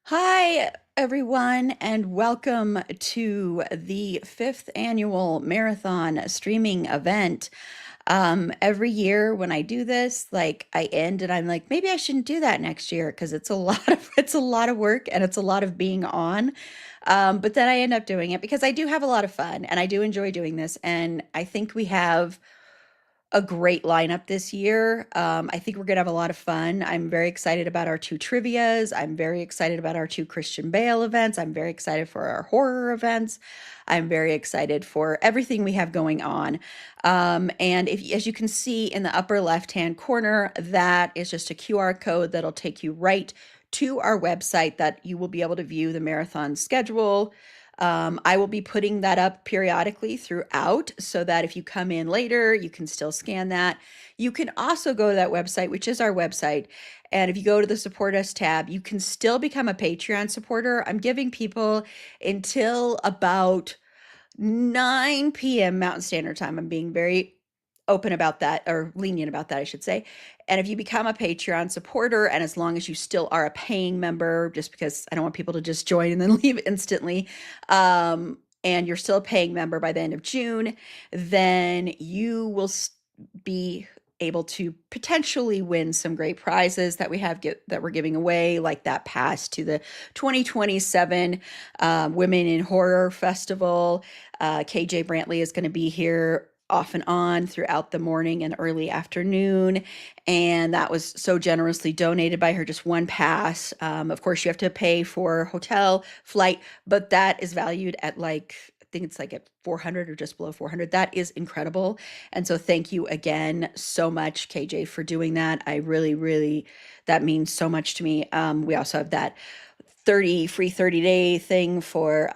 Hi, everyone, and welcome to the fifth annual marathon streaming event. Every year when I do this, I end and I'm like, maybe I shouldn't do that next year because it's a lot of it's a lot of work and it's a lot of being on. But then I end up doing it because I do have a lot of fun and I do enjoy doing this. And I think we have a great lineup this year. I think we're going to have a lot of fun. I'm very excited about our two trivias. I'm very excited about our two Christian Bale events. I'm very excited for our horror events. I'm very excited for everything we have going on. And if, as you can see in the upper left-hand corner, that is just a QR code that'll take you right to our website that you will be able to view the marathon schedule. I will be putting that up periodically throughout so that if you come in later, you can still scan that. You can also go to that website, which is our website. And if you go to the Support Us tab, you can still become a Patreon supporter. I'm giving people until about 9 p.m. Mountain Standard Time. I'm being very open about that, or lenient about that, I should say. And if you become a Patreon supporter, and as long as you still are a paying member, just because I don't want people to just join and then leave instantly, and you're still a paying member by the end of June, then you will be able to potentially win some great prizes that we have that we're giving away, like that pass to the 2027 Women in Horror Festival. KJ Brantley is going to be here off and on throughout the morning and early afternoon. And that was so generously donated by her, just one pass. Of course, you have to pay for hotel, flight, but that is valued at I think it's like at 400 or just below 400. That is incredible. And so thank you again so much, KJ, for doing that. I really, really, that means so much to me. We also have that free 30 day thing for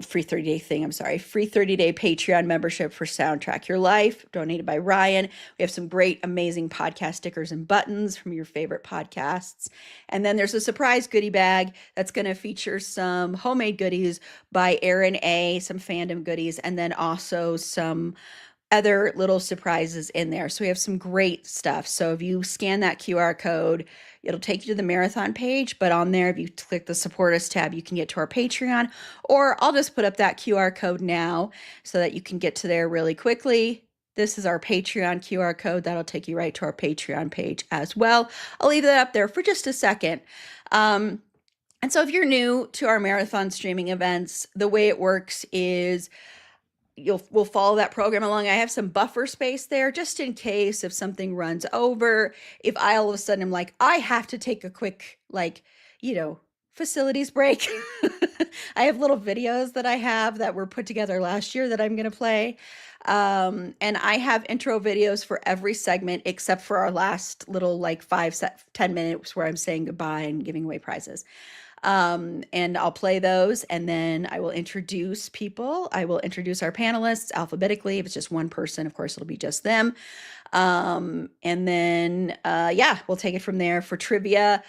free 30-day Patreon membership for Soundtrack Your Life, donated by Ryan. We have some great, amazing podcast stickers and buttons from your favorite podcasts. And then there's a surprise goodie bag that's going to feature some homemade goodies by Aaron A, some fandom goodies, and then also some other little surprises in there. So we have some great stuff. So if you scan that QR code, it'll take you to the marathon page, but on there, if you click the Support Us tab, you can get to our Patreon, or I'll just put up that QR code now so that you can get to there really quickly. This is our Patreon QR code. That'll take you right to our Patreon page as well. I'll leave that up there for just a second. And so if you're new to our marathon streaming events, the way it works is we'll follow that program along. I have some buffer space there just in case if something runs over. If I all of a sudden am like, I have to take a quick, facilities break. I have little videos that I have that were put together last year that I'm going to play. And I have intro videos for every segment except for our last little 10 minutes where I'm saying goodbye and giving away prizes. And I'll play those, and then I will introduce people. I will introduce our panelists alphabetically. If it's just one person, of course, it'll be just them. And then, we'll take it from there for trivia.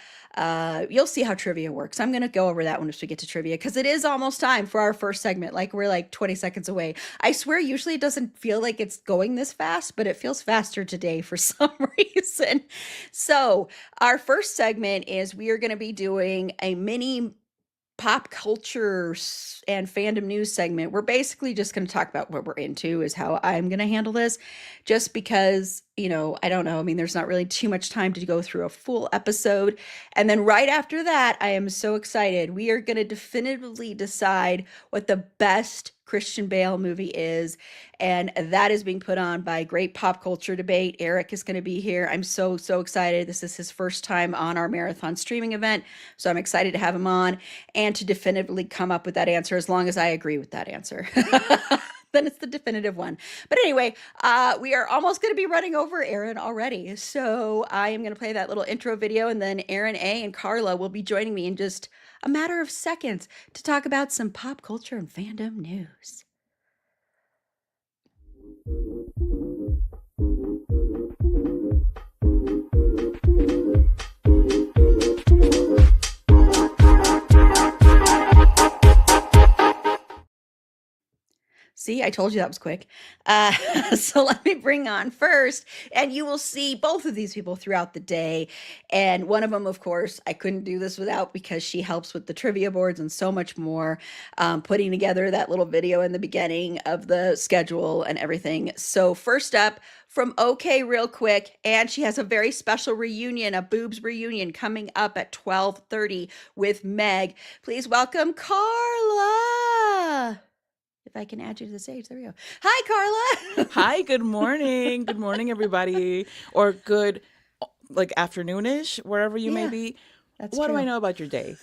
You'll see how trivia works. I'm going to go over that one as we get to trivia because it is almost time for our first segment. We're 20 seconds away. I swear, usually it doesn't feel like it's going this fast, but it feels faster today for some reason. So our first segment is we are going to be doing a mini pop culture and fandom news segment. We're basically just going to talk about what we're into is how I'm going to handle this, just because, I don't know. I mean, there's not really too much time to go through a full episode. And then right after that, I am so excited. We are going to definitively decide what the best Christian Bale movie is. And that is being put on by Great Pop Culture Debate. Eric is going to be here. I'm so, so excited. This is his first time on our marathon streaming event. So I'm excited to have him on and to definitively come up with that answer as long as I agree with that answer. Then it's the definitive one. But anyway, we are almost going to be running over Aaron already. So I am going to play that little intro video, and then Aaron A and Carla will be joining me in just a matter of seconds to talk about some pop culture and fandom news. See, I told you that was quick. So let me bring on first, and you will see both of these people throughout the day. And one of them, of course, I couldn't do this without because she helps with the trivia boards and so much more, putting together that little video in the beginning of the schedule and everything. So, first up, from OK Real Quick, and she has a very special reunion, a boobs reunion coming up at 12:30 with Meg. Please welcome Carla. If I can add you to the stage, there we go. Hi, Carla. Hi, good morning. Good morning, everybody. Or good, like, afternoonish, wherever you may Yeah, be. that's What do I true. know about your day?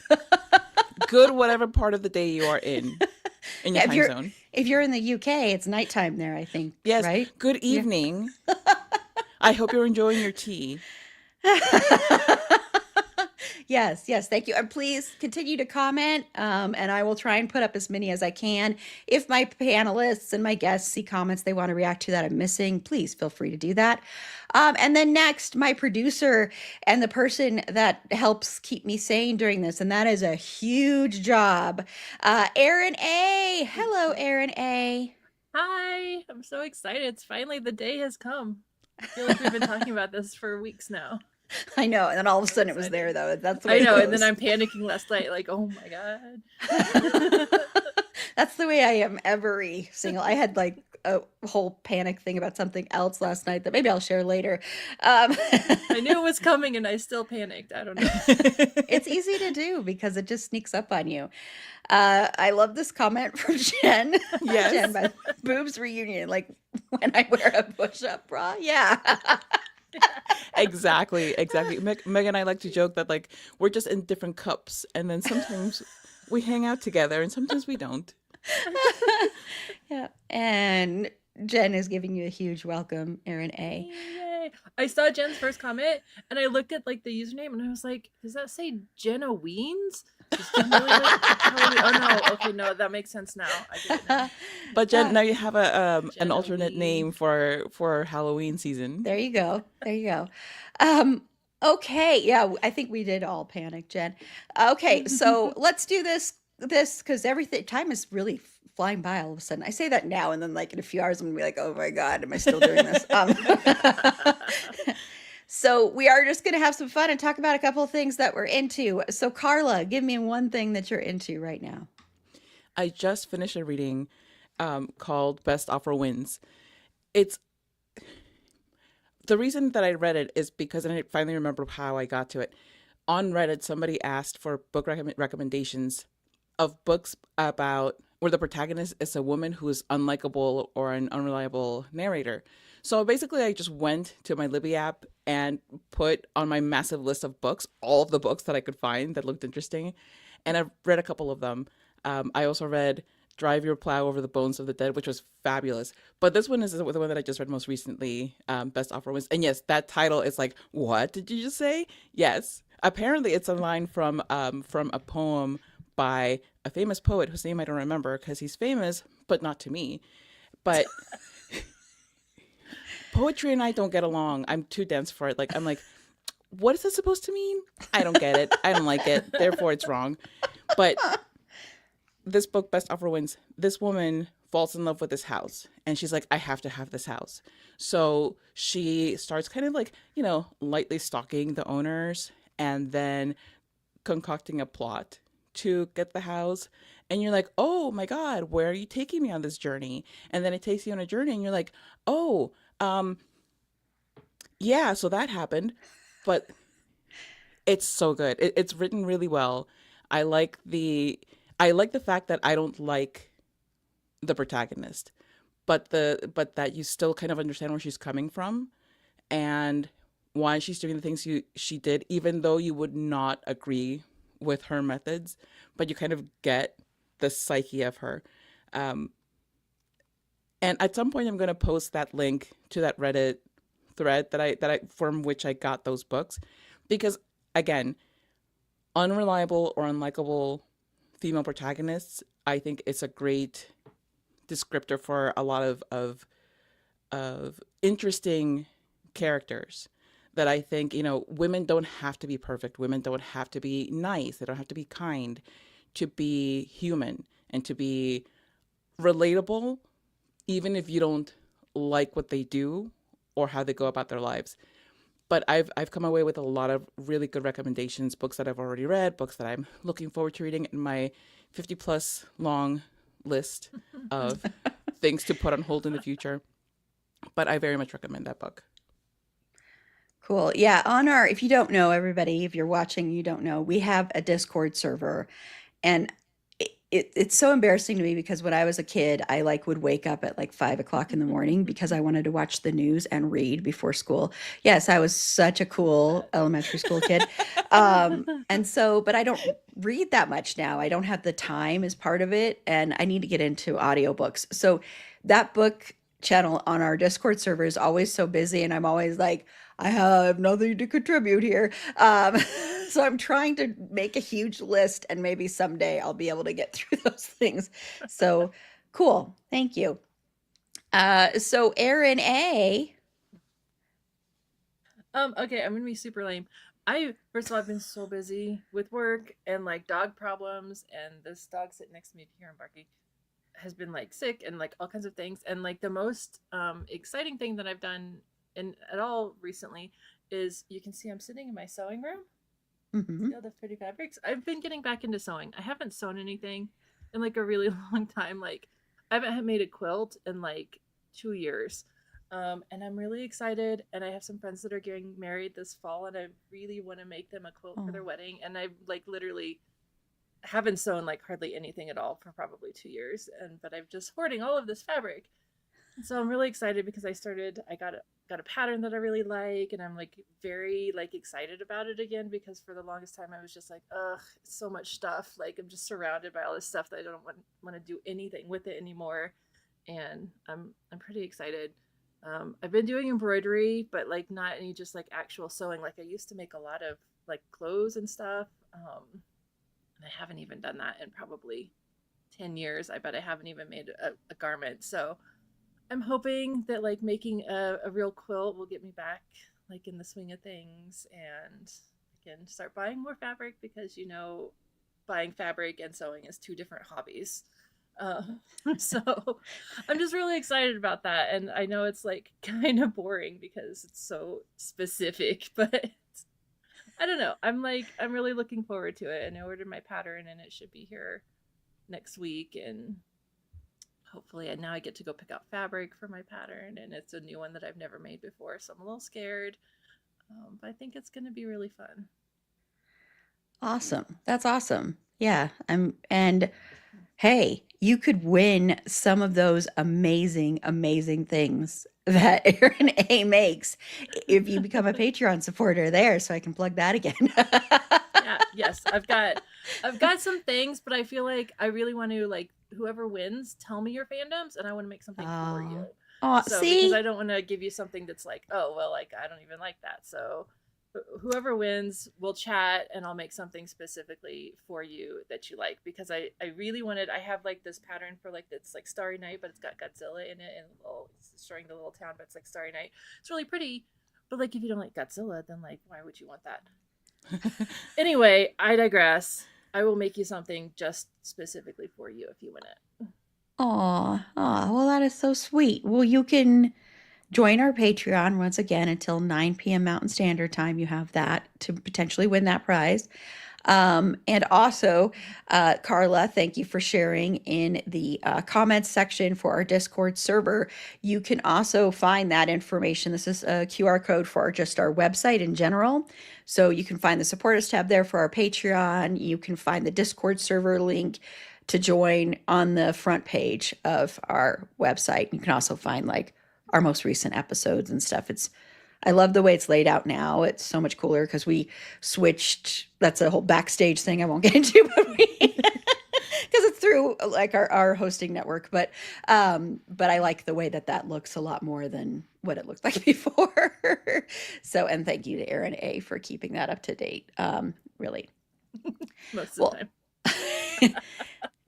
Good, whatever part of the day you are in your Yeah, time zone. if you're in the UK, it's nighttime there, I think, Yes, right? good Yeah. evening. I hope you're enjoying your tea. Yes, yes, thank you. And please continue to comment, and I will try and put up as many as I can. If my panelists and my guests see comments they want to react to that I'm missing, please feel free to do that. And then next, my producer and the person that helps keep me sane during this, and that is a huge job, Aaron A. Hello, Aaron A. Hi, I'm so excited. It's finally the day has come. I feel like we've been talking about this for weeks now. I know, and then all of a So sudden it was there, excited. though. That's the I way it know, and then goes. I'm panicking last night, like, oh my god. That's the way I am every single. I had like a whole panic thing about something else last night that maybe I'll share later. Um, I knew it was coming and I still panicked. I don't know. it's easy to do because it just sneaks up on you. I love this comment from Jen. Jen, Yes, by boobs reunion, like when I wear a push-up bra. Yeah. exactly, exactly. Meg and I like to joke that, like, we're just in different cups, and then sometimes we hang out together, and sometimes we don't. Yeah. And Jen is giving you a huge welcome, Aaron A. Yay. I saw Jen's first comment and I looked at like the username and I was like, does that say Jenna Weens? Does Jen really like Halloween? Oh no, okay, no, that makes sense now. I get it now. But Jen, Ah, now you have a an Jenna alternate Ween. name for Halloween season. there you go. There you go. Um, okay, yeah, I think we did all panic, Jen. Okay, so let's do this because everything time is really flying by all of a sudden. I say that now, and then like in a few hours, I'm gonna be like, oh my god, am I still doing this? So we are just gonna have some fun and talk about a couple of things that we're into. So Carla, give me one thing that you're into right now. I just finished a reading called Best Offer Wins. It's the reason that I read it is because, and I finally remember how I got to it. On Reddit, somebody asked for book recommendations of books about where the protagonist is a woman who is unlikable or an unreliable narrator. So basically, I just went to my Libby app and put on my massive list of books all of the books that I could find that looked interesting, and I've read a couple of them. I also read Drive Your Plow Over the Bones of the Dead, which was fabulous. But this one is the one that I just read most recently, Best Offer Wins. And yes, that title is like, what did you just say? Yes. Apparently, it's a line from a poem by a famous poet whose name I don't remember because he's famous, but not to me. But poetry and I don't get along. I'm too dense for it. Like, I'm like, what is this supposed to mean? I don't get it. I don't like it. Therefore, it's wrong. But this book, Best Offer Wins, this woman falls in love with this house. And she's like, I have to have this house. So she starts kind of like, lightly stalking the owners and then concocting a plot to get the house. And you're like, oh my God, where are you taking me on this journey? And then it takes you on a journey and you're like, oh, um, yeah, so that happened. But it's so good. It's written really well. I like the I like the fact that I don't like the protagonist, but that you still kind of understand where she's coming from and why she's doing the things she did, even though you would not agree with her methods, but you kind of get the psyche of her. Um, and at some point, I'm going to post that link to that Reddit thread that I from which I got those books, because again, unreliable or unlikable female protagonists, I think it's a great descriptor for a lot of interesting characters that I think, women don't have to be perfect. Women don't have to be nice. They don't have to be kind to be human and to be relatable even if you don't like what they do or how they go about their lives. But I've come away with a lot of really good recommendations, books that I've already read, books that I'm looking forward to reading in my 50 plus long list of things to put on hold in the future. But I very much recommend that book. Cool. Yeah, on our, if you don't know, everybody, if you're watching, you don't know, we have a Discord server. And it's so embarrassing to me because when I was a kid, I like would wake up at like 5 o'clock in the morning because I wanted to watch the news and read before school. Yes, I was such a cool elementary school kid. And so, but I don't read that much now. I don't have the time as part of it, and I need to get into audiobooks. So that book channel on our Discord server is always so busy, and I'm always like, I have nothing to contribute here. Um, so I'm trying to make a huge list, and maybe someday I'll be able to get through those things. So cool. Thank you. So Aaron A. Okay, I'm gonna be super lame. I first of all, I've been so busy with work and like dog problems, and this dog sitting next to me here in Barky has been like sick and like all kinds of things. And like the most exciting thing that I've done in at all recently is you can see I'm sitting in my sewing room. Mhm. See all the pretty fabrics. I've been getting back into sewing. I haven't sewn anything in like a really long time. Like I haven't made a quilt in like 2 years. And I'm really excited. And I have some friends that are getting married this fall, and I really want to make them a quilt for Oh, their wedding. And I like literally haven't sewn like hardly anything at all for probably 2 years. And but I'm just hoarding all of this fabric. So I'm really excited because I got a pattern that I really like, and I'm like very like excited about it again because for the longest time I was just like, ugh, so much stuff. Like I'm just surrounded by all this stuff that I don't want to do anything with it anymore. And I'm pretty excited. I've been doing embroidery, but like not any just like actual sewing. Like I used to make a lot of like clothes and stuff. And I haven't even done that in probably 10 years. I bet I haven't even made a garment. So I'm hoping that like making a real quilt will get me back like in the swing of things, and I can start buying more fabric because buying fabric and sewing is two different hobbies. Uh, so I'm just really excited about that, and I know it's like kind of boring because it's so specific, but I don't know. I'm really looking forward to it, and I ordered my pattern, and it should be here next week, and hopefully and now I get to go pick out fabric for my pattern, and it's a new one that I've never made before, so I'm a little scared, but I think it's going to be really fun. awesome. That's awesome. Yeah. And hey, you could win some of those amazing, amazing things that Aaron A makes if you become a Patreon supporter there, so I can plug that again. Yeah, yes, I've got some things, but I feel like I really want to like whoever wins tell me your fandoms, and I want to make something for you. Oh, oh, So because I see? don't want to give you something that's like, oh well, like I don't even like that. So whoever wins, we'll chat, and I'll make something specifically for you that you like, because I really wanted. I have like this pattern for like it's like Starry Night, but it's got Godzilla in it, and it's destroying the little town, but it's like Starry Night. It's really pretty, but like if you don't like Godzilla, then like why would you want that? Anyway, I digress. I will make you something just specifically for you if you win it. Oh, oh, well, that is so sweet. Well, you can join our Patreon once again until 9 p.m. Mountain Standard Time. You have that to potentially win that prize. And also, Carla, thank you for sharing in the comments section for our Discord server. You can also find that information. This is a QR code for just our website in general. So you can find the support us tab there for our Patreon. You can find the Discord server link to join on the front page of our website. You can also find like our most recent episodes and stuff. I love the way it's laid out now. It's so much cooler because we switched. That's a whole backstage thing I won't get into, but because it's through like our hosting network. But I like the way that looks a lot more than what it looked like before. So, and thank you to Aaron A for keeping that up to date. Really. Most of the Well, time.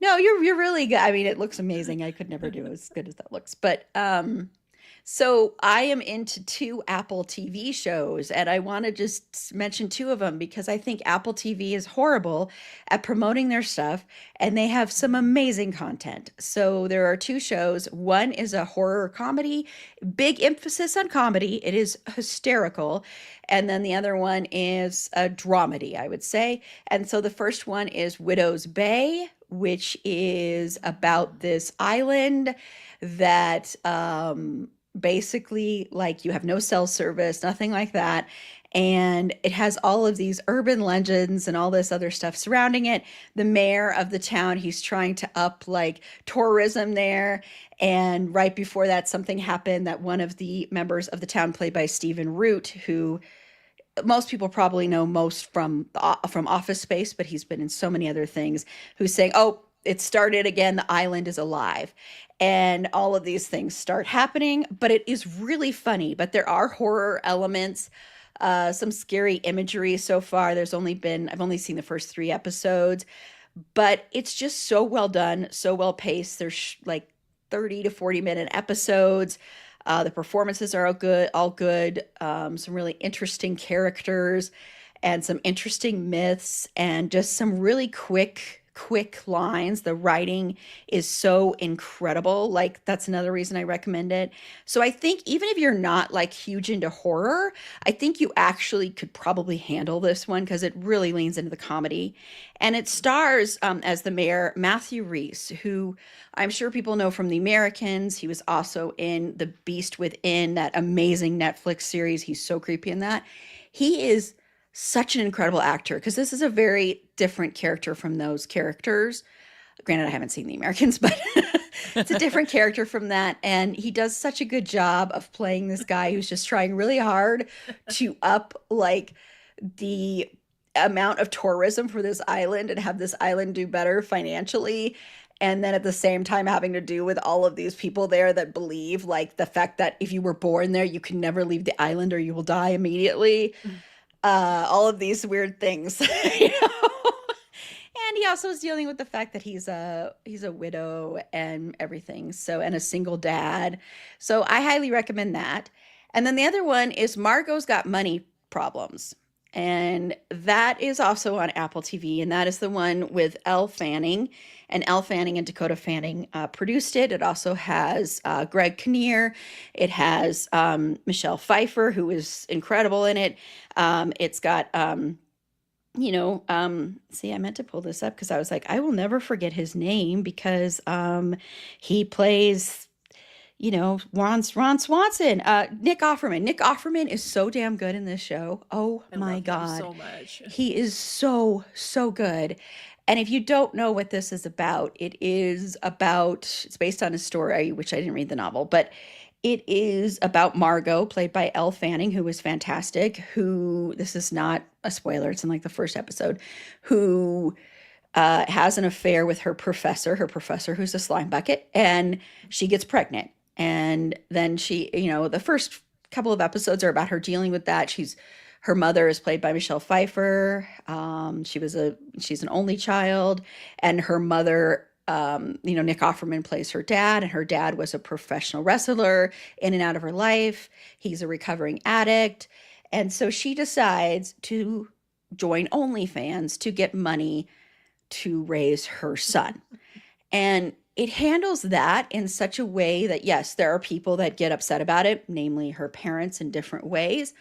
no, you're really good. I mean, it looks amazing. I could never do as good as that looks. But So I am into two Apple TV shows, and I want to just mention two of them because I think Apple TV is horrible at promoting their stuff, and they have some amazing content. So there are two shows. One is a horror comedy, big emphasis on comedy. It is hysterical. And then the other one is a dramedy, I would say. And so the first one is Widow's Bay, which is about this island that basically like you have no cell service, nothing like that. And it has all of these urban legends and all this other stuff surrounding it. The mayor of the town, he's trying to up like tourism there. And right before that, something happened that one of the members of the town, played by Stephen Root, who most people probably know most from Office Space, but he's been in so many other things, who's saying, "Oh, it started again. The island is alive." And all of these things start happening, but it is really funny. But there are horror elements, some scary imagery so far. I've only seen the first three episodes, but it's just so well done, so well paced. There's like 30 to 40-minute episodes. The performances are all good. Some really interesting characters and some interesting myths and just some really quick lines. The writing is so incredible. Like that's another reason I recommend it. So I think even if you're not like huge into horror, I think you actually could probably handle this one because it really leans into the comedy. And it stars as the mayor Matthew Rhys, who I'm sure people know from The Americans. He was also in The Beast Within, that amazing Netflix series. He's so creepy in that. He is such an incredible actor because this is a very different character from those characters. Granted, I haven't seen The Americans, but it's a different character from that. And he does such a good job of playing this guy who's just trying really hard to up like the amount of tourism for this island and have this island do better financially. And then at the same time having to do with all of these people there that believe like the fact that if you were born there, you can never leave the island or you will die immediately. All of these weird things, you know. And he also is dealing with the fact that he's a widow and everything. So, and a single dad. So I highly recommend that. And then the other one is Margot's Got Money Problems. And that is also on Apple TV. And that is the one with Elle Fanning. And Elle Fanning and Dakota Fanning produced it. It also has Greg Kinnear. It has Michelle Pfeiffer, who is incredible in it. It's got see, I meant to pull this up because I was like, I will never forget his name because he plays, Ron Swanson, Nick Offerman. Nick Offerman is so damn good in this show. Oh I my love him God. so much. He is so, so good. And if you don't know what this is about, it's based on a story, which I didn't read the novel, but it is about Margot, played by Elle Fanning, who is fantastic, this is not a spoiler, it's in like the first episode, who has an affair with her professor who's a slime bucket, and she gets pregnant. And then the first couple of episodes are about her dealing with that. Her mother is played by Michelle Pfeiffer. She's an only child, and her mother, Nick Offerman plays her dad, and her dad was a professional wrestler in and out of her life. He's a recovering addict. And so she decides to join OnlyFans to get money to raise her son. And it handles that in such a way that, yes, there are people that get upset about it, namely her parents in different ways,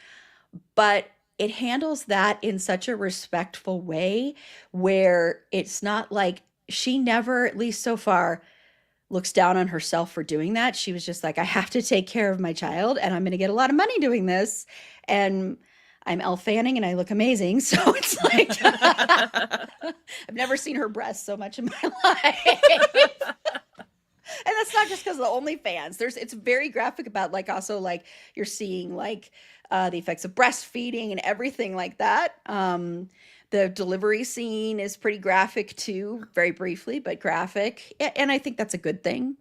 but it handles that in such a respectful way where it's not like she never, at least so far, looks down on herself for doing that. She was just like, I have to take care of my child and I'm going to get a lot of money doing this. And I'm Elle Fanning and I look amazing. So it's like, I've never seen her breasts so much in my life. And that's not just because of the OnlyFans. It's very graphic about like also like you're seeing like the effects of breastfeeding and everything like that. The delivery scene is pretty graphic too, very briefly, but graphic. And I think that's a good thing.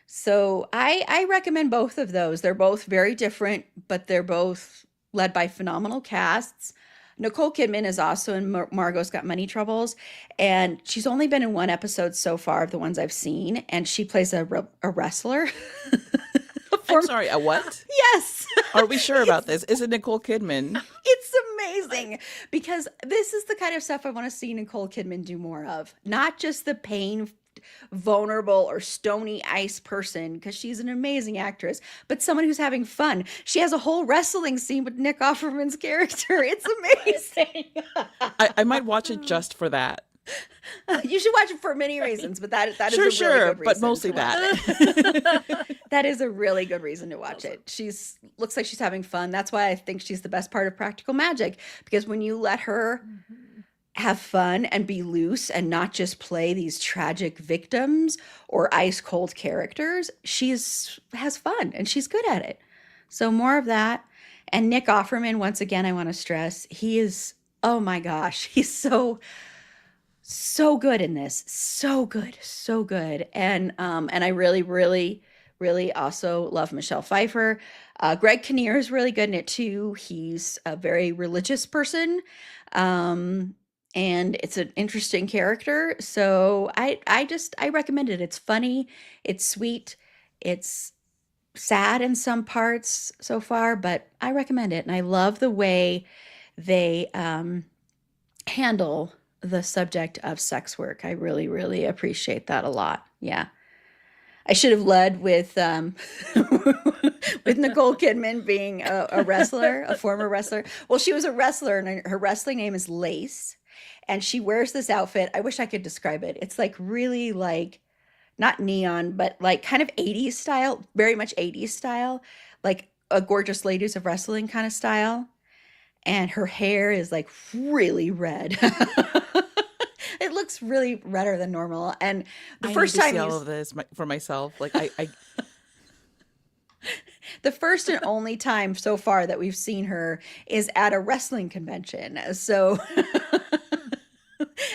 So I recommend both of those. They're both very different, but they're both led by phenomenal casts. Nicole Kidman is also in Margot's Got Money Troubles, and she's only been in one episode so far of the ones I've seen, and she plays a wrestler. I'm Form sorry, a what? Yes. Are we sure about this? Is it Nicole Kidman? It's amazing because this is the kind of stuff I want to see Nicole Kidman do more of. Not just the pain, vulnerable, or stony ice person, because she's an amazing actress, but someone who's having fun. She has a whole wrestling scene with Nick Offerman's character. It's amazing. I might watch it just for that. You should watch it for many reasons, but that is Sure, a really sure, good but reason mostly to watch that. it. That is a really good reason to watch Awesome. it. She's looks like she's having fun. That's why I think she's the best part of Practical Magic, because when you let her Mhm. have fun and be loose and not just play these tragic victims or ice cold characters, has fun and she's good at it. So more of that. And Nick Offerman, once again, I want to stress, he is, oh my gosh, he's so good in this. So good, so good. And I really, really, really also love Michelle Pfeiffer. Greg Kinnear is really good in it too. He's a very religious person. Um, and it's an interesting character. So I recommend it. It's funny, it's sweet, it's sad in some parts so far, but I recommend it. And I love the way they handle the subject of sex work. I really, really appreciate that a lot. Yeah. I should have led with with Nicole Kidman being a wrestler, a former wrestler. Well, she was a wrestler, and her wrestling name is Lace, and she wears this outfit. I wish I could describe it. It's like really like not neon, but like kind of 80s style, very much 80s style, like a gorgeous ladies of wrestling kind of style. And her hair is like really red. It looks really redder than normal. And the I first need to time see you all of this for myself. Like the first and only time so far that we've seen her is at a wrestling convention. So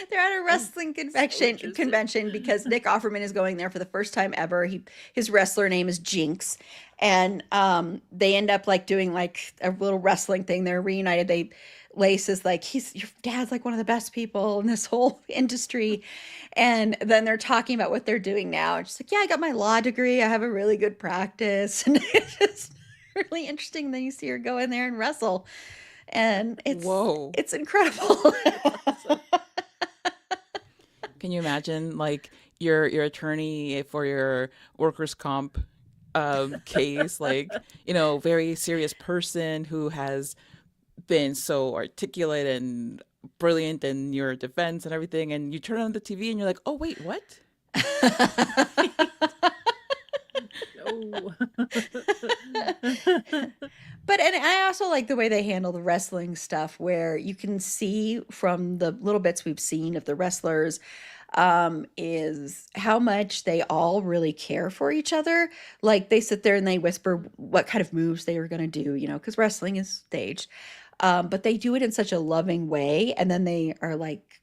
they're at a wrestling interested. convention because Nick Offerman is going there for the first time ever. His wrestler name is Jinx, and they end up like doing like a little wrestling thing. They're reunited. Lace is like, your dad's like one of the best people in this whole industry. And then they're talking about what they're doing now. And she's like, yeah, I got my law degree. I have a really good practice. And it's just really interesting. Then you see her go in there and wrestle. And whoa. it's incredible. Can you imagine like your attorney for your workers' comp case, like, very serious person who has been so articulate and brilliant in your defense and everything, and you turn on the TV and you're like, oh wait, what? No. But and I also like the way they handle the wrestling stuff, where you can see from the little bits we've seen of the wrestlers, is how much they all really care for each other. Like they sit there and they whisper what kind of moves they are going to do, because wrestling is staged. But they do it in such a loving way, and then they are like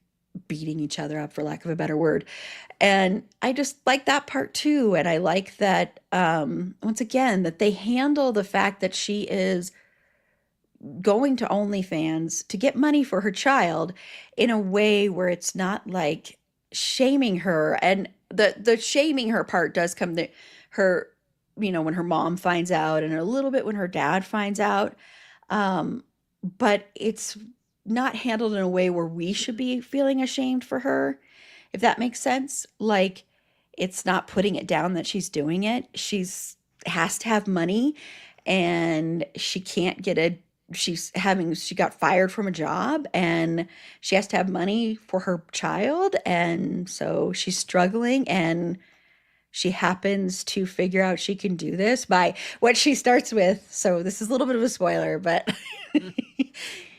beating each other up, for lack of a better word. And I just like that part too. And I like that, once again, that they handle the fact that she is going to OnlyFans to get money for her child in a way where it's not like shaming her. And the shaming her part does come to her, when her mom finds out, and a little bit when her dad finds out. But it's not handled in a way where we should be feeling ashamed for her, if that makes sense. Like, it's not putting it down that she's doing it. Has to have money, and she can't get she got fired from a job, and she has to have money for her child. And so she's struggling, and she happens to figure out she can do this by what she starts with. So this is a little bit of a spoiler, but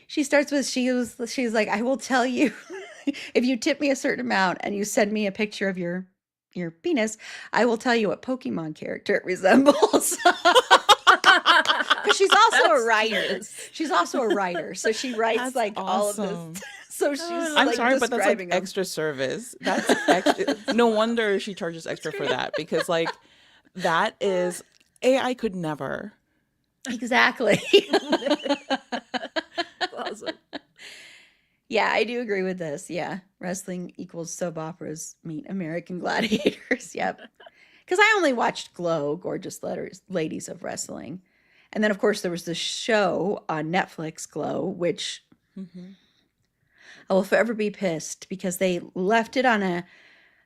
she starts with, she's like, I will tell you if you tip me a certain amount and you send me a picture of your penis, I will tell you what Pokemon character it resembles. Because she's also a writer. Genius. She's also a writer. So she writes That's like all of awesome. this. So she's I'm like sorry, but that's like describing them. extra service. That's extra. No wonder she charges extra for that, because like that is AI could never. Exactly. Awesome. Yeah, I do agree with this. Yeah. Wrestling equals soap operas meet American gladiators. Yep. because I only watched Glow, Gorgeous Letters, Ladies of Wrestling. And then, of course, there was the show on Netflix, Glow, which Hmm. I will forever be pissed because they left it on a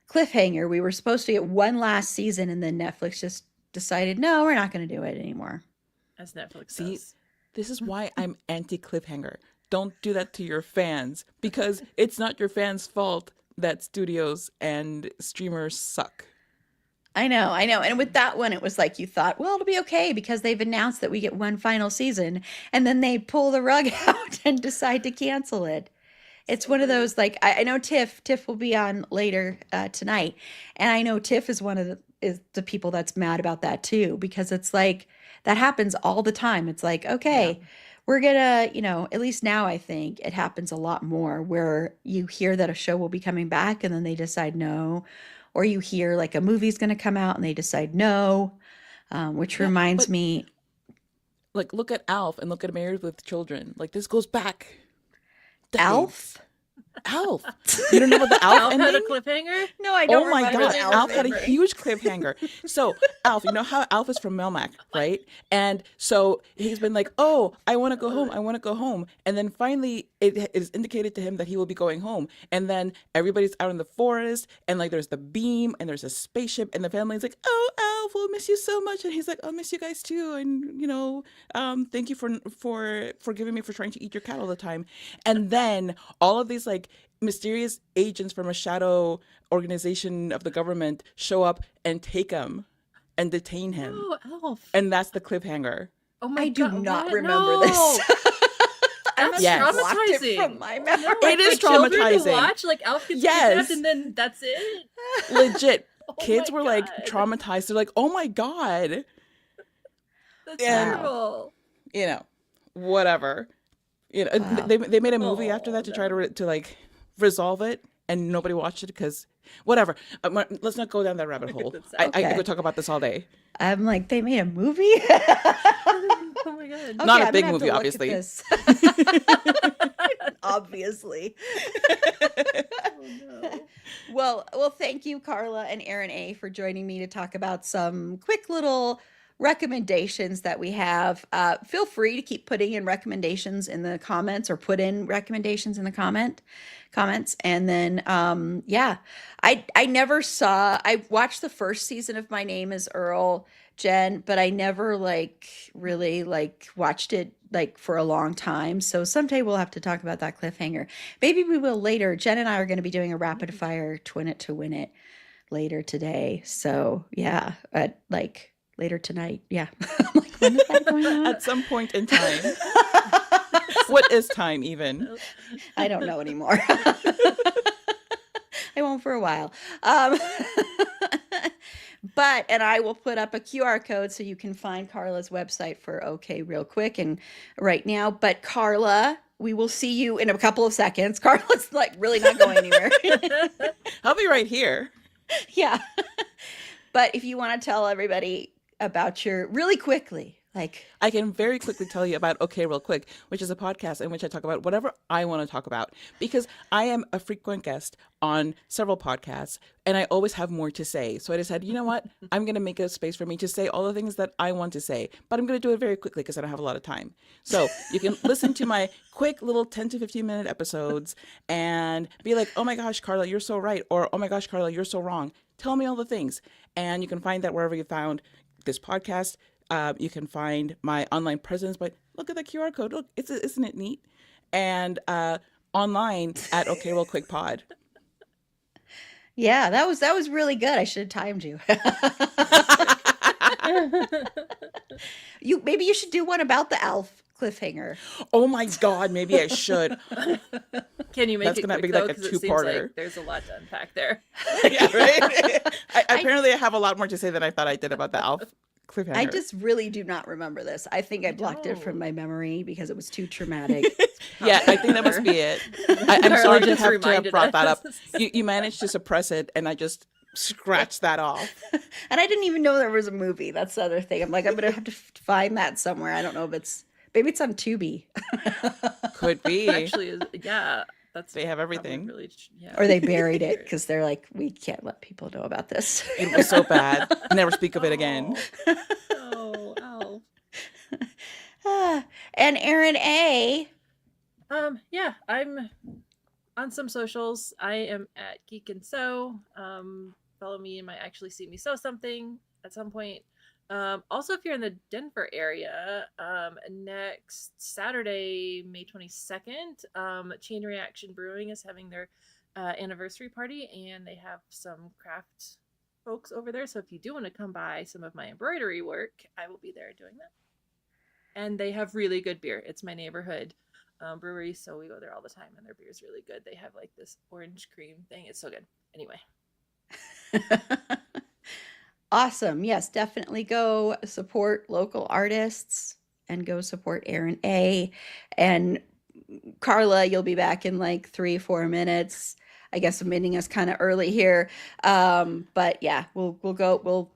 cliffhanger. We were supposed to get one last season, and then Netflix just decided, no, we're not going to do it anymore. As Netflix See, does. this is why I'm anti cliffhanger. Don't do that to your fans because it's not your fans' fault that studios and streamers suck. I know, I know. And with that one, it was like you thought, well, it'll be okay because they've announced that we get one final season, and then they pull the rug out and decide to cancel it. It's So one of good. those like I know Tiff will be on later tonight, and I know Tiff is one of the people that's mad about that too because it's like that happens all the time. It's like Yeah. okay, we're gonna at least now I think it happens a lot more where you hear that a show will be coming back and then they decide no, or you hear like a movie's gonna come out and they decide no, which Yeah, reminds but me, like look at Alf and look at Married with Children. Like this goes back decades. Alf. Alf. You don't know about the Alf Alf had a ending? cliffhanger? No, I Oh don't my remember God, the Alf had a ending. huge cliffhanger. So, Alf, you know how Alf is from Melmac, right? And so he's been like, oh, I want to go home. I want to go home. And then finally, it is indicated to him that he will be going home. And then everybody's out in the forest, and like there's the beam, and there's a spaceship, and the family's like, oh, Alf, we'll miss you so much. And he's like, I'll miss you guys too. And, thank you for forgiving me for trying to eat your cat all the time. And then all of these like mysterious agents from a shadow organization of the government show up and take him and detain him. Oh, Elf. And that's the cliffhanger. Oh my I do God. not what? remember No. this. I That's must Yes. have blocked it traumatizing. from my No, memory. It is for children to traumatizing. watch, like Elf gets Yes. kidnapped and then that's it. Legit. Oh Kids my were like God. traumatized. They're like, oh my God. That's And, terrible. Whatever. Wow. They made a movie after Oh that to try to no. to like resolve it, and nobody watched it because whatever. Let's not go down that rabbit hole. That's I Okay. could talk about this all day. I'm like, they made a movie? Oh my God. Not a I'm big gonna have to movie, look at obviously. this. Obviously. Oh no. Well, thank you, Carla and Aaron A, for joining me to talk about some quick little recommendations that we have. Feel free to keep putting in recommendations in the comments or put in recommendations in the comments. And then yeah, I never saw I watched the first season of My Name is Earl, Jen, but I never like really like watched it like for a long time. So someday we'll have to talk about that cliffhanger. Maybe we will later. Jen and I are going to be doing a rapid fire twin it to win it later today. So yeah, like later tonight. Yeah. I'm like, when is that going on? At some point in time. What is time even? I don't know anymore. I won't for a while. And I will put up a QR code so you can find Carla's website for OK real quick and right now. But Carla, we will see you in a couple of seconds. Carla's like really not going anywhere. I'll be right here. Yeah. But if you want to tell everybody about your really quickly, like I can very quickly tell you about Okay Real Quick, which is a podcast in which I talk about whatever I want to talk about because I am a frequent guest on several podcasts and I always have more to say. So I decided, you know what? I'm going to make a space for me to say all the things that I want to say, but I'm going to do it very quickly because I don't have a lot of time. So you can listen to my quick little 10 to 15 minute episodes and be like, oh my gosh, Carla, you're so right. Or, oh my gosh, Carla, you're so wrong. Tell me all the things. And you can find that wherever you found this podcast. You can find my online presence, but look at the QR code. Look, isn't it neat? And online at OK Real Quick Pod. yeah, that was really good. I should have timed you. Maybe you should do one about the Alf cliffhanger. Oh my God, maybe I should. Can you make That's it gonna quick be like though? a Because it seems two-parter. like there's a lot to unpack there. Yeah, right? Apparently, I have a lot more to say than I thought I did about the Alf cliffhanger. I just really do not remember this. I think I blocked it from don't. my memory because it was too traumatic. Yeah, I think that must be it. I'm Carla sorry to just have reminded brought that up. us. You managed to suppress it, and I just scratched that off. And I didn't even know there was a movie. That's the other thing. I'm like, I'm gonna have to find that somewhere. I don't know if maybe it's on Tubi. Could be. Actually, yeah. That's They have probably everything. really yeah. Or they buried it because they're like, we can't let people know about this. It was so bad. Never speak of it again. Oh, ow. And Aaron A. Yeah, I'm on some socials. I am at Geek and Sew. Follow me, and might actually see me sew something at some point. Also, if you're in the Denver area, next Saturday, May 22nd, Chain Reaction Brewing is having their anniversary party, and they have some craft folks over there. So if you do want to come by some of my embroidery work, I will be there doing that. And they have really good beer. It's my neighborhood brewery, so we go there all the time, and their beer is really good. They have like this orange cream thing. It's so good. Anyway. Awesome. Yes, definitely go support local artists and go support Aaron A. And Carla, you'll be back in like 3-4 minutes. I guess I'm ending us kind of early here. But yeah, we'll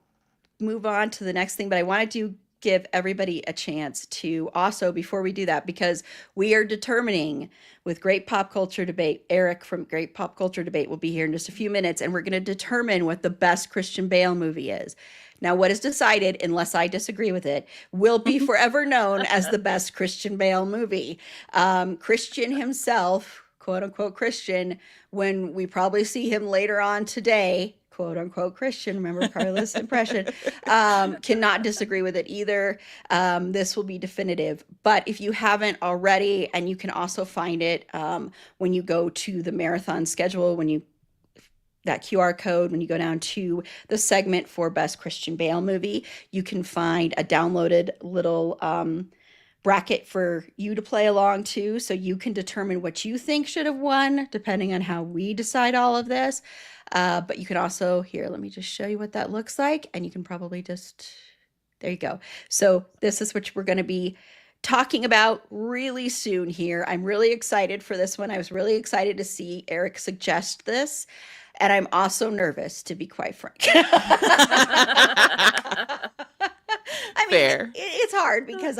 move on to the next thing. But I wanted to give everybody a chance to also, before we do that, because we are determining with Great Pop Culture Debate, Eric from Great Pop Culture Debate will be here in just a few minutes, and we're going to determine what the best Christian Bale movie is. Now, what is decided, unless I disagree with it, will be forever known as the best Christian Bale movie. Christian himself, quote unquote Christian, when we probably see him later on today, quote unquote Christian, remember Carla's impression, cannot disagree with it either. This will be definitive. But if you haven't already, and you can also find it when you go to the marathon schedule, that QR code, when you go down to the segment for Best Christian Bale Movie, you can find a downloaded little bracket for you to play along to, so you can determine what you think should have won, depending on how we decide all of this. But you can also, here, let me just show you what that looks like, and you can probably just, there you go. So this is what we're going to be talking about really soon here. I'm really excited for this one. I was really excited to see Eric suggest this. And I'm also nervous, to be quite frank. I mean, Fair. it's hard because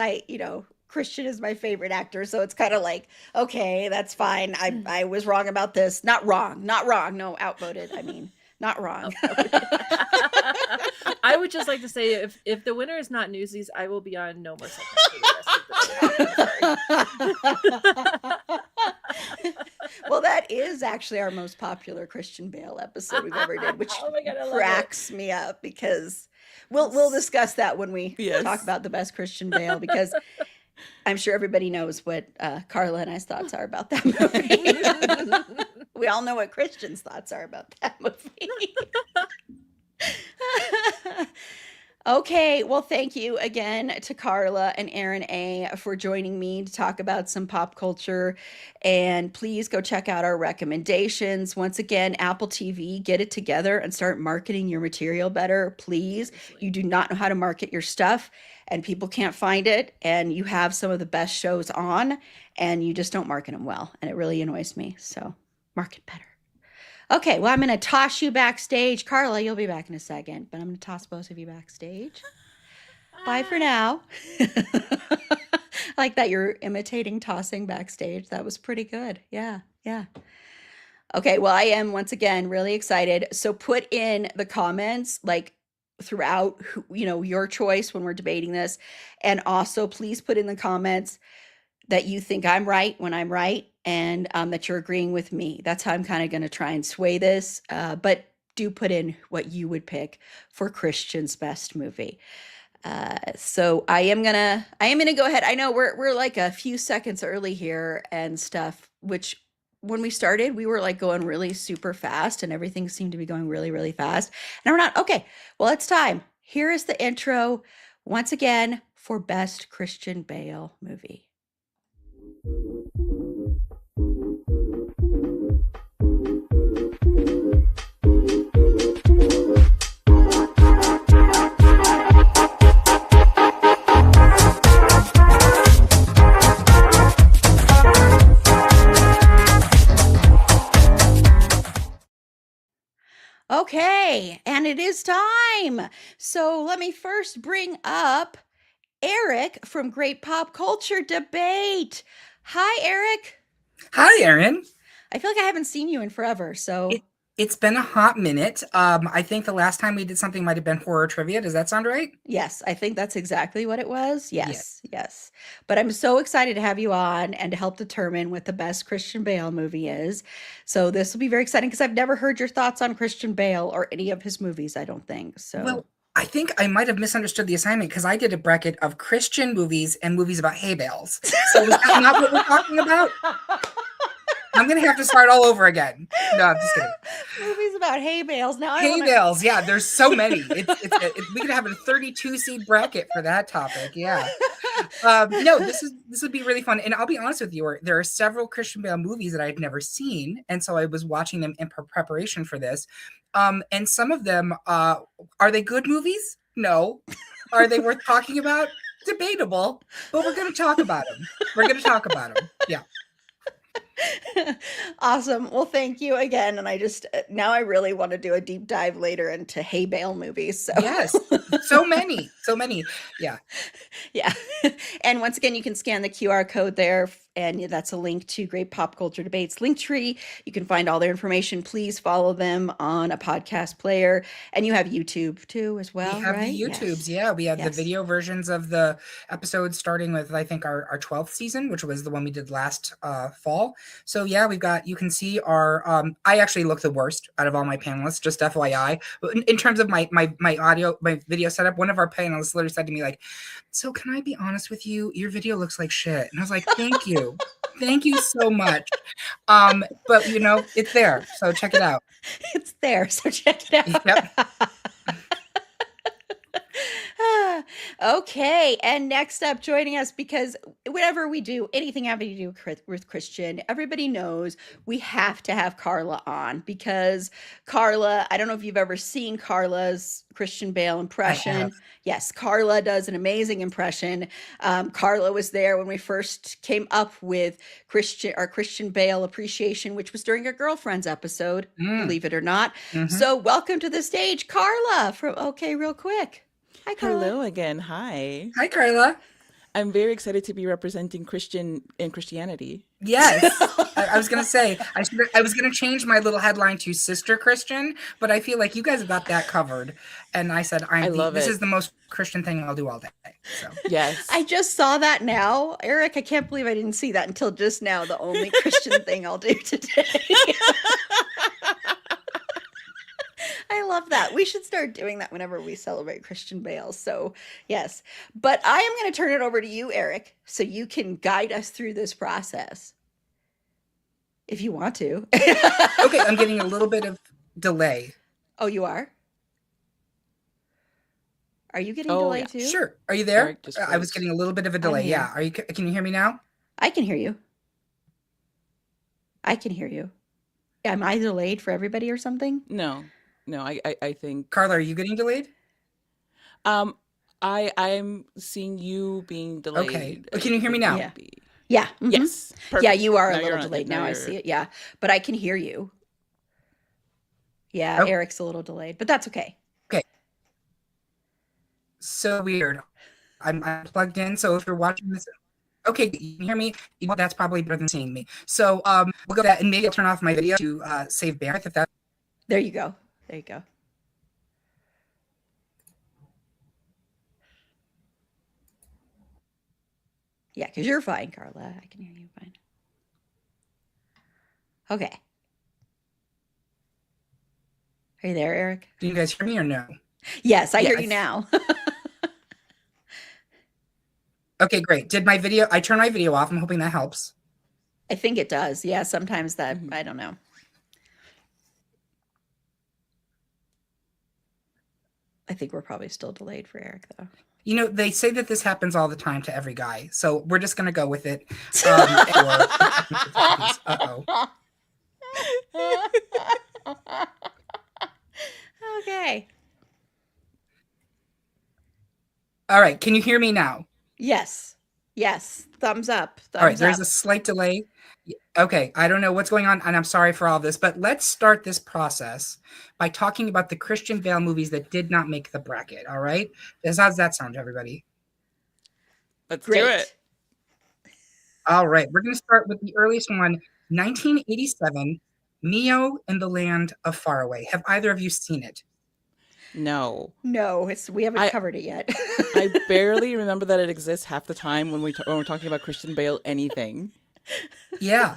Christian is my favorite actor. So it's kind of like, okay, that's fine. I was wrong about this. Not wrong. No, outvoted. I mean, not wrong. I would just like to say, if the winner is not Newsies, I will be on No More Seconds for the rest of the day. Well, that is actually our most popular Christian Bale episode we've ever did, which Oh my God, I love cracks me up, because we'll discuss that when we talk about the best Christian Bale, because I'm sure everybody knows what Carla and I's thoughts are about that movie. We all know what Christian's thoughts are about that movie. Okay, well, thank you again to Carla and Aaron A. for joining me to talk about some pop culture. And please go check out our recommendations. Once again, Apple TV, get it together and start marketing your material better, please. You do not know how to market your stuff, and people can't find it. And you have some of the best shows on, and you just don't market them well. And it really annoys me. So market better. Okay, well, I'm going to toss you backstage. Carla, you'll be back in a second, but I'm going to toss both of you backstage. Bye for now. I like that you're imitating tossing backstage. That was pretty good. Yeah. Okay, well, I am once again really excited. So put in the comments, like throughout, your choice when we're debating this. And also, please put in the comments that you think I'm right when I'm right, and that you're agreeing with me. That's how I'm kind of going to try and sway this. But do put in what you would pick for Christian's best movie. So I am gonna go ahead. I know we're like a few seconds early here and stuff, which when we started, we were like going really super fast, and everything seemed to be going really, really fast. And we're not. Okay, well, it's time. Here is the intro once again for Best Christian Bale Movie. Okay, and it is time. So let me first bring up Eric from Great Pop Culture Debate. Hi, Eric. Hi, Erin. I feel like I haven't seen you in forever, so It's been a hot minute. I think the last time we did something might have been horror trivia. Does that sound right? yes, I think that's exactly what it was. Yeah. Yes, yes. But I'm so excited to have you on and to help determine what the best Christian Bale movie is. So this will be very exciting because I've never heard your thoughts on Christian Bale or any of his movies, I don't think. So Well, I think I might have misunderstood the assignment because I did a bracket of Christian movies and movies about hay bales. So is that not what we're talking about? I'm going to have to start all over again. No, I'm just kidding. movies about hay bales. Now I Hay want bales, yeah, there's so many. We could have a 32 seed bracket for that topic. Yeah. No, this would be really fun. And I'll be honest with you, there are several Christian Bale movies that I've never seen, and so I was watching them in preparation for this. And some of them, are they good movies? No. Are they worth talking about? Debatable. But we're going to talk about them. We're going to talk about them. Yeah. Awesome. Well, thank you again. And I just now I really want to do a deep dive later into hay bale movies. So Yes. So many. Yeah. yeah. And once again, you can scan the QR code there, and that's a link to Great Pop Culture Debates Linktree. You can find all their information. Please follow them on a podcast player, and you have YouTube too as well. We have right? the YouTubes. Yes. Yeah, we have the Yes. video versions of the episodes starting with, I think, our 12th season, which was the one we did last fall. So yeah, you can see our, I actually look the worst out of all my panelists, just FYI. But in terms of my audio, my video setup, one of our panelists literally said to me like, so can I be honest with you? Your video looks like shit. And I was like, thank you. Thank you so much. But it's there. So check it out. It's there. So check it out. Yep. Okay, and next up, joining us, because whenever we do anything having to do with Christian, everybody knows we have to have Carla on, because Carla, I don't know if you've ever seen Carla's Christian Bale impression. Yes, Carla does an amazing impression. Carla was there when we first came up with our Christian Bale appreciation, which was during our Girlfriends episode, believe it or not. Mm-hmm. So welcome to the stage, Carla from OK Real Quick. Hi, Carla. Hello again. Hi. Hi, Carla. I'm very excited to be representing Christianity. Yes. I was going to say, I was going to change my little headline to Sister Christian, but I feel like you guys have got that covered. And I said, this is the most Christian thing I'll do all day. So yes. I just saw that now. Eric, I can't believe I didn't see that until just now. The only Christian thing I'll do today. I love that. We should start doing that whenever we celebrate Christian Bale. So, yes. But I am going to turn it over to you, Eric, so you can guide us through this process. If you want to. Okay, I'm getting a little bit of delay. Oh, you are? Are you getting delay too? Sure. Are you there? Eric just I was getting a little bit of a delay. Yeah. Can you hear me now? I can hear you. I can hear you. Am I delayed for everybody or something? No, I think. Carla, are you getting delayed? I'm seeing you being delayed. Okay. Can you hear me now? Yeah. Yeah. Mm-hmm. Yes. Perfect. Yeah, you are a Now little you're on- delayed. now Now I you're- see it. Yeah. But I can hear you. Yeah, Oh. Eric's a little delayed, but that's okay. So weird. I'm plugged in. So if you're watching this, okay, you can hear me. That's probably better than seeing me. So we'll go with that, and maybe I'll turn off my video to save bandwidth if that. There you go. There you go. Yeah, because you're fine, Carla. I can hear you fine. Okay. Are you there, Eric? Do you guys hear me or no? Yes, I hear Yes. you now. Okay, great. I turned my video off. I'm hoping that helps. I think it does. Yeah, sometimes that, Mhm. I don't know. I think we're probably still delayed for Eric, though. They say that this happens all the time to every guy, so we're just gonna go with it. Uh-oh. Okay. All right, can you hear me now? Yes. Yes. Thumbs up. Thumbs All right, there's up. a slight delay. Okay, I don't know what's going on, and I'm sorry for all this, but let's start this process by talking about the Christian Bale movies that did not make the bracket, all right? How's that sound to everybody? Let's Great. do it. All right, we're going to start with the earliest one, 1987, Neo in the Land of Faraway. Have either of you seen it? No. No, we haven't I covered it yet. I barely remember that it exists half the time when when we're talking about Christian Bale anything. Yeah.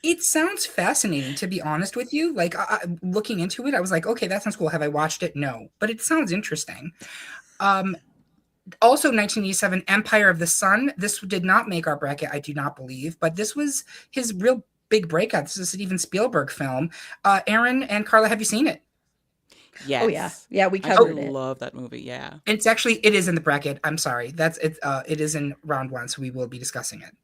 It sounds fascinating, to be honest with you. Like, looking into it, I was like, okay, that sounds cool. Have I watched it? No. But it sounds interesting. Um, Also, 1987, Empire of the Sun. This did not make our bracket, I do not believe, but this was his real big breakout. This is a Steven Spielberg film. Aaron and Carla, have you seen it? Oh yeah. Yes. Yeah, we I covered it. love that movie. Yeah. It is in the bracket. I'm sorry. That's it. It is in round one, so we will be discussing it.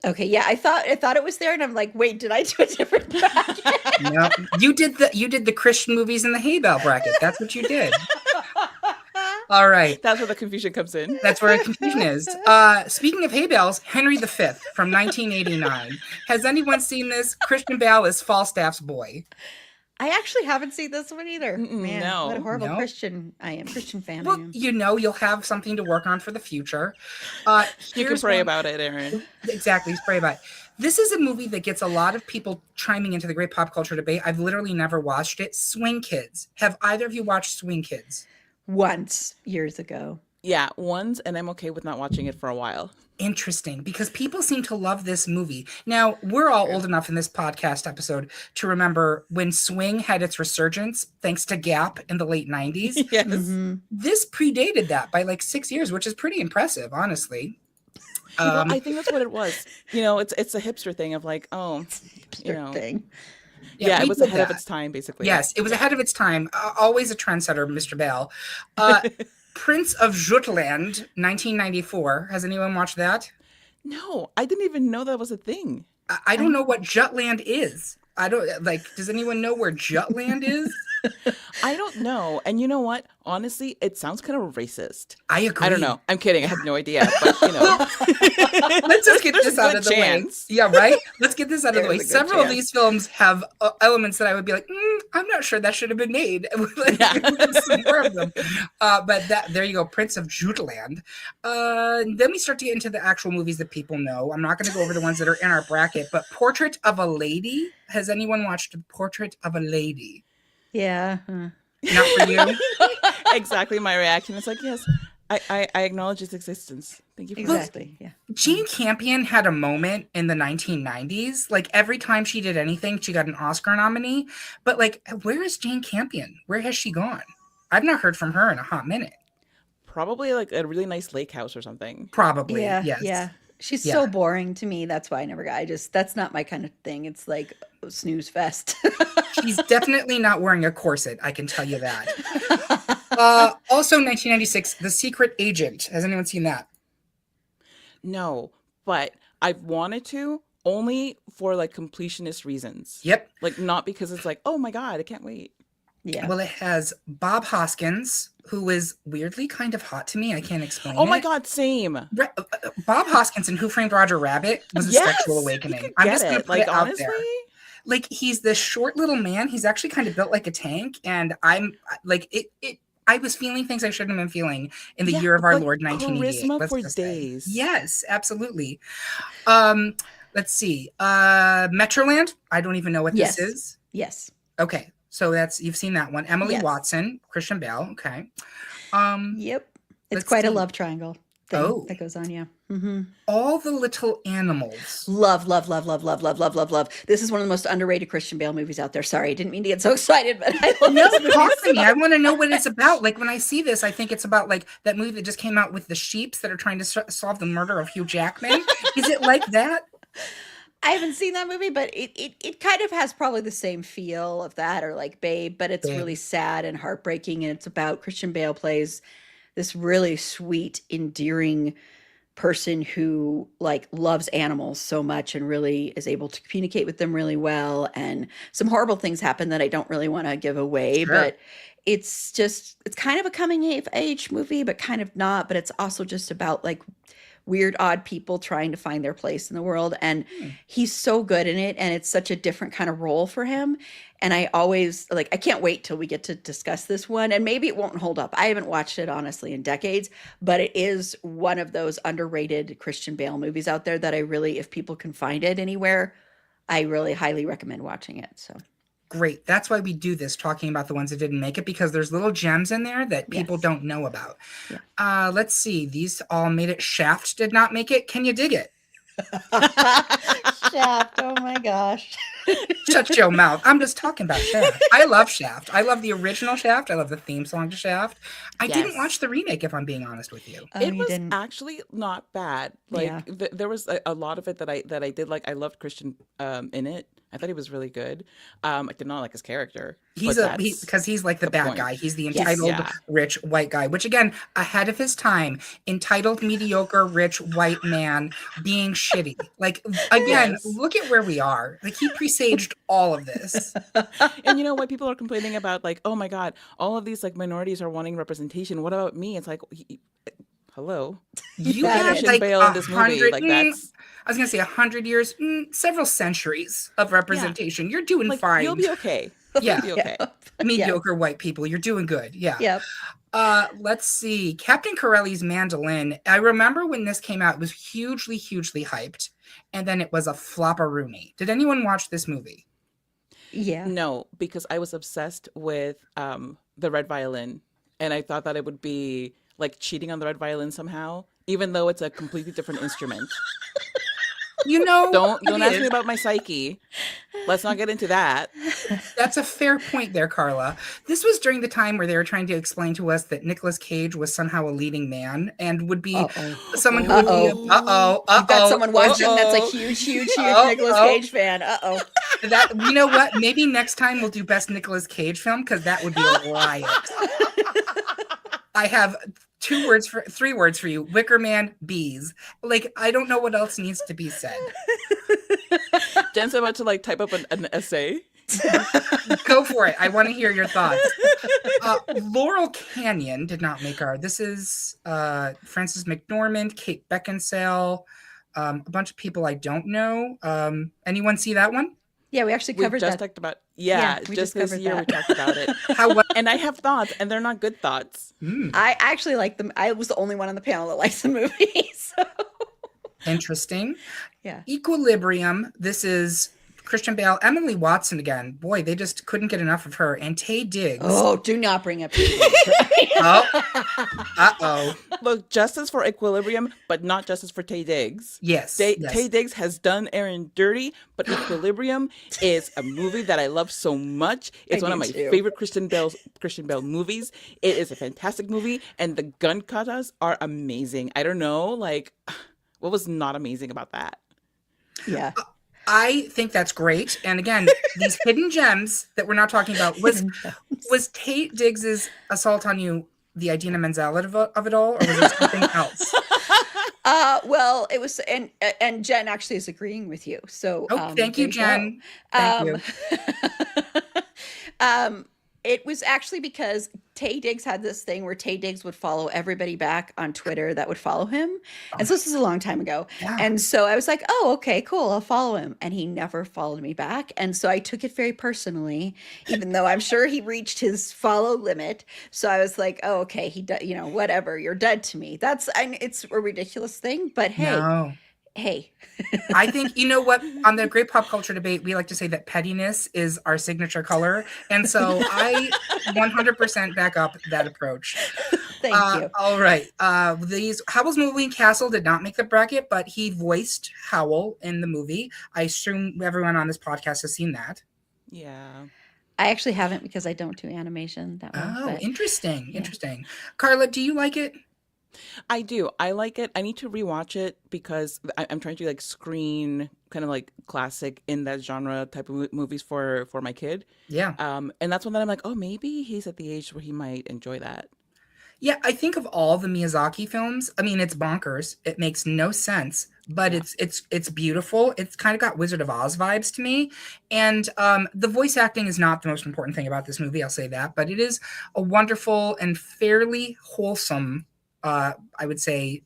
Okay, yeah, I thought it was there, and I'm like, wait, did I do a different bracket? No, you did the Christian movies in the hay bale bracket. That's what you did. All right. That's where the confusion comes in. That's where the confusion is. Speaking of hay bales, Henry V from 1989. Has anyone seen this? Christian Bale is Falstaff's boy. I actually haven't seen this one either. Mm-mm, Man, no. what a horrible No? Christian fan I Well, am. you'll have something to work on for the future. You can Here's pray one- about it, Aaron. Exactly, pray about it. This is a movie that gets a lot of people chiming into the great pop culture debate. I've literally never watched it. Swing Kids. Have either of you watched Swing Kids? Once years ago. Yeah, once, and I'm okay with not watching it for a while. Interesting, because people seem to love this movie. Now, we're all old enough in this podcast episode to remember when swing had its resurgence, thanks to Gap in the late 90s. Yes. Mhm. This predated that by like 6 years, which is pretty impressive, honestly. Well, I think that's what it was. It's a hipster thing of like, Hipster thing. yeah, we it was did ahead of that. its time, basically. Yes, it was ahead of its time. Always a trendsetter, Mr. Bell. Prince of Jutland, 1994. Has anyone watched that? No, I didn't even know that was a thing. I don't know what Jutland is. I don't like. Does anyone know where Jutland is? I don't know. And you know what? Honestly, it sounds kind of racist. I agree. I don't know. I'm kidding. I have no idea. But, Let's just get There's this a out good of the chance. way. Yeah, right? Let's get this out of the way. There's a good Several of chance. these films have elements that I would be like, I'm not sure that should have been made. Like, Yeah. some more of them. But there you go, Prince of Jutland. Then we start to get into the actual movies that people know. I'm not going to go over the ones that are in our bracket, but Portrait of a Lady. Has anyone watched Portrait of a Lady? Yeah. Not for you? Exactly my reaction. It's like, yes, I acknowledge its existence. Thank you for Exactly. Yeah. Jane Campion had a moment in the 1990s. Like every time she did anything, she got an Oscar nominee. But like, where is Jane Campion? Where has she gone? I've not heard from her in a hot minute. Probably like a really nice lake house or something. Probably. Yeah. Yes. Yeah. She's Yeah. so boring to me. That's why I never got. That's not my kind of thing. It's like a snooze fest. She's definitely not wearing a corset. I can tell you that. Also, 1996, The Secret Agent. Has anyone seen that? No, but I've wanted to only for like completionist reasons. Yep. Like not because it's like, oh my God, I can't wait. Yeah. Well, it has Bob Hoskins, who is weirdly kind of hot to me. I can't explain Oh my it. God, same. Bob Hoskins in Who Framed Roger Rabbit was a Yes, sexual you awakening. could I'm get just going to it. put Like it out honestly, there. Like he's this short little man. He's actually kind of built like a tank, and I'm like it. I was feeling things I shouldn't have been feeling in the Yeah, year of our like Lord 1988. charisma let's for just say. days. Yes, absolutely. Let's see. Metroland. I don't even know what Yes. this is. Yes. Okay, so you've seen that one. Emily Yes. Watson, Christian Bale. Okay. Yep. It's Let's quite a see. love triangle thing Oh. that goes on. Yeah. Mm-hmm. All the Little Animals. Love, love, love, love, love, love, love, love, love. This is one of the most underrated Christian Bale movies out there. Sorry, I didn't mean to get so excited, but I love No, this movie talk so to me. I much. want to know what it's about. Like when I see this, I think it's about like that movie that just came out with the sheeps that are trying to solve the murder of Hugh Jackman. Is it like that? I haven't seen that movie, but it kind of has probably the same feel of that or like Babe, but it's Babe. really sad and heartbreaking. And it's about Christian Bale plays this really sweet, endearing person who like loves animals so much and really is able to communicate with them really well. And some horrible things happen that I don't really want to give away, Sure. but it's kind of a coming of age movie, but kind of not. But it's also just about like weird, odd people trying to find their place in the world. And he's so good in it. And it's such a different kind of role for him. And I always like, I can't wait till we get to discuss this one. And maybe it won't hold up. I haven't watched it honestly in decades, but it is one of those underrated Christian Bale movies out there that I really, if people can find it anywhere, I really highly recommend watching it. So Great. That's why we do this, talking about the ones that didn't make it, because there's little gems in there that people yes. don't know about. Yeah. Let's see. These all made it. Shaft did not make it. Can you dig it? Shaft. Oh my gosh. Shut your mouth. I'm just talking about Shaft. I love Shaft. I love the original Shaft. I love the theme song to Shaft. I didn't Yes. watch the remake, if I'm being honest with you. Oh, It you was didn't. actually not bad. Like Yeah. there was a lot of it that I did like. I loved Christian in it. I thought he was really good. I did not like his character, He's but that's because he's like the the bad point. guy. He's the Yes. entitled Yeah. rich white guy, which again, ahead of his time, entitled mediocre rich white man being shitty. Like again, Yes. look at where we are. Like he presaged all of this. And you know what? People are complaining about like, oh my God, all of these like minorities are wanting representation. What about me? It's like, hello, You Got had it. Christian like Bale in this movie. Like that's I was gonna say 100 years, several centuries of yeah. representation. You're doing Like fine. you'll be okay. Yeah, You'll be okay. Yep. mediocre white people. You're doing good. Yeah. Yep. Let's see. Captain Corelli's Mandolin. I remember when this came out, it was hugely, hugely hyped, and then it was a flopperoonie. Did anyone watch this movie? Yeah. No, because I was obsessed with the red violin, and I thought that it would be like cheating on the red violin somehow, even though it's a completely different instrument. You know, Don't it ask me is. about my psyche. Let's not get into that. That's a fair point there, Carla. This was during the time where they were trying to explain to us that Nicolas Cage was somehow a leading man and would be Uh-oh. someone who would be Uh-oh. uh-oh, You've got someone watching that's a Uh-oh. huge, huge, huge Uh-oh. Nicolas Cage fan. Uh-oh. that you know what? Maybe next time we'll do best Nicolas Cage film, because that would be a riot. I have three words for you. Wicker Man, bees. Like, I don't know what else needs to be said. Jen's about to like type up an essay. Go for it. I want to hear your thoughts. Laurel Canyon did not make our. This is Frances McDormand, Kate Beckinsale, a bunch of people I don't know. Anyone see that one? Yeah, we actually We've covered just that. talked about Yeah, we just just this covered year we that. talked about it. How well? And I have thoughts, and they're not good thoughts. I actually like them. I was the only one on the panel that likes the movie. So Interesting. yeah. Equilibrium. This is Christian Bale, Emily Watson again. Boy, they just couldn't get enough of her. And Taye Diggs. Oh, do not bring up. Oh. Uh-oh. Look, justice for Equilibrium, but not justice for Taye Diggs. Yes. Taye yes. Diggs has done Aaron dirty, but Equilibrium is a movie that I love so much. It's one of my favorite Christian Bale movies. It is a fantastic movie, and the gun katas are amazing. I don't know, like, what was not amazing about that? Yeah. I think that's great. And again, these hidden gems that we're not talking about was Taye Diggs's assault on you the Idina Menzel of it all, or was it something else? Well, it was, and Jen actually is agreeing with you. So, Thank you, Jen. Thank you. It was actually because Taye Diggs had this thing where Taye Diggs would follow everybody back on Twitter that would follow him. And so this is a long time ago. Yeah. And so I was like, oh, okay, cool. I'll follow him. And he never followed me back. And so I took it very personally, even though I'm sure he reached his follow limit. So I was like, oh, okay, whatever, you're dead to me. It's a ridiculous thing, but hey, No. hey. I think, you know what, on the Great Pop Culture Debate, we like to say that pettiness is our signature color. And so I 100% back up that approach. Thank you. All right. Howell's movie Castle did not make the bracket, but he voiced Howell in the movie. I assume everyone on this podcast has seen that. Yeah. I actually haven't because I don't do animation that well. Oh, but interesting. yeah. Interesting. Carla, do you like it? I do. I like it. I need to rewatch it because I'm trying to like screen kind of like classic in that genre type of movies for my kid. Yeah. And that's one that I'm like, oh, maybe he's at the age where he might enjoy that. Yeah, I think of all the Miyazaki films, I mean, it's bonkers. It makes no sense, but Yeah. it's beautiful. It's kind of got Wizard of Oz vibes to me. And the voice acting is not the most important thing about this movie, I'll say that, but it is a wonderful and fairly wholesome, I would say,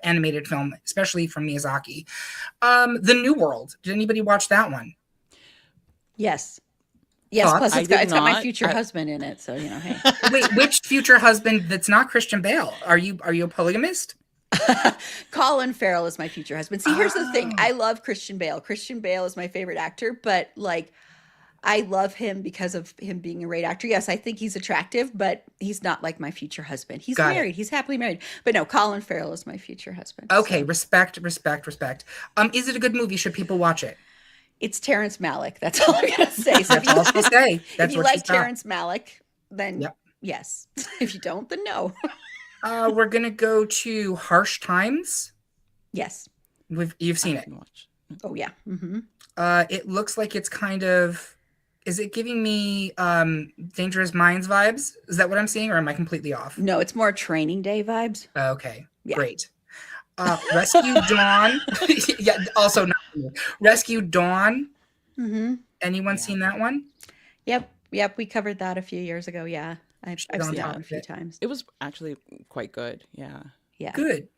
animated film, especially from Miyazaki. The New World. Did anybody watch that one? yes. Yes, Thoughts? plus I it's got, did it's got my not. future husband in it, so hey. Wait, which future husband that's not Christian Bale? Are you a polygamist? Colin Farrell is my future husband. See, here's the thing. Oh, I love Christian Bale. Christian Bale is my favorite actor, but like I love him because of him being a great actor. Yes, I think he's attractive, but he's not like my future husband. He's got it. married. He's happily married. But no, Colin Farrell is my future husband. Okay, So respect, respect, respect. Is it a good movie? Should people watch it? it's Terrence Malick. That's all I'm gonna say. So That's all she'll say. if That's you what she's like got. Terrence Malick, then Yep. yes. If you don't, then no. We're gonna go to Harsh Times. Yes. You've I seen it. haven't watched. Oh yeah. Hmm. It looks like it's kind of. Is it giving me Dangerous Minds vibes? Is that what I'm seeing, or am I completely off? No, it's more Training Day vibes. Okay, Yeah. great. Rescue Dawn. Yeah, also not for me. Rescue Dawn. Hmm. Anyone Yeah. seen that one? Yep. Yep. We covered that a few years ago. Yeah. I've Shit on seen top that one a of few it. times. It was actually quite good. Yeah. Yeah. Good.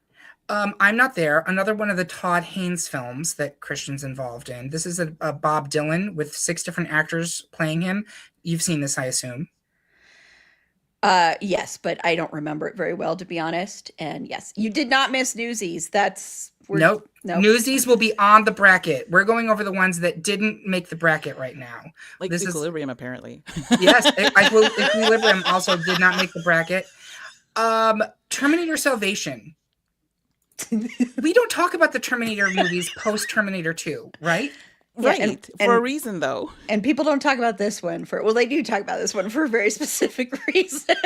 I'm Not There. Another one of the Todd Haynes films that Christian's involved in. This is a Bob Dylan with 6 different actors playing him. You've seen this, I assume. Yes, but I don't remember it very well, to be honest. And yes, you did not miss Newsies. Nope. Nope. Newsies will be on the bracket. We're going over the ones that didn't make the bracket right now. Like This is Equilibrium, apparently. yes. Equilibrium also did not make the bracket. Terminator Salvation. We don't talk about the Terminator movies post Terminator 2, right? Yeah, Right. For a reason, though. And people don't talk about this one well, they do talk about this one for a very specific reason.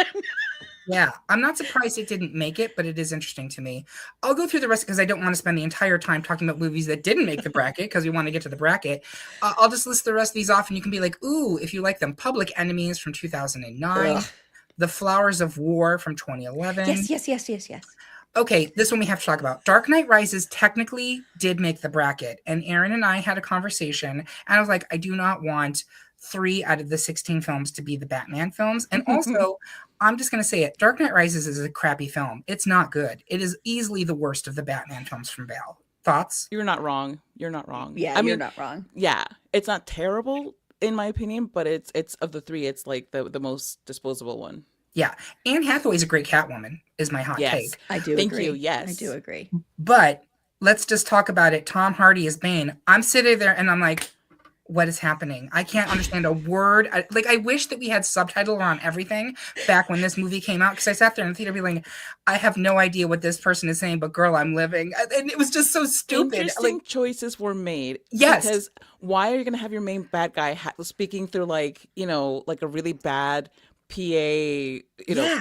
Yeah, I'm not surprised it didn't make it, but it is interesting to me. I'll go through the rest because I don't want to spend the entire time talking about movies that didn't make the bracket because we want to get to the bracket. I'll just list the rest of these off and you can be like, ooh, if you like them. Public Enemies from 2009, Ugh. The Flowers of War from 2011. Yes. Okay, this one we have to talk about. Dark Knight Rises technically did make the bracket, and Aaron and I had a conversation, and I was like, I do not want 3 out of the 16 films to be the Batman films. And also, I'm just going to say it, Dark Knight Rises is a crappy film. It's not good. It is easily the worst of the Batman films from Bale. Thoughts? You're not wrong. You're not wrong. Yeah, I you're mean, not wrong. yeah, it's not terrible in my opinion, but it's of the 3, it's like the most disposable one. Yeah. Anne Hathaway's a great Catwoman, is my hot Yes. take. I do Thank agree. you, yes. I do agree. But let's just talk about it. Tom Hardy is Bane. I'm sitting there and I'm like, what is happening? I can't understand a word. I wish that we had subtitle on everything back when this movie came out because I sat there in the theater being like, I have no idea what this person is saying, but girl, I'm living. And it was just so stupid. Interesting choices were made. Yes. Because why are you going to have your main bad guy speaking through like a really bad PA, Yeah.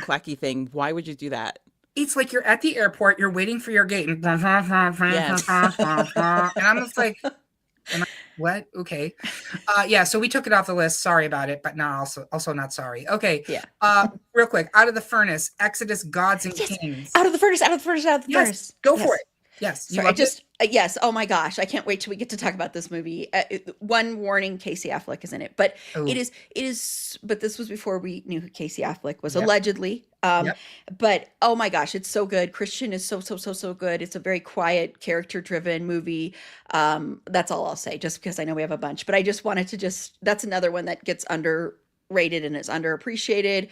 clacky thing? Why would you do that? It's like you're at the airport, you're waiting for your gate, and Yes. and I'm just like, what? Okay. Yeah, so we took it off the list. Sorry about it, but not also not sorry. Okay. Yeah. Real quick, Out of the Furnace, Exodus, Gods and Yes. Kings. Out of the furnace, out of the furnace, out of the Yes, furnace. go Yes. for it. Yes. You Sorry, loved it? yes. Oh my gosh, I can't wait till we get to talk about this movie. One warning: Casey Affleck is in it, but Ooh. it is. But this was before we knew who Casey Affleck was, Yep. allegedly. Yep. But oh my gosh, it's so good. Christian is so good. It's a very quiet, character-driven movie. That's all I'll say, just because I know we have a bunch. But I just wanted to that's another one that gets underrated and is underappreciated.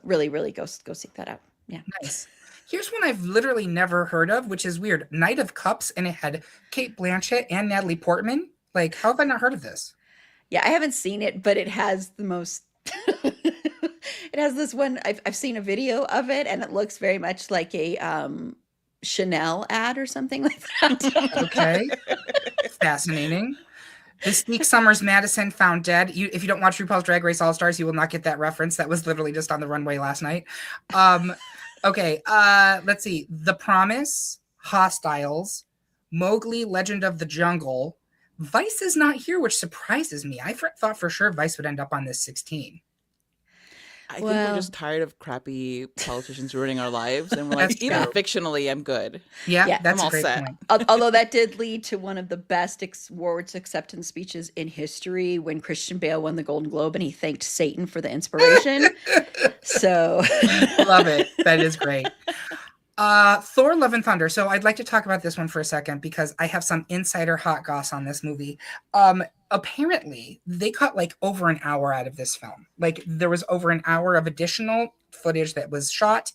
Really go seek that out. Yeah. Nice. Here's one I've literally never heard of, which is weird. Knight of Cups, and it had Kate Blanchett and Natalie Portman. Like, how have I not heard of this? Yeah, I haven't seen it, but it has the most. It has this one. I've seen a video of it, and it looks very much like a Chanel ad or something like that. Okay. Fascinating. Mystique Summers Madison found dead. If you don't watch RuPaul's Drag Race All Stars, you will not get that reference. That was literally just on the runway last night. Okay. Let's see. The Promise, Hostiles, Mowgli, Legend of the Jungle. Vice is not here, which surprises me. I thought for sure Vice would end up on this 16. I think Well- we're just tired of crappy politicians ruining our lives, and we're That's like, even true. fictionally, I'm good. Yeah, Yeah, that's I'm a all great set. point. Although that did lead to one of the best awards acceptance speeches in history when Christian Bale won the Golden Globe and he thanked Satan for the inspiration. So Love it. That is great. Thor Love and Thunder. So I'd like to talk about this one for a second because I have some insider hot goss on this movie. Apparently they cut like over an hour out of this film. Like there was over an hour of additional footage that was shot.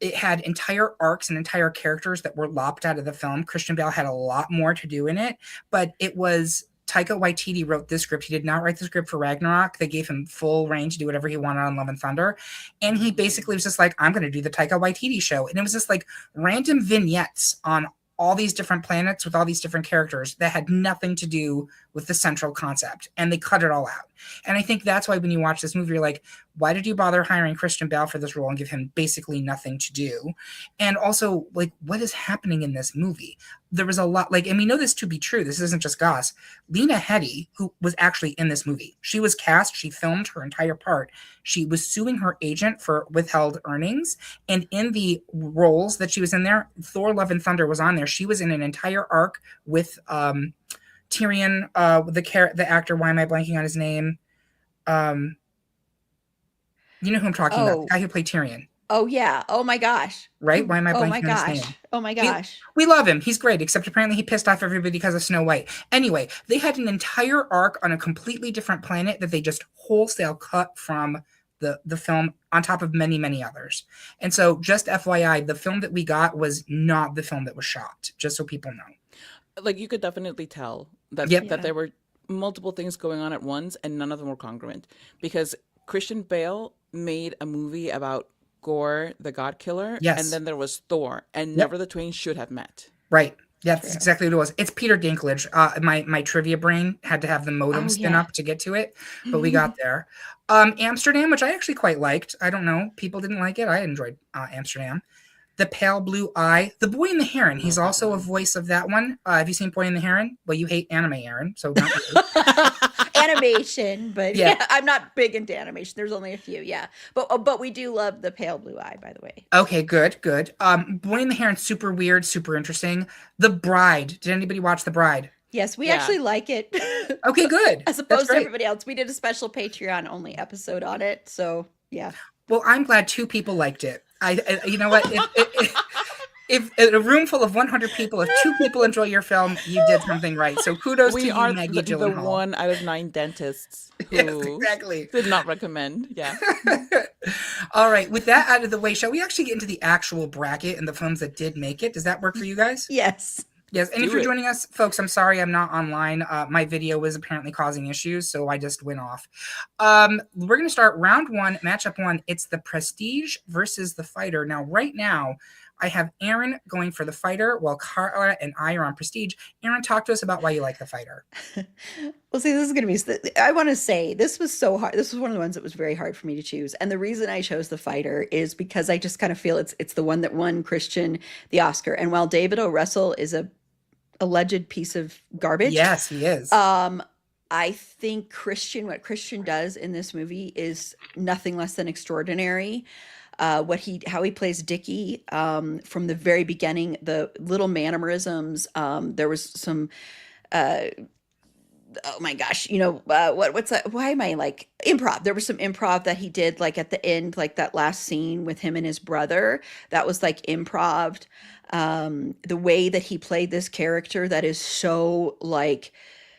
it had entire arcs and entire characters that were lopped out of the film. Christian Bale had a lot more to do in it, but it was Taika Waititi wrote this script. He did not write the script for Ragnarok. They gave him full reign to do whatever he wanted on Love and Thunder. And he basically was just like, I'm going to do the Taika Waititi show. And it was just like random vignettes on all these different planets with all these different characters that had nothing to do with the central concept. And they cut it all out. And I think that's why when you watch this movie, you're like, why did you bother hiring Christian Bale for this role and give him basically nothing to do? And also, like, what is happening in this movie? There was a lot, like, and we know this to be true. This isn't just goss. Lena Headey, who was actually in this movie, she was cast, she filmed her entire part. She was suing her agent for withheld earnings. And in the roles that she was in there, Thor Love and Thunder was on there. She was in an entire arc with Tyrion, the actor, why am I blanking on his name? You know who I'm talking about, the guy who played Tyrion. Oh yeah. Oh my gosh. Right? Why am I Oh blanking my on his gosh. name? Oh my gosh. We love him. He's great, except apparently he pissed off everybody because of Snow White. Anyway, they had an entire arc on a completely different planet that they just wholesale cut from the film on top of many, many others. And so just FYI, the film that we got was not the film that was shot, just so people know. Like, you could definitely tell that Yep. that there were multiple things going on at once and none of them were congruent, because Christian Bale made a movie about Gore the God Killer, Yes. and then there was Thor, and never the twain should have met. Right. Yeah, that's exactly what it was. It's Peter Dinklage. My trivia brain had to have the modem spin up to get to it, but we got there. Amsterdam, which I actually quite liked. I don't know. People didn't like it. I enjoyed Amsterdam. The Pale Blue Eye. The Boy and the Heron. He's also a voice of that one. Have you seen Boy and the Heron? Well, you hate anime, Aaron, so not really. Animation, but Yeah. yeah, I'm not big into animation. There's only a few, yeah. But we do love the Pale Blue Eye, by the way. Okay, good. Boy and the Heron, super weird, super interesting. The Bride. Did anybody watch The Bride? Yes, we Yeah. actually like it. Okay, good. As That's opposed to great. everybody else. We did a special Patreon only episode on it. So yeah. Well, I'm glad 2 people liked it. I you know what? If in a room full of 100 people, if 2 people enjoy your film, you did something right. So kudos to We you, are Maggie the Gyllenhaal. 1 out of 9 dentists who Yes, exactly. did not recommend. Yeah. All right. With that out of the way, shall we actually get into the actual bracket and the films that did make it? Does that work for you guys? Yes. Yes, and if Do you're it. joining us, folks, I'm sorry I'm not online. My video was apparently causing issues, so I just went off. We're going to start round 1, matchup 1. It's the Prestige versus the Fighter. Now, right now, I have Aaron going for the Fighter, while Carla and I are on Prestige. Aaron, talk to us about why you like the Fighter. Well, see, this is going to be, I want to say this was so hard. This was one of the ones that was very hard for me to choose. And the reason I chose the Fighter is because I just kind of feel it's the one that won Christian the Oscar. And while David O. Russell is a alleged piece of garbage. Yes, he is. I think what Christian does in this movie is nothing less than extraordinary. How he plays Dickie from the very beginning, the little mannerisms. There was some, oh my gosh, what's that? Why am I like improv? There was some improv that he did like at the end, like that last scene with him and his brother. That was like improv. The way that he played this character that is so like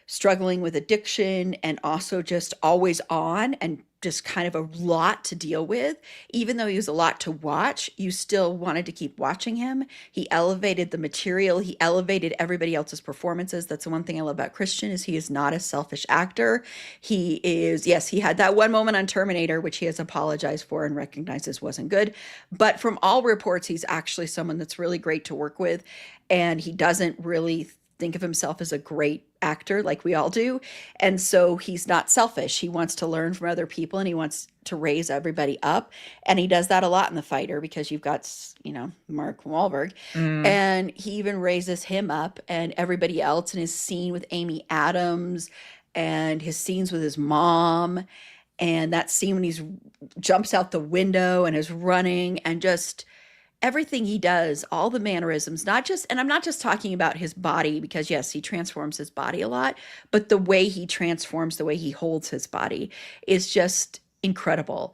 struggling with addiction and also just always on and just kind of a lot to deal with. Even though he was a lot to watch, you still wanted to keep watching him. He elevated the material. He elevated everybody else's performances. That's the one thing I love about Christian is he is not a selfish actor. He is, yes, he had that one moment on Terminator, which he has apologized for and recognizes wasn't good. But from all reports, he's actually someone that's really great to work with. And he doesn't really think of himself as a great actor like we all do. And so he's not selfish. He wants to learn from other people and he wants to raise everybody up. And he does that a lot in The Fighter because you've got, Mark Wahlberg. And he even raises him up and everybody else in his scene with Amy Adams and his scenes with his mom. And that scene when he jumps out the window and is running and just everything he does, all the mannerisms, and I'm not just talking about his body because yes, he transforms his body a lot, but the way he transforms, the way he holds his body is just incredible.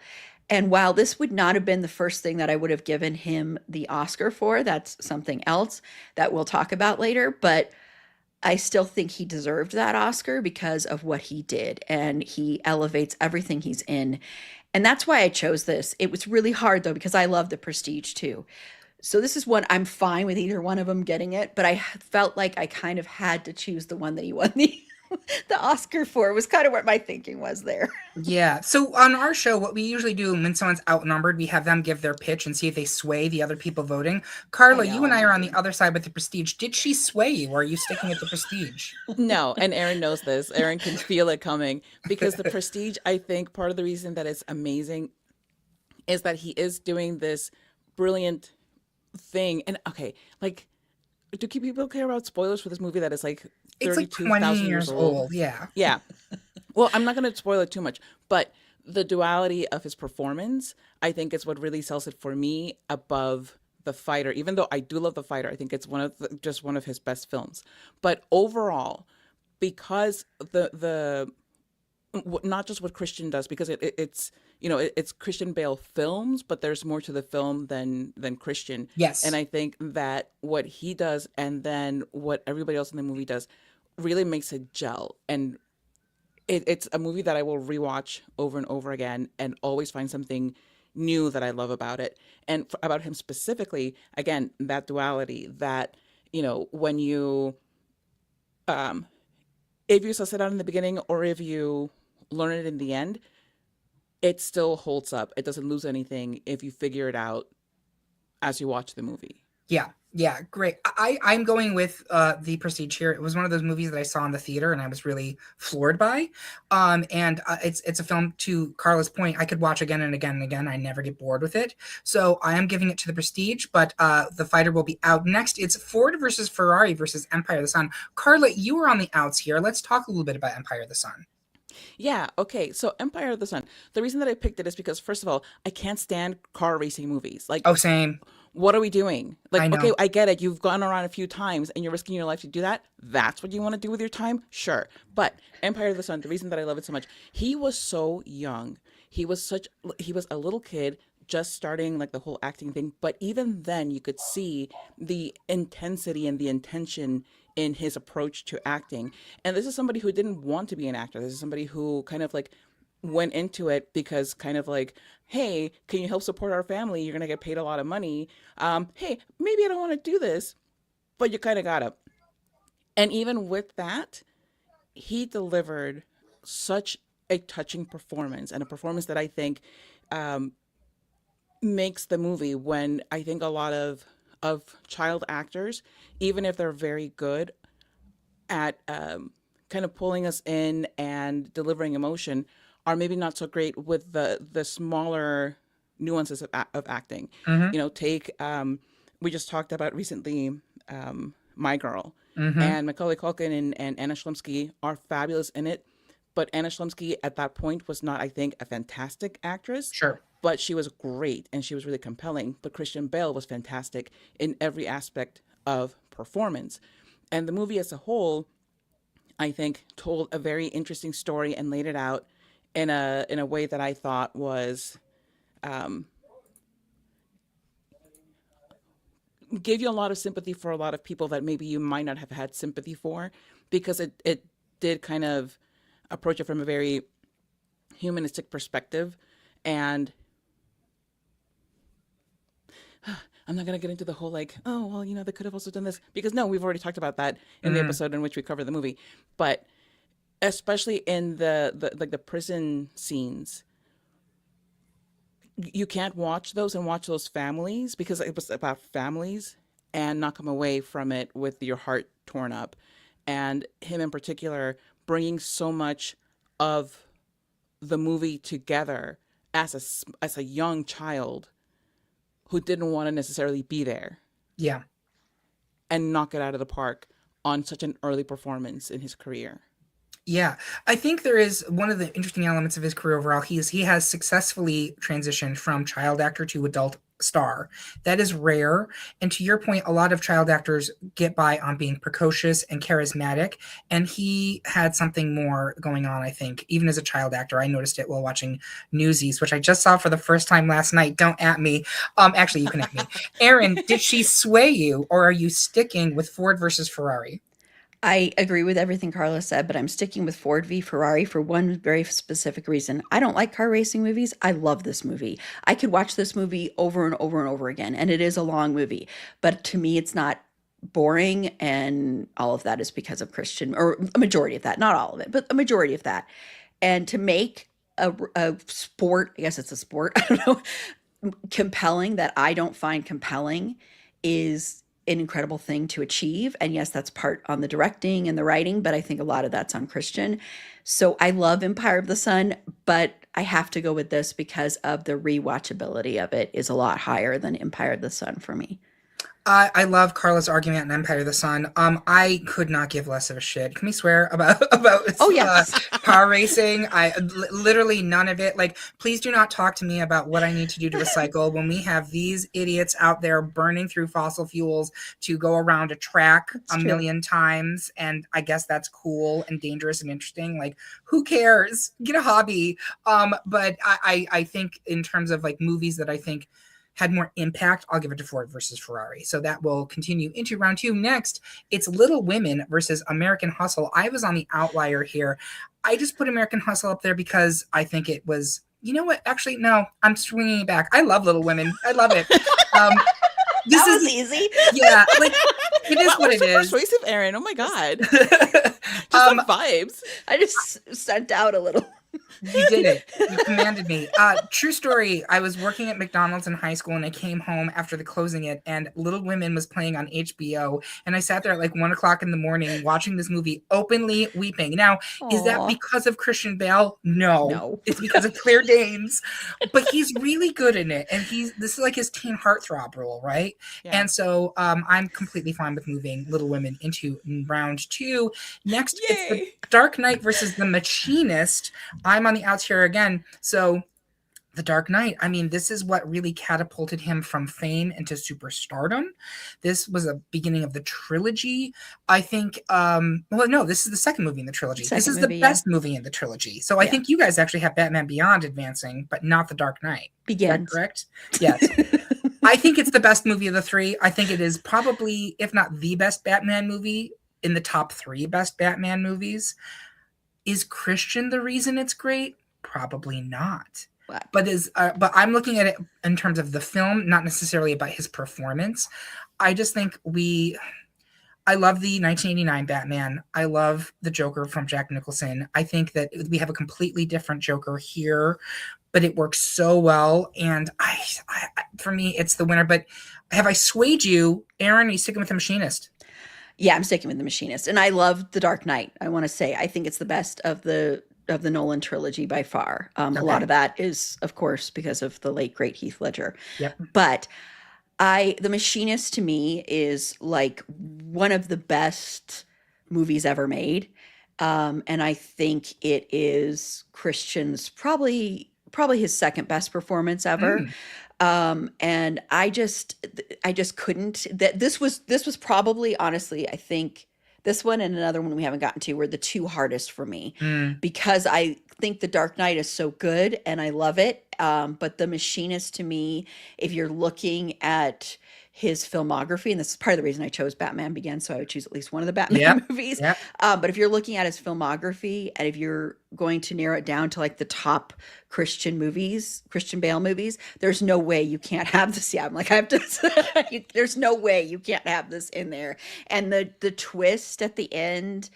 And while this would not have been the first thing that I would have given him the Oscar for, that's something else that we'll talk about later, but I still think he deserved that Oscar because of what he did, and he elevates everything he's in. And that's why I chose this. It was really hard though because I love The Prestige too. So this is one I'm fine with either one of them getting it, but I felt like I kind of had to choose the one that he won the the Oscar for. It was kind of what my thinking was there. Yeah. So on our show, what we usually do when someone's outnumbered, we have them give their pitch and see if they sway the other people voting. I Carla, you and know. I are on the other side with the Prestige. Did she sway you, or are you sticking with the Prestige? No, and Aaron knows this. Aaron can feel it coming because the Prestige, I think part of the reason that it's amazing is that he is doing this brilliant thing. And okay, like, do people care about spoilers for this movie that is like It's like 20 32,000 years years old? old. Yeah. Yeah. Well, I'm not going to spoil it too much, but the duality of his performance, I think, is what really sells it for me above the fighter. Even though I do love the fighter, I think it's just one of his best films. But overall, because not just what Christian does, because it's it's Christian Bale films, but there's more to the film than Christian. Yes. And I think that what he does and then what everybody else in the movie does really makes it gel. And it's a movie that I will rewatch over and over again and always find something new that I love about it. And about him specifically, again, that duality that, when you, if you suss it out in the beginning or if you learn it in the end, it still holds up. It doesn't lose anything if you figure it out as you watch the movie. Yeah. Yeah. Great. I'm going with the Prestige here. It was one of those movies that I saw in the theater and I was really floored by. And it's a film, to Carla's point, I could watch again and again and again. I never get bored with it. So I am giving it to the Prestige, but the fighter will be out next. It's Ford versus Ferrari versus Empire of the Sun. Carla, you were on the outs here. Let's talk a little bit about Empire of the Sun. Yeah, okay. So Empire of the Sun. The reason that I picked it is because first of all, I can't stand car racing movies. Like, Oh, same. what are we doing? I Like, know. okay, I get it. You've gone around a few times and you're risking your life to do that. That's what you want to do with your time? Sure. But Empire of the Sun, the reason that I love it so much, he was so young. He was a little kid just starting like the whole acting thing. But even then, you could see the intensity and the intention in his approach to acting. And this is somebody who didn't want to be an actor. This is somebody who kind of like went into it because kind of like, hey, can you help support our family? You're gonna get paid a lot of money. Hey, maybe I don't want to do this, but you kind of gotta. And even with that, he delivered such a touching performance and a performance that I think um, makes the movie when I think a lot of child actors, even if they're very good at kind of pulling us in and delivering emotion, are maybe not so great with the smaller nuances of acting. Mm-hmm. Take we just talked about recently My Girl, Mm-hmm. and Macaulay Culkin and Anna Schlumsky are fabulous in it. But Anna Schlumsky at that point was not, I think, a fantastic actress, Sure. but she was great and she was really compelling. But Christian Bale was fantastic in every aspect of performance. And the movie as a whole, I think, told a very interesting story and laid it out in a way that I thought was um, gave you a lot of sympathy for a lot of people that maybe you might not have had sympathy for, because it did kind of approach it from a very humanistic perspective. And I'm not going to get into the whole like, oh, well, they could have also done this, because no, we've already talked about that in the Mm-hmm. episode in which we cover the movie. But especially in the prison scenes, you can't watch those and watch those families, because it was about families, and not come away from it with your heart torn up. And him in particular bringing so much of the movie together as a young child who didn't want to necessarily be there, Yeah. and knock it out of the park on such an early performance in his career. Yeah, I think there is one of the interesting elements of his career overall. He has successfully transitioned from child actor to adult star. That is rare. And to your point, a lot of child actors get by on being precocious and charismatic. And he had something more going on, I think, even as a child actor. I noticed it while watching Newsies, which I just saw for the first time last night. Don't at me. Actually, you can at me. Aaron, did she sway you, or are you sticking with Ford versus Ferrari? I agree with everything Carla said, but I'm sticking with Ford v Ferrari for one very specific reason. I don't like car racing movies. I love this movie. I could watch this movie over and over and over again, and it is a long movie, but to me, it's not boring, and all of that is because of Christian, or a majority of that, not all of it, but a majority of that. And to make a sport, I guess it's a sport, I don't know, compelling that I don't find compelling is an incredible thing to achieve. And yes, that's part on the directing and the writing, but I think a lot of that's on Christian. So I love Empire of the Sun, but I have to go with this because of the rewatchability of it is a lot higher than Empire of the Sun for me. I love Carla's argument on Empire of the Sun. I could not give less of a shit. Can we swear about Oh, yes. car racing? Literally none of it. Like, please do not talk to me about what I need to do to recycle when we have these idiots out there burning through fossil fuels to go around a track That's a true. million times. And I guess that's cool and dangerous and interesting. Like, who cares? Get a hobby. But I think in terms of like movies that I think had more impact, I'll give it to Ford versus Ferrari. So that will continue into round two. Next, it's Little Women versus American Hustle. I was on the outlier here. I just put American Hustle up there because I think it was, you know what? Actually, no, I'm swinging it back. I love Little Women. I love it. This That was is, easy. yeah, like it is Wow, what we're it so is. persuasive, Erin. Oh my god. Just some vibes. I just sent out a little. You did it. You commanded me. True story. I was working at McDonald's in high school and I came home after the closing it and Little Women was playing on HBO. And I sat there at like 1 o'clock in the morning watching this movie, openly weeping. Now, is that Aw. because of Christian Bale? No. No. It's because of Claire Danes. But he's really good in it. And this is like his teen heartthrob role, right? Yeah. And so I'm completely fine with moving Little Women into round two. Next, it's the Yay. Dark Knight versus The Machinist. I'm on the outs here again. So The Dark Knight, I mean, this is what really catapulted him from fame into superstardom. This was a beginning of the trilogy. I think, well, no, this is the second movie in the trilogy. This Second is movie, the yeah. best movie in the trilogy. So I Yeah. think you guys actually have Batman Beyond advancing, but not The Dark Knight. Is that Begins. correct? Yes. I think it's the best movie of the three. I think it is probably, if not the best Batman movie, in the top three best Batman movies. Is Christian the reason it's great? Probably not. What? But I'm looking at it in terms of the film, not necessarily about his performance. I just think I love the 1989 Batman. I love the Joker from Jack Nicholson. I think that we have a completely different Joker here, but it works so well. And for me, it's the winner. But have I swayed you, Aaron? Are you sticking with The Machinist? Yeah, I'm sticking with The Machinist, and I love The Dark Knight. I want to say I think it's the best of the Nolan trilogy by far. A lot Okay. of that is, of course, because of the late great Heath Ledger. Yep. But The Machinist to me is like one of the best movies ever made, and I think it is Christian's probably his second best performance ever. Mm. And I just couldn't. That this was probably, honestly, I think this one and another one we haven't gotten to were the two hardest for me, Mm. because I think The Dark Knight is so good and I love it. But The Machinist to me, if you're looking at his filmography, and this is part of the reason I chose Batman Begins, so I would choose at least one of the Batman Yep. movies. Yep. But if you're looking at his filmography, and if you're going to narrow it down to like the top Christian Bale movies, there's no way you can't have this. Yeah, I'm like, I have to. There's no way you can't have this in there. And the twist at the end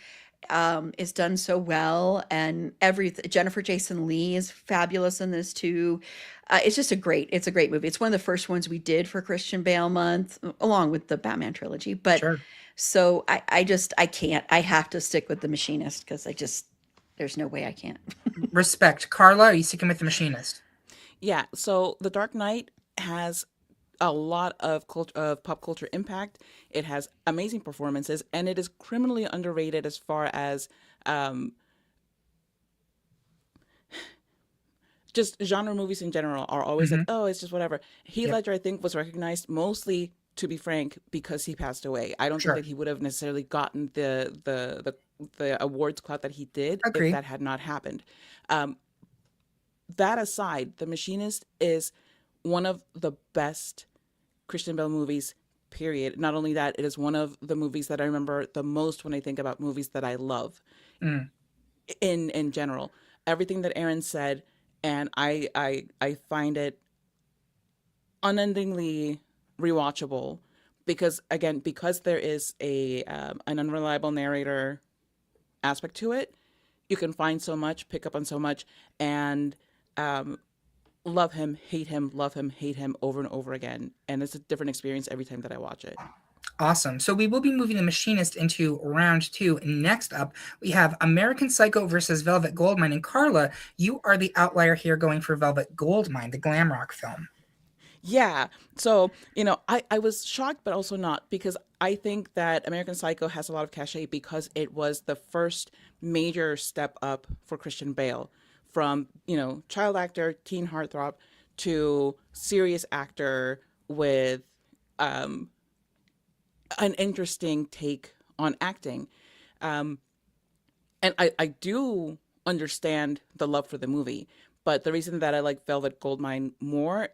is done so well, and everything. Jennifer Jason Leigh is fabulous in this too. It's a great movie. It's one of the first ones we did for Christian Bale month, along with the Batman trilogy. But Sure. so I can't. I have to stick with The Machinist because there's no way I can't. Respect. Carla, are you sticking with The Machinist? Yeah, so The Dark Knight has a lot of pop culture impact. It has amazing performances, and it is criminally underrated as far as just genre movies in general are always like, oh, it's just whatever. Heath Yep. Ledger, I think, was recognized mostly, to be frank, because he passed away. I don't Sure. think that he would have necessarily gotten the awards clout that he did Agree. if that had not happened. That aside, The Machinist is one of the best Christian Bale movies, period. Not only that, it is one of the movies that I remember the most when I think about movies that I love Mm. in general. Everything that Aaron said, and I find it unendingly rewatchable because again, because there is a an unreliable narrator aspect to it, you can find so much, pick up on so much, and um, love him, hate him, love him, hate him over and over again. And it's a different experience every time that I watch it. Awesome. So we will be moving The Machinist into round two. Next up, we have American Psycho versus Velvet Goldmine. And Carla, you are the outlier here going for Velvet Goldmine, the glam rock film. Yeah. So, I was shocked, but also not, because I think that American Psycho has a lot of cachet because it was the first major step up for Christian Bale from, child actor, teen heartthrob to serious actor with um, an interesting take on acting. Um, and I do understand the love for the movie, but the reason that I like Velvet Goldmine more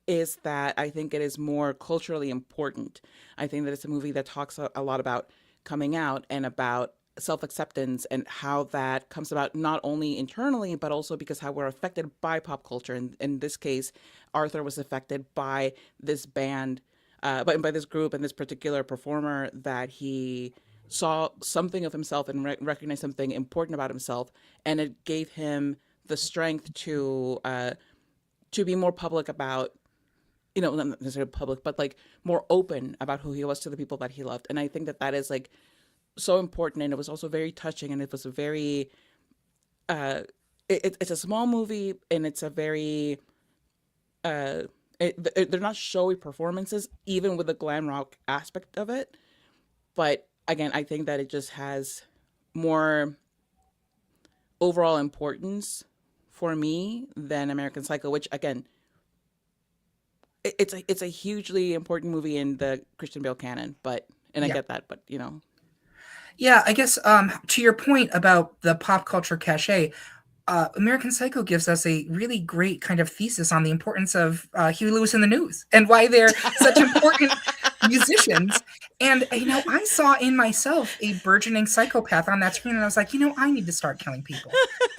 is that I think it is more culturally important. I think that it's a movie that talks a lot about coming out and about self-acceptance and how that comes about not only internally but also because how we're affected by pop culture. And in this case, Arthur was affected by this band, by this group and this particular performer that he saw something of himself and recognized something important about himself, and it gave him the strength to be more public about, not necessarily public, but like more open about who he was to the people that he loved. And I think that that is like so important. And it was also very touching. And it was a very, it's a small movie, and it's a very, they're not showy performances, even with the glam rock aspect of it. But again, I think that it just has more overall importance for me than American Psycho, which again, it's a hugely important movie in the Christian Bale canon, and I Yeah. get that, but Yeah, I guess to your point about the pop culture cachet, American Psycho gives us a really great kind of thesis on the importance of Huey Lewis and the News and why they're such important musicians. And, I saw in myself a burgeoning psychopath on that screen, and I was like, I need to start killing people.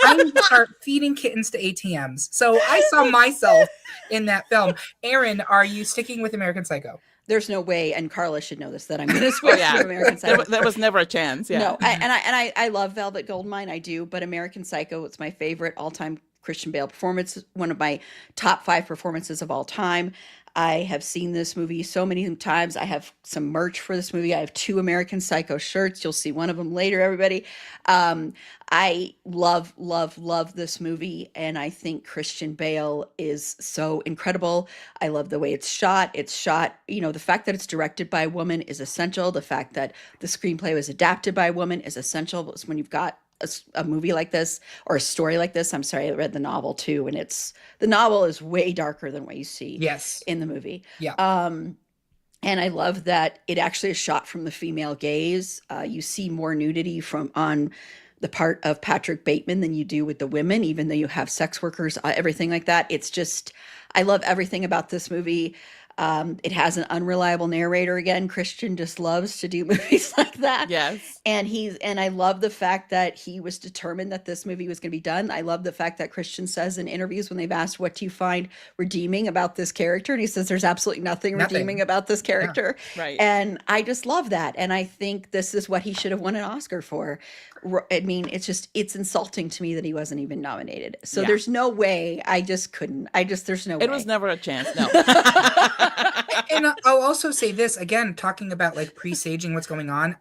I need to start feeding kittens to ATMs. So I saw myself in that film. Aaron, are you sticking with American Psycho? There's no way, and Carla should know this, that I'm going to switch to American Psycho. There was never a chance. Yeah. No, I love Velvet Goldmine, I do, but American Psycho, it's my favorite all-time Christian Bale performance, one of my top 5 performances of all time. I have seen this movie so many times. I have some merch for this movie. I have 2 American Psycho shirts. You'll see one of them later, everybody. I love, love, love this movie, and I think Christian Bale is so incredible. I love the way it's shot. It's shot, the fact that it's directed by a woman is essential. The fact that the screenplay was adapted by a woman is essential. It's when you've got a movie like this or a story like this. I'm sorry, I read the novel too, and the novel is way darker than what you see Yes. in the movie. Yeah. And I love that it actually is shot from the female gaze. You see more nudity on the part of Patrick Bateman than you do with the women, even though you have sex workers, everything like that. It's just, I love everything about this movie. It has an unreliable narrator again. Christian just loves to do movies like that. Yes. And I love the fact that he was determined that this movie was going to be done. I love the fact that Christian says in interviews when they've asked, what do you find redeeming about this character? And he says, there's absolutely nothing redeeming about this character. Yeah. Right. And I just love that. And I think this is what he should have won an Oscar for. I mean, it's insulting to me that he wasn't even nominated. So Yeah. there's no way. I just couldn't. There's no way. It was never a chance. No. And I'll also say this again, talking about like presaging what's going on.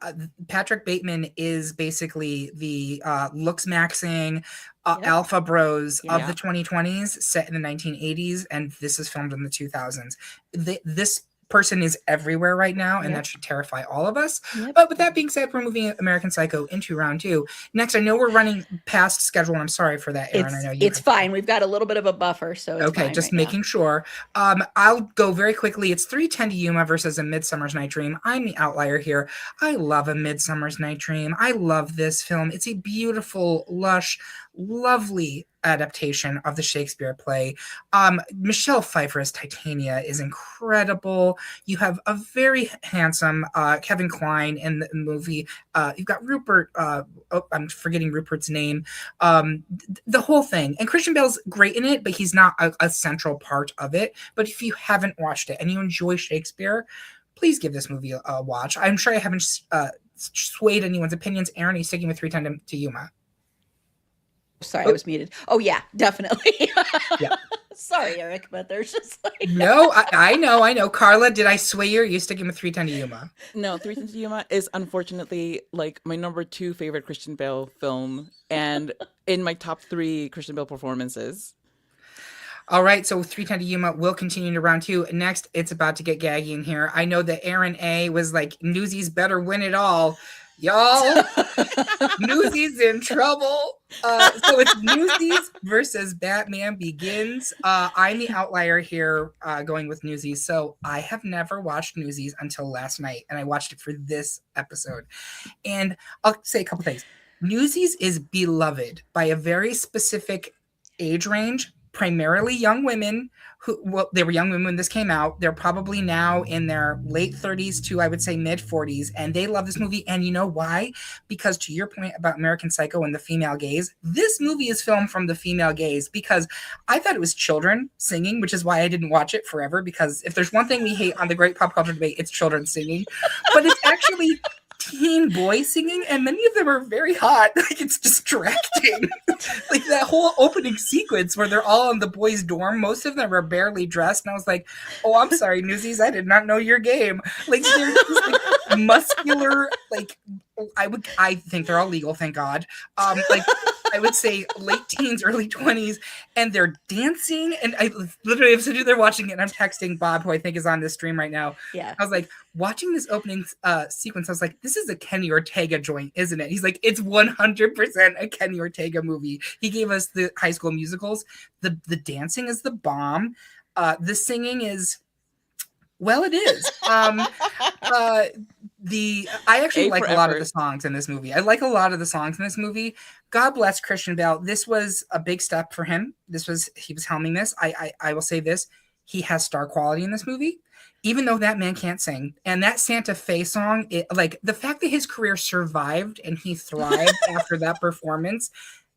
Patrick Bateman is basically the looks maxing alpha bros of the 2020s, set in the 1980s, and this is filmed in the 2000s. This person is everywhere right now, and that should terrify all of us. But with that being said, we're moving American Psycho into round 2. Next, I know we're running past schedule, and I'm sorry for that, Aaron. I know it's fine. We've got a little bit of a buffer, so it's okay, fine just right making sure. I'll go very quickly. It's 3:10 to Yuma versus A Midsummer's Night Dream. I'm the outlier here. I love A Midsummer's Night Dream. I love this film. It's a beautiful, lush, lovely adaptation of the Shakespeare play. Michelle Pfeiffer as Titania is incredible. You have a very handsome Kevin Kline in the movie. You've got Rupert. I'm forgetting Rupert's name. The whole thing. And Christian Bale's great in it, but he's not a central part of it. But if you haven't watched it and you enjoy Shakespeare, please give this movie a watch. I'm sure I haven't swayed anyone's opinions. Aaron, are you sticking with 3:10 to Yuma? Sorry, I was muted. Oh yeah, definitely. Yeah. Sorry, Eric, but there's just like No, I know. Carla, did I sway you? Or are you sticking with 3:10 to Yuma? No, 310 to Yuma is unfortunately like my number 2 favorite Christian Bale film, and in my top 3 Christian Bale performances. All right, so 3:10 to Yuma will continue to round 2. Next, it's about to get gaggy in here. I know that Aaron A was like, Newsies better win it all. Y'all, Newsies in trouble. So it's Newsies versus Batman Begins. I'm the outlier here, going with Newsies. So I have never watched Newsies until last night, and I watched it for this episode. And I'll say a couple things. Newsies is beloved by a very specific age range, primarily young women they were young women when this came out. They're probably now in their late 30s to, I would say, mid 40s, and they love this movie. And you know why? Because to your point about American Psycho and the female gaze, this movie is filmed from the female gaze, because I thought it was children singing, which is why I didn't watch it forever, because if there's one thing we hate on the Great Pop Culture Debate, it's children singing. But it's actually teen boys singing, and many of them are very hot. Like, it's distracting. Like that whole opening sequence where they're all in the boys' dorm, most of them are barely dressed, and I was like, oh, I'm sorry, Newsies, I did not know your game. Like, they're just like muscular, like I think they're all legal, thank God. Like I would say late teens, early 20s, and they're dancing. And I literally have to they're watching it, and I'm texting Bob, who I think is on this stream right now. Yeah. I was like, watching this opening sequence, I was like, this is a Kenny Ortega joint, isn't it? He's like, it's 100% a Kenny Ortega movie. He gave us the High School Musicals. The dancing is the bomb. The singing is, well, it is. I actually like a lot of the songs in this movie. I like a lot of the songs in this movie. God bless Christian Bale. This was a big step for him. He was helming this. I will say this. He has star quality in this movie, even though that man can't sing. And that Santa Fe song, like the fact that his career survived and he thrived after that performance,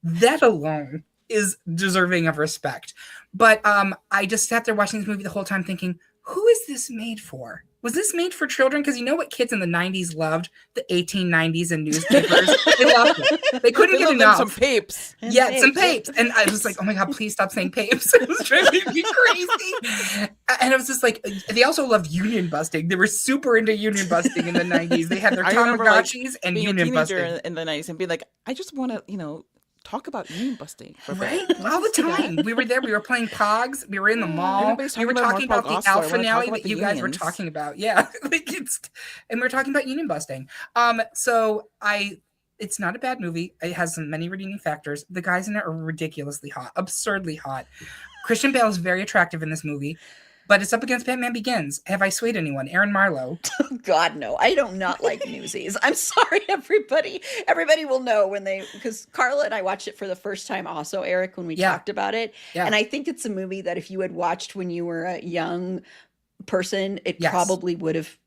that alone is deserving of respect. But I just sat there watching this movie the whole time thinking, who is this made for? Was this made for children? Because you know what kids in the 90s loved? The 1890s and newspapers. They loved it. They couldn't get enough. Some papes. Yeah, some papes. And I was like, oh my God, please stop saying papes. It was driving me crazy. And I was just like, they also loved union busting. They were super into union busting in the 90s. They had their Tamagotchis and union busting. In the 90s and be like, I just want to, talk about union busting. Right? All the time. We were there. We were playing Pogs. We were in the mall. We were talking about the Al finale that you guys were talking about. Yeah. And we were talking about union busting. It's not a bad movie. It has many redeeming factors. The guys in it are ridiculously hot, absurdly hot. Christian Bale is very attractive in this movie, but it's up against Batman Begins. Have I swayed anyone? Aaron Marlowe. God, no. I don't not like Newsies. I'm sorry, everybody. Everybody will know because Carla and I watched it for the first time also, Eric, when we talked about it. Yeah. And I think it's a movie that if you had watched when you were a young person, it probably would have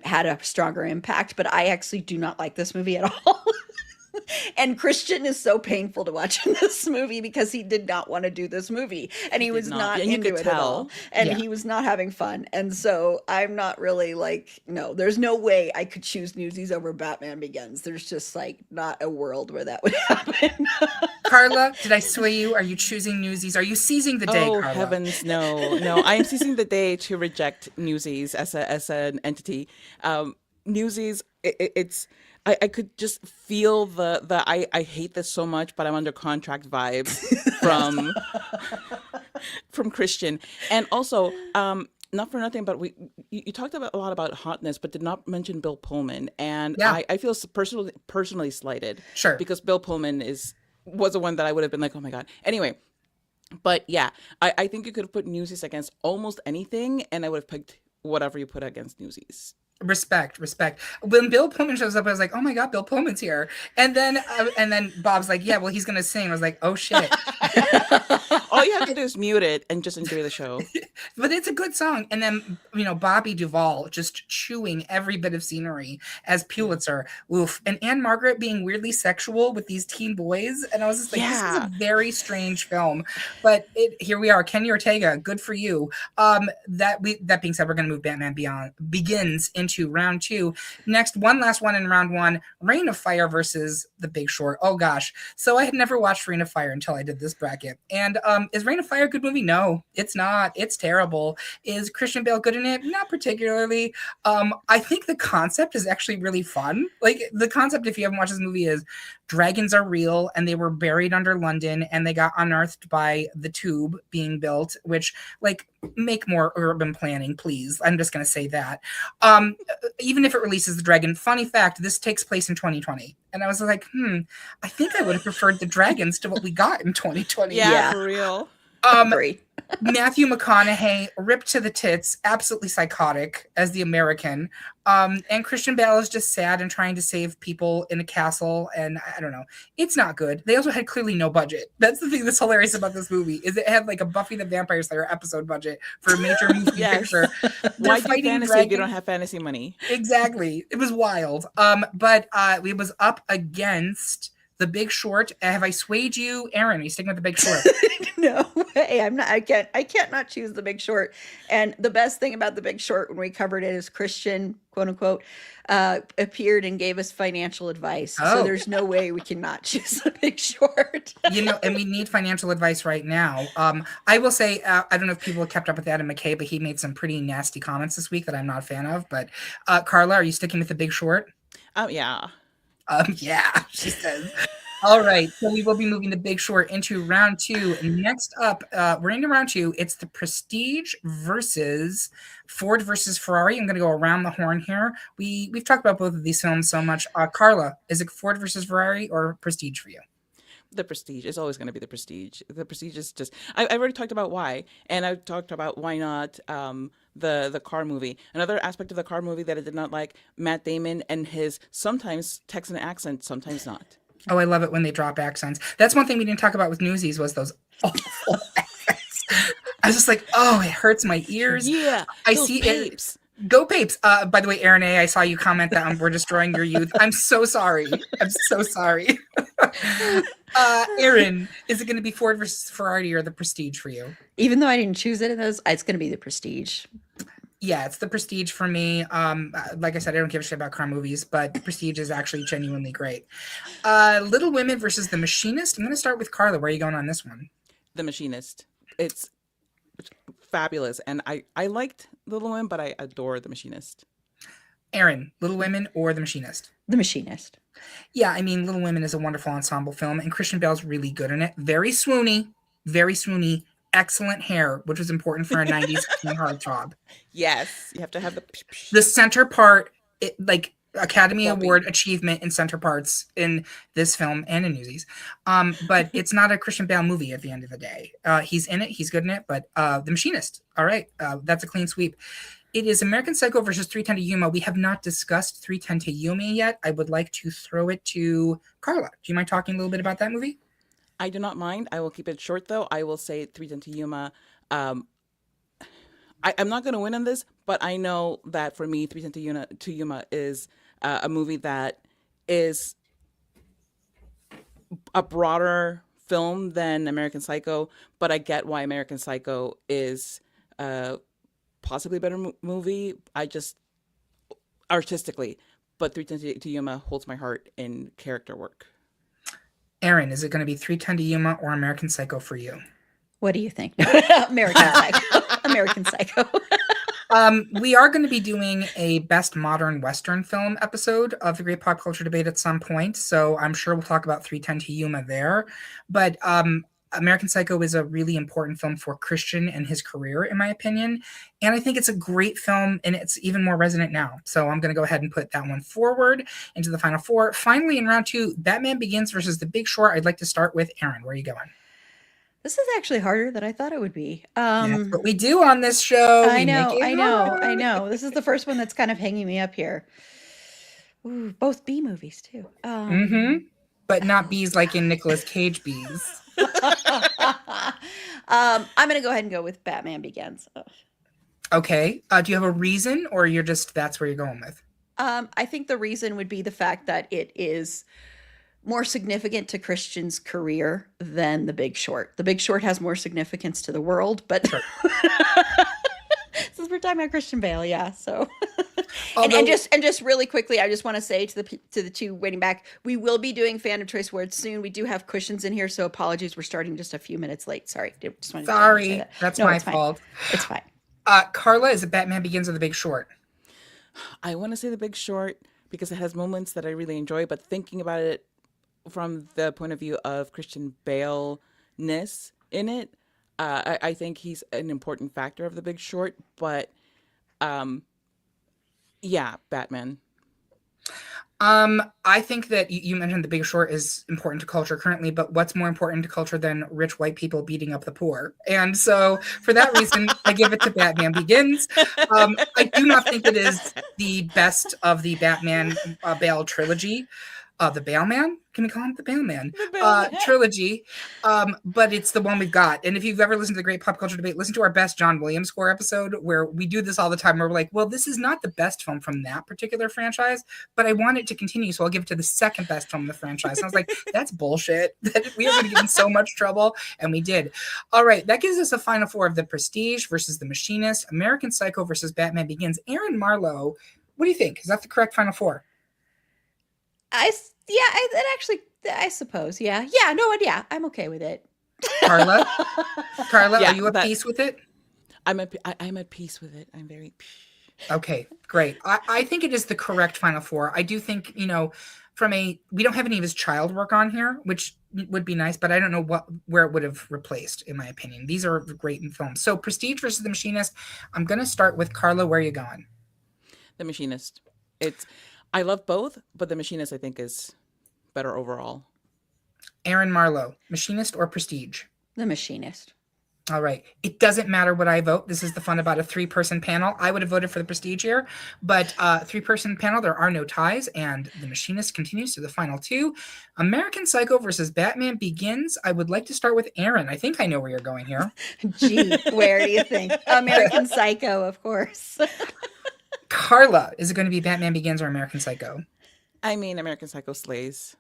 had a stronger impact. But I actually do not like this movie at all. And Christian is so painful to watch in this movie because he did not want to do this movie, and he was not into it at all, and he was not having fun. And so I'm not really like, no, there's no way I could choose Newsies over Batman Begins. There's just like not a world where that would happen. Carla, did I sway you? Are you choosing Newsies? Are you seizing the day, Carla? Oh, heavens, no. I am seizing the day to reject Newsies as an entity. Newsies, it's... I could just feel the I hate this so much, but I'm under contract vibes from Christian. And also, not for nothing, but you talked about a lot about hotness, but did not mention Bill Pullman. And I feel personally slighted. Sure. Because Bill Pullman was the one that I would have been like, oh my God. Anyway, but yeah, I think you could have put Newsies against almost anything, and I would have picked whatever you put against Newsies. Respect. When Bill Pullman shows up, I was like, "Oh my god, Bill Pullman's here!" And then Bob's like, "Yeah, well, he's gonna sing." I was like, "Oh shit!" All you have to do is mute it and just enjoy the show. But it's a good song. And then Bobby Duvall just chewing every bit of scenery as Pulitzer. Oof. And Anne Margaret being weirdly sexual with these teen boys, and I was just like, this is a very strange film. But here we are, Kenny Ortega. Good for you. That being said, we're gonna move Batman Beyond Begins into round 2. Next, one last one in round 1, Reign of Fire versus The Big Short. Oh gosh. So I had never watched Reign of Fire until I did this bracket. And is Reign of Fire a good movie? No, it's not. It's terrible. Is Christian Bale good in it? Not particularly. I think the concept is actually really fun. Like, the concept, if you haven't watched this movie, is dragons are real and they were buried under London and they got unearthed by the tube being built, which, like, make more urban planning, please. I'm just going to say that. Even if it releases the dragon, funny fact, this takes place in 2020. And I was like, I think I would have preferred the dragons to what we got in 2020. Yeah, for real. Agree. Matthew McConaughey, ripped to the tits, absolutely psychotic as the American. And Christian Bale is just sad and trying to save people in a castle. And I don't know. It's not good. They also had clearly no budget. That's the thing that's hilarious about this movie, is it had like a Buffy the Vampire Slayer episode budget for a major movie picture. Why do fantasy if you don't have fantasy money? Exactly. It was wild. But it was up against The Big Short. Have I swayed you, Aaron? Are you sticking with The Big Short? No way. I'm not. I can't not choose The Big Short. And the best thing about The Big Short, when we covered it, is Christian, quote unquote, appeared and gave us financial advice. So there's no way we cannot choose The Big Short. And we need financial advice right now. I will say, I don't know if people have kept up with Adam McKay, but he made some pretty nasty comments this week that I'm not a fan of. But Carla, are you sticking with The Big Short? Yeah. Yeah, she says. All right, so we will be moving The Big Short into round 2. And next up, we're into round 2. It's The Prestige versus Ford versus Ferrari. I'm going to go around the horn here. We've talked about both of these films so much. Carla, is it Ford versus Ferrari or Prestige for you? The Prestige is always going to be The Prestige. The Prestige is just, I've already talked about why, and I've talked about why not the car movie. Another aspect of the car movie that I did not like, Matt Damon and his sometimes Texan accent, sometimes not. Oh, I love it when they drop accents. That's one thing we didn't talk about with Newsies, was those awful accents. I was just like, oh, it hurts my ears. Yeah, I see papes. Go Papes. By the way, Aaron A., I saw you comment that we're destroying your youth. I'm so sorry. I'm so sorry. Aaron, is it going to be Ford versus Ferrari or The Prestige for you? Even though I didn't choose it, it's going to be The Prestige. Yeah, it's The Prestige for me. Like I said, I don't give a shit about car movies, but Prestige is actually genuinely great. Little Women versus The Machinist. I'm going to start with Carla. Where are you going on this one? The Machinist. It's fabulous. And I liked Little Women, but I adore The Machinist. Aaron, Little Women or The Machinist? The Machinist. Yeah, I mean, Little Women is a wonderful ensemble film, and Christian Bale's really good in it. Very swoony, excellent hair, which was important for a 90s teen heartthrob. Yes, you have to have the center part, like Academy Award achievement in center parts in this film and in Newsies. But it's not a Christian Bale movie at the end of the day. He's in it, he's good in it, but The Machinist, all right, that's a clean sweep. It is American Psycho versus 3:10 to Yuma. We have not discussed 3:10 to Yuma yet. I would like to throw it to Carla. Do you mind talking a little bit about that movie? I do not mind. I will keep it short, though. I will say 3:10 to Yuma. I'm not going to win on this, but I know that for me, 3:10 to Yuma is a movie that is a broader film than American Psycho, but I get why American Psycho is possibly a better movie. I just, artistically, but 3:10 to Yuma holds my heart in character work. Aaron, is it going to be 3:10 to Yuma or American Psycho for you? What do you think? American Psycho. American Psycho. We are going to be doing a best modern Western film episode of the Great Pop Culture Debate at some point, so I'm sure we'll talk about 3:10 to Yuma there. But American Psycho is a really important film for Christian and his career, in my opinion. And I think it's a great film, and it's even more resonant now. So I'm going to go ahead and put that one forward into the final 4. Finally, in round 2, Batman Begins versus The Big Short. I'd like to start with Aaron. Where are you going? This is actually harder than I thought it would be. That's what we do on this show. I We make know, it I know, I hard. know. This is the first one that's kind of hanging me up here. Ooh, both B movies too. But not bees like in Nicolas Cage bees. I'm gonna go ahead and go with Batman Begins. Okay. Do you have a reason, or you're just that's where you're going with? I think the reason would be the fact that it is more significant to Christian's career than The Big Short. The Big Short has more significance to the world, but Sure. since we're talking about Christian Bale, yeah. So, Although, and just really quickly, I just want to say to the two waiting back, we will be doing Fandom Choice Awards soon. We do have cushions in here, so apologies, we're starting just a few minutes late. Sorry, just wanted to say sorry, that. that's No, my it's fine. fault. It's fine. Carla, is it Batman Begins or The Big Short? I want to say The Big Short because it has moments that I really enjoy, but thinking about it from the point of view of Christian Bale-ness in it, I think he's an important factor of The Big Short. But yeah, Batman. I think that you mentioned The Big Short is important to culture currently, but what's more important to culture than rich white people beating up the poor? And so, for that reason, I give it to Batman Begins. I do not think it is the best of the Batman Bale trilogy. The Baleman? Can we call him the Baleman? The Baleman. Trilogy. But it's the one we've got. And if you've ever listened to the Great Pop Culture Debate, listen to our best John Williams score episode where we do this all the time. Where we're like, well, this is not the best film from that particular franchise, but I want it to continue, so I'll give it to the second best film in the franchise. And I was like, that's bullshit. We are going to get in so much trouble, and we did. All right, that gives us a final four of The Prestige versus The Machinist, American Psycho versus Batman Begins. Aaron Marlowe, what do you think? Is that the correct final four? I suppose, yeah, yeah, I'm okay with it. Carla, Yeah, are you at that- peace with it? I'm at peace with it. I'm very. Okay, great. I think it is the correct final four. I do think, we don't have any of his child work on here, which would be nice, but I don't know where it would have replaced, in my opinion. These are great in films. So Prestige versus The Machinist. I'm going to start with Carla. Where are you going? The Machinist. I love both, but The Machinist I think is better overall. Aaron Marlowe, Machinist or Prestige? The Machinist. All right. It doesn't matter what I vote. This is the fun about a three-person panel. I would have voted for The Prestige here, but three-person panel, there are no ties, and The Machinist continues to the final two. American Psycho versus Batman Begins. I would like to start with Aaron. I think I know where you're going here. Gee, where do you think? American Psycho, of course. Carla, is it going to be Batman Begins or American Psycho? I mean, American Psycho slays.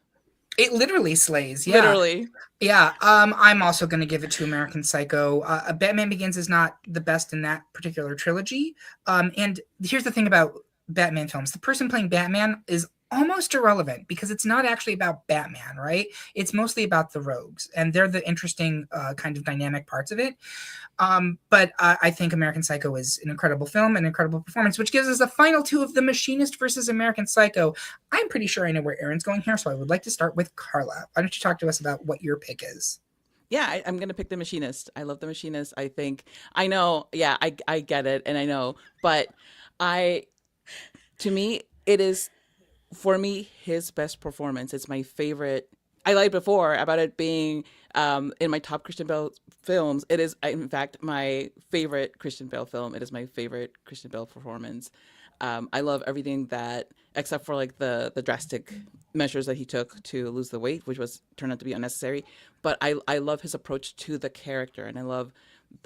It literally slays. Yeah. Literally. Yeah. I'm also going to give it to American Psycho. Batman Begins is not the best in that particular trilogy. And here's the thing about Batman films. The person playing Batman is almost irrelevant because it's not actually about Batman, right? It's mostly about the rogues, and they're the interesting kind of dynamic parts of it. But I think American Psycho is an incredible film, an incredible performance, which gives us the final two of The Machinist versus American Psycho. I'm pretty sure I know where Aaron's going here, so I would like to start with Carla. Why don't you talk to us about what your pick is? Yeah, I'm going to pick The Machinist. I love The Machinist. I know, yeah, I get it, and I know, but to me, it is, for me, his best performance. It's my favorite. I lied before about it being in my top Christian Bale films. It is, in fact, my favorite Christian Bale film. It is my favorite Christian Bale performance. I love everything that, except for like the drastic measures that he took to lose the weight, which turned out to be unnecessary. But I love his approach to the character, and I love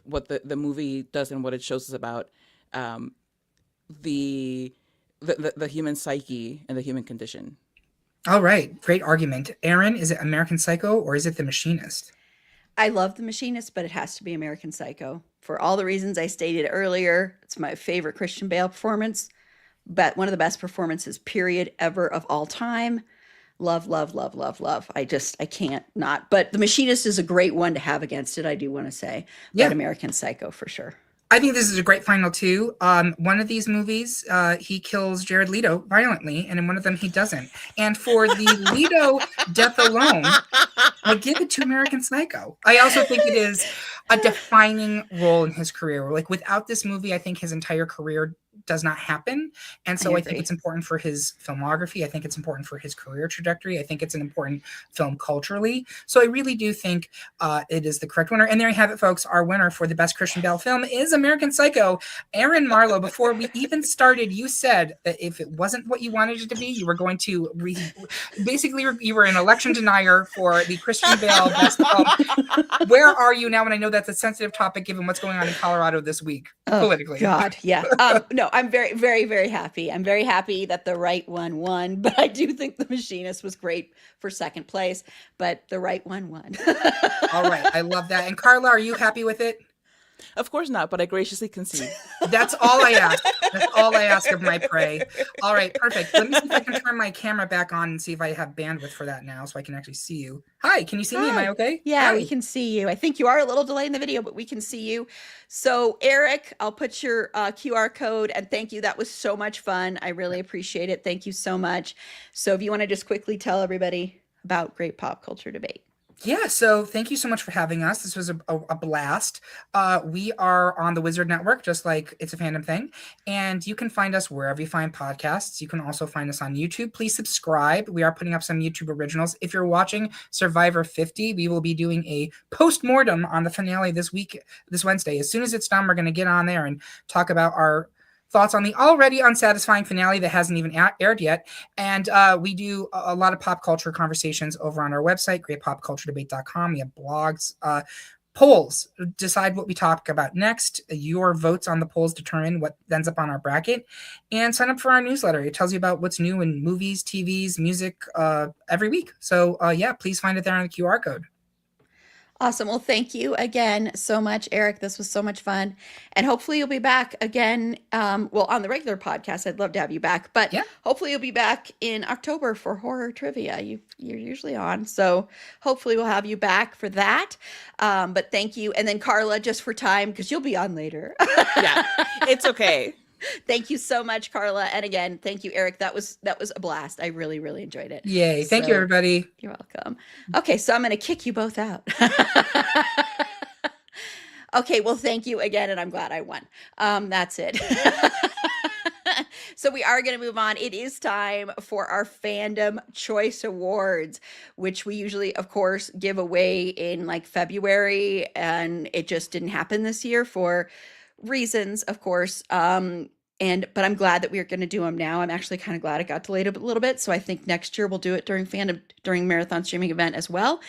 what the movie does and what it shows us about the human psyche and the human condition. All right. Great argument. Aaron, is it American Psycho or is it The Machinist? I love The Machinist, but it has to be American Psycho. For all the reasons I stated earlier, it's my favorite Christian Bale performance, but one of the best performances, period, ever of all time. Love, love, love, love, love. I can't not. But The Machinist is a great one to have against it, I do want to say. But Yeah. American Psycho for sure. I think this is a great final two. One of these movies, he kills Jared Leto violently, and in one of them, he doesn't. And for the Leto death alone, I give it to American Psycho. I also think it is a defining role in his career. Like, without this movie, I think his entire career does not happen. And I so I think agree. it's important for his filmography. I think it's important for his career trajectory. I think it's an important film culturally. So I really do think it is the correct winner. And there you have it, folks. Our winner for the best Christian Bale film is American Psycho. Aaron Marlowe, before we even started, you said that if it wasn't what you wanted it to be, you were going to basically you were an election denier for the Christian Bale best film. Where are you now? And I know that's a sensitive topic given what's going on in Colorado this week politically. God, yeah. No, I'm very, very, very happy. I'm very happy that the right one won, but I do think The Machinist was great for second place, but the right one won. All right. I love that. And Carla, are you happy with it? Of course not, but I graciously concede. That's all I ask. That's all I ask of my prey. All right, perfect. Let me see if I can turn my camera back on and see if I have bandwidth for that now so I can actually see you. Hi, can you see me? Am I okay? Yeah, Hi. we can see you. I think you are a little delayed in the video, but we can see you. So, Eric, I'll put your QR code and thank you. That was so much fun. I really appreciate it. Thank you so much. So, if you want to just quickly tell everybody about Great Pop Culture Debate. Yeah, so thank you so much for having us. This was a blast. We are on the Wizard Network, just like It's a Fandom Thing. And you can find us wherever you find podcasts. You can also find us on YouTube. Please subscribe. We are putting up some YouTube originals. If you're watching Survivor 50, we will be doing a post-mortem on the finale this Wednesday. As soon as it's done, we're going to get on there and talk about our thoughts on the already unsatisfying finale that hasn't even aired yet. And we do a lot of pop culture conversations over on our website, greatpopculturedebate.com. We have blogs, polls, decide what we talk about next. Your votes on the polls determine what ends up on our bracket. And sign up for our newsletter. It tells you about what's new in movies, TVs, music every week. So yeah, please find it there on the QR code. Awesome. Well, thank you again so much, Eric. This was so much fun. And hopefully you'll be back again. Well, on the regular podcast, I'd love to have you back. But Yeah. hopefully you'll be back in October for horror trivia. You're usually on. So hopefully we'll have you back for that. But thank you. And then Carla, just for time, because you'll be on later. Yeah, it's okay. Thank you so much, Carla. And again, thank you, Eric. That was a blast. I really, really enjoyed it. Yay. Thank you, everybody. You're welcome. Okay, so I'm going to kick you both out. Okay, well, thank you again, and I'm glad I won. That's it. So we are going to move on. It is time for our Fandom Choice Awards, which we usually, of course, give away in like February, and it just didn't happen this year for reasons, of course. But I'm glad that we are going to do them now. I'm actually kind of glad it got delayed a little bit. So I think next year we'll do it during Marathon Streaming Event as well.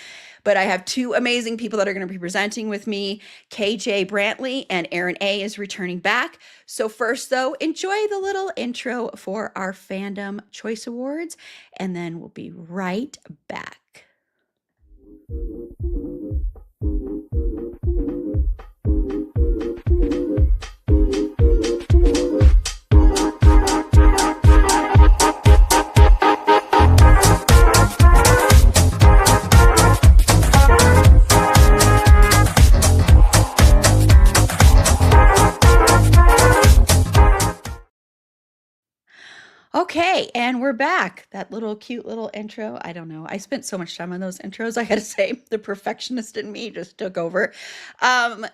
But I have two amazing people that are going to be presenting with me. KJ Brantley and Aaron A is returning back. So first, though, enjoy the little intro for our Fandom Choice Awards, and then we'll be right back. Okay, and we're back. That little cute little intro. I don't know. I spent so much time on those intros. I got to say, the perfectionist in me just took over.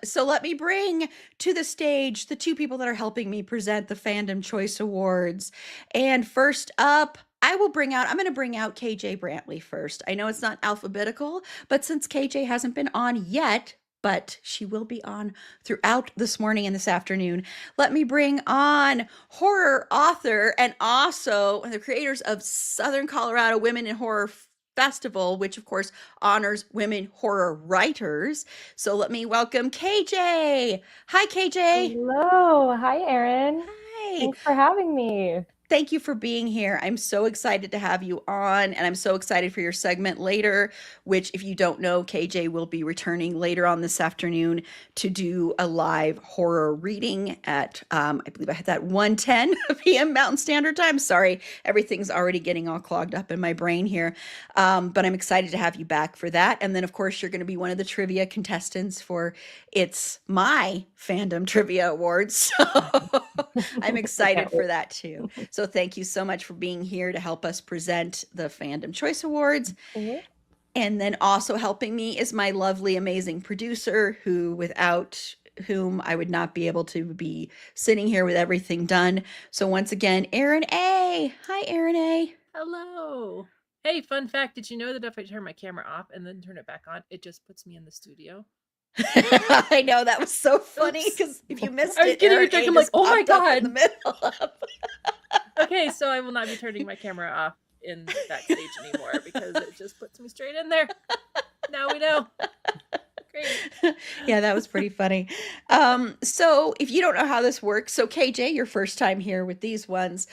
So let me bring to the stage the two people that are helping me present the Fandom Choice Awards. And first up, I'm going to bring out KJ Brantley first. I know it's not alphabetical, but since KJ hasn't been on yet, but she will be on throughout this morning and this afternoon, let me bring on horror author and also one of the creators of Southern Colorado Women in Horror Festival, which of course honors women horror writers. So let me welcome KJ. Hi, KJ. Hello. Hi, Erin. Hi. Thanks for having me. Thank you for being here. I'm so excited to have you on, and I'm so excited for your segment later, which, if you don't know, KJ will be returning later on this afternoon to do a live horror reading at, I believe I had that 1:10 p.m. Mountain Standard Time. Sorry, everything's already getting all clogged up in my brain here, but I'm excited to have you back for that. And then, of course, you're going to be one of the trivia contestants for It's My Fandom Trivia Awards. So I'm excited for that too. So thank you so much for being here to help us present the Fandom Choice Awards. Mm-hmm. And then also helping me is my lovely, amazing producer who, without whom I would not be able to be sitting here with everything done. So once again, Erin A. Hi, Erin A. Hello. Hey, fun fact. Did you know that if I turn my camera off and then turn it back on, it just puts me in the studio? I know that was so funny Oops. because if you missed I was it, getting Erin a drink. A I'm like, just oh my popped up in the God. middle of. Okay, so I will not be turning my camera off in backstage anymore because it just puts me straight in there. Now we know. Great. Yeah, that was pretty funny. So if you don't know how this works, so KJ, your first time here with these ones.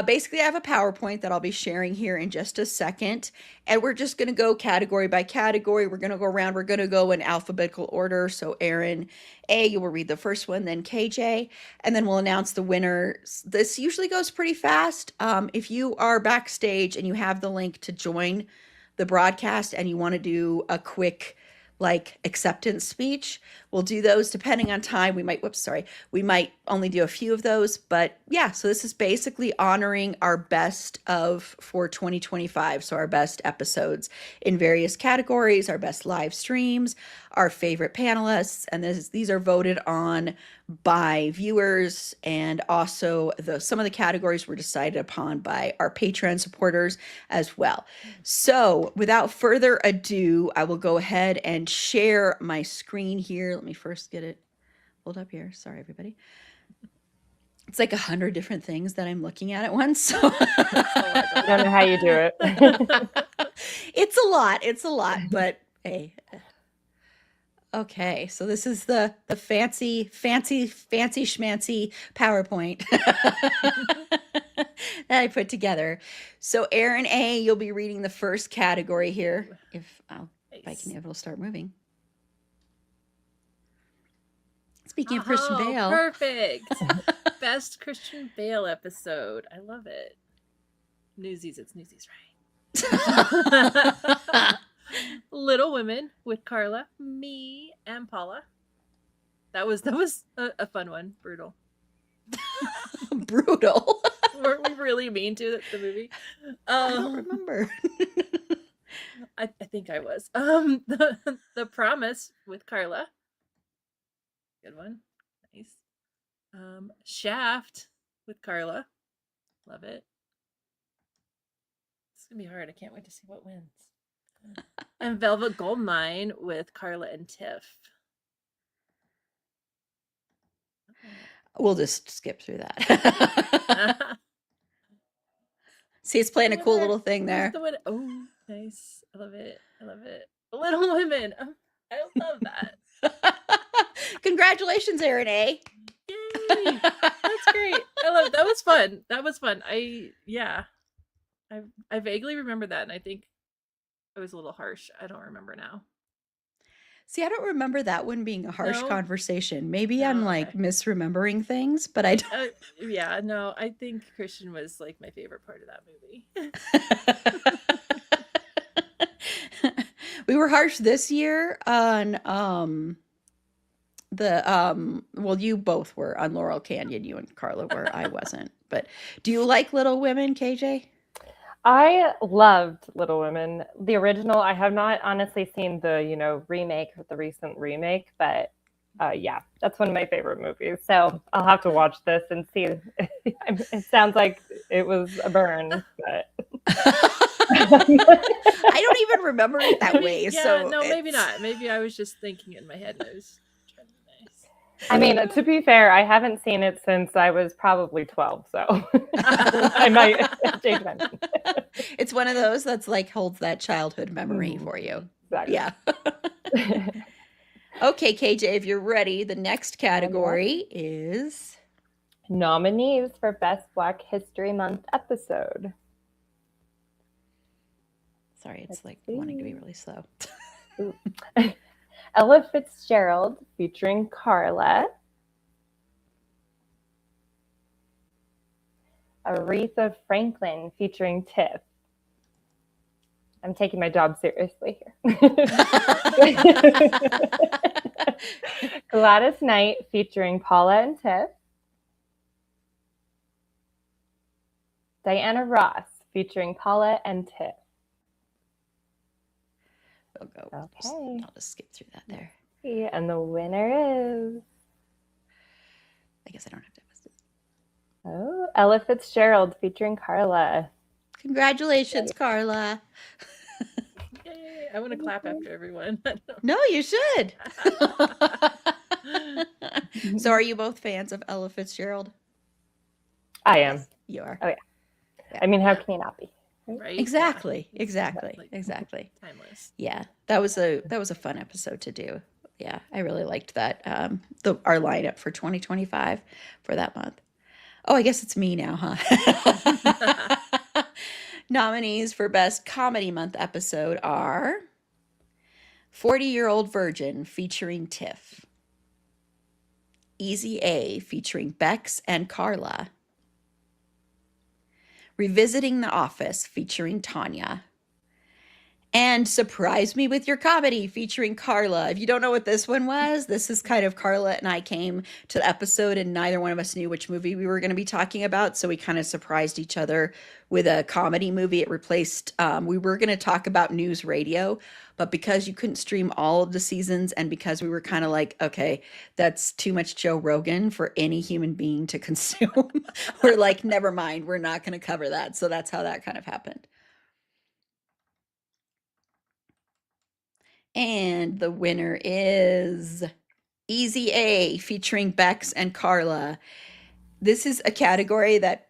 Basically, I have a PowerPoint that I'll be sharing here in just a second, and we're just going to go category by category. We're going to go around. We're going to go in alphabetical order. So, Erin A, you will read the first one, then KJ, and then we'll announce the winners. This usually goes pretty fast. If you are backstage and you have the link to join the broadcast and you want to do a quick like acceptance speech, we'll do those depending on time. We might only do a few of those, but yeah, so this is basically honoring our best of for 2025. So our best episodes in various categories, our best live streams, our favorite panelists, and these are voted on by viewers, and also some of the categories were decided upon by our Patreon supporters as well. So without further ado, I will go ahead and share my screen here. Let me first get it pulled up here. Sorry, everybody. It's like 100 different things that I'm looking at once. So I don't know how you do it. it's a lot, but hey. Okay, so this is the fancy schmancy PowerPoint that I put together. So Erin A, you'll be reading the first category here. If I can be able to start moving. Speaking of Christian Bale. Perfect. Best Christian Bale episode. I love it. Newsies, it's Newsies, right? Little Women with Carla, me, and Paula. That was a fun one. Brutal. Brutal. Weren't we really mean to the movie? I don't remember. I think I was. The Promise with Carla. Good one. Nice. Shaft with Carla. Love it. It's gonna be hard. I can't wait to see what wins. And Velvet Goldmine with Carla and Tiff. We'll just skip through that. See, it's playing a cool little thing there. Oh, nice. I love it. I love it. Little Women. I love that. Congratulations, Erin A. Yay! That's great. I love it. That was fun. That was fun. I vaguely remember that, and I think it was a little harsh. I don't remember now. See, I don't remember that one being a harsh No? conversation. Maybe No, I'm like okay. misremembering things, but I don't. Yeah, no, I think Christian was like my favorite part of that movie. We were harsh this year on well, you both were on Laurel Canyon, you and Carla were. I wasn't. But do you like Little Women, KJ? I loved Little Women. The original, I have not honestly seen the, remake, the recent remake, but yeah, that's one of my favorite movies. So I'll have to watch this and see. It sounds like it was a burn, but I don't even remember it that way. Yeah, so no, maybe not. Maybe I was just thinking it in my head and I was trying to be nice. I mean, to be fair, I haven't seen it since I was probably 12, so I might change my mind. It's one of those that's like holds that childhood memory for you. Exactly. Yeah. Okay, KJ, if you're ready, the next category is nominees for Best Black History Month episode. Sorry, it's like wanting to be really slow. Ella Fitzgerald featuring Carla. Aretha Franklin featuring Tiff. I'm taking my job seriously here. Gladys Knight featuring Paula and Tiff. Diana Ross featuring Paula and Tiff. We'll go. Okay. I'll just skip through that there. And the winner is I guess I don't have to. Ella Fitzgerald featuring Carla. Congratulations, Carla. Yay! I want to clap after everyone. No, you should. So are you both fans of Ella Fitzgerald? I am. Yes, you are. Oh, yeah. I mean, how can you not be? Right? Exactly. Yeah. Exactly. Like, Exactly. timeless. Yeah. That was a fun episode to do. Yeah, I really liked that. Our lineup for 2025 for that month. Oh, I guess it's me now, huh? Nominees for Best Comedy Month episode are 40-Year-Old Virgin featuring Tiff, Easy A featuring Bex and Carla, Revisiting the Office featuring Tanya, and Surprise Me with Your Comedy featuring Carla. If you don't know what this one was, this is kind of Carla and I came to the episode and neither one of us knew which movie we were going to be talking about. So we kind of surprised each other with a comedy movie. It replaced, we were going to talk about news radio, but because you couldn't stream all of the seasons and because we were kind of like, okay, that's too much Joe Rogan for any human being to consume, we're like, never mind, we're not going to cover that. So that's how that kind of happened. And the winner is Easy A featuring Bex and Carla. This is a category that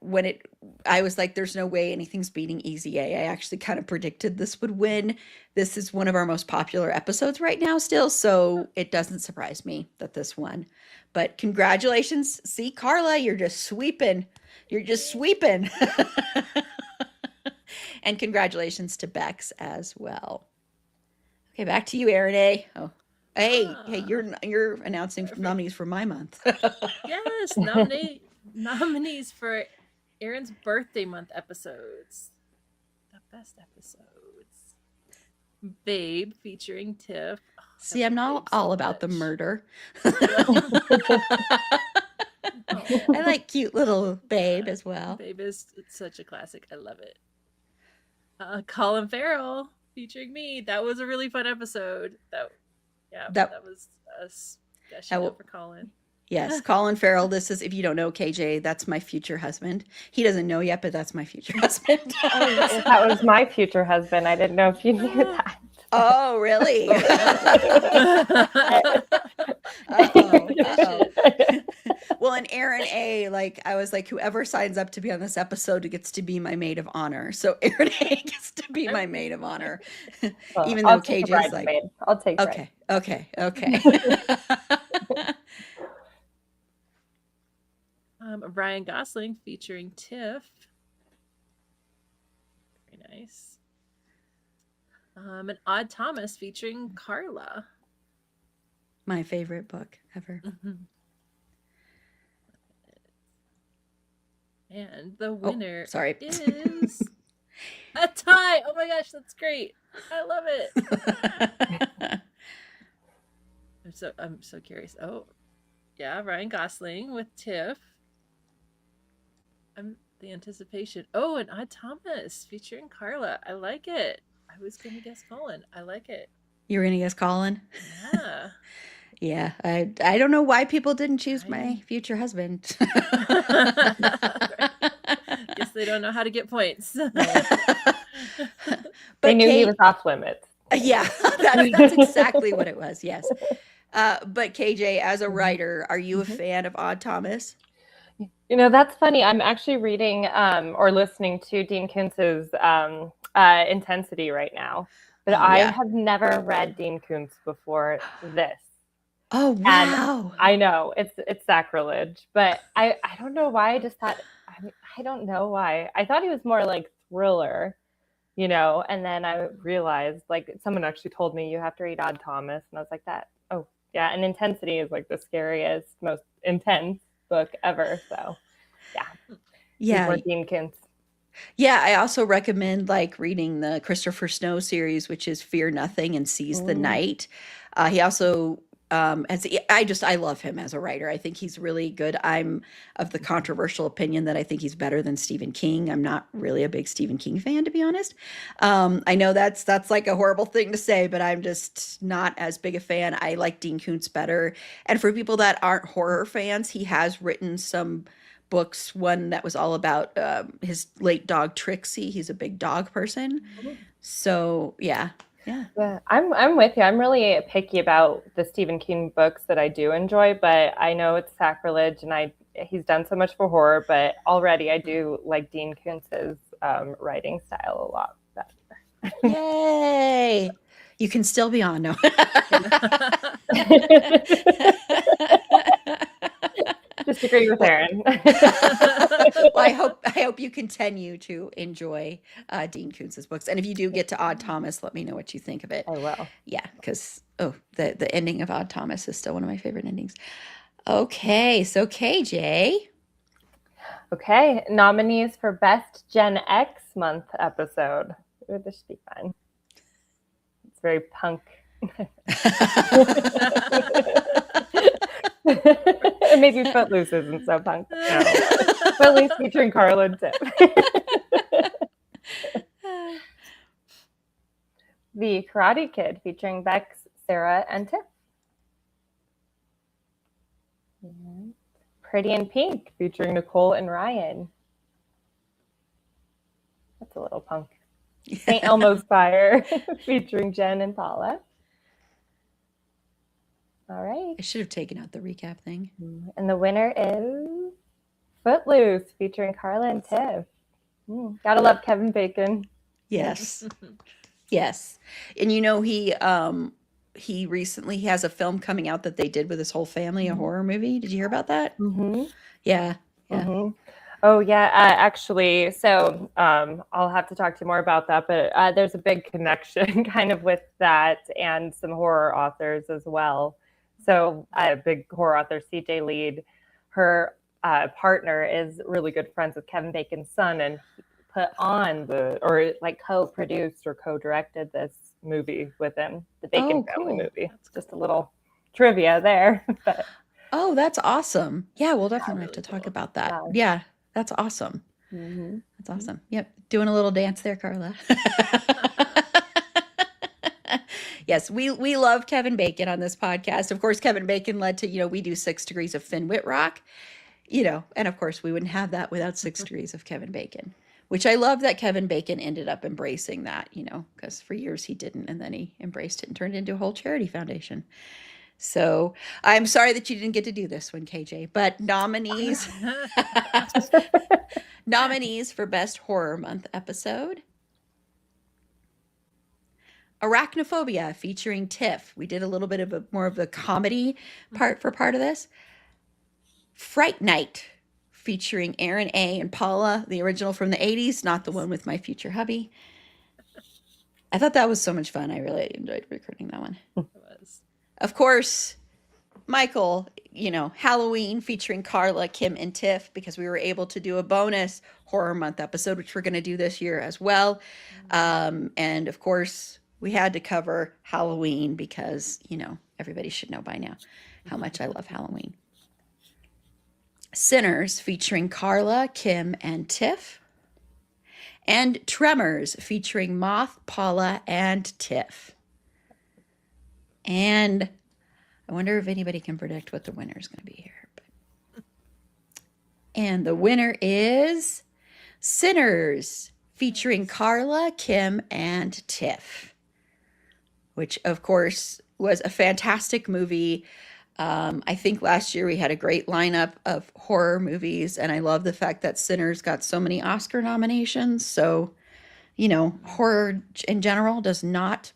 I was like, there's no way anything's beating Easy A. I actually kind of predicted this would win. This is one of our most popular episodes right now still, so it doesn't surprise me that this won. But congratulations. See, Carla, you're just sweeping. You're just sweeping. And congratulations to Bex as well. Okay, back to you, Erin A. Oh, hey, you're announcing nominees for my month. Yes, nominees for Aaron's birthday month episodes. The best episodes. Babe featuring Tiff. Oh, See, I'm not all about the murder. I like cute little Babe as well. Babe is such a classic. I love it. Colin Farrell featuring me. That was a really fun episode. That was a special for Colin. Yes, Colin Farrell. This is, if you don't know KJ, that's my future husband. He doesn't know yet, but that's my future husband. If that was my future husband, I didn't know if you knew that. Oh, really? Well, and Aaron A, like, I was like, whoever signs up to be on this episode gets to be my maid of honor. So Aaron A gets to be my maid of honor. Well, even though KJ's like, I'll take okay. Ryan Gosling featuring Tiff. Very nice. And Odd Thomas featuring Carla. My favorite book ever. Mm-hmm. And the winner is a tie. Oh my gosh, that's great. I love it. I'm so curious. Oh, yeah, Ryan Gosling with Tiff. The anticipation. Oh, and Odd Thomas featuring Carla. I like it. I was gonna guess Colin. I like it. You were gonna guess Colin? Yeah. Yeah. I don't know why people didn't choose my future husband. Guess they don't know how to get points. But they knew he was off limits. Yeah, that's exactly what it was. Yes. But KJ, as a writer, are you a fan of Odd Thomas? You know, that's funny. I'm actually reading or listening to Dean Koontz's Intensity right now. But I have never read Dean Koontz before this. Oh, wow. And I know it's sacrilege, but I don't know why. I just thought, I don't know why. I thought he was more like thriller, you know, and then I realized, like, someone actually told me you have to read Odd Thomas, and I was like, oh yeah, and Intensity is like the scariest, most intense book ever. So yeah, Dean Koontz. Yeah, I also recommend like reading the Christopher Snow series, which is Fear Nothing and Seize the Night. He also I love him as a writer. I think he's really good. I'm of the controversial opinion that I think he's better than Stephen King. I'm not really a big Stephen King fan, to be honest. I know that's like a horrible thing to say, but I'm just not as big a fan. I like Dean Koontz better. And for people that aren't horror fans, he has written some books. One that was all about his late dog Trixie. He's a big dog person. So yeah. Yeah, I'm with you. I'm really picky about the Stephen King books that I do enjoy, but I know it's sacrilege, and he's done so much for horror, but already I do like Dean Koontz's writing style a lot better. Yay! You can still be on. No. Disagree with Erin. Well, I hope you continue to enjoy Dean Koontz's books, and if you do get to Odd Thomas, let me know what you think of it. I will. Yeah, because the ending of Odd Thomas is still one of my favorite endings. Okay, so KJ. Okay, nominees for Best Gen X Month episode. Ooh, this should be fun. It's very punk. Maybe Footloose isn't so punk. No. Footloose featuring Carla and Tip. The Karate Kid featuring Bex, Sarah, and Tip. And Pretty in Pink featuring Nicole and Ryan. That's a little punk. St. Elmo's Fire featuring Jen and Paula. All right. I should have taken out the recap thing. And the winner is Footloose featuring Carla and Tiff. Gotta love Kevin Bacon. Yes. Yes. And you know, he recently has a film coming out that they did with his whole family, a horror movie. Did you hear about that? Mm-hmm. Yeah. Mm-hmm. Oh, yeah. Actually, so I'll have to talk to you more about that, but there's a big connection kind of with that and some horror authors as well. So a big horror author, CJ Lead, her partner is really good friends with Kevin Bacon's son, and put on co-produced or co-directed this movie with him, the Bacon Family movie. It's just a little trivia there. But oh, that's awesome. Yeah, we'll definitely have really to talk cool. about that. Yeah, that's awesome. mm-hmm. That's awesome. Yep. Doing a little dance there, Carla. Yes, we love Kevin Bacon on this podcast. Of course, Kevin Bacon led to, we do 6 Degrees of Finn Whitrock, and of course we wouldn't have that without 6 Degrees of Kevin Bacon, which I love that Kevin Bacon ended up embracing that, because for years he didn't, and then he embraced it and turned it into a whole charity foundation. So I'm sorry that you didn't get to do this one, KJ, but nominees for Best Horror Month episode. Arachnophobia featuring Tiff. We did a little bit of more of the comedy part of this. Fright Night featuring Aaron A. and Paula, the original from the 80s, not the one with my future hubby. I thought that was so much fun. I really enjoyed recording that one. It was. Of course, Michael, Halloween featuring Carla, Kim, and Tiff, because we were able to do a bonus Horror Month episode, which we're going to do this year as well. And of course, we had to cover Halloween because, everybody should know by now how much I love Halloween. Sinners featuring Carla, Kim, and Tiff. And Tremors featuring Moth, Paula, and Tiff. And I wonder if anybody can predict what the winner is going to be here. And the winner is Sinners featuring Carla, Kim, and Tiff, which of course was a fantastic movie. I think last year we had a great lineup of horror movies, and I love the fact that Sinners got so many Oscar nominations. So, horror in general does not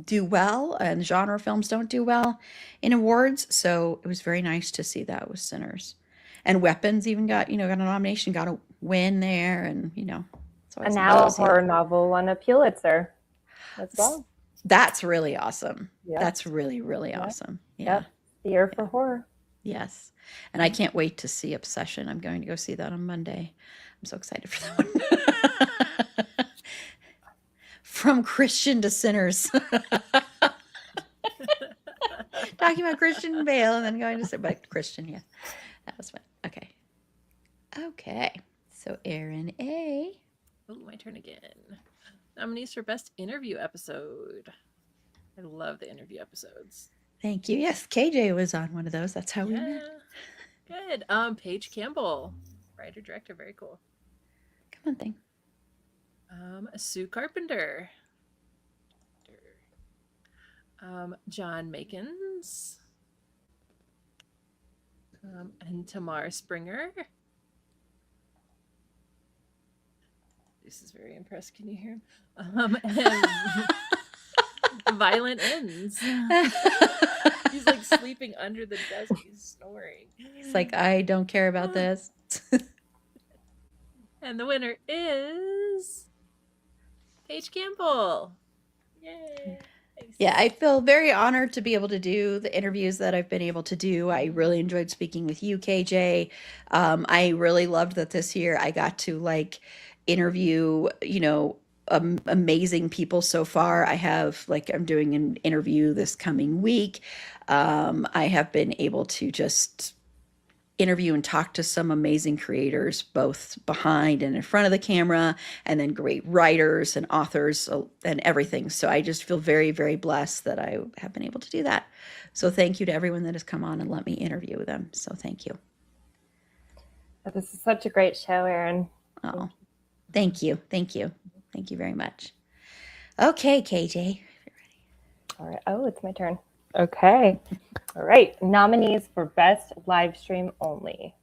do well, and genre films don't do well in awards. So it was very nice to see that with Sinners. And Weapons even got a nomination, got a win there, and so and now a horror novel won a Pulitzer as well. That's really awesome. Yep. That's really, really awesome. Yeah. Yep. The year for horror. Yes. And I can't wait to see Obsession. I'm going to go see that on Monday. I'm so excited for that one. From Christian to Sinners. That talking about Christian Bale and then going to say, but Christian, yeah, that was fun. Okay. Okay. So Aaron A. Oh, my turn again. Nominees for Best Interview Episode. I love the interview episodes. Thank you. Yes, KJ was on one of those. That's how we met. Good. Paige Campbell, writer director, very cool. Come on, thing. Sue Carpenter. John Makins. And Tamar Springer. This is very impressed. Can you hear him? And Violent Ends. He's like sleeping under the desk. He's snoring. He's like, I don't care about this. And the winner is Paige Campbell. Yay. Nice. Yeah, I feel very honored to be able to do the interviews that I've been able to do. I really enjoyed speaking with you, KJ. I really loved that this year I got to like interview, amazing people so far. I'm doing an interview this coming week. I have been able to just interview and talk to some amazing creators, both behind and in front of the camera, and then great writers and authors and everything. So I just feel very, very blessed that I have been able to do that. So thank you to everyone that has come on and let me interview them. So thank you. This is such a great show, Erin. Oh, thank you. Thank you. Thank you very much. Okay, KJ. All right. Oh, it's my turn. Okay. All right. Nominees for Best Live Stream Only.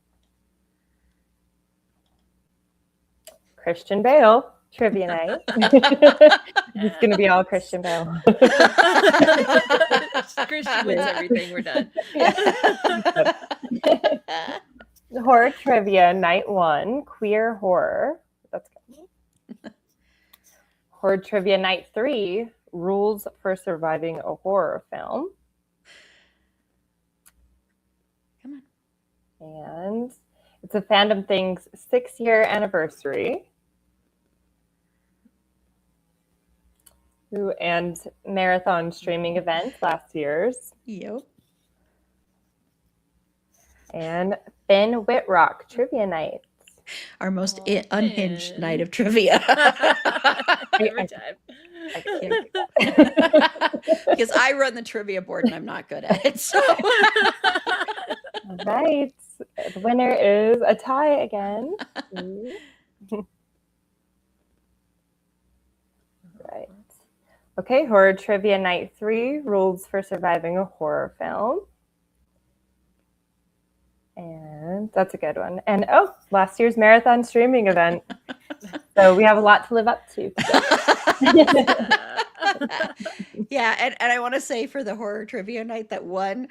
Christian Bale, Trivia Night. It's going to be all Christian Bale. Christian wins everything. We're done. Horror Trivia Night 1, Queer Horror. That's good. Horror Trivia Night 3, Rules for Surviving a Horror Film. Come on. And it's a Fandom Things 6-year anniversary. Ooh, and marathon streaming event last year's. Yep. And Finn Whitrock Trivia Night. Our most Oh, unhinged man. night of trivia. Every time. I can't do that. Because I run the trivia board and I'm not good at it. So All right. The winner is a tie again. Right. Okay, Horror Trivia Night 3, Rules for Surviving a Horror Film. And that's a good one. And last year's marathon streaming event. So we have a lot to live up to. yeah, and I want to say for the horror trivia night that one,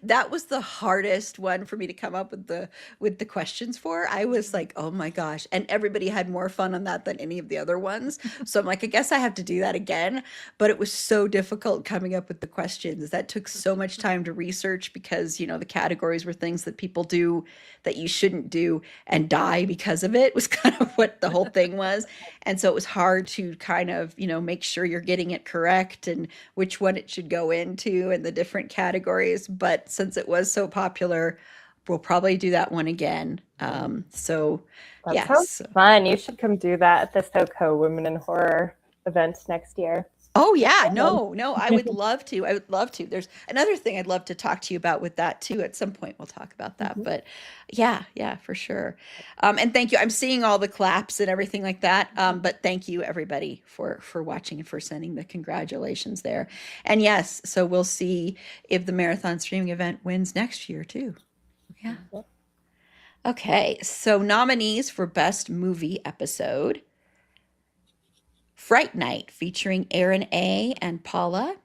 that was the hardest one for me to come up with the questions for. I was like, oh my gosh, and everybody had more fun on that than any of the other ones. So I'm like, I guess I have to do that again. But it was so difficult coming up with the questions. That took so much time to research because the categories were things that people do that you shouldn't do and die because of it was kind of what the whole thing was. And so it was hard to kind of, make sure you're getting it correct and which one it should go into and the different categories. But since it was so popular, we'll probably do that one again. That Yeah. sounds fun. You should come do that at the SoCo Women in Horror event next year. Oh yeah, no, I would love to. I would love to. There's another thing I'd love to talk to you about with that too. At some point we'll talk about that. But yeah, for sure. And thank you. I'm seeing all the claps and everything like that. But thank you everybody for watching and for sending the congratulations there. And yes, so we'll see if the marathon streaming event wins next year too. Yeah. Okay, so nominees for best movie episode. Fright Night featuring Aaron A. and Paula.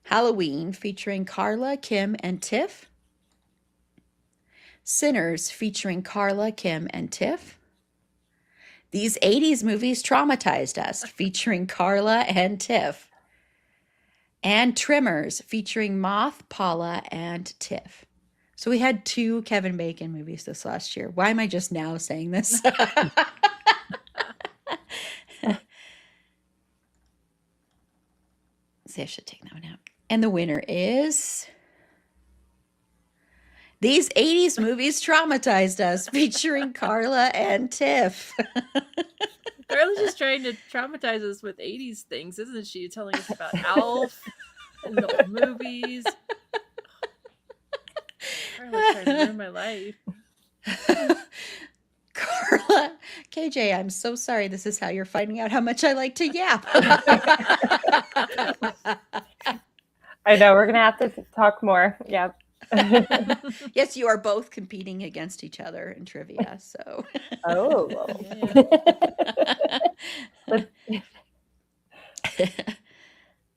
Halloween featuring Carla, Kim, and Tiff. Sinners featuring Carla, Kim, and Tiff. These 80s movies traumatized us featuring Carla and Tiff. And Tremors featuring Moth, Paula, and Tiff. So we had 2 Kevin Bacon movies this last year. Why am I just now saying this? Actually, I should take that one out. And the winner is These 80s Movies Traumatized Us, featuring Carla and Tiff. Carla's just trying to traumatize us with 80s things, isn't she? Telling us about Alf and the old movies. Carla's trying to ruin my life. Carla, KJ, I'm so sorry. This is how you're finding out how much I like to yap. I know we're gonna have to talk more. Yep. Yes, you are both competing against each other in trivia. So, Oh.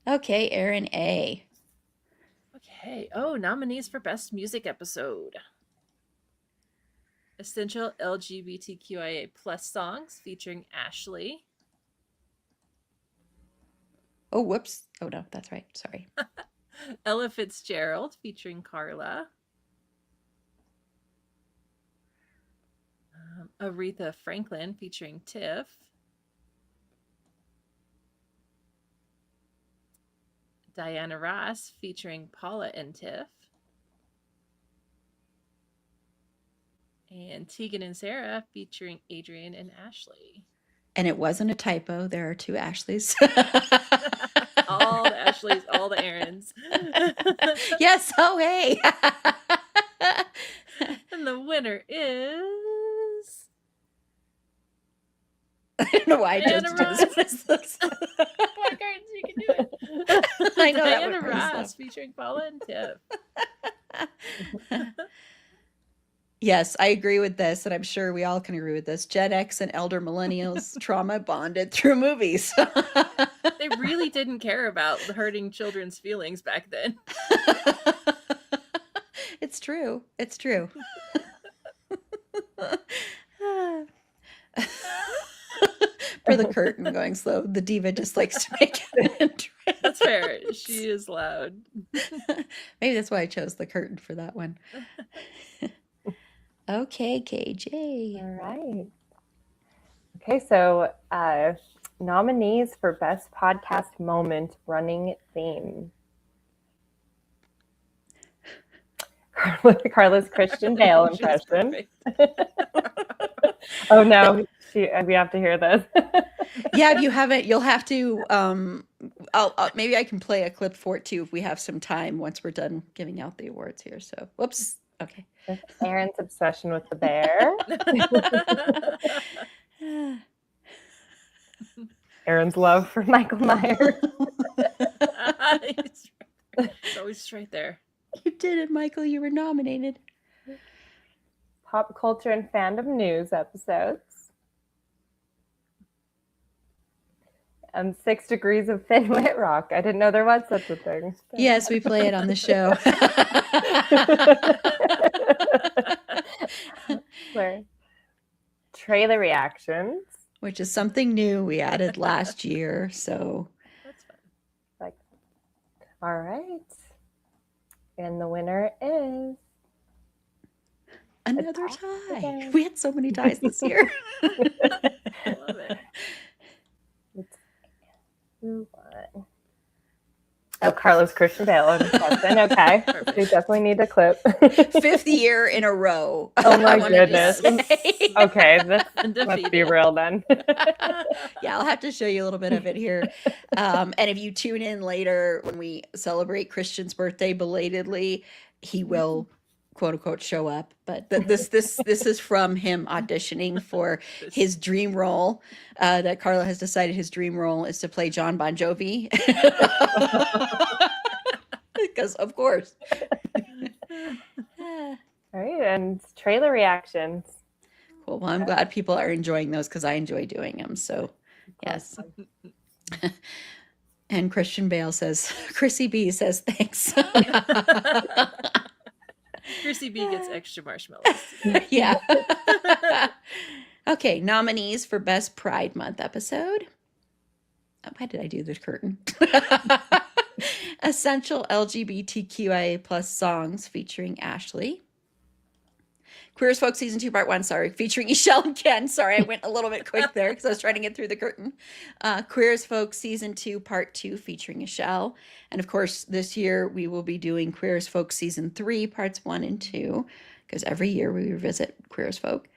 okay, Aaron A. Okay. Oh, nominees for Best Music Episode. Essential LGBTQIA plus songs featuring Ashley. Oh, whoops. Oh, no, that's right. Sorry. Ella Fitzgerald featuring Carla. Aretha Franklin featuring Tiff. Diana Ross featuring Paula and Tiff. And Tegan and Sarah featuring Adrian and Ashley. And it wasn't a typo. There are 2 Ashleys. All the Ashleys, all the Aarons. Yes. Oh, hey. And the winner is... I don't know why I Diana just Ross. Come on, Curtains, you can do it. I know that Diana would raise Ross featuring Paula and Tiff. Yes, I agree with this, and I'm sure we all can agree with this. Gen X and elder millennials trauma bonded through movies. They really didn't care about hurting children's feelings back then. It's true. It's true. For the curtain going slow, the diva just likes to make an entrance. That's fair. She is loud. Maybe that's why I chose the curtain for that one. Okay, KJ. All right. Okay, so nominees for Best Podcast Moment Running Theme. Carla's Christian Bale She was impression. perfect. Oh no, we have to hear this. Yeah, if you haven't, you'll have to. I'll maybe I can play a clip for it too if we have some time once we're done giving out the awards here. So, whoops. Okay. Aaron's obsession with the bear. Aaron's love for Michael Myers. It's always right there. You did it, Michael. You were nominated. Pop culture and fandom news episodes. 6 Degrees of Thin Wit Rock. I didn't know there was such a thing. Yes, we play it on the show. Where? Trailer reactions. Which is something new we added last year. So, That's fun. Like, all right. And the winner is another tie tie. again. We had so many ties this year. I love it. Let's move on. Oh, Carlos Christian Bale impression. Okay. Perfect. We definitely need a clip. 5th year in a row. Oh my I wanted to goodness. say. Okay, this must Undefeated. be real then. Yeah, I'll have to show you a little bit of it here. And if you tune in later when we celebrate Christian's birthday belatedly, he will quote unquote show up. But this is from him auditioning for his dream role. That Carla has decided his dream role is to play John Bon Jovi. Because of course. All right, and trailer reactions. Cool. Well, I'm glad people are enjoying those because I enjoy doing them. So, yes. And Christian Bale says, Chrissy B says, thanks. Chrissy B gets extra marshmallows. Yeah. Okay. Nominees for Best Pride Month episode. Oh, why did I do the curtain? Essential LGBTQIA plus songs featuring Ashley. Queer as Folk Season 2 Part 1, sorry, featuring Michelle and Ken. Sorry, I went a little bit quick there because I was trying to get through the curtain. Queer as Folk Season 2 Part 2 featuring Michelle. And of course, this year we will be doing Queer as Folk Season 3 Parts 1 and 2 because every year we revisit Queer as Folk.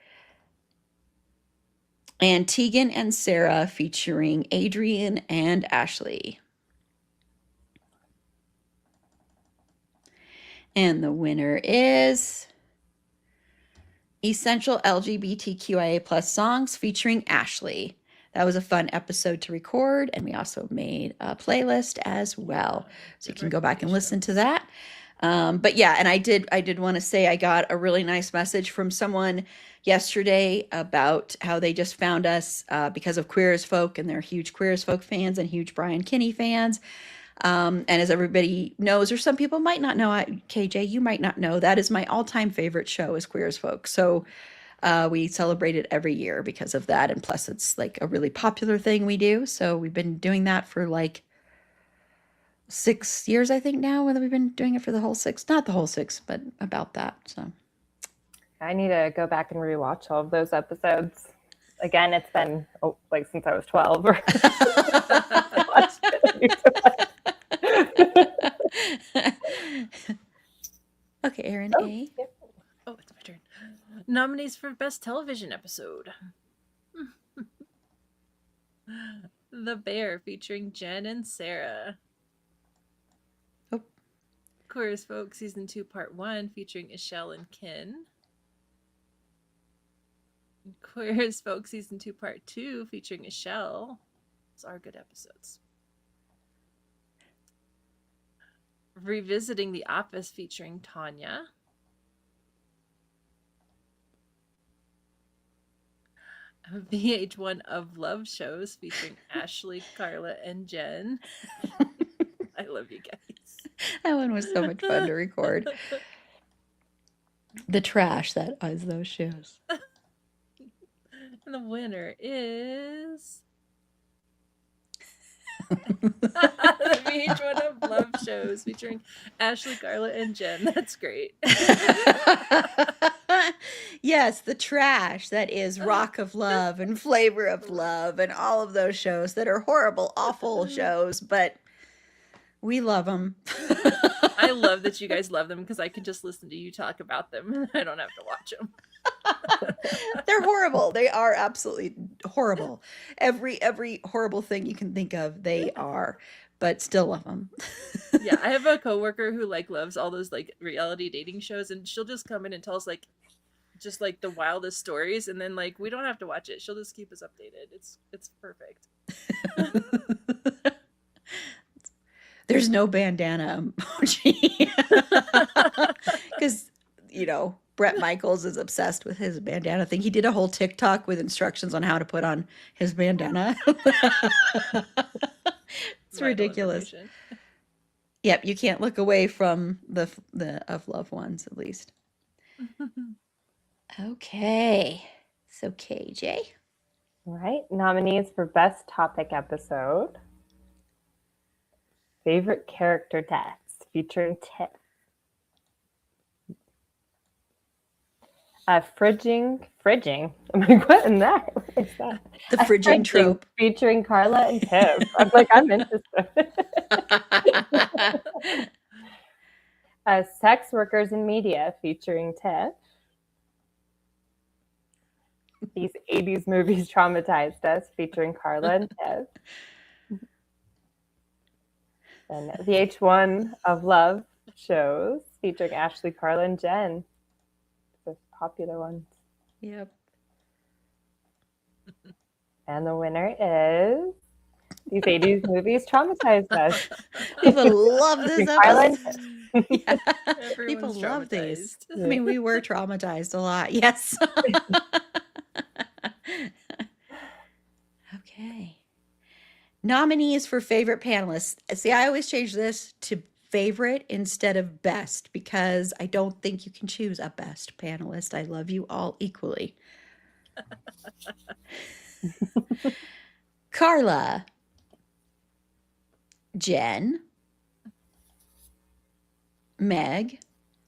And Tegan and Sarah featuring Adrian and Ashley. And the winner is Essential LGBTQIA plus songs featuring Ashley. That was a fun episode to record, and we also made a playlist as well, so you can go back and listen to that. But yeah, and I did want to say I got a really nice message from someone yesterday about how they just found us because of Queer as Folk, and they're huge Queer as Folk fans and huge Brian Kinney fans. And as everybody knows, or some people might not know, KJ, you might not know, that is my all-time favorite show is Queer as Folk. So we celebrate it every year because of that. And plus it's like a really popular thing we do. So we've been doing that for like 6 years, I think now, whether we've been doing it for the whole 6, not the whole 6, but about that. So I need to go back and rewatch all of those episodes. Again, it's been like since I was 12 or Okay, Erin A. Oh, it's my turn. Nominees for Best Television Episode. The Bear featuring Jen and Sarah. Oh. Queer as Folk Season 2 Part 1 featuring Ishelle and Ken. Queer as Folk Season 2 Part 2 featuring Ishelle. Those are good episodes. Revisiting The Office featuring Tanya. VH1 of Love shows featuring Ashley, Carla, and Jen. I love you guys. That one was so much fun to record. The trash that is those shows. And the winner is the VH1 of Love shows featuring Ashley, Carla, and Jen. That's great. Yes, the trash that is Rock of Love and Flavor of Love and all of those shows that are horrible, awful shows, but we love them. I love that you guys love them because I can just listen to you talk about them and I don't have to watch them. They're horrible. They are absolutely horrible. Every horrible thing you can think of, they are, but still love them. Yeah, I have a coworker who like loves all those like reality dating shows, and she'll just come in and tell us like just like the wildest stories, and then like we don't have to watch it. She'll just keep us updated. It's perfect. There's no bandana emoji because Bret Michaels is obsessed with his bandana thing. He did a whole TikTok with instructions on how to put on his bandana. It's ridiculous. Yep, you can't look away from the of loved ones, at least. Okay, so KJ. All right, nominees for Best Topic Episode. Favorite Character Deaths featuring Tiff. Fridging. I'm like, what in that? What is that? The fridging trope. Featuring Carla and Tiff. I'm like, I'm interested. Sex Workers in Media featuring Tiff. These 80s movies traumatized us featuring Carla and Tiff. And VH1 of Love shows featuring Ashley, Carla, and Jen. The popular ones. Yep. And the winner is these 80s movies traumatized us. People love this episode. Yeah. People Everyone's love these. traumatized. I mean, we were traumatized a lot. Yes. Okay. Nominees for favorite panelists. See, I always change this to favorite instead of best because I don't think you can choose a best panelist. I love you all equally. Carla, Jen, Meg.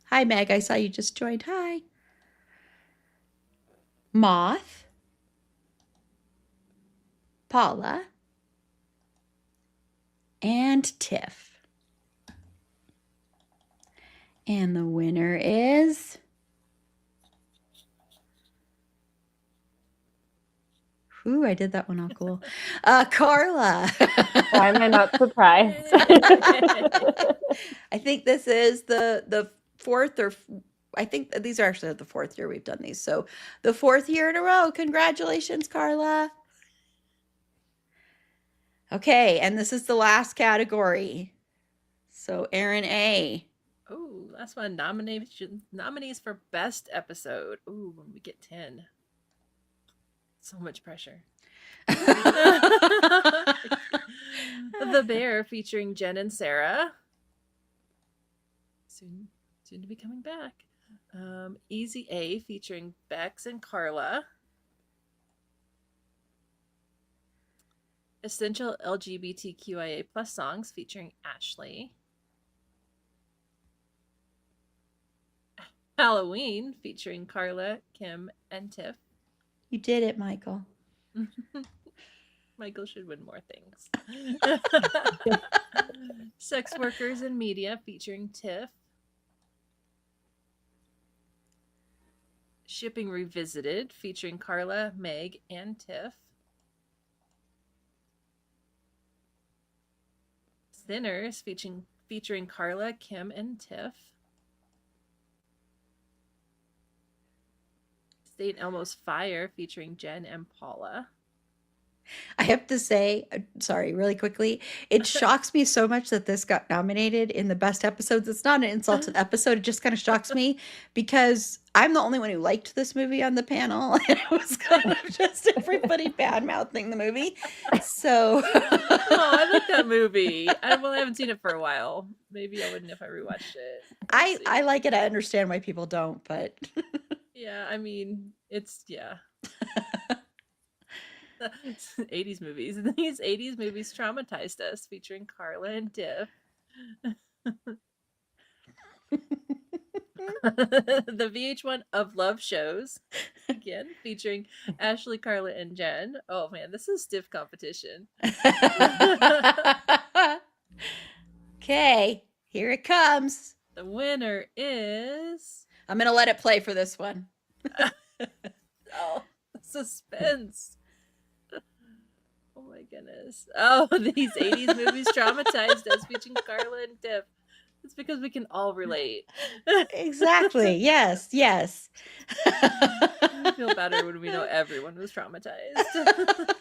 Hi, Meg. I saw you just joined. Hi. Moth, Paula, and Tiff. And the winner is... Ooh, I did that one all cool. Carla. Why am I not surprised? I think this is the fourth or I think these are actually the fourth year we've done these. So the fourth year in a row. Congratulations, Carla. Okay, and this is the last category. So Aaron A. Oh, last one. Nominees for best episode. Ooh, when we get 10. So much pressure. The Bear featuring Jen and Sarah. Soon to be coming back. Easy A featuring Bex and Carla. Essential LGBTQIA plus songs featuring Ashley. Halloween featuring Carla, Kim, and Tiff. You did it, Michael. Michael should win more things. Sex Workers in Media featuring Tiff. Shipping Revisited featuring Carla, Meg, and Tiff. Sinners featuring Carla, Kim, and Tiff. St. Elmo's Fire featuring Jen and Paula. I have to say, sorry, really quickly, it shocks me so much that this got nominated in the best episodes. It's not an insult to the episode. It just kind of shocks me because I'm the only one who liked this movie on the panel. And it was kind of just everybody bad mouthing the movie. So, Oh, I like that movie. I haven't seen it for a while. Maybe I wouldn't if I rewatched it. I like it. I understand why people don't, but yeah, I mean, it's 80s movies. These 80s movies traumatized us, featuring Carla and Tiff. The VH1 of Love shows, again, featuring Ashley, Carla, and Jen. Oh man, this is stiff competition. Okay, here it comes. The winner is... I'm going to let it play for this one. Oh, suspense. Oh my goodness. Oh, these 80s movies traumatized us, featuring Carla and Tiff. It's because we can all relate. Exactly. Yes. Yes. I feel better when we know everyone was traumatized.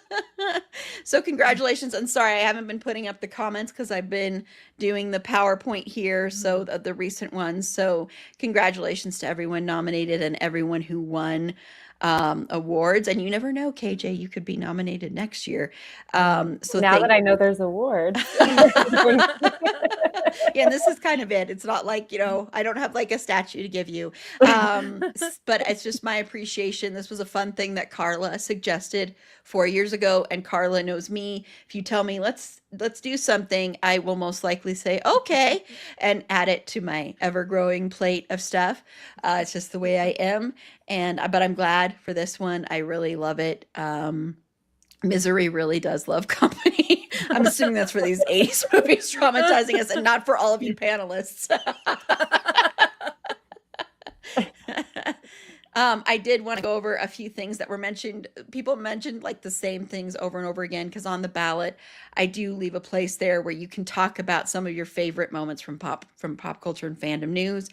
So congratulations. And sorry, I haven't been putting up the comments because I've been doing the PowerPoint here. So the recent ones. So congratulations to everyone nominated and everyone who won awards. And you never know, KJ, you could be nominated next year. So now that I know there's awards. Yeah, and this is kind of it. It's not like, I don't have like a statue to give you. But it's just my appreciation. This was a fun thing that Carla suggested 4 years ago, and Carla knows me. If you tell me let's do something, I will most likely say okay and add it to my ever-growing plate of stuff. It's just the way I am. But I'm glad for this one. I really love it. Misery really does love company. I'm assuming that's for these 80s movies traumatizing us and not for all of you panelists. I did want to go over a few things that were mentioned. People mentioned like the same things over and over again because on the ballot, I do leave a place there where you can talk about some of your favorite moments from pop culture and fandom news.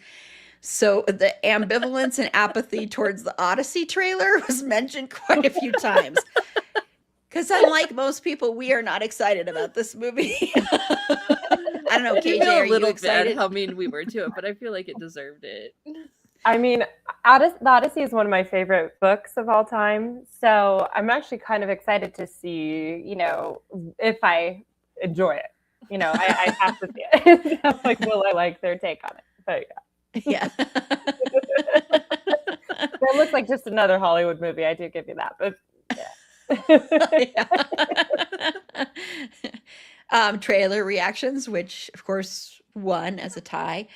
So the ambivalence and apathy towards the Odyssey trailer was mentioned quite a few times. Because unlike most people, we are not excited about this movie. I don't know, KJ, are you excited? How mean we were to it, but I feel like it deserved it. I mean, the Odyssey is one of my favorite books of all time. So I'm actually kind of excited to see, if I enjoy it. I have to see it. I'm like, will I like their take on it? But yeah. It looks like just another Hollywood movie. I do give you that. But trailer reactions, which of course won as a tie.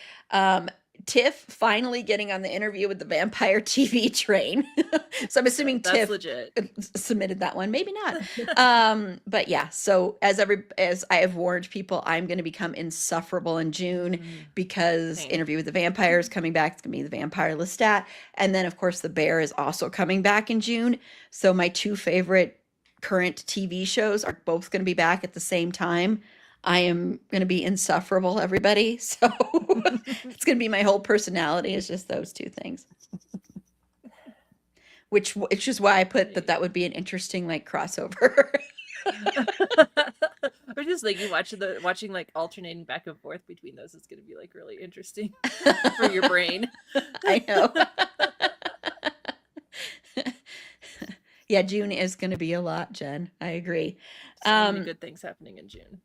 Tiff finally getting on the Interview with the Vampire TV train. So I'm assuming That's Tiff legit. submitted that one, maybe not. But yeah, so as I have warned people, I'm going to become insufferable in June because Same. Interview with the Vampire is coming back. It's going to be the Vampire Lestat, and then of course The Bear is also coming back in June. So my two favorite current TV shows are both going to be back at the same time. I am going to be insufferable, everybody. So it's going to be my whole personality is just those two things. Which is why I put that would be an interesting like crossover. Or just like you watching like alternating back and forth between those is going to be like really interesting for your brain. I know. Yeah, June is going to be a lot, Jen. I agree. So many good things happening in June.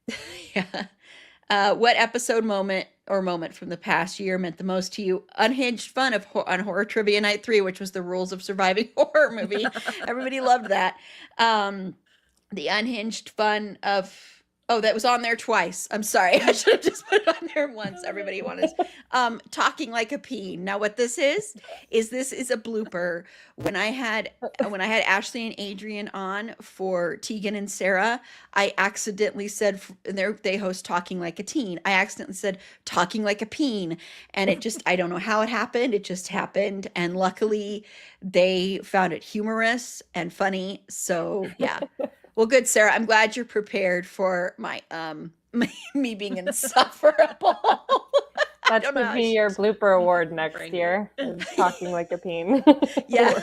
Yeah. What episode moment from the past year meant the most to you? Unhinged fun on Horror Trivia Night 3, which was the rules of surviving horror movie. Everybody loved that. The unhinged fun of that was on there twice. I'm sorry. I should have just put it on there once. Everybody wanted talking like a peen. Now what this is a blooper. When I had Ashley and Adrian on for Tegan and Sarah, I accidentally said, and they host Talking Like a Teen. I accidentally said talking like a peen, and it just, I don't know how it happened. It just happened, and luckily they found it humorous and funny. So yeah. Well, good, Sarah. I'm glad you're prepared for my me being insufferable. That should be your blooper award next year. Talking like a peen. Yeah.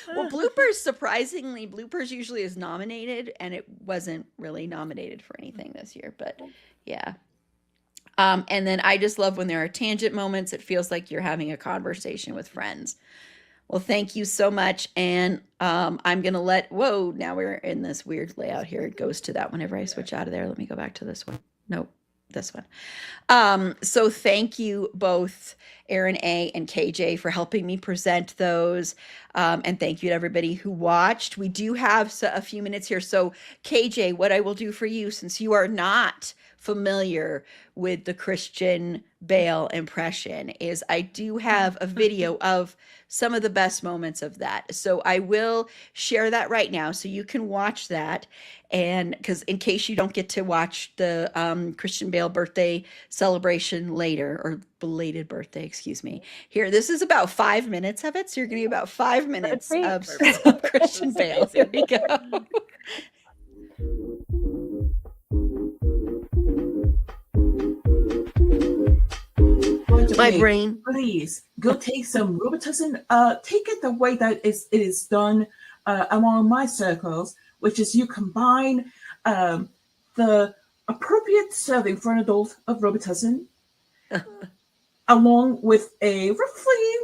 Well, bloopers usually is nominated, and it wasn't really nominated for anything this year, but yeah. And then I just love when there are tangent moments. It feels like you're having a conversation with friends. Well, thank you so much. And I'm going to now we're in this weird layout here. It goes to that whenever I switch out of there. Let me go back to this one. Nope, this one. So thank you both, Aaron A. and KJ, for helping me present those. And thank you to everybody who watched. We do have a few minutes here. So KJ, what I will do for you, since you are not familiar with the Christian Bale impression, is I do have a video of some of the best moments of that. So I will share that right now so you can watch that. And because in case you don't get to watch the Christian Bale birthday celebration later, or belated birthday, excuse me. Here, this is about 5 minutes of it. So you're going to get about 5 minutes of Christian Bale. Here we go. My brain. Please go take some Robitussin. Take it the way that it is done among my circles, which is you combine the appropriate serving for an adult of Robitussin along with a roughly,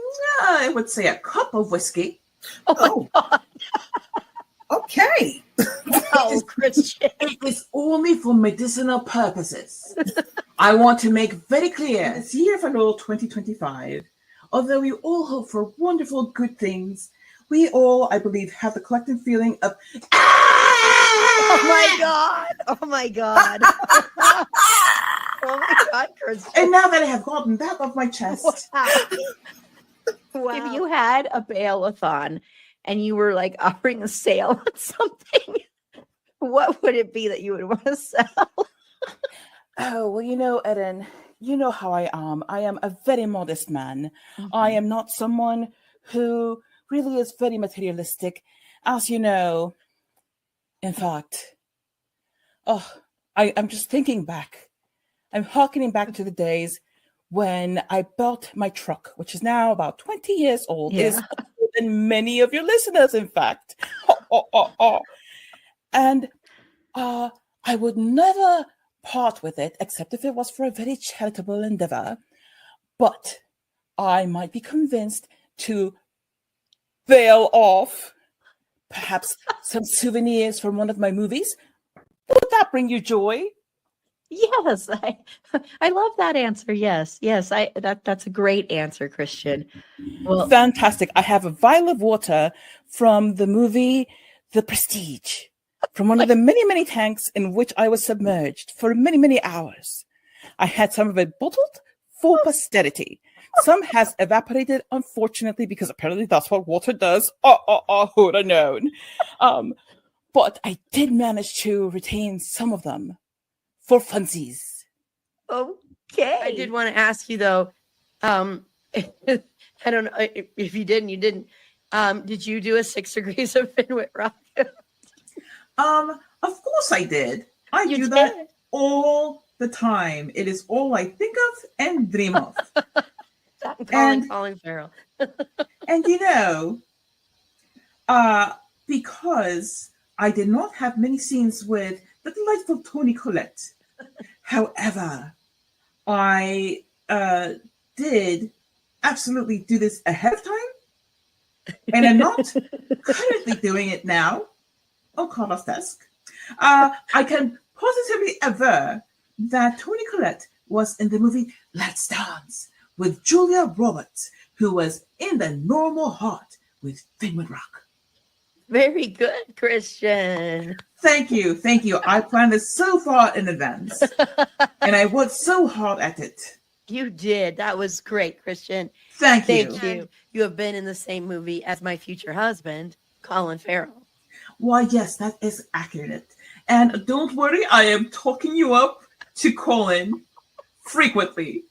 I would say, a cup of whiskey. Oh. Okay. Oh, Christian. It is only for medicinal purposes. I want to make very clear, this year of our Lord 2025, although we all hope for wonderful good things, we all, I believe, have the collective feeling of Oh my God. Oh my God. Oh my God, Christian. And now that I have gotten that off my chest. Wow. If you had a Bale-a-thon and you were like offering a sale on something, what would it be that you would want to sell? Oh, well, Eden, you know how I am. I am a very modest man. Mm-hmm. I am not someone who really is very materialistic, as you know. In fact, I'm just thinking back. I'm hearkening back to the days when I built my truck, which is now about 20 years old. Yeah. It is older than many of your listeners, in fact. And I would never part with it, except if it was for a very charitable endeavor. But I might be convinced to bail off perhaps some souvenirs from one of my movies. Would that bring you joy? Yes, I love that answer. Yes, that's a great answer, Christian. Well, fantastic. I have a vial of water from the movie The Prestige, from one of the many, many tanks in which I was submerged for many, many hours. I had some of it bottled, for posterity. Some has evaporated, unfortunately, because apparently that's what water does. Who would have known? But I did manage to retain some of them for funsies. Okay. I did want to ask you though, I don't know if you didn't, you didn't. Did you do a 6 degrees of Fenway Rock? Of course I did. I You do did? that all the time. It is all I think of and dream of. That and calling And- Colin Farrell. And because I did not have many scenes with the delightful Toni Collette. However, I did absolutely do this ahead of time, and I'm not currently doing it now on Carla's desk. I can positively aver that Toni Collette was in the movie Let's Dance with Julia Roberts, who was in The Normal Heart with Fenway Rock. Very good, Christian. Thank you. I planned this so far in advance, and I worked so hard at it. You did. That was great, Christian. Thank you. Thank you. You have been in the same movie as my future husband, Colin Farrell. Why, yes, that is accurate. And don't worry, I am talking you up to Colin frequently.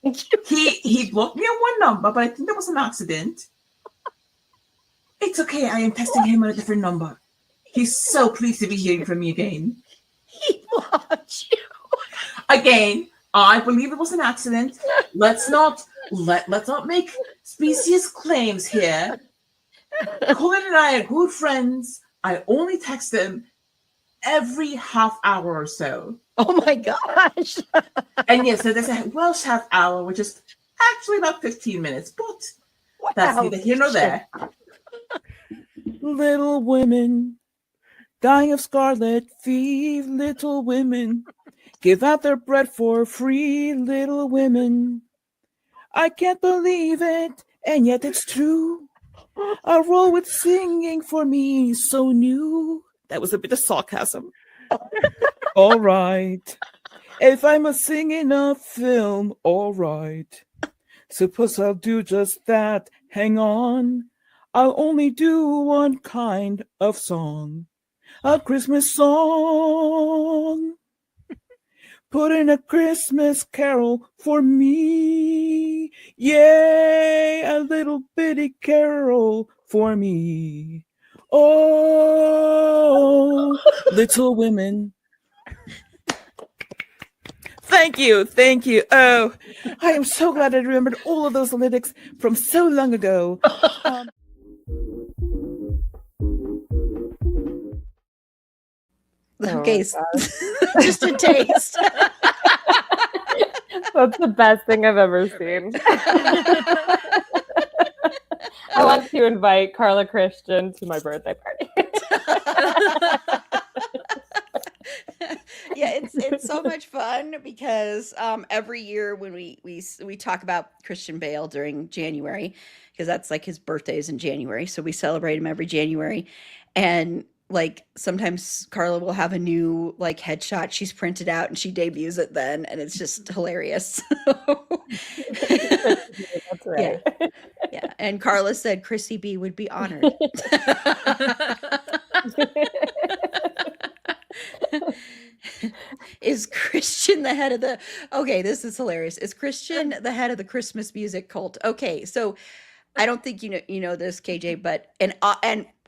He blocked me on one number, but I think that was an accident. It's okay, I am testing him on a different number. He's so pleased to be hearing from me again. He blocked you. Again, I believe it was an accident. Let's not make specious claims here. Colin and I are good friends. I only text him every half hour or so. Oh my gosh. And yes, so there's a Welsh half hour, which is actually about 15 minutes, but that's neither here nor there. Little women, dying of scarlet fever, little women, give out their bread for free, little women. I can't believe it, and yet it's true. A role with singing for me so new. That was a bit of sarcasm. All right. If I'm a sing in a film, all right. Suppose I'll do just that. Hang on. I'll only do one kind of song. A Christmas song. Put in a Christmas carol for me. Yay, a little bitty carol for me. Oh, Little Women. Thank you. Oh, I am so glad I remembered all of those lyrics from so long ago. Okay, Just a taste. That's the best thing I've ever seen. I want to invite Carla Christian to my birthday party. yeah, it's so much fun because every year when we talk about Christian Bale during January, because that's like his birthday is in January, so we celebrate him every January, and like sometimes Carla will have a new like headshot she's printed out and she debuts it then, and it's just hilarious. That's right. Yeah, and Carla said Chrissy B would be honored. Is Christian the head of the okay, this is hilarious. Is Christian the head of the Christmas music cult? Okay, so I don't think you know this, KJ, but and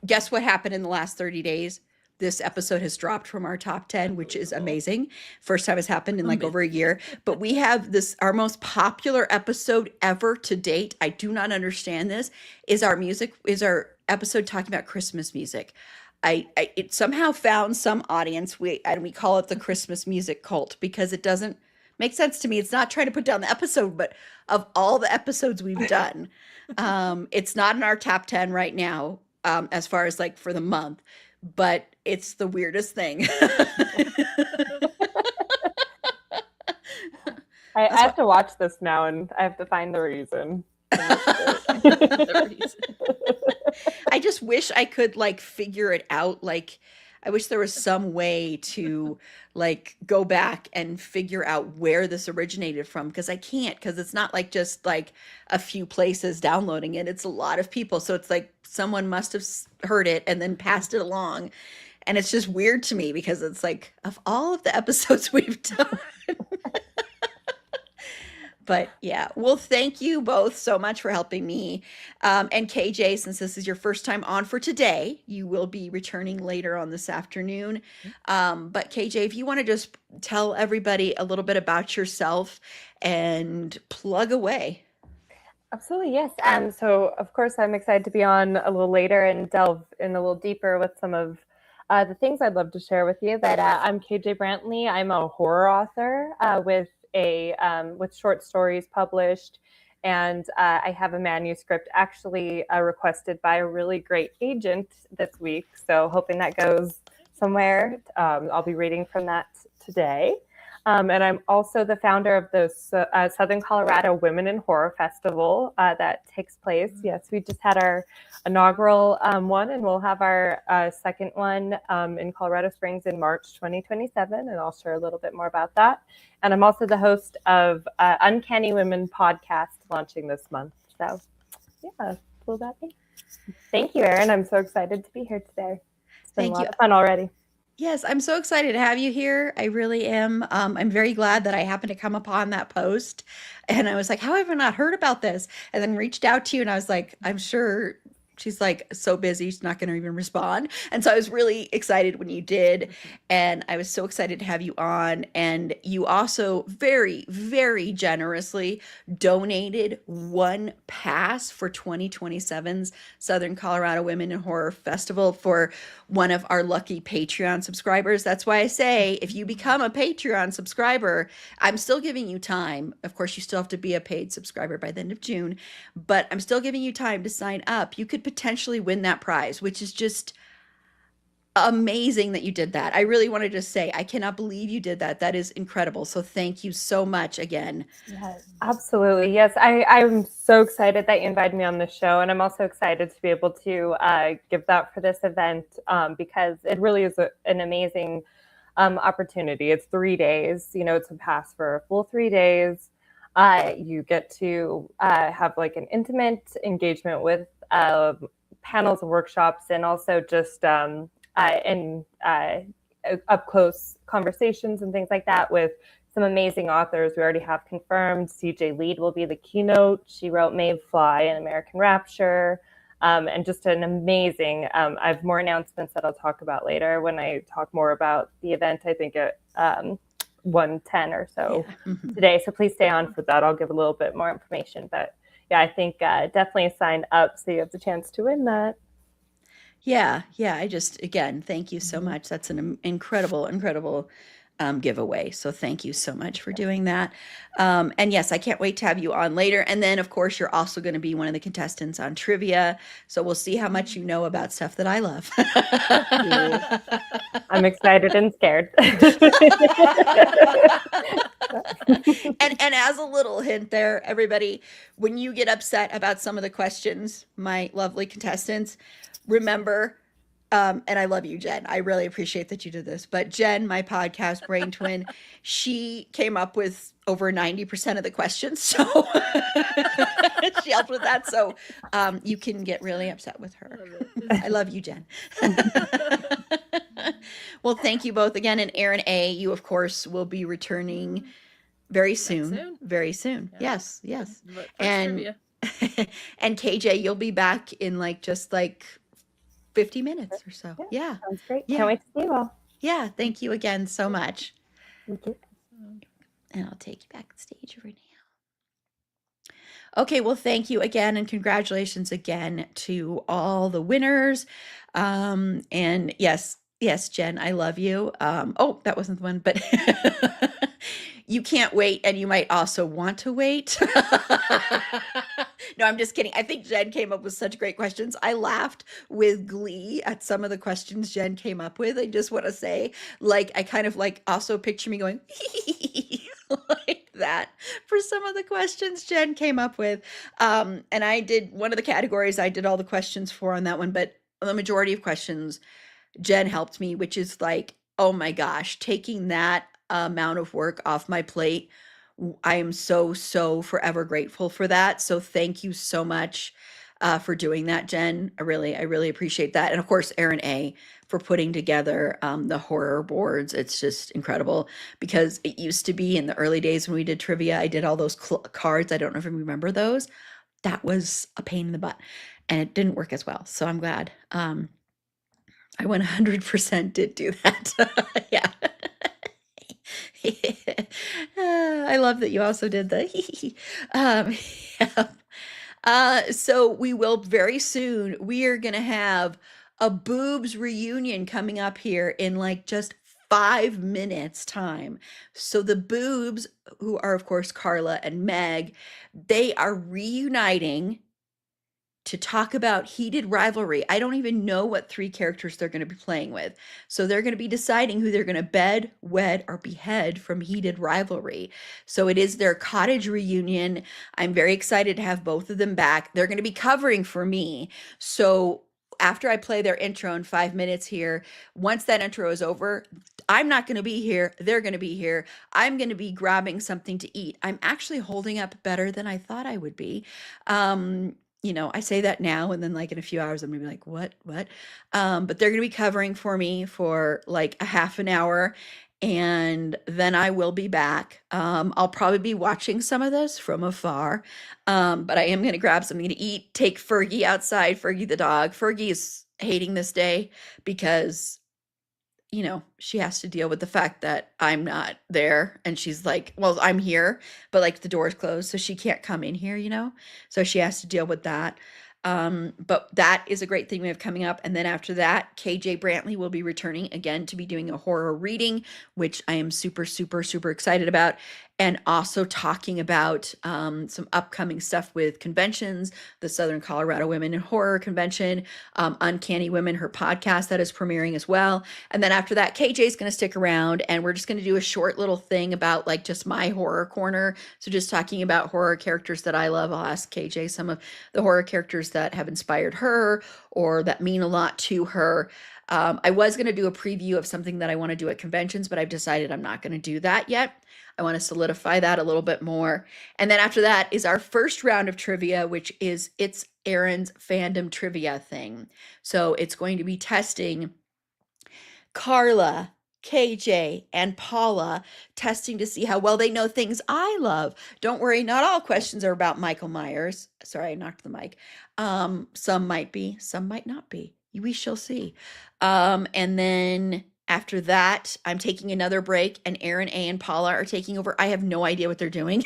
guess what happened in the last 30 days? This episode has dropped from our top 10, which is amazing. First time it's happened in like over a year. But we have this, our most popular episode ever to date. I do not understand this. Is our episode talking about Christmas music. It somehow found some audience. And we call it the Christmas music cult because it doesn't make sense to me. It's not trying to put down the episode, but of all the episodes we've done, it's not in our top 10 right now, as far as like for the month, but it's the weirdest thing. I have to watch this now, and I have to find the reason. I just wish I could like figure it out. Like, I wish there was some way to like go back and figure out where this originated from, because I can't, because it's not like just like a few places downloading it. It's a lot of people. So it's like someone must have heard it and then passed it along. And it's just weird to me because it's like, of all of the episodes we've done. But yeah, well, thank you both so much for helping me. And KJ, since this is your first time on for today, you will be returning later on this afternoon. But KJ, if you want to just tell everybody a little bit about yourself and plug away. Absolutely, yes. So of course I'm excited to be on a little later and delve in a little deeper with some of the things I'd love to share with you. But I'm KJ Brantley. I'm a horror author with short stories published, and I have a manuscript actually requested by a really great agent this week. So hoping that goes somewhere. I'll be reading from that today. And I'm also the founder of the Southern Colorado Women in Horror Festival that takes place. Yes, we just had our inaugural one, and we'll have our second one in Colorado Springs in March 2027, and I'll share a little bit more about that. And I'm also the host of Uncanny Women podcast launching this month. So yeah, that's all about me. Thank you, Erin. I'm so excited to be here today. It's been a lot of fun already. Yes, I'm so excited to have you here. I really am. I'm very glad that I happened to come upon that post. And I was like, how have I not heard about this? And then reached out to you and I was like, I'm sure she's like so busy, she's not going to even respond. And so I was really excited when you did. And I was so excited to have you on. And you also very, very generously donated one pass for 2027's Southern Colorado Women in Horror Festival for one of our lucky Patreon subscribers. That's why I say, if you become a Patreon subscriber, I'm still giving you time. Of course, you still have to be a paid subscriber by the end of June, but I'm still giving you time to sign up. You could potentially win that prize, which is just amazing that you did that. I really want to just say, I cannot believe you did that. That is incredible. So thank you so much again. Yes, absolutely. Yes, I'm so excited that you invited me on the show. And I'm also excited to be able to give that for this event because it really is an amazing opportunity. It's 3 days, it's a pass for a full 3 days. You get to have like an intimate engagement with panels and workshops, and also just up close conversations and things like that with some amazing authors we already have confirmed. CJ Lead will be the keynote. She wrote Mayfly and American Rapture. And just an amazing, I have more announcements that I'll talk about later when I talk more about the event, I think at 1:10 or so today. So please stay on for that. I'll give a little bit more information. But yeah, I think definitely sign up so you have the chance to win that. Yeah. Again, thank you so much. That's an incredible giveaway. So thank you so much for doing that. And yes, I can't wait to have you on later. And then, of course, you're also going to be one of the contestants on trivia. So we'll see how much you know about stuff that I love. I'm excited and scared. And as a little hint there, everybody, when you get upset about some of the questions, my lovely contestants, remember, and I love you, Jen. I really appreciate that you did this. But Jen, my podcast brain twin, she came up with over 90% of the questions. So she helped with that. So you can get really upset with her. I love you, Jen. Well, thank you both again. And Erin A., you, of course, will be returning very soon. Very soon. Yeah. Yes. And KJ, you'll be back in just 50 minutes or so. Yeah. Sounds great. Can't wait to see you all. Yeah. Thank you again so much. Thank you. And I'll take you back on stage over now. Okay. Well, thank you again. And congratulations again to all the winners. And yes, Jen, I love you. Oh, that wasn't the one, but you can't wait. And you might also want to wait. No, I'm just kidding. I think Jen came up with such great questions. I laughed with glee at some of the questions Jen came up with. I just want to say, I kind of also picture me going like that for some of the questions Jen came up with. And I did one of the categories I did all the questions for on that one, but the majority of questions Jen helped me, which is like, oh my gosh, taking that amount of work off my plate. I am so, so forever grateful for that. So thank you so much for doing that, Jen. I really appreciate that. And of course, Aaron A for putting together the horror boards. It's just incredible because it used to be in the early days when we did trivia, I did all those cards. I don't know if you remember those. That was a pain in the butt and it didn't work as well. So I'm glad. I 100% did do that. Yeah. I love that you also did the yeah. So we will very soon. We are gonna have a boobs reunion coming up here in like just 5 minutes time. So the boobs, who are of course Carla and Meg, they are reuniting to talk about heated rivalry. I don't even know what 3 characters they're going to be playing with. So they're going to be deciding who they're going to bed, wed, or behead from heated rivalry. So it is their cottage reunion. I'm very excited to have both of them back. They're going to be covering for me. So after I play their intro in 5 minutes here, once that intro is over, I'm not going to be here. They're going to be here. I'm going to be grabbing something to eat. I'm actually holding up better than I thought I would be. I say that now and then like in a few hours I'm gonna be like, what? But they're gonna be covering for me for like a half an hour and then I will be back. I'll probably be watching some of this from afar. But I am gonna grab something to eat, take Fergie outside, Fergie the dog. Fergie is hating this day because she has to deal with the fact that I'm not there. And she's like, well, I'm here, but like the door's closed, so she can't come in here. So she has to deal with that. But that is a great thing we have coming up. And then after that, KJ Brantley will be returning again to be doing a horror reading, which I am super, super, super excited about. And also talking about some upcoming stuff with conventions, the Southern Colorado Women in Horror Convention, Uncanny Women, her podcast that is premiering as well. And then after that, KJ is going to stick around and we're just going to do a short little thing about like just my horror corner. So just talking about horror characters that I love. I'll ask KJ some of the horror characters that have inspired her or that mean a lot to her. I was going to do a preview of something that I want to do at conventions, but I've decided I'm not going to do that yet. I want to solidify that a little bit more. And then after that is our first round of trivia, which is it's Erin's fandom trivia thing. So it's going to be testing Carla, KJ, and Paula, testing to see how well they know things I love. Don't worry, not all questions are about Michael Myers. Sorry, I knocked the mic. Some might be, some might not be. We shall see. And then after that, I'm taking another break, and Erin A and Paula are taking over. I have no idea what they're doing.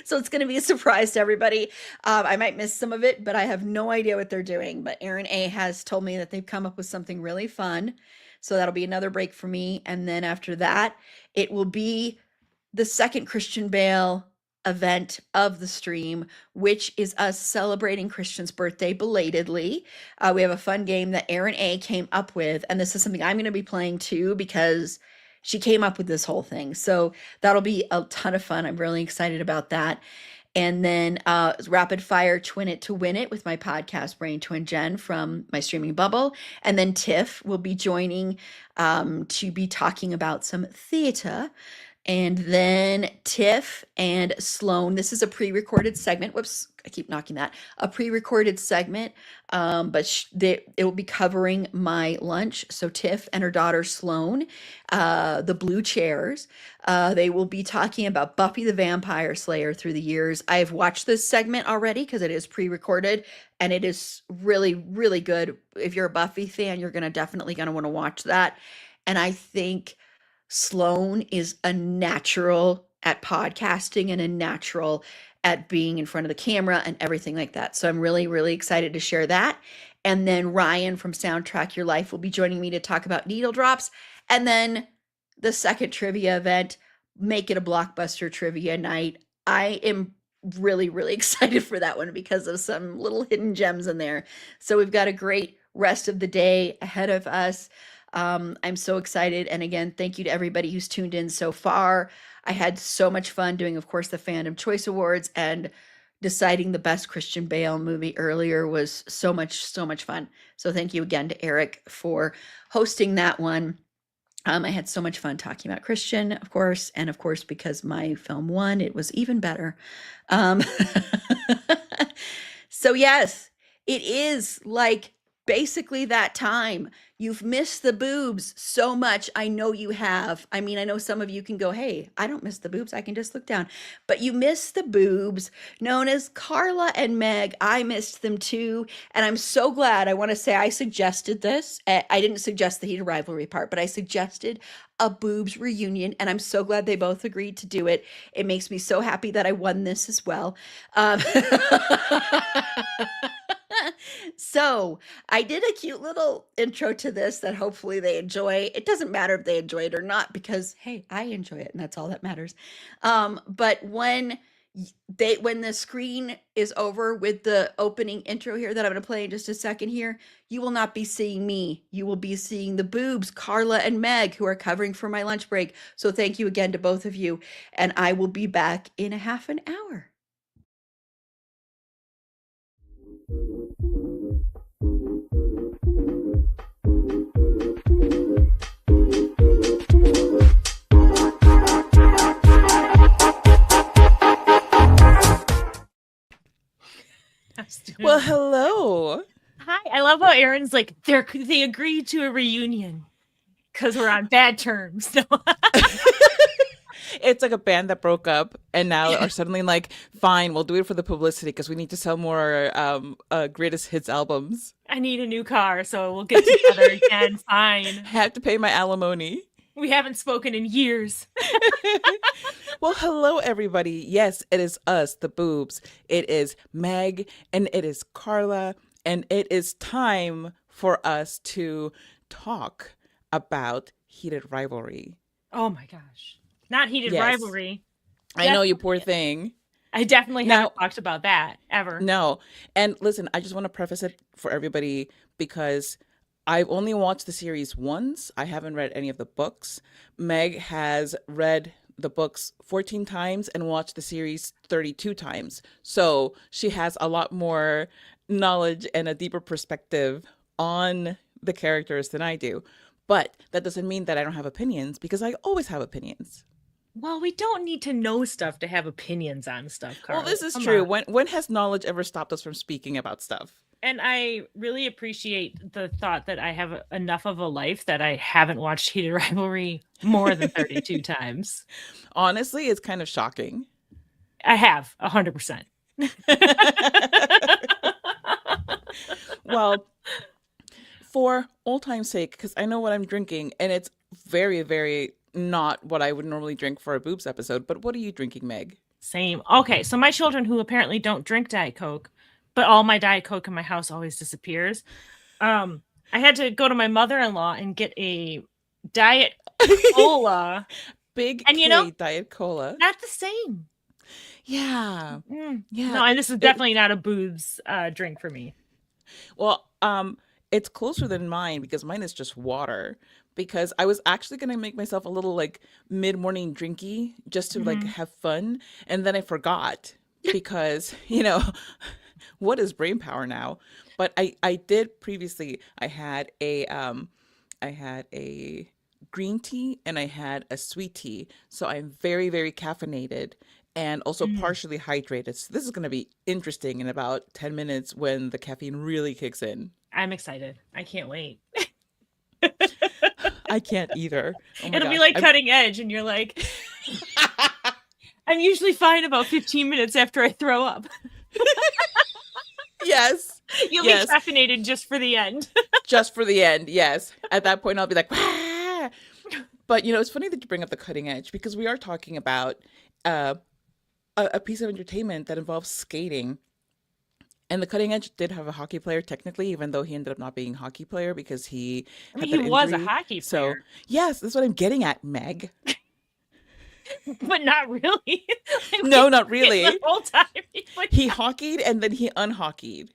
So it's going to be a surprise to everybody. I might miss some of it, but I have no idea what they're doing. But Erin A has told me that they've come up with something really fun. So that'll be another break for me. And then after that, it will be the second Christian Bale event of the stream, which is us celebrating Christian's birthday belatedly. We have a fun game that Erin A came up with, and this is something I'm going to be playing too because she came up with this whole thing. So that'll be a ton of fun. I'm really excited about that. And then rapid fire twin it to win it with my podcast Brain Twin Jen from my streaming bubble. And then Tiff will be joining to be talking about some theater. And then Tiff and Sloan, this is a pre-recorded segment. Whoops, I keep knocking that. A pre-recorded segment, but it will be covering my lunch. So Tiff and her daughter Sloan, the Blue Chairs, they will be talking about Buffy the Vampire Slayer through the years. I've watched this segment already because it is pre-recorded and it is really, really good. If you're a Buffy fan, you're definitely gonna want to watch that. And I think Sloan is a natural at podcasting and a natural at being in front of the camera and everything like that. So I'm really, really excited to share that. And then Ryan from Soundtrack Your Life will be joining me to talk about needle drops. And then the second trivia event, make it a blockbuster trivia night. I am really, really excited for that one because of some little hidden gems in there. So we've got a great rest of the day ahead of us. I'm so excited. And again, thank you to everybody who's tuned in so far. I had so much fun doing, of course, the Fandom Choice Awards and deciding the best Christian Bale movie earlier was so much fun. So thank you again to Eric for hosting that one. I had so much fun talking about Christian, of course, and of course, because my film won, it was even better. Um, so yes, it is like basically that time. You've missed the boobs so much. I know you have. I mean, I know some of you can go, hey, I don't miss the boobs. I can just look down. But you missed the boobs known as Carla and Meg. I missed them too. And I'm so glad. I want to say I suggested this. I didn't suggest the heated rivalry part, but I suggested a boobs reunion. And I'm so glad they both agreed to do it. It makes me so happy that I won this as well. So I did a cute little intro to this that hopefully they enjoy. It doesn't matter if they enjoy it or not because hey, I enjoy it and that's all that matters. But when the screen is over with the opening intro here that I'm going to play in just a second here, you will not be seeing me. You will be seeing the boobs, Carla and Meg, who are covering for my lunch break. So thank you again to both of you, and I will be back in a half an hour. Well, hello. Hi. I love how Aaron's like, they agreed to a reunion because we're on bad terms. No. It's like a band that broke up and now are suddenly like, fine, we'll do it for the publicity because we need to sell more greatest hits albums. I need a new car, so we'll get together again. Fine. Have to pay my alimony. We haven't spoken in years. Well, hello, everybody. Yes, it is us, the boobs. It is Meg and it is Carla. And it is time for us to talk about heated rivalry. Oh my gosh. Not heated Yes. rivalry. I know, you poor thing. I definitely Now- haven't talked about that ever. No. And listen, I just want to preface it for everybody because I've only watched the series once. I haven't read any of the books. Meg has read the books 14 times and watched the series 32 times. So she has a lot more knowledge and a deeper perspective on the characters than I do. But that doesn't mean that I don't have opinions because I always have opinions. Well, we don't need to know stuff to have opinions on stuff, Carl. Well, this is Come true. on. When has knowledge ever stopped us from speaking about stuff? And I really appreciate the thought that I have enough of a life that I haven't watched Heated Rivalry more than 32 times. Honestly, it's kind of shocking. I have 100%. Well, for old time's sake, because I know what I'm drinking, and it's very, very not what I would normally drink for a boobs episode. But what are you drinking, Meg? Same. Okay, so my children who apparently don't drink Diet Coke, but all my Diet Coke in my house always disappears. I had to go to my mother-in-law and get a Diet Cola. Big And you K know- Diet Cola. Not the same. Yeah. Yeah. No, and this is definitely not a boobs drink for me. Well, it's closer than mine because mine is just water. Because I was actually gonna make myself a little like mid-morning drinky just to like have fun, and then I forgot because what is brain power now? But I did previously. I had a green tea and I had a sweet tea, so I'm very, very caffeinated and also partially hydrated. So this is gonna be interesting in about 10 minutes when the caffeine really kicks in. I'm excited. I can't wait. I can't either. Oh my It'll be gosh. like Cutting Edge, and you're like, I'm usually fine about 15 minutes after I throw up. Yes. You'll Yes. be caffeinated just for the end. Just for the end, yes. At that point, I'll be like, "Wah!" But it's funny that you bring up the Cutting Edge because we are talking about a piece of entertainment that involves skating. And the Cutting Edge did have a hockey player technically, even though he ended up not being a hockey player because he I had mean, that he was a injury. hockey So player, yes, that's what I'm getting at, Meg. but not really. No, not really. The whole time. He hockeyed and then he unhockeyed.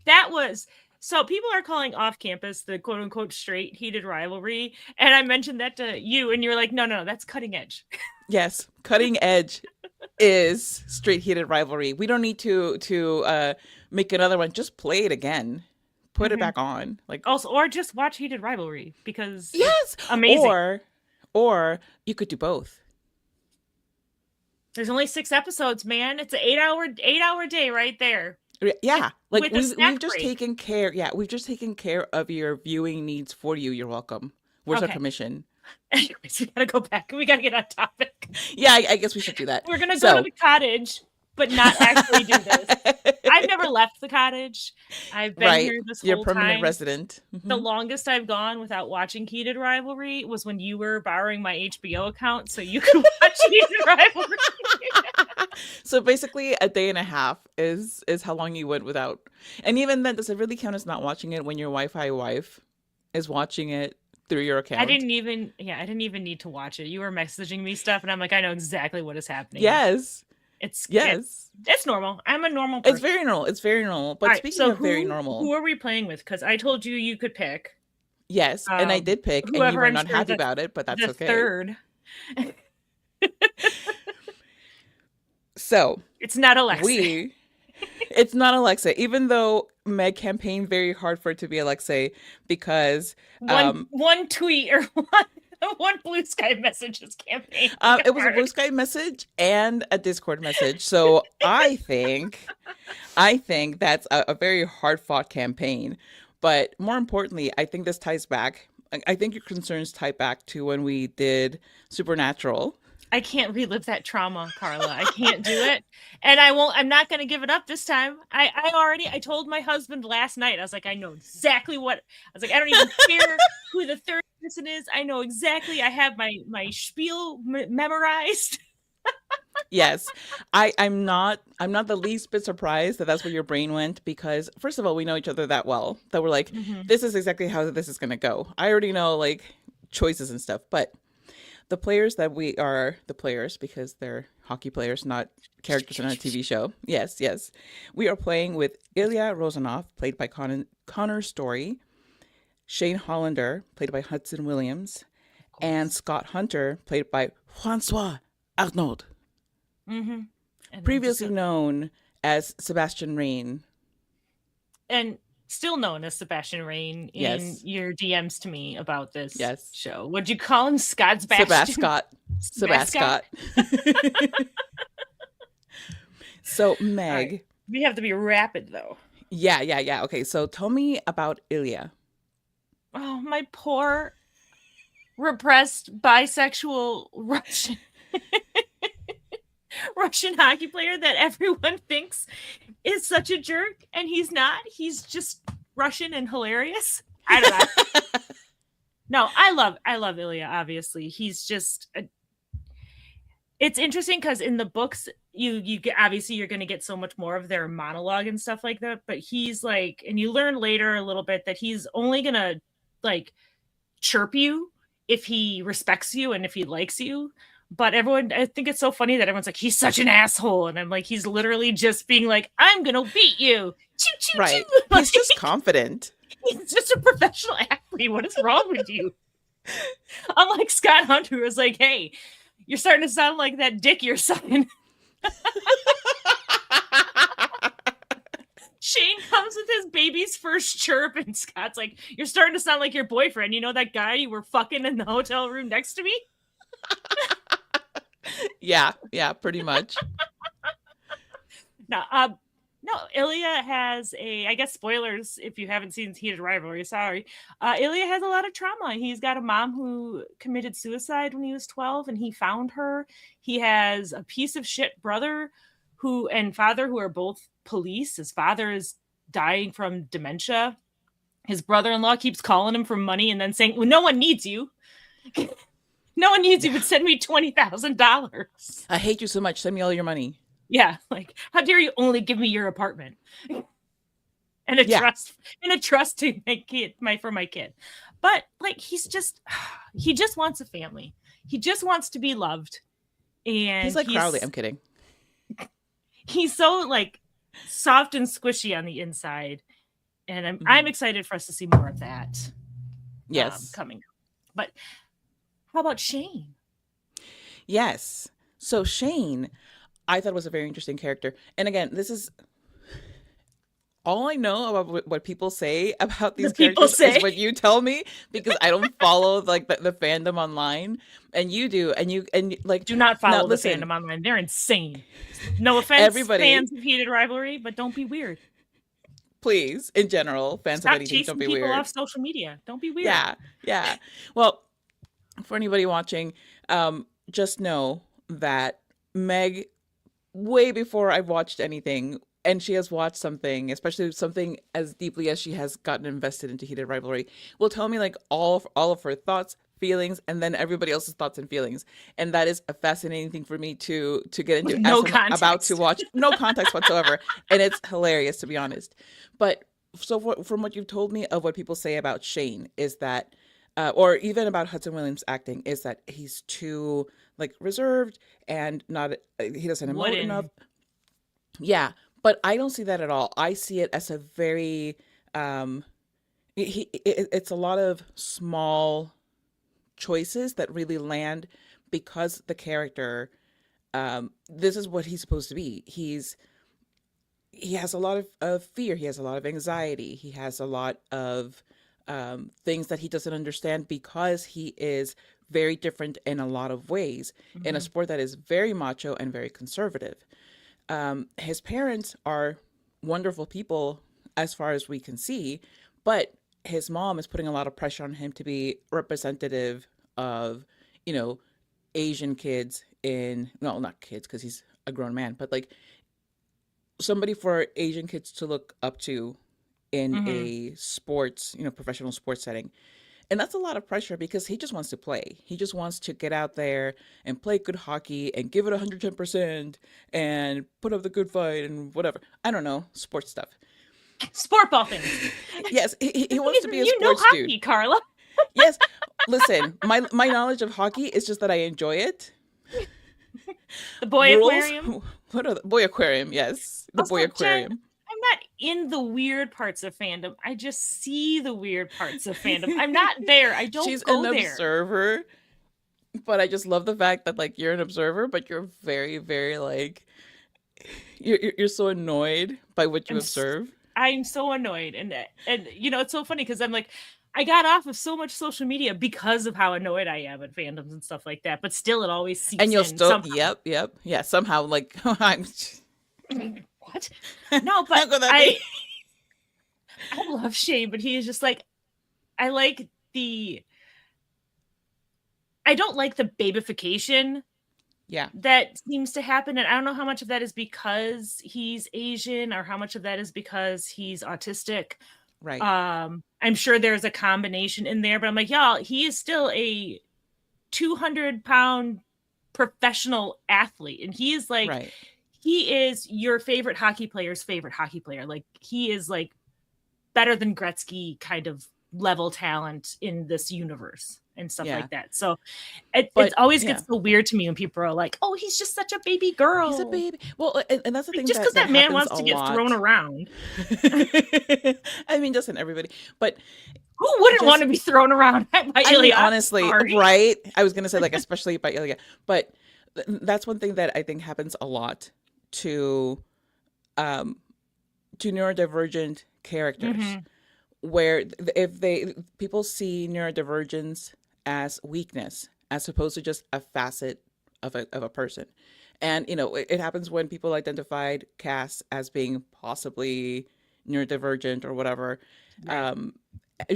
That was So people are calling off campus the quote unquote straight heated rivalry. And I mentioned that to you, and you're like, no, that's cutting edge. Yes, cutting edge is straight heated rivalry. We don't need to make another one. Just play it again. Put it Mhm. back on. Like Also, or just watch heated rivalry because it's yes, amazing. or you could do both. There's only 6 episodes, man. It's an 8-hour day right there. Yeah, like with a we've snack just break. taken care. Yeah, we've just taken care of your viewing needs for you. You're welcome. Where's our Okay. commission? Anyways, we gotta go back. We gotta get on topic. Yeah, I guess we should do that. We're gonna go to the cottage, but not actually do this. I've never left the cottage. I've been here this You're whole permanent time. resident. The longest I've gone without watching Heated Rivalry was when you were borrowing my HBO account so you could watch Heated Rivalry. So basically, a day and a half is how long you went without. And even then, does it really count as not watching it when your Wi-Fi wife is watching it through your account? I didn't even need to watch it. You were messaging me stuff, and I'm like, I know exactly what is happening. Yes. It's normal. I'm a normal person. It's very normal. It's very normal. But All right, speaking so of very normal, who are we playing with? Because I told you could pick. yes, and I did pick, and you whoever were I'm not sure happy the- about it, but that's the okay. third. So It's not Alexei. It's not Alexa, even though Meg campaigned very hard for it to be Alexei because one tweet or one Blue Sky messages campaign. it was a Blue Sky message and a Discord message. So I think that's a very hard fought campaign. But more importantly, I think this ties back. I think your concerns tie back to when we did Supernatural. I can't relive that trauma, Carla. I can't do it. And I won't. I'm not going to give it up this time. I told my husband last night. I was like, I know exactly what. I was like, I don't even care who the third person is. I know exactly. I have my spiel memorized. Yes, I'm not the least bit surprised that that's where your brain went because first of all, we know each other that well that we're like, this is exactly how this is going to go. I already know like choices and stuff, but the players that we are the players because they're hockey players, not characters in a TV show. Yes. We are playing with Ilya Rozanov, played by Connor Story, Shane Hollander, played by Hudson Williams, and Scott Hunter, played by Francois Arnaud. And Previously known as Sebastian Rain. And still known as Sebastian Rain in your DMs to me about this show. What'd you call him? Sebastian? Sebascott. So, Meg. Right. We have to be rapid, though. Yeah. Okay, so tell me about Ilya. Oh, my poor, repressed, bisexual Russian hockey player that everyone thinks is such a jerk, and he's not. He's just Russian and hilarious. I don't know. No, I love Ilya. Obviously, he's just. It's interesting because in the books, you get obviously you're going to get so much more of their monologue and stuff like that. But he's like, and you learn later a little bit that he's only gonna like chirp you if he respects you and if he likes you. But everyone, I think it's so funny that everyone's like, he's such an asshole. And I'm like, he's literally just being like, I'm going to beat you. Choo, choo, right. Choo. He's just confident. He's just a professional athlete. What is wrong with you? Unlike Scott Hunter, who was like, hey, you're starting to sound like that dick you're sucking. Shane comes with his baby's first chirp, and Scott's like, you're starting to sound like your boyfriend. You know that guy you were fucking in the hotel room next to me? Yeah, pretty much. No, Ilya has I guess spoilers if you haven't seen Heated Rivalry, sorry. Ilya has a lot of trauma. He's got a mom who committed suicide when he was 12 and he found her. He has a piece of shit brother and father who are both police. His father is dying from dementia. His brother-in-law keeps calling him for money and then saying, well, no one needs you. No one needs you, but send me $20,000. I hate you so much. Send me all your money. Yeah, like how dare you only give me your apartment and a trust to for my kid. But like he just wants a family. He just wants to be loved. And he's like Crowley. I'm kidding. He's so like soft and squishy on the inside. And I'm excited for us to see more of that. Yes. Coming up. But how about Shane? Yes. So Shane, I thought was a very interesting character. And again, this is all I know about what people say about these people characters say. is what you tell me, because I don't follow like the fandom online, and you do, and like Do not now follow the listen, fandom online. They're insane. No offense, everybody, fans of Heated Rivalry, but don't be weird. please, in general, fans of Stop anything, don't chasing be people weird. off social media. Don't be weird. Yeah, yeah. Well, for anybody watching, just know that Meg, way before I've watched anything, and she has watched something, especially something as deeply as she has gotten invested into Heated Rivalry, will tell me like all of her thoughts, feelings, and then everybody else's thoughts and feelings. And that is a fascinating thing for me to get into. With no as I'm about to context. watch, no context whatsoever, and it's hilarious, to be honest. But so from what you've told me of what people say about Shane is that, or even about Hudson Williams acting, is that he's too like reserved and not he doesn't emote Wooden. enough. Yeah, but I don't see that at all. I see it as a very it's a lot of small choices that really land, because the character, this is what he's supposed to be. He has a lot of fear, he has a lot of anxiety, he has a lot of things that he doesn't understand, because he is very different in a lot of ways in a sport that is very macho and very conservative. His parents are wonderful people as far as we can see, but his mom is putting a lot of pressure on him to be representative of, Asian kids well, not kids because he's a grown man, but like somebody for Asian kids to look up to in a sports, professional sports setting. And that's a lot of pressure, because he just wants to play. He just wants to get out there and play good hockey and give it 110% and put up the good fight and whatever. I don't know, sports stuff. Sport ball things. Yes, he wants to be a you know sports hockey, dude. Carla. Yes, listen, my knowledge of hockey is just that I enjoy it. The boy Rules? aquarium. What are the boy aquarium? Yes, the Also, boy Jen, aquarium. I'm not in the weird parts of fandom. I just see the weird parts of fandom. I'm not there. I don't She's go an there. observer, but I just love the fact that like you're an observer, but you're very, very like you're so annoyed by what you observe. I'm so annoyed, and it's so funny because I'm like, I got off of so much social media because of how annoyed I am at fandoms and stuff like that. But still, it always seeps And you'll in still, somehow. yep, yeah. Somehow, like I'm. What? No, but I love Shane, but he is just like, I don't like the babification. Yeah. That seems to happen, and I don't know how much of that is because he's Asian or how much of that is because he's autistic. Right. I'm sure there's a combination in there, but I'm like, y'all, he is still a 200-pound professional athlete, and he is like, right. He is your favorite hockey player's favorite hockey player. Like, he is like better than Gretzky kind of level talent in this universe and stuff like that. So it always gets so weird to me when people are like, oh, he's just such a baby girl. He's a baby. Well, and that's the thing. Just because that man wants to get thrown around. I mean, doesn't everybody? But who wouldn't want to be thrown around by Ilya? I mean, honestly, right? I was going to say, like, especially by Ilya. But that's one thing that I think happens a lot to neurodivergent characters, where if people see neurodivergence as weakness as opposed to just a facet of a person. And it happens when people identified Cass as being possibly neurodivergent or whatever. Right.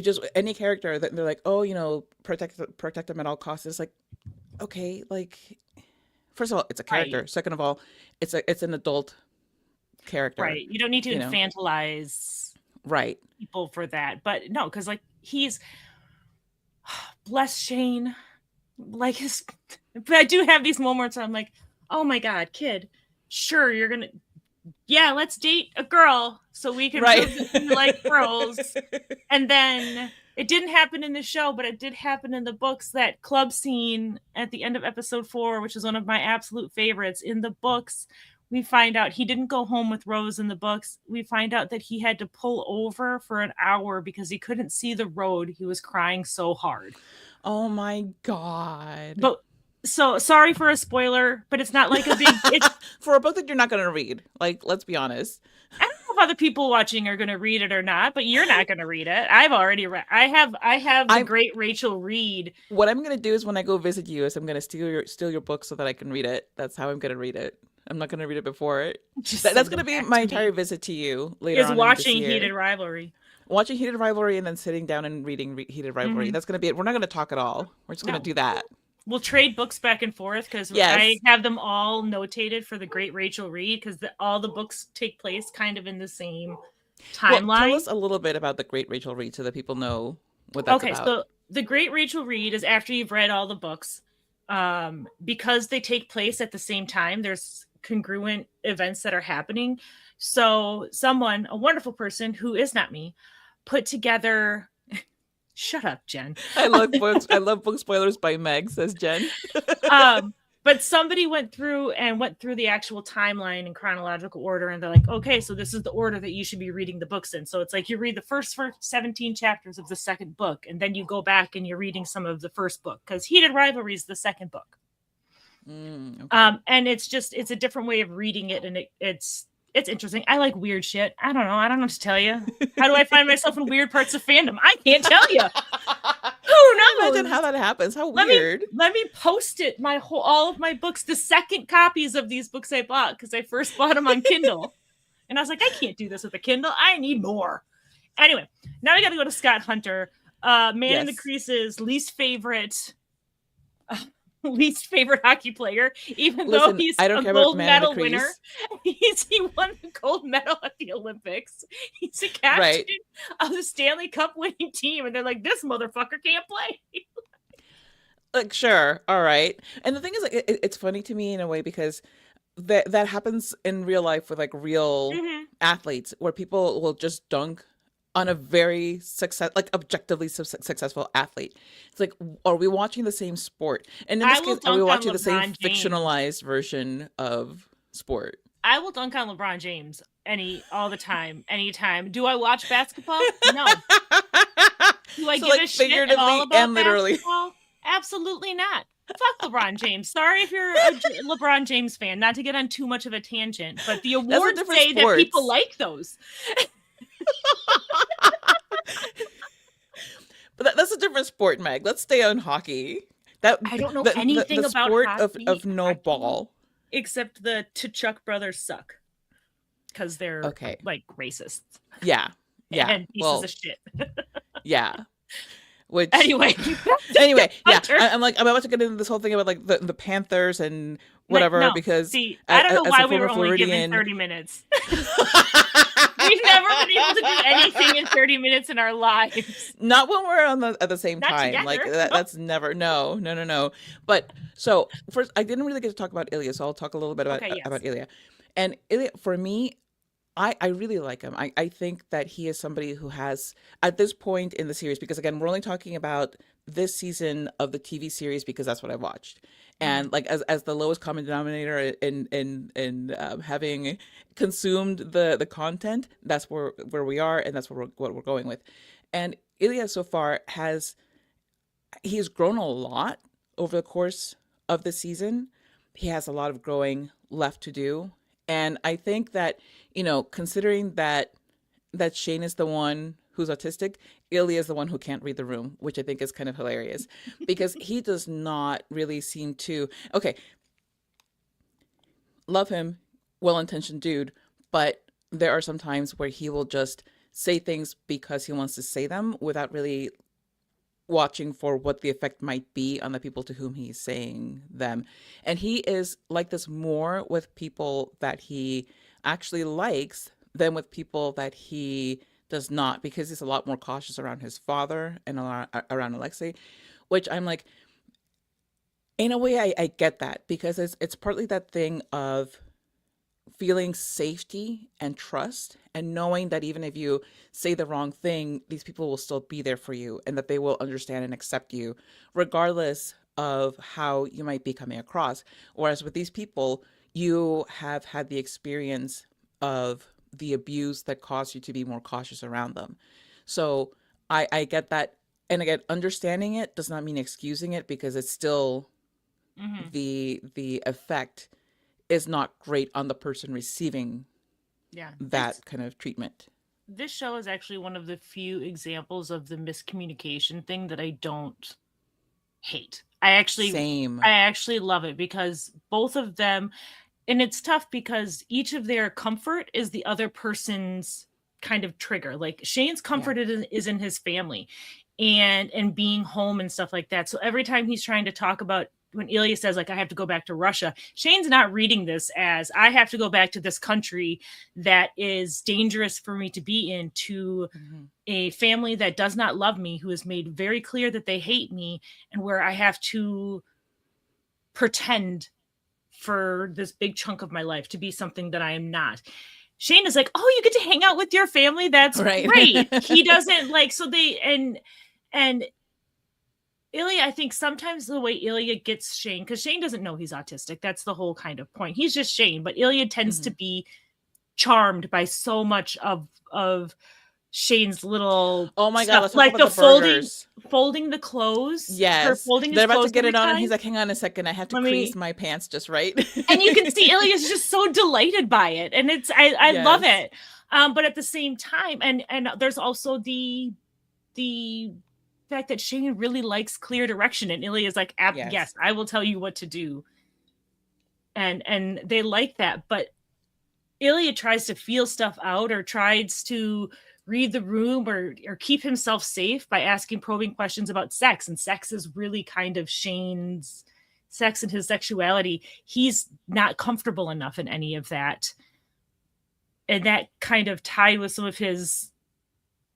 Just any character that they're like, oh, protect them at all costs. It's like, okay, like, first of all, it's a character. Right. Second of all, it's an adult character. Right. You don't need to infantilize people for that. But no, because like he's bless Shane. Like but I do have these moments where I'm like, oh my God, kid, sure, you're gonna let's date a girl so we can prove that you like girls. And then it didn't happen in the show, but it did happen in the books. That club scene at the end of episode 4, which is one of my absolute favorites in the books, We find out he didn't go home with Rose in the books. We find out that he had to pull over for an hour because he couldn't see the road. He was crying so hard. Oh my god. But so sorry for a spoiler, but it's not like a big. It's, For a book that you're not going to read. Like, let's be honest. I don't know if other people watching are going to read it or not, but you're not going to read it. I've already read. I have the great Rachel read. What I'm going to do is when I go visit you is I'm going to steal your book so that I can read it. That's how I'm going to read it. I'm not going to read it before it. That's going to be my entire visit to you later on. Is watching Heated Rivalry. Watching Heated Rivalry and then sitting down and reading Heated Rivalry. Mm-hmm. That's going to be it. We're not going to talk at all. We're just going to do that. We'll trade books back and forth because Yes. I have them all notated for the great Rachel read because all the books take place kind of in the same timeline. Well, tell us a little bit about the great Rachel read so that people know what that's about. So the great Rachel read is after you've read all the books. Because they take place at the same time, there's congruent events that are happening. So someone, a wonderful person who is not me, put together. Shut up, Jen. I love books. I love book spoilers by Meg, says Jen. But somebody went through the actual timeline in chronological order, and they're like, okay, so this is the order that you should be reading the books in. So it's like you read the first 17 chapters of the second book, and then you go back and you're reading some of the first book because Heated Rivalry is the second book. Okay. And it's a different way of reading it, and it's interesting. I like weird shit. I don't know what to tell you. How do I find myself in weird parts of fandom? I can't tell you. Who knows? Imagine how that happens. How weird. Let me post it. All of my books, the second copies of these books I bought because I first bought them on Kindle, and I was like, I can't do this with a Kindle. I need more. Anyway, now we got to go to Scott Hunter, Man in the Creases, least favorite hockey player, even though he's a gold medal winner. He won the gold medal at the Olympics. He's a captain of the Stanley Cup winning team, and they're like, this motherfucker can't play. Like, sure, all right. And the thing is, like, it's funny to me in a way because that happens in real life with like real athletes, where people will just dunk on a very objectively successful athlete. It's like, are we watching the same sport? And in this case, are we watching the same fictionalized version of sport? I will dunk on LeBron James all the time, anytime. Do I watch basketball? No. Do I give a shit at all about and literally basketball? Absolutely not. Fuck LeBron James. Sorry if you're a LeBron James fan. Not to get on too much of a tangent, but the awards say that people like those. But that's a different sport, Meg. Let's stay on hockey. I don't know anything about sport hockey, of no ball, except the Chuck brothers suck because they're like racists. Yeah, and pieces of shit. Yeah. Which anyway, yeah, I'm about to get into this whole thing about like the Panthers and whatever because I don't know why we were only given 30 minutes. We've never been able to do anything in 30 minutes in our lives. Not when we're at the same Not time. together. Like that's never no. But so first, I didn't really get to talk about Ilya, so I'll talk a little bit about Ilya. And Ilya, for me, I really like him. I think that he is somebody who has, at this point in the series, because again, we're only talking about this season of the TV series because that's what I watched. And like as the lowest common denominator in having consumed the content, that's where we are, and that's what we're going with. And Ilya so far he's grown a lot over the course of the season. He has a lot of growing left to do. And I think that, considering that Shane is the one who's autistic, Ilya is the one who can't read the room, which I think is kind of hilarious because he does not really seem to, love him, well-intentioned dude, but there are some times where he will just say things because he wants to say them without really watching for what the effect might be on the people to whom he's saying them. And he is like this more with people that he actually likes than with people that he does not, because he's a lot more cautious around his father and around Alexei, which I'm like, in a way, I get that because it's partly that thing of feeling safety and trust and knowing that even if you say the wrong thing, these people will still be there for you and that they will understand and accept you regardless of how you might be coming across. Whereas with these people, you have had the experience of the abuse that caused you to be more cautious around them. So I get that. And again, understanding it does not mean excusing it, because it's still Mhm. the effect is not great on the person receiving Yeah. that kind of treatment. This show is actually one of the few examples of the miscommunication thing that I don't hate. Same. I actually love it because both of them, and it's tough because each of their comfort is the other person's kind of trigger. Like Shane's comfort is in his family and being home and stuff like that. So every time he's trying to talk about, when Ilya says like I have to go back to Russia, Shane's not reading this as I have to go back to this country that is dangerous for me to be in, to a family that does not love me, who has made very clear that they hate me, and where I have to pretend for this big chunk of my life to be something that I am not. Shane is like, oh, you get to hang out with your family. That's Right. great. He doesn't like, so they, and Ilya, I think sometimes the way Ilya gets Shane, because Shane doesn't know he's autistic. That's the whole kind of point. He's just Shane, but Ilya tends to be charmed by so much of Shane's little Oh my stuff, God, let's talk like about the the burgers. folding the clothes. Her Yes. folding his They're about to clothes get it every on, and time. he's like, hang on a second, I have to Let me- crease my pants just right. And you can see Ilya's just so delighted by it, and it's I love Yes. it. But at the same time, and there's also the fact that Shane really likes clear direction, and Ilya's like, Yes. yes, I will tell you what to do. And they like that, but Ilya tries to feel stuff out or tries to read the room or keep himself safe by asking probing questions about sex. And sex is really kind of Shane's sex and his sexuality. He's not comfortable enough in any of that. And that kind of tied with some of his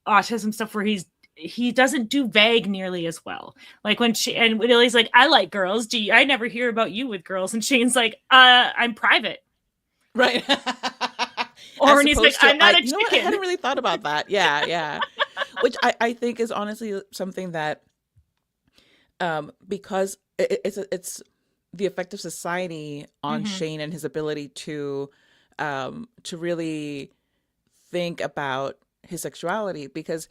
autism stuff where he doesn't do vague nearly as well. Like when Ilya's like, I like girls. I never hear about you with girls. And Shane's like, I'm private. Right. Or when he's like, I'm not a you know what? I chicken. hadn't really thought about that. Yeah. Which I think is honestly something that, because it's the effect of society on Shane and his ability to really think about his sexuality. Because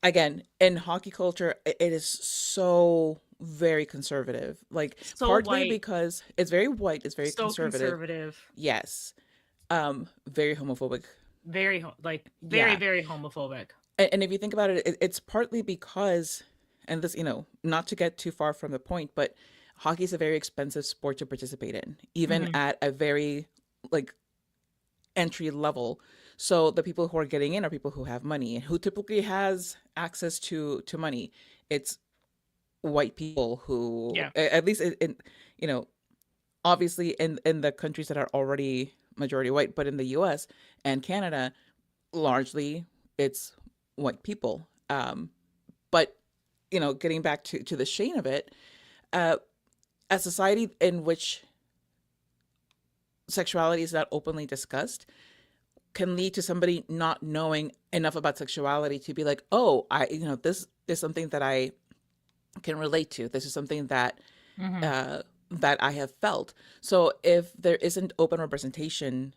again, in hockey culture, it is so very conservative. Like So partly white. because it's very white, it's very So conservative. Yes. Very homophobic. Very very Yeah. very homophobic. And if you think about it, it's partly because, and this, not to get too far from the point, but hockey is a very expensive sport to participate in, even at a very like entry level. So the people who are getting in are people who have money and who typically has access to money. It's white people who, at least in obviously in the countries that are already majority white, but in the US and Canada, largely it's white people. But getting back to the Shane of it, a society in which sexuality is not openly discussed can lead to somebody not knowing enough about sexuality to be like, oh, this is something that I can relate to. This is something that that I have felt. So if there isn't open representation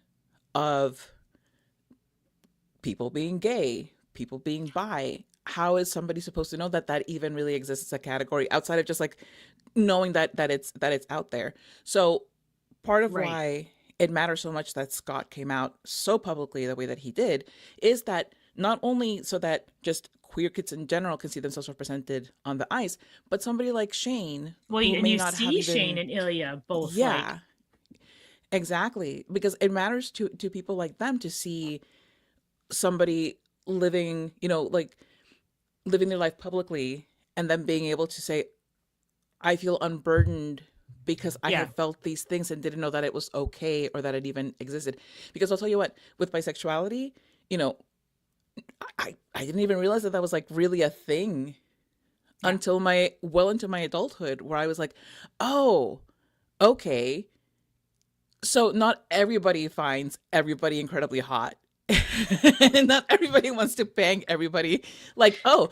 of people being gay, people being bi, how is somebody supposed to know that even really exists as a category outside of just like knowing that it's out there? So part of why it matters so much that Scott came out so publicly the way that he did is that not only so that just queer kids in general can see themselves represented on the ice, but somebody like Shane, Well, who and may you not see have even... Shane and Ilya both. Yeah, exactly. Because it matters to people like them to see somebody living, like living their life publicly and then being able to say, I feel unburdened because I have felt these things and didn't know that it was okay or that it even existed. Because I'll tell you what, with bisexuality, I didn't even realize that was like really a thing until into my adulthood, where I was like, oh, okay. So not everybody finds everybody incredibly hot. And not everybody wants to bang everybody. Like, oh,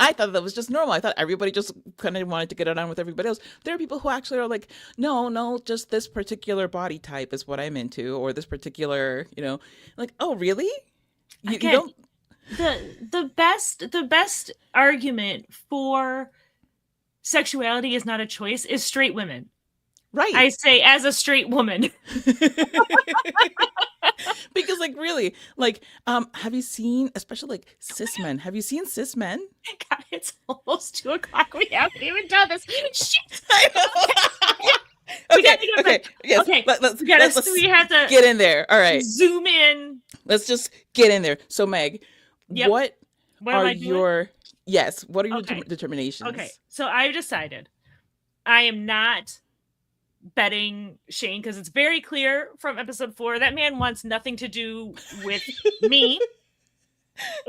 I thought that was just normal. I thought everybody just kind of wanted to get it on with everybody else. There are people who actually are like, no, no, just this particular body type is what I'm into, or this particular, like, oh, really? You Again, don't, the best argument for sexuality is not a choice is straight women. right? I say as a straight woman. Because like really, like, have you seen, especially like cis men? Have you seen cis men? God, it's almost 2:00. We haven't even done this. Shit. I know. We Okay, gotta go okay, back. yes. Okay, Let's we have to get in there. All right, zoom in. let's just get in there. So Meg, Yep. what What am are I doing? your what are your Okay. determinations? Okay, so I've decided I am not betting Shane because it's very clear from episode 4 that man wants nothing to do with me,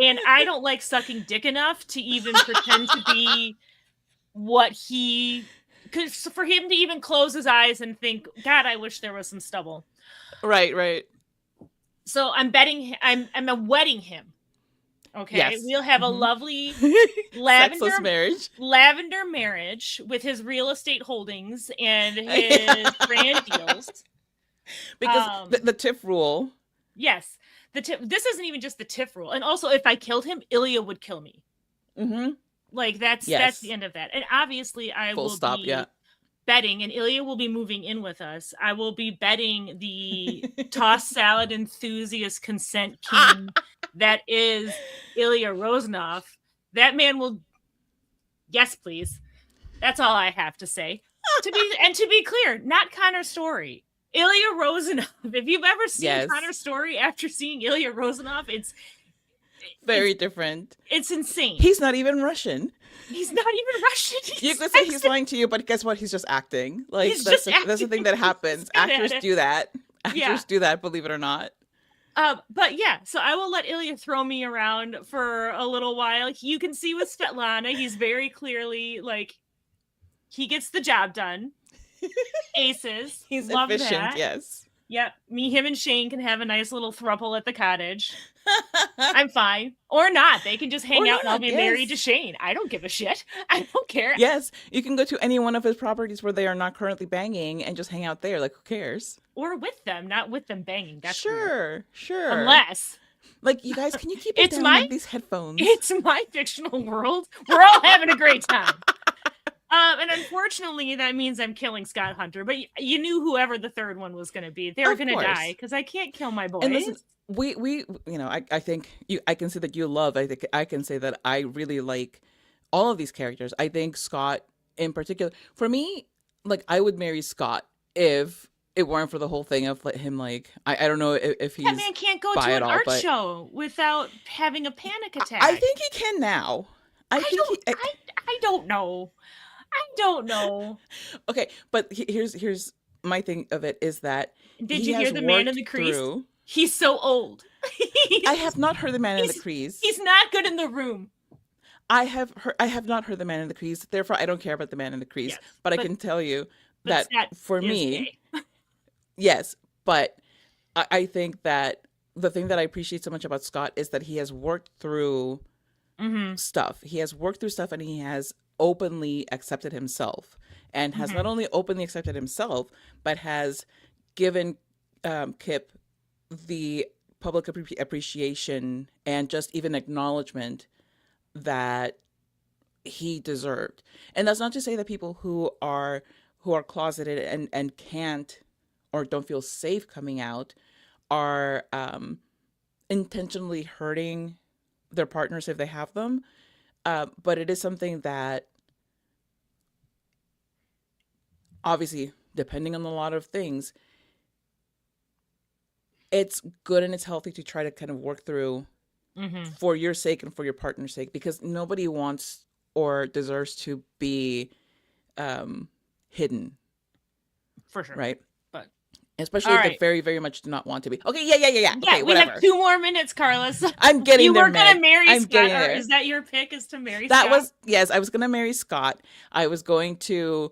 and I don't like sucking dick enough to even pretend to be what he. Because for him to even close his eyes and think, God, I wish there was some stubble. Right. So I'm betting. I'm wedding him. Okay, Yes. we'll have a Mhm. lovely Sexless marriage. lavender marriage with his real estate holdings and his brand deals. Because the TIFF rule. Yes, this isn't even just the TIFF rule. And also, if I killed him, Ilya would kill me. Mm-hmm. Like that's Yes. the end of that. And obviously, I Full will stop. be Yeah. betting, and Ilya will be moving in with us. I will be betting the tossed salad enthusiast consent king that is Ilya Rozanov. That man will. Yes, please. That's all I have to say. To be clear, not Connor's story. Ilya Rozanov. If you've ever seen Yes. Connor's story after seeing Ilya Rozanov, it's Very different. It's insane. He's not even Russian. He's not even Russian. You could say he's lying to you, but guess what? He's just acting. Like He's that's just that's the thing that acting. happens. He's good at Actors it. do that. Yeah. Actors do that, believe it or not. But yeah, so I will let Ilya throw me around for a little while. You can see with Svetlana, he's very clearly like he gets the job done. Aces. He's Love efficient, that. yes. Yep. Him and Shane can have a nice little throuple at the cottage. I'm fine. Or not. They can just hang Or out and I'll not, be married to yes. Shane. I don't give a shit. I don't care. Yes, you can go to any one of his properties where they are not currently banging and just hang out there. Like, who cares? Or with them, not with them banging. That's weird. Sure. Unless Like, you guys, can you keep it It's down my- with these headphones? it's my fictional world. We're all having a great time. And unfortunately, that means I'm killing Scott Hunter. But you knew whoever the third one was going to be. They're Of going to course. die because I can't kill my boys. And listen, we I think I can say that you love. I think I can say that I really like all of these characters. I think Scott in particular, for me, like I would marry Scott if it weren't for the whole thing of him. Like I don't know if he's that man can't go bi to at an all, art but- show without having a panic attack. I think he can now. I think I don't know. I don't know. okay, but here's my thing of it is that Did he you hear has the man in worked the crease? through- He's so old. I have not heard the man in the crease. He's not good in the room. I have not heard the man in the crease. Therefore, I don't care about the man in the crease. Yes, but I but- can tell you But that Scott for is me, gay. yes. But I think that the thing that I appreciate so much about Scott is that he has worked through Mm-hmm. stuff. He has worked through stuff, and he has openly accepted himself, and has Mhm. not only openly accepted himself, but has given Kip the public appreciation and just even acknowledgement that he deserved. And that's not to say that people who are closeted and can't or don't feel safe coming out are intentionally hurting their partners if they have them. But it is something that obviously, depending on a lot of things, it's good and it's healthy to try to kind of work through Mm-hmm. for your sake and for your partner's sake, because nobody wants or deserves to be hidden, For sure. right? But- especially All if they right. very, very much do not want to be. Okay, yeah. Yeah, Okay, we whatever. have 2 more minutes, Carlos. I'm getting You there, were gonna Meg. marry I'm Scott. getting Or there. is that your pick? Is to marry That Scott? was yes. I was gonna marry Scott. I was going to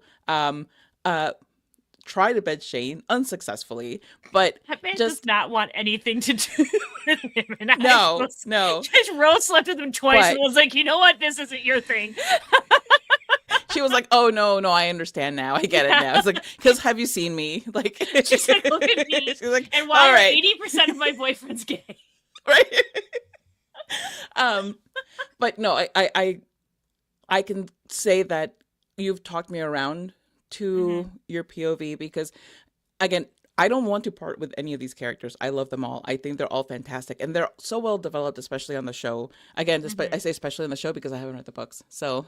try to bed Shane unsuccessfully, but That man just does not want anything to do with him. And no. Just Rose slept with him twice But- and was like, you know what? This isn't your thing. She was like, "Oh no, I understand now. I get it now." It's like, because have you seen me? Like, She's like, look at me. She's like, And why all are right, 80% of my boyfriends gay? right? But no, I can say that you've talked me around to your POV because, again, I don't want to part with any of these characters. I love them all. I think they're all fantastic, and they're so well developed, especially on the show. Again, I say especially on the show because I haven't read the books, so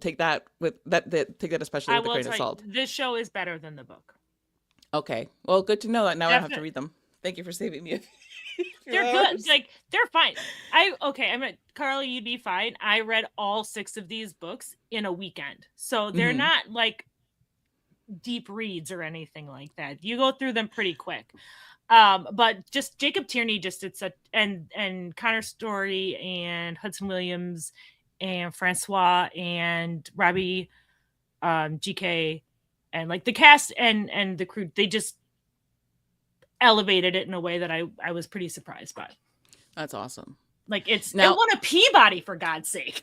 take that with that. Take that especially with a grain of salt. This show is better than the book. Okay, well, good to know that. Now I have to Definitely. read them. Thank you for saving me. They're good. Like, they're fine. Carly, you'd be fine. I read all 6 of these books in a weekend. So they're not like deep reads or anything like that. You go through them pretty quick. But just Jacob Tierney just did such, and Connor Story and Hudson Williams and Francois and Robbie GK and like the cast and the crew, they just elevated it in a way that I was pretty surprised by. That's awesome. Like it Now- won a Peabody, for God's sake.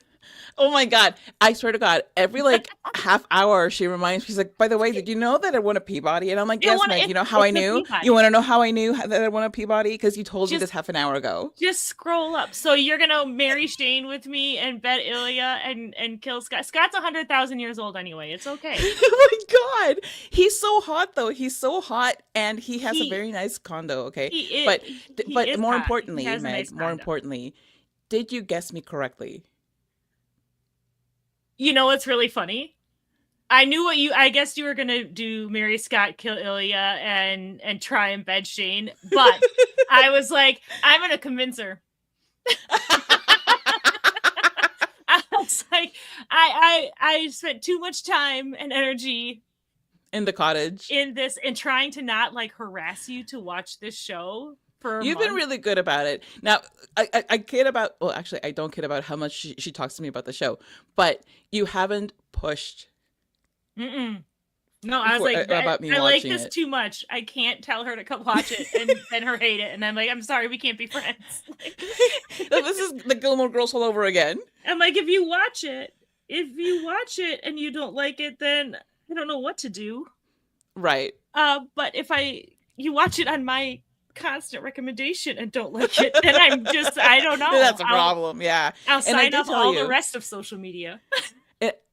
Oh my God. I swear to God, every like half hour she reminds me, she's like, by the way, did you know that I won a Peabody? And I'm like, yes, Meg, you know how I it's a knew? Peabody. You want to know how I knew that I won a Peabody? Because you told me Just- this half an hour ago. Just scroll up. So you're gonna marry Shane with me and bet Ilya and kill Scott. Scott's 100,000 years old anyway. It's okay. Oh my God. He's so hot though. He's so hot and he has a very nice condo, okay? He is, But he but is more hot. importantly, He has a Meg, nice more condo. importantly, did you guess me correctly? You know what's really funny? I knew I guess you were gonna do marry Scott, kill Ilya, and try and bed Shane, but I was like, I'm gonna convince her. I was like, I spent too much time and energy In the cottage. in this and trying to not like harass you to watch this show for a You've been month. really good about it. Now, I kid about, well, actually, I don't kid about how much she talks to me about the show, but you haven't pushed. Mm-mm. No, I was For- like, about me I like watching this it. too much. I can't tell her to come watch it and then her hate it. And I'm like, I'm sorry, we can't be friends. This is the Gilmore Girls all over again. I'm like, if you watch it and you don't like it, then I don't know what to do. Right. But if you watch it on my constant recommendation and don't like it, then I don't know. That's a problem. Yeah. I'll And I sign did up tell all you. the rest of social media.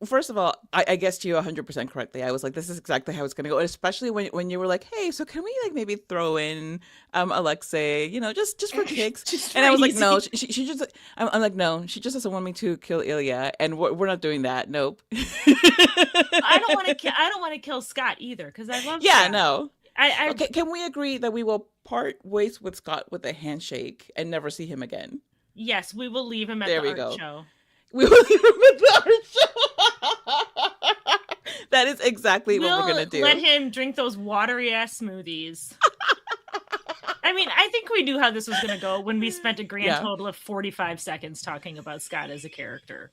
First of all, I guessed you 100% correctly. I was like, this is exactly how it's going to go. And especially when you were like, hey, so can we like maybe throw in Alexei, just for kicks? Just And I for was like, easy. no, she just, I'm like, no, she just doesn't want me to kill Ilya. And we're not doing that. Nope. I don't want to kill Scott either because I love Yeah, Scott. no. I Okay, can we agree that we will part ways with Scott with a handshake and never see him again? Yes, we will leave him at There the we art go. show. We will leave him at the art show. That is exactly what we're gonna do. Let him drink those watery ass smoothies. I mean, I think we knew how this was gonna go when we spent a grand Yeah. total of 45 seconds talking about Scott as a character.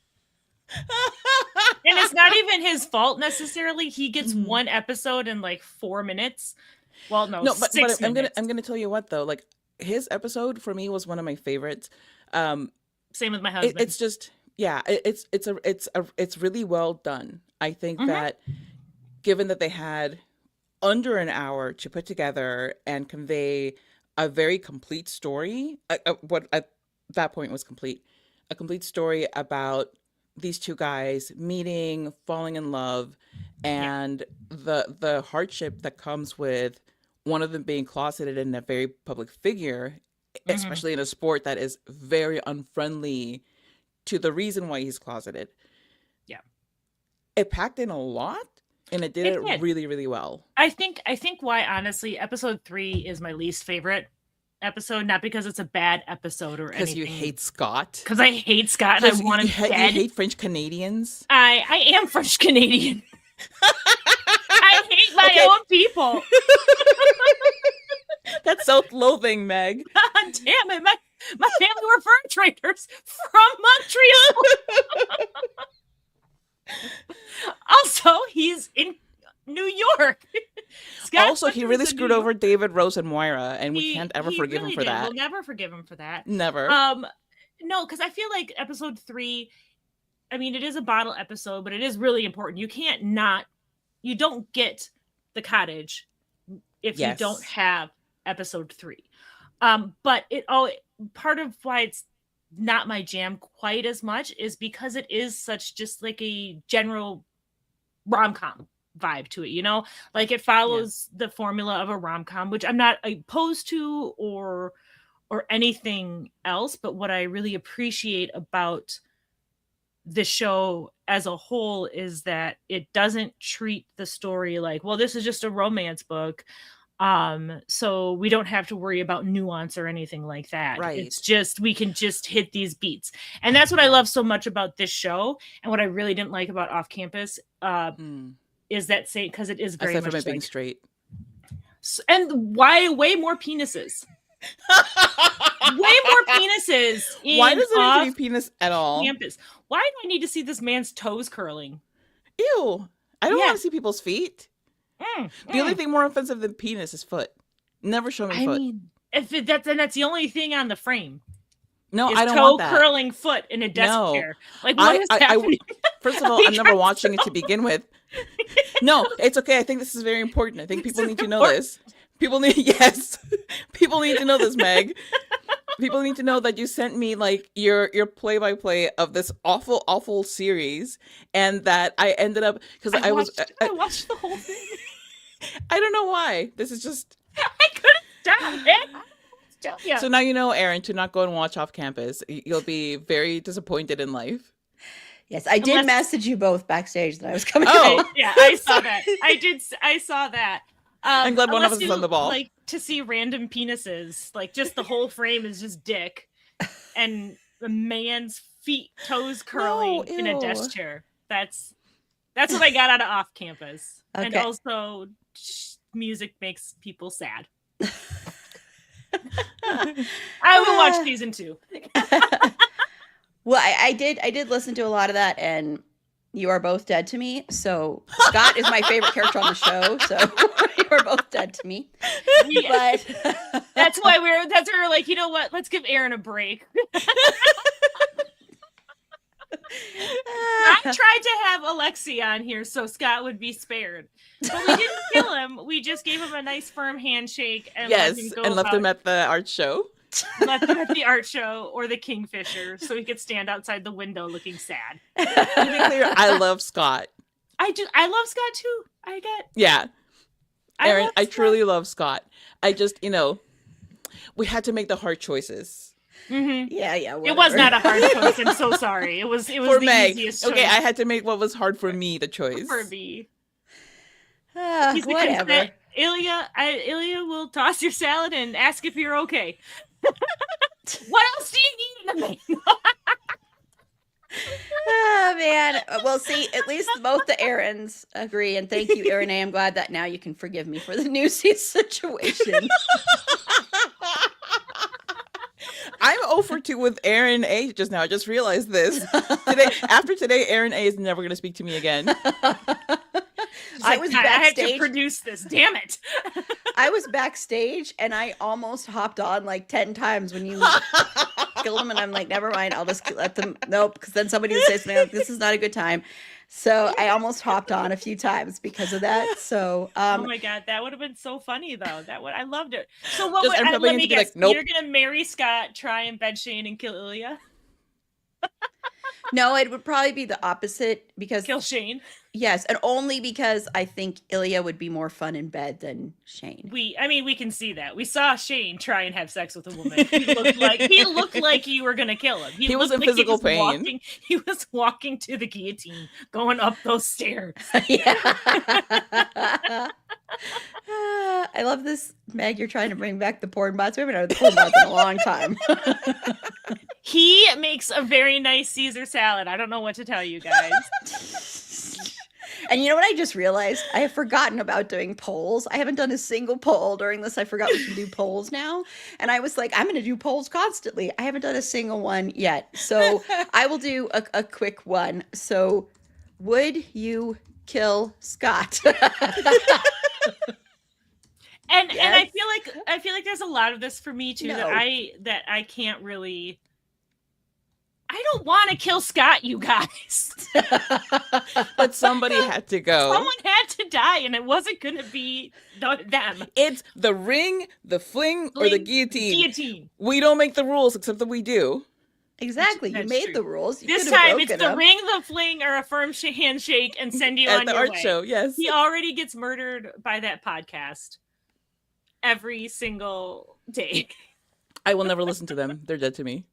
And it's not even his fault necessarily. He gets Mhm. one episode in like 4 minutes. Well, no, No, but 6 minutes. I'm gonna tell you what though. Like his episode for me was one of my favorites. Same with my husband. It's just it's really well done. I think Mhm. that given that they had under an hour to put together and convey a very complete story, what at that point was complete, a complete story about these two guys meeting, falling in love, and the hardship that comes with one of them being closeted and a very public figure, Mhm. especially in a sport that is very unfriendly to the reason why he's closeted. Yeah. It packed in a lot and it did It it did. really, really well. I think why honestly episode 3 is my least favorite episode, not because it's a bad episode or Because anything. you hate Scott. Because I hate Scott and I want him you dead. hate French Canadians. I am French Canadian. I hate my Okay. own people. That's self-loathing, Meg. God damn it. My family were fur traders from Montreal. Also, he's in New York. Scott Also, he Sutton really is a screwed New over David, Rose, and Moira, and we He- can't ever he forgive him really for did. that. We'll never forgive him for that. Never. No, because I feel like episode 3, I mean, it is a bottle episode, but it is really important. You don't get the cottage if you don't Yes. have episode 3. But part of why it's not my jam quite as much is because it is such just like a general rom-com vibe to it, you know? Like it follows the formula of a rom-com, which I'm not opposed to or anything else, but what I really appreciate about the show as a whole is that it doesn't treat the story like, well, this is just a romance book, so we don't have to worry about nuance or anything like that. Right. It's just we can just hit these beats, and that's what I love so much about this show. And what I really didn't like about Off Campus is that because it is very Aside much from it being like, straight. and why way more penises. Way more penises in Why does it need to Off be penis at all? Campus. Why do I need to see this man's toes curling? Ew. I don't Yeah. want to see people's feet. The only thing more offensive than penis is foot. Never show me I foot. mean, that's the only thing on the frame. No, Is I don't toe want that. curling foot in a desk No. chair. Like what is happening? First of all, I'm never watching it to begin with. No, it's okay. I think this is very important. I think people need to know this. People need People need to know this, Meg. People need to know that you sent me like your play-by-play of this awful series, and that I ended up because I watched the whole thing. I don't know why. This is just I couldn't stop it. Yeah. So now you know, Erin, to not go and watch Off Campus. You'll be very disappointed in life. Yes, I did message you both backstage that I was coming. Oh, yeah, I saw that. I saw that. I'm glad one of us unless is on the ball. Like to see random penises, like just the whole frame is just dick, and the man's toes curling in a desk chair. That's what I got out of Off Campus, and Okay. also music makes people sad. I will watch season 2. Well, I did listen to a lot of that, and you are both dead to me. So Scott is my favorite character on the show. So you are both dead to me. But that's why we're like, you know what? Let's give Erin a break. I tried to have Alexi on here so Scott would be spared, but we didn't kill him. We just gave him a nice firm handshake and Yes, let him go and left him at the art show. left him at the art show or the Kingfisher so he could stand outside the window looking sad. To be clear, I love Scott. I love Scott too. Yeah. Erin, love I Scott. truly love Scott. I just, we had to make the hard choices. Mm-hmm. yeah, It was not a hard choice. I'm so sorry. It was For the Meg. easiest Okay, choice I had to make what was hard for me the choice. for me. He's the whatever. consent. Ilya will toss your salad and ask if you're okay. What else do you need in a man? Oh man. Well, see, at least both the Aarons agree, and thank you, Erin A. I'm glad that now you can forgive me for the Newsies situation. I'm 0 for 2 with Erin A just now. I just realized this. After today, Erin A is never going to speak to me again. I was I had to backstage. produce this. Damn it! I was backstage, and I almost hopped on like 10 times when you killed them, and I'm like, never mind. I'll just let them. Nope, because then somebody would say something like, "This is not a good time." So I almost hopped on a few times because of that. So Oh my god, that would have been so funny though. I loved it. So what? Just Would, everybody let need me to be guess. like, nope. You're gonna marry Scott, try and bed Shane, and kill Ilya. no, it would probably be the opposite because Kill Shane. yes, and only because I think Ilya would be more fun in bed than Shane. We can see that. We saw Shane try and have sex with a woman. He looked like you were gonna kill him. He was looked in like physical pain. He was walking to the guillotine, going up those stairs. Yeah. I love this, Meg. You're trying to bring back the porn bots. We haven't had the porn bots in a long time. He makes a very nice Caesar salad. I don't know what to tell you guys. And you know what I just realized? I have forgotten about doing polls. I haven't done a single poll during this. I forgot we can do polls now. And I was like, I'm going to do polls constantly. I haven't done a single one yet. So I will do a quick one. So would you kill Scott? And I Yes. feel like there's a lot of this for me too No. that I can't really. I don't want to kill Scott, you guys. But somebody had to go. Someone had to die, and it wasn't going to be them. It's the ring, the fling, or the Fling, guillotine. Guillotine. We don't make the rules, except that we do. Exactly. You That's made true. the rules. You This could have time it's broken the them. ring, the fling, or a firm handshake and send you At on the your art way. show, yes. He already gets murdered by that podcast every single day. I will never listen to them. They're dead to me.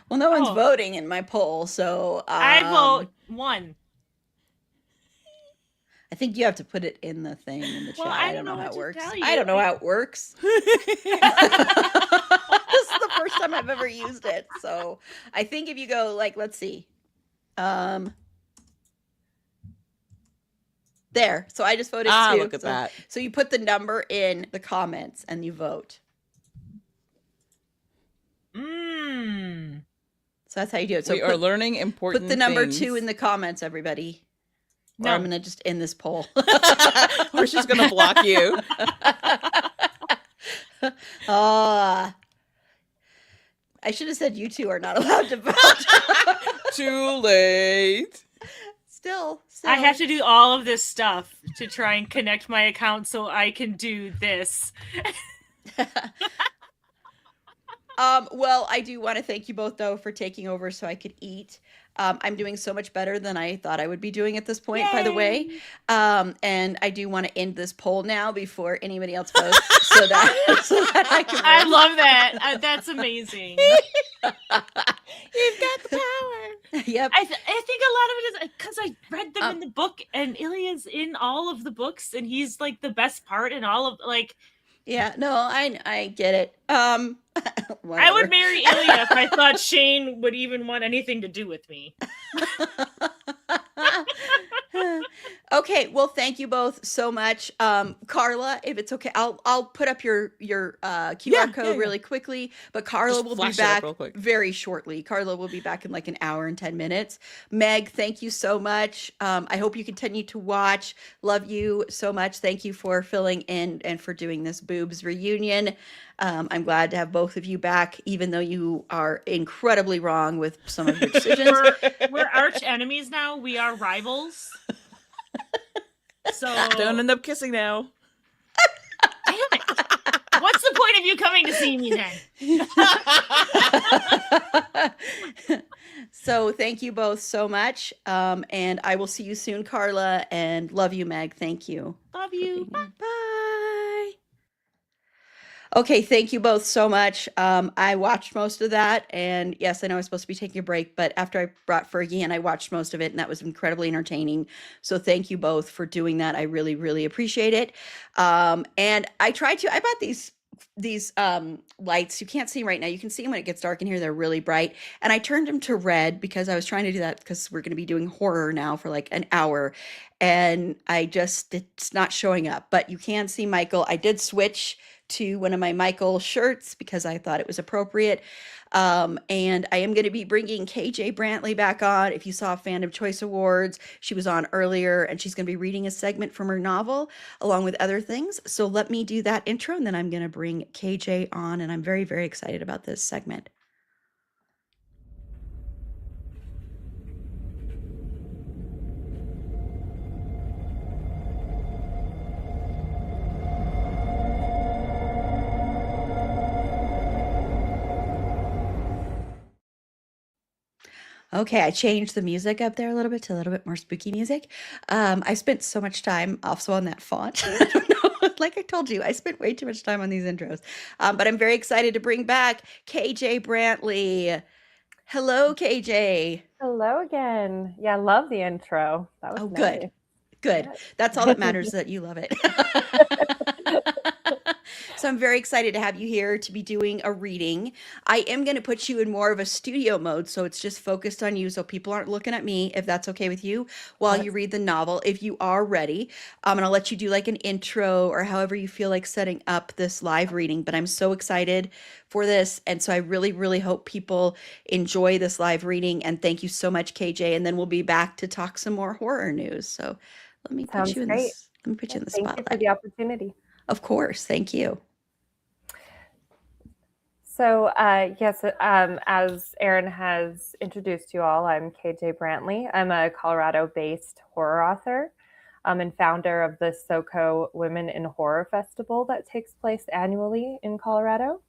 Well, no one's Oh. voting in my poll, so I vote 1. I think you have to put it in the thing in the chat. Well, I don't know how what it to works. tell I you. don't know how it works. This is the first time I've ever used it. So I think if you go like, let's see. There. So I just voted 2. Look at so, that. So you put the number in the comments and you vote. So that's how you do it. So we are learning important put the number things. 2 in the comments, everybody. Or No. I'm gonna just end this poll. Or she's gonna block you. I should have said you two are not allowed to vote. Too late. Still, I have to do all of this stuff to try and connect my account so I can do this. Well, I do want to thank you both though for taking over so I could eat. I'm doing so much better than I thought I would be doing at this point, by the way. And I do want to end this poll now before anybody else votes, so that I can. I love that. That's amazing. You've got the power. Yep. I think a lot of it is because I read them in the book, and Ilya's in all of the books, and he's like the best part in all of like. Yeah. No, I get it. I Whatever. would marry Ilya if I thought Shane would even want anything to do with me. Okay, well, thank you both so much, Carla. If it's okay, I'll put up your QR code really quickly. But Carla Just will be flash it up back real quick. very shortly. Carla will be back in like an hour and 10 minutes. Meg, thank you so much. I hope you continue to watch. Love you so much. Thank you for filling in and for doing this boobs reunion. I'm glad to have both of you back, even though you are incredibly wrong with some of your decisions. We're arch enemies now. We are rivals. So Don't end up kissing now. damn it. What's the point of you coming to see me then? So thank you both so much. And I will see you soon, Carla, and love you, Meg. Thank you. Love you. Bye. Okay, thank you both so much. I watched most of that, and yes, I know I was supposed to be taking a break, but after I brought Fergie in, I watched most of it, and that was incredibly entertaining. So thank you both for doing that. I really, really appreciate it. And I bought these lights. You can't see them right now. You can see them when it gets dark in here. They're really bright. And I turned them to red because I was trying to do that because we're going to be doing horror now for like an hour. And it's not showing up. But you can see Michael. I did switch to one of my Michael shirts because I thought it was appropriate. And I am going to be bringing KJ Brantley back on. If you saw Fandom Choice Awards, she was on earlier, and she's going to be reading a segment from her novel along with other things. So let me do that intro, and then I'm going to bring KJ on, and I'm very, very excited about this segment. Okay, I changed the music up there a little bit to a little bit more spooky music. I spent so much time also on that font. I don't know. Like I told you, I spent way too much time on these intros. But I'm very excited to bring back KJ Brantley. Hello, KJ. Hello again. Yeah, I love the intro. That was Oh, nice. good. Good. That's all that matters, that you love it. So I'm very excited to have you here to be doing a reading. I am going to put you in more of a studio mode, so it's just focused on you, so people aren't looking at me, if that's okay with you, while you read the novel, if you are ready. And I'll let you do like an intro or however you feel like setting up this live reading, but I'm so excited for this. And so I really, really hope people enjoy this live reading. And thank you so much, KJ. And then we'll be back to talk some more horror news. So let me put Sounds you in great. this Let me put you in the Thank you for spotlight. the opportunity. Of course. Thank you. So, yes, as Erin has introduced you all, I'm KJ Brantley. I'm a Colorado-based horror author and founder of the SoCo Women in Horror Festival that takes place annually in Colorado.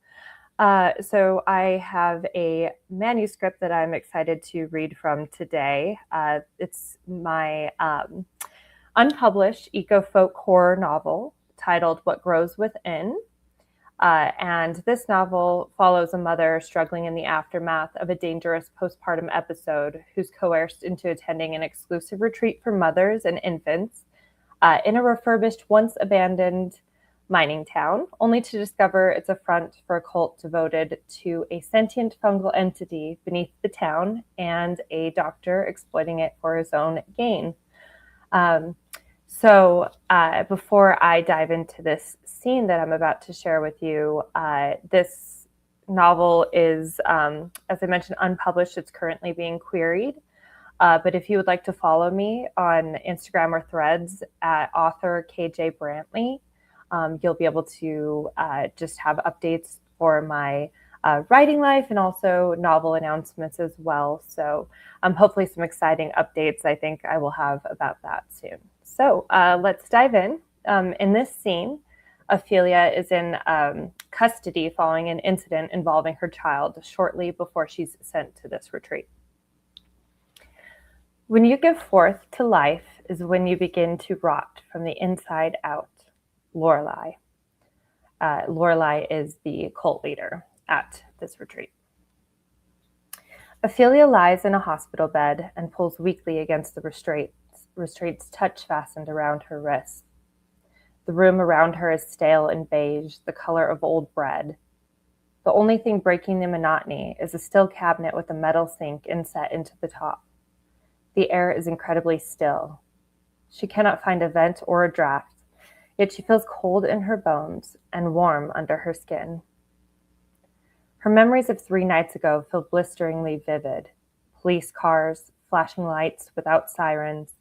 So I have a manuscript that I'm excited to read from today. It's my unpublished eco-folk horror novel titled What Grows Within. And this novel follows a mother struggling in the aftermath of a dangerous postpartum episode who's coerced into attending an exclusive retreat for mothers and infants in a refurbished, once abandoned mining town, only to discover it's a front for a cult devoted to a sentient fungal entity beneath the town and a doctor exploiting it for his own gain. So before I dive into this scene that I'm about to share with you, this novel is, as I mentioned, unpublished. It's currently being queried. But if you would like to follow me on Instagram or Threads at author KJ Brantley, you'll be able to just have updates for my writing life and also novel announcements as well. So hopefully some exciting updates I think I will have about that soon. So let's dive in. In this scene, Ophelia is in custody following an incident involving her child shortly before she's sent to this retreat. When you give forth to life is when you begin to rot from the inside out. Lorelei. Lorelei is the cult leader at this retreat. Ophelia lies in a hospital bed and pulls weakly against the restraints touch fastened around her wrists. The room around her is stale and beige, the color of old bread. The only thing breaking the monotony is a steel cabinet with a metal sink inset into the top. The air is incredibly still. She cannot find a vent or a draft, yet she feels cold in her bones and warm under her skin. Her memories of 3 nights ago feel blisteringly vivid. Police cars, flashing lights without sirens,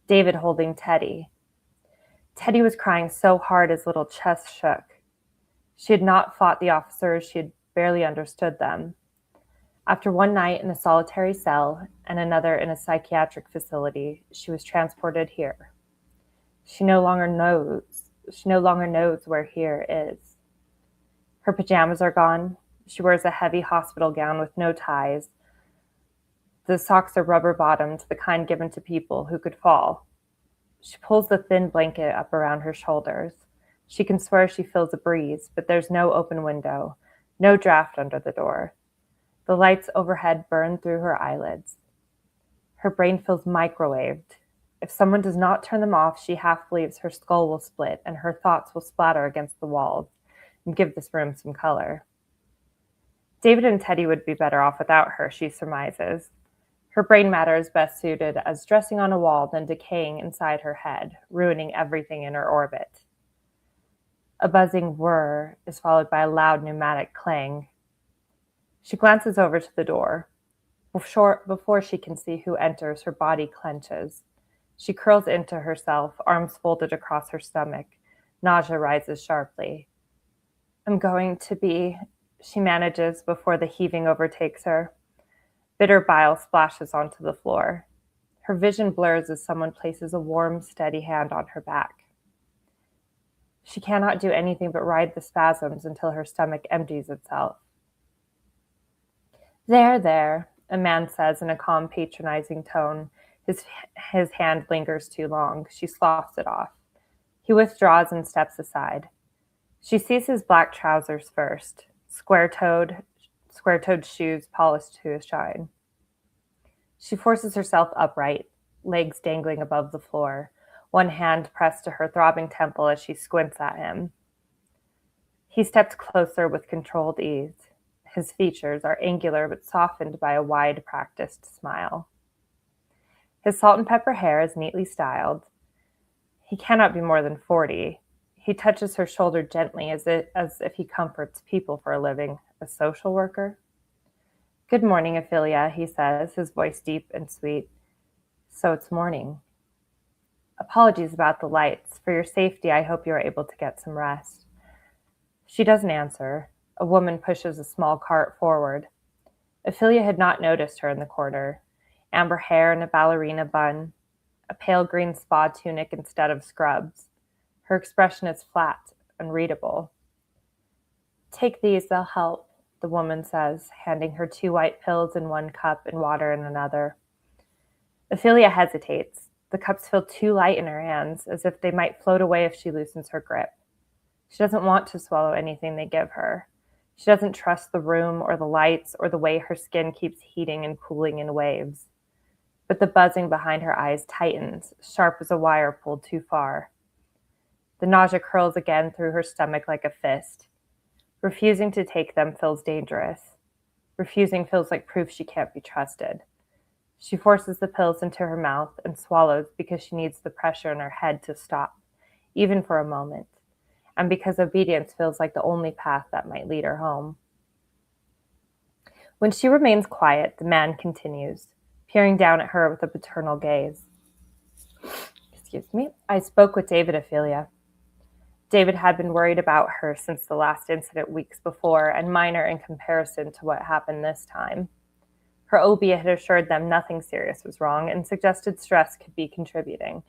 David holding Teddy. Teddy was crying so hard his little chest shook. She had not fought the officers, she had barely understood them. After one night in a solitary cell and another in a psychiatric facility, she was transported here. She no longer knows where here is. Her pajamas are gone. She wears a heavy hospital gown with no ties. The socks are rubber-bottomed, the kind given to people who could fall. She pulls the thin blanket up around her shoulders. She can swear she feels a breeze, but there's no open window, no draft under the door. The lights overhead burn through her eyelids. Her brain feels microwaved. If someone does not turn them off, she half believes her skull will split and her thoughts will splatter against the walls and give this room some color. David and Teddy would be better off without her, she surmises. Her brain matter is best suited as dressing on a wall than decaying inside her head, ruining everything in her orbit. A buzzing whir is followed by a loud pneumatic clang. She glances over to the door. Before she can see who enters, her body clenches. She curls into herself, arms folded across her stomach. Nausea rises sharply. I'm going to be, she manages before the heaving overtakes her. Bitter bile splashes onto the floor. Her vision blurs as someone places a warm, steady hand on her back. She cannot do anything but ride the spasms until her stomach empties itself. There, a man says in a calm, patronizing tone. His hand lingers too long. She sloughs it off. He withdraws and steps aside. She sees his black trousers first, square-toed shoes polished to a shine. She forces herself upright, legs dangling above the floor, one hand pressed to her throbbing temple as she squints at him. He steps closer with controlled ease. His features are angular but softened by a wide, practiced smile. His salt and pepper hair is neatly styled. He cannot be more than 40. He touches her shoulder gently as if he comforts people for a living, a social worker. Good morning, Ophelia, he says, his voice deep and sweet. So it's morning. A Apologies about the lights. For your safety, I hope you are able to get some rest. She doesn't answer. A woman pushes a small cart forward. Ophelia had not noticed her in the corner. Amber hair and a ballerina bun, a pale green spa tunic instead of scrubs. Her expression is flat, unreadable. Take these, they'll help, the woman says, handing her 2 white pills in one cup and water in another. Ophelia hesitates. The cups feel too light in her hands, as if they might float away if she loosens her grip. She doesn't want to swallow anything they give her. She doesn't trust the room or the lights or the way her skin keeps heating and cooling in waves. But the buzzing behind her eyes tightens, sharp as a wire pulled too far. The nausea curls again through her stomach like a fist. Refusing to take them feels dangerous. Refusing feels like proof she can't be trusted. She forces the pills into her mouth and swallows because she needs the pressure in her head to stop, even for a moment, and because obedience feels like the only path that might lead her home. When she remains quiet, the man continues, peering down at her with a paternal gaze. Excuse me. I spoke with David, Ophelia. David had been worried about her since the last incident weeks before, and minor in comparison to what happened this time. Her OB had assured them nothing serious was wrong and suggested stress could be contributing,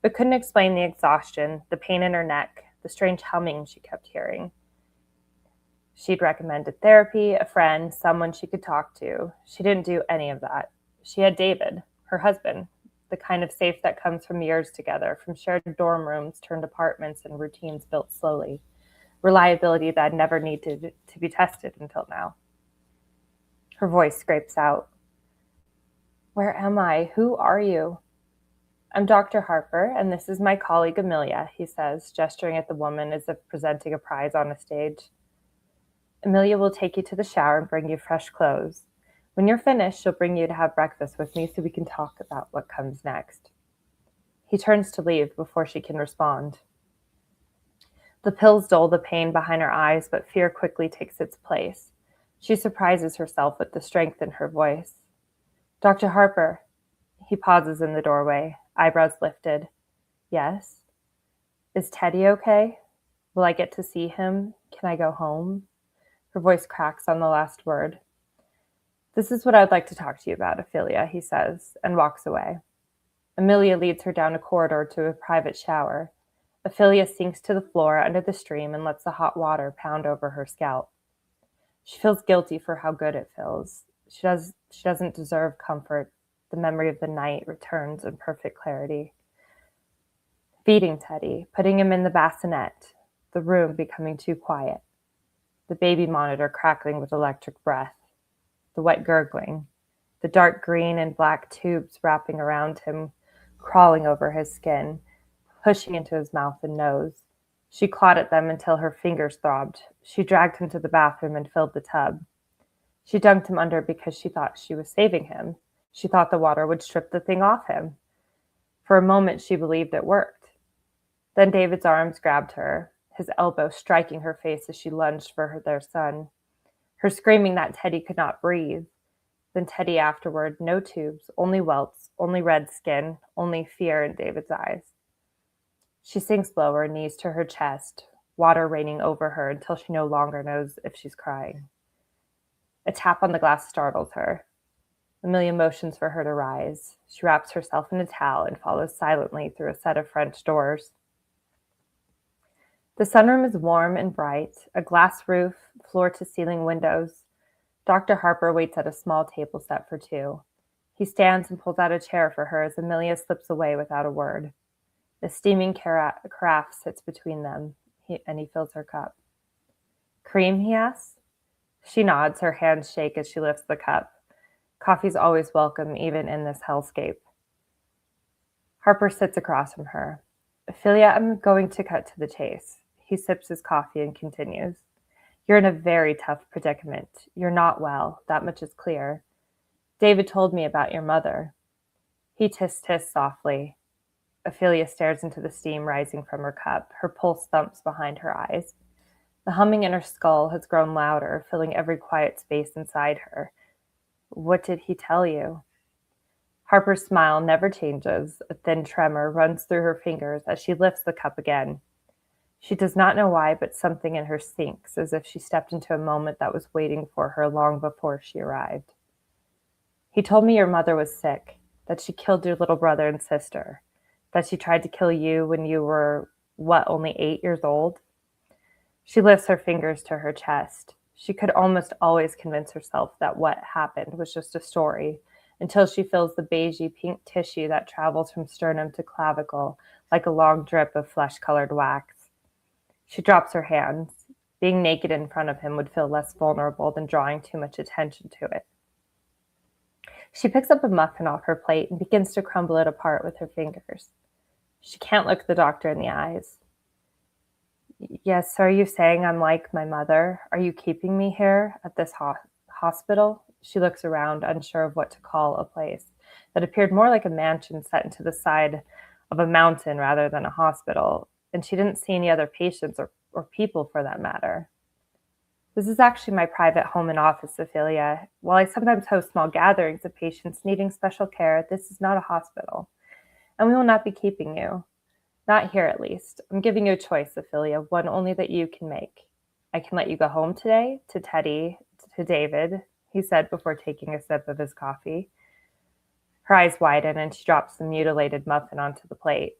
but couldn't explain the exhaustion, the pain in her neck, the strange humming she kept hearing. She'd recommended therapy, a friend, someone she could talk to. She didn't do any of that. She had David, her husband, the kind of safe that comes from years together, from shared dorm rooms turned apartments and routines built slowly. Reliability that never needed to be tested until now. Her voice scrapes out. Where am I? Who are you? I'm Dr. Harper, and this is my colleague Amelia, he says, gesturing at the woman as if presenting a prize on a stage. Amelia will take you to the shower and bring you fresh clothes. When you're finished, she'll bring you to have breakfast with me so we can talk about what comes next. He turns to leave before she can respond. The pills dull the pain behind her eyes, but fear quickly takes its place. She surprises herself with the strength in her voice. Dr. Harper. He pauses in the doorway, eyebrows lifted. Yes? Is Teddy okay? Will I get to see him? Can I go home? Her voice cracks on the last word. This is what I'd like to talk to you about, Ophelia, he says, and walks away. Amelia leads her down a corridor to a private shower. Ophelia sinks to the floor under the stream and lets the hot water pound over her scalp. She feels guilty for how good it feels. She doesn't deserve comfort. The memory of the night returns in perfect clarity. Feeding Teddy, putting him in the bassinet, the room becoming too quiet. The baby monitor crackling with electric breath. The wet gurgling. The dark green and black tubes wrapping around him, crawling over his skin, pushing into his mouth and nose. She clawed at them until her fingers throbbed. She dragged him to the bathroom and filled the tub. She dunked him under because she thought she was saving him. She thought the water would strip the thing off him. For a moment, she believed it worked. Then David's arms grabbed her, his elbow striking her face as she lunged for their son. Her screaming that Teddy could not breathe. Then Teddy afterward, no tubes, only welts, only red skin, only fear in David's eyes. She sinks lower, knees to her chest, water raining over her until she no longer knows if she's crying. A tap on the glass startles her. Amelia motions for her to rise. She wraps herself in a towel and follows silently through a set of French doors. The sunroom is warm and bright, a glass roof, floor-to-ceiling windows. Dr. Harper waits at a small table set for 2. He stands and pulls out a chair for her as Amelia slips away without a word. A steaming carafe sits between them, and he fills her cup. Cream, he asks. She nods, her hands shake as she lifts the cup. Coffee's always welcome, even in this hellscape. Harper sits across from her. Ophelia, I'm going to cut to the chase. He sips his coffee and continues. You're in a very tough predicament. You're not well. That much is clear. David told me about your mother. He tisk-tis softly. Ophelia stares into the steam rising from her cup. Her pulse thumps behind her eyes. The humming in her skull has grown louder, filling every quiet space inside her. What did he tell you? Harper's smile never changes. A thin tremor runs through her fingers as she lifts the cup again. She does not know why, but something in her sinks, as if she stepped into a moment that was waiting for her long before she arrived. He told me your mother was sick, that she killed your little brother and sister, that she tried to kill you when you were, only 8 years old? She lifts her fingers to her chest. She could almost always convince herself that what happened was just a story, until she feels the beigey pink tissue that travels from sternum to clavicle like a long drip of flesh-colored wax. She drops her hands. Being naked in front of him would feel less vulnerable than drawing too much attention to it. She picks up a muffin off her plate and begins to crumble it apart with her fingers. She can't look the doctor in the eyes. Yes, are you saying I'm like my mother? Are you keeping me here at this hospital? She looks around, unsure of what to call a place that appeared more like a mansion set into the side of a mountain rather than a hospital, and she didn't see any other patients or people for that matter. This is actually my private home and office, Ophelia. While I sometimes host small gatherings of patients needing special care, this is not a hospital, and we will not be keeping you. Not here, at least. I'm giving you a choice, Ophelia, one only that you can make. I can let you go home today, to Teddy, to David, he said before taking a sip of his coffee. Her eyes widen and she drops the mutilated muffin onto the plate.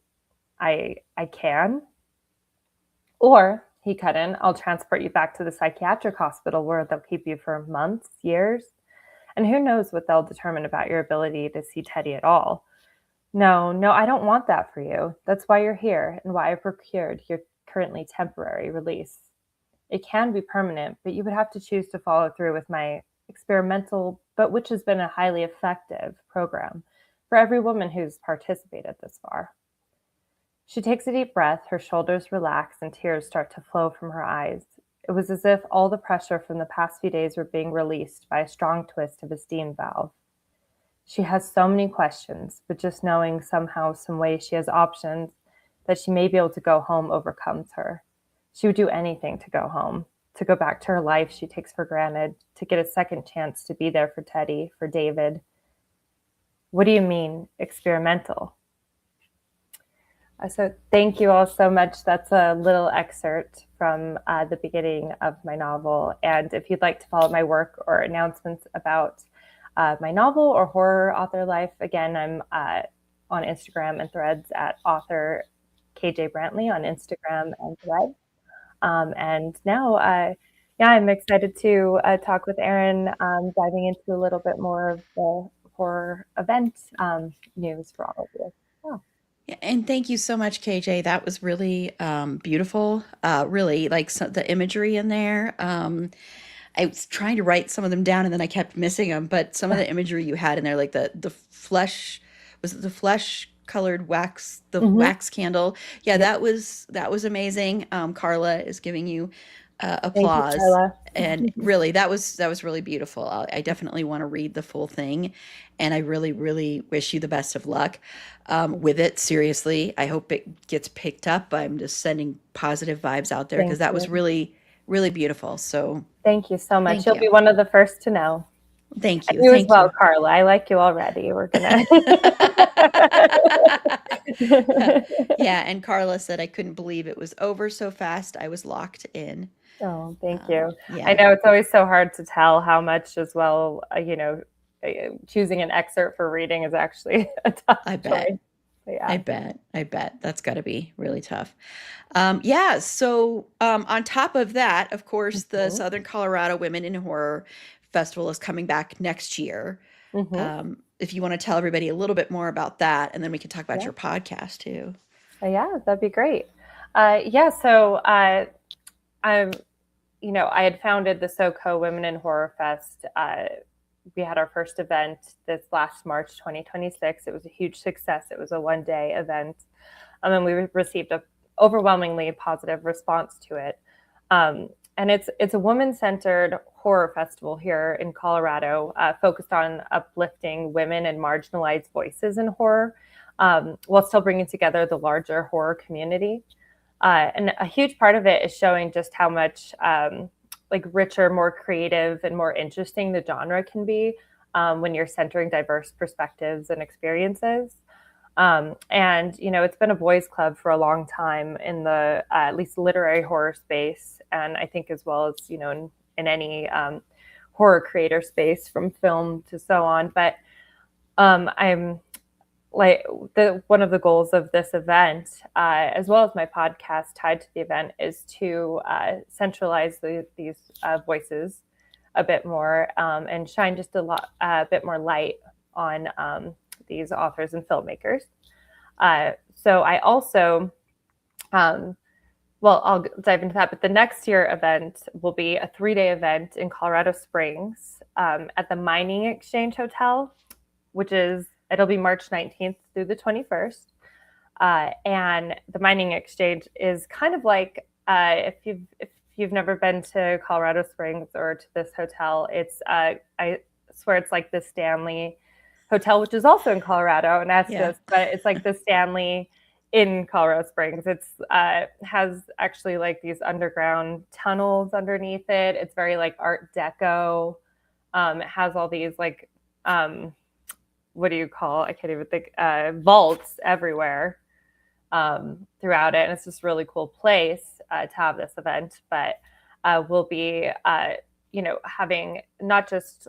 I can? Or, he cut in, I'll transport you back to the psychiatric hospital where they'll keep you for months, years. And who knows what they'll determine about your ability to see Teddy at all. No, I don't want that for you. That's why you're here and why I procured your currently temporary release. It can be permanent, but you would have to choose to follow through with my experimental, but which has been a highly effective program for every woman who's participated this far. She takes a deep breath, her shoulders relax, and tears start to flow from her eyes. It was as if all the pressure from the past few days were being released by a strong twist of a steam valve. She has so many questions, but just knowing somehow, some way she has options that she may be able to go home overcomes her. She would do anything to go home, to go back to her life she takes for granted, to get a second chance to be there for Teddy, for David. What do you mean, experimental? So thank you all so much. That's a little excerpt from the beginning of my novel. And if you'd like to follow my work or announcements about my novel or horror author life, again, I'm on Instagram and Threads at author KJ Brantley on Instagram and Threads. And now, I'm excited to talk with Erin, diving into a little bit more of the horror event news for all of you. Oh. Yeah, and thank you so much, KJ. That was really beautiful. Really, like the imagery in there. I was trying to write some of them down and then I kept missing them. But some of the imagery you had in there, like the flesh, was it the flesh colored wax, the wax candle? Yeah, Yep. that was amazing. Carla is giving you Thank applause. you, Carla. And really, that was really beautiful. I definitely want to read the full thing, and I really, really wish you the best of luck with it. Seriously, I hope it gets picked up. I'm just sending positive vibes out there because that was really, really beautiful. So thank you so much. thank You'll you. be one of the first to know. Thank you. You as Thank well, you. Carla. I like you already. We're gonna. Yeah, and Carla said I couldn't believe it was over so fast. I was locked in. Oh, thank you. Yeah. I know it's always so hard to tell how much as well, choosing an excerpt for reading is actually a tough I bet. choice. But yeah. I bet that's got to be really tough. Yeah. So on top of that, of course, the Southern Colorado Women in Horror Festival is coming back next year. If you want to tell everybody a little bit more about that, and then we can talk about your podcast too. Yeah, that'd be great. So I had founded the SoCo Women in Horror Fest. We had our first event this last March 2026. It was a huge success. It was a one-day event. And we received an overwhelmingly positive response to it. And it's a woman-centered horror festival here in Colorado, focused on uplifting women and marginalized voices in horror, while still bringing together the larger horror community. And a huge part of it is showing just how much richer, more creative, and more interesting the genre can be. when you're centering diverse perspectives and experiences. And, it's been a boys' club for a long time in the at least literary horror space. And I think as well as, in any horror creator space from film to so on. But I'm like one of the goals of this event, as well as my podcast tied to the event, is to centralize these voices a bit more and shine just a bit more light on these authors and filmmakers. So I also, I'll dive into that, but the next year event will be a 3-day event in Colorado Springs at the Mining Exchange Hotel, it'll be March 19th through the 21st. And the Mining Exchange is kind of like, if you've never been to Colorado Springs or to this hotel, I swear it's like the Stanley Hotel, which is also in Colorado, and but it's like the Stanley in Colorado Springs. It's has actually like these underground tunnels underneath it. It's very like Art Deco. It has all these like what do you call? I can't even think. Vaults everywhere throughout it, and it's just a really cool place to have this event. But we'll be having not just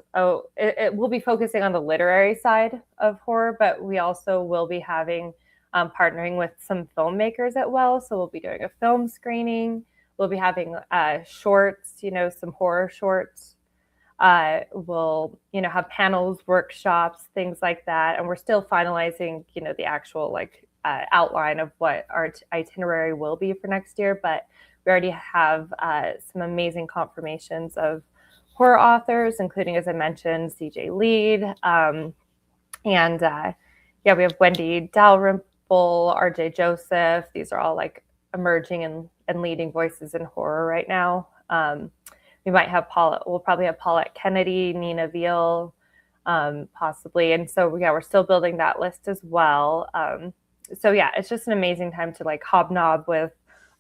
it will be focusing on the literary side of horror, but we also will be having partnering with some filmmakers as well. So we'll be doing a film screening. We'll be having shorts, some horror shorts. We'll have panels, workshops, things like that, and we're still finalizing the actual outline of what our itinerary will be for next year. But we already have some amazing confirmations of horror authors, including, as I mentioned, CJ Lead. And we have Wendy Dalrymple, RJ Joseph. These are all like emerging and leading voices in horror right now. We might have we'll probably have Paulette Kennedy, Nina Veal, possibly. And so, we're still building that list as well. It's just an amazing time to like hobnob with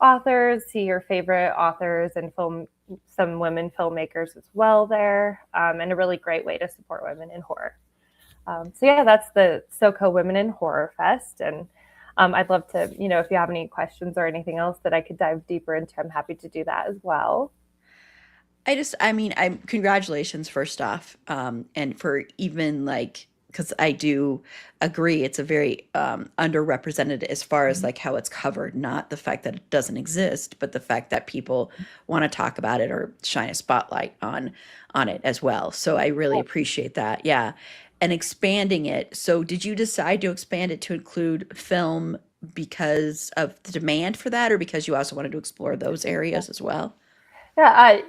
authors, see your favorite authors and some women filmmakers as well there, and a really great way to support women in horror. That's the SoCo Women in Horror Fest. And I'd love to, if you have any questions or anything else that I could dive deeper into, I'm happy to do that as well. Congratulations first off, and for even because I do agree it's a very underrepresented as far as like how it's covered, not the fact that it doesn't exist, but the fact that people want to talk about it or shine a spotlight on it as well. So I really appreciate that. Yeah. And expanding it. So did you decide to expand it to include film because of the demand for that, or because you also wanted to explore those areas as well? Yeah,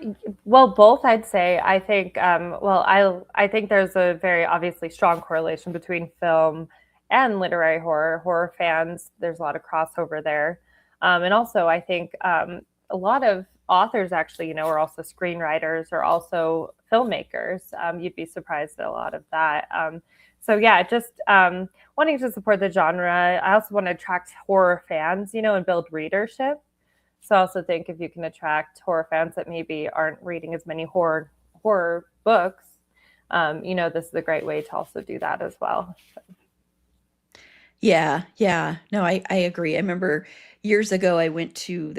both, I'd say. I think, I think there's a very obviously strong correlation between film and literary horror. Horror fans, there's a lot of crossover there. And also, I think a lot of authors actually, are also screenwriters or also filmmakers. You'd be surprised at a lot of that. Just wanting to support the genre. I also want to attract horror fans, and build readership. So I also think if you can attract horror fans that maybe aren't reading as many horror books, this is a great way to also do that as well. Yeah. No, I agree. I remember years ago I went to,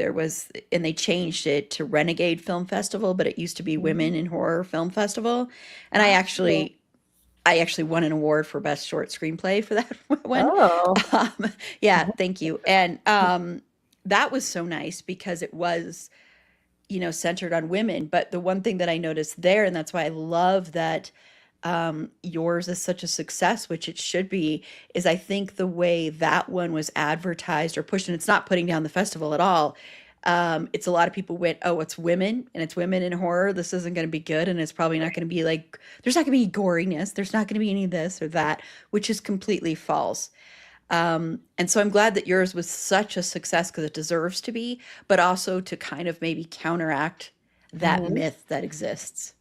and they changed it to Renegade Film Festival, but it used to be Women in Horror Film Festival. And I actually won an award for best short screenplay for that one. Oh. Thank you. And that was so nice because it was, centered on women. But the one thing that I noticed there, and that's why I love that yours is such a success, which it should be, is I think the way that one was advertised or pushed, and it's not putting down the festival at all. It's a lot of people went, oh, it's women and it's women in horror. This isn't going to be good. And it's probably not going to be there's not going to be goriness. There's not going to be any of this or that, which is completely false. And so I'm glad that yours was such a success because it deserves to be, but also to kind of maybe counteract that myth that exists.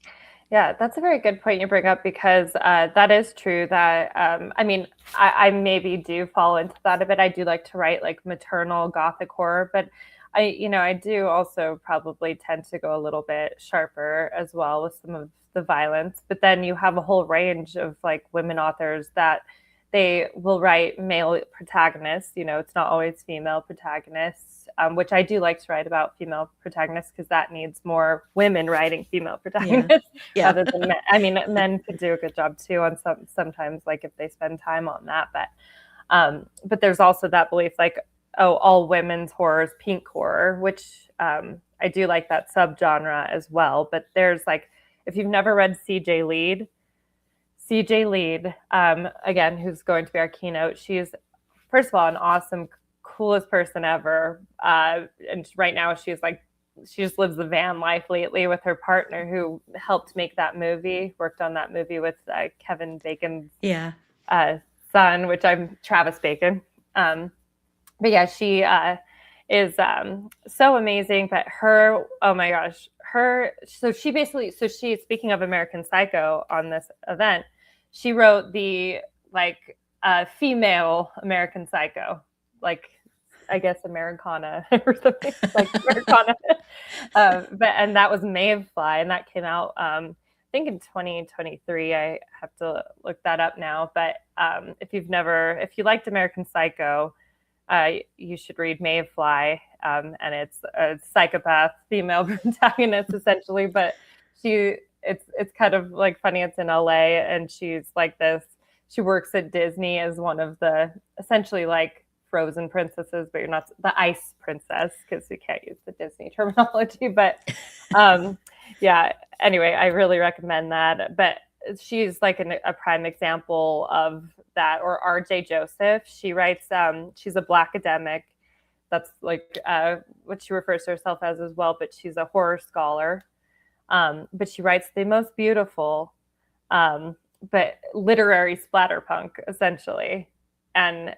Yeah, that's a very good point you bring up because that is true that, I maybe do fall into that a bit. I do like to write like maternal gothic horror, but I do also probably tend to go a little bit sharper as well with some of the violence. But then you have a whole range of like women authors that they will write male protagonists. It's not always female protagonists, which I do like to write about female protagonists because that needs more women writing female protagonists Yeah. rather than men. I mean, men could do a good job too on sometimes, like if they spend time on that. But there's also that belief, like, oh, all women's horror is pink horror, which I do like that subgenre as well. But there's like, if you've never read CJ Lead, again, who's going to be our keynote, she's, first of all, an awesome, coolest person ever. And right now she just lives the van life lately with her partner who helped make that movie, worked on that movie with Kevin Bacon's son, which I'm Travis Bacon. But yeah, she is so amazing. But oh my gosh, so she's speaking of American Psycho on this event. She wrote the female American Psycho, like I guess Americana or something like Americana. And that was Mayfly, and that came out I think in 2023. I have to look that up now. But if you liked American Psycho, you should read Mayfly, and it's a psychopath female protagonist essentially. But it's kind of like funny. It's in LA, and she's like this. She works at Disney as one of the essentially like Frozen princesses, but you're not the ice princess because we can't use the Disney terminology. But yeah. Anyway, I really recommend that. But she's like a prime example of that. Or R.J. Joseph. She writes. She's a Black academic. That's like what she refers to herself as well. But she's a horror scholar. But she writes the most beautiful, but literary splatterpunk, essentially. And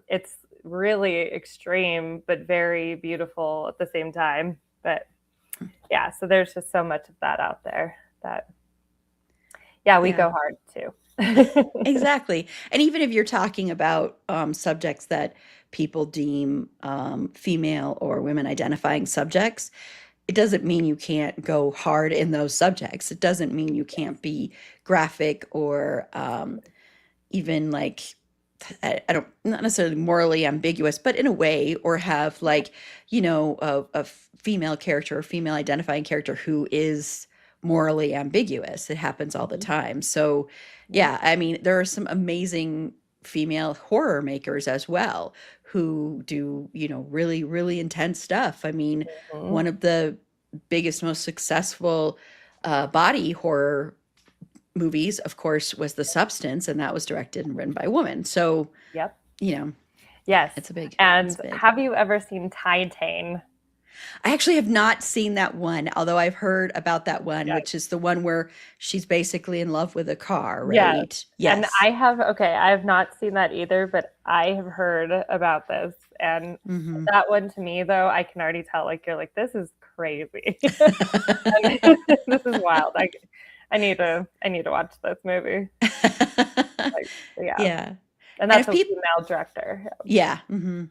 it's really extreme, but very beautiful at the same time. But yeah, so there's just so much of that out there that, we go hard too. Exactly. And even if you're talking about subjects that people deem female or women identifying subjects, it doesn't mean you can't go hard in those subjects. It doesn't mean you can't be graphic or even like, I don't, not necessarily morally ambiguous, but in a way, or have like, a female character or female identifying character who is morally ambiguous. It happens all the time. So yeah, I mean, there are some amazing female horror makers as well who do, really, really intense stuff. I mean, one of the biggest, most successful body horror movies, of course, was The Substance, and that was directed and written by a woman. So, yep. Yes. It's a big. And have you ever seen Titan? I actually have not seen that one, although I've heard about that one, which is the one where she's basically in love with a car, right? Yes. And I have not seen that either, but I have heard about this. And that one, to me, though, I can already tell, like, you're like, this is crazy. This is wild. I need to watch this movie. Yeah. And that's a female director. Yeah. Mm-hmm.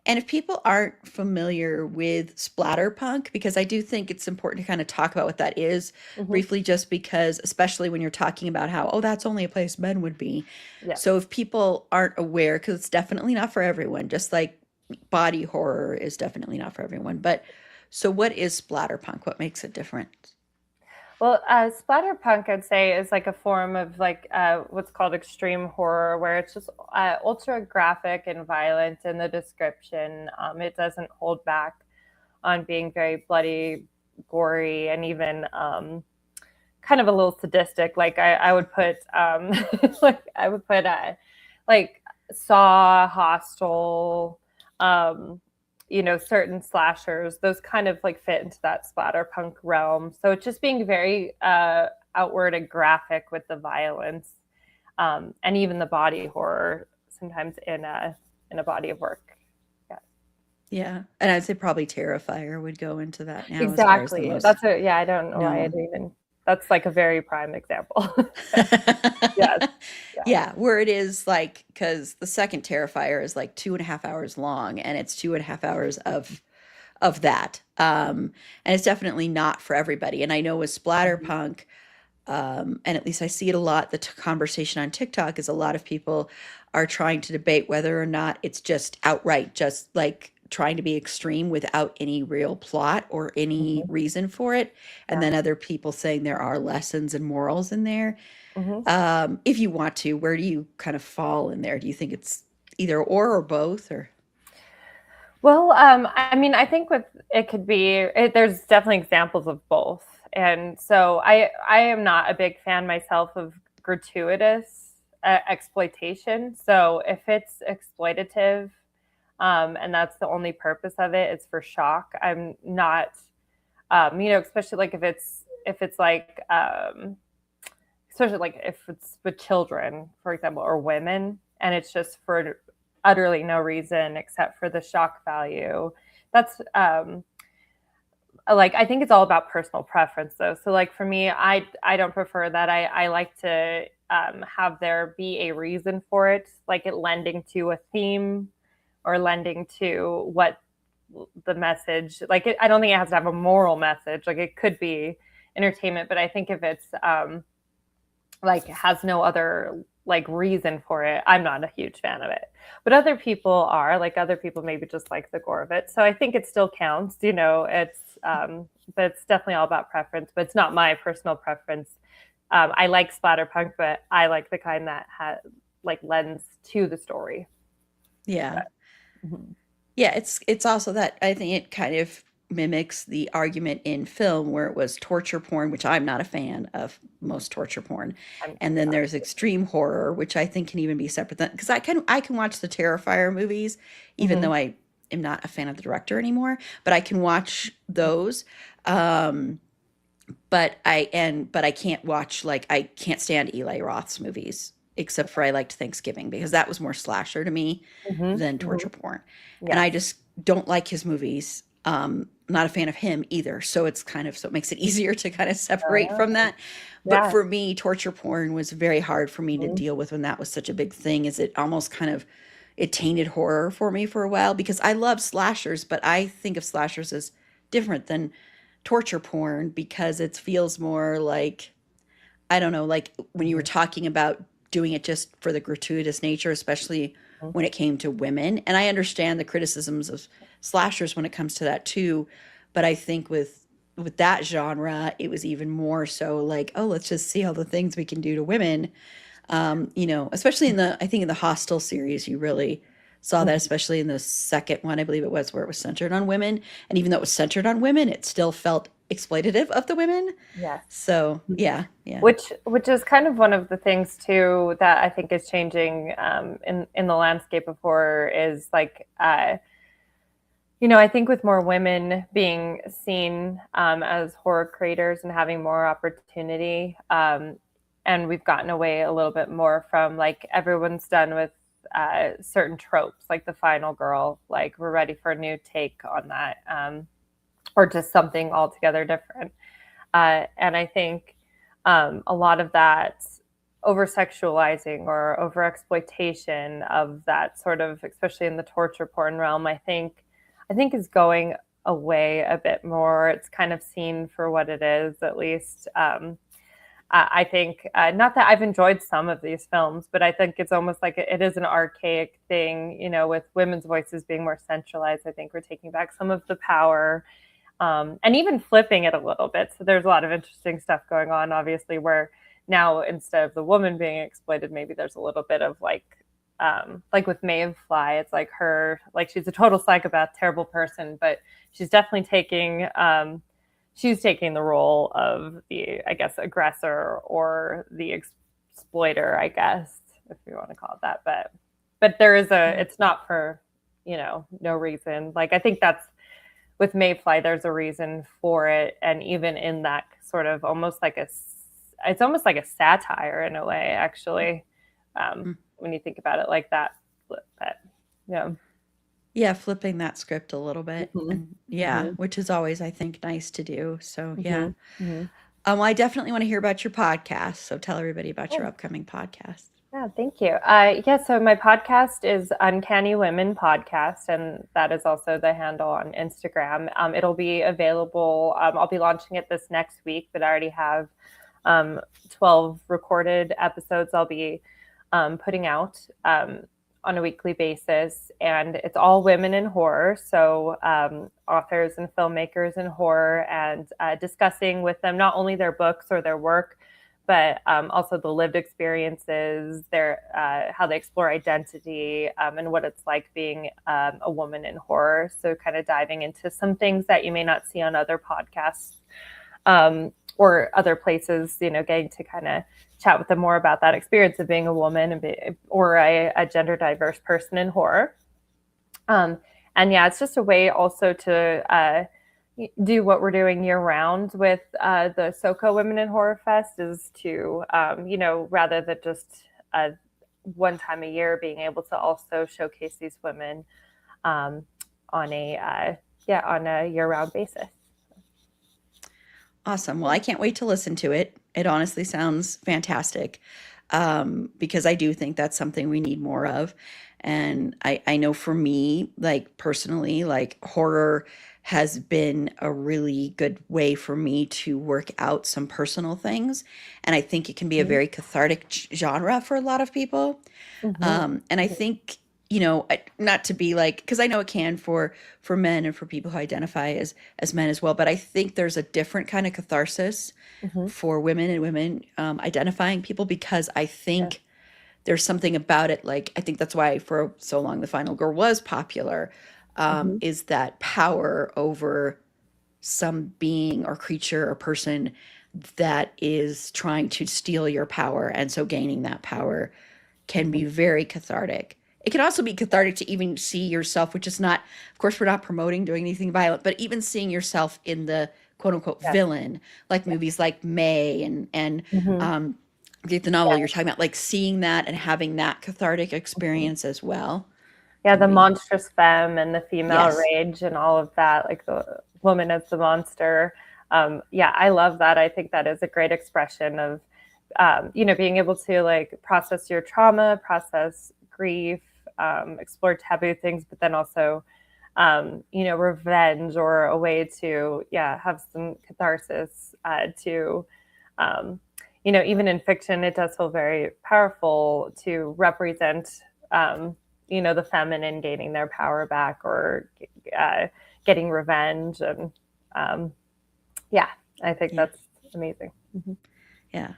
And if people aren't familiar with splatterpunk, because I do think it's important to kind of talk about what that is briefly, just because, especially when you're talking about how, that's only a place men would be. Yeah. So if people aren't aware, because it's definitely not for everyone, just like body horror is definitely not for everyone. But so what is splatterpunk? What makes it different? Well, splatterpunk, I'd say, is like a form of like what's called extreme horror, where it's just ultra graphic and violent in the description. It doesn't hold back on being very bloody, gory, and even kind of a little sadistic. Like I would put, like Saw, Hostel. Certain slashers, those kind of like fit into that splatterpunk realm. So it's just being very outward and graphic with the violence, and even the body horror sometimes in a body of work. Yeah, and I'd say probably Terrifier would go into that now. Exactly. That's I don't know why I'd even. That's like a very prime example. Yes. Yeah, where it is like, because the second Terrifier is like 2.5 hours long, and it's 2.5 hours of of that. And it's definitely not for everybody. And I know with Mhm. splatterpunk, and at least I see it a lot, the conversation on TikTok is a lot of people are trying to debate whether or not it's just outright, just like trying to be extreme without any real plot or any Mhm. reason for it. And Yeah. then other people saying there are lessons and morals in there. Mhm. If you want to, where do you kind of fall in there? Do you think it's either or both or? Well, I mean, I think with it could be there's definitely examples of both, and so I am not a big fan myself of gratuitous exploitation. So if it's exploitative, and that's the only purpose of it, it's for shock. I'm not, especially like if it's like especially like if it's with children, for example, or women, and it's just for utterly no reason except for the shock value. That's like I think it's all about personal preference though. So like for me, I don't prefer that. I like to have there be a reason for it, like it lending to a theme or lending to what the message. Like I don't think it has to have a moral message. Like it could be entertainment, but I think if it's like has no other like reason for it, I'm not a huge fan of it. But other people are, like other people maybe just like the gore of it. So I think it still counts, it's but it's definitely all about preference, but it's not my personal preference. I like splatterpunk, but I like the kind that like lends to the story. Yeah. Mhm. Yeah, it's also that I think it kind of mimics the argument in film where it was torture porn, which I'm not a fan of most torture porn. I'm And then there's extreme horror, which I think can even be separate because I can watch the Terrifier movies, even Mhm. though I am not a fan of the director anymore, but I can watch those. Um, but I can't watch like I can't stand Eli Roth's movies except for I liked Thanksgiving because that was more slasher to me Mhm. than torture Mhm. porn. And I Yes. just don't like his movies. Not a fan of him either. So it makes it easier to kind of separate from Oh, that. But yeah. for me, torture porn was very hard for me to Mhm. deal with when that was such a big thing, is it almost kind of it tainted horror for me for a while because I love slashers, but I think of slashers as different than torture porn because it feels more like I don't know, like when you were Mhm. talking about doing it just for the gratuitous nature, especially Mhm. when it came to women. And I understand the criticisms of slashers when it comes to that too, but I think with that genre, it was even more so like, oh, let's just see all the things we can do to women. Especially I think in the Hostel series, you really saw that, Mhm. especially in the second one, I believe it was, where it was centered on women. And even though it was centered on women, it still felt exploitative of the women. Yes. So yeah. Which is kind of one of the things too that I think is changing in the landscape of horror is like I think with more women being seen as horror creators and having more opportunity, and we've gotten away a little bit more from like everyone's done with certain tropes, like the final girl. Like we're ready for a new take on that, or just something altogether different. And I think a lot of that over sexualizing or over exploitation of that sort of, especially in the torture porn realm, I think is going away a bit more. It's kind of seen for what it is, at least. I think not that I've enjoyed some of these films, but I think it's almost like it is an archaic thing, with women's voices being more centralized. I think we're taking back some of the power and even flipping it a little bit. So there's a lot of interesting stuff going on, obviously, where now instead of the woman being exploited, maybe there's a little bit of like with Maeve Fly, it's like her, like she's a total psychopath, terrible person, but she's definitely taking the role of the, I guess, aggressor or the exploiter, I guess, if you want to call it that. But there is it's not for, no reason. Like I think that's with Mayfly, there's a reason for it, and even in that sort of it's almost like a satire in a way, actually, when you think about it like that. But yeah, Yeah, flipping that script a little bit. hmm And yeah, hmm which is always, I think, nice to do. So yeah. hmm hmm Well, I definitely want to hear about your podcast. So tell everybody about your Oh, upcoming podcast. Yeah, thank you. So my podcast is Uncanny Women Podcast, and that is also the handle on Instagram. It'll be available. I'll be launching it this next week, but I already have 12 recorded episodes I'll be putting out on a weekly basis, and it's all women in horror. So authors and filmmakers in horror, and discussing with them not only their books or their work, but also the lived experiences, their how they explore identity, and what it's like being a woman in horror. So kind of diving into some things that you may not see on other podcasts or other places, getting to kind of chat with them more about that experience of being a woman or a gender diverse person in horror. And yeah, it's just a way also to do what we're doing year round with the SoCo Women in Horror Fest, is to, rather than just one time a year, being able to also showcase these women on a year round basis. Awesome. Well, I can't wait to listen to it. It honestly sounds fantastic, because I do think that's something we need more of. And I know for me, like personally, like horror has been a really good way for me to work out some personal things. And I think it can be a very cathartic genre for a lot of people. And I think, not to be like, because I know it can for men and for people who identify as men as well, but I think there's a different kind of catharsis for women and women identifying people, because I think there's something about it. Like, I think that's why for so long The Final Girl was popular, is that power over some being or creature or person that is trying to steal your power. And so gaining that power can be very cathartic. It can also be cathartic to even see yourself, which is not, of course, we're not promoting doing anything violent, but even seeing yourself in the quote unquote villain, like movies like May and the novel you're talking about, like seeing that and having that cathartic experience as well. Yeah, the be- monstrous femme and the female Yes. rage and all of that, like the woman as the monster. I love that. I think that is a great expression of, being able to like process your trauma, process grief, explore taboo things, but then also, revenge, or a way to, have some catharsis to, even in fiction, it does feel very powerful to represent, the feminine gaining their power back, or getting revenge. And I think that's amazing. Yeah,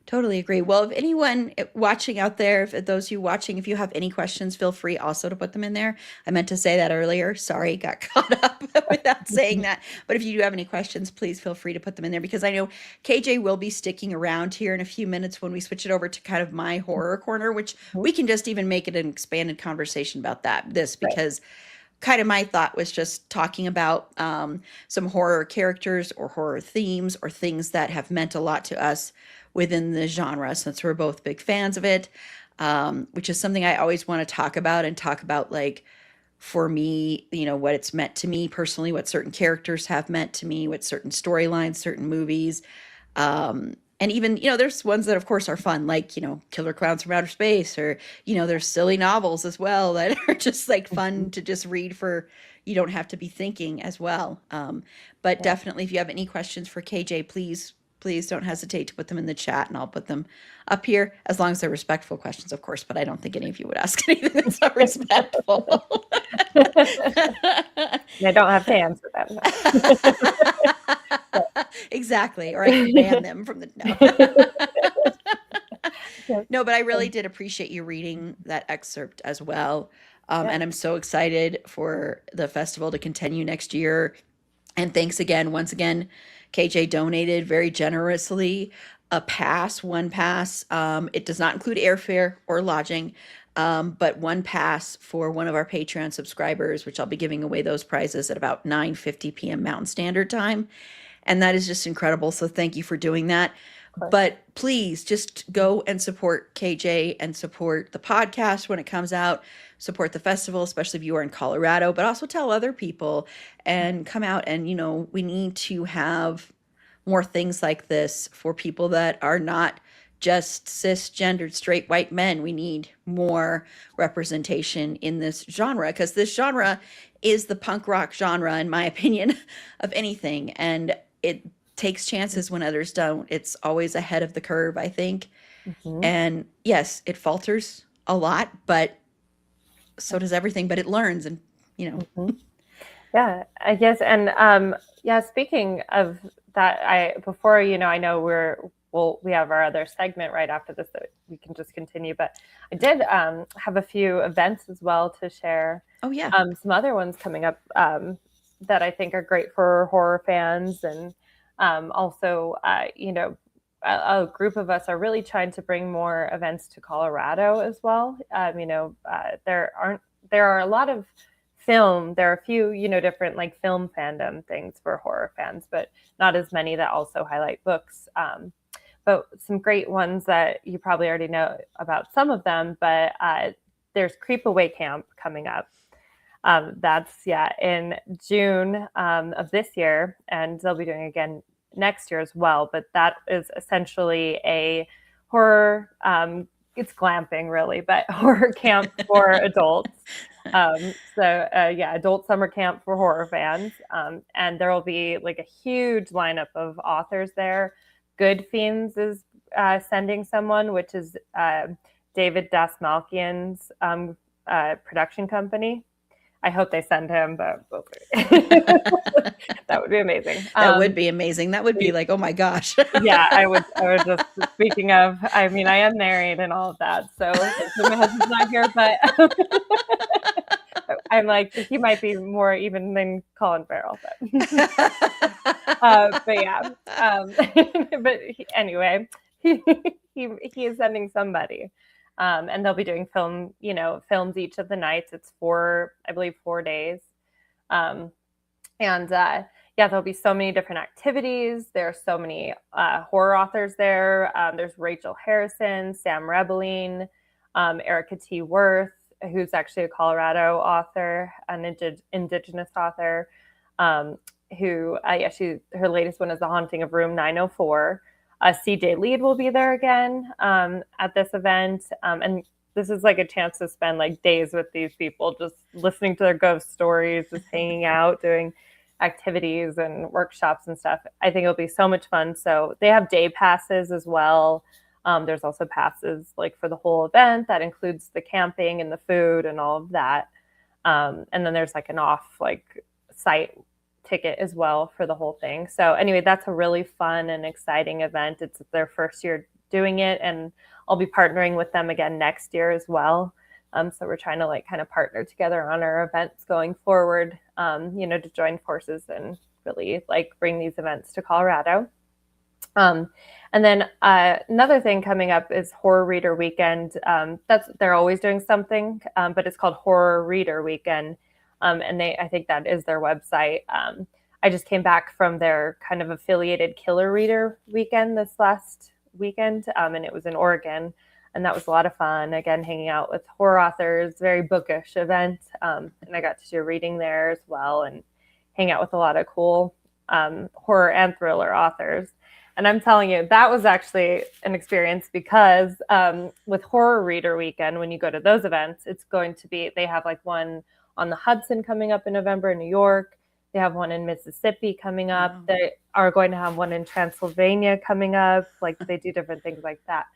totally agree. Well, if anyone watching out there, if those of you watching, if you have any questions, feel free also to put them in there. I meant to say that earlier. Sorry, got caught up without saying that. But if you do have any questions, please feel free to put them in there, because I know KJ will be sticking around here in a few minutes when we switch it over to kind of my horror corner, which we can just even make it an expanded conversation about because kind of my thought was just talking about some horror characters or horror themes or things that have meant a lot to us within the genre, since we're both big fans of it, which is something I always want to talk about, like, for me, what it's meant to me personally, what certain characters have meant to me, what certain storylines, certain movies. And even, there's ones that of course are fun, like, Killer Clowns from Outer Space, or, there's silly novels as well that are just like fun to just read for, you don't have to be thinking as well. But definitely, if you have any questions for KJ, please don't hesitate to put them in the chat, and I'll put them up here, as long as they're respectful questions, of course, but I don't think any of you would ask anything that's not respectful. I don't have to answer them. Exactly. Or I can ban them from the No, but I really did appreciate you reading that excerpt as well. And I'm so excited for the festival to continue next year. And thanks again, once again, KJ donated very generously one pass. It does not include airfare or lodging, but one pass for one of our Patreon subscribers, which I'll be giving away those prizes at about 9:50 p.m. Mountain Standard Time. And that is just incredible. So thank you for doing that. But please just go and support KJ and support the podcast when it comes out. Support the festival, especially if you are in Colorado, but also tell other people and come out. And, we need to have more things like this for people that are not just cisgendered straight white men. We need more representation in this genre, because this genre is the punk rock genre, in my opinion, of anything. And it takes chances when others don't. It's always ahead of the curve, I think. Mhm. And yes, it falters a lot, but so does everything, but it learns. And, Mhm. Yeah, I guess, and yeah. Speaking of that, before I know we have our other segment right after this that we can just continue, but I did have a few events as well to share. oh, yeah. Some other ones coming up that I think are great for horror fans, and also a group of us are really trying to bring more events to Colorado as well. There are a lot of there are a few different like film fandom things for horror fans, but not as many that also highlight books. But some great ones that you probably already know about some of them, but there's Creep Away Camp coming up. That's in June of this year, and they'll be doing it again next year as well. But that is essentially a horror, it's glamping really, but horror camp for adults. Adult summer camp for horror fans. And there will be like a huge lineup of authors there. Good Fiends is sending someone, which is David Dasmalkian's production company. I hope they send him, but that would be amazing. That would be amazing. That would be like, oh my gosh. Yeah, I would just, speaking of, I mean, I am married and all of that, so my husband's not here, but I'm like, he might be more even than Colin Farrell, but yeah. Anyway, he is sending somebody. And they'll be doing films each of the nights. It's 4 days. There'll be so many different activities. There are so many horror authors there. There's Rachel Harrison, Sam Rebelline, Erica T. Worth, who's actually a Colorado author, an Indigenous author, her latest one is The Haunting of Room 904. CJ Lead will be there again at this event. And this is like a chance to spend like days with these people, just listening to their ghost stories, just hanging out, doing activities and workshops and stuff. I think it'll be so much fun. So they have day passes as well. There's also passes like for the whole event that includes the camping and the food and all of that. And then there's like an off like site ticket as well for the whole thing. So anyway, that's a really fun and exciting event. It's their first year doing it, and I'll be partnering with them again next year as well. So we're trying to like kind of partner together on our events going forward, to join forces and really like bring these events to Colorado. And then another thing coming up is Horror Reader Weekend. They're always doing something, but it's called Horror Reader Weekend. And I think that is their website. I just came back from their kind of affiliated Killer Reader Weekend this last weekend, and it was in Oregon, and that was a lot of fun. Again, hanging out with horror authors, very bookish event, and I got to do a reading there as well, and hang out with a lot of cool horror and thriller authors. And I'm telling you, that was actually an experience because with Horror Reader Weekend, when you go to those events, it's going to be, they have like one on the Hudson coming up in November in New York. They have one in Mississippi coming up. Wow. They are going to have one in Transylvania coming up. Like they do different things like that.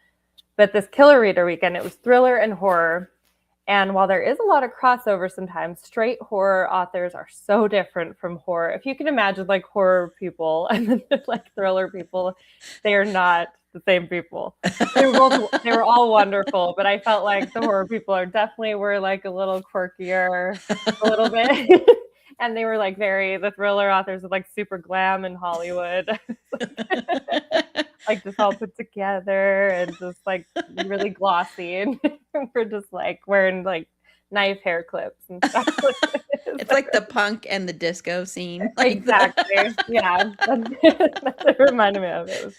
But this Killer Reader Weekend, it was thriller and horror. And while there is a lot of crossover sometimes, straight horror authors are so different from horror. If you can imagine like horror people and then like thriller people, they are not the same people. They were all wonderful, but I felt like the horror people were like a little quirkier, a little bit. And they were like the thriller authors are like super glam in Hollywood. Like just all put together and just like really glossy, and we're just like wearing like knife hair clips and stuff. It's like the punk and the disco scene. Like exactly. Yeah. That's what it reminded me of. It was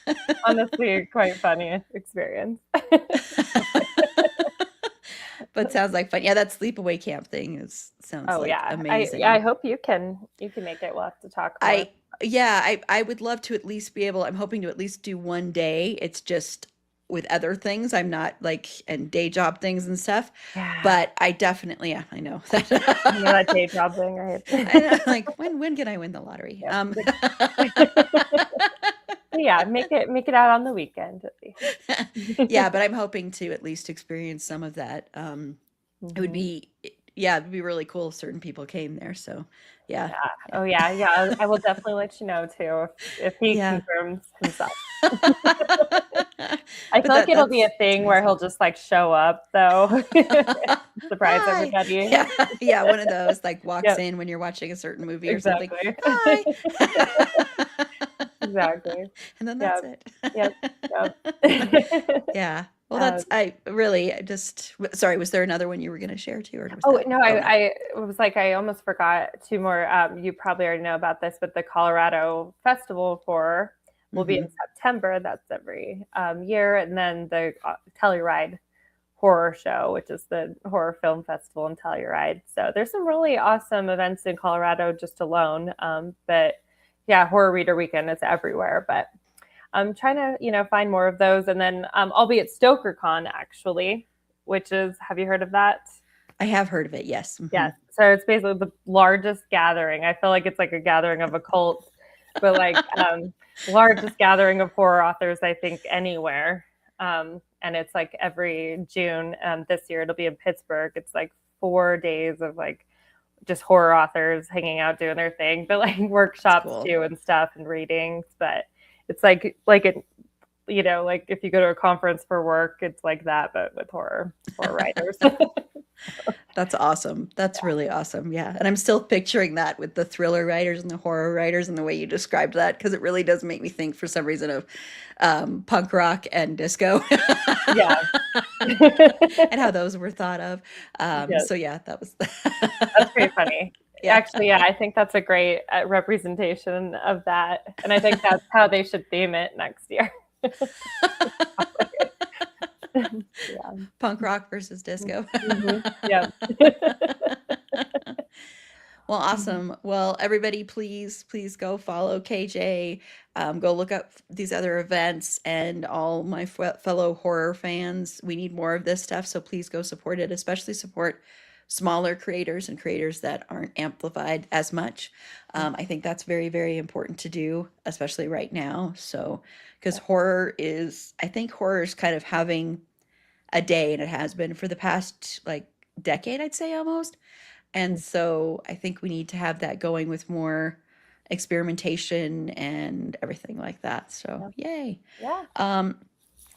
honestly quite funny experience. But sounds like fun. Yeah, that sleepaway camp thing sounds amazing. I hope you can make it. We'll have to talk more. I would love to at least be able, I'm hoping to at least do one day. It's just with other things. I'm not like, and day job things and stuff, Yeah. but I definitely, yeah, I know You know that day job thing, right? I know, like when can I win the lottery? Yep. Yeah, make it out on the weekend at least. Yeah, but I'm hoping to at least experience some of that. It would Mhm. be, yeah, it'd be really cool if certain people came there. So, yeah, Yeah. Oh yeah, yeah. I will definitely let you know too if he yeah. confirms himself. I But feel like it'll be a that's thing where amazing. he'll just like show up though, surprise Hi. everybody. Yeah, yeah, one of those like walks Yep, in when you're watching a certain movie or something. exactly. Hi. Exactly. And then that's Yep. it. Yep. Yep. Yeah. Well, Um, I really I just sorry, was there another one you were going to share too, or was Oh that? no, Oh no. I was like I almost forgot two more. You probably already know about this, but the Colorado Festival of Horror will be in September. That's every year, and then the Telluride Horror Show, which is the horror film festival in Telluride. So there's some really awesome events in Colorado just alone. But yeah, Horror Reader Weekend is everywhere. But I'm trying to find more of those, and then I'll be at StokerCon actually, which is, have you heard of that? I have heard of it. Yes. Yes. So it's basically the largest gathering. I feel like it's like a gathering of a cult, but like largest gathering of horror authors, I think, anywhere. And it's like every June. This year it'll be in Pittsburgh. It's like 4 days of like just horror authors hanging out doing their thing, but like workshops cool. too and stuff and readings. But it's like it, like if you go to a conference for work, it's like that, but with horror writers. That's awesome. That's really awesome. Yeah. And I'm still picturing that with the thriller writers and the horror writers and the way you described that, because it really does make me think for some reason of punk rock and disco. Yeah. And how those were thought of. Yes. So yeah, that was That's pretty funny. Yeah. Actually, yeah, I think that's a great representation of that. And I think that's how they should theme it next year. Yeah. Punk rock versus disco. Yeah. Well, awesome. Well, everybody, please go follow KJ. Go look up these other events, and all my fellow horror fans. We need more of this stuff, so please go support it. Especially support smaller creators and creators that aren't amplified as much. I think that's very, very important to do, especially right now. So, because I think horror is kind of having a day, and it has been for the past like decade, I'd say almost. And so I think we need to have that going with more experimentation and everything like that. So yay. Yeah.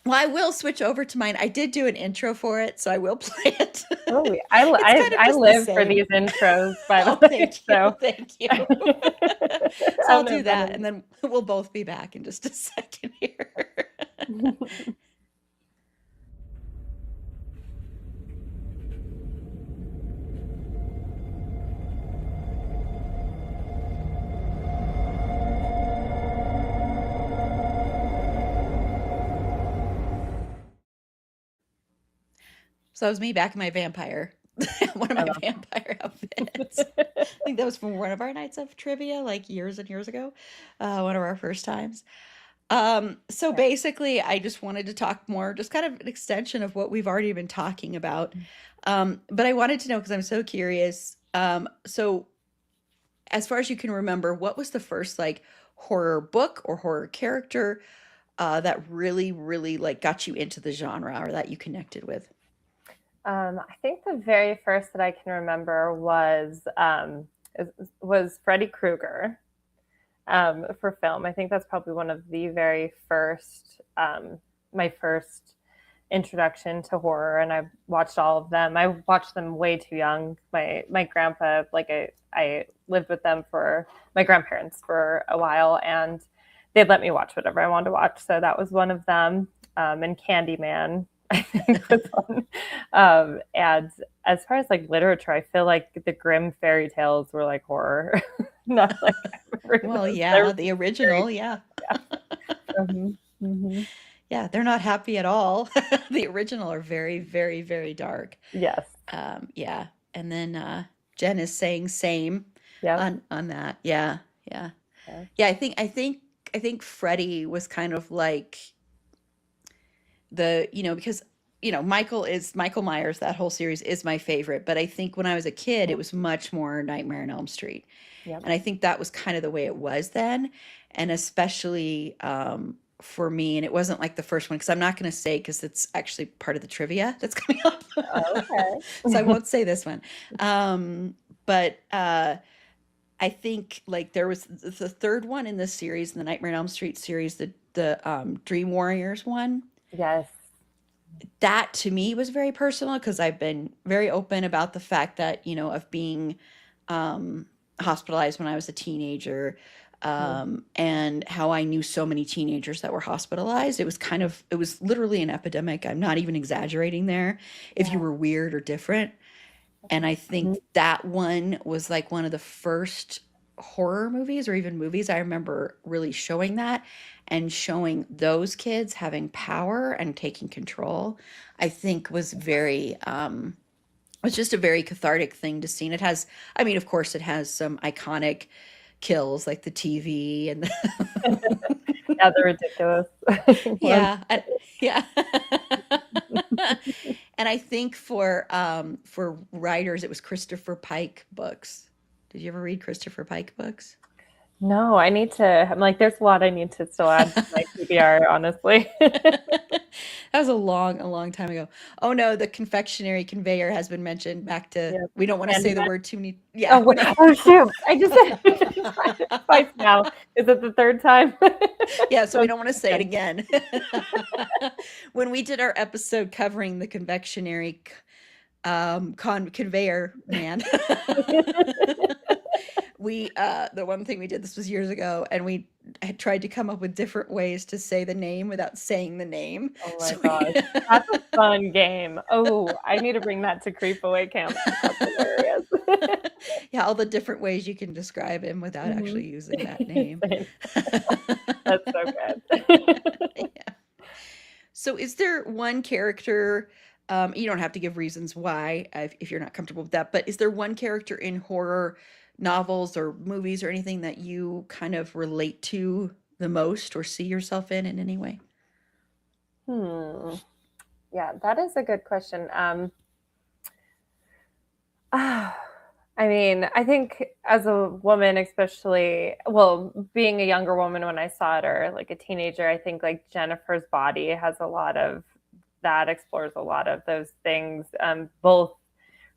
Well, I will switch over to mine. I did do an intro for it, so I will play it. Oh, I live for these intros, by the way. Thank you. So I'll do that, and then we'll both be back in just a second here. So that was me back in my vampire, one of my vampire outfits. I think that was from one of our nights of trivia, like years and years ago, one of our first times. So basically, I just wanted to talk more, just kind of an extension of what we've already been talking about. But I wanted to know, because I'm so curious. So as far as you can remember, what was the first like horror book or horror character that really, really like got you into the genre or that you connected with? I think the very first that I can remember was Freddy Krueger for film. I think that's probably one of the very first, my first introduction to horror, and I watched all of them. I watched them way too young. My grandpa, like I lived with them for my grandparents for a while, and they'd let me watch whatever I wanted to watch. So that was one of them. And Candyman, I think, was one. And as far as like literature, I feel like the Grimm fairy tales were like horror, not like. Well, yeah, the original, yeah. Yeah, they're not happy at all. The original are very, very, very dark. Yes. Yeah, and then Jen is saying same. Yeah. On that. Yeah. I think Freddie was kind of like because Michael Myers, that whole series is my favorite, but I think when I was a kid it was much more Nightmare on Elm Street. Yep. And I think that was kind of the way it was then. And especially for me, and it wasn't like the first one, because I'm not going to say, because it's actually part of the trivia that's coming up. Okay. So I won't say this one. But I think like there was the third one in this series, in the Nightmare on Elm Street series, the Dream Warriors one. Yes. That to me was very personal, because I've been very open about the fact that, of being hospitalized when I was a teenager, and how I knew so many teenagers that were hospitalized. It was literally an epidemic. I'm not even exaggerating there. If you Yeah. were weird or different. And I think that one was like one of the first horror movies, or even movies, I remember really showing that, and showing those kids having power and taking control. I think was just a very cathartic thing to see. And I mean, of course, it has some iconic kills like the TV and Yeah, the ridiculous ones. yeah, yeah. And I think for writers, it was Christopher Pike books. Did you ever read Christopher Pike books? No, I'm like, there's a lot I need to still add to my PBR, honestly. That was a long time ago. Oh no, the confectionery conveyor has been mentioned. Back to, Yep. we don't want to And say the that- word too many. Yeah. Oh, wait. Oh, shoot. I just said it twice now. Is it the third time? Yeah, so we don't want to say it again. When we did our episode covering the confectionery conveyor man, the one thing we did, this was years ago, and we had tried to come up with different ways to say the name without saying the name. Oh my So gosh. That's a fun game. Oh, I need to bring that to Creep Away Camp. That's hilarious. Yeah, all the different ways you can describe him without actually using that name. That's so good. Yeah. So is there one character, you don't have to give reasons why if you're not comfortable with that, but is there one character in horror novels or movies or anything that you kind of relate to the most, or see yourself in any way? Yeah, that is a good question. I mean, I think as a woman, especially, well, being a younger woman when I saw it, or like a teenager, I think like Jennifer's Body has a lot of that, explores a lot of those things. Both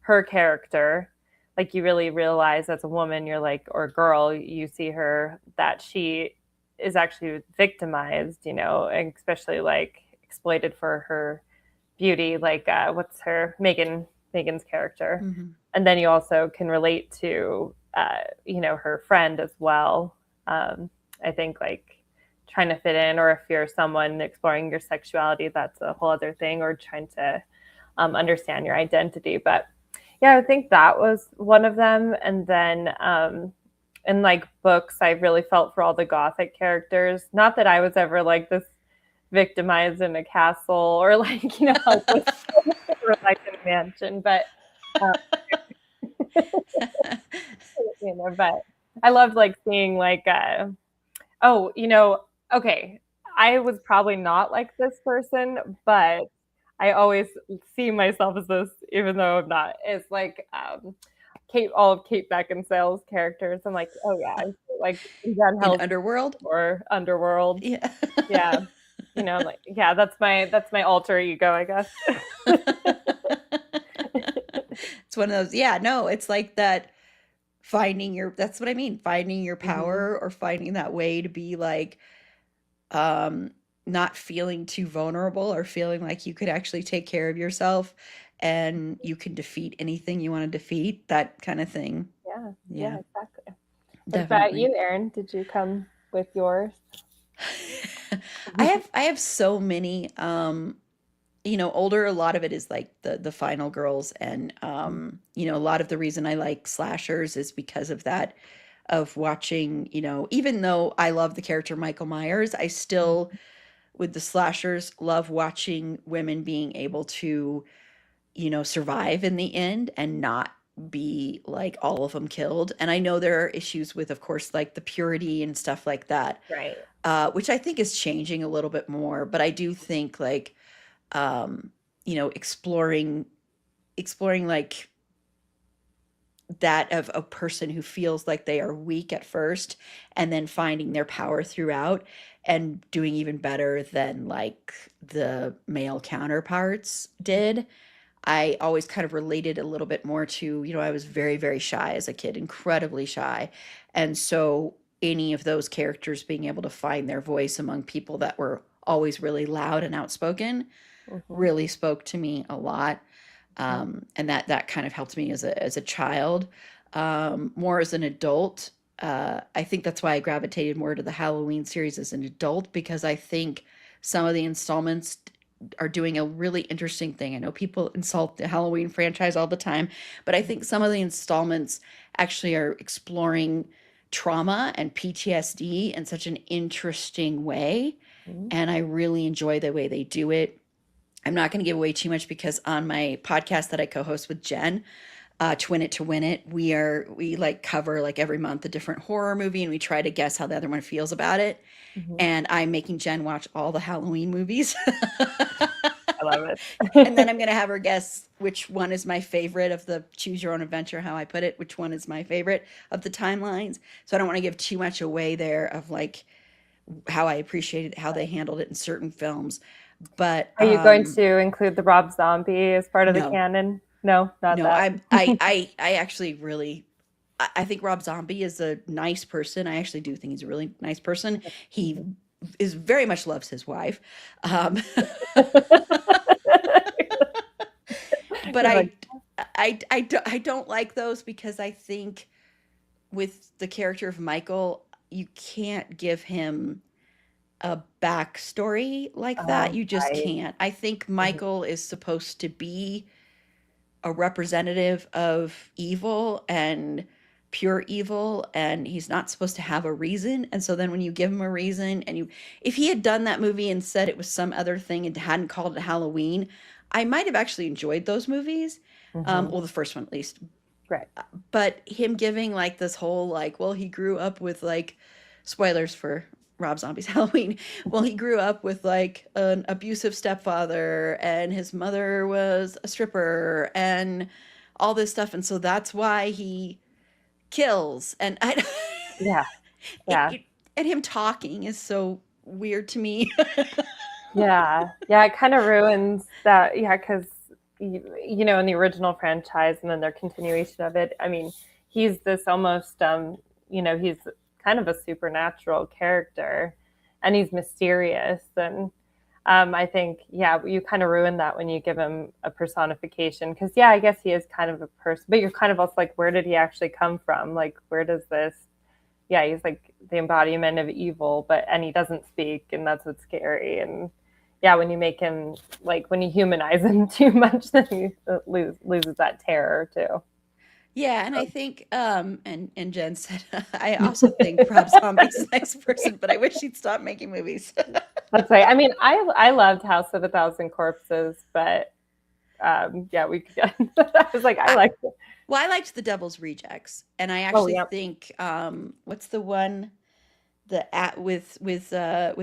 her character, like you really realize as a woman, you're like, or a girl, you see her that she is actually victimized, and especially like exploited for her beauty. Like what's her Megan's character. Mhm. And then you also can relate to her friend as well. I think like trying to fit in, or if you're someone exploring your sexuality, that's a whole other thing, or trying to understand your identity. But yeah, I think that was one of them. And then in like books, I really felt for all the gothic characters. Not that I was ever like this victimized in a castle, or like or like in a mansion, but but I loved like seeing like okay, I was probably not like this person, but I always see myself as this, even though I'm not. It's like all of Kate Beckinsale's characters. I'm like, oh yeah, like In Hell's Underworld? or Underworld. Yeah. Yeah. Like, yeah, that's my alter ego, I guess. It's one of those, yeah, no, it's like that, that's what I mean, finding your power, or finding that way to be like, not feeling too vulnerable, or feeling like you could actually take care of yourself and you can defeat anything you want to defeat, that kind of thing. Yeah, exactly. What Definitely. about you, Erin? Did you come with yours? I have so many, older, a lot of it is like the final girls, and a lot of the reason I like slashers is because of that, of watching, even though I love the character Michael Myers, I still, with the slashers, love watching women being able to, survive in the end and not be like all of them killed. And I know there are issues with, of course, like the purity and stuff like that, Right. which I think is changing a little bit more. But I do think like you know, exploring like that of a person who feels like they are weak at first and then finding their power throughout and doing even better than like the male counterparts did. I always kind of related a little bit more to, you know, I was very, very shy as a kid, incredibly shy. And so any of those characters being able to find their voice among people that were always really loud and outspoken Mhm. really spoke to me a lot. And that kind of helped me as a child. More as an adult, I think that's why I gravitated more to the Halloween series as an adult, because I think some of the installments are doing a really interesting thing. I know people insult the Halloween franchise all the time, but I think some of the installments actually are exploring trauma and PTSD in such an interesting way. Mhm. And I really enjoy the way they do it. I'm not going to give away too much because on my podcast that I co-host with Jen, Twin It to Win It, we like cover like every month a different horror movie and we try to guess how the other one feels about it. Mhm. And I'm making Jen watch all the Halloween movies. I love it. And then I'm going to have her guess which one is my favorite of the choose your own adventure, how I put it, which one is my favorite of the timelines. So I don't want to give too much away there of like how I appreciated how they handled it in certain films. But Are you going to include the Rob Zombie as part of the no, canon? No, not no, that. I actually really, I think Rob Zombie is a nice person. I actually do think he's a really nice person. He is very much loves his wife. Um, but You're like, I don't like those because I think with the character of Michael, you can't give him a backstory like that. oh, You just right. can't. I think Mhm. Michael is supposed to be a representative of evil and pure evil, and he's not supposed to have a reason. And so then when you give him a reason and you if he had done that movie and said it was some other thing and hadn't called it Halloween, I might have actually enjoyed those movies. Mhm. Well, the first one at least. Right. But him giving like this whole like, well, he grew up with like spoilers for Rob Zombie's Halloween. Well, he grew up with like an abusive stepfather and his mother was a stripper and all this stuff, and so that's why he kills. And I Yeah. it, Yeah. it and him talking is so weird to me. Yeah. Yeah. It kind of ruins that. Yeah. Because, you know, in the original franchise and then their continuation of it, I mean, he's this almost, you know, he's kind of a supernatural character and he's mysterious. And I think, yeah, you kind of ruin that when you give him a personification. Because, yeah, I guess he is kind of a person, but you're kind of also like, where did he actually come from? Like, where does this, yeah, he's like the embodiment of evil, but, and he doesn't speak, and that's what's scary. And yeah, when you make him, like, when you humanize him too much, then he loses that terror too. Yeah, and I think and Jen said I also think Rob Zombie's a nice person, but I wish he'd stop making movies. That's right. I mean, I loved House of a Thousand Corpses, but yeah, we could get. I was like, I liked it. Well, I liked The Devil's Rejects, and I Oh actually yeah. think what's the one the at with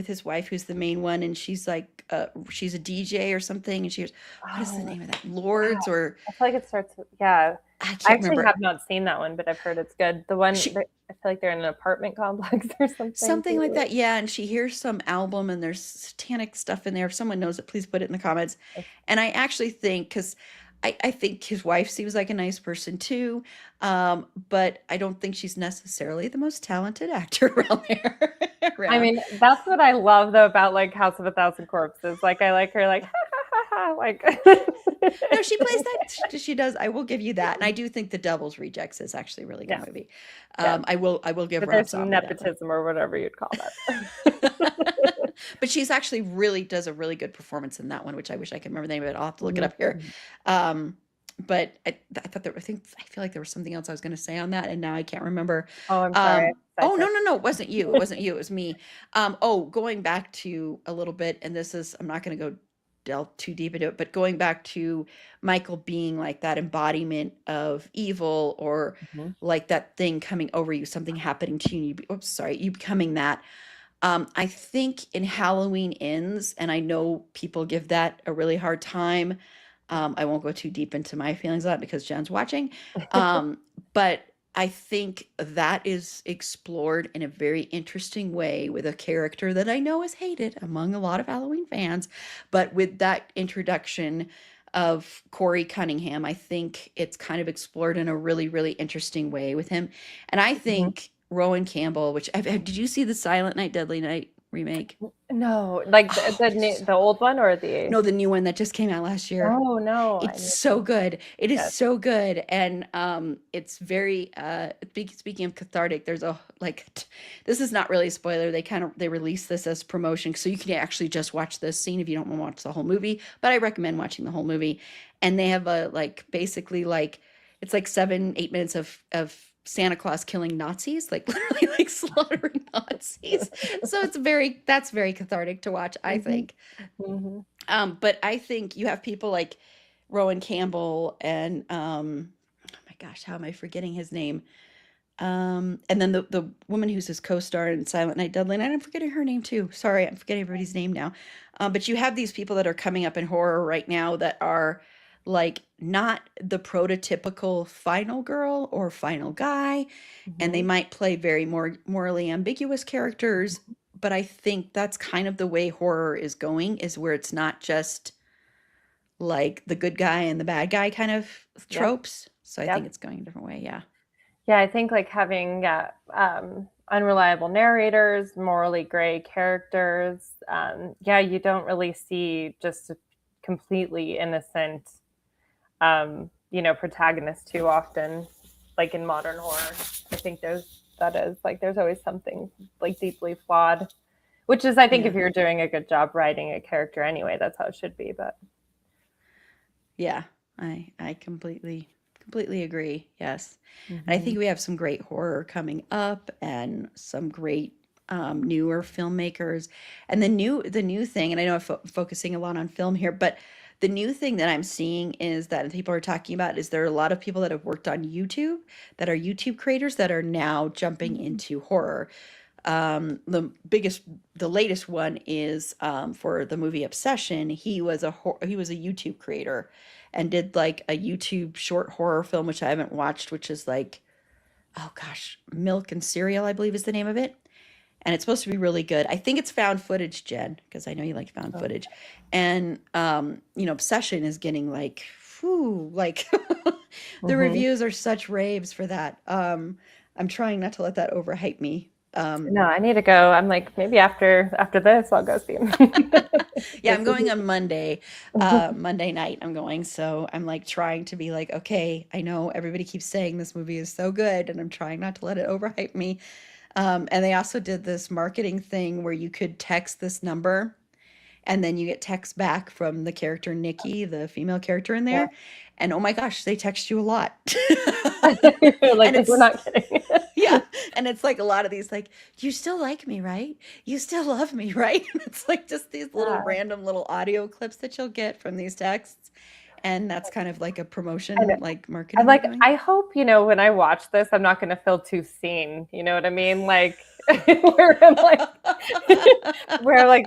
his wife who's the main one, and she's like she's a DJ or something, and she goes, what is the Oh, name of that? wow. Lords or I feel like it starts with, yeah. I I can't actually remember. have not seen that one, but I've heard it's good. The one She that I feel like they're in an apartment complex or something something like too. that, yeah. And she hears some album and there's satanic stuff in there. If someone knows it, please put it in the comments. And I actually think because I think his wife seems like a nice person too, but I don't think she's necessarily the most talented actor around there. I around. mean, that's what I love though about like House of a Thousand Corpses. Like I like her like ha ha ha ha like No, she plays that. She does. I will give you that, and I do think The Devil's Rejects is actually a really good yeah, movie. yeah. I will give But Rob there's some Zombie that one. nepotism or whatever you'd call that. But she's actually really does a really good performance in that one, which I wish I could remember the name of it. I'll have to look it Mhm. up here. But I thought I feel like there was something else I was going to say on that, and now I can't remember. Oh, I'm sorry. Oh no, it wasn't you. It wasn't you. It was me. Oh, going back to a little bit, and this is I'm not going to go delve too deep into it, but going back to Michael being like that embodiment of evil, or Mhm. like that thing coming over you, something happening to you, you becoming that. I think in Halloween Ends, and I know people give that a really hard time. I won't go too deep into my feelings on it because Jen's watching. But I think that is explored in a very interesting way with a character that I know is hated among a lot of Halloween fans. But with that introduction of Corey Cunningham, I think it's kind of explored in a really, really interesting way with him. And I Mhm. think Rowan Campbell, which did you see the Silent Night, Deadly Night remake? No, like Oh, it's the old one or the no, the new one that just came out last year. Oh no, I It's need so to. good. It is Yes. so good. And it's very speaking of cathartic, there's a this is not really a spoiler. They release this as promotion so you can actually just watch this scene if you don't want to watch the whole movie, but I recommend watching the whole movie. And they have a basically it's like 7-8 minutes of Santa Claus killing Nazis, like literally like slaughtering Nazis. So that's very cathartic to watch, I think. Mm-hmm. But I think you have people like Rowan Campbell and oh my gosh, how am I forgetting his name? And then the woman who's his co-star in Silent Night, Deadly Night, I'm forgetting her name too. Sorry, I'm forgetting everybody's name now. But you have these people that are coming up in horror right now that are like not the prototypical final girl or final guy, and they Mm-hmm. might play very morally ambiguous characters. But I think that's kind of the way horror is going, is where it's not just like the good guy and the bad guy kind of Yep. tropes. So I think Yep. it's going a different way. Yeah. Yeah, I think like having unreliable narrators, morally gray characters. Yeah, you don't really see just a completely innocent, protagonist too often, like in modern horror. I think there's always something like deeply flawed, which is, I think, Yeah. if you're doing a good job writing a character anyway, that's how it should be. But Yeah. I completely agree. Yes. And I Mhm. think we have some great horror coming up and some great newer filmmakers. And the new thing, and I know I'm focusing a lot on film here, but the new thing that I'm seeing is that people are talking about is there are a lot of people that have worked on YouTube that are YouTube creators that are now jumping into horror. The latest one is for the movie Obsession. He was a YouTube creator and did like a YouTube short horror film, which I haven't watched, which is like, oh gosh, Milk and Cereal, I believe is the name of it. And it's supposed to be really good. I think it's found footage, Jen, because I know you like found Oh. footage. And Obsession is getting like, whew, like the Mhm. reviews are such raves for that. I'm trying not to let that overhype me. No, I need to go. I'm like, maybe after this, I'll go see him. Yeah, I'm going on Monday, Monday night I'm going. So I'm like trying to be like, okay, I know everybody keeps saying this movie is so good, and I'm trying not to let it overhype me. And they also did this marketing thing where you could text this number and then you get text back from the character Nikki, the female character in Yeah. there. And oh my gosh, they text you a lot. Like, And we're not kidding. yeah. And it's like a lot of these, like, you still like me, right? You still love me, right? And it's like just these little Yeah. random little audio clips that you'll get from these texts. And that's kind of like a I know. promotion, like I'm marketing like, they're doing. I hope, when I watch this, I'm not going to feel too seen. You know what I mean? Like, where I'm like,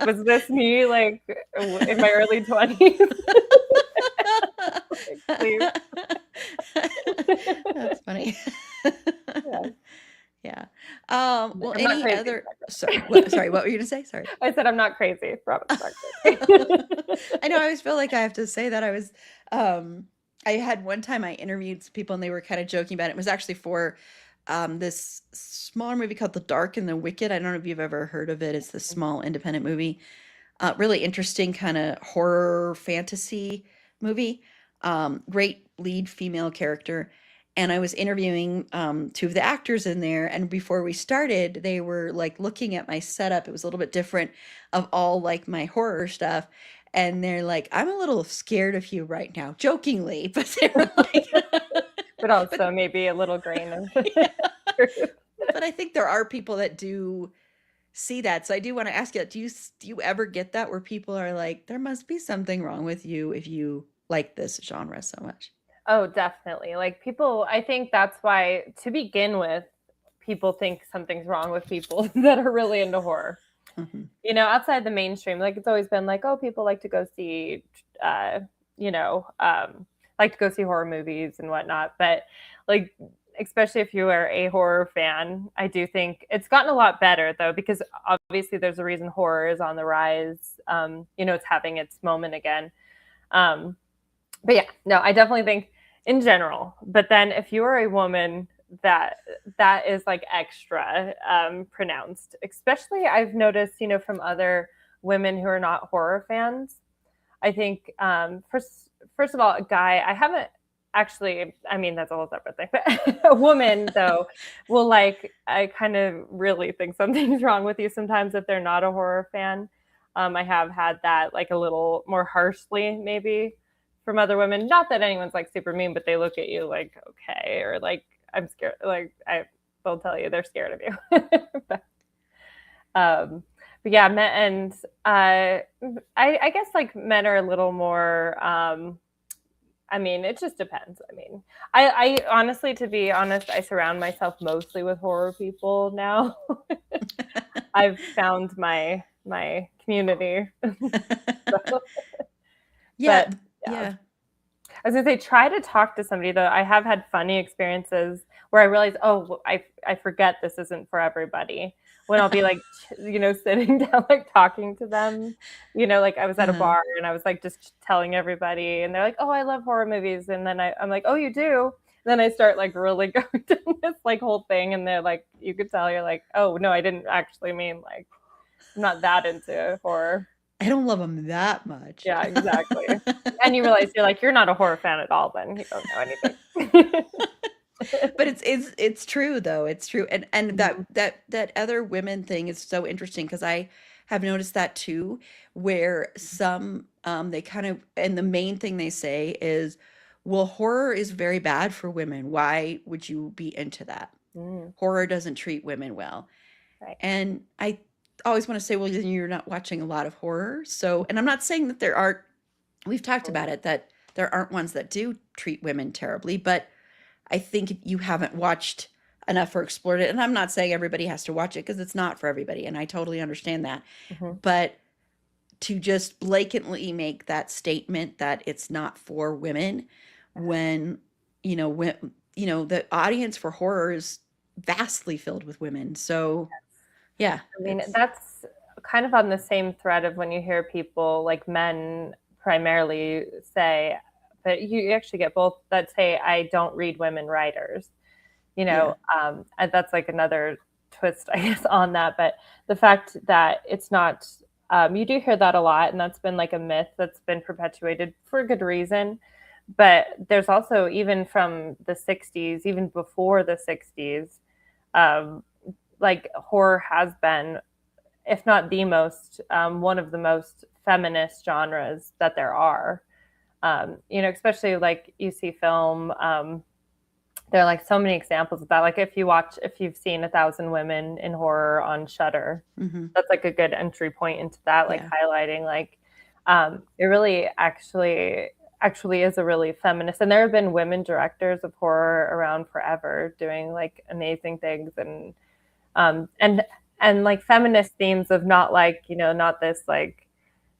was this me, like, in my early 20s? Like, please. That's funny. Yeah. Yeah. Well, I'm not any crazy. other, sorry, what were you gonna say? Sorry. I said I'm not crazy. Robin's not crazy. I know, I always feel like I have to say that. I had one time I interviewed some people and they were kind of joking about it. It was actually for this smaller movie called The Dark and the Wicked. I don't know if you've ever heard of it. It's this small independent movie. Really interesting kind of horror fantasy movie. Great lead female character. And I was interviewing two of the actors in there. And before we started, they were like looking at my setup. It was a little bit different of all like my horror stuff. And they're like, I'm a little scared of you right now, jokingly. But they were like, But also maybe a little grain of yeah. truth. But I think there are people that do see that. So I do want to ask you, do you ever get that where people are like, there must be something wrong with you if you like this genre so much? Oh, definitely. Like, people, I think that's why, to begin with, people think something's wrong with people that are really into horror. Mhm. you know, outside the mainstream, like it's always been like, oh, people like to go see, you know, like to go see horror movies and whatnot. But like, especially if you are a horror fan, I do think it's gotten a lot better though, because obviously there's a reason horror is on the rise. You know, it's having its moment again. Um, but yeah, no, I definitely think in general. But then if you are a woman, that is like extra pronounced. Especially I've noticed, you know, from other women who are not horror fans. I think first of all, a guy I haven't actually. I mean, that's a whole separate thing. But a woman though will like I kind of really think something's wrong with you sometimes if they're not a horror fan. I have had that like a little more harshly maybe from other women. Not that anyone's like super mean, but they look at you like okay, or like I'm scared. Like they'll tell you they're scared of you. but, but yeah, men and I guess like men are a little more. I mean, it just depends. I mean, I honestly, to be honest, I surround myself mostly with horror people now. I've found my community. Yeah, But yeah. I was gonna say, try to talk to somebody though. I have had funny experiences where I realize, oh, I forget this isn't for everybody. When I'll be like, you know, sitting down, like talking to them, you know, like I was at a Uh-huh. bar and I was like just telling everybody, and they're like, oh, I love horror movies, and then I'm like, oh, you do? And then I start like really going down this like whole thing, and they're like, you could tell you're like, oh no, I didn't actually mean like I'm not that into horror. I don't love them that much. Yeah, exactly. And you realize you're not a horror fan at all. Then you don't know anything. But it's true though. It's true. And Mhm. that other women thing is so interesting because I have noticed that too, where some they kind of and the main thing they say is, well, horror is very bad for women. Why would you be into that? Mm, Horror doesn't treat women well. right. And I always want to say, well, then you're not watching a lot of horror. So, and I'm not saying that there aren't, we've talked about it, that there aren't ones that do treat women terribly, but I think you haven't watched enough or explored it. And I'm not saying everybody has to watch it because it's not for everybody. And I totally understand that. Mhm. But to just blatantly make that statement that it's not for women when, the audience for horror is vastly filled with women. So, yeah, I mean, it's, that's kind of on the same thread of when you hear people like men primarily say, but you actually get both that say, I don't read women writers. You yeah. know, and that's like another twist, I guess, on that. But the fact that it's not, you do hear that a lot, and that's been like a myth that's been perpetuated for a good reason. But there's also, even from the 60s, even before the 60s, um, like horror has been, if not the most, one of the most feminist genres that there are. You know, especially like you see film. There are like so many examples of that. Like if you've seen 1,000 Women in Horror on Shudder, Hmm. that's like a good entry point into that, like Yeah. highlighting like it really actually is a really feminist. And there have been women directors of horror around forever doing like amazing things, um, and and like feminist themes of not like, you know, not this like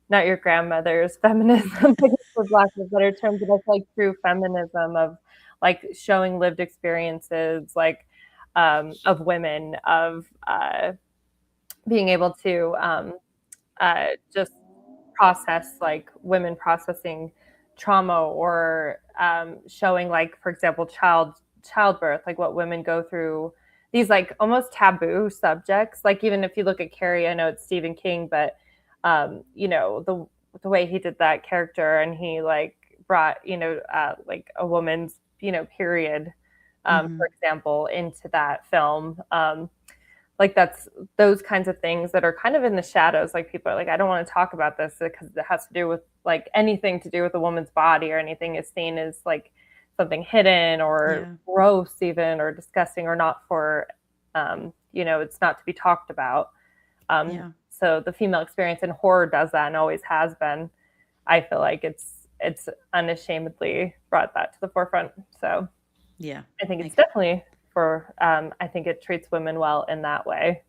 not your grandmother's feminism for Black lives matter terms, but also like true feminism of like showing lived experiences, like of women, of being able to just process, like women processing trauma, or showing like, for example, childbirth, like what women go through, these like almost taboo subjects. Like even if you look at Carrie, I know it's Stephen King, but you know, the way he did that character, and he like brought, you know, like a woman's, you know, period, for Hmm. example, into that film. Like that's those kinds of things that are kind of in the shadows. Like people are like, I don't want to talk about this because it has to do with like anything to do with a woman's body, or anything is seen as like something hidden or Yeah. gross even, or disgusting, or not for you know, it's not to be talked about. Yeah. So the female experience in horror does that and always has been. I feel like it's unashamedly brought that to the forefront. So Yeah. I think it's Like, definitely for I think it treats women well in that way.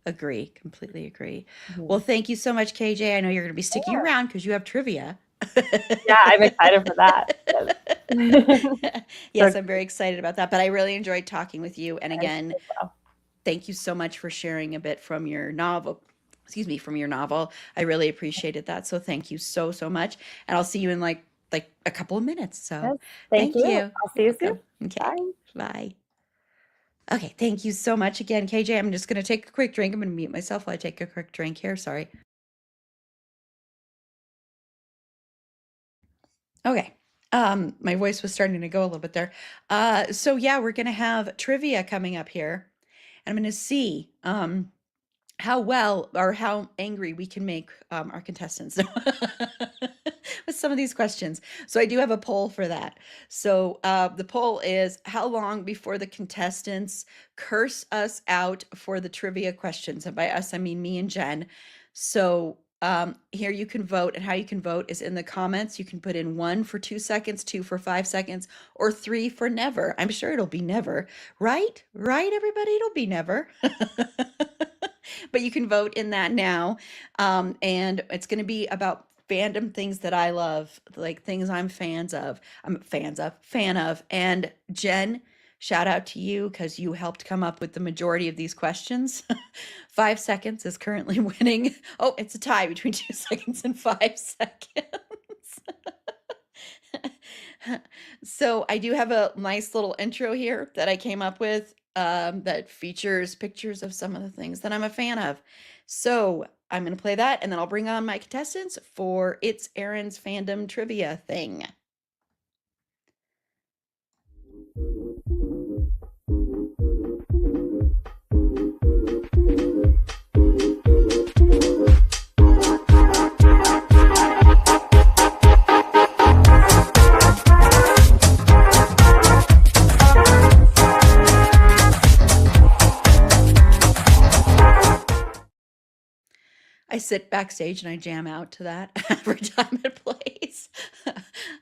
Agree. Completely agree. Mhm. Well, thank you so much, KJ. I know you're going to be sticking Yeah. around because you have trivia. Yeah, I'm excited for that. Yes. Yes, So I'm very excited about that. But I really enjoyed talking with you. And excited again, as well. thank you so much for sharing a bit from your novel. Excuse me, from your novel. I really appreciated that. So thank you so, so much. And I'll see you in like a couple of minutes. So Yes. Thank thank you. you. I'll see You're you soon. welcome. Okay. Bye. Bye. Okay, thank you so much again, KJ. I'm just going to take a quick drink. I'm going to mute myself while I take a quick drink here. Sorry. Okay. My voice was starting to go a little bit there. So yeah, we're going to have trivia coming up here. And I'm going to see how well or how angry we can make our contestants with some of these questions. So I do have a poll for that. So the poll is how long before the contestants curse us out for the trivia questions? And by us, I mean me and Jen. So here you can vote, and how you can vote is in the comments. You can put in 1 for 2 seconds, 2 for 5 seconds, or 3 for never. I'm sure it'll be never, right? Right, everybody? It'll be never. But you can vote in that now. And it's going to be about fandom things that I love, like things fan of. And Jen, shout out to you because you helped come up with the majority of these questions. 5 seconds is currently winning. Oh, it's a tie between 2 seconds and 5 seconds. So I do have a nice little intro here that I came up with that features pictures of some of the things that I'm a fan of. So I'm going to play that and then I'll bring on my contestants for It's Erin's Fandom Trivia thing. I sit backstage and I jam out to that every time it plays.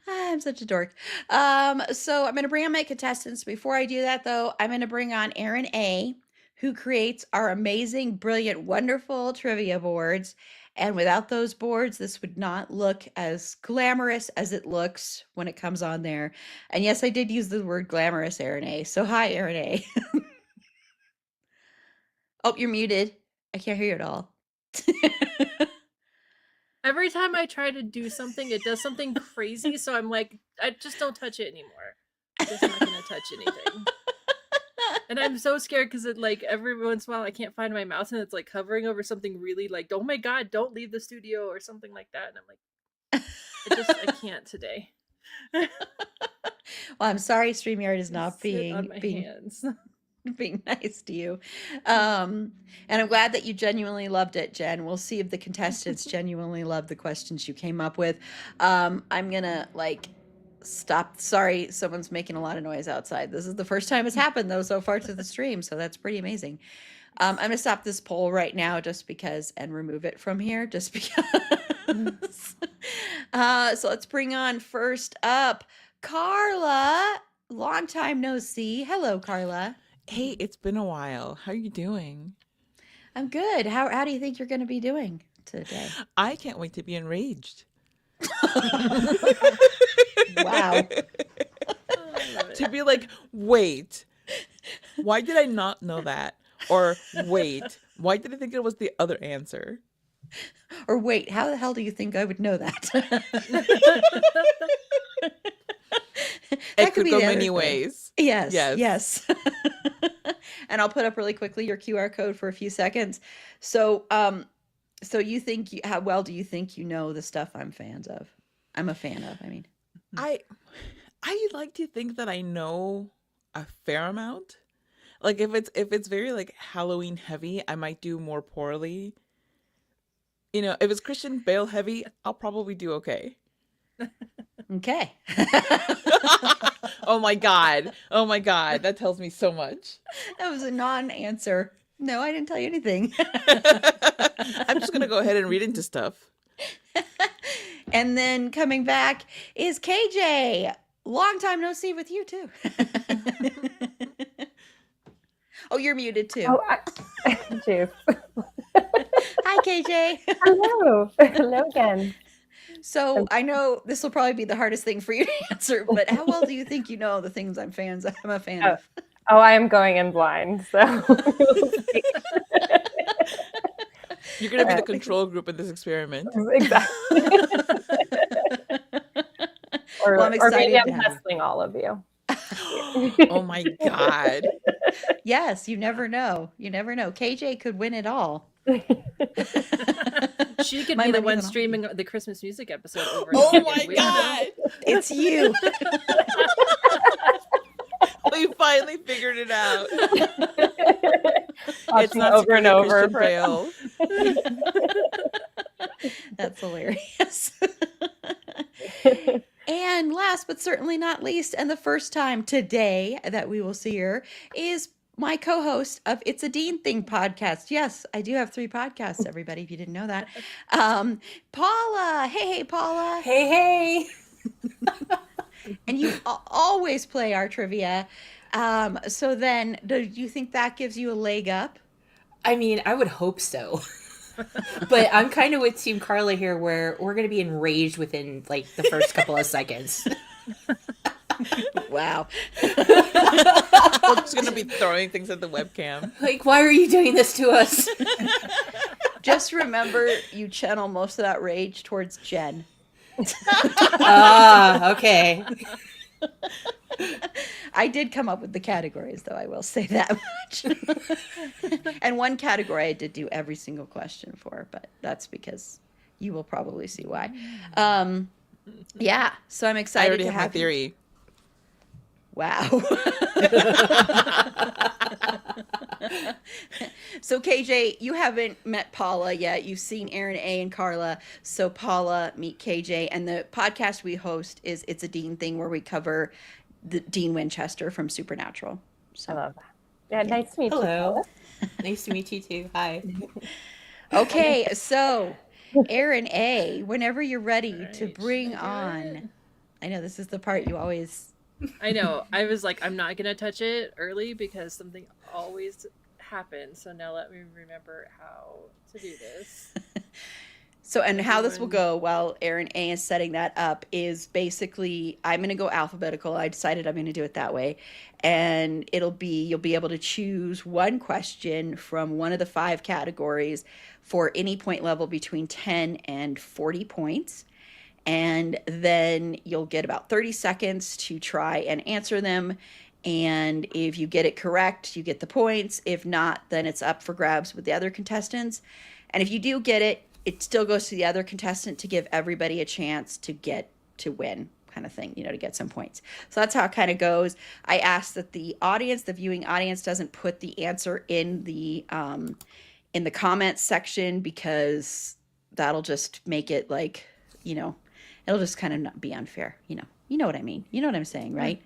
I'm such a dork. So I'm going to bring on my contestants. Before I do that, though, I'm going to bring on Erin A., who creates our amazing, brilliant, wonderful trivia boards. And without those boards, this would not look as glamorous as it looks when it comes on there. And yes, I did use the word glamorous, Erin A. So hi, Erin A. Oh, you're muted. I can't hear you at all. Every time I try to do something, it does something crazy. So I'm like, I just don't touch it anymore. I'm just not gonna touch anything. And I'm so scared because it like every once in a while I can't find my mouse and it's like hovering over something really like, oh my god, don't leave the studio or something like that. And I'm like, I can't today. Well, I'm sorry StreamYard is not Sit on my hands. being nice to you. And I'm glad that you genuinely loved it, Jen. We'll see if the contestants genuinely love the questions you came up with. I'm gonna stop. Sorry, someone's making a lot of noise outside. This is the first time it's happened though so far to the stream, so that's pretty amazing. I'm gonna stop this poll right now just because and remove it from here just because. So let's bring on first up Carla. Long time no see. Hello, Carla. Hey, it's been a while. How are you doing? I'm good. How do you think you're going to be doing today? I can't wait to be enraged. Wow. To be like, wait, why did I not know that? Or wait, why did I think it was the other answer? Or wait, how the hell do you think I would know that? It could go many ways. Yes. Yes. Yes. And I'll put up really quickly your QR code for a few seconds. So, so you think how well do you think you know the stuff I'm a fan of, I mean. I like to think that I know a fair amount. Like if it's very like Halloween heavy, I might do more poorly. You know, if it's Christian Bale heavy, I'll probably do okay. Okay. Oh my god. Oh my god. That tells me so much. That was a non-answer. No, I didn't tell you anything. I'm just going to go ahead and read into stuff. And then coming back is KJ. Long time no see with you too. Oh, you're muted too. Oh, jeez. Hi, KJ. Hello. Hello again. So I know this will probably be the hardest thing for you to answer, but how well do you think you know the things I'm a fan of? Oh, I am going in blind, so we'll see. You're gonna be the control group in this experiment. Exactly. Or, Well, I'm or maybe excited to I'm have you. testing all of you. Oh my god. Yes, you never know. You never know. KJ could win it all. She could My be the money's one on all. streaming the Christmas music episode over and Oh over my again. We don't know. god. It's you. We finally figured it out. It's Watching not over and secretly over. Christian Bale. That's hilarious. And last but certainly not least, and the first time today that we will see her, is my co-host of It's a Dean Thing podcast. Yes, I do have 3 podcasts, everybody, if you didn't know that. Paula. Hey, Paula. Hey. And you always play our trivia. So then, do you think that gives you a leg up? I mean, I would hope so. But I'm kind of with Team Carla here, where we're going to be enraged within like the first couple of seconds. Wow. We're just gonna be throwing things at the webcam. Like, why are you doing this to us? Just remember, you channel most of that rage towards Jen. Okay. I did come up with the categories, though, I will say that much. And one category I did do every single question for, but that's because you will probably see why. Yeah, so I'm I excited already to have my have you. theory. Wow. So KJ, you haven't met Paula yet. You've seen Aaron A. and Carla. So Paula, meet KJ. And the podcast we host is It's a Dean Thing, where we cover the Dean Winchester from Supernatural. I So love that. Yeah, nice to meet you. Hello. Nice to meet you too. Hi. okay, so Aaron A., whenever you're ready to bring on, I know this is the part you always. I know. I was like, I'm not gonna touch it early because something always happens. So now let me remember how to do this. So, and how this will go while Aaron A. is setting that up is basically, I'm going to go alphabetical. I decided I'm going to do it that way. And you'll be able to choose one question from one of the 5 categories for any point level between 10 and 40 points. And then you'll get about 30 seconds to try and answer them. And if you get it correct, you get the points. If not, then it's up for grabs with the other contestants. And if you do get it, it still goes to the other contestant to give everybody a chance to win, kind of thing, to get some points. So that's how it kind of goes. I ask that the viewing audience doesn't put the answer in the comments section, because that'll just make it like, it'll just kind of not be unfair. You know what I mean? You know what I'm saying, right?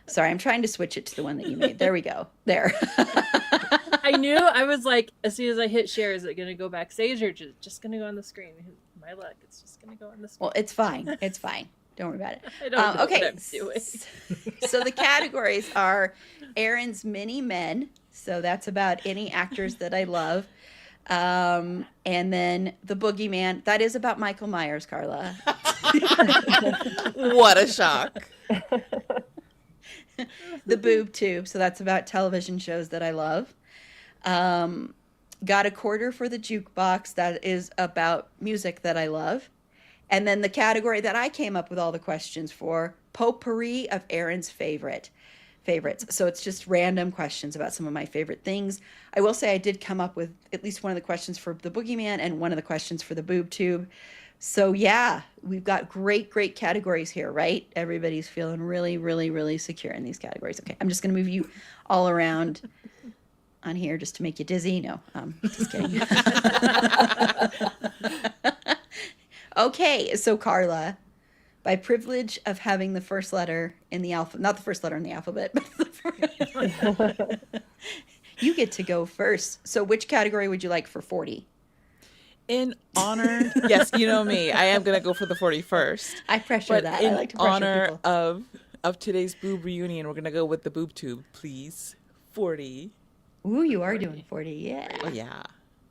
Sorry, I'm trying to switch it to the one that you made. There we go. There. I knew. I was like, as soon as I hit share, is it going to go backstage or just going to go on the screen? My luck, it's just going to go on the screen. Well, it's fine. It's fine. Don't worry about it. I don't know okay. what I'm doing. So the categories are Aaron's Mini Men. So that's about any actors that I love. And then the Boogeyman. That is about Michael Myers, Carla. What a shock. The Boob Tube. So that's about television shows that I love. Got a Quarter for the Jukebox. That is about music that I love. And then the category that I came up with all the questions for, Potpourri of Aaron's favorites. So it's just random questions about some of my favorite things. I will say I did come up with at least one of the questions for the Boogeyman and one of the questions for the Boob Tube. So yeah, we've got great categories here, right? Everybody's feeling really, really, really secure in these categories. Okay, I'm just going to move you all around on here just to make you dizzy. No, just kidding. Okay, so Carla, by privilege of having the first letter in the alphabet, not the first letter in the alphabet, but you get to go first. So which category would you like for 40? In honor, yes, you know me. I am gonna go for the 41st. I pressure But that. in I like to pressure honor people. of today's boob reunion, we're gonna go with the Boob Tube, please. 40. Ooh, you are 40. doing 40. Yeah. Oh yeah.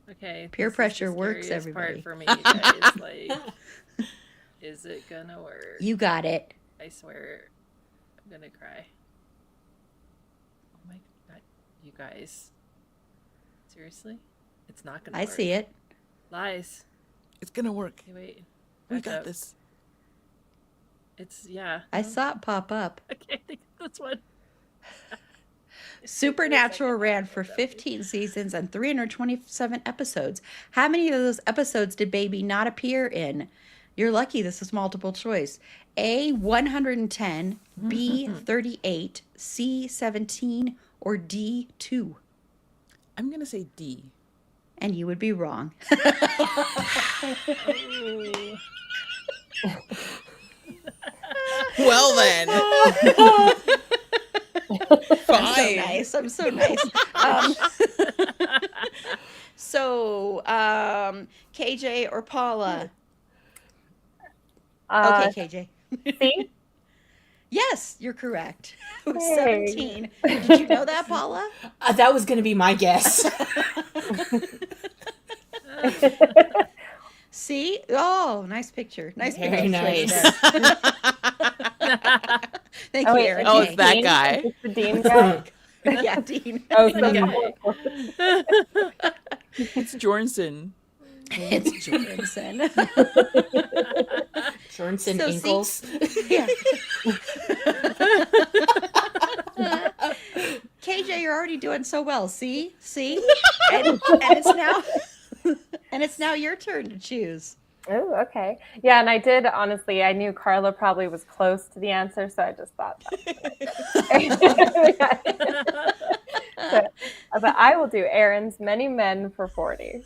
Okay. Peer this is the pressure works, scariest everybody. part for me, you guys. Like, is it gonna work? You got it. I swear, I'm gonna cry. Oh my god, you guys. Seriously? It's not gonna I work. see it. Lies. It's gonna work. Okay, wait. We Back got up. this. It's, yeah. I no. saw it pop up. I can't think of this one. Supernatural ran for 15 seasons and 327 episodes. How many of those episodes did Baby not appear in? You're lucky this is multiple choice. A, 110, B, 38, C, 17, or D, 2. I'm gonna say D. And you would be wrong. Well then. I'm so nice. I'm so nice. KJ or Paula? Okay, KJ. C? Yes, you're correct. It was Yay. 17. Did you know that, Paula? That was going to be my guess. See? Oh, nice picture. Nice Very picture. nice. Thank Oh, you, wait, Erin. Oh, Okay. it's that Dean? guy. Is this the Dean guy? Yeah, Dean. Oh, Okay. It's Jornson. It's Jorgensen. Jornson So, see- Ingalls. Yeah. KJ, you're already doing so well. See? And it's now your turn to choose. Oh, okay. Yeah, and I did honestly. I knew Carla probably was close to the answer, so I just thought that. But I will do Aaron's Many Men for 40.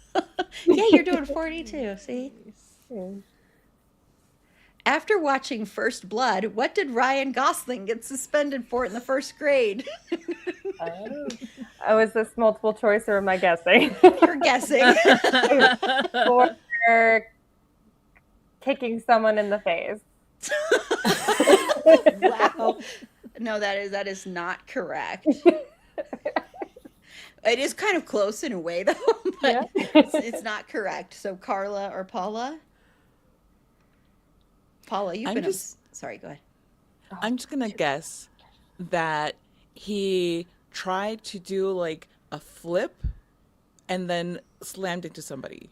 Yeah, you're doing 42. See? After watching First Blood, what did Ryan Gosling get suspended for in the first grade? Oh, is this multiple choice or am I guessing? You're guessing. For kicking someone in the face. Wow. No, that is not correct. It is kind of close in a way, though, but Yeah. it's not correct. So, Carla or Paula? Paula, you've I'm been... just- Sorry, go ahead. I'm just gonna guess that he tried to do like a flip and then slammed into somebody.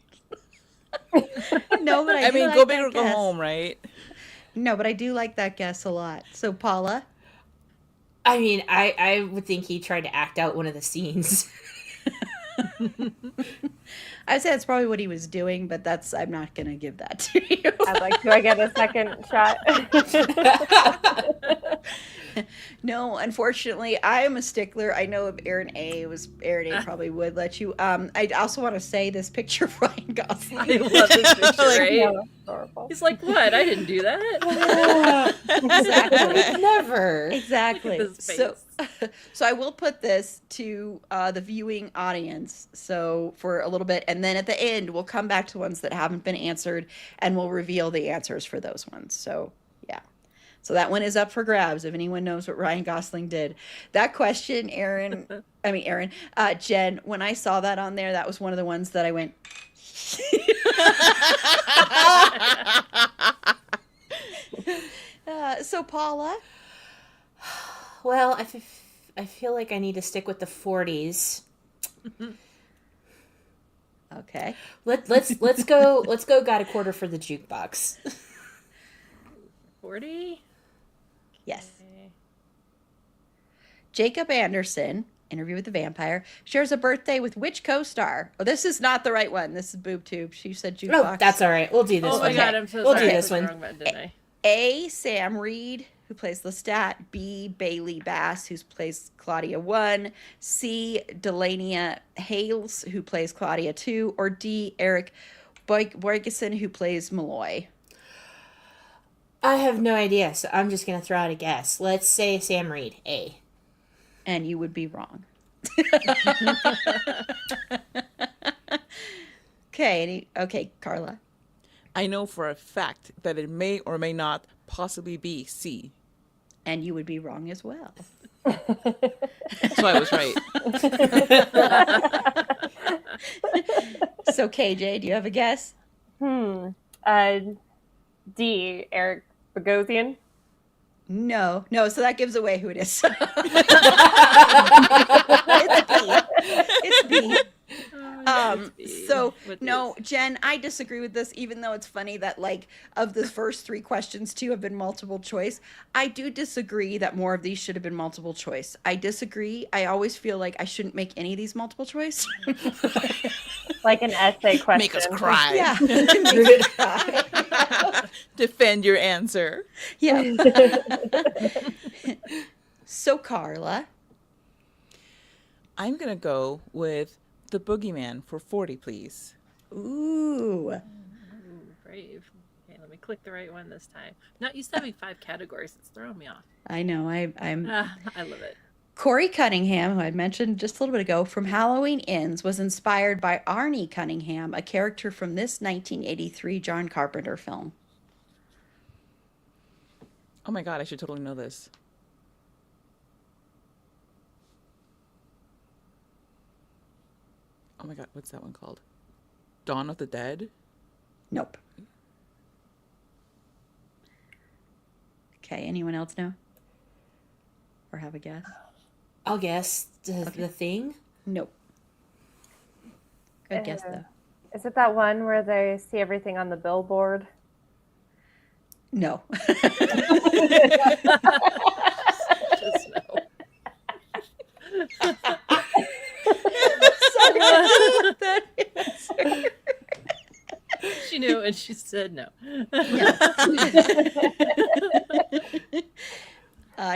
No, but I I do mean, like go that big or go guess. home, right? No, but I do like that guess a lot. So, Paula? I mean, I would think he tried to act out one of the scenes. I'd say that's probably what he was doing, but I'm not going to give that to you. Do I get a second shot? No, unfortunately, I am a stickler. I know if Aaron A probably would let you. I also want to say this picture of Ryan Gosling. I love this picture, right? Yeah, that's horrible. He's like, what? I didn't do that. Exactly. Never. Exactly. His So, so I will put this to the viewing audience. So for a little bit, and then at the end, we'll come back to ones that haven't been answered, and we'll reveal the answers for those ones. So yeah. So that one is up for grabs if anyone knows what Ryan Gosling did. That question, Jen, when I saw that on there, that was one of the ones that I went. So Paula, Well, I feel like I need to stick with the 40s. okay. Let's go. Let's go. Got a quarter for the jukebox. 40? Yes. Okay. Jacob Anderson, Interview with the Vampire, shares a birthday with which co-star? Oh, this is not the right one. This is Boob Tube. She said jukebox. Oh, that's all right. We'll do this Oh one. my god, I'm so We'll sorry. do I this clicked one. the wrong button, didn't I? A. Sam Reed, who plays Lestat. B. Bailey Bass, who plays Claudia 1. C. Delania Hales, who plays Claudia 2. Or D. Eric Boygeson, who plays Malloy. I have no idea, so I'm just gonna throw out a guess. Let's say Sam Reed. A. And you would be wrong. Okay, Carla. I know for a fact that it may or may not possibly be C. And you would be wrong as well. So I was right. So KJ, do you have a guess? D. Eric Bogosian. No. So that gives away who it is. It's B. So no, Jen, I disagree with this, even though it's funny that like of the first 3 questions, 2 have been multiple choice. I do disagree that more of these should have been multiple choice. I disagree. I always feel like I shouldn't make any of these multiple choice. Like an essay question. Make us cry. Yeah. Make us cry. Defend your answer. Yeah. So Carla. I'm going to go with The Boogeyman for 40, please. Ooh. Brave. Okay, let me click the right one this time. Not used to having 5 categories. It's throwing me off. I know. I'm I love it. Corey Cunningham, who I mentioned just a little bit ago, from Halloween Ends, was inspired by Arnie Cunningham, a character from this 1983 John Carpenter film. Oh my God, I should totally know this. Oh my God, what's that one called? Dawn of the Dead? Nope. Okay, anyone else know? Or have a guess? I'll guess the Thing. Nope. Good guess, though. Is it that one where they see everything on the billboard? No. Just no. Sorry, I love that answer. She knew and she said no.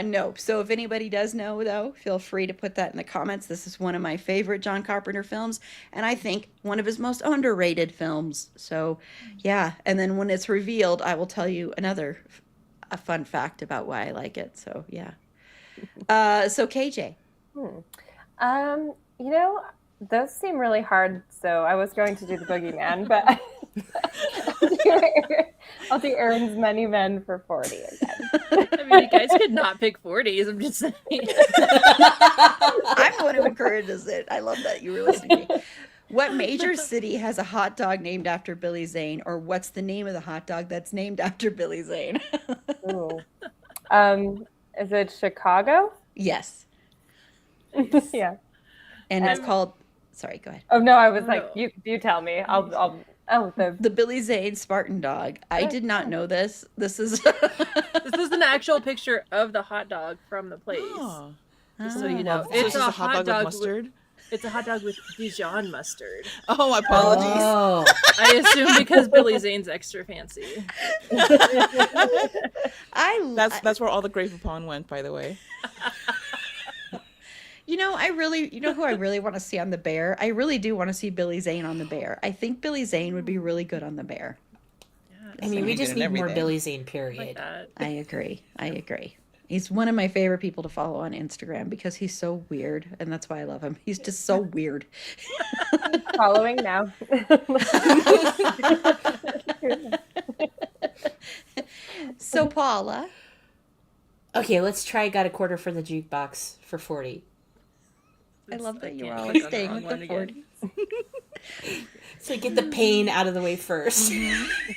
No. So if anybody does know, though, feel free to put that in the comments. This is one of my favorite John Carpenter films, and I think one of his most underrated films. So, yeah. And then when it's revealed, I will tell you a fun fact about why I like it. So, yeah. So KJ. You know, those seem really hard, so I was going to do the Boogeyman, but I'll do Aaron's Many Men for 40 again. I mean, you guys could not pick 40s. I'm just saying. I'm the one who encourages it. I love that you were listening to me. What major city has a hot dog named after Billy Zane, or what's the name of the hot dog that's named after Billy Zane? Ooh. Is it Chicago? Yes. Yeah. And it's called, sorry, go ahead. Oh no, I was like, you tell me. I'll The Billy Zane Spartan dog. I did not know this. This is This is an actual picture of the hot dog from the place. Oh. Just so you know. So this is a hot dog with mustard? It's a hot dog with Dijon mustard. Oh, my apologies. Oh. I assume because Billy Zane's extra fancy. That's where all the grape upon went, by the way. You know who I really want to see on the bear? I really do want to see Billy Zane on the bear. I think Billy Zane would be really good on the bear. I mean, we just need more Billy Zane, period. Like that. I agree. He's one of my favorite people to follow on Instagram because he's so weird, and that's why I love him. He's just so weird. following now. So Paula. Okay, let's try Got a Quarter for the Jukebox for 40. I love that you were can't always click on the staying wrong with the one again. 40s. So get the pain out of the way first.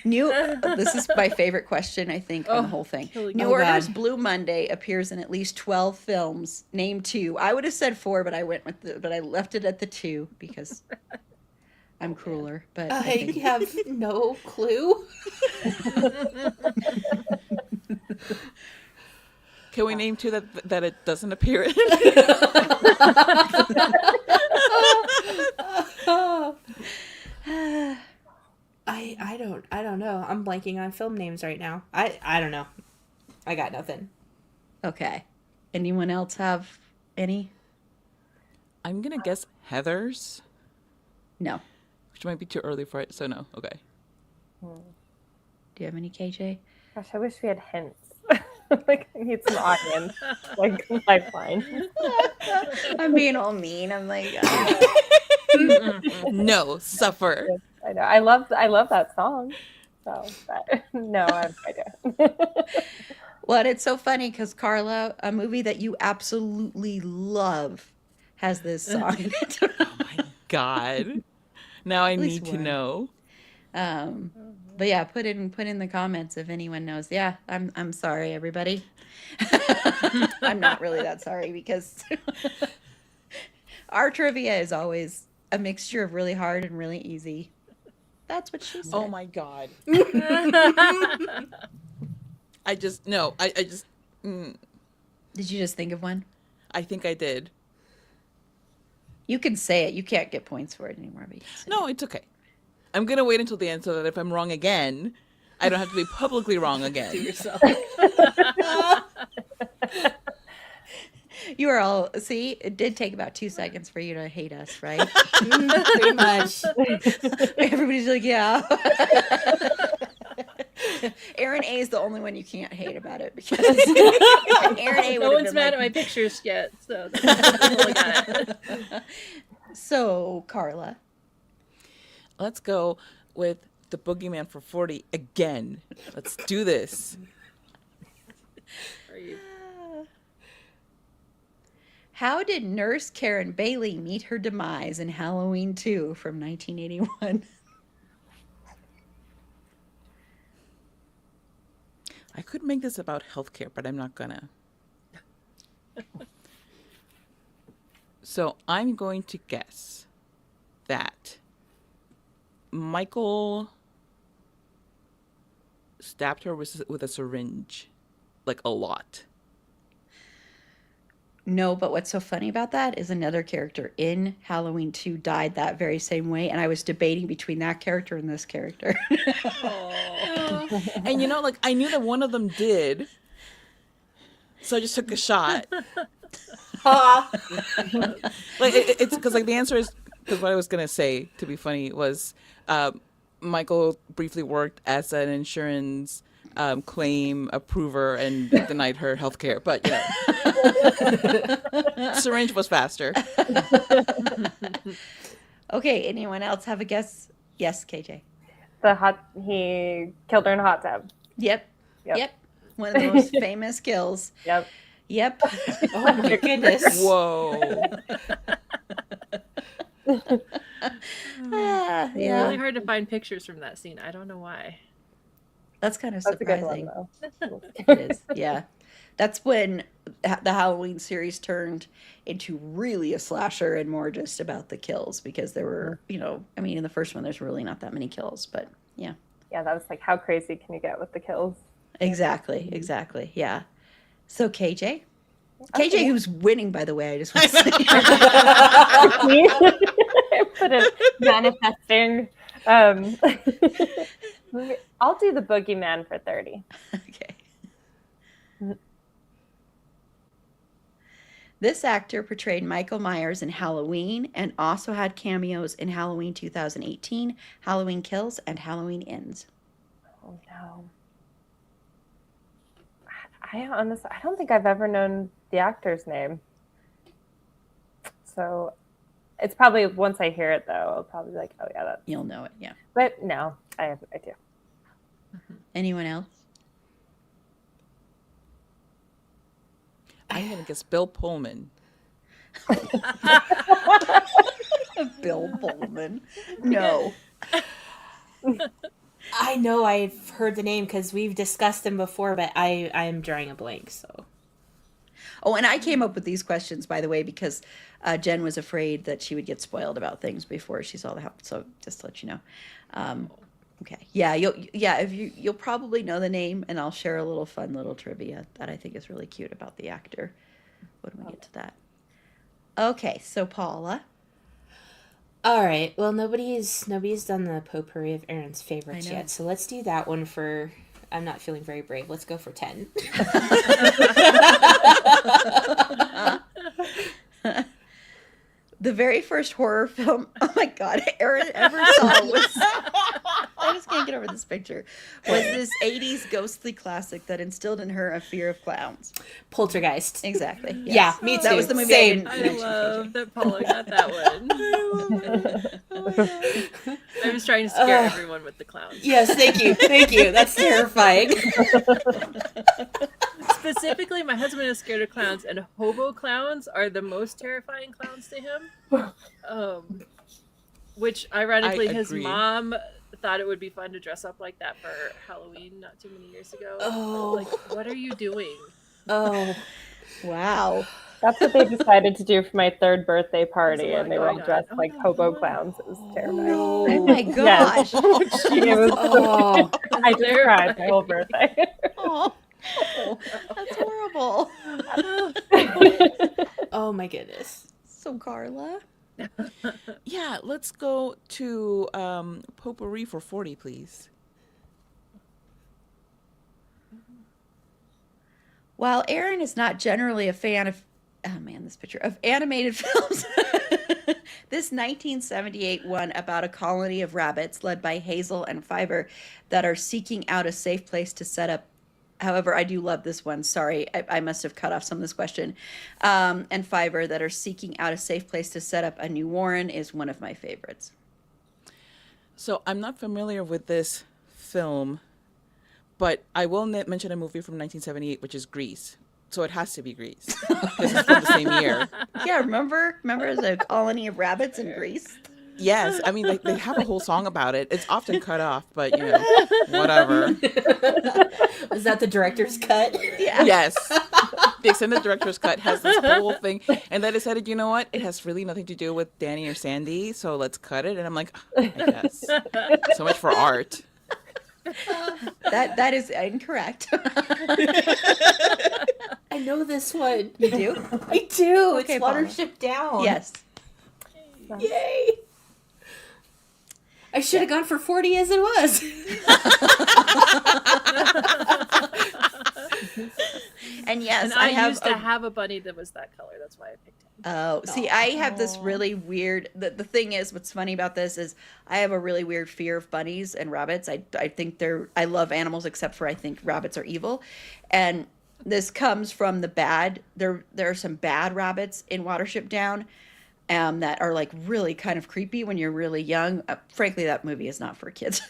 This is my favorite question, I think, on the whole thing. New Oh, Order's God. Blue Monday appears in at least 12 films. Name 2. I would have said 4, but I left it at the 2 because I'm crueler. But I I think have no clue. Can we name 2 that it doesn't appear in? I don't know. I'm blanking on film names right now. I don't know. I got nothing. okay. Anyone else have any? I'm going to guess Heathers, No. which might be too early for it, so no. Okay. Do you have any, KJ? Gosh, I wish we had hints. Like, I need some audience, like lifeline. I'm being all mean. I'm like, No, suffer. I know. I love that song. So, but no, I don't. Well, and it's so funny because Carla, a movie that you absolutely love, has this song in it. Oh my god. Now I At least need to one. know. But yeah, put in the comments if anyone knows. Yeah, I'm sorry, everybody. I'm not really that sorry because our trivia is always a mixture of really hard and really easy. That's what she said. Oh my god. I just no. I just. Did you just think of one? I think I did. You can say it. You can't get points for it anymore. But you can say No, it's okay. I'm gonna wait until the end so that if I'm wrong again, I don't have to be publicly wrong again. To yourself. You are all, see, it did take about 2 seconds for you to hate us, right? Pretty much. Everybody's like, yeah. Aaron A is the only one you can't hate about it because Aaron A No would have one's been mad like, at my pictures yet, so that's all I got. So, Carla, Let's go with the Boogeyman for 40 again. Let's do this. Are you- how did Nurse Karen Bailey meet her demise in Halloween 2 from 1981? I could make this about healthcare, but I'm not gonna. So I'm going to guess that Michael stabbed her with a syringe, like a lot. No, but what's so funny about that is another character in Halloween 2 died that very same way, and I was debating between that character and this character. And you know, like I knew that one of them did, so I just took a shot. Like it's because like the answer is because what I was gonna say to be funny was Michael briefly worked as an insurance claim approver and denied her health care, but you know, syringe was faster. Okay, anyone else have a guess? Yes, KJ. He killed her in a hot tub. Yep. Yep. One of the most famous kills. Yep. Yep. Oh my goodness. Whoa. Ah, It's yeah. really hard to find pictures from that scene. I don't know why. That's kind of That's a good surprising. one, though. It is. Yeah. That's when the Halloween series turned into really a slasher and more just about the kills because there were, you know, I mean, in the first one, there's really not that many kills, but yeah. Yeah, that was like, how crazy can you get with the kills? Exactly. Exactly. Yeah. So KJ? KJ, Okay. who's winning, by the way, I just want to say. Put it manifesting. I'll do the boogeyman for 30. Okay. This actor portrayed Michael Myers in Halloween and also had cameos in Halloween 2018, Halloween Kills, and Halloween Ends. Oh no. I don't think I've ever known the actor's name. So it's probably once I hear it though, I'll probably be like, oh yeah, that's. You'll know it, yeah. But no, I do. Anyone else? I'm gonna guess Bill Pullman. Bill Pullman. No. I know I've heard the name because we've discussed him before, but I am drawing a blank. So Oh, and I came up with these questions, by the way, because Jen was afraid that she would get spoiled about things before she saw the house. So just to let you know. Okay. Yeah, you'll probably know the name, and I'll share a little fun little trivia that I think is really cute about the actor when we get to that. Okay, so Paula. all right. Well, nobody's done the potpourri of Aaron's favorites I know. yet, so let's do that one for. I'm not feeling very brave. Let's go for 10. The very first horror film, oh my God, Aaron ever saw was, I just can't get over this picture, was this 80s ghostly classic that instilled in her a fear of clowns. Poltergeist. Exactly. Yes. Yeah, me too. That was the movie Same. I I didn't love that Paula got that one. I was trying to scare everyone with the clowns. Yes, thank you. Thank you. That's terrifying. Specifically, my husband is scared of clowns, and hobo clowns are the most terrifying clowns to him. Which ironically, his agree. mom thought it would be fun to dress up like that for Halloween not too many years ago. Oh. Like, what are you doing? Oh. Wow. That's what they decided to do for my 3rd birthday There's party, a lot and they were all going on. dressed Oh, like no, hobo no. clowns. It was terrifying. No. Oh my Yes. gosh. It was Oh. I just cried my whole birthday. Oh, that's horrible. Oh my goodness. So Carla. Yeah, let's go to potpourri for 40, please. While Aaron is not generally a fan of, oh man, this picture of animated films, this 1978 one about a colony of rabbits led by Hazel and Fiver that are seeking out a safe place to set up. However, I do love this one. Sorry, I must have cut off some of this question. And Fiver that are seeking out a safe place to set up a new warren is one of my favorites. So I'm not familiar with this film, but I will mention a movie from 1978, which is Grease. So it has to be Grease because it's from the same year. Yeah, remember there's a colony of rabbits in Greece? Yes, I mean they have a whole song about it. It's often cut off, but whatever. Was that the director's cut? Yeah. Yes. The extended director's cut has this whole thing. And they decided, you know what? It has really nothing to do with Danny or Sandy, so let's cut it. And I'm like, I guess. So much for art. That is incorrect. I know this one. You do? I do. Okay, It's Paula. Watership Down. Yes. Yay. I should have gone for 40 as it was. And yes, And I I used to have a bunny that was that color. That's why I picked him. Oh, see, I have this really weird. The thing is, what's funny about this is I have a really weird fear of bunnies and rabbits. I think I love animals except for I think rabbits are evil, and this comes from the bad. There are some bad rabbits in Watership Down, that are like really kind of creepy when you're really young. Frankly, that movie is not for kids.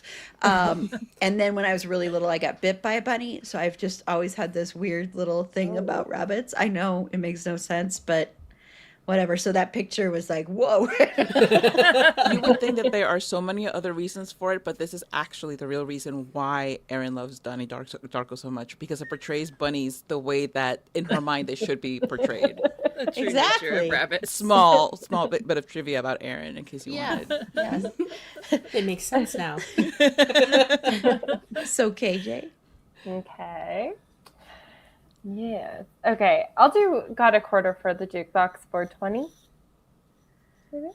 And then when I was really little, I got bit by a bunny. So I've just always had this weird little thing about rabbits. I know it makes no sense, but whatever. So that picture was like, whoa. You would think that there are so many other reasons for it, but this is actually the real reason why Erin loves Donnie Darko so much, because it portrays bunnies the way that in her mind they should be portrayed. The true nature Exactly. of rabbits. Small bit of trivia about Erin in case you wanted. Yes. It makes sense now. So KJ. Okay. Yes. Okay. I'll do Got a Quarter for the Jukebox 420. Maybe?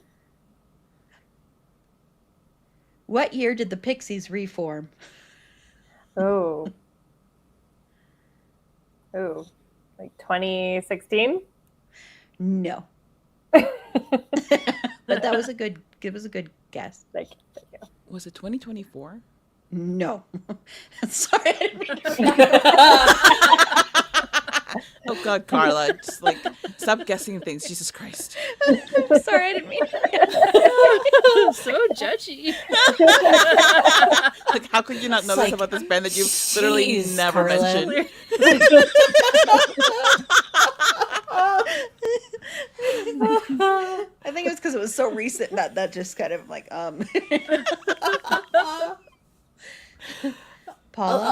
What year did the Pixies reform? Oh. Oh. Like 2016? No. But that was a good guess. Thank you. Was it 2024? No. Sorry. I didn't mean to- Oh God, Carla, just like stop guessing things. Jesus Christ. Sorry, I didn't mean So judgy. Like, how could you not know It's this like, about this band that you've literally jeez, never Carla. mentioned? I think it was because it was so recent that just kind of like Paula?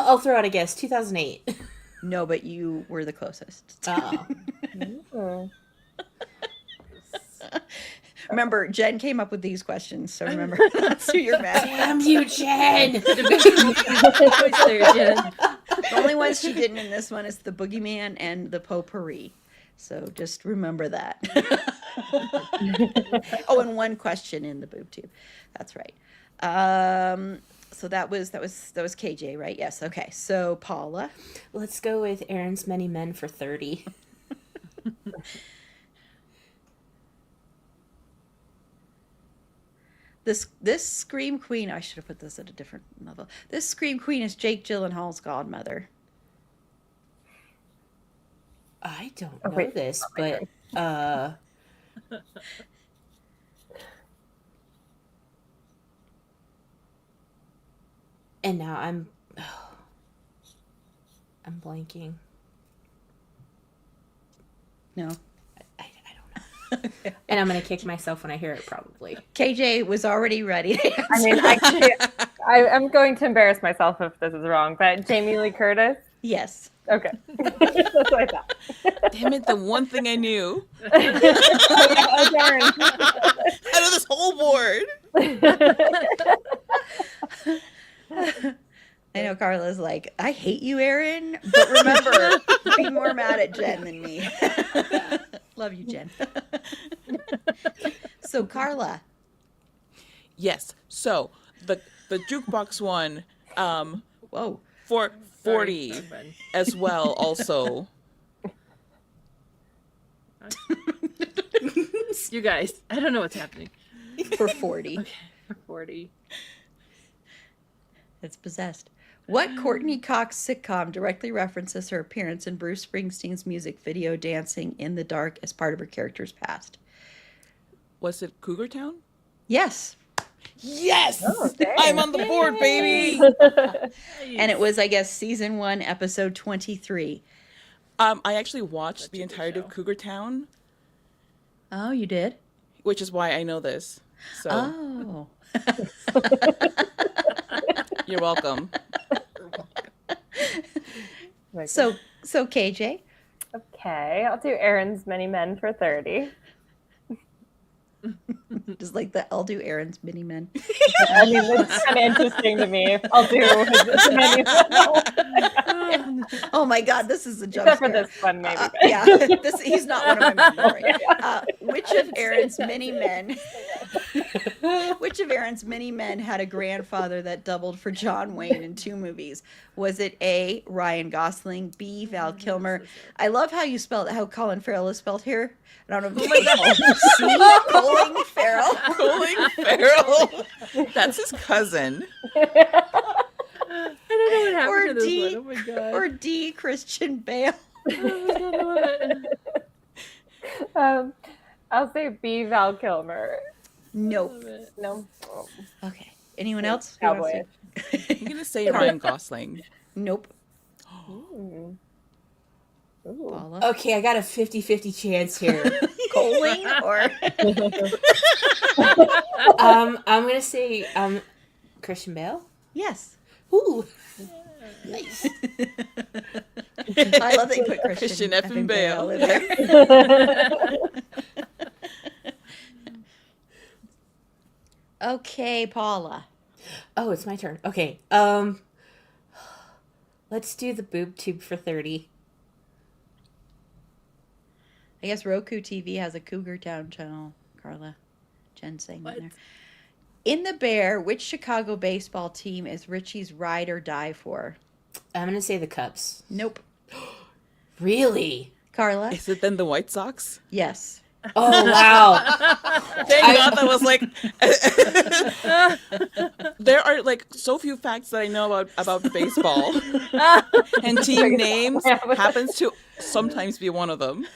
I'll throw out a guess. 2008. No, but you were the closest. Oh. Oh. Remember, Jen came up with these questions, so remember that's who you're mad at. Damn you, Jen. Always there, Jen. The only ones she didn't in this one is the boogeyman and the potpourri. So just remember that. Oh, and one question in the boob tube. That's right. So that was KJ, right? Yes. Okay. So Paula. Let's go with Aaron's Many Men for 30. This Scream Queen. I should have put this at a different level. This Scream Queen is Jake Gyllenhaal's godmother. I don't Oh, know wait. this, but and now I'm blanking. No. I don't know. And I'm gonna kick myself when I hear it, probably. KJ was already ready to answer. I mean, I'm going to embarrass myself if this is wrong, but Jamie Lee Curtis. Yes. Okay, that's what I thought. Damn it, the one thing I knew Oh, darn. out of this whole board. I know Carla's like, I hate you, Aaron, but remember, be more mad at Jen than me. Love you, Jen. So, Carla. Yes. So the jukebox one, Whoa. for Sorry, 40 fun. as well. Also, You guys, I don't know what's happening. For 40. For 40. It's possessed. What Courtney Cox sitcom directly references her appearance in Bruce Springsteen's music video Dancing in the Dark as part of her character's past? was it Cougar Town? Yes. Yes, Okay. I'm on the board, baby. And it was, I guess, season 1, episode 23. I actually watched Such the a good entirety show. of Cougar Town, Oh, you did? which is why I know this. So Oh. you're welcome. So KJ. Okay, I'll do Aaron's Many Men for 30. Just like the I'll do Aaron's mini men. I mean, that's kind of interesting to me. I'll do his many Oh my God, this is a jump except for scare. this one, maybe. but- Yeah, he's not one of my men. Don't worry. Which of Aaron's many men? Which of Aaron's many men had a grandfather that doubled for John Wayne in 2 movies? Was it A, Ryan Gosling, B, Val Kilmer? I love how you spelled how Colin Farrell is spelled here. I don't know. C, Colin Farrell. Colin Farrell. That's his cousin. I don't know what happened Or to this D, one. Oh my god. or D, Christian Bale. Oh my god, I love it. I'll say B, Val Kilmer. Nope. Love it. No. Oh, Okay. Anyone else? Who wants Cowboy. to- I'm gonna say Ryan Gosling. Nope. Ooh. Ooh. Paula. Okay, I got a 50-50 chance here. Colling or I'm gonna say Christian Bale. yes. Ooh. Nice. I love that you put Christian, Effing Bale. in there. Okay, Paula. Oh, it's my turn. Okay. Let's do the boob tube for 30. I guess Roku TV has a Cougar Town channel, Carla. Jen saying What? in there. In the Bear, which Chicago baseball team is Richie's ride or die for? I'm gonna say the Cubs. Nope. Really? Carla? Is it then the White Sox? Yes. Oh wow. Thank God that was like. There are like so few facts that I know about baseball, and team names happens to sometimes be one of them.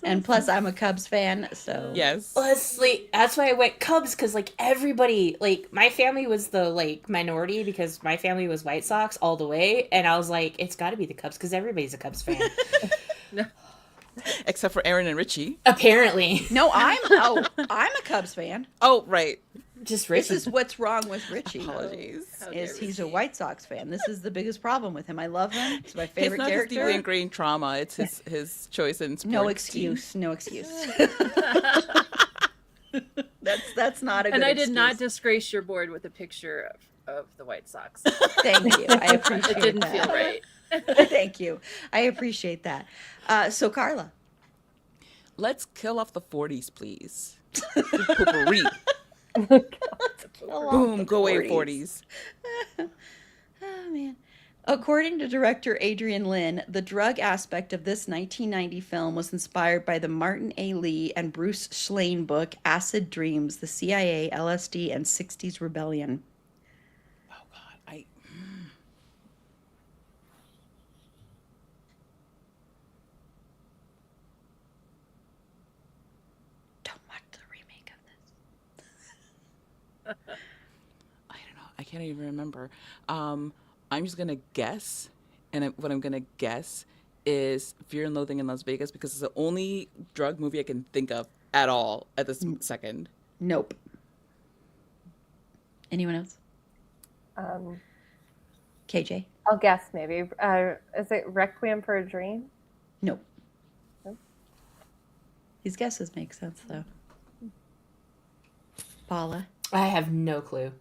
And plus, I'm a Cubs fan, so. Yes. Leslie, that's why I went Cubs, because like everybody, like my family was the like minority because my family was White Sox all the way, and I was like, it's got to be the Cubs because everybody's a Cubs fan. Except for Aaron and Richie. Apparently, No, I'm a Cubs fan. Oh, right. just This Richie. is what's wrong with Richie. Apologies. How dare Is he's a Richie. White Sox fan. This is the biggest problem with him. I love him. He's my It's favorite not his character. deeply ingrained trauma. It's his choice in sports. No team. excuse. No excuse. that's not a good And I did not excuse. disgrace your board with a picture of the White Sox. Thank you. I appreciate It didn't that. feel right. Thank you. I appreciate that. So Carla. Let's kill off the 40s, please. Potpourri. Boom, go away 40s. Oh man. According to director Adrian Lynn, the drug aspect of this 1990 film was inspired by the Martin A. Lee and Bruce Schlane book Acid Dreams, the CIA, LSD, and 60s Rebellion. Oh God, I. Don't watch the remake of this. I don't know. I can't even remember. I'm just gonna guess, and what I'm gonna guess is Fear and Loathing in Las Vegas because it's the only drug movie I can think of at all at this second. Nope. Anyone else? KJ? I'll guess maybe. Is it Requiem for a Dream? Nope. These guesses make sense though. Paula? I have no clue.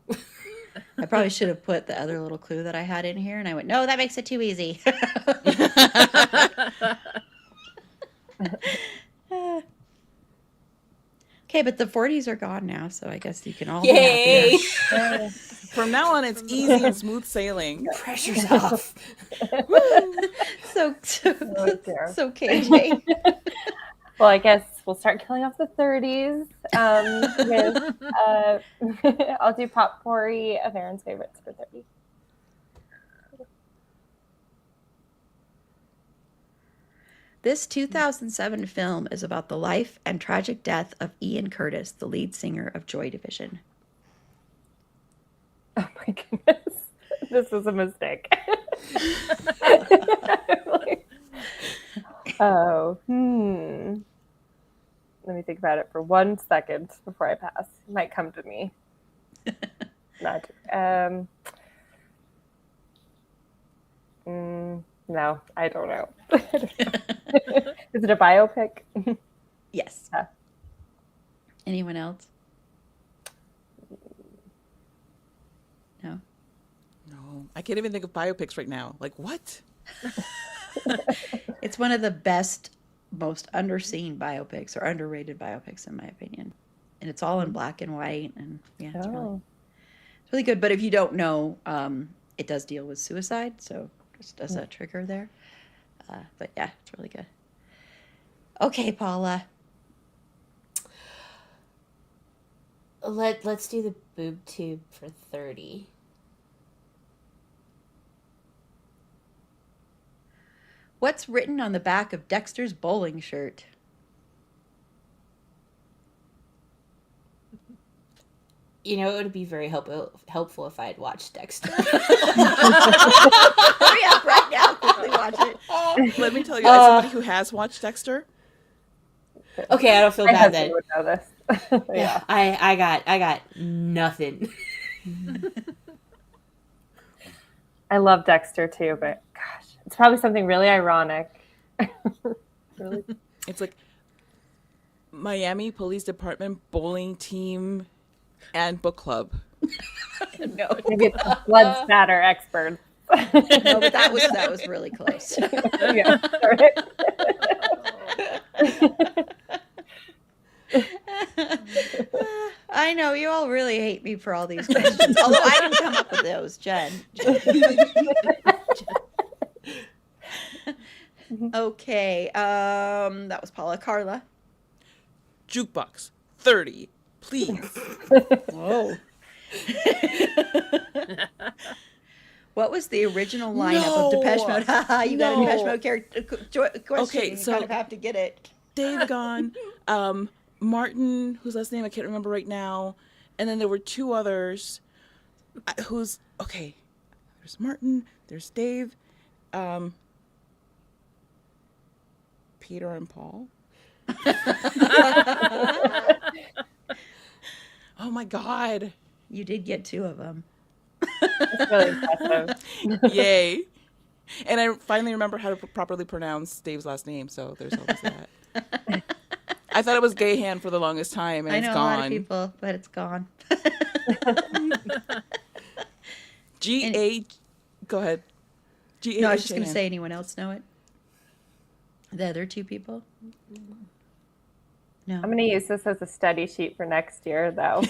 I probably should have put the other little clue that I had in here, and I went, no, that makes it too easy. Okay, but the 40s are gone now, so I guess you can all be Yay! happier. From now on, it's easy and smooth sailing. Pressure's off. So Oh, dear. KJ. Well, I guess we'll start killing off the 30s. I'll do Potpourri of Aaron's favorites for 30. This 2007 film is about the life and tragic death of Ian Curtis, the lead singer of Joy Division. Oh my goodness. This was a mistake. Let me think about it for 1 second before I pass. It might come to me. Not. No, I don't know. Is it a biopic? Yes. Anyone else? No. No, I can't even think of biopics right now. Like, what? It's one of the best, most underseen biopics or underrated biopics, in my opinion. And it's all in black and white, and yeah, it's really good. But if you don't know, it does deal with suicide, so just as a trigger there. But yeah, it's really good. Okay, Paula. Let's do the boob tube for 30. What's written on the back of Dexter's bowling shirt? You know, it would be very helpful if I had watched Dexter. Hurry up right now. Quickly watch it. Let me tell you, as somebody who has watched Dexter. Okay, I don't feel My bad husband then. would know this. Yeah, I got nothing. I love Dexter too, but gosh, it's probably something really ironic. Really? It's like Miami Police Department bowling team and book club. No. Maybe it's blood spatter experts. No, but that was really close. Yeah, sorry. I know you all really hate me for all these questions. Although I didn't come up with those, Jen. Okay, that was Paula. Carla. Jukebox 30, please. Whoa. What was the original lineup of Depeche Mode? Haha, you got a Depeche Mode character question. Okay, so you kind of have to get it. Dave gone. Martin, whose last name I can't remember right now, and then there were two others. Okay? There's Martin. There's Dave. Peter and Paul. Oh my God! You did get two of them. That's really impressive. Yay! And I finally remember how to properly pronounce Dave's last name. So there's always that. I thought it was Gahan for the longest time, and I it's know gone. a lot of people, but it's gone. Go ahead. No, I was just going to say, anyone else know it? The other two people? No. I'm going to use this as a study sheet for next year, though.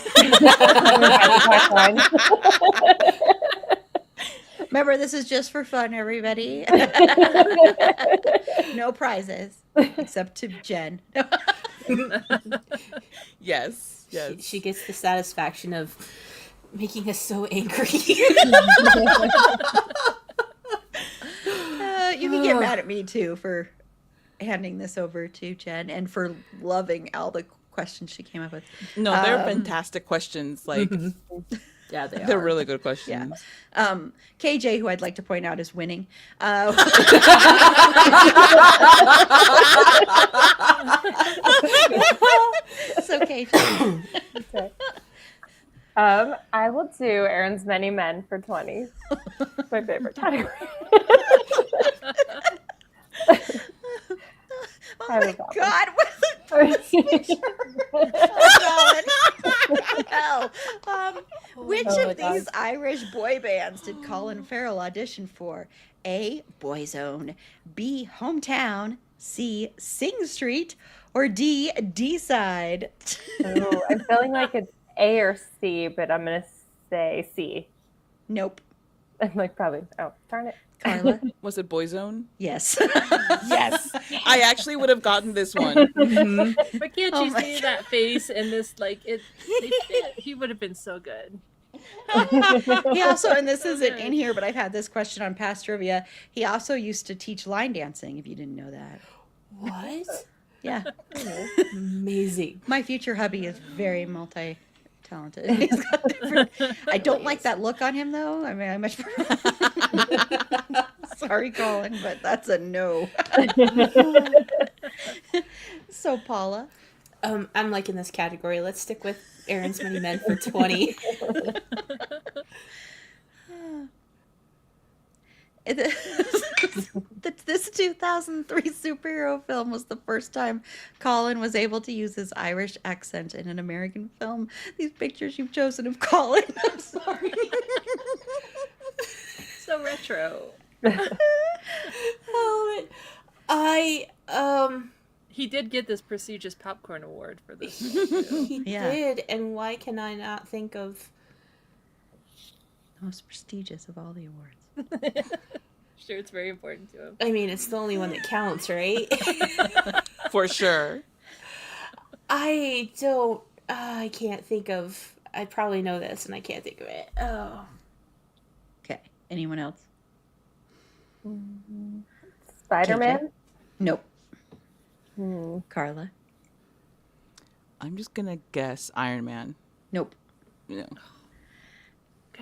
Remember, this is just for fun, everybody. No prizes, except to Jen. Yes. She gets the satisfaction of making us so angry. You can get mad at me, too, for handing this over to Jen and for loving all the questions she came up with. No, they're fantastic questions. Like, Yeah, they They're are. really good questions. KJ, who I'd like to point out is winning. So KJ. Okay. I will do Aaron's Many Men for 20. It's my favorite category. Oh I my was awful. God! Hell, which Oh my of these Irish boy bands did Colin Farrell audition for? A. Boyzone, B. Hometown, C. Sing Street, or D. D-Side? Ooh, I'm feeling like it's A or C, but I'm gonna say C. Nope. I'm like probably. Oh, darn it. Carla? Was it Boyzone? Yes. Yes. I actually would have gotten this one. Mhm. But can't Oh you my see that face and this like it? He would have been so good. He also, and this isn't in here, but I've had this question on past trivia. He also used to teach line dancing, if you didn't know that. What? Yeah. Amazing. My future hubby is very multi-talented. He's got different. I don't like that look on him, though. I mean, I much. Sorry, Colin, but that's a no. So, Paula. I'm liking this category. Let's stick with Aaron's Many Men for 20. This 2003 superhero film was the first time Colin was able to use his Irish accent in an American film. These pictures you've chosen of Colin. I'm sorry. So retro. Oh, He did get this prestigious popcorn award for this. One, too. he Yeah. did, and why can I not think of? The most prestigious of all the awards. Sure, it's very important to him. I mean, it's the only one that counts, right? For sure. I don't. I can't think of. I probably know this, and I can't think of it. Oh, Okay. Anyone else? Spider-Man. Nope. Hmm. Carla? I'm just going to guess Iron Man. Nope. No. You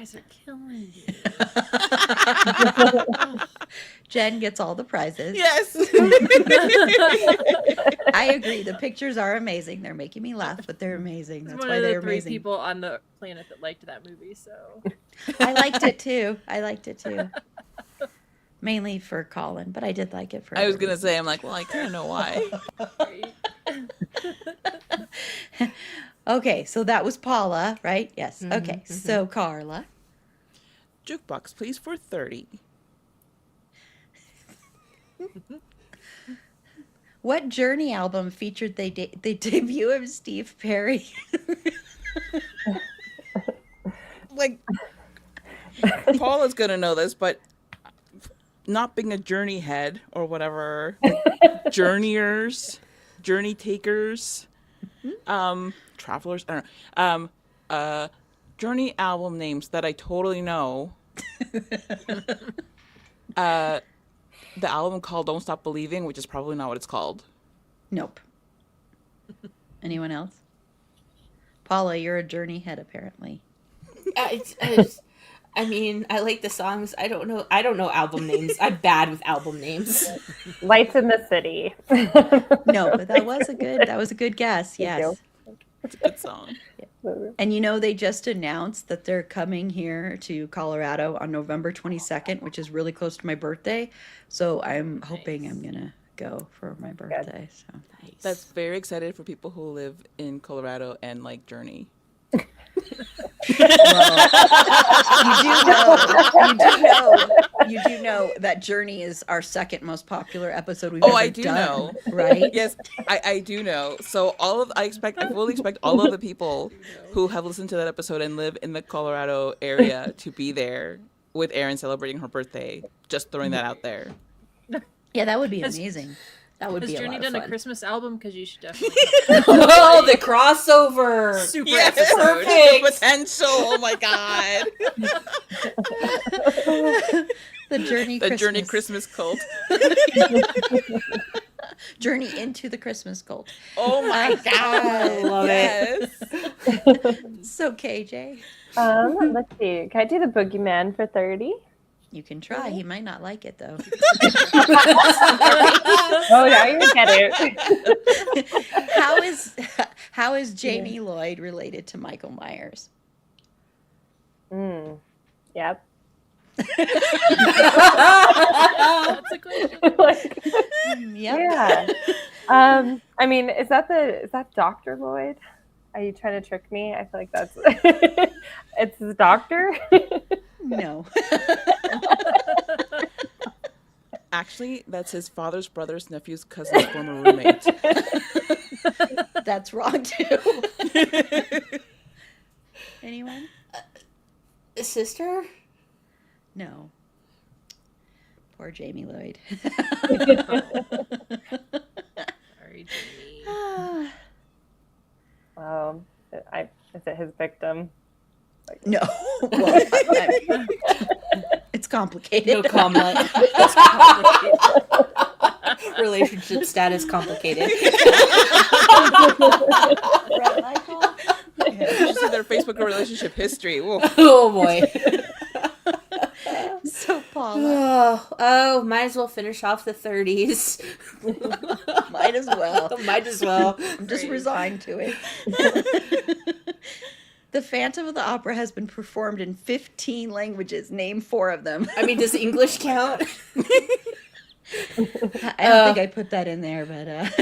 guys are killing me. Jen gets all the prizes. Yes. I agree. The pictures are amazing. They're making me laugh, but they're amazing. He's That's one why of they're the three amazing. people on the planet that liked that movie. So I liked it too. Mainly for Colin, but I did like it for I was other going to say, I'm like, well, I kind of know why. great. Okay, so that was Paula, right? Yes. Mhm, Okay, so Carla. Jukebox, please, for 30. What Journey album featured the debut of Steve Perry? Like, Paula's going to know this, but not being a journey head or whatever, journeyers, journey takers, travelers, I don't know, journey album names that I totally know. The album called Don't Stop Believing, which is probably not what it's called. Nope. Anyone else? Paula, you're a Journey head apparently. I mean, I like the songs. I don't know album names. I'm bad with album names. Lights in the City. No, but that was a good guess. Thank Yes. you. It's a good song. And you know, they just announced that they're coming here to Colorado on November 22nd, which is really close to my birthday. So I'm hoping I'm going to go for my birthday. So Nice. That's very excited for people who live in Colorado and like Journey. you do know that Journey is our second most popular episode we've Oh, ever I do done, know. right? Yes, I do know. So I fully expect all of the people who have listened to that episode and live in the Colorado area to be there with Erin celebrating her birthday. Just throwing that out there. Yeah, that would be Has- amazing. That would Has be a Journey lot of done a fun. Christmas album? Because you should definitely. Oh, the crossover. Super Yes, episode. the potential. Oh my god. The Journey The Christmas. Journey Christmas cult. Journey into the Christmas cult. Oh my I god. love yes. So KJ, Let's see. Can I do the boogeyman for 30? you can try. He might not like it though. Oh, now you get it. How is Jamie Lloyd related to Michael Myers? Yep. That's a question. Like, Yep. yeah. I mean, is that Dr. Lloyd? Are you trying to trick me? I feel like that's it's the doctor. No. Actually, that's his father's brother's nephew's cousin's former roommate. That's wrong too. Anyone? Sister? No. Poor Jamie Lloyd. Sorry, Jamie. Is it his victim? No. Well, it's complicated. No comment. Relationship status complicated. Right, Michael? You see their Facebook relationship history. Whoa. Oh boy. So Paula, Oh, might as well finish off the 30s. might as well. Might as well. I'm just resigned to it. The Phantom of the Opera has been performed in 15 languages. Name 4 of them. I mean, does English count? I don't think I put that in there, but Okay,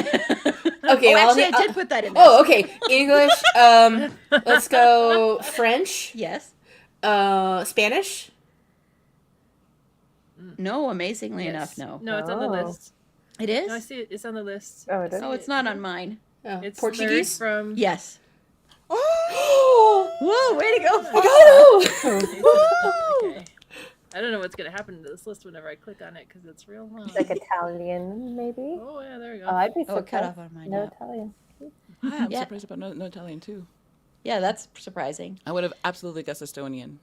oh, well, actually, I did put that in there. Oh, okay. English. Let's go French. Yes. Spanish. No, amazingly Yes. enough, no. No, it's on the Oh. list. It is? No, I see it. It's on the list. Oh, it is? Oh, it's not on mine. Oh, It's Portuguese. third from. Yes. Oh, Whoa, way to go. Okay. I don't know what's gonna happen to this list whenever I click on it because it's real long. Like Italian, maybe? Oh yeah, there we go. Oh, I'd be Oh, it cut surprised. off on mine. No now. Italian. I'm Yeah. surprised about no Italian too. Yeah, that's surprising. I would have absolutely guessed Estonian.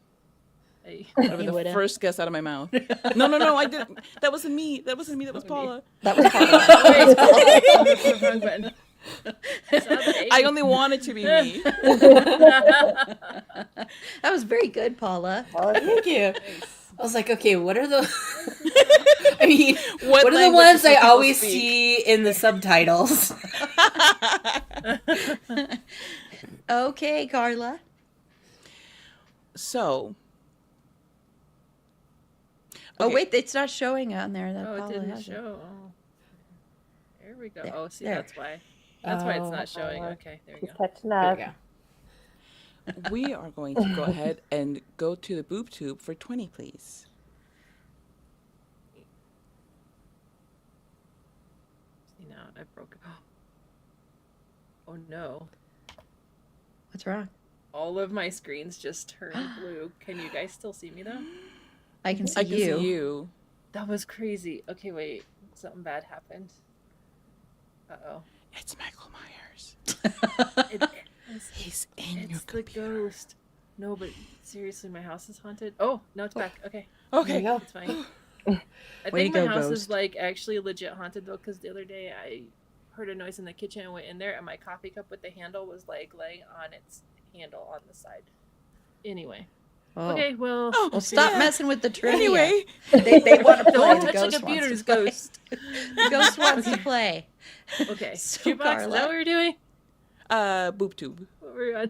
Hey. That would have been You the would've. first guess out of my mouth. No, I didn't. That wasn't me. That wasn't me. That was Paula. That was Paula. Wait, wrong button. It's on the I eight. only wanted to be me. That was very good, Paula. thank you. I was like, okay, what are the? I mean, What what are the language ones do I people always speak? see in the subtitles? Okay, Carla. So. Oh, Okay. wait, it's not showing on there. That Oh, it Paula didn't has show. Oh. There we go. There, Oh, see, there. that's why. That's why it's Oh, not showing. Paula. Okay, there we He's go. catching There up. we go. We are going to go ahead and go to the boob tube for 20, please. See now, I broke. Oh no! What's wrong? All of my screens just turned blue. Can you guys still see me though? I can see I can you. see you. That was crazy. Okay, wait. Something bad happened. Uh-oh. It's Michael Myers. It's He's in your the computer. ghost. No, but seriously, my house is haunted. Oh, no, it's back. Okay, Okay. There you it's fine. I Way think to my go, house is ghost. like actually legit haunted though, because the other day I heard a noise in the kitchen and went in there, and my coffee cup with the handle was like laying on its handle on the side. Anyway. Oh. Okay, well. Oh, Well, stop yeah. messing with the trivia. Anyway, They want to play. Don't The touch the ghost computers, wants to play. ghost. The ghost wants to play. Okay. So, Jukebox, is Carla. that what we're doing? boob tube. What were we on?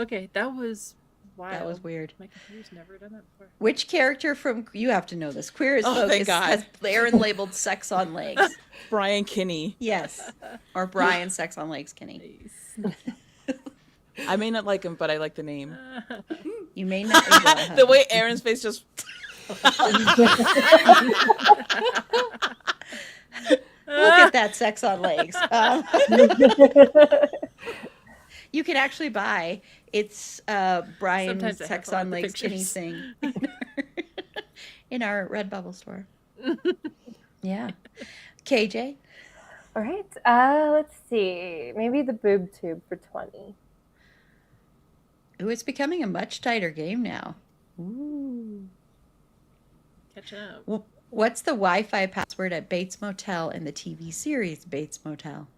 Okay, that was wild. That was weird. My computer's never done that before. Which character from you have to know this? Queer as Oh, Folk thank God. has Aaron labeled sex on legs. Brian Kinney. Yes. Or Brian sex on legs Kinney. Nice. I may not like him, but I like the name. You may not The way Aaron's face just. look at that sex on legs. You can actually buy it's Brian's Sometimes I have sex to on look at legs Kinney pictures. thing in our Redbubble store. Yeah. KJ. All right. Let's see. Maybe the boob tube for 20. Ooh, it's becoming a much tighter game now. Ooh. Catching up. What's the Wi-Fi password at Bates Motel in the TV series Bates Motel?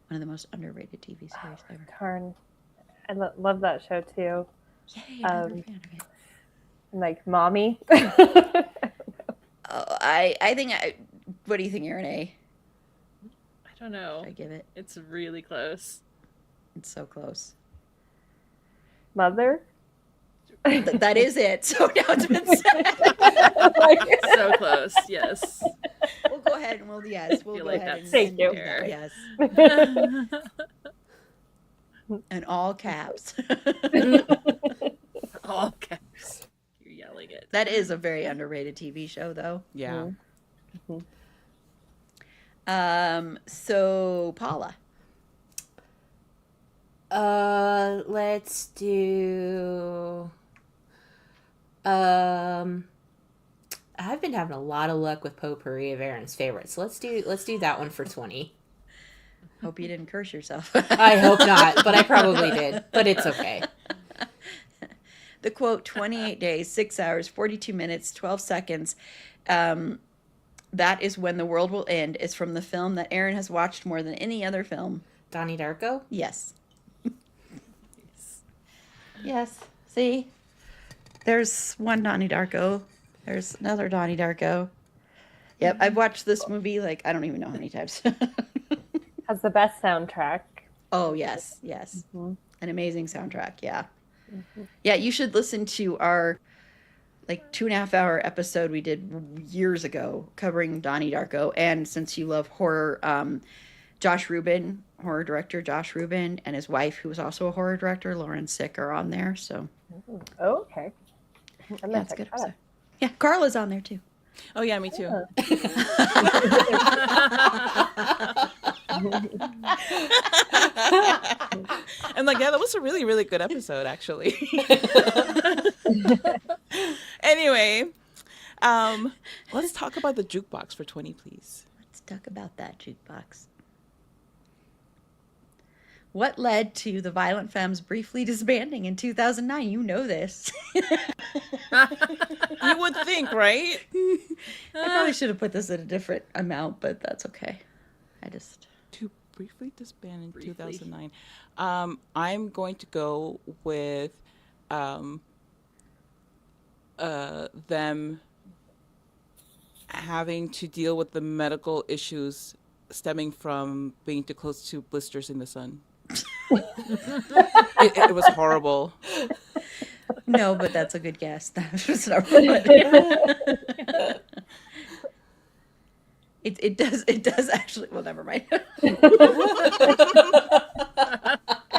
One of the most underrated TV series ever. Darn. I love that show too. Yay, another Um, fan of it. Like Mommy. Oh, I think what do you think, Aaron? A? I don't know. I give it. It's really close. It's so close. Mother. That is it. So now it's been said. So close. Yes. We'll go ahead and we'll We'll feel go like ahead that's and Thank you. do that, yes. And all caps. All caps. You're yelling it. That is a very underrated TV show, though. Yeah. So Paula. Let's do. I've been having a lot of luck with potpourri of Aaron's favorites. So let's do that one for 20. Hope you didn't curse yourself. I hope not, but I probably did. But it's okay. The quote, 28 days, 6 hours, 42 minutes, 12 seconds. That is when the world will end is from the film that Aaron has watched more than any other film. Donnie Darko? Yes. Yes. See? There's one Donnie Darko. There's another Donnie Darko. Yep, I've watched this movie like I don't even know how many times. Has the best soundtrack. Oh, yes. Yes. An amazing soundtrack. Yeah. Yeah, you should listen to our like 2.5 hour episode we did years ago covering Donnie Darko. And since you love horror, Josh Rubin, horror director Josh Rubin, and his wife, who was also a horror director, Lauren Sick, are on there. So Oh, okay. I'm yeah, gonna it's a check good that out. episode. Yeah, Carla's on there too. Oh yeah, me too. I'm like, yeah, that was a really, really good episode, actually. Anyway, let's talk about the jukebox for 20, please. Let's talk about that jukebox. What led to the Violent Femmes briefly disbanding in 2009? You know this. You would think, right? I probably should have put this at a different amount, but that's okay. I just... To briefly disband in Briefly. 2009. I'm going to go with them having to deal with the medical issues stemming from being too close to blisters in the sun. It was horrible. No, but that's a good guess. That was not right. It does actually. Well, never mind. I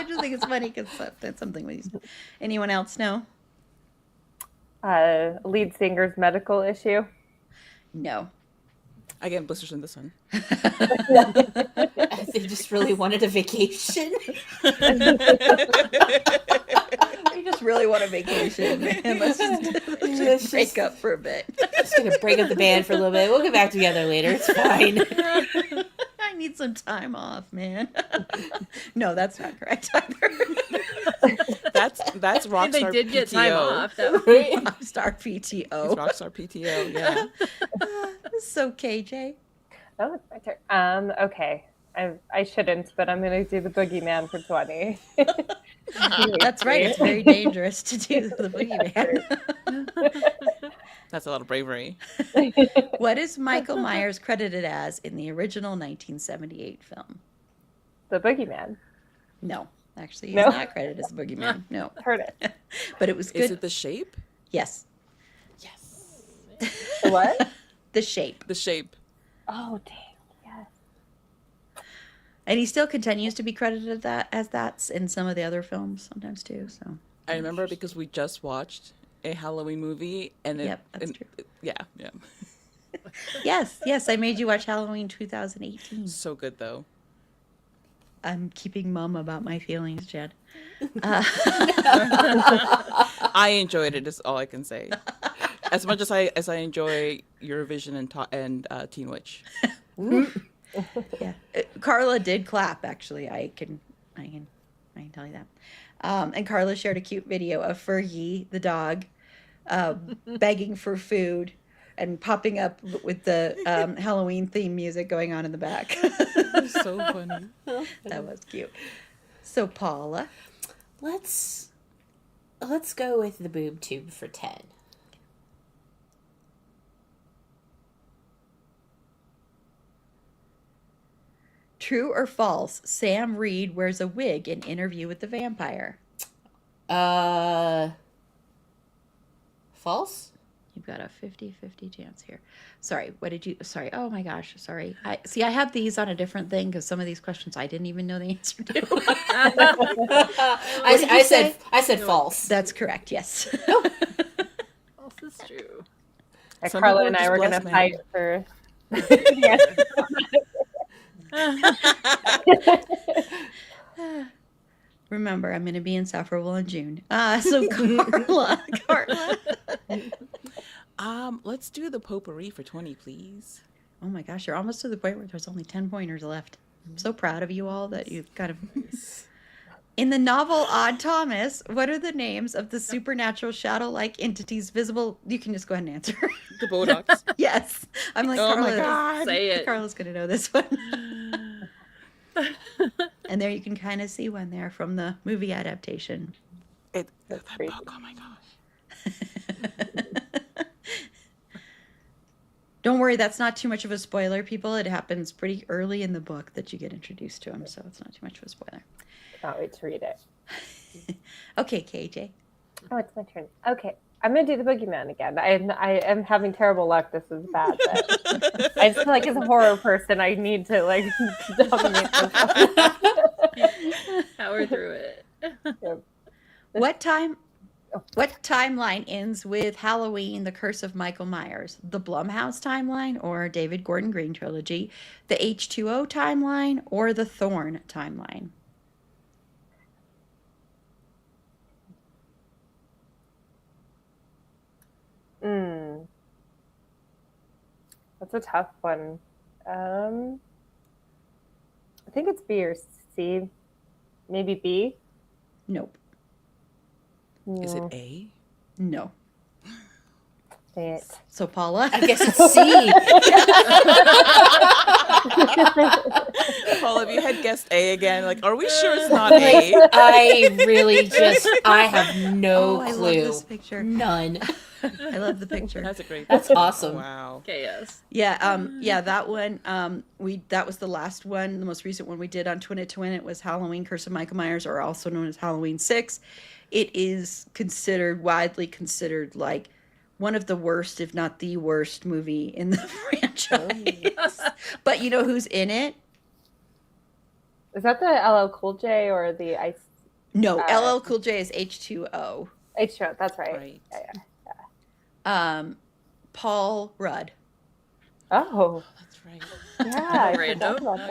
just think it's funny because that's something we. Anyone else know? Lead singer's medical issue. No. Again, blisters in the sun. They just really wanted a vacation. We just really want a vacation, man. Let's just break up for a bit. Just gonna break up the band for a little bit. We'll get back together later. It's fine. I need some time off, man. No, that's not correct either. That's And Rockstar they did get PTO. time off. That was Rockstar It's PTO. Rockstar PTO, yeah. So KJ. Oh, it's my turn. Okay. I shouldn't, but I'm gonna do the boogeyman for 20. That's right. It's very dangerous to do the boogeyman. That's a lot of bravery. What is Michael Myers credited as in the original 1978 film? The boogeyman. No, actually, he's No? not credited as the boogeyman. No, Heard it. but it was good. Is it the shape? Yes, Yes. The what? the shape. The shape. Oh, dang. Yes. And he still continues to be credited as that in some of the other films sometimes too. So I remember because we just watched a Halloween movie, and it, Yep, that's and- true. yeah, yeah, yes, I made you watch Halloween 2018. so good though. I'm keeping mum about my feelings, Jed. I enjoyed it. Is all I can say. As much as I enjoy Eurovision and Teen Witch. Yeah, Carla did clap. Actually, I can tell you that. And Carla shared a cute video of Fergie, the dog, begging for food and popping up with the Halloween theme music going on in the back. So funny. That was cute. So Paula, Let's go with the boob tube for 10. true or false? Sam Reed wears a wig in Interview with the Vampire. False? You've got a 50-50 chance here. Sorry, what did you... Sorry, oh my gosh, sorry. I have these on a different thing because some of these questions I didn't even know the answer to. I said false. That's correct, yes. False is true. Some Carla people and are I just were going to blessed, fight man. for. Remember, I'm going to be insufferable in June. So Carla. Let's do the potpourri for 20, please. Oh my gosh, you're almost to the point where there's only 10 pointers left. I'm so proud of you all that you've kind of... In the novel Odd Thomas, what are the names of the supernatural shadow-like entities visible? You can just go ahead and answer. The Bodocks. Yes. I'm like, Oh my Carla, God. Say it. Carla's going to know this one. And there you can kind of see one there from the movie adaptation. That creepy. book, oh my gosh. Don't worry, that's not too much of a spoiler, people. It happens pretty early in the book that you get introduced to him, so it's not too much of a spoiler. Can't wait to read it. Okay, KJ. Oh, it's my turn. Okay, I'm gonna do the boogeyman again. I am having terrible luck. This is bad. But I just feel like as a horror person, I need to like dominate this. Power through it. What timeline ends with Halloween, The Curse of Michael Myers? The Blumhouse timeline or David Gordon Green trilogy? The H2O timeline or the Thorn timeline? That's a tough one. I think it's B or C. Maybe B. Nope. Is it No. A? No. Dang it. So Paula? I guess it's C. Paul, if you had guessed A again, like, are we sure it's not A? I really I have no I clue. love this picture. None. I love the picture. That's a great That's book. awesome. Wow. Okay, yes. Yeah, that one, that was the last one, the most recent one we did on Twin It Twin. It was Halloween Curse of Michael Myers, or also known as Halloween 6. It is widely considered like one of the worst, if not the worst movie in the franchise. But you know who's in it? Is that the LL Cool J or the Ice? No, LL Cool J is H2O. H2O, that's right. Right. Yeah. Paul Rudd. Oh, That's right. yeah. I Random. forgot about Oh,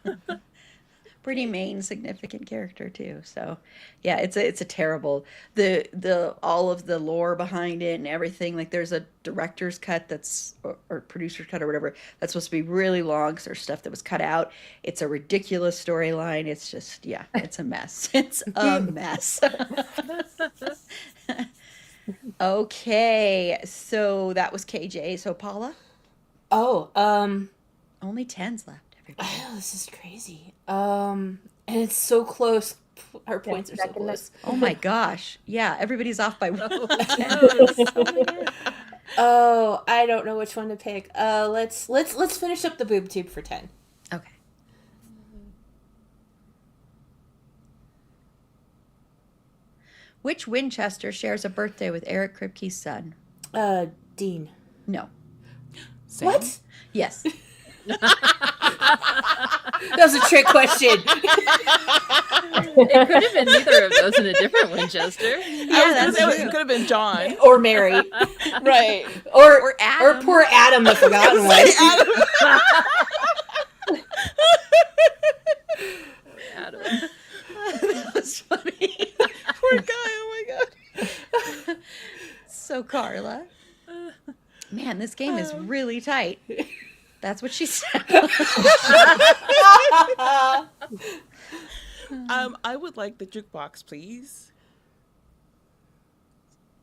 that. yeah. Pretty main significant character too. So yeah, it's a terrible, the all of the lore behind it and everything. Like there's a director's cut or producer's cut or whatever that's supposed to be really long because there's stuff that was cut out. It's a ridiculous storyline. It's just, yeah, it's a mess. It's a mess. Okay, so that was KJ. So Paula, Oh, only 10s left, everybody. oh, this is crazy. And it's so close. Our points are so second close. Oh my gosh. Yeah, everybody's off by 1. Oh, I don't know which one to pick. Let's finish up the boob tube for 10. Okay. Which Winchester shares a birthday with Eric Kripke's son? Dean. No. Sam? What? Yes. That was a trick question. It could have been neither of those in a different Winchester. Yeah, that's It true. could have been John. Or Mary. Right. Or Adam. Or poor Adam, the forgotten one. Adam. That was funny. Poor guy. Oh my God. So Carla. Man, this game is really tight. That's what she said. I would like the jukebox, please.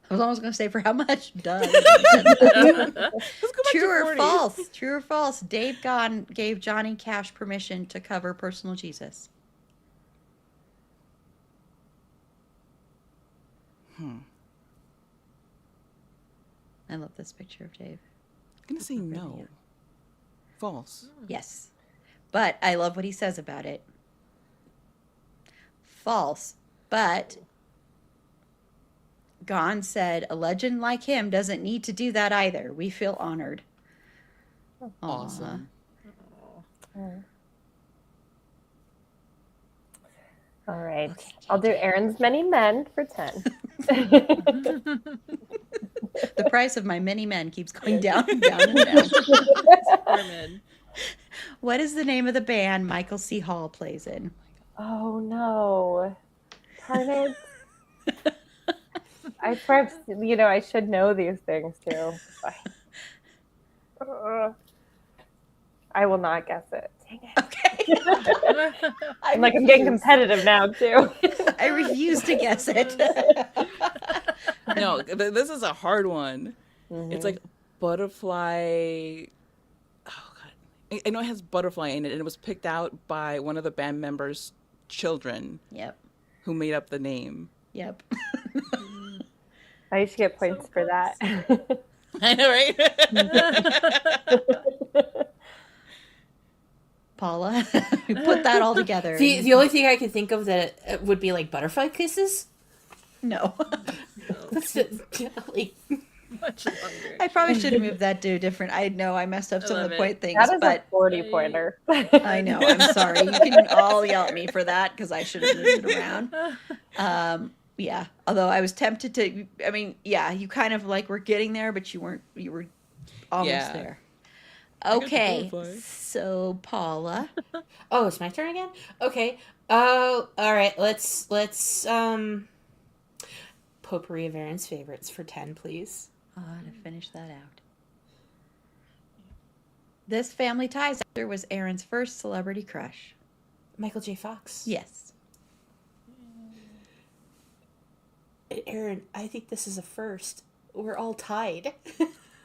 I was almost going to say for how much? Duh. Let's go back True to or 40. false? True or false? Dave Gahan gave Johnny Cash permission to cover Personal Jesus. I love this picture of Dave. I'm gonna say no. False. Yes. But I love what he says about it. False. But Gahan said a legend like him doesn't need to do that either. We feel honored. Awesome. All right. Okay, I'll do Aaron's Many Men for 10. The price of my many men keeps going down and down and down. Carmen. What is the name of the band Michael C. Hall plays in? Oh no. Darn it. I swear, I should know these things too. I will not guess it. Dang it. Okay. I'm getting competitive now too. I refuse to guess it. No, this is a hard one. It's like butterfly. Oh god, I know it has butterfly in it, and it was picked out by one of the band members' children. Yep. Who made up the name? Yep. I should get points for that. I know, right? Paula, we put that all together. The only thing I can think of that would be like butterfly kisses. No. That's like Much longer. I probably should have moved that to different. I know I messed up some of love the it. point things, That is but a 40-pointer. I know. I'm sorry. You can all yell at me for that because I should have moved it around. Yeah. Although I was tempted to. I mean, yeah, you kind of were getting there, but you weren't. You were almost Yeah. there. got the Okay. butterfly. So Paula. oh, it's my turn again. Okay. All right. Let's potpourri of Aaron's favorites for 10, please. To finish that out. This Family Ties actor was Aaron's first celebrity crush. Michael J. Fox. Yes. Aaron, I think this is a first. We're all tied.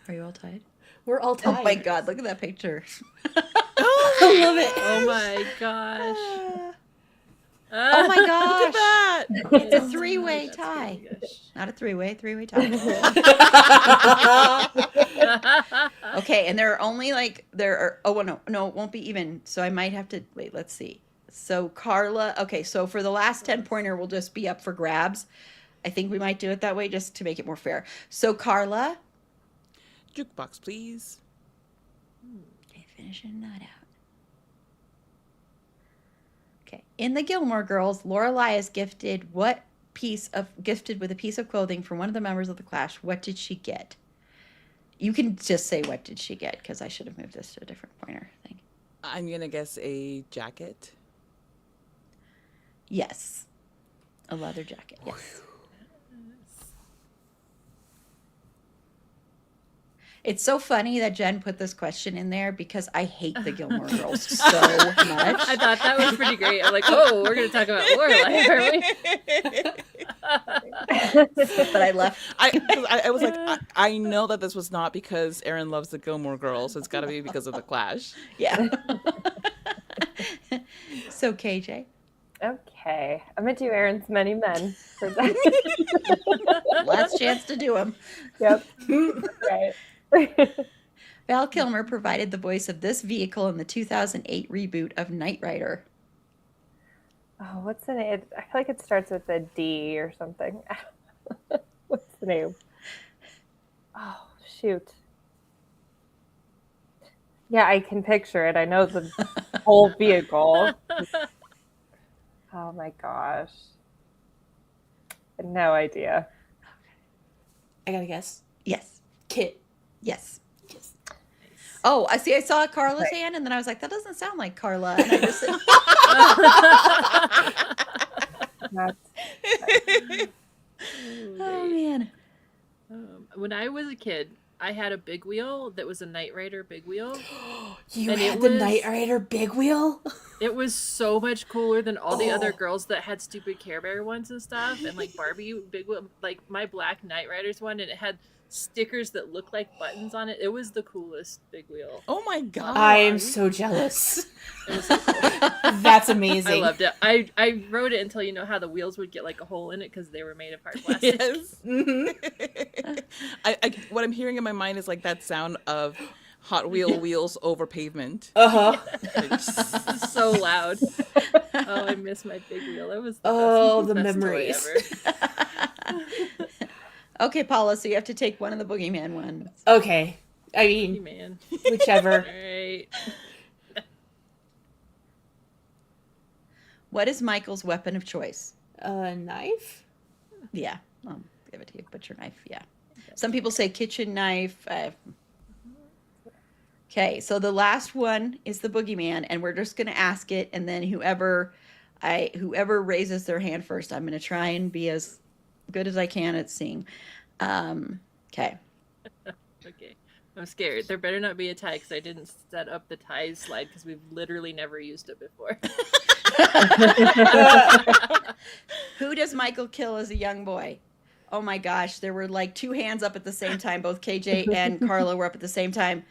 Are you all tied? We're all tied. Oh my God! Look at that picture. I love it. Oh my gosh. Oh my gosh! Look at that. It's a three-way tie. Not a three-way, three-way tie. Okay, and there are only no, it won't be even. So I might have to wait. Let's see. So Carla. Okay, so for the last 10-pointer, we'll just be up for grabs. I think we might do it that way just to make it more fair. So Carla. Jukebox, please. Okay, finishing that out. Okay. In the Gilmore Girls, Lorelai is gifted with a piece of clothing from one of the members of the Clash. What did she get? You can just say what did she get because I should have moved this to a different pointer thing. I'm gonna guess a jacket. Yes. A leather jacket. Yes. It's so funny that Jen put this question in there because I hate the Gilmore Girls so much. I thought that was pretty great. I'm like, oh, we're going to talk about Lorelai, are we? But I left. I was like, I know that this was not because Aaron loves the Gilmore Girls. It's got to be because of the Clash. Yeah. So KJ. Okay. I'm going to do Aaron's Many Men for that. Last chance to do them. Yep. Right. Val Kilmer provided the voice of this vehicle in the 2008 reboot of Knight Rider. Oh, what's the name? I feel like it starts with a D or something. What's the name? Oh, shoot. Yeah, I can picture it. I know the whole vehicle. Oh my gosh. No idea. I got to guess. Yes. Kit. Yes. Yes. Oh, I see. I saw Carla's hand, and then I was like, that doesn't sound like Carla. And I just said, oh, man. When I was a kid, I had a big wheel that was a Knight Rider big wheel. You And had it the was- Knight Rider big wheel? It was so much cooler than all the other Oh. girls that had stupid Care Bear ones and stuff, and like Barbie big like my Black Knight Riders one, and it had stickers that looked like buttons on it. It was the coolest big wheel. Oh my god. I am so jealous. It was so cool. That's amazing. I loved it. I rode it until, you know how the wheels would get like a hole in it because they were made of hard plastic. Yes. Mhm. What I'm hearing in my mind is like that sound of Hot wheels over pavement. Uh-huh. So loud. Oh, I miss my big wheel. It was the Oh, best, the best toy memories. ever. Okay, Paula, so you have to take one of the boogeyman ones. Okay. I Hey, mean, man. whichever. Alright. What is Michael's weapon of choice? A knife? Yeah, I'll give it to you. Butcher knife, yeah. Some people say kitchen knife. Okay, so the last one is the boogeyman, and we're just going to ask it, and then whoever raises their hand first, I'm going to try and be as good as I can at seeing. Okay. Okay. I'm scared. There better not be a tie because I didn't set up the tie slide because we've literally never used it before. Who does Michael kill as a young boy? Oh my gosh, there were like two hands up at the same time. Both KJ and Carla were up at the same time.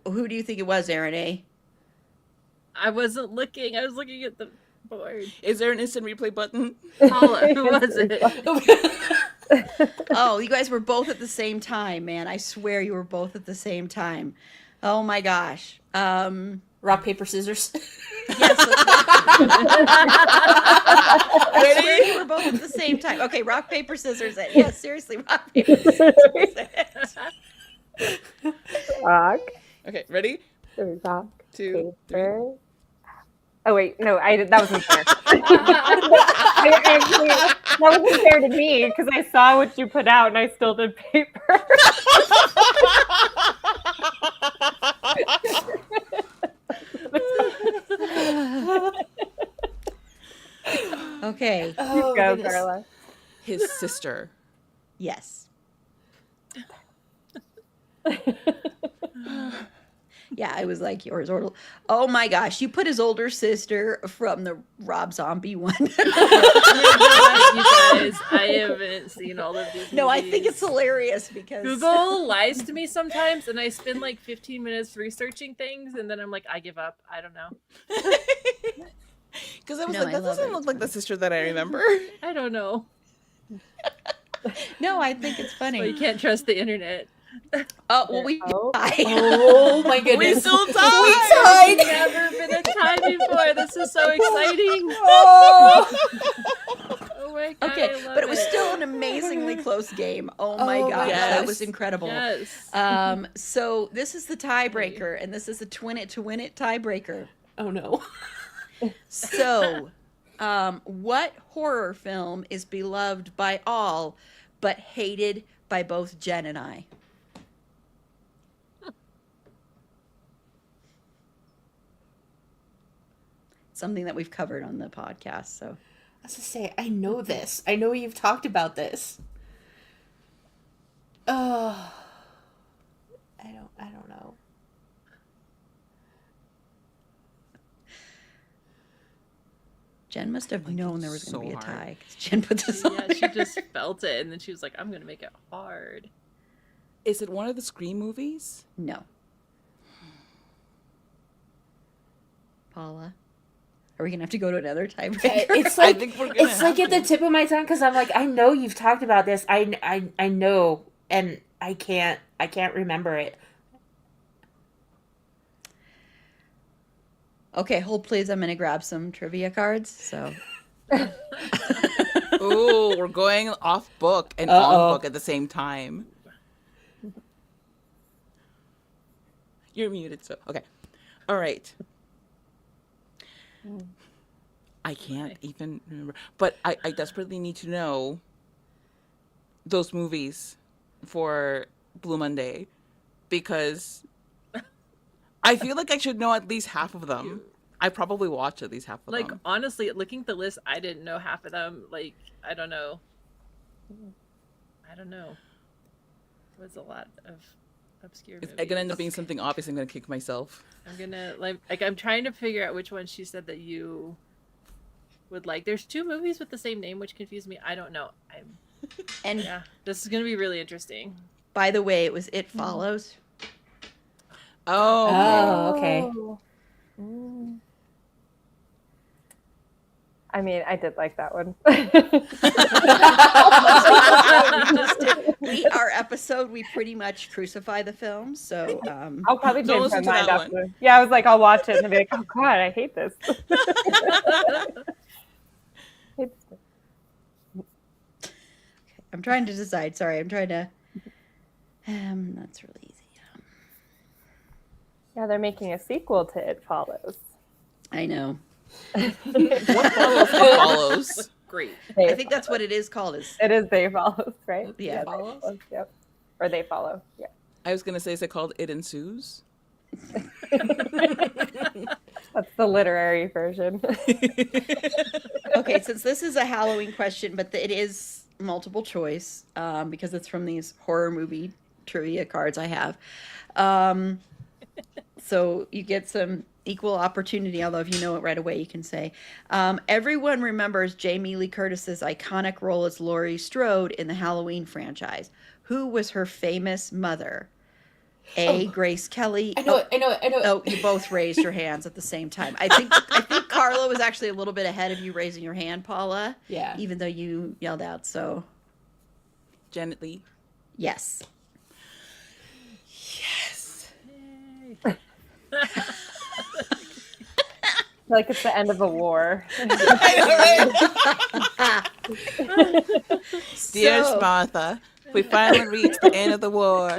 Who do you think it was, Aaron A? I wasn't looking. I was looking at the board. Is there an instant replay button? Paula, who was it? Oh, you guys were both at the same time, man. I swear you were both at the same time. Oh my gosh. Rock, paper, scissors. Yes. I swear you were both at the same time. Okay, rock, paper, scissors it. Yes, seriously, rock, paper, scissors it. Rock, Okay, ready? rock, 2, 3. paper. Oh wait, no, that wasn't fair. That wasn't fair to me because I saw what you put out and I still did paper. Okay. Oh, Go, goodness. Carla. His sister. Yes. Yeah, I was like yours. Oh my gosh, you put his older sister from the Rob Zombie one. You guys, I haven't seen all of these. No, I think movies. it's hilarious because Google lies to me sometimes, and I spend like 15 minutes researching things, and then I'm like, I give up. I don't know. Because I was No, like, I that love doesn't it. look It's like the funny. sister that I remember. I don't know. No, I think it's Well, you funny. can't trust the internet. Oh, well, we Oh. Oh my We goodness. still We tied! tied. Never been a time before. This is so exciting. Oh. Oh my god. Okay, I love but it was it. still an amazingly close game. Oh my Oh my gosh, that gosh. was incredible. Yes. So this is the tiebreaker, and this is a twin it to win it tiebreaker. Oh no. So, what horror film is beloved by all but hated by both Jen and I? Something that we've covered on the podcast. So, I was to say, I know this. I know you've talked about this. Oh, I don't know. Jen must have known there was so going to be a hard. tie because Jen put this on Yeah, she there. just felt it, and then she was like, I'm going to make it hard. Is it one of the Scream movies? No. Paula, are we going to have to go to another tiebreaker? It's I like think we're gonna it's like have at the tip of my tongue because I'm like, I know you've talked about this. I know, and I can't remember it. Okay, hold please. I'm going to grab some trivia cards. So, Ooh, we're going off book and Uh-oh. on book at the same time. You're muted, so okay. All right. I can't even remember, but I desperately need to know those movies for Blue Monday because I feel like I should know at least half of them. I probably watched at least half of Like, them. honestly, looking at the list, I didn't know half of them. Like, I don't know. It was a lot of obscure It's movies. gonna end up being something obvious. I'm gonna kick myself. I'm gonna like I'm trying to figure out which one she said that you would like. There's 2 movies with the same name, which confuse me. I don't know. And Yeah, this is gonna be really interesting. by the way, it was It Follows. Oh, okay. Oh, okay. Mm. I mean, I did like that one. Our episode, we pretty much crucify the film. So I'll probably Don't change my listen to mind that after. Yeah, I was like, I'll watch it and be like, oh god, I hate this. I'm trying to decide. Sorry, I'm trying to. That's really easy. Yeah, they're making a sequel to It Follows. I know. What follows? It follows. Great. I think that's what it is called. Is It is They Follows, right? Yeah. They Follows, yep. Or They Follow, yeah. I was gonna say, is it called It Ensues? That's the literary version. okay. Since this is a Halloween question, but it is multiple choice because it's from these horror movie trivia cards I have. So you get some equal opportunity, although if you know it right away, you can say. Everyone remembers Jamie Lee Curtis's iconic role as Laurie Strode in the Halloween franchise. Who was her famous mother? A. Grace Kelly. I know it. Oh, you both raised your hands at the same time. I think Carla was actually a little bit ahead of you raising your hand, Paula. Yeah. Even though you yelled out, so Janet Leigh. yes. Yes. Like it's the end of a war. Dear So- Martha, we finally reached the end of the war.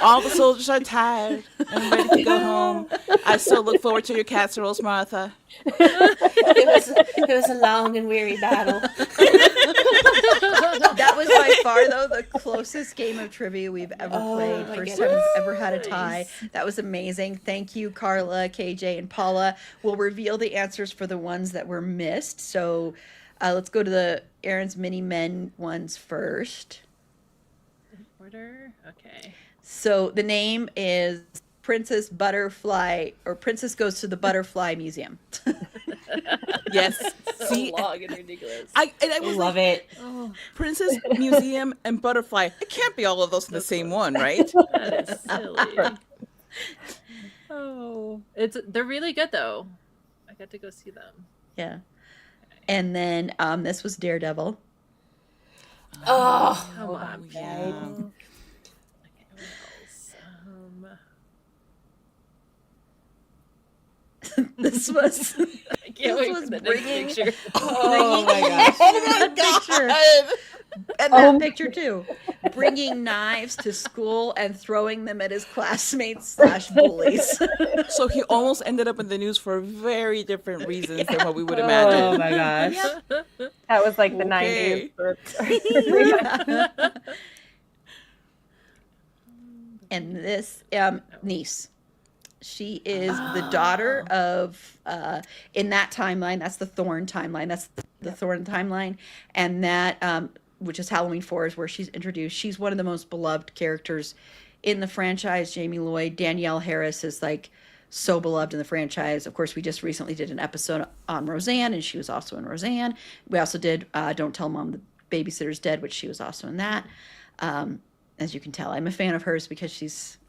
All the soldiers are tired and ready to go home. I still look forward to your casseroles, Martha. It was a long and weary battle. That was by far, though, the closest game of trivia we've ever Oh, played. my First goodness. time we've ever had a tie. That was amazing. Thank you, Carla, KJ, and Paula. We'll reveal the answers for the ones that were missed. So let's go to the Aaron's Mini Men ones first. Order. Okay. So the name is Princess Butterfly, or Princess Goes to the Butterfly Museum. Yes. So See, long and ridiculous. I was Love like, it. Oh, Princess Museum and Butterfly. It can't be all of those in the same one, right? that is silly. Oh, they're really good though. I got to go see them. Yeah. And then this was Daredevil. Oh, Come on, yeah. people. Okay, what else? This was I can't This wait was for the bringing- next picture. oh my gosh. that picture. And that picture too. Bringing knives to school and throwing them at his classmates / bullies. So he almost ended up in the news for very different reasons than what we would Oh imagine. my gosh. That was like the Okay. 90s. And this niece. She is the daughter of in that timeline, that's the Thorn timeline. That's the Thorn timeline. And that which is Halloween 4 is where she's introduced. She's one of the most beloved characters in the franchise. Jamie Lloyd, Danielle Harris is like so beloved in the franchise. Of course, we just recently did an episode on Roseanne, and she was also in Roseanne. We also did Don't Tell Mom the Babysitter's Dead, which she was also in that. As you can tell, I'm a fan of hers because she's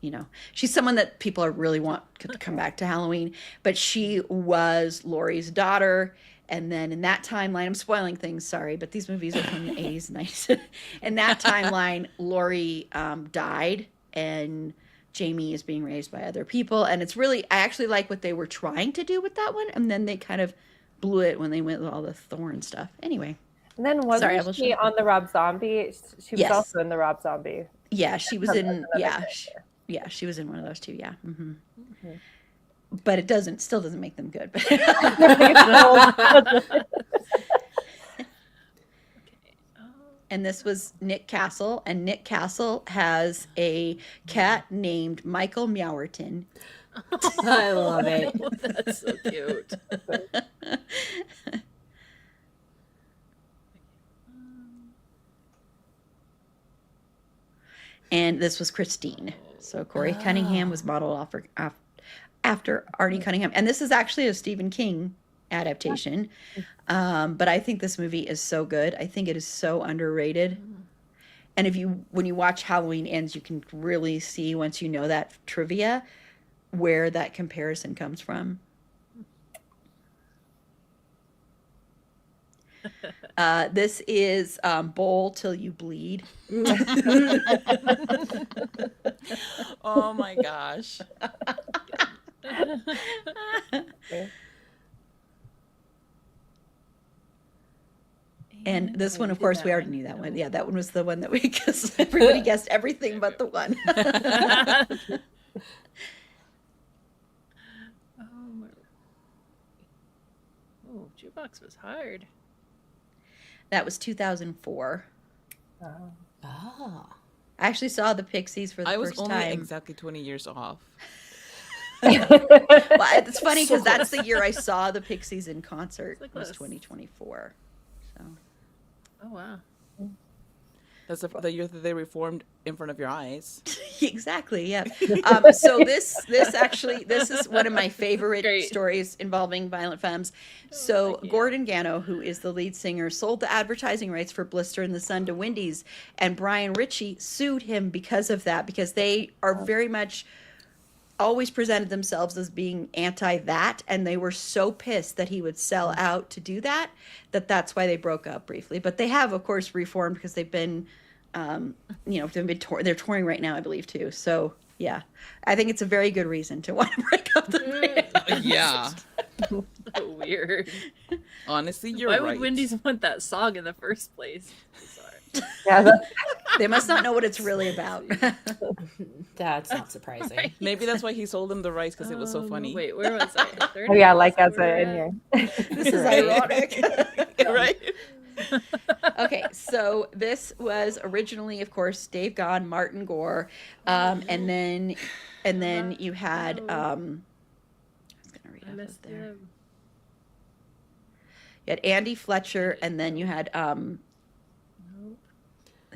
someone that people are really want to come back to Halloween. But she was Laurie's daughter. And then in that timeline, I'm spoiling things, sorry, but these movies are from the 80s and 90s. In that timeline, Laurie died, and Jamie is being raised by other people. And it's really, I actually like what they were trying to do with that one. And then they kind of blew it when they went with all the Thorn stuff. Anyway. And then wasn't Sorry, I will she shut up. on the Rob Zombie? She was Yes. also in the Rob Zombie. Yeah, she was in, Another character. she was in one of those two, yeah. Mm-hmm. Mhm. But it still doesn't make them good. And this was Nick Castle, and Nick Castle has a cat named Michael Meowerton. I love it. That's so cute. and this was Christine. So Corey Cunningham was modeled after Arnie Cunningham, and this is actually a Stephen King adaptation. But I think this movie is so good. I think it is so underrated. And when you watch Halloween Ends, you can really see, once you know that trivia, where that comparison comes from. This is Bowl Till You Bleed. Oh my gosh. And this one, of course, we already knew that one. Yeah, that one was the one that we guessed. Everybody guessed everything but the one. Oh, Jukebox was hard. That was 2004. Ah. I actually saw the Pixies for the I was first only time. exactly 20 years off. Well, it's funny because So that's close. the year I saw the Pixies in concert. So It was close. 2024. So Oh wow. That's the year that they reformed in front of your eyes. exactly, yeah. So this is one of my favorite Great. stories involving violent femmes. So heck yeah. Gordon Gano, who is the lead singer, sold the advertising rights for Blister in the Sun to Wendy's, and Brian Ritchie sued him because of that, because they are very much always presented themselves as being anti that, and they were so pissed that he would sell out to do that, that's why they broke up briefly. But they have, of course, reformed, because they've been they're touring right now, I believe, too. So yeah, I think it's a very good reason to want to break up the band. Yeah. So weird. Honestly, you're Why right. would Wendy's want that song in the first place? Sorry. Yeah, that's, They must not know what it's really about. That's not surprising. Right. Maybe that's why he sold them the rights, because it was so funny. Wait, where was I? oh yeah, like as a in your. This is Right. ironic. Right? Okay, so this was originally, of course, Dave Gahan, Martin Gore, and then you had I was gonna read I off missed of there. them. You had Andy Fletcher, and then you had Nope.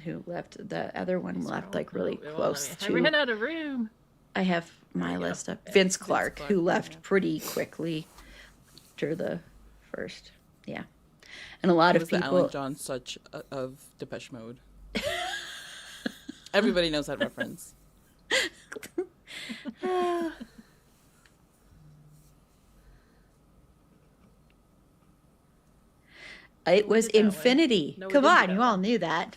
who left? The other one left like really It won't close let me. I ran to. out of room. I have my There we go. list up. Vince Clark, Clark, who left yeah. pretty quickly after the first. Yeah, and a lot He of was the people. Alan John Such of Depeche Mode. Everybody knows that reference. It was did that one? Infinity. No, we Come didn't do on, that you all one. knew that.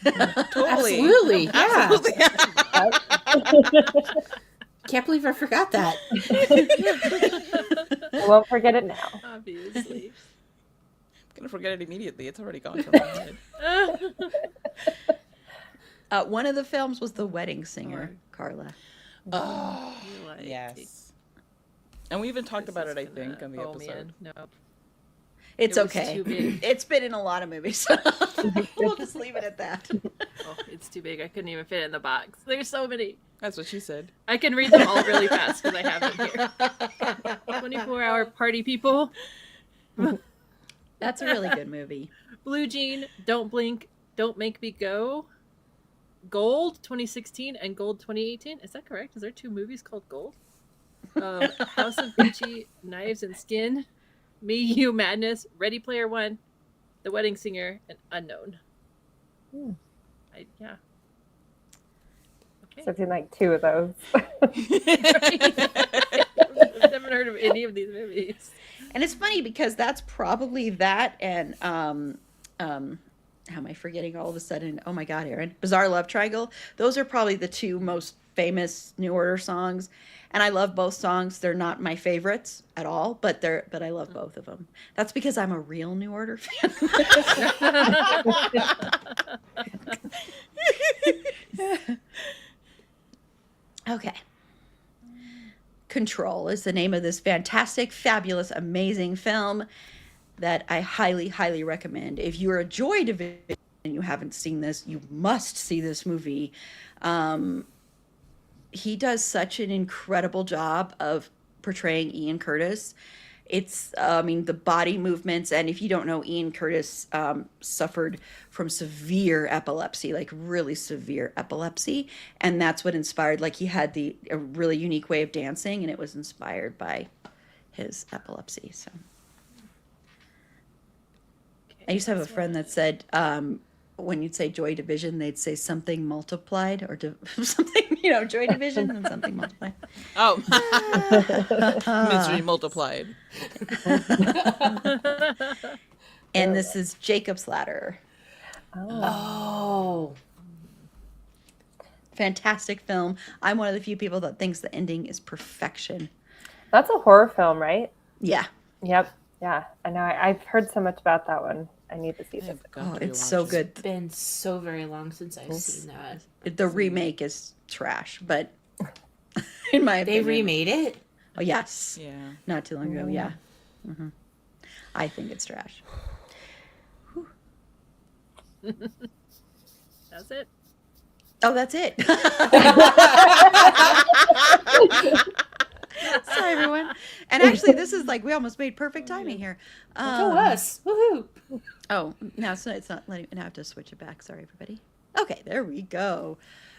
Totally. Absolutely. Yeah. Absolutely. Can't believe I forgot that. I won't forget it now. Obviously. I'm going to forget it immediately. It's already gone from my head. One of the films was The Wedding Singer, Carla. Oh, You like- yes. And we even talked This about is it, I gonna- think, on the oh, episode. Man, no. It's It was okay. too big. It's been in a lot of movies. We'll just leave it at that. Oh, it's too big. I couldn't even fit it in the box. There's so many. That's what she said. I can read them all really fast because I have them here. 24-hour party people. That's a really good movie. Blue Jean, Don't Blink, Don't Make Me Go. Gold 2016 and Gold 2018. Is that correct? Is there 2 movies called Gold? House of Gucci, Knives and Skin, Me, You, Madness, Ready Player One, The Wedding Singer, and Unknown. Yeah. Okay. So I've seen like 2 of those. I've never heard of any of these movies. And it's funny because that's probably that and how am I forgetting all of a sudden? Oh my God, Aaron. Bizarre Love Triangle. Those are probably the 2 most famous New Order songs. And I love both songs. They're not my favorites at all, but I love both of them. That's because I'm a real New Order fan. Okay. Control is the name of this fantastic, fabulous, amazing film that I highly, highly recommend. If you're a Joy Division and you haven't seen this, you must see this movie. He does such an incredible job of portraying Ian Curtis. it's I mean the body movements, and if you don't know, Ian Curtis suffered from severe epilepsy, like really severe epilepsy, and that's what inspired. Like he had a really unique way of dancing, and it was inspired by his epilepsy. So I used to have a friend that said when you'd say Joy Division, they'd say something multiplied or something, Joy Division and something multiplied. Oh, misery multiplied. And this is Jacob's Ladder. Oh. Fantastic film. I'm one of the few people that thinks the ending is perfection. That's a horror film, right? Yeah. Yep. Yeah. I know. I've heard so much about that one. I need to see this. Oh, it's so good. It's been so very long since I've seen that. The remake is trash, but in my opinion. They remade it? Oh, yes. Yeah. Not too long ago, yeah. I think it's trash. That's it. Oh, that's it. Sorry, everyone. And actually, this is like, we almost made perfect timing here. Go us. Woohoo. Oh, now it's not letting, I have to switch it back. Sorry, everybody. Okay, there we go.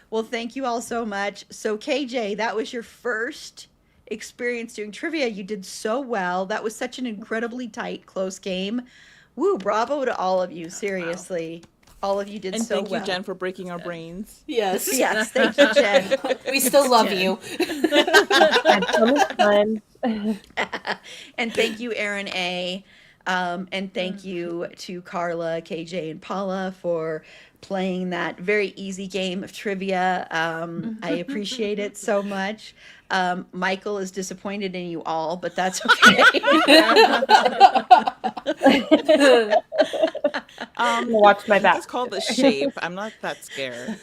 Well, thank you all so much. So, KJ, that was your first experience doing trivia. You did so well. That was such an incredibly tight, close game. Woo, bravo to all of you. Seriously. Wow. All of you did and so well. And thank you, Jen, for breaking our brains. Yes. Yes, thank you, Jen. We still love you. Had so much fun. And thank you, Aaron A. And thank you to Carla, KJ, and Paula for playing that very easy game of trivia. I appreciate it so much. Michael is disappointed in you all, but that's okay. Watch my back. It's called The Shape. I'm not that scared.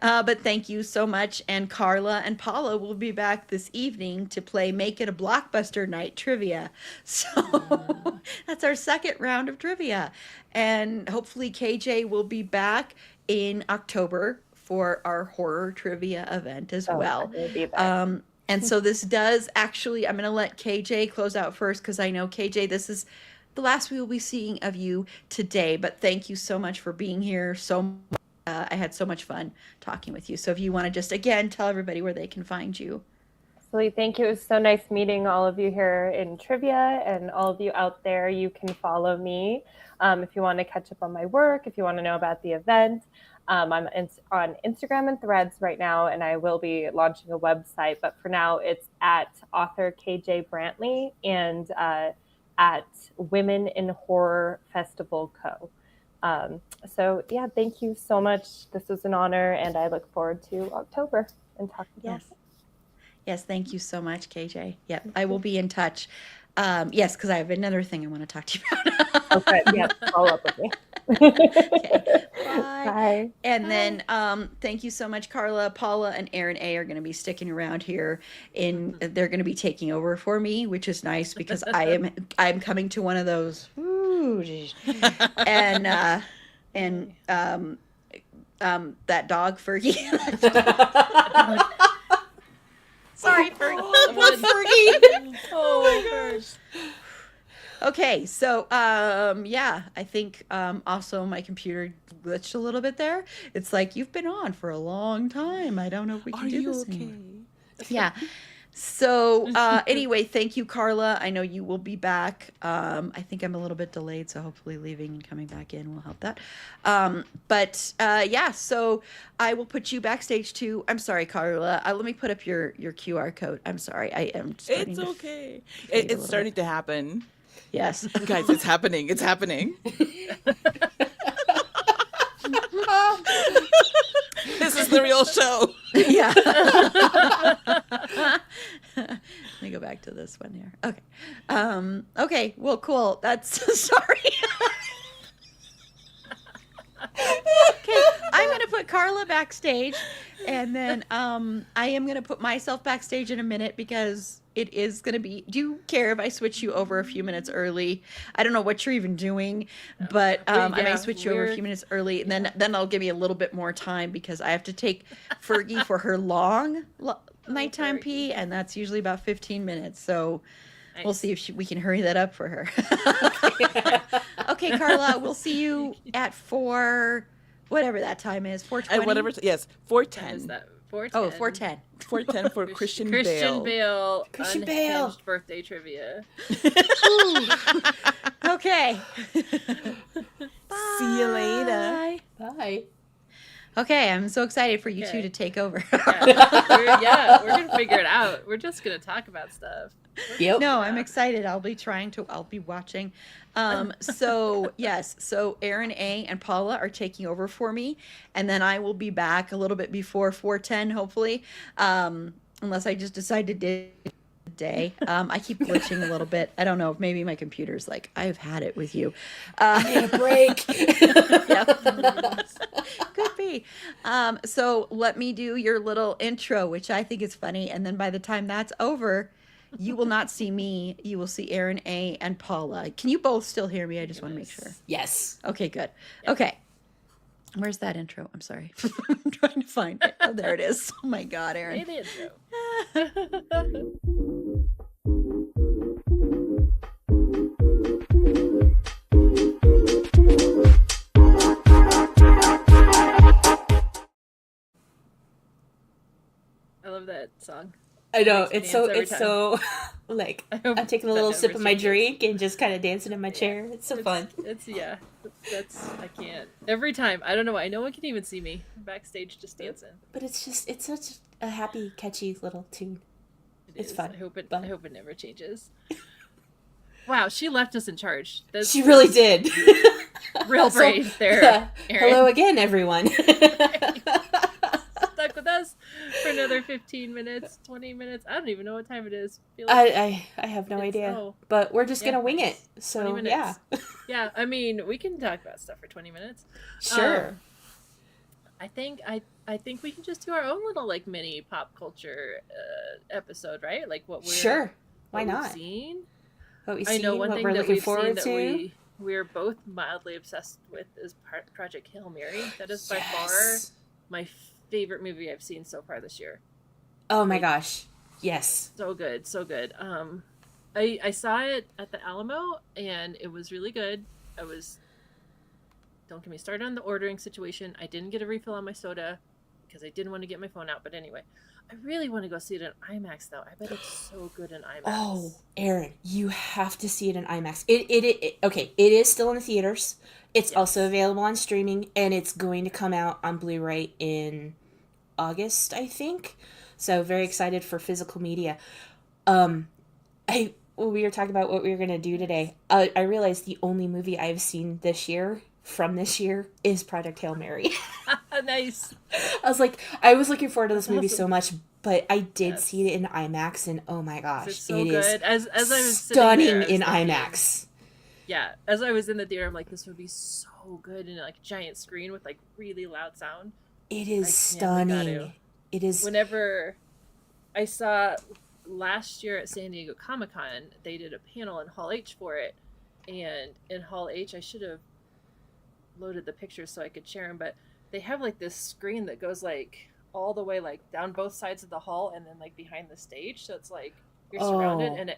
But thank you so much. And Carla and Paula will be back this evening to play Make It a Blockbuster Night trivia. So that's our second round of trivia. And hopefully KJ will be back in October for our horror trivia event as well. And so this does actually, I'm going to let KJ close out first because I know, KJ, this is the last we will be seeing of you today. But thank you so much for being here. I had so much fun talking with you. So if you want to just, again, tell everybody where they can find you. Absolutely. Thank you. It was so nice meeting all of you here in trivia, and all of you out there. You can follow me if you want to catch up on my work, if you want to know about the event. I'm on Instagram and Threads right now, and I will be launching a website. But for now, it's at author KJ Brantley and at Women in Horror Festival Co. So yeah, thank you so much. This was an honor, and I look forward to October and talking to you. Yes, thank you so much, KJ. Yep, I will be in touch. Yes, because I have another thing I want to talk to you about. Okay, yeah, follow up with me. Okay, bye. Bye. And then thank you so much, Carla. Paula and Aaron A are going to be sticking around here. They're going to be taking over for me, which is nice because I'm coming to one of those. Ooh, and that dog, Fergie. Sorry, Fergie. Fergie. Oh my gosh. Okay, so yeah, I think also my computer glitched a little bit there. It's like, you've been on for a long time. I don't know if we can do this anymore. Yeah. So anyway, thank you, Carla. I know you will be back. I think I'm a little bit delayed, so hopefully leaving and coming back in will help that. But yeah, so I will put you backstage too. I'm sorry, Carla. Let me put up your QR code. I'm sorry. I am starting It's to okay. It's starting to happen. Yes. Guys, it's happening. It's happening. This is the real show. Yeah. Let me go back to this one here. Okay. Okay. Well, cool. That's sorry. Okay. I'm going to put Carla backstage, and then I am going to put myself backstage in a minute because it is going to be. Do you care if I switch you over a few minutes early? I don't know what you're even doing, but I may switch you over a few minutes early, and then I'll give you a little bit more time because I have to take Fergie for her long nighttime very pee, cute. and that's usually about 15 minutes. So we'll Nice. see if we can hurry that up for her. Okay, Carla, we'll see you at 4, whatever that time is, And 4:20. whatever. Yes, What time is 4:10. that? 4:10. Oh, 4:10. 4:10 for Christian Christian Bale. Bale. Christian Unhinged Bale. birthday trivia. Okay. See you later. Bye. Bye. Okay, I'm so excited for you two Okay. to take over. We're gonna figure it out. We're just gonna talk about stuff. Yep. No, I'm excited. I'll be watching. So yes, so Aaron A and Paula are taking over for me, and then I will be back a little bit before 4:10, hopefully. Unless I just decide to do the day. I keep glitching a little bit. I don't know if maybe my computer's like, I've had it with you. Need a break. Yeah. Could be. So let me do your little intro, which I think is funny, and then by the time that's over, you will not see me. You will see Aaron A and Paula. Can you both still hear me? I just want to make sure. Yes. Okay, good. Okay. Where's that intro? I'm sorry. I'm trying to find it. Oh, there it is. Oh my God, Aaron. Hey, the intro. I love that song. I know. Makes me It's so dance every it's time. so like I hope I'm taking a that little never sip of my changes. drink and just kind of dancing in my chair. It's so fun. It's that's I can't. Every time. I don't know why. No one can even see me. I'm backstage just dancing. But it's such a happy, catchy little tune. It It's is. fun. I hope it Fun. never changes. Wow, she left us in charge. That's She really did. real So, brave there. Erin. Hello again, everyone. Stuck with us for another 15 minutes, 20 minutes. I don't even know what time it is. Feel like I have no it's- idea, oh, but we're just yeah, gonna wing it. it's So 20 yeah, minutes. Yeah, I mean, we can talk about stuff for 20 minutes. sure. I think we can just do our own little like mini pop culture episode, right? Like what we're Sure. Why what we've not? seen. What we I see, know one what thing we're that looking we've seen forward that to. we're both mildly obsessed with is Project Hail Mary. That is by far Yes. my favorite movie I've seen so far this year. Oh my like- gosh. Yes. So good, so good. I saw it at the Alamo and it was really good. Don't get me started on the ordering situation. I didn't get a refill on my soda because I didn't want to get my phone out. But anyway, I really want to go see it in IMAX though. I bet it's so good in IMAX. Oh, Aaron, you have to see it in IMAX. It okay. It is still in the theaters. It's Yes. also available on streaming, and it's going to come out on Blu-ray in August, I think. So very excited for physical media. When we were talking about what we were going to do today, I realized the only movie I've seen this year is Project Hail Mary. Nice. I was looking forward to this That's movie awesome. so much, but I did Yes. see it in IMAX, and oh my gosh, It's so it is good. As I was sitting stunning there, I was in thinking- IMAX. Yeah, as I was in the theater, I'm like, this would be so good in like a giant screen with like really loud sound. It I is can't, we stunning. gotta. It is. Whenever I saw last year at San Diego Comic-Con, they did a panel in Hall H for it, and in Hall H, I should have loaded the pictures so I could share them, but they have like this screen that goes like all the way like down both sides of the hall and then like behind the stage, so it's like you're surrounded, Oh. and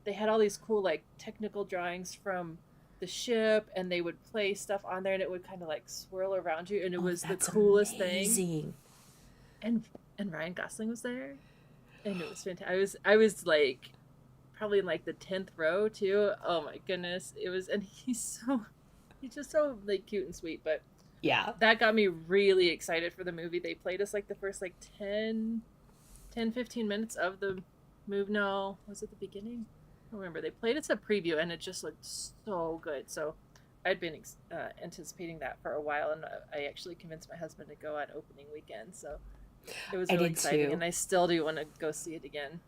they had all these cool like technical drawings from the ship, and they would play stuff on there, and it would kind of like swirl around you, and it Oh, was the that's coolest amazing. thing. And Ryan Gosling was there, and it was fantastic. I was like probably in like the 10th row too. Oh my goodness, it was, and he's just so like cute and sweet. But Yeah. that got me really excited for the movie. They played us like the first like 15 minutes of the movie. No, was it the beginning? I don't remember. They played us a preview, and it just looked so good. So I'd been anticipating that for a while, and I actually convinced my husband to go on opening weekend. So it was I really did exciting, too. and I still do want to go see it again.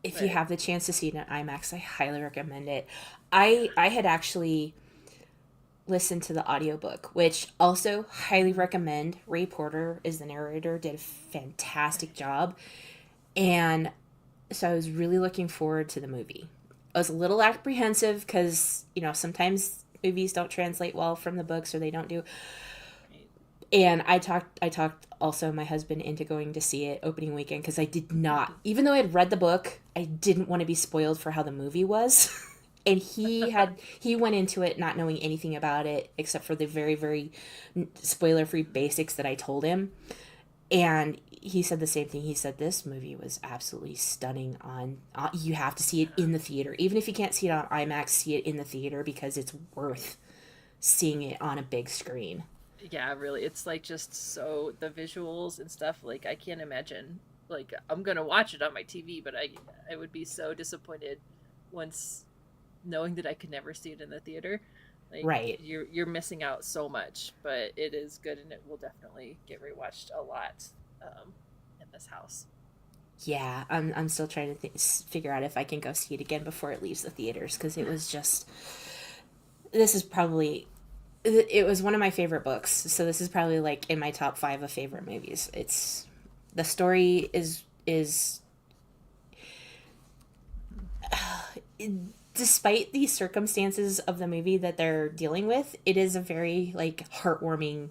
If you Right. have the chance to see it in IMAX, I highly recommend it. I had actually listened to the audiobook, which also highly recommend. Ray Porter is the narrator, did a fantastic job. And so I was really looking forward to the movie. I was a little apprehensive because, sometimes movies don't translate well from the books, or they don't do. And I talked also my husband into going to see it opening weekend because I did not, even though I had read the book, I didn't want to be spoiled for how the movie was. And he went into it not knowing anything about it except for the very, very spoiler free basics that I told him. And he said the same thing. He said this movie was absolutely stunning. You have to see it in the theater, even if you can't see it on IMAX. See it in the theater because it's worth seeing it on a big screen. Yeah, really. It's like just so the visuals and stuff, like I can't imagine, like I'm gonna watch it on my TV, but I would be so disappointed once knowing that I could never see it in the theater. Like Right. you're missing out so much, but it is good and it will definitely get rewatched a lot in this house. Yeah, I'm still trying to figure out if I can go see it again before it leaves the theaters because it was just. This is probably. It was one of my favorite books, so this is probably like in my top 5 of favorite movies. It's the story is despite the circumstances of the movie that they're dealing with, it is a very like heartwarming,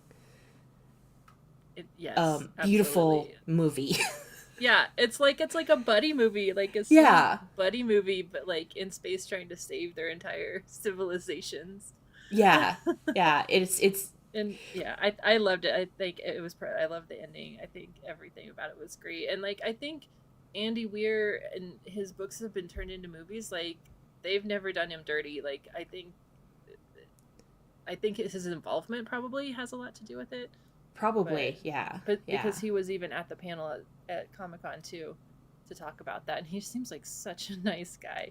Yes, beautiful absolutely. movie. Yeah, it's like a buddy movie, like a sweet Yeah. buddy movie, but like in space trying to save their entire civilizations. Yeah, yeah. It's And yeah, I loved it. I think it was. I love the ending. I think everything about it was great. And like I think Andy Weir and his books have been turned into movies. Like they've never done him dirty. Like I think his involvement probably has a lot to do with it. probably yeah, But yeah. because he was even at the panel at Comic-Con too to talk about that, and he seems like such a nice guy.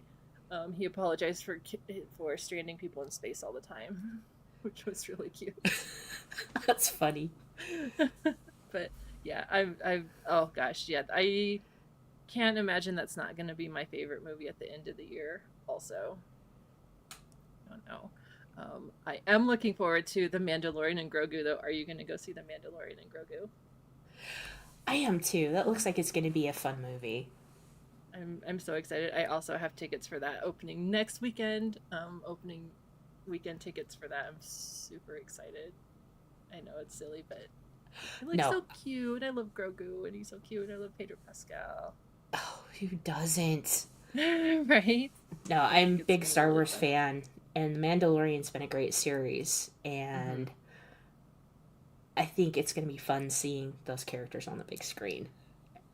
He apologized for stranding people in space all the time, which was really cute. That's funny. But yeah, oh gosh, yeah, I can't imagine that's not going to be my favorite movie at the end of the year. Also, I don't know. I am looking forward to The Mandalorian and Grogu, though. Are you going to go see The Mandalorian and Grogu? I am too. That looks like it's going to be a fun movie. I'm so excited. I also have tickets for that opening next weekend. Opening weekend tickets for that. I'm super excited. I know it's silly, but he looks No. so cute. I love Grogu, and he's so cute. I love Pedro Pascal. Oh, who doesn't? Right? No, I'm a It's big gonna be Star really Wars fun. fan, and The Mandalorian's been a great series, and I think it's going to be fun seeing those characters on the big screen.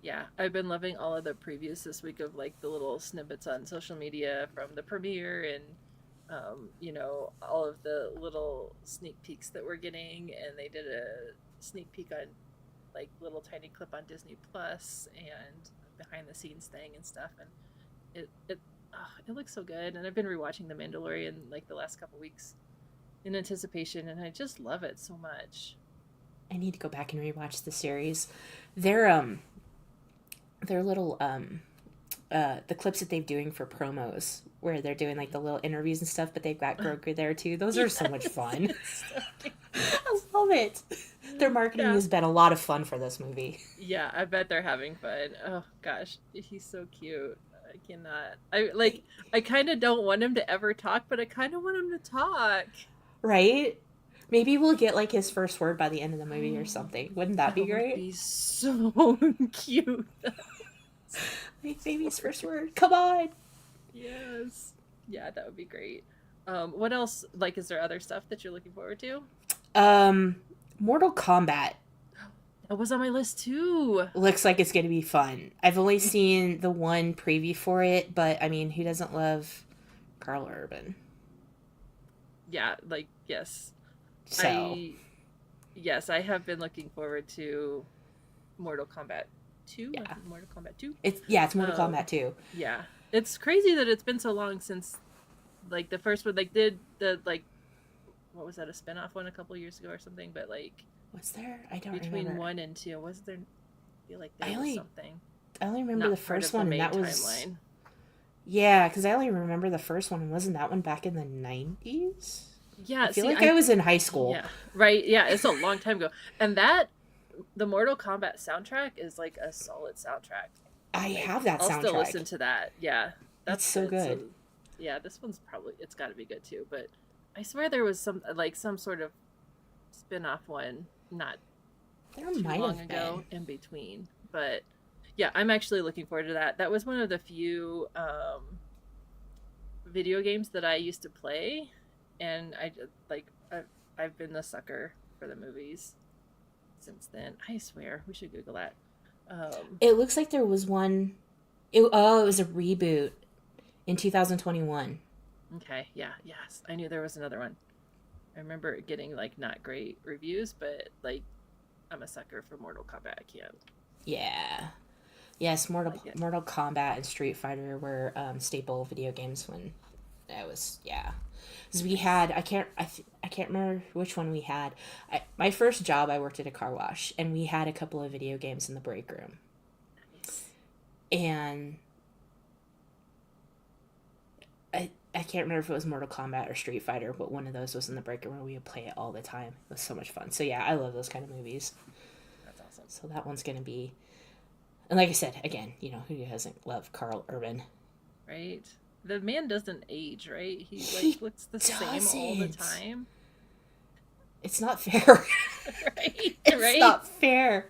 Yeah, I've been loving all of the previews this week of like the little snippets on social media from the premiere and all of the little sneak peeks that we're getting, and they did a sneak peek on like little tiny clip on Disney Plus and behind the scenes thing and stuff, and it looks so good. And I've been rewatching The Mandalorian like the last couple weeks in anticipation, and I just love it so much. I need to go back and rewatch the series. Their little the clips that they're doing for promos where they're doing like the little interviews and stuff, but they've got Grogu there too. Those are so much fun. I love it. Their marketing has been a lot of fun for this movie. Yeah, I bet they're having fun. Oh gosh, he's so cute. I cannot. I kind of don't want him to ever talk, but I kind of want him to talk. Right? Maybe we'll get like his first word by the end of the movie or something. Wouldn't that be great? Would be so cute. Like baby's first word. Come on. Yes. Yeah, that would be great. What else? Like, is there other stuff that you're looking forward to? Mortal Kombat That was on my list too. looks like it's going to be fun. I've only seen the one preview for it, but I mean, who doesn't love Carl Urban? Yeah, like yes. So, Yes, I have been looking forward to Mortal Kombat 2. Yeah. I think Mortal Kombat 2. it's Mortal Kombat 2. Yeah. It's crazy that it's been so long since like the first one, like did the like what was that, a spin-off one a couple years ago or something, but like Was there? I don't between remember. 1 and 2, was there, I feel like I there was only- something. I only remember Not the part of first the one, and main that was timeline. yeah, because I only remember the first one. Wasn't that one back in the 90s? Yeah, I feel see, like I was in high school. Yeah, right. Yeah, it's a long time ago. And the Mortal Kombat soundtrack is like a solid soundtrack. I Like, have that I'll soundtrack. still listen to that. Yeah, That's so good. Yeah, this one's probably, it's got to be good too. But I swear there was some sort of spin-off one not There too might long have ago been. in between. But yeah, I'm actually looking forward to that. That was one of the few video games that I used to play, and I've been the sucker for the movies since then. I swear, we should Google that. It looks like there was one. It was a reboot in 2021. Okay, yeah, yes, I knew there was another one. I remember it getting like not great reviews, but like I'm a sucker for Mortal Kombat. I can't. Yeah. Yes, Like it. Mortal Kombat and Street Fighter were staple video games when I was, yeah. Because we had, I can't remember which one we had. My first job, I worked at a car wash, and we had a couple of video games in the break room. Nice. And I can't remember if it was Mortal Kombat or Street Fighter, but one of those was in the break room where we would play it all the time. It was so much fun. So yeah, I love those kind of movies. That's awesome. So that one's going to be, and like I said, again, who doesn't love Carl Urban? Right? The man doesn't age, right? He He like looks the same all the doesn't. time. It's not fair. Right? It's Right? not fair.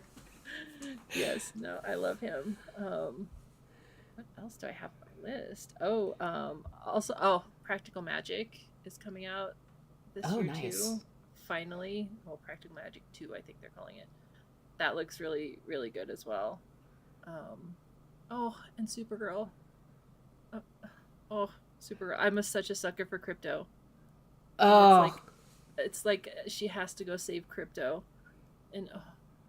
Yes, no, I love him. What else do I have on my list? Also, Practical Magic is coming out this Oh, year nice. too. Finally, well, Practical Magic 2, I think they're calling it. That looks really, really good as well. And Supergirl. Supergirl. I'm such a sucker for Crypto. Oh, It's like she has to go save Crypto, and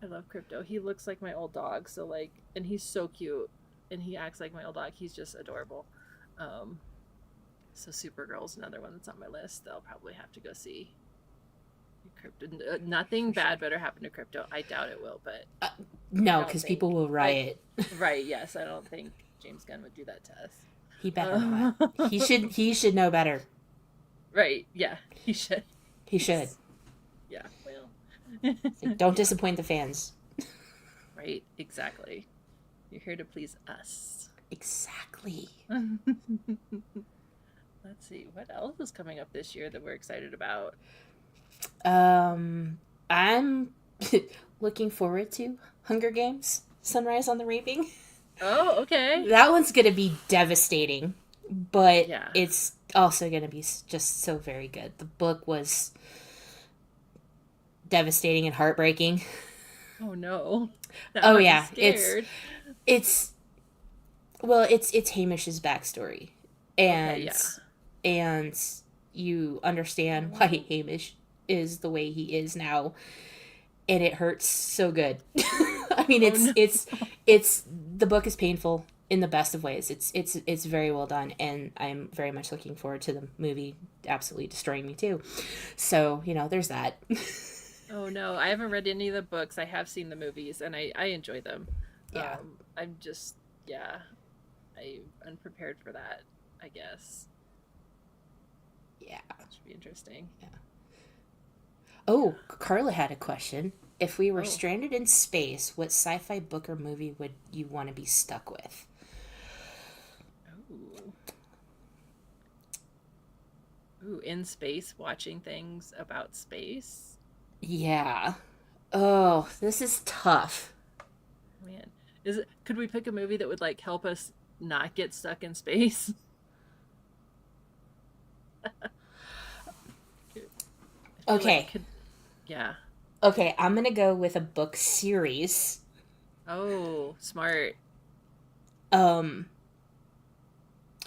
I love Crypto. He looks like my old dog, so like, and he's so cute, and he acts like my old dog. He's just adorable. So Supergirl's another one that's on my list. I'll probably have to go see. Crypto. Nothing bad better happen to Crypto. I doubt it will, but no, don't because think- people will riot. right, yes, I don't think James Gunn would do that to us. He better not. He should know better. Right, yeah, he should. He should. Yeah, well. Like, don't disappoint the fans. Right, exactly. You're here to please us. Exactly. Let's see, what else is coming up this year that we're excited about? I'm looking forward to Hunger Games: Sunrise on the Reaping. Oh, okay. That one's gonna be devastating, but Yeah. it's also gonna be just so very good. The book was devastating and heartbreaking. Oh no. Oh, I'm yeah, scared. It's Hamish's backstory, and Okay, yeah. and you understand why Hamish is the way he is now, and it hurts so good. I mean, it's the book is painful in the best of ways. It's very well done, and I'm very much looking forward to the movie absolutely destroying me too. So there's that. Oh no, I haven't read any of the books. I have seen the movies, and I enjoy them. Yeah. I'm just, I'm unprepared for that, I guess. Yeah. Should be interesting. Oh, Carla had a question. If we were Oh. stranded in space, what sci-fi book or movie would you want to be stuck with? Ooh, in space, watching things about space. Yeah. Oh, this is tough. Man, could we pick a movie that would like help us not get stuck in space? I feel like Okay. it could- yeah. Okay, I'm going to go with a book series. Oh, smart.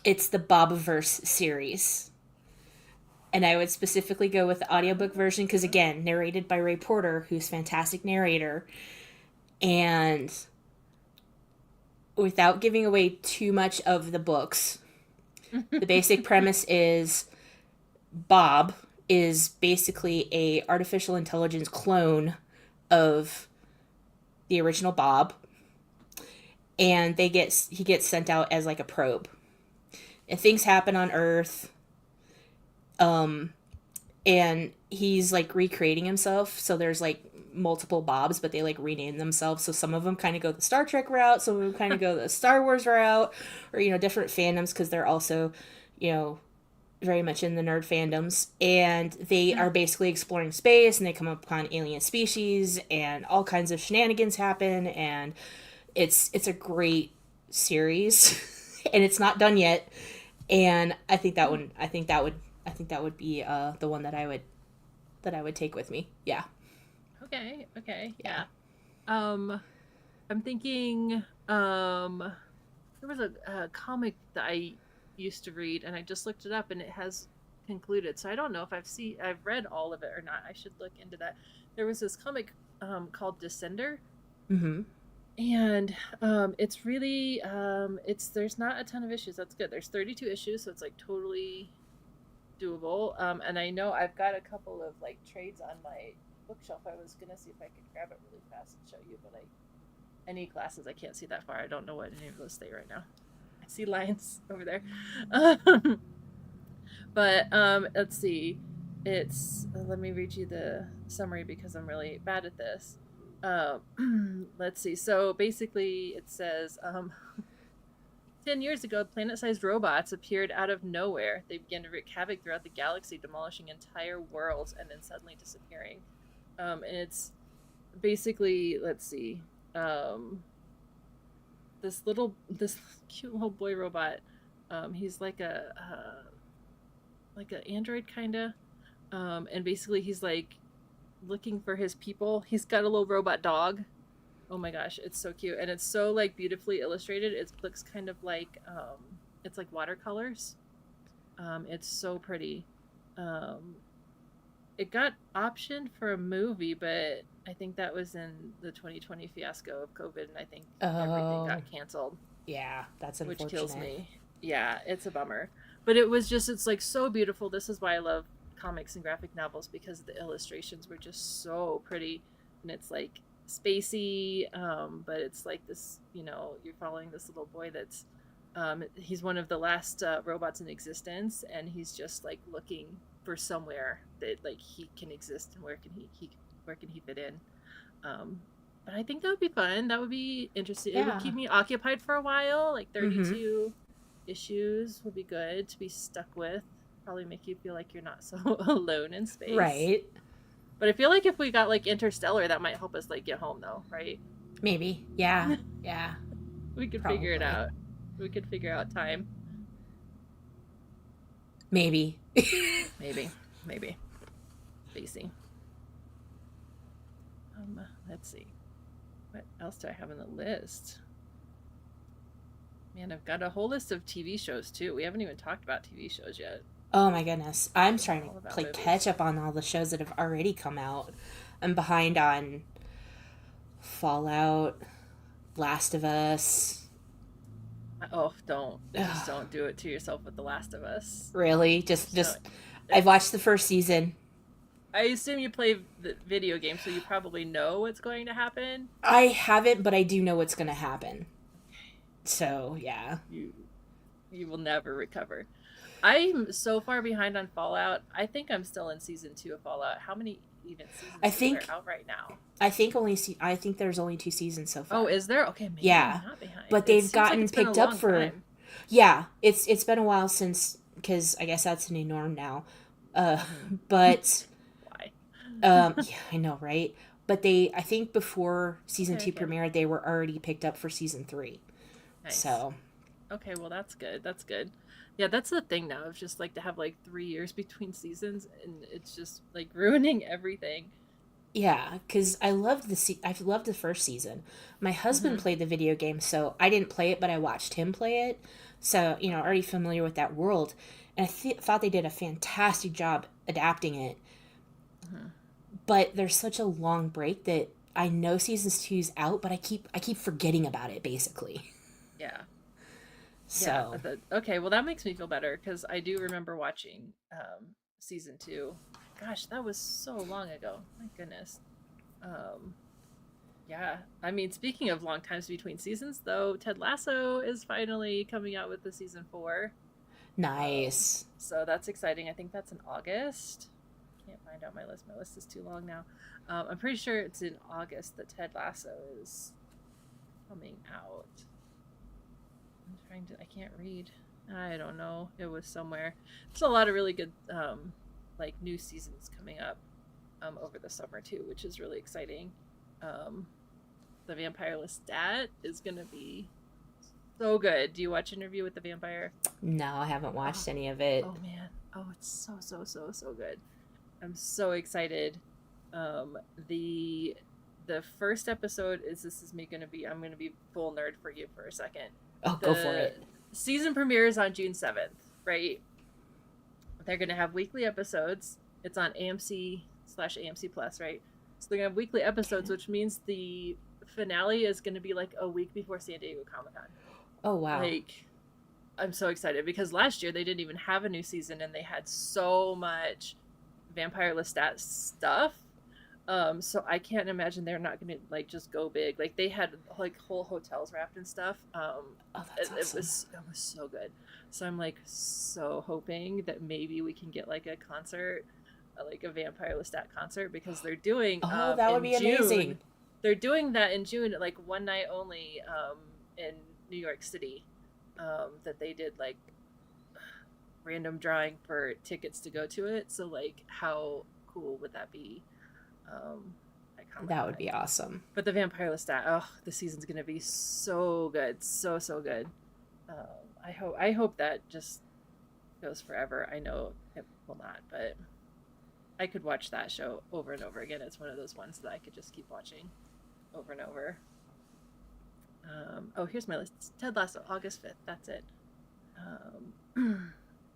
It's the Bobiverse series. And I would specifically go with the audiobook version because, again, narrated by Ray Porter, who's a fantastic narrator. And without giving away too much of the books, the basic premise is Bob is basically a artificial intelligence clone of the original Bob. And he gets sent out as like a probe. And things happen on Earth. And he's like recreating himself. So there's like multiple Bobs, but they like rename themselves. So some of them kind of go the Star Trek route. Some of them kind of go the Star Wars route, or, different fandoms. Cause they're also, very much in the nerd fandoms, and they are basically exploring space, and they come upon alien species, and all kinds of shenanigans happen, and it's a great series, and it's not done yet. And I think that would be the one that I would take with me. Yeah. Okay. Yeah. I'm thinking there was a comic that I used to read, and I just looked it up, and it has concluded. So I don't know if I've read all of it or not. I should look into that. There was this comic called Descender, Mm-hmm. and it's really there's not a ton of issues. That's good. There's 32 issues, so it's like totally doable. And I know I've got a couple of like trades on my bookshelf. I was gonna see if I could grab it really fast and show you, but any glasses, I can't see that far. I don't know what any of those say right now. I see lines over there. But let's see. It's let me read you the summary because I'm really bad at this. Let's see. So basically, it says 10 years ago, planet-sized robots appeared out of nowhere. They began to wreak havoc throughout the galaxy, demolishing entire worlds and then suddenly disappearing. And it's basically, let's see, this cute little boy robot. He's like an android kind of, and basically he's like looking for his people. He's got a little robot dog. Oh my gosh, it's so cute, and it's so like beautifully illustrated. It looks kind of like it's like watercolors. It's so pretty. It got optioned for a movie, but I think that was in the 2020 fiasco of COVID, and I think everything got canceled. Yeah, that's unfortunate. Which kills me. Yeah, it's a bummer. But it's like so beautiful. This is why I love comics and graphic novels, because the illustrations were just so pretty, and it's like spacey, but it's like this, you're following this little boy that's he's one of the last robots in existence, and he's just like looking for somewhere that like he can exist, and where can he fit in. But I think that would be fun. That would be interesting. Yeah. It would keep me occupied for a while. Like 32 issues would be good to be stuck with. Probably make you feel like you're not so alone in space. Right. But I feel like if we got like Interstellar, that might help us like get home though, right? Maybe. Yeah. Yeah. We could Probably. figure it out. We could figure out time. Maybe. Maybe. Spacey. Let's see. What else do I have on the list? Man, I've got a whole list of TV shows too. We haven't even talked about TV shows yet. Oh my goodness. I'm trying All to about play movies. catch up on all the shows that have already come out. I'm behind on Fallout, Last of Us. Oh, just don't do it to yourself with The Last of Us. Really? Just don't. I've watched the first season. I assume you play the video game, so you probably know what's going to happen. I haven't, but I do know what's going to happen. So, yeah. You will never recover. I'm so far behind on Fallout. I think I'm still in season 2 of Fallout. How many even seasons are out right now? I think there's only 2 seasons so far. Oh, is there? Okay, maybe yeah. I'm not behind. But they've gotten picked up for time. Yeah, it's been a while since, because I guess that's the new norm now. But why? Yeah, I know, right? But I think before season 2 premiered, they were already picked up for season 3. Nice. So, okay, well that's good. Yeah, that's the thing now. It's just like to have like 3 years between seasons, and it's just like ruining everything. Yeah, because I loved the first season. My husband played the video game, so I didn't play it, but I watched him play it. So, already familiar with that world. And I thought they did a fantastic job adapting it. But there's such a long break that I know season 2's out, but I keep forgetting about it, basically. Yeah. So. Yeah, okay, well that makes me feel better, because I do remember watching season 2. Gosh, that was so long ago. My goodness. Yeah, I mean, speaking of long times between seasons, though, Ted Lasso is finally coming out with the season 4. Nice. So that's exciting. I think that's in August. Can't find out my list. My list is too long now. I'm pretty sure it's in August that Ted Lasso is coming out. I can't read. I don't know. It was somewhere. There's a lot of really good like new seasons coming up over the summer too, which is really exciting. Um, the Vampire Lestat is gonna be so good. Do you watch Interview with the Vampire? No, I haven't watched Oh, any of it. oh man. Oh, it's so good. I'm so excited. Um, the the first episode is this is me gonna be I'm gonna be full nerd for you for a second. Oh, go for it. Season premieres on June 7th, right? They're gonna have weekly episodes. It's on AMC/AMC Plus, right? So they're gonna have weekly episodes, which means the finale is gonna be like a week before San Diego Comic-Con. Oh, wow. Like, I'm so excited because last year they didn't even have a new season and they had so much Vampire Lestat stuff. So I can't imagine they're not gonna like just go big. Like they had like whole hotels wrapped and stuff. Oh, that's awesome. It was so good. So I'm like so hoping that maybe we can get like a concert, like a Vampire Lestat concert because they're doing. Oh, that would in be June. amazing. They're doing that in June, like one night only, in New York City. That they did like random drawing for tickets to go to it. So like, how cool would that be? That would be awesome. But the Vampire Lestat, oh, the season's gonna be so good, so good. I hope that just goes forever. I know it will not, but I could watch that show over and over again. It's one of those ones that I could just keep watching over and over. Oh, here's my list. It's Ted Lasso, August 5th. That's it.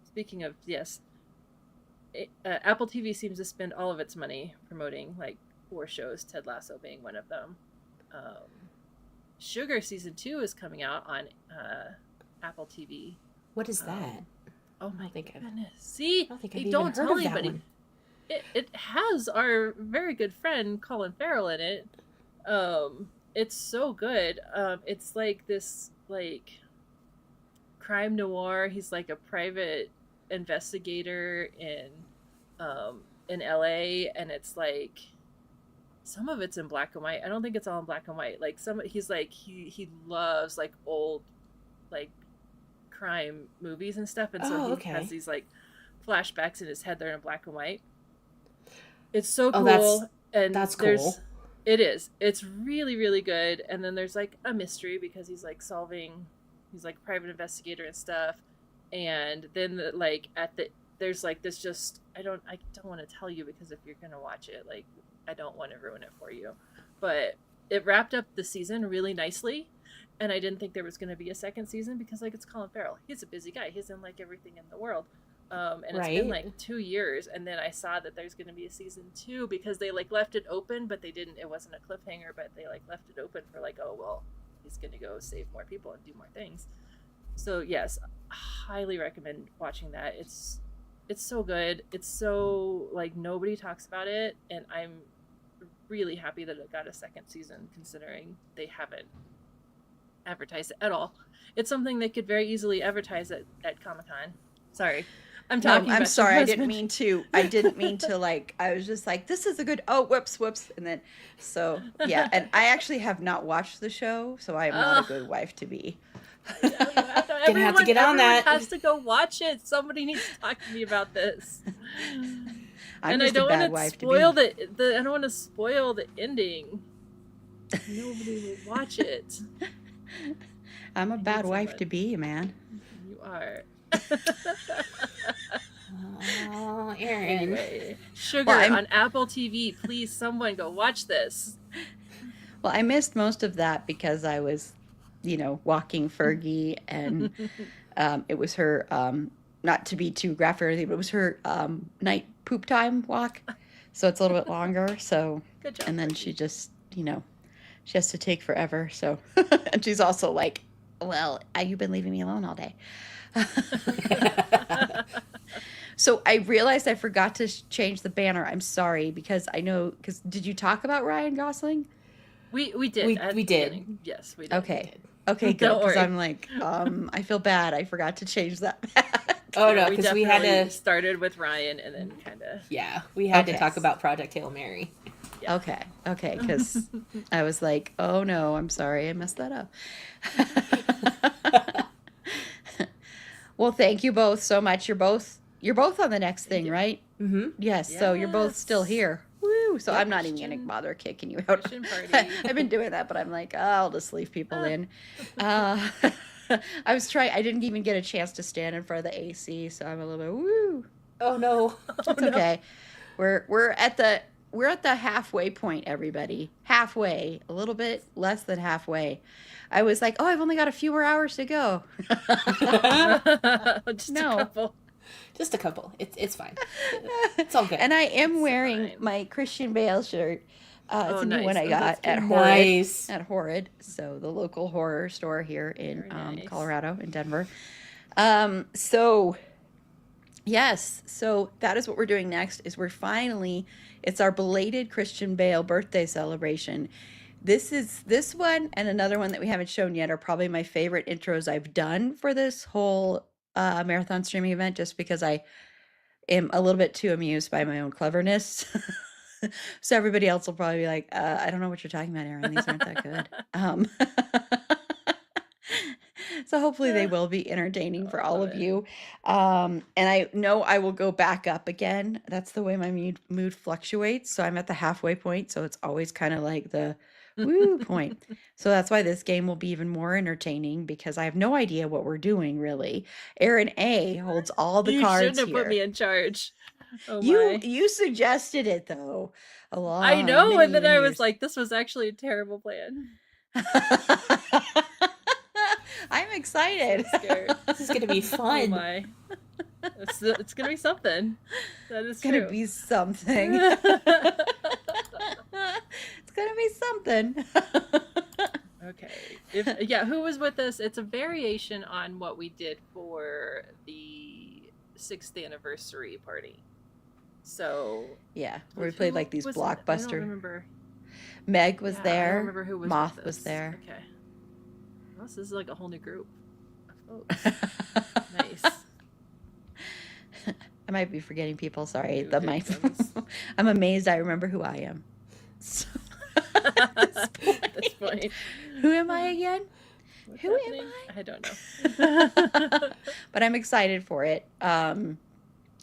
Speaking of, yes, Apple TV seems to spend all of its money promoting like 4 shows, Ted Lasso being one of them. Sugar season 2 is coming out on Apple TV. What is that? Oh my think I've- goodness! See, I don't think they I've even don't heard tell of that anybody. one. It has our very good friend Colin Farrell in it. It's so good. It's like this like crime noir. He's like a private investigator in LA, and it's like some of it's in black and white. I don't think it's all in black and white. Like he's like he loves like old like crime movies and stuff, and so he has these like flashbacks in his head. They're in black and white. It's so cool. That's cool. It is. It's really, really good. And then there's like a mystery because he's like he's like a private investigator and stuff. And then there's like this just, I don't want to tell you because if you're going to watch it, like, I don't want to ruin it for you. But it wrapped up the season really nicely. And I didn't think there was going to be a second season because like it's Colin Farrell. He's a busy guy. He's in like everything in the world. And it's been like 2 years, and then I saw that there's going to be a season 2 because they like left it open, but it wasn't a cliffhanger, but they like left it open for like, oh well, he's going to go save more people and do more things. So yes, highly recommend watching that. It's so good. It's so like nobody talks about it, and I'm really happy that it got a second season considering they haven't advertised it at all. It's something they could very easily advertise at Comic-Con. Sorry. I'm talking I'm about sorry. your I didn't husband. mean to like, I was just like, this is a good, oh, whoops. And then, so yeah. And I actually have not watched the show, so I am not a good wife to be. Gonna have to get on that. Everyone has to go watch it. Somebody needs to talk to me about this. I'm and just I don't a bad want to wife spoil to be. I don't want to spoil the ending. Nobody will watch it. I'm a bad wife to be, man. You are. Oh, Erin. Anyway, Sugar Well, on Apple TV. Please, someone go watch this. Well, I missed most of that because I was, walking Fergie, and it was her, not to be too graphic or anything, but it was her night poop time walk. So it's a little bit longer. So, Good job. and then she just, she has to take forever. So, and she's also like, well, you've been leaving me alone all day. So I realized I forgot to change the banner. I'm sorry because did you talk about Ryan Gosling? We did. We did. Yes, we did. Okay, good. Don't Because worry. I'm like, I feel bad. I forgot to change that back. Oh no, because we had definitely to. started with Ryan and then kind of. Yeah, we had to Okay. talk about Project Hail Mary. Yeah. Okay, because I was like, oh no, I'm sorry, I messed that up. Well, thank you both so much. You're both on the next thing, you. right? Mm-hmm. Yes, so you're both still Yes. here. Woo! So Yep. I'm not even gonna Christian bother kicking you out. Christian party. I've been doing that, but I'm like, oh, I'll just leave people in. Uh, I didn't even get a chance to stand in front of the AC, so I'm a little bit woo. Oh no. It's okay. We're at the halfway point, everybody. Halfway, a little bit less than halfway. I was like, oh, I've only got a few more hours to go. Just No. a couple. Just a couple. It's fine. It's all good. And I am It's wearing fine. my Christian Bale shirt. It's Oh, a new one nice. I Oh, got that's at cute. Horrid. Nice. At Horrid, so the local horror store here in Very nice. Colorado, in Denver. Yes, so that is what we're doing next. It's our belated Christian Bale birthday celebration. This one and another one that we haven't shown yet are probably my favorite intros I've done for this whole marathon streaming event, just because I am a little bit too amused by my own cleverness. So everybody else will probably be like, I don't know what you're talking about, Aaron. These aren't that good. So hopefully they will be entertaining for all love of it. you. And I know I will go back up again. That's the way my mood fluctuates. So I'm at the halfway point. So it's always kind of like the woo point. So that's why this game will be even more entertaining, because I have no idea what we're doing really. Aaron A holds all the You cards shouldn't have here. put me in charge. Oh You my. you suggested it though. I know, and then I was years. like, this was actually a terrible plan. I'm excited. So scared. This is gonna be Oh fun. my. It's gonna be something. That is It's gonna true. be something. It's gonna be something. Okay. Who was with us? It's a variation on what we did for the 6th anniversary party. So Yeah, where we played like these I don't blockbuster. remember. Meg was Yeah, I there. don't remember who was Moth with was us. there. Okay. Well, this is like a whole new group of folks. Nice. I might be forgetting people. Sorry. New My, I'm amazed I remember who I am. So, at this point. At this point. Who am I again? What's Who am happening? I? I don't know. But I'm excited for it.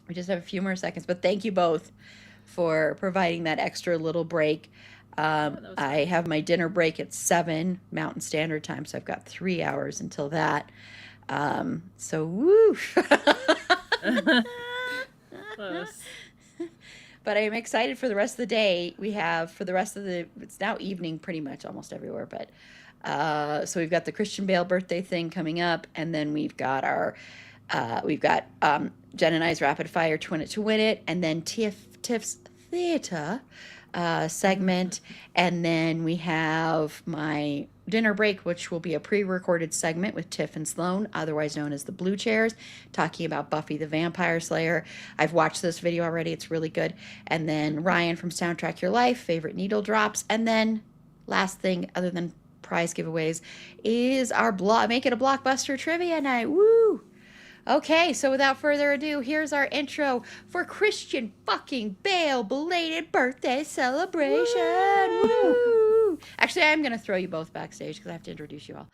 We just have a few more seconds, but thank you both for providing that extra little break. that was I have my dinner break at 7 Mountain Standard Time, so I've got 3 hours until that. So woo! Close. But I'm excited for the rest of the day. We have for the rest of it's now evening pretty much almost everywhere, but so we've got the Christian Bale birthday thing coming up, and then we've got Jen and I's rapid fire twin it to win it, and then Tiff's theater segment, and then we have my dinner break, which will be a pre-recorded segment with Tiff and Sloan, otherwise known as the Blue Chairs, talking about Buffy the Vampire Slayer. I've watched this video already. It's really good. And then Ryan from Soundtrack Your Life, favorite needle drops. And then last thing, other than prize giveaways, is our Make It a Blockbuster trivia night. Woo! Okay, so without further ado, here's our intro for Christian fucking Bale belated birthday celebration. Woo! Actually, I'm going to throw you both backstage because I have to introduce you all.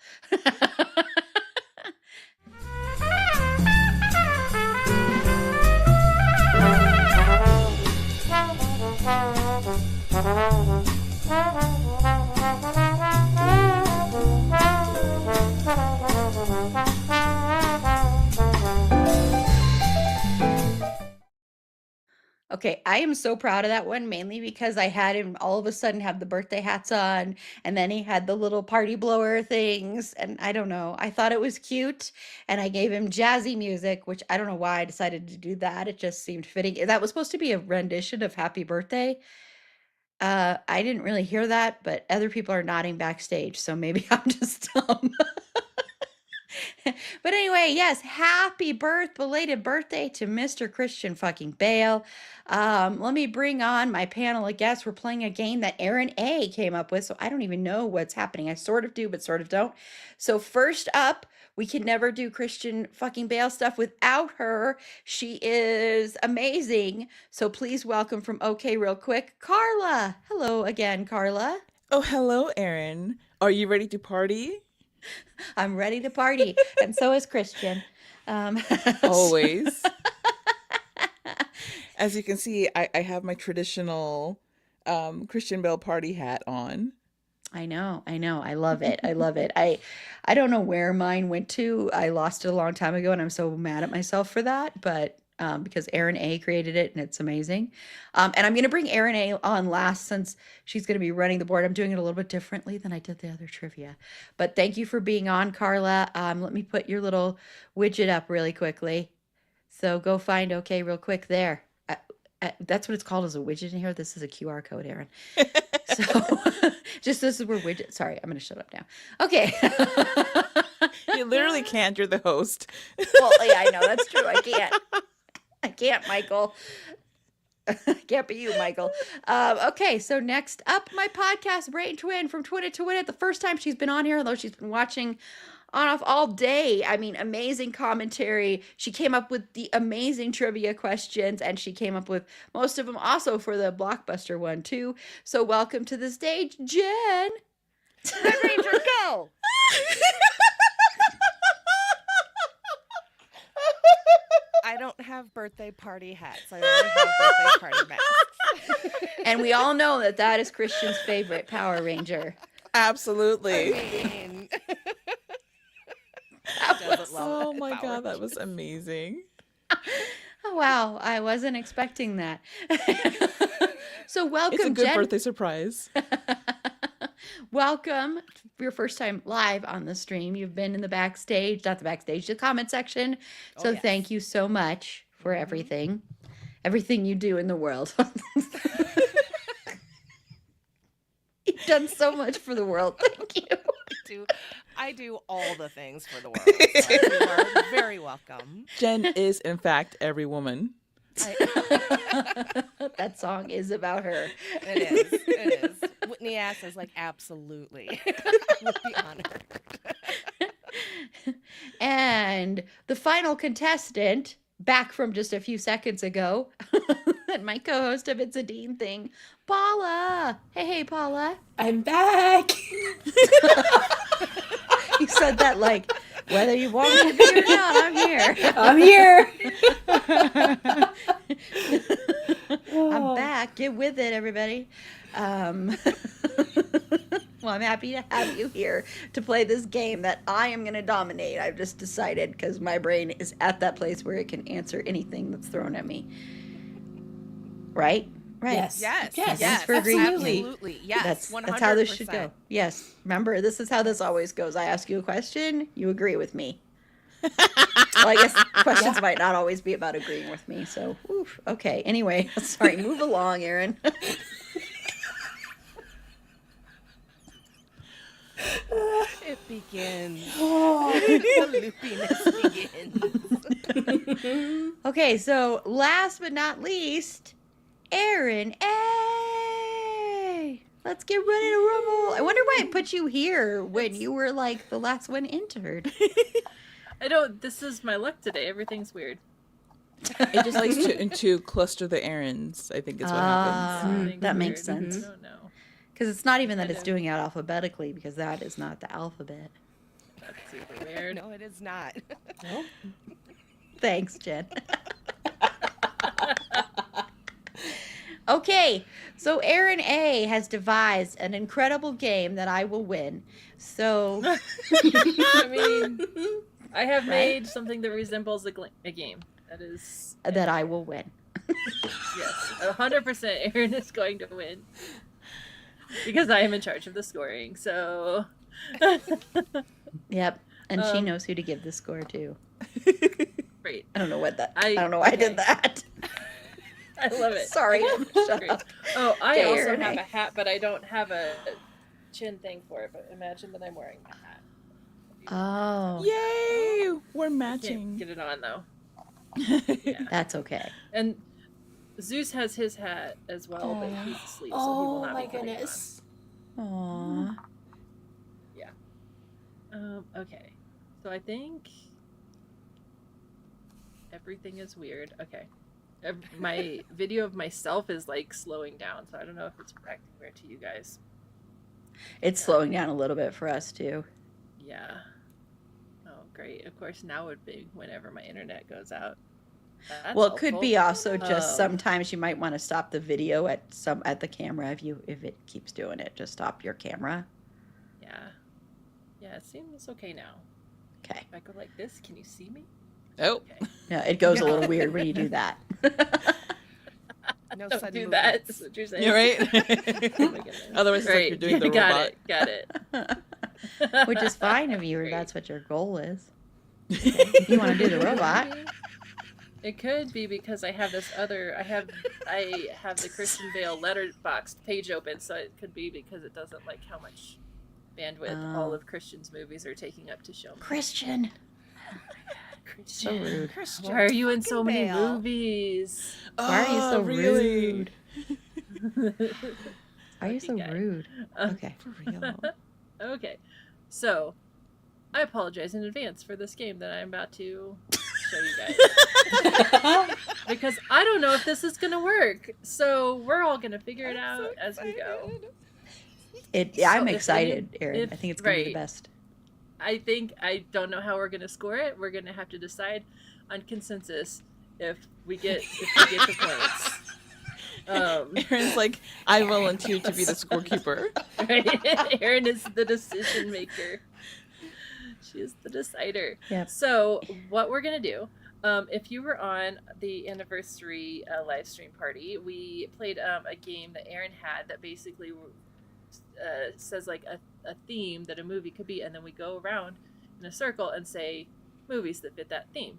Okay, I am so proud of that one, mainly because I had him all of a sudden have the birthday hats on, and then he had the little party blower things, and I don't know. I thought it was cute, and I gave him jazzy music, which I don't know why I decided to do that. It just seemed fitting. That was supposed to be a rendition of Happy Birthday. I didn't really hear that, but other people are nodding backstage, so maybe I'm just dumb. But anyway, yes, happy belated birthday to Mr. Christian fucking Bale. Let me bring on my panel of guests. We're playing a game that Aaron A came up with, so I don't even know what's happening. I sort of do, but sort of don't. So first up, we can never do Christian fucking Bale stuff without her. She is amazing. So please welcome from OK Real Quick, Carla. Hello again, Carla. Oh, hello, Erin. Are you ready to party? I'm ready to party, and so is Christian. Always. As you can see, I have my traditional Christian Bale party hat on. I know. I love it. I love it. I don't know where mine went to. I lost it a long time ago, and I'm so mad at myself for that. But because Erin A created it, and it's amazing. And I'm going to bring Erin A on last since she's going to be running the board. I'm doing it a little bit differently than I did the other trivia. But thank you for being on, Carla. Let me put your little widget up really quickly. So go find OK real quick there. That's what it's called as a widget in here. This is a QR code, Erin. So just this is where widget. Sorry, I'm going to shut up now. Okay. You literally can't. You're the host. Well, yeah, I know that's true. I can't, Michael. Can't be you, Michael. Okay, so next up, my podcast, Brain Twin from Twin It to Win It. The first time she's been on here, although she's been watching on off all day. I mean, amazing commentary. She came up with the amazing trivia questions, and she came up with most of them also for the blockbuster one too. So welcome to the stage, Jen. Red Ranger, go! I don't have birthday party hats. I only have birthday party masks. And we all know that that is Christian's favorite Power Ranger. Absolutely. I mean, Oh my God, that was amazing. Oh, wow, I wasn't expecting that. So welcome, It's a good Jen. birthday surprise. Welcome for your first time live on the stream. You've been in the backstage, not the backstage, the comment section. So yes. Thank you so much for everything you do in the world. You've done so much for the world. Thank you. I do all the things for the world. So you are very welcome. Jen is, in fact, every woman. That song is about her. It is. Whitney Ass is like, absolutely. I would be honored. And the final contestant, back from just a few seconds ago, and my co-host of It's a Dean Thing, Paula. Hey, Paula. I'm back. You said that like, whether you want me to be or not, I'm here. I'm here. I'm back. Get with it, everybody. Well, I'm happy to have you here to play this game that I am going to dominate. I've just decided because my brain is at that place where it can answer anything that's thrown at me. Right? Right. Yes. Yes. Yes. Thanks for agreeing with me. Absolutely. Yes. That's how this should go. Yes. Remember, this is how this always goes. I ask you a question, you agree with me. Well, I guess questions might not always be about agreeing with me. So, oof, okay. Anyway, sorry. Move along, Erin. It begins. The loopiness begins. Okay, so last but not least, Erin A. Let's get ready to rumble. I wonder why it put you here when you were like the last one entered. This is my luck today. Everything's weird. It just likes to cluster the errands, I think is what happens. Everything's That makes weird. sense. I don't know. Because it's not even that I it's know. doing it alphabetically, because that is not the alphabet. That's super weird. No, it is not. Thanks, Jen. Okay, so Erin A has devised an incredible game that I will win. So I mean, I have Right? made something that resembles a game. That is, that I will win. yes, 100%. Erin is going to win because I am in charge of the scoring. So, Yep, and she Um, knows who to give the score to. great. I don't know what that. I I don't know why I did that. I love it. Sorry. Shut Great. up. Oh, I Okay, also Erin have A. a hat, but I don't have a chin thing for it. But imagine that I'm wearing a hat. Oh, Yay! We're Can't matching. get it on though. that's okay. And Zeus has his hat as well, but he's asleep, so he will Oh not my be putting it on. goodness. Aww. Okay. So I think everything is weird. Okay. My video of myself is like slowing down, so I don't know if it's acting weird to you guys. It's slowing down a little bit for us too. Yeah. Oh great. Of course, now would be whenever my internet goes out. That's Well, it could helpful. be also just Um, sometimes you might want to stop the video at the camera if it keeps doing it. Just stop your camera. Yeah. Yeah, it seems okay now. Okay. If I go like this, can you see me? Oh, Okay. Yeah, it goes a little weird when you do that. No Don't sudden do that. movements. That's what you're saying. you're right. Oh my goodness. Otherwise, it's like you're doing the got robot. it. Got it. Which is fine if Great. that's what your goal is. If you want to do the robot. It could be because I have this other. I have the Christian Bale letterboxd page open, so it could be because it doesn't like how much bandwidth all Oh. of Christian's movies are taking up to show me. Christian. So Christian, rude. Christian why are you in so fucking many Bale. movies? Why are you so really? rude? Why are you so Lucky guy. rude? Okay. For real. Okay, so I apologize in advance for this game that I'm about to show you guys because I don't know if this is gonna work. So we're all gonna figure it out as we go. I'm if excited, any- Erin. if- I think it's gonna be the right. best. I don't know how we're gonna score it. We're gonna have to decide on consensus if we get the points. Aaron's like, I volunteer to be the scorekeeper. Right? Erin is the decision maker. She is the decider. Yep. So what we're gonna do, if you were on the anniversary live stream party, we played a game that Erin had that basically says like a theme that a movie could be, and then we go around in a circle and say movies that fit that theme.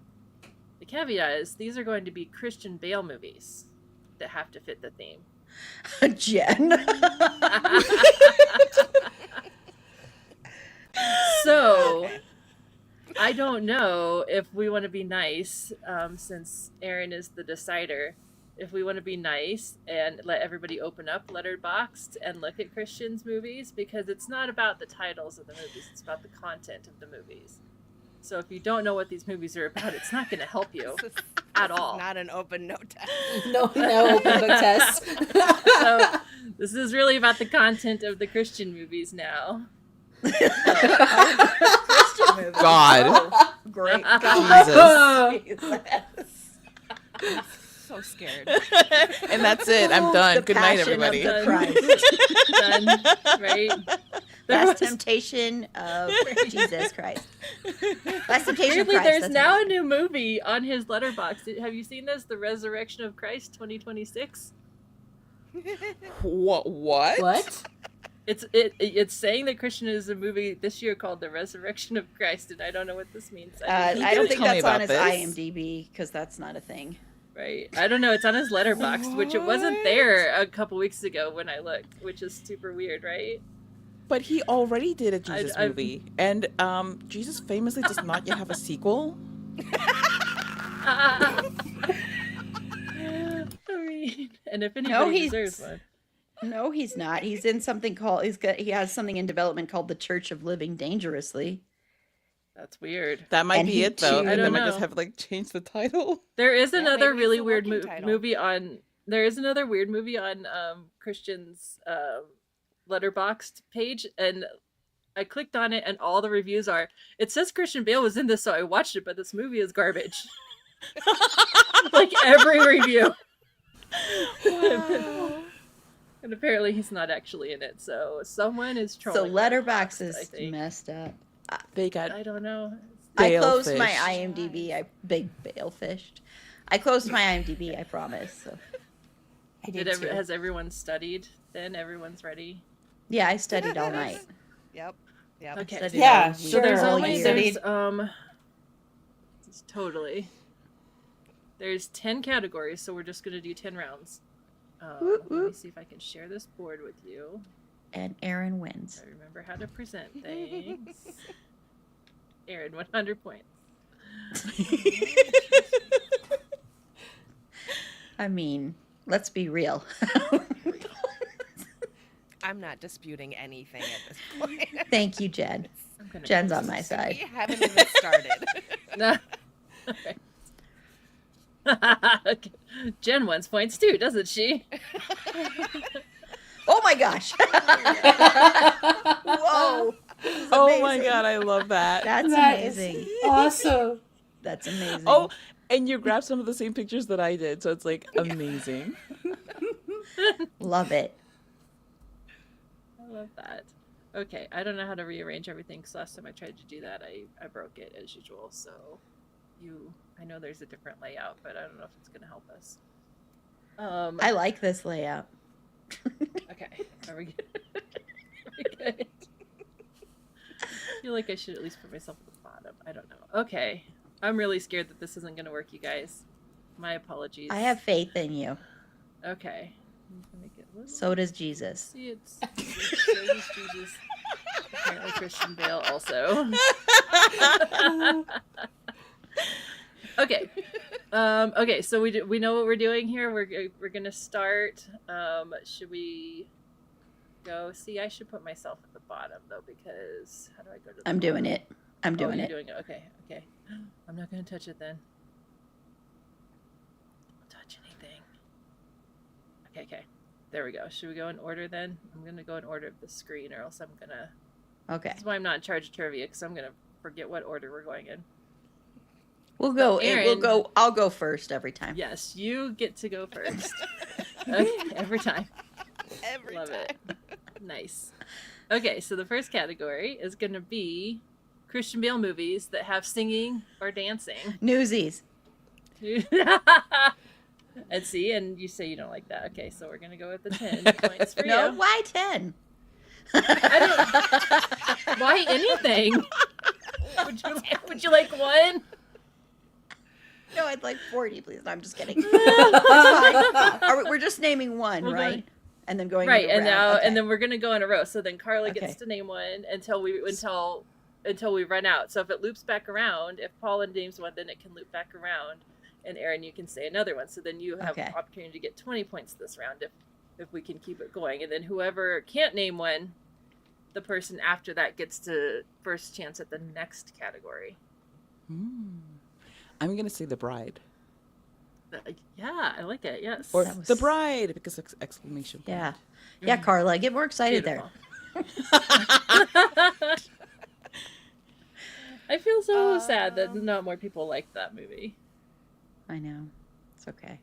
The caveat is these are going to be Christian Bale movies that have to fit the theme. Jen. So I don't know if we want to be nice, since Erin is the decider. If we want to be nice and let everybody open up Letterboxd and look at Christian's movies, because it's not about the titles of the movies, it's about the content of the movies. So if you don't know what these movies are about, it's not going to help you This is- at this is all. not an open note test. No open book test. So this is really about the content of the Christian movies now. Christian movie. God. Oh, great God. Jesus. Jesus. So scared. And that's it. I'm done. The Good night, Passion of everybody. the Christ. Done, right? There Last was- Temptation of Jesus Christ. Last Temptation of Weirdly, Christ. there's that's now what a new movie on his letterbox. Have you seen this? The Resurrection of Christ 2026? What? What? It's saying that Christian is a movie this year called The Resurrection of Christ, and I don't know what this means. I you don't gonna think tell me that's on about his this? IMDb because that's not a thing. Right. I don't know. It's on his letterbox, which it wasn't there a couple weeks ago when I looked, which is super weird, right? But he already did a Jesus I- movie, and Jesus famously does not yet have a sequel. I mean, and if anybody deserves one. No, he's not. He's in something called. He has something in development called the Church of Living Dangerously. That's weird. That might And be he it though. too- I And they don't might just know. have like changed the title. There is Yeah, another maybe it's really a weird working title. movie on. There is another weird movie on Christian's Letterboxd page, and I clicked on it, and all the reviews are. It says Christian Bale was in this, so I watched it, but this movie is garbage. Like every review. Wow. And apparently he's not actually in it, so someone is So trolling. Letterbox Letterboxd, I is think. messed up. They got I don't know. I Bale closed my fished. IMDb. I big bale fished. I closed my IMDb. I promise. So. I did too. Has everyone studied? Then everyone's ready. Yeah, I studied all night. Yep. Yep. Okay. Studied Yeah, all week, So there's all only year. totally. There's 10 categories, so we're just gonna do 10 rounds. Whoop, Let me whoop. see if I can share this board with you. And Aaron wins. I remember how to present things. Aaron, 100 points. I mean, let's be real. I'm not disputing anything at this point. Thank you, Jen. I'm gonna Jen's put on my this- We side. haven't even started. No. Okay. Okay. Jen wants points too, doesn't she? Oh my gosh! Whoa! Oh my amazing. god, I love that. That's That is amazing. awesome. That's amazing. Oh, and you grabbed some of the same pictures that I did, so it's like amazing. Love it. I love that. Okay, I don't know how to rearrange everything because last time I tried to do that, I broke it as usual. So I know there's a different layout, but I don't know if it's going to help us. I like this layout. Okay, are we good? Are we good? I feel like I should at least put myself at the bottom. I don't know. Okay, I'm really scared that this isn't going to work, you guys. My apologies. I have faith in you. Okay. I'm gonna make it a little... So does Jesus. See, it's so does Jesus. Apparently Christian Bale also. Okay. Okay, so we know what we're doing here. We're gonna start. Should we go? See, I should put myself at the bottom though, because how do I go to the I'm doing bottom? it. I'm Oh, doing you're it. doing it. Okay, okay. I'm not gonna touch it then. Don't touch anything. Okay, okay. There we go. Should we go in order then? I'm gonna go in order of the screen, or else I'm gonna. Okay. That's why I'm not in charge of trivia, because I'm gonna forget what order we're going in. We'll go. Erin- We'll go. I'll go first every time. Yes, you get to go first. Okay, every time. Every Love time. it. Nice. Okay, so the first category is gonna be Christian Bale movies that have singing or dancing. Newsies. And see, and you say you don't like that. Okay, so we're gonna go with the 10 points for No, you. why 10? Why anything? Would you like one? No, I'd like 40, please. No, I'm just kidding. It's fine. We're just naming one, We'll go- right? And then going Right, around. and now Okay. and then we're gonna go in a row. So then Carla Okay. gets to name one until we run out. So if it loops back around, if Paula names one, then it can loop back around, and Erin, you can say another one. So then you have Okay. opportunity to get 20 points this round if we can keep it going. And then whoever can't name one, the person after that gets to first chance at the next category. I'm gonna say The Bride. Yeah, I like it. Yes. Or That was- The Bride, because exclamation point. Yeah. Yeah, Carla, get more excited Beautiful. I feel so sad that not more people like that movie. there. I know. It's okay.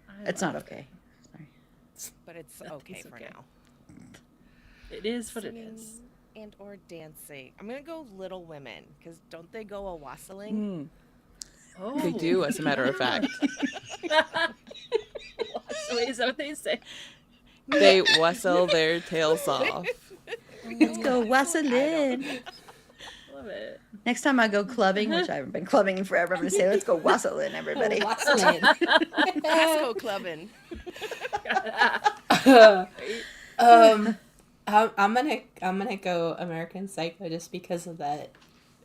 I It's love not it. okay. Sorry. But it's Nothing's okay for okay. now. It is what it Singing is. and or dancing. I'm gonna go Little Women because don't they go a wassailing? Oh, They do, as a matter of fact. So is that what they say? They whistle their tails off. Let's go wassailing. Love it. Next time I go clubbing, which I haven't been clubbing in forever, I'm going to say, let's go wassailing, everybody. Wassailing. Let's go clubbing. I'm gonna go American Psycho just because of that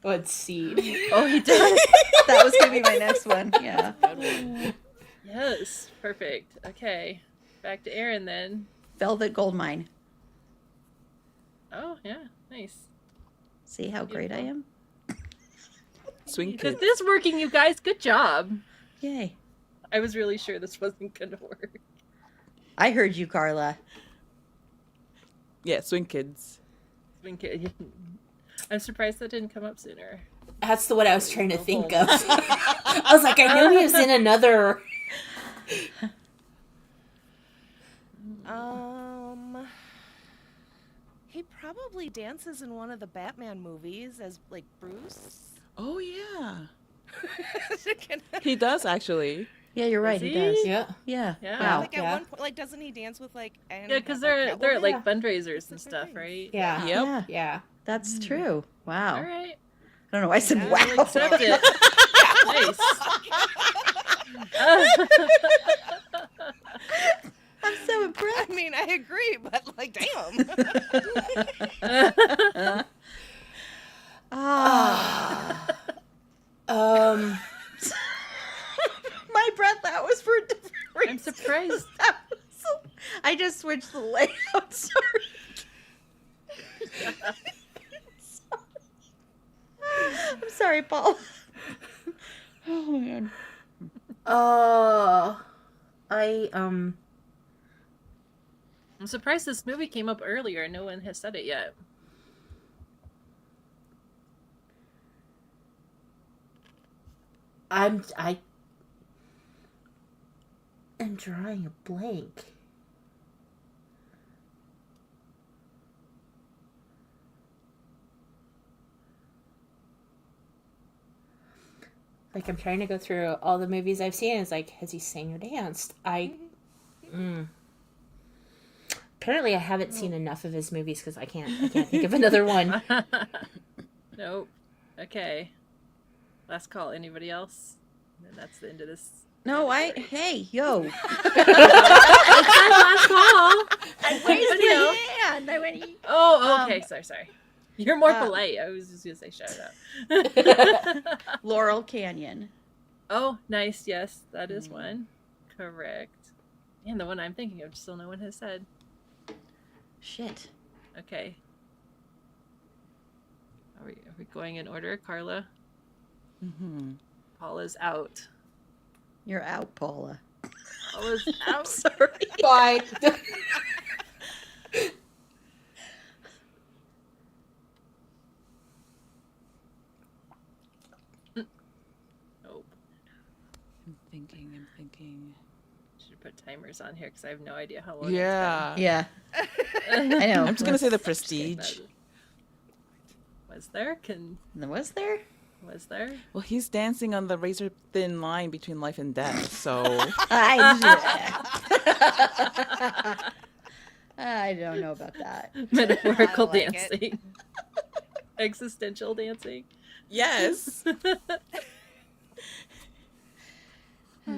one scene. Oh, he did. That was going to be my next one. Yeah. Yes, perfect. Okay, back to Erin then. Velvet Goldmine. Oh yeah, nice. See how great I am? Swing This Kids. is working, you guys. Good job. Yay. I was really sure this wasn't gonna work. I heard you, Carla. Yeah, Swing Kids. I'm surprised that didn't come up sooner. That's the one I was trying to think of. I was like, I know he was in another. He probably dances in one of the Batman movies as like Bruce. Oh, yeah. Can- He does, actually. Yeah, you're right. Is He he? does. Yeah. Yeah. Yeah. Wow. like at Yeah. one point, like doesn't he dance with like? Yeah, because they're at like Yeah. fundraisers and Different stuff, things. right? Yeah. Yep. Yeah, Mm. Yeah. that's true. Wow. All right. I don't know why I said Yeah, wow. We'll accept it. Nice. I'm so impressed. I mean, I agree, but like, damn. Ah. My breath, that was for a different reason. I'm surprised. That was so- I just switched the layout. Sorry. I'm sorry, Paul. Oh my god. I'm surprised this movie came up earlier and no one has said it yet. I am drawing a blank. Like, I'm trying to go through all the movies I've seen. It's like, has he sang or danced? Apparently, I haven't seen enough of his movies because I can't think of another one. Nope. Okay. Last call. Anybody else? And that's the end of this. No, category. hey, yo. It's my last call. I raised Anybody my else? hand. I went, Oh, okay. Sorry. You're more polite. I was just gonna say shut up. Laurel Canyon. Oh, nice. Yes, that is one. Correct. And the one I'm thinking of, still no one has said. Shit. Okay. Are we going in order, Carla? Mm-hmm. Paula's out. You're out, Paula. Paula's out. Sorry. Bye. Nope. I'm thinking. Should put timers on here because I have no idea how long. Yeah. Yeah. I know. I'm just gonna say The It's Prestige. been. Was there? Was there? Was there? Well, he's dancing on the razor thin line between life and death, so I don't know about that. Metaphorical I like it. dancing. Existential dancing. yes. I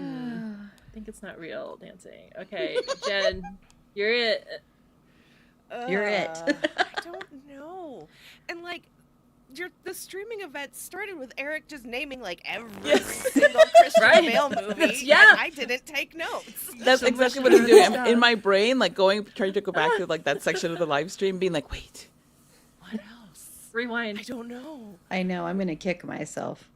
think it's not real dancing. Okay, Jen, you're it. You're it. I don't know. And like, the streaming event started with Eric just naming like every single Christian Right. Bale movie. Yeah. And I didn't take notes. That's So exactly much what I'm doing. I'm stuff. in my brain, like trying to go back to like that section of the live stream, being like, wait, what else? Rewind. I don't know. I know. I'm gonna kick myself.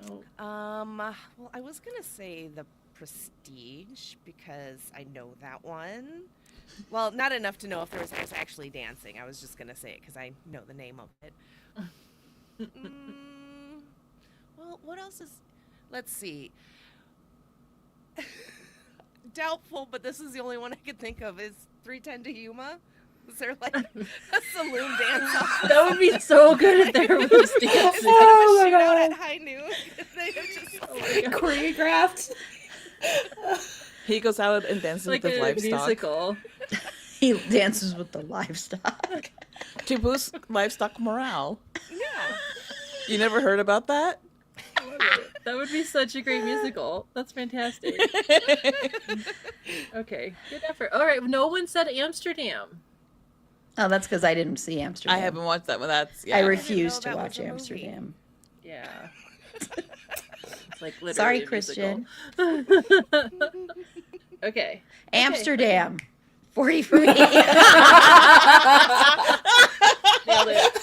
Oh, Well, I was gonna say The Prestige because I know that one. Well, not enough to know if there was actually dancing. I was just gonna say it because I know the name of it. Well, what else is? Let's see. Doubtful, but this is the only one I could think of. Is 310 to Yuma? Was there like a saloon dance off? that would be so good if there was dancing. Oh my Shootout God. at high noon. They have just Oh my God. Choreographed. He goes out and dances Like with the a livestock musical. He dances with the livestock. to boost livestock morale. yeah. You never heard about that? I love it. That would be such a great musical. That's fantastic. Okay, good effort. All right, no one said Amsterdam. Oh, that's because I didn't see Amsterdam. I haven't watched that one. That's I yeah. refuse know to that was watch a movie. Amsterdam. Yeah. It's like literally Sorry, a musical. Christian. Okay. Amsterdam. 40 for me. Nailed it.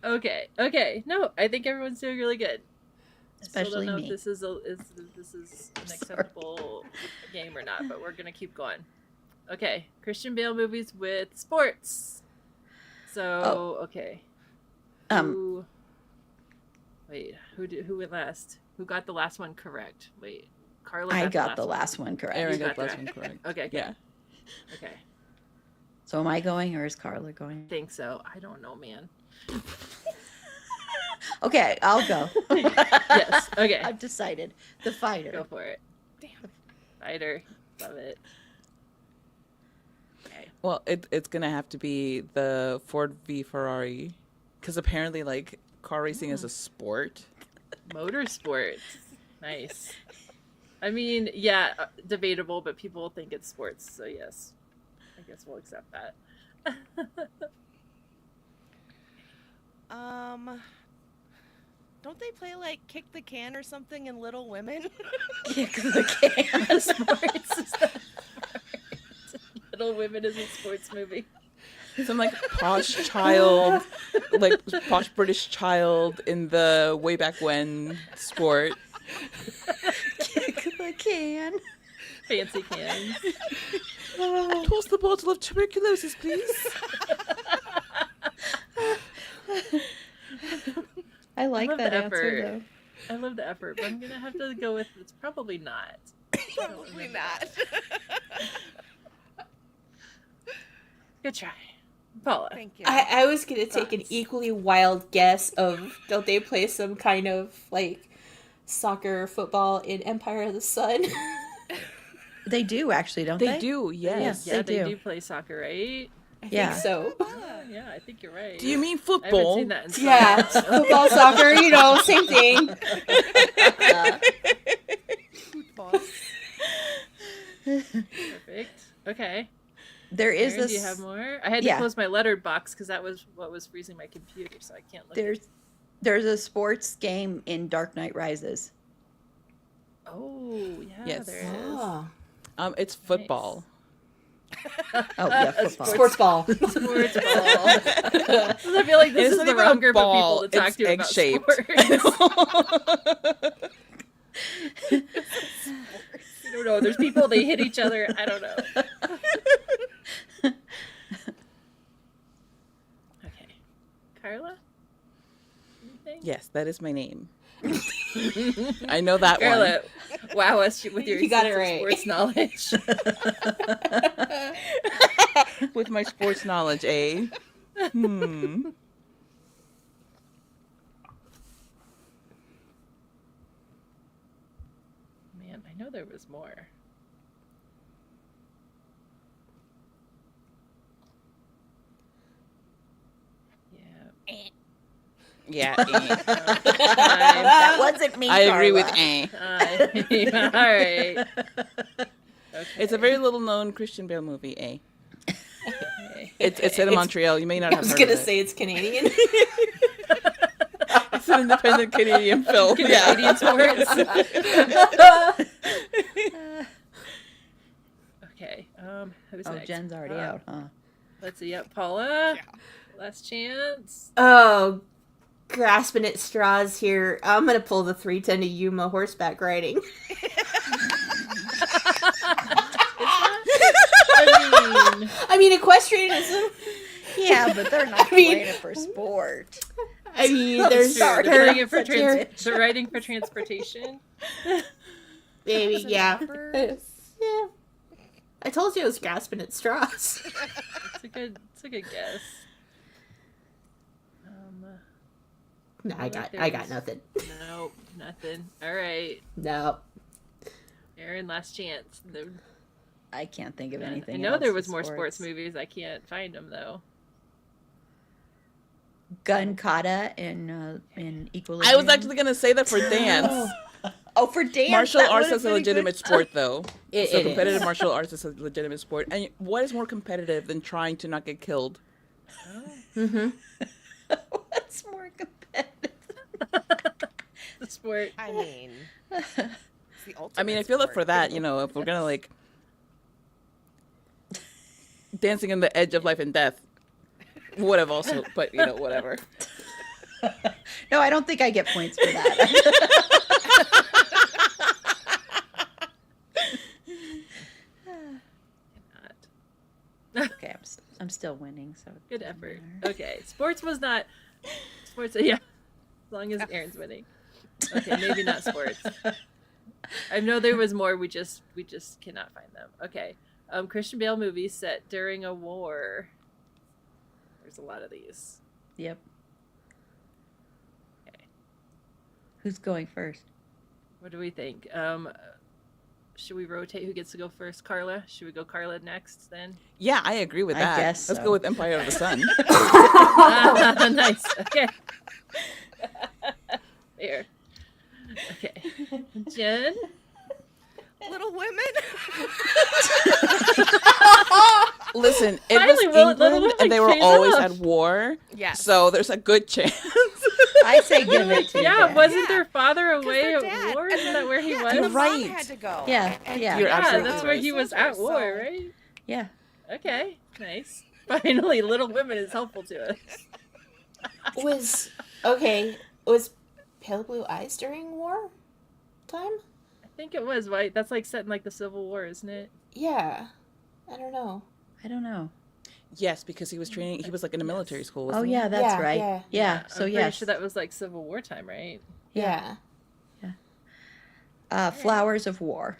Okay. No, I think everyone's doing really good. I still Especially don't know me. if this is an acceptable game or not, but we're gonna keep going. Okay, Christian Bale movies with sports. So okay. Who went last? Who got the last one correct? Wait, Carla. I got the last one correct. Aaron You got the got last that. one correct. Okay. Yeah. Okay. So am I going or is Carla going? I think so. I don't know, man. Okay, I'll go. Yes. Okay. I've decided. The fighter. Go for it. Damn. Fighter. Love it. Okay. Well, it's gonna have to be the Ford v Ferrari, because apparently, like, car racing is a sport. Motorsports. Nice. I mean, yeah, debatable, but people think it's sports, so yes. I guess we'll accept that. Don't they play like Kick the Can or something in Little Women? Kick the can. Sports is that sport. Little Women is a sports movie. Some like posh child, like posh British child in the way back when sport. Kick the can. Fancy cans. Toss the bottle of tuberculosis, please. I like love that the answer effort. though. I love the effort, but I'm gonna have to go with it's probably not. Probably not. Good try, Paula. Thank you. I was gonna take an Thoughts? equally wild guess of don't they play some kind of like soccer football in Empire of the Sun? They do actually, don't They they? do, yes. Yeah, they they do. do play soccer, right? I Yeah. think so. Yeah, I think you're right. Do you mean I haven't football? seen that in so Yeah, long, so- football, soccer, you know, same thing. Football. Perfect. Okay. There is Erin, this. do you have more? I had to Yeah. close my lettered box because that was what was freezing my computer, so I can't look. There's a sports game in Dark Knight Rises. Oh, yeah, Yes. there it is. Oh. It's football. Oh yeah, football. Sports ball. Sports ball. I feel like this It's is not the even a wrong group ball, of people to talk it's to about egg-shaped. sports. I don't know. There's people, they hit each other. I don't know. Okay. Carla? Anything? Yes, that is my name. I know that Carla, wow us with your You got it extensive right. sports knowledge. one. With my sports knowledge, eh? Man, I know there was more. Yeah. Yeah. eh. That wasn't me. I agree with Carla. eh. All right. Okay. It's a very little known Christian Bale movie, eh? Okay. It's set in It's- Montreal. You may not I have was heard gonna of it. say it's Canadian. It's an independent Canadian film. Canadian sports. Okay. Who's Oh, next? Jen's already out, huh? Let's see. Yep, Paula. Last chance. Oh, grasping at straws here. I'm gonna pull the 310 to Yuma horseback riding. I mean, equestrianism. Yeah, but they're not I mean- playing it for sport. I mean, there's Sure, they're writing it for there- they're writing for transportation. maybe, Is it yeah. rappers? Yeah. I told you I was grasping at straws. It's a good guess. No, I got nothing. Nope, nothing. All right, No. Aaron, last chance. I can't think of I anything. know else there in was more sports movies. I can't find them though. Gun kata in Equilibrium. I was actually gonna say that for dance. Oh, for dance. Martial that arts would've is a been legitimate good- sport, though. It So is. competitive martial arts is a legitimate sport. And what is more competitive than trying to not get killed? Mm-hmm. What's more competitive? The sport. I mean, it's the ultimate I mean, I feel that sport. for that, if we're gonna like dancing on the edge of life and death, would have also, but whatever. No, I don't think I get points for that. Okay, I'm still winning, so Good effort. Okay, sports was not sports. Yeah, as long as Aaron's winning. Okay, maybe not sports. I know there was more. We just cannot find them. Okay, Christian Bale movie set during a war. There's a lot of these. Yep. Okay, Who's going first? what do we think? Should we rotate? Who gets to go first? Carla. Should we go Carla next then? Yeah, I agree with I that. guess Let's so. go with Empire of the Sun. Nice. Okay. There. Okay. Jen. Little Women. Listen, it Finally, was Little England, Women and they were pays always off. at war. Yes. So there's a good chance. I say give it to Yeah, Jen. wasn't Yeah. their father 'Cause away their at dad- war? and Isn't then- that where he yeah, was? and the mom Right. had to go. Yeah, And- yeah. You're Yeah, absolutely that's where right. he was at war, right? Yeah. Okay, nice. Finally, Little Women is helpful to us. Was Pale Blue Eyes during war time? I think it was white. That's like set in like the Civil War, isn't it? Yeah. I don't know. I don't know. Yes, because he was training. He was like in a military school. Wasn't Oh he? yeah, that's Yeah, right. yeah. Yeah. So I'm pretty yes. sure that was like Civil War time, right? Yeah. Flowers of War.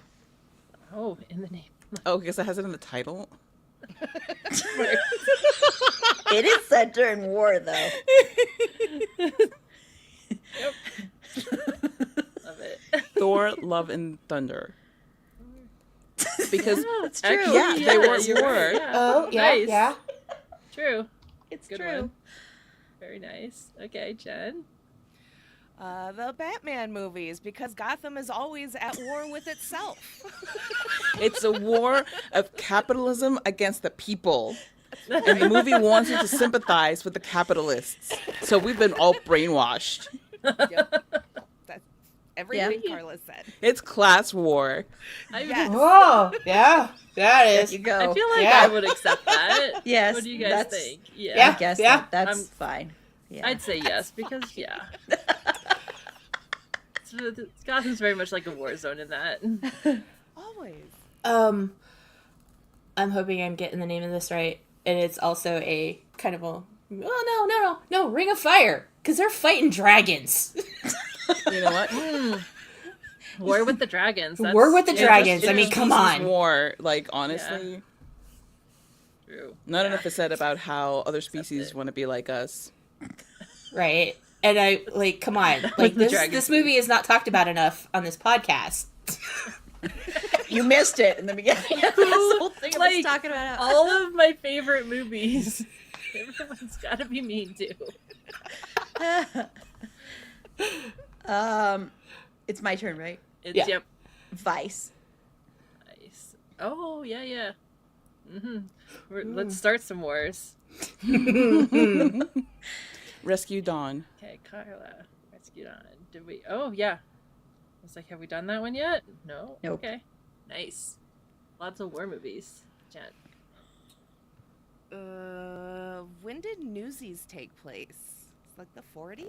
Oh, in the name. Oh, because it has it in the title. It is set during war, though. Yep. Love it. Thor, Love, and Thunder. Because That's true. yeah, they were at you're war. right, yeah. Oh, yeah, Nice. yeah. True. It's Good true. one. Very nice. Okay, Jen. The Batman movies, because Gotham is always at war with itself. It's a war of capitalism against the people. And the movie wants you to sympathize with the capitalists. So we've been all brainwashed. Yep. That's everything Yeah. Carla said. It's class war. Yes. Oh, yeah. That There is. you go. I feel like Yeah. I would accept that. Yes, What do you guys that's- think? I Yeah. guess Yeah. that's I'm- fine. Yeah. I'd say yes because Gotham's very much like a war zone in that. Always. I'm hoping I'm getting the name of this right, and it's also a kind of a no, Ring of Fire, because they're fighting dragons. You know what? War with the dragons. That's, War with the yeah, dragons. that's I mean, true. come on. War, like honestly, True. not enough is said about how other species it. want to be like us. Right? And I like, come on, like With the this dragons. movie is not talked about enough on this podcast. You missed it in the beginning. This whole thing Like, was talking about how- All of my favorite movies. Everyone's got to be mean to. It's my turn, right? It's, Yeah. Yep. Vice. Nice. Oh, yeah. Let's start some wars. Rescue Dawn. Okay, Carla. Rescued on. Did we? Oh, yeah. I was like, have we done that one yet? No? Nope. Okay. Nice. Lots of war movies. Jen. When did Newsies take place? It's like the 40s?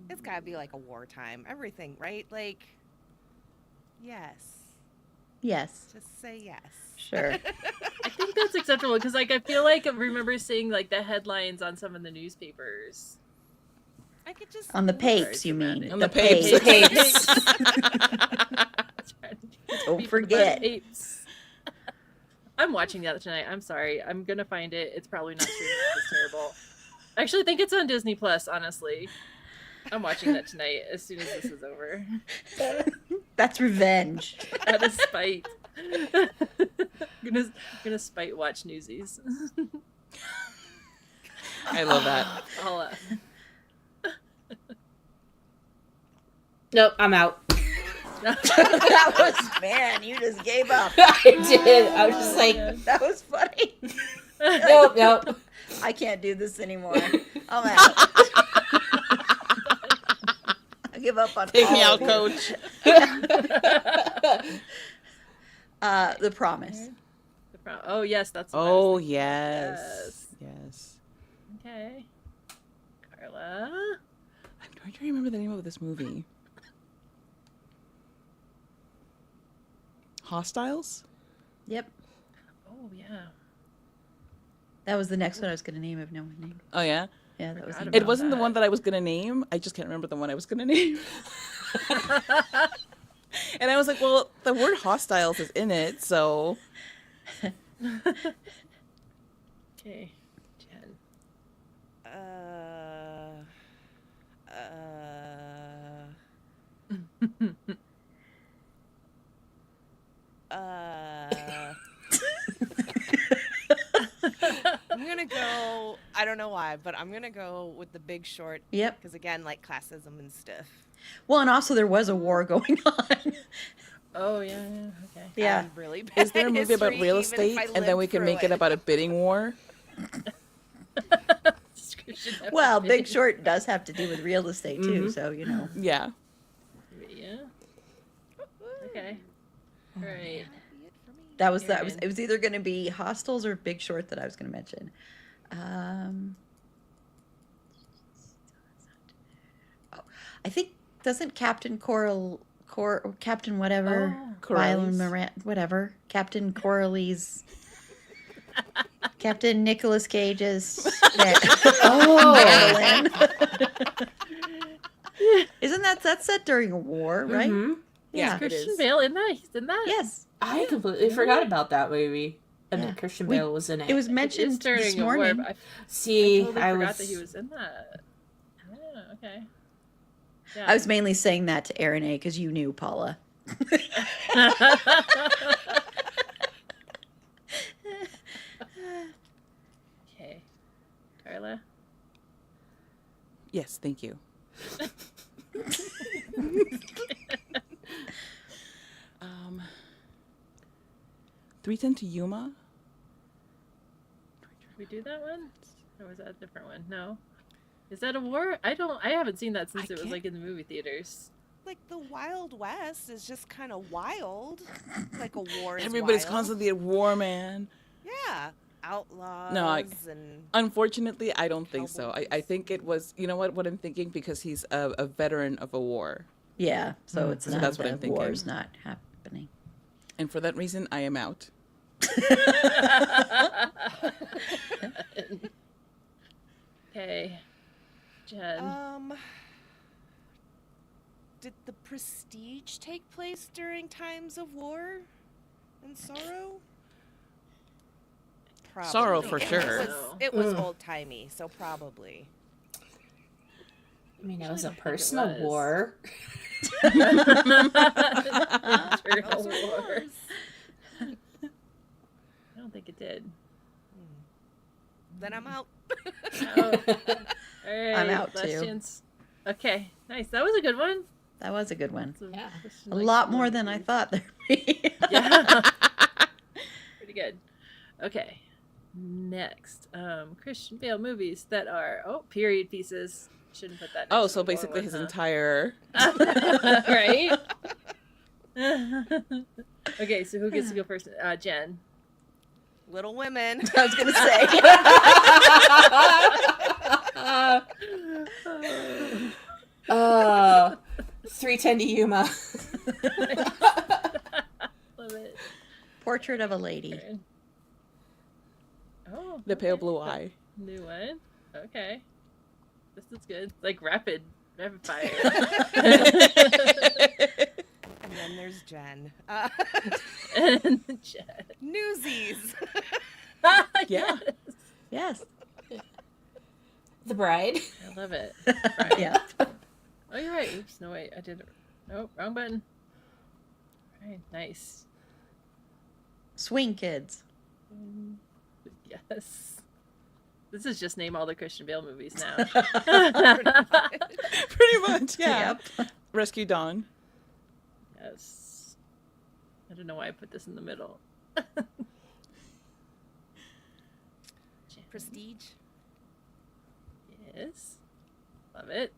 It's gotta be like a wartime. Everything, right? Like, yes. Yes. Just say yes. Sure. I think that's acceptable because, like, I feel like I remember seeing, like, the headlines on some of the newspapers. I could just On the Sorry, papes, you mean? On the papes. Papes. Don't forget. Apes. I'm watching that tonight. I'm sorry. I'm gonna find it. It's probably not streaming. It's terrible. I actually think it's on Disney Plus. Honestly, I'm watching that tonight as soon as this is over. That's revenge. Out of spite. gonna spite watch Newsies. I love that. I'll, Nope, I'm out. That was, man, you just gave up. I did. I was just like, That was funny. nope. I can't do this anymore. I'm out. I give up on Take all me out, of you. coach. The Promise. oh yes, that's. What I Oh was thinking. yes. Yes. Okay. Carla. I'm trying to remember the name of this movie. Hostiles? Yep. Oh yeah. That was the next one I was going to name if no one named. Oh yeah. Yeah, that was Forgot the It about wasn't the that. one that I was gonna name. I just can't remember the one I was gonna name. And I was like, well, the word hostiles is in it, so Okay. Jen. I'm gonna go. I don't know why, but I'm gonna go with The Big Short. Yep. Because again, like classism and stuff. Well, and also there was a war going on. Oh yeah. Okay. Yeah. I'm really bad is there a at movie about history, real even if estate I and then lived we can through make it about a bidding war? Should have Well, been- Big Short does have to do with real estate too, Mhm. so you know. Yeah. Yeah. Okay. All right. That was Aaron. it was either going to be Hostels or Big Short that I was going to mention. I think doesn't Captain Captain whatever Oh. Rylan Corelli's. Moran whatever Captain Coralie's Captain Nicolas Cage's Oh. mandolin. Isn't that's set during a war, right? Mhm. Yeah, Yeah. it Christian is. Bale in that? He's in that? Yes. I completely forgot about that movie. And Yeah. that Christian We- Bale was in it. It was It is mentioned during this a war, morning. but I See, totally I forgot was. that he was in that. Yeah, okay. Yeah. I was mainly saying that to Aaron A. because you knew Paula. Okay. Carla? Yes, thank you. 310 to Yuma. Did we do that one? Or was that a different one? No. Is that a war? I haven't seen that since I it was can't- like in the movie theaters. Like the Wild West is just kind of wild. Like a war is Everybody's wild. constantly at war, man. Yeah. Outlaws and Unfortunately, I don't think so. I Cowboys. think it was, you know what I'm thinking? Because he's a veteran of a war. Yeah, so it's So not that's what the I'm thinking. war's not happening. And for that reason, I am out. Okay. Jen. Did the Prestige take place during times of war and sorrow? Probably. Sorrow for It sure. It was Ugh. old timey, so probably. I mean, it was I a don't think it personal was. war. Internal Those are war. wars. I don't think it did. Then I'm out. All right, I'm out last too. chance. Okay, nice. That was a good one. That was a good one. Some Yeah. Christian, A like, lot similar more than I movies. thought there'd be. Yeah. Pretty good. Okay. Next, Christian Bale movies that are period pieces. Shouldn't put that. Oh, next so to the war basically one, his huh? entire. Right. Okay, so who gets to go first? Jen. Little Women. I was gonna say. uh, 310 to Yuma. Love it. Portrait of a Lady. Oh, The pale okay. blue eye. New one. Okay. This is good. Like rapid fire. And then there's Jen. And Jen. Newsies. Yeah. Yes. The Bride. I love it. Yeah. Oh, you're right. Oops. No, wait. I did it. Oh, wrong button. All right. Nice. Swing Kids. Yes. This is just name all the Christian Bale movies now. Pretty much, yeah. Yep. Rescue Dawn. Yes. I don't know why I put this in the middle. Prestige. Yes. Love it.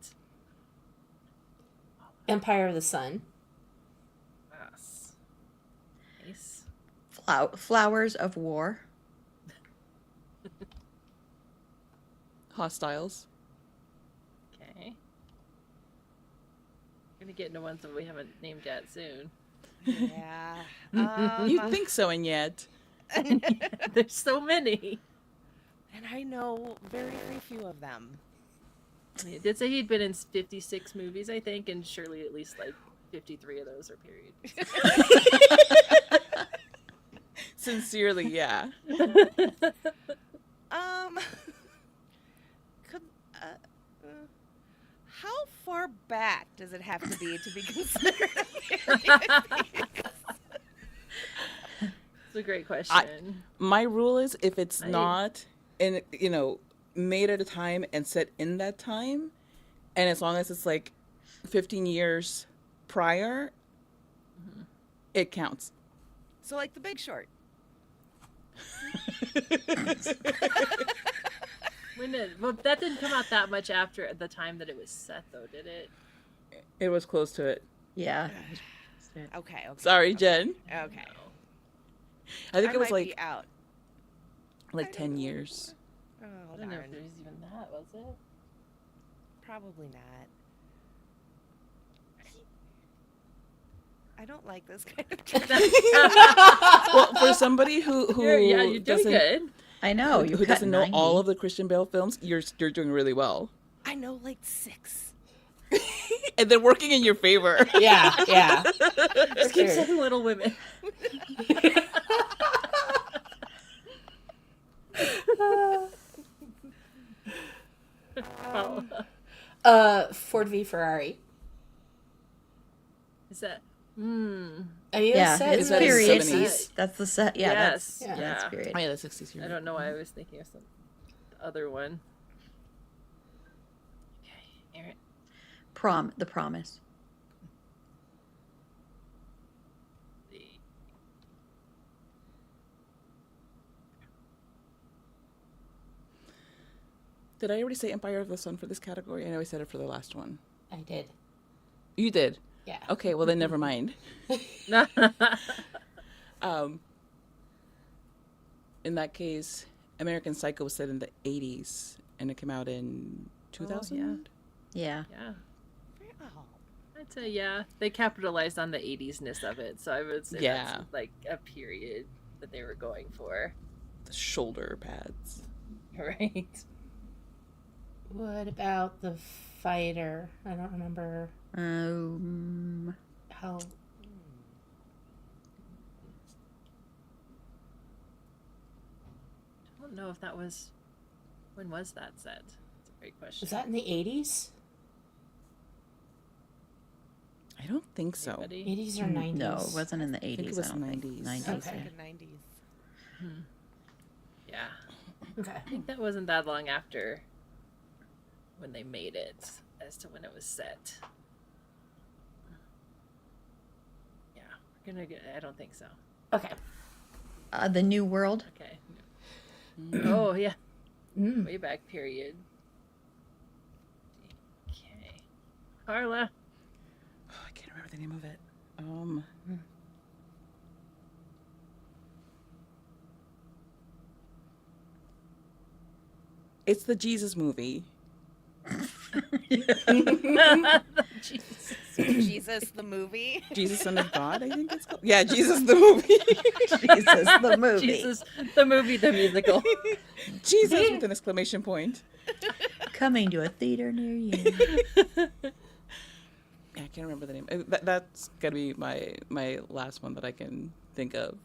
Empire of the Sun. Yes. Nice. Flowers of War. Hostiles. Okay. Gonna get into ones that we haven't named yet soon. Yeah. You'd think so, and yet. There's so many. And I know very, very few of them. It did say he'd been in 56 movies, I think, and surely at least like 53 of those are period. Sincerely, yeah. Could how far back does it have to be considered a period piece? It's a great question. My rule is if it's Right. not in, made at a time and set in that time, and as long as it's like 15 years prior, it counts. So like The Big Short. Well, that didn't come out that much after the time that it was set, though, did it? It was close to it. Yeah. Okay. Sorry, Jen. Okay. I think it was might like be out. 10 years. Oh, I don't know if darn. there was even that, was it? Probably not. I don't like this kind of. Well, for somebody who You're doing doesn't good. I know. Who You've got doesn't know 90. all of the Christian Bale films? You're doing really well. I know like 6. And they're working in your favor. Yeah, yeah. Just keep Sure. saying Little Women. Ford v Ferrari. Is that? I mean, Yeah, set it's in the period. 60s. That's the set. Yeah, Yes. that's Yeah. that's period. Oh, yeah, the 60s. I don't know why I was thinking of some the other one. Okay, Aaron. The Promise. Did I already say Empire of the Sun for this category? I know I said it for the last one. I did. You did? Yeah. Okay, well then never mind. In that case, American Psycho was set in the 80s and it came out in 2000? Yeah. Yeah. Oh. I'd say yeah. They capitalized on the 80s-ness of it, so I would say Yeah. that's like a period that they were going for. The shoulder pads. Right. What about the fighter? I don't remember how. I don't know if that was. When was that set? That's a great question. Was that in the 80s? I don't think so. Anybody? 80s or 90s? No, it wasn't in the 80s. think it was I don't think. 90s. 90s. Okay. Like the 90s. Yeah. Okay. I think that wasn't that long after when they made it as to when it was set. Yeah, we're gonna get. I don't think so. Okay. The New World. Okay. Oh yeah, Mm. way back period. Okay, Carla. Oh, I can't remember the name of it. It's the Jesus movie. Jesus. Jesus the movie. Jesus Son of God, I think it's called. Yeah, Jesus the movie. Jesus, the movie. Jesus, the movie, the musical. Jesus with an exclamation point. Coming to a theater near you. Yeah, I can't remember the name. That's gonna be my last one that I can think of.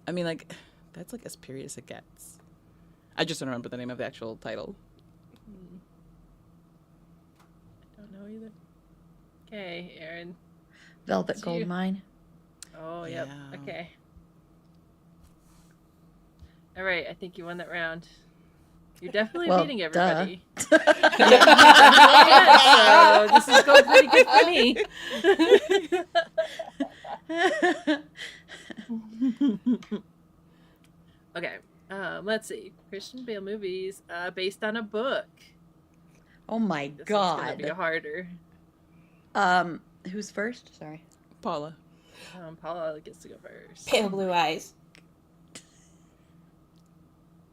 I mean, like, that's like as period as it gets. I just don't remember the name of the actual title. I don't know either. Okay, Aaron. Velvet It's Gold you. Mine. Oh, yep. Yeah. Okay. All right, I think you won that round. You're definitely Well, beating duh. everybody. So this is going pretty good for me. Okay, let's see. Christian Bale movies based on a book. Oh my This one's gonna be God. harder. Who's first? Sorry. Paula. Paula gets to go first. Pale blue eyes.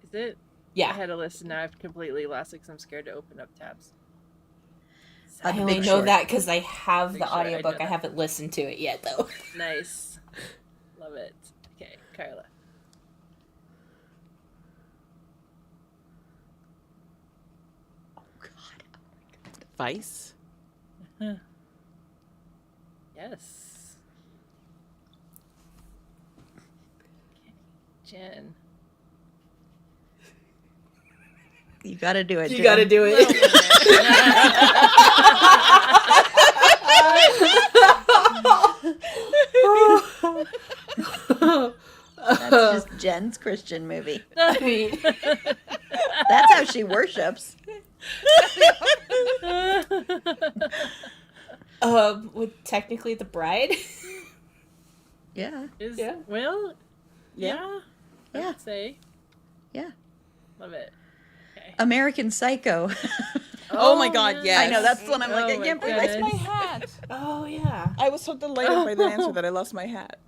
Is it? I Yeah. had a list and now I've completely lost it because I'm scared to open up tabs. The I only Big know Short. that because I have Big the Short, I know audiobook. I that. haven't listened to it yet, though. Nice. Love it. Okay, Carla. Oh God. Vice. Yes. Okay. Jen. You got to do it. You Jen. got to do it. That's just Jen's Christian movie. I mean, That's how she worships. with technically the bride. Yeah. Yeah. Well, yeah. I Yeah. would say. Yeah. Love it. Okay. American Psycho. Oh my God, man. yes. I know, that's the one I'm like, Oh I my can't believe I Where's said my goodness. hat? Oh yeah. I was so delighted by the answer that I lost my hat.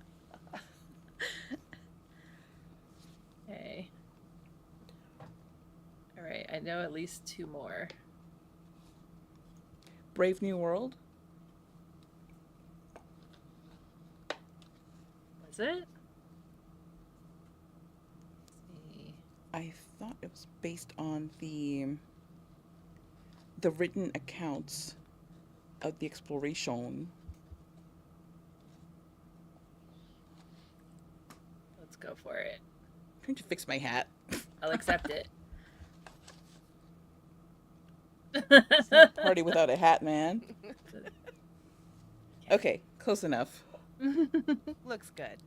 Okay. All right. I know at least two more. Brave New World. Was it? Let's I thought it was based on the written accounts of the exploration. Let's go for it. Trying to fix my hat. I'll accept it. It's not a party without a hat, man. Okay, close enough. Looks good.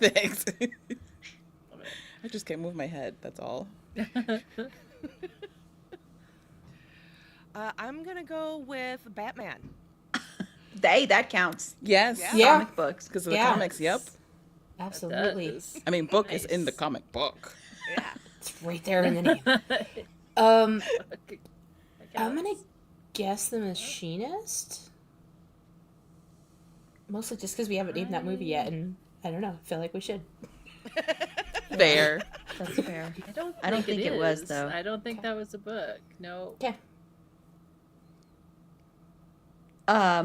Thanks. I just can't move my head, that's all. I'm gonna go with Batman. That counts. Yes. Yeah. Comic books. Because of the Yeah. comics, yep. Absolutely. Does. I mean, book is Nice. in the comic book. Yeah. It's right there in the name. Okay. I'm gonna guess The Machinist. Mostly just because we haven't named that movie yet, and I don't know. I feel like we should. There. That's fair. I don't think it was, is. though. I don't think that was a book. No. Okay. I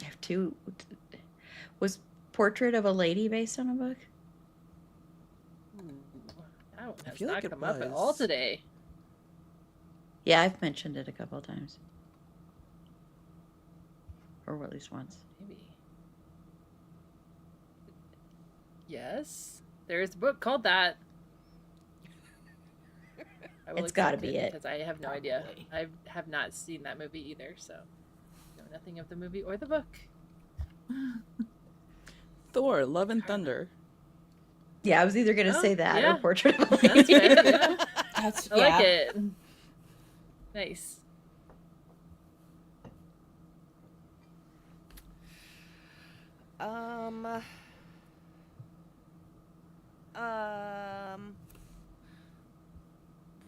have two. Was Portrait of a Lady based on a book? That one has feel not like it come up at all was. today. Yeah, I've mentioned it a couple of times. Or at least once. Maybe. Yes. There is a book called that. I will It's gotta accept be it. because I have no idea. Probably. I have not seen that movie either, so know nothing of the movie or the book. Thor, Love and Thunder. Yeah, I was either going to Oh, say that yeah. or Portrait of a That's Lady. fair. Yeah. That's I yeah. like it. Nice. Um,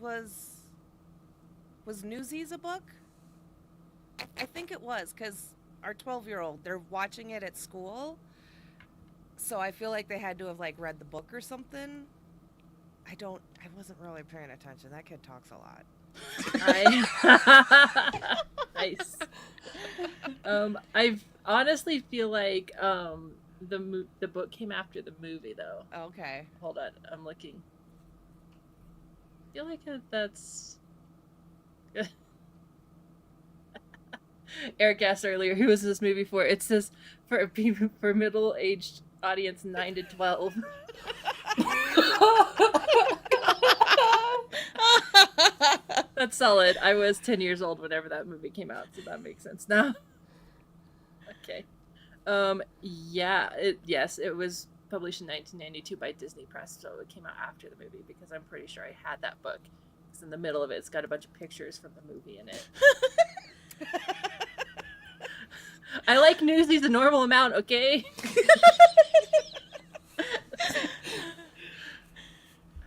was Newsies a book? I think it was because our 12-year-old, they're watching it at school, so I feel like they had to have like read the book or something. I wasn't really paying attention. That kid talks a lot. Nice. I honestly feel like the book came after the movie though. Okay. Hold on, I'm looking. I feel like that's. Eric asked earlier, who was this movie for? It says for middle-aged audience 9 to 12. That's solid. I was 10 years old whenever that movie came out, so that makes sense now. Okay. Yeah, yes, it was published in 1992 by Disney Press, so it came out after the movie because I'm pretty sure I had that book. It's in the middle of it. It's got a bunch of pictures from the movie in it. I like Newsies a normal amount, okay?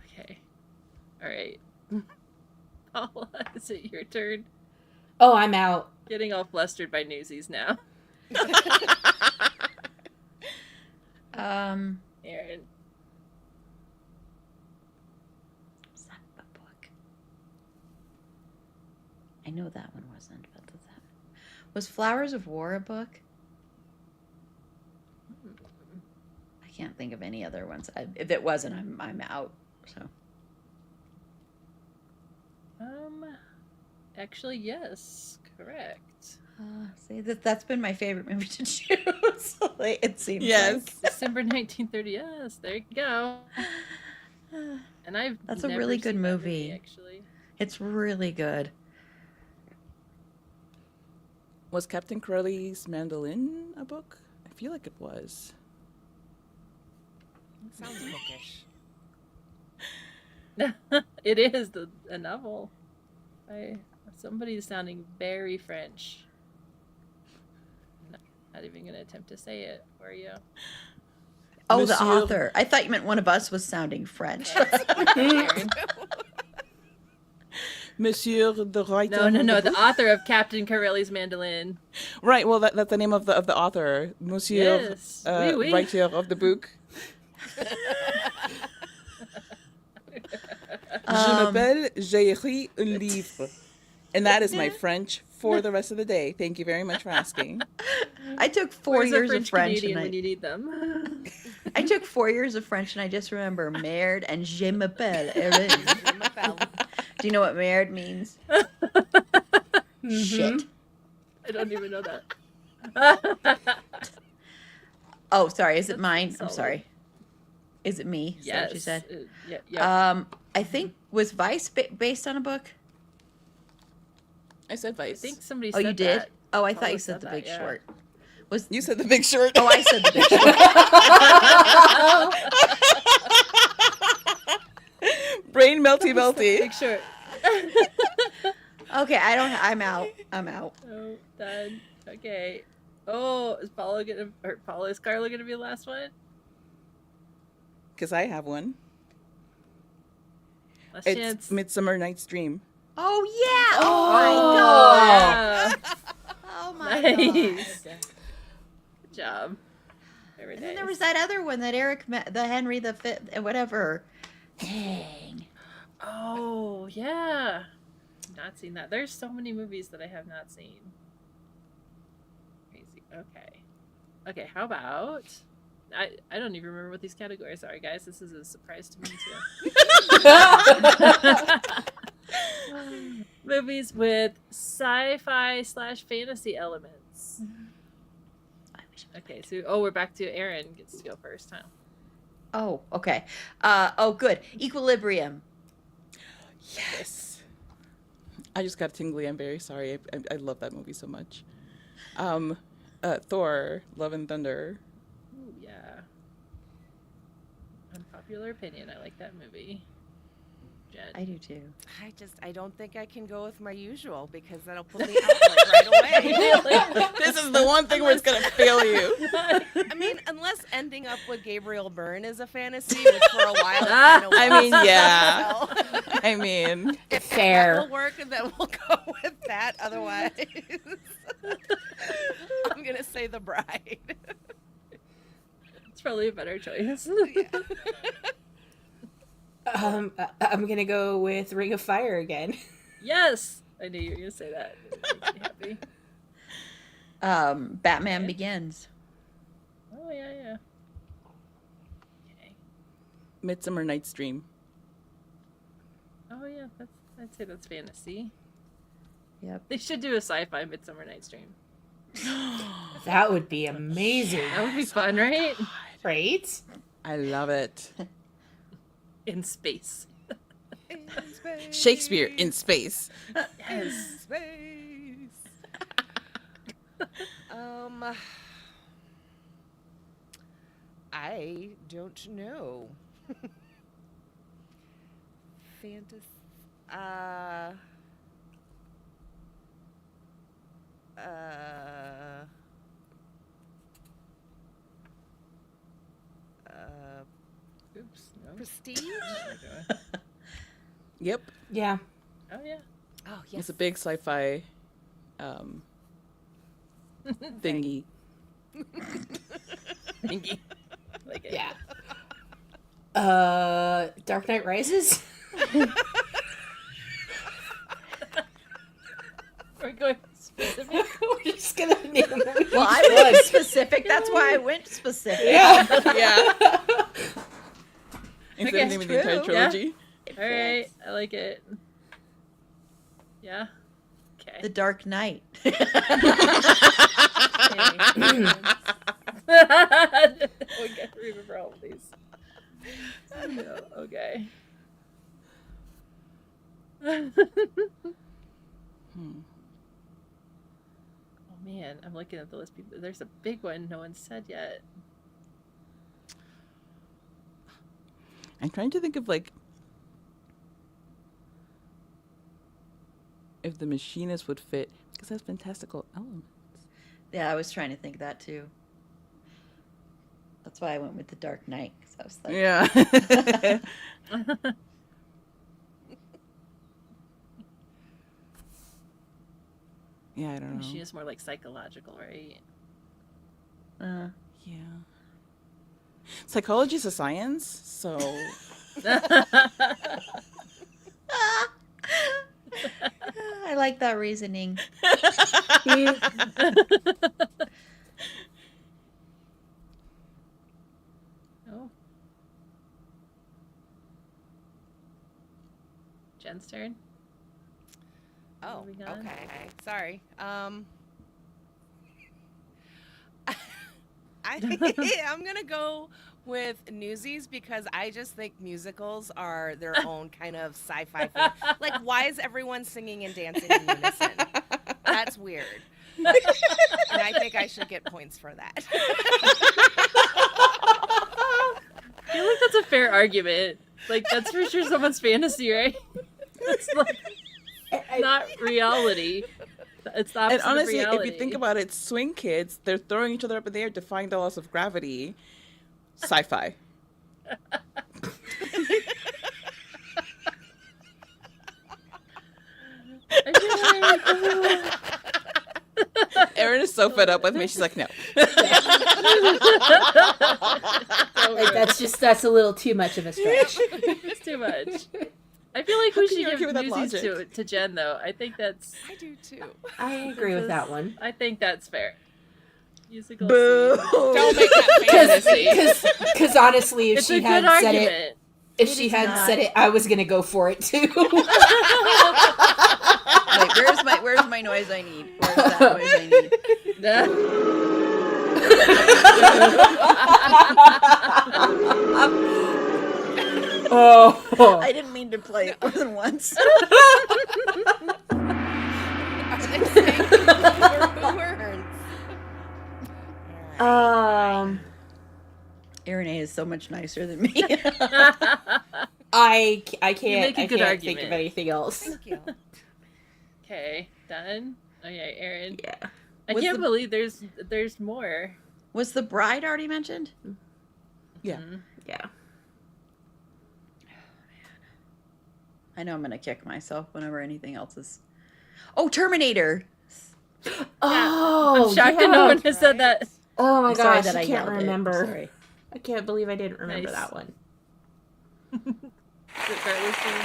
Okay. All right. Paula, is it your turn? Oh, I'm out. Getting all flustered by Newsies now. Aaron. Was that a book? I know that one wasn't, but was Flowers of War a book? I can't think of any other ones. If it wasn't, I'm out. So. Actually, yes, correct. See, that's been my favorite movie to choose. It seems. Yes. December 1930. Yes, there you go. Like. And I've That's a never really good seen that movie. actually. It's really good. Was Captain Corelli's Mandolin a book? I feel like it was. Sounds bookish. It is a novel. Somebody's sounding very French. Not even going to attempt to say it for you. Oh, Monsieur- the author. I thought you meant one of us was sounding French. Aaron. Monsieur the writer. No, of the book? author of Captain Corelli's Mandolin. Right. Well, that's the name of the author, Monsieur, Yes. Oui, oui. writer of the book. Je m'appelle, j'ai écrit un livre. And that is my French for the rest of the day. Thank you very much for asking. I took 4 Where's a years of French French, Canadian and when you need them? I took 4 years of French, and I just remember merde and je m'appelle Erin. Do you know what merde means? Shit. I don't even know that. Oh, sorry. Is it mine? I'm solid. sorry. Is it me? Is that what you Yes. said? Yeah. I think was Vice based on a book? I said I Vice. think somebody Oh, said you did? that. Oh, I thought Paula you said The that, Big yeah. Short. Was You said The Big Short. Oh, I said The Big Short. Brain melty. Big Short. Okay, I'm out. Oh, done. Okay. Oh, is Carla gonna be the last one? Because I have one. Last It's chance. Midsummer Night's Dream. Oh yeah. Oh, Oh my nice. god. Good job. Very And then nice. there was that other one that Eric met, the Henry the Fifth, whatever. Dang. Oh, yeah. Not seen that. There's so many movies that I have not seen. Crazy. Okay, how about I don't even remember what these categories are, guys. This is a surprise to me too. Movies with sci-fi / fantasy elements. Okay, so we're back to Aaron gets to go first, huh? Oh, okay. Good. Equilibrium. Yes. I just got tingly. I'm very sorry. I love that movie so much. Thor, Love and Thunder. Ooh, yeah. Unpopular opinion. I like that movie. Jen. I do too. I don't think I can go with my usual because that'll put me out like right away. This is the one thing where it's gonna fail you. I mean, unless ending up with Gabriel Byrne is a fantasy, which for a while it kind of I mean, yeah. So, I mean, if that Fair. will work, then we'll go with that. Otherwise, I'm gonna say The Bride. It's probably a better choice. I'm gonna go with Ring of Fire again. Yes, I knew you were gonna say that. It makes me happy. Batman Okay. Begins. Oh yeah. Okay. Midsummer Night's Dream. Oh yeah, I'd say that's fantasy. Yep. They should do a sci-fi Midsummer Night's Dream. That would be amazing, That would be fun, right? right? I love it. In space. Shakespeare in space. Yes. Space. I don't know. Fantasy. Oops. No. Prestige. Yep. Yeah. Oh yeah. Oh yes. It's a big sci-fi thingy. Thingy. Like it. Yeah. Dark Knight Rises. We're going specific. We're just gonna name them. Well, I went specific. That's why I went specific. Yeah. Yeah. Instead Okay, of naming the entire true. trilogy. All right, I like it. Yeah. Okay. The Dark Knight. Okay. We got to remember all of these. No, okay. Oh man, I'm looking at the list. There's a big one no one said yet. I'm trying to think of like if the machinist would fit because that's fantastical elements. Yeah, I was trying to think that too. That's why I went with the Dark Knight, because I was like, Yeah. Yeah, I don't know. She is more like psychological, right? Yeah. Psychology is a science, so I like that reasoning. Oh. Jen's turn. Oh, Moving on. okay. Sorry. I'm gonna go with Newsies because I just think musicals are their own kind of sci-fi thing. Like, why is everyone singing and dancing in unison? That's weird. And I think I should get points for that. I feel like that's a fair argument. Like, that's for sure someone's fantasy, right? It's like not reality. It's the opposite And honestly, of reality. if you think about it, swing kids, they're throwing each other up in the air, defying the laws of gravity. Sci-fi. Erin is so fed up with me. She's like, no. Like, that's a little too much of a stretch. It's too much. I feel like we can you should argue give with that Newsies logic? to Jen, though. I think that's. I do too. I agree with that one. I think that's fair. Musical Boo. scene. Don't make that fantasy. Because honestly, if It's she a good hadn't said argument. it, if she hadn't said it, I was gonna go for it too. Wait, where's my noise I need? Where's that noise I need? Oh, I didn't mean to play it more than once. Are they saying for words? Erin A is so much nicer than me. I You can't make a I good can't argument. think of anything else. Thank you. Okay, done. Okay, Aaron. Yeah. I Was can't the- believe there's more. Was the bride already mentioned? Yeah. Yeah. I know I'm gonna kick myself whenever anything else is. Oh, Terminator. Oh, I'm shocked that no one has said that. Oh my I'm sorry gosh, that I I can't yelled it. I'm remember. sorry. I can't believe I didn't remember Nice. that one. Is it Carly's turn?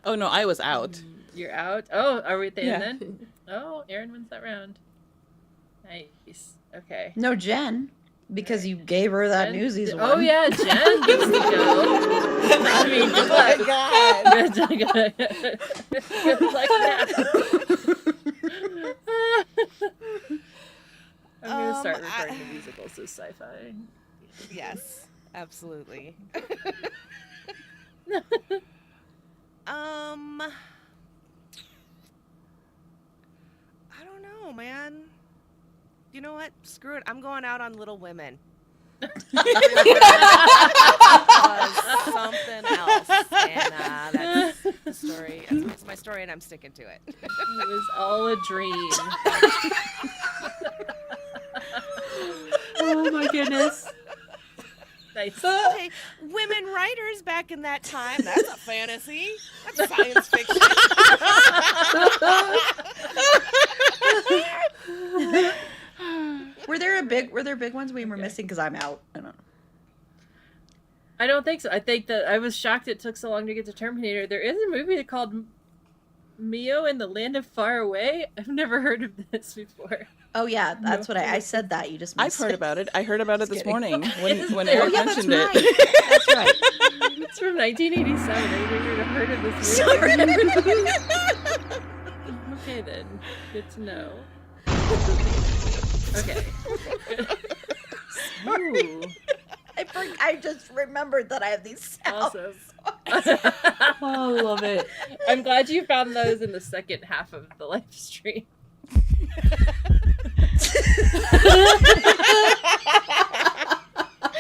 Oh, no, I was out. You're out. Oh, are we at the Yeah. end then? Oh, Aaron wins that round. Nice. Okay. No, Jen, because you gave her that Jen- Newsies one. Oh yeah, Jen gets to go. I mean, good luck. Good luck now. I'm gonna start referring to musicals as sci-fi. Yes, absolutely. I don't know, man. You know what? Screw it. I'm going out on Little Women. Something else, and that's the story. That's my story, and I'm sticking to it. It was all a dream. Oh my goodness. Nice. Hey, women writers back in that time—that's a fantasy. That's science fiction. Were there big ones we were missing? Because I'm out. I don't know. I don't think so. I think that I was shocked it took so long to get to Terminator. There is a movie called Mio in the Land of Far Away. I've never heard of this before. Oh yeah, that's No. what I said. That you just I've missed heard it. about it. I heard about it this kidding. morning Is when it? Eric Oh, yeah, mentioned right. it. That's right. It's from 1987. I've never heard of this movie. Okay then. Good to know. Okay. Ooh. I just remembered that I have these sounds. Awesome. Oh, I love it. I'm glad you found those in the second half of the live stream.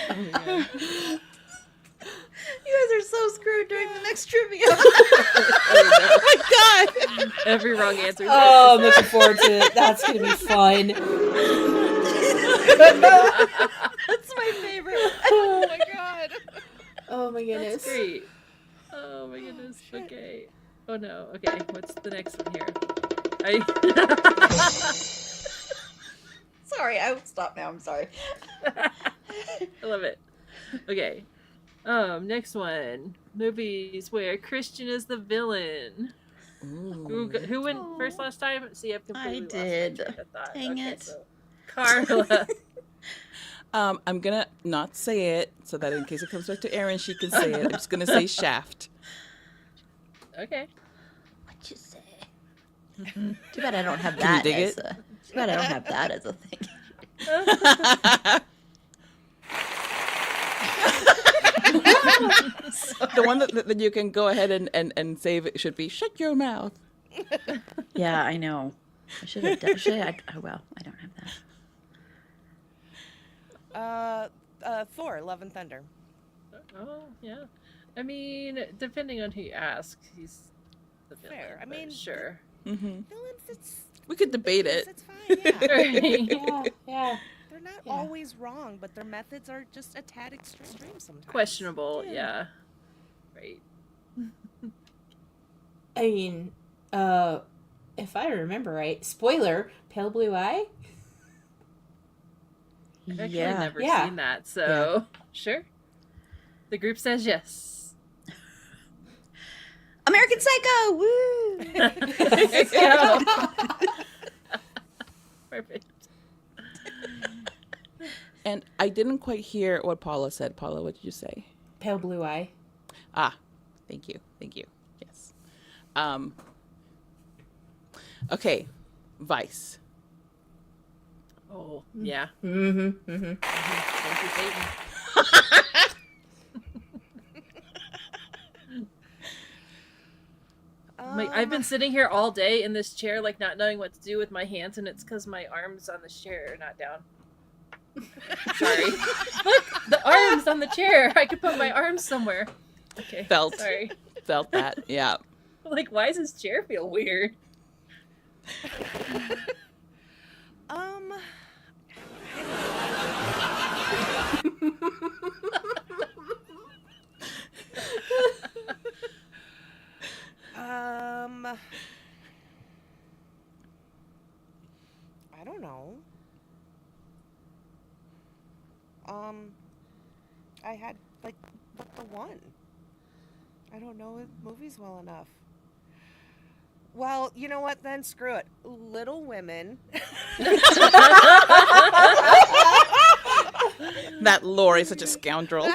Oh my God. You guys are so screwed during the next trivia. Oh my God. Every wrong answer. Oh, I'm looking forward to it. That's gonna be fun. That's my favorite. Oh my god. Oh my goodness. That's great. Oh my goodness. Okay. Oh no. Okay. What's the next one here? Sorry, I will stop now. I'm sorry. I love it. Okay. Next one. movies where Christian is the villain. Who went first last time? See, I've completely lost did. my train of thought. Dang Okay, it. so Carla. I'm gonna not say it so that in case it comes back to Erin, she can say it. I'm just gonna say Shaft. Okay. What you say? Too bad I don't have Can that you dig as it? a. Too bad I don't have that as a thing. The one that you can go ahead and save it should be shut your mouth. Yeah, I know. I should have done. Oh well, I don't have that. Thor, Love and Thunder. Oh yeah. I mean, depending on who you ask, he's the villain. Fair. I but mean, sure. Mm-hmm. Villains, it's We could debate it. it's fine. Yeah. Yeah. They're not Yeah. always wrong, but their methods are just a tad extreme sometimes. Questionable, yeah. Right. I mean, if I remember right, spoiler, pale blue eye. I've actually Yeah. never Yeah. seen that, so sure. The group says yes. American Psycho. Woo! Let's go. Perfect. And I didn't quite hear what Paula said. Paula, what did you say? Pale blue eye. Ah, thank you. Yes. Okay, Vice. Oh, yeah. Mm-hmm. Mm-hmm. Thank you, Satan. Like, I've been sitting here all day in this chair, like not knowing what to do with my hands, and it's because my arms on this chair are not down. Sorry. Look, the arms on the chair. I could put my arms somewhere. Okay. Felt. Sorry. Felt that. Yeah. Like, why does this chair feel weird? I don't know. I had like the one. I don't know movies well enough. Well, you know what? Then screw it. Little Women. That Lori's such a scoundrel.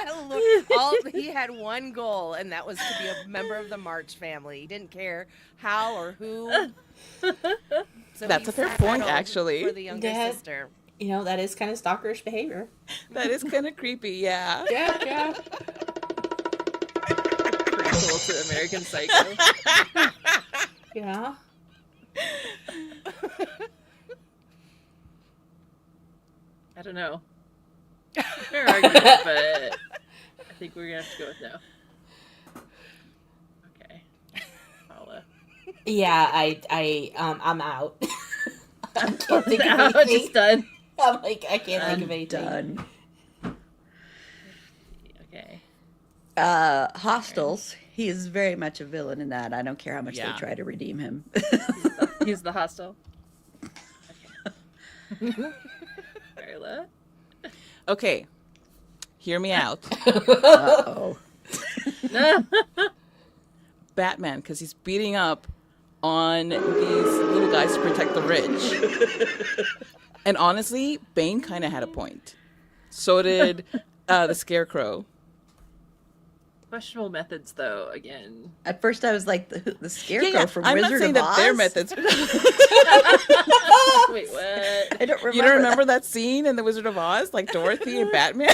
He had one goal, and that was to be a member of the March family. He didn't care how or who. So That's he a fair point, settled actually. For the younger Yeah. sister. You know, that is kind of stalkerish behavior. That is kind of creepy, yeah. Yeah. Prequel to American Psycho. Yeah. I don't know. Fair argument, but I think we're gonna have to go with no. Okay. Paula. Yeah, I'm out. I can't think of Now it's anything. just done. I'm like, I can't think I'm of anything. done. Okay. Hostels. He is very much a villain in that. I don't care how much Yeah. they try to redeem him. He's the hostile. Okay. Carla. Okay. Hear me out. Uh-oh. Batman, because he's beating up on these little guys to protect the rich. And honestly, Bane kind of had a point. So did the Scarecrow. Questionable methods, though. Again. At first, I was like the Scarecrow from I'm Wizard not saying of that Oz. their methods. Wait, what? I don't remember. You don't remember that. that scene in The Wizard of Oz, like Dorothy and Batman?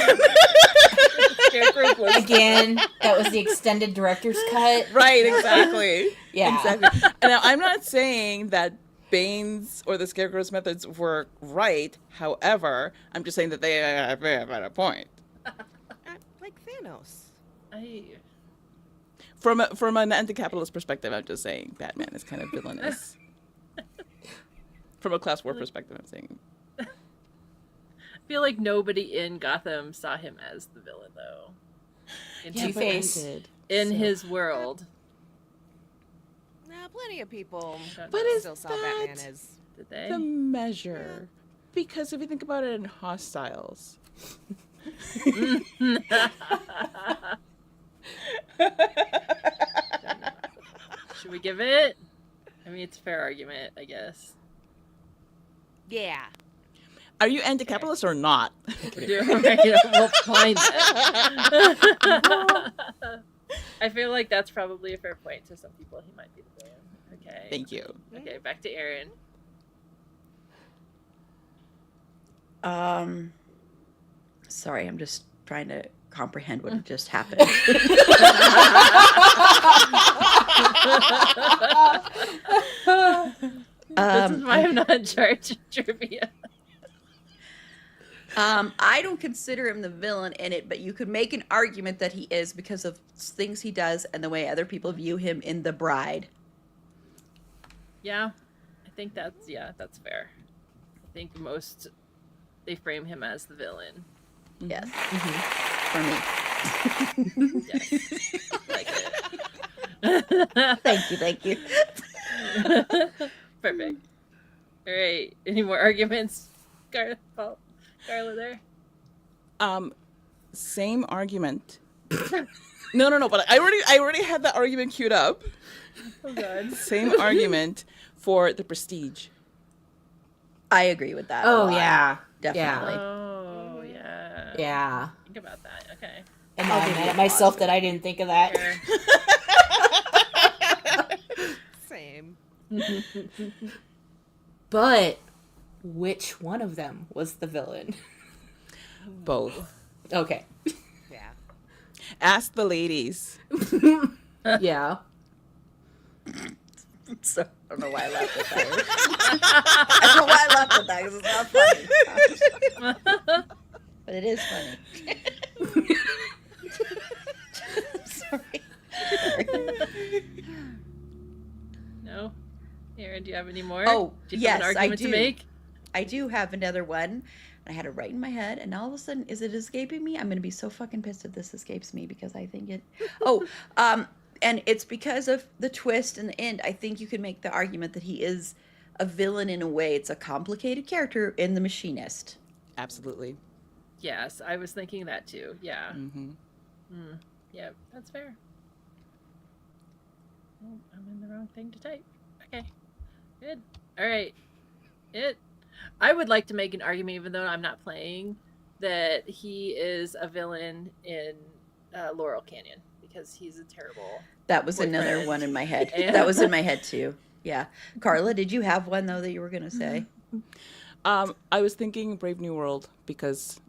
Scarecrow was Again, that was the extended director's cut. Right, exactly. Yeah. Exactly. And now, I'm not saying that Bane's or the Scarecrow's methods were right. However, I'm just saying that they have a point. Like Thanos. From an anti-capitalist perspective, I'm just saying Batman is kind of villainous. From a class war perspective, I'm saying. I feel like nobody in Gotham saw him as the villain, though. In Yeah, his- but I did. in So- his world. Nah, plenty of people But is still saw that Batman as. Did they? the measure? Because if you think about it in Hostiles, Should we give it? I mean, it's a fair argument, I guess. Yeah. Are you anti-capitalist or not? We'll find that. I feel like that's probably a fair point to some people. He might be the villain. Okay. Thank you. Okay, back to Aaron. Sorry, I'm just trying to comprehend what just happened. This is why I'm not in charge of trivia. I don't consider him the villain in it, but you could make an argument that he is because of things he does and the way other people view him in The Bride. Yeah, I think that's fair. I think they frame him as the villain. Yes, Mm-hmm. for me. Yes, like it. Thank you. Perfect. All right. Any more arguments, Carla there? Same argument. No. But I already had that argument queued up. Oh God. Same argument for The Prestige. I agree with that. a Oh lot. yeah, Definitely. Oh yeah. yeah. Think about that. Okay. And now I'm mad at myself that I didn't think of that. Same. But which one of them was the villain? Both. Okay. Yeah. Ask the ladies. Yeah. So I don't know why I laughed at that. I don't know why I laughed at that because it's not funny. But it is funny. Sorry. No. Aaron, do you have any more? Oh, do you yes, have an argument I to do. make? I do have another one. I had it right in my head, and all of a sudden, is it escaping me? I'm going to be so fucking pissed if this escapes me because I think it. Oh, and it's because of the twist in the end. I think you could make the argument that he is a villain in a way. It's a complicated character in The Machinist. Absolutely. Yes, I was thinking that too. Yeah. Mm-hmm. Yeah, that's fair. Oh, I'm in the wrong thing to type. Okay. Good. All right. I would like to make an argument, even though I'm not playing, that he is a villain in Laurel Canyon because he's a terrible. That was boyfriend. another one in my head. And- That was in my head too. Yeah. Carla, did you have one though that you were going to say? I was thinking Brave New World because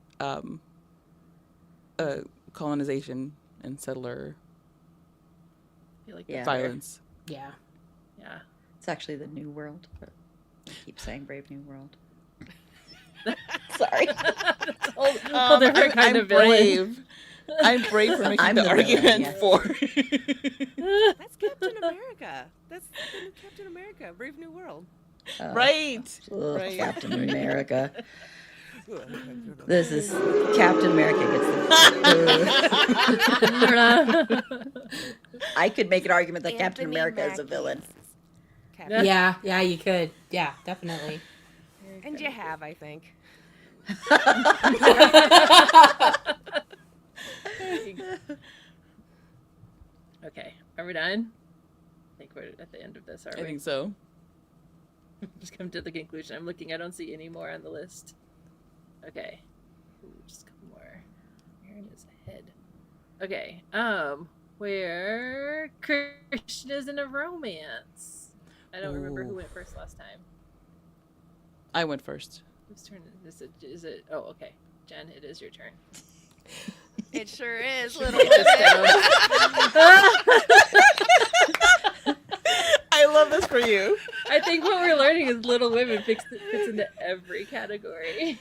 colonization and settler I feel like Yeah. that's fair. violence. Yeah. Yeah. It's actually the New World, but I keep saying Brave New World. Sorry. That's a whole different kind I'm of villain. brave. I'm brave for making I'm the the villain, argument yes. for. That's Captain America. That's the new Captain America, Brave New World. Right. Ugh, Right. Captain America. This is Captain America gets the. I could make an argument that Captain Anthony America is a Mackie's villain. Captain. Yeah, you could. Yeah, definitely. And you have, I think. Okay, are we done? I think we're at the end of this, are I we? think so. Just come to the conclusion. I'm looking. I don't see any more on the list. Okay. Ooh, just a couple more. Aaron is ahead. Okay. Where Christian is in a romance. I don't remember who Ooh. went first last time. I went first. Whose turn is it? Is it? Oh, okay. Jen, it is your turn. It sure is, Should little write this down. I love this for you. I think what we're learning is Little Women fits into every category.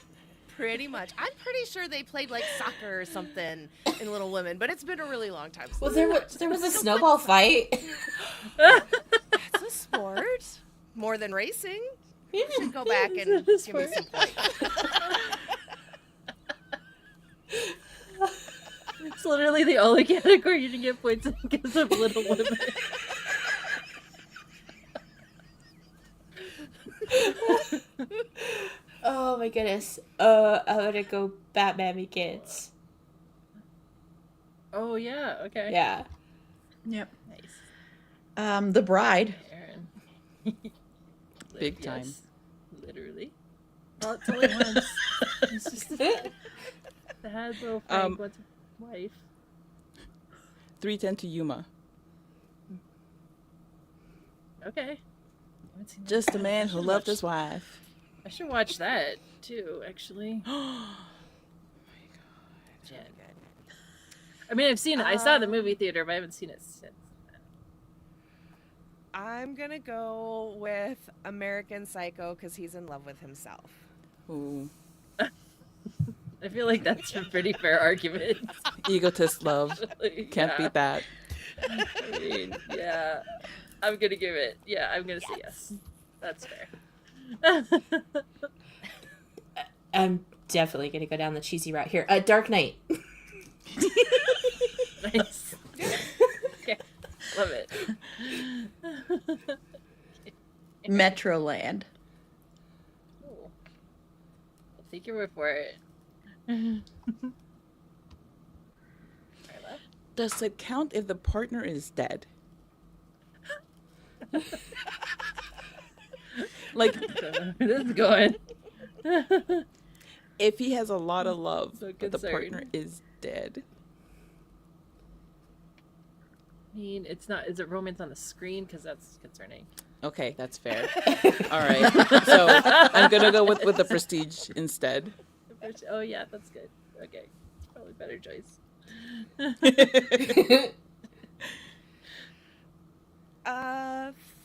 Pretty much. I'm pretty sure they played like soccer or something in Little Women, but it's been a really long time since Well, I there watched was it. a snowball fight. That's a sport. More than racing. You should go back and It's a give me sport. some points. It's literally the only category you can get points in because of Little Women. Oh my goodness. I'm gonna go Batman Begins. Oh yeah, okay. Yeah. Yep. Nice. The Bride. Aaron. Big time. Yes, literally. Well, it's only once. It's just the dad, little Frank, wants a wife. 310 to Yuma. Okay. I haven't seen that. Just a man who should loved watch- his wife. I should watch that too, actually. Oh Yeah. I mean, I've seen it. I saw the movie theater, but I haven't seen it since. I'm gonna go with American Psycho because he's in love with himself. Ooh. I feel like that's a pretty fair argument. Egotist love. Can't Yeah. beat that. I mean, yeah. I'm gonna give it. Yeah, I'm gonna say yes. That's fair. I'm definitely gonna go down the cheesy route here. Dark Knight. Nice. Okay. Love it. Metroland. Cool. I'll take your word for it. Carla? Does it count if the partner is dead? Like, Where this is going. if he has a lot of love, So but the concerned. partner is dead. I mean, it's not. Is it romance on the screen? Because that's concerning. Okay, that's fair. All right. So I'm going to go with the Prestige instead. Oh yeah, that's good. Okay, it's probably a better choice.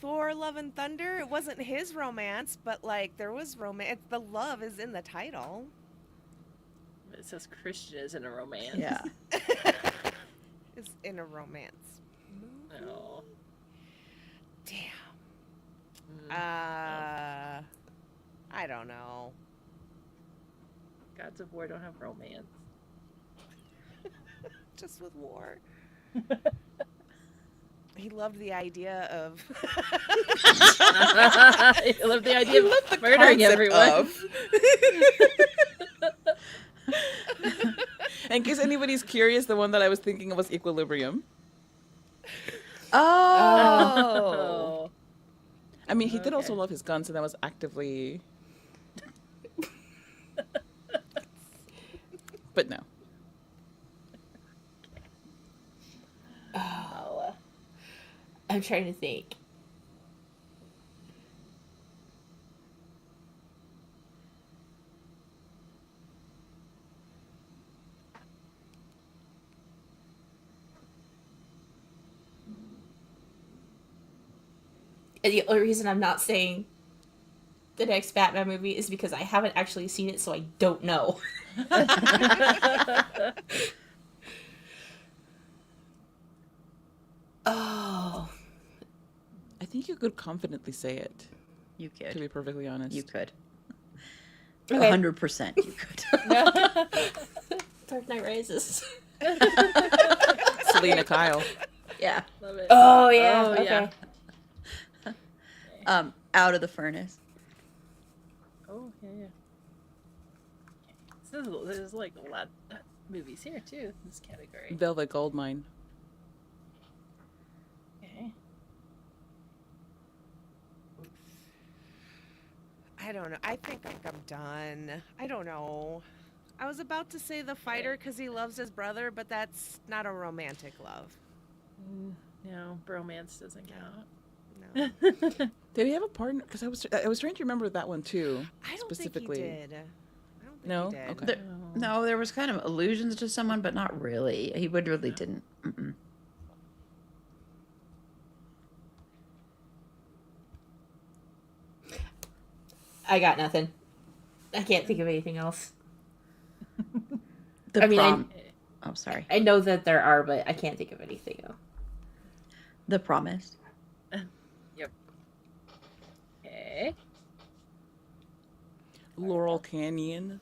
Thor: Love and Thunder. It wasn't his romance, but like there was romance. The love is in the title. It says Christian is in a romance. Yeah. Is in a romance. No. Damn. Mm. I don't know. Gods of War don't have romance. Just with war. He loved the idea of. I love the idea of murdering Concept everyone. of. In case anybody's curious, the one that I was thinking of was Equilibrium. Oh. I mean, he did Okay. also love his guns, and that was actively. But no. Oh. I'm trying to think. And the only reason I'm not saying the next Batman movie is because I haven't actually seen it, so I don't know. Oh. I think you could confidently say it, You to could. be perfectly honest. You could. Okay. 100% you could. Dark Knight Rises. Selena Kyle. Yeah. Love it. Oh, yeah. Oh, okay. yeah. Out of the Furnace. Oh, yeah, yeah. So there's like a lot of movies here, too, in this category. Velvet Goldmine. Okay. I don't know. I think I'm done. I don't know. I was about to say The Fighter because he loves his brother, but that's not a romantic love. No, bromance doesn't count. No. Did he have a partner? Because I was trying to remember that one too. I don't specifically. think he did. I don't think No? he did. Okay. There- no, there was kind of allusions to someone, but not really. He would really didn't. Mm-mm. I got nothing. I can't think of anything else. The I mean, prom. Oh, sorry. I know that there are, but I can't think of anything else. The Promise. Okay. Laurel Canyon.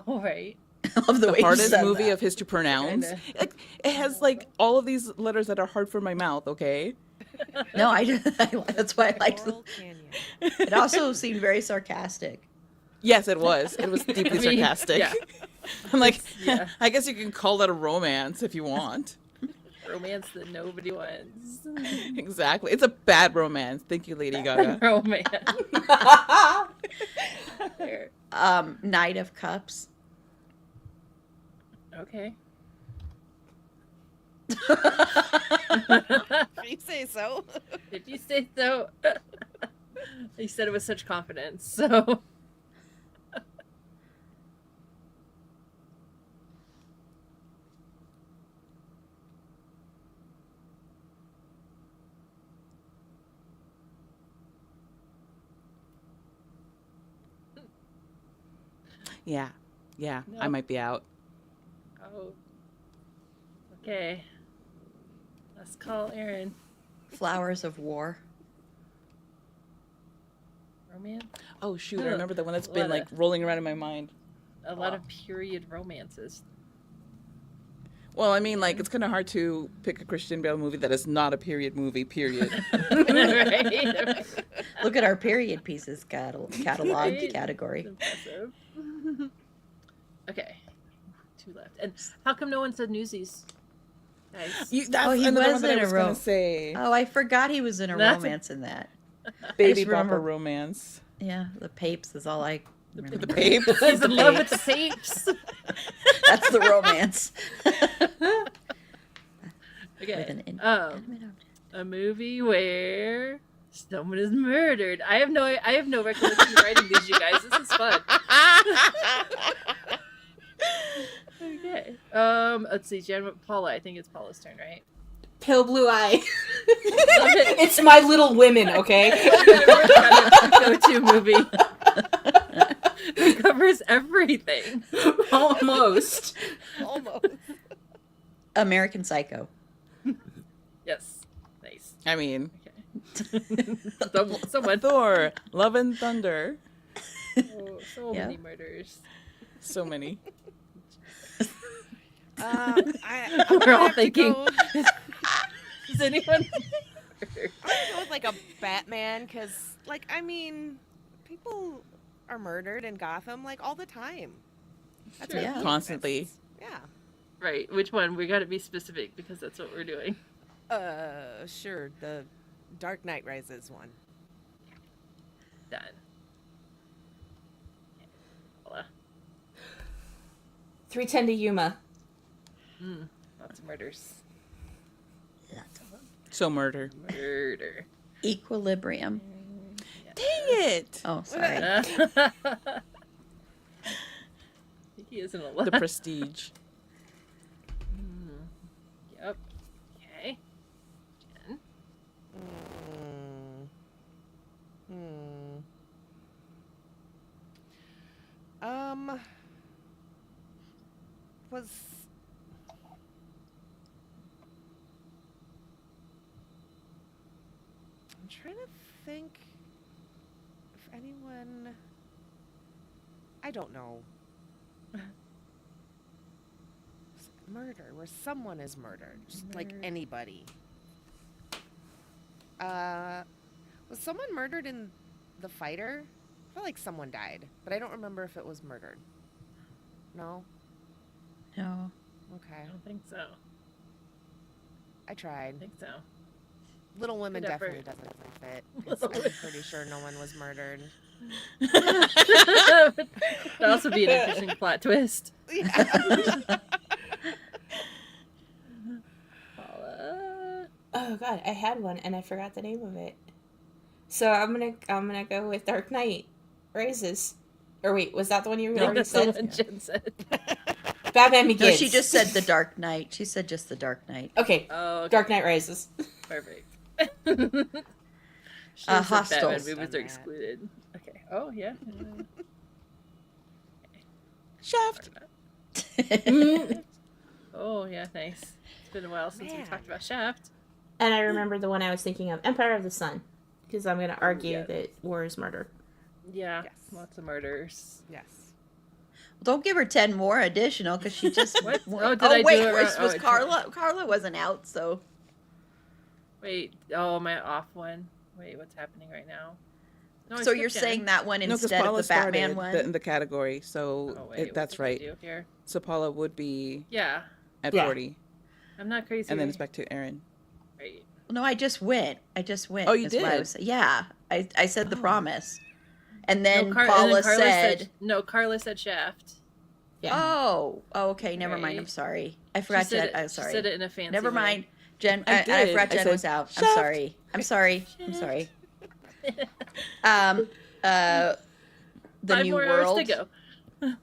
All right. I love the way you Hardest said movie that. of his to pronounce. Kinda. Like, it has like all of these letters that are hard for my mouth. Okay. No, I that's why I liked it. Laurel Canyon. It also seemed very sarcastic. Yes, it was. It was deeply I mean, sarcastic. yeah. I'm like, Yeah. I guess you can call that a romance if you want. Romance that nobody wants. Exactly. It's a bad romance. Thank you, Lady Gaga. Romance. There. Knight of Cups. Okay. If you say so. If you say so. You said it with such confidence, so. Yeah. Yeah. I No. might be out. Oh. Okay. Let's call Aaron. Flowers of War. Romance? Oh shoot! I Ugh. remember the one that's A been lot like rolling around in my mind. A lot of period romances. Well, I mean, like it's kind of hard to pick a Christian Bale movie that is not a period movie. Period. Right? Look at our period pieces catalog Right? category. Impressive. Okay. 2 left. And how come no one said Newsies? Guys. That's he another was one that in I a was gonna rom- say. Oh, I forgot he was in a That's a- romance in that. Baby just remember- bopper romance. Yeah, the Papes is all I remember. The Papes. He's in love with the Papes. That's the romance. Okay. With an Um, inanimate object. a movie where someone is murdered. I have no recollection of writing these, you guys. This is fun. Okay. Let's see, Paula. I think it's Paula's turn, right? Pale blue eye. it. It's My Little Women, okay? Go-to movie. It covers everything. Almost. Almost. American Psycho. Yes. Nice. I mean, Okay. Someone. Thor, Love and Thunder. So Yeah. many murders. So many. I'm We're gonna all have to thinking. go- Is anyone? I'm gonna go with like a Batman, because, like, I mean, people are murdered in Gotham like all the time. That's Sure. what Yeah. he Constantly. exists. Yeah. Right. Which one? We got to be specific because that's what we're doing. Sure. The Dark Knight Rises one. Done. Paula. 310 to Yuma. Lots of murders. So murder. Murder. Equilibrium. Dang it! Oh, sorry. I think he is in a lot. The Prestige. Yep. Okay. Jen. Was I'm trying to think if anyone. I don't know. Murder, where someone is murdered, just like anybody. Was someone murdered in The Fighter? I feel like someone died, but I don't remember if it was murdered. No? No. Okay. I don't think so. I tried. I think so. Little Women Good effort. definitely doesn't fit. 'Cause I'm pretty sure no one was murdered. That'd also be an interesting plot twist. Paula. Oh god, I had one and I forgot the name of it. So I'm gonna go with Dark Knight Rises. Or wait, was that the one you No, already that's the said? one Jen said. Batman Begins. No, she just said The Dark Knight. She said just The Dark Knight. Okay, Oh, okay. Dark Knight Rises. Perfect. She said Hostels. Batman movies Done are that. excluded. Okay. Oh, yeah. Shaft. Oh, yeah, nice. It's been a while since we Man. talked about Shaft. And I remember the one I was thinking of, Empire of the Sun. Because I'm gonna argue yeah. that war is murder. Yeah, Yes. lots of murders. Yes. Don't give her 10 more additional because she just. What? won. Oh, did I do wait, it was, wrong? was Oh, Carla? Carla wasn't out, so. Wait, oh, my off one. Wait, what's happening right now? No, I So you're skipped Jen. saying that one No, because instead of Paula the Batman started one? in the category, so Oh, wait, what that's did I right. do here? So Paula would be Yeah. at Yeah. 40. I'm not crazy. And then it's back to Aaron. Right. No, I just went. Oh, you is what I did? was, yeah, I said the promise, and then No, Paula Carla said, no. Carla said Shaft. Yeah. "Oh, okay, never mind. I'm Right. sorry. I forgot She said Jen. it, I'm she sorry. said it in a fancy Never way. mind, Jen. I I did. forgot I Jen said, was out. I'm "Shaft." sorry. I'm sorry. I'm sorry. Um, the 5 new more world. hours to go. The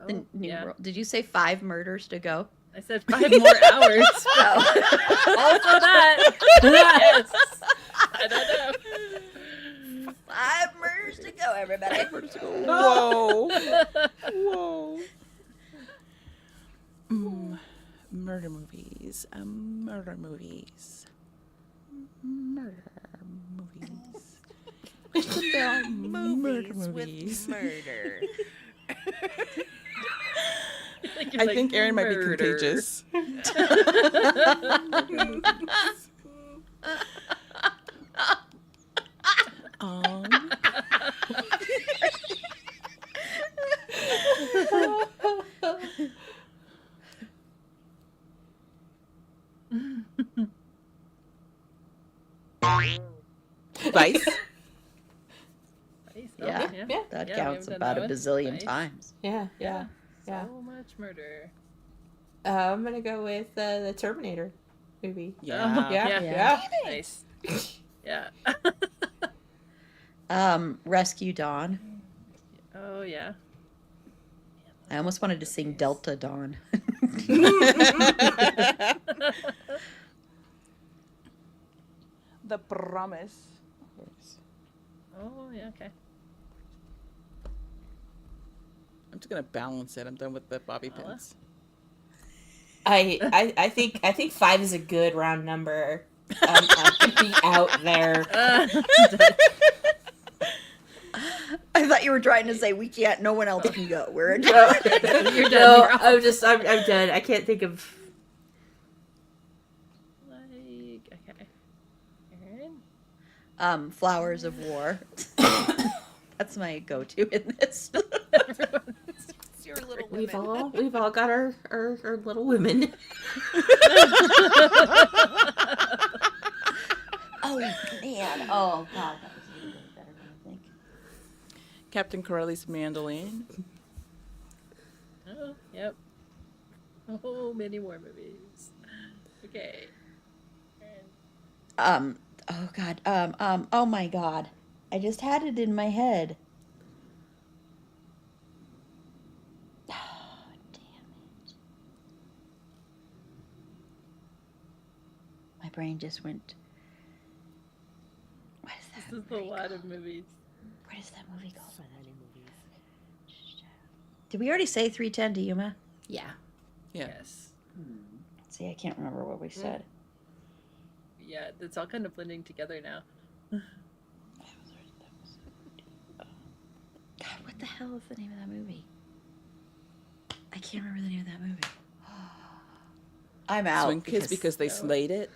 Oh, new yeah. world. Did you say 5 murders to go? I said 5 more hours. Oh. All for that. Yes. I don't know. 5 murders to go, everybody. Whoa. Whoa. Murder movies. Murder movies. Murder movies. Movies movies. with murder. I think Aaron might be contagious. Vice. Yeah, yeah. that Yeah, we counts haven't done about a that one. bazillion Nice. times. Yeah. So much murder. I'm gonna go with the Terminator movie. Yeah. Yeah. Nice. Yeah. Rescue Dawn. Oh yeah. I almost wanted to sing Delta Dawn. The Promise. Oh yeah. Okay. I'm just gonna balance it. I'm done with the bobby Paula? pins. I think 5 is a good round number. I'm gonna be out there. I thought you were trying to say we can't. No one else can go. We're done. You're done. No, You're off. I'm done. I can't think of. Like okay. Aaron? Flowers of War. That's my go-to in this. It's your little women. We've all got our little women. Oh man! Oh god, that was even better than I think. Captain Corelli's mandolin. Oh, yep. Oh, many more movies. Okay. Aaron. Oh god. Oh my god. I just had it in my head. Oh, damn it. My brain just went. What is that? This is a movie lot called? of movies. What is that movie called? So many movies. Did we already say 310 to Yuma? Yeah. Yeah. Yes. See, I can't remember what we said. Yeah, it's all kind of blending together now. God, what the hell is the name of that movie? I can't remember the name of that movie. I'm out. Swing Kids because they slayed it.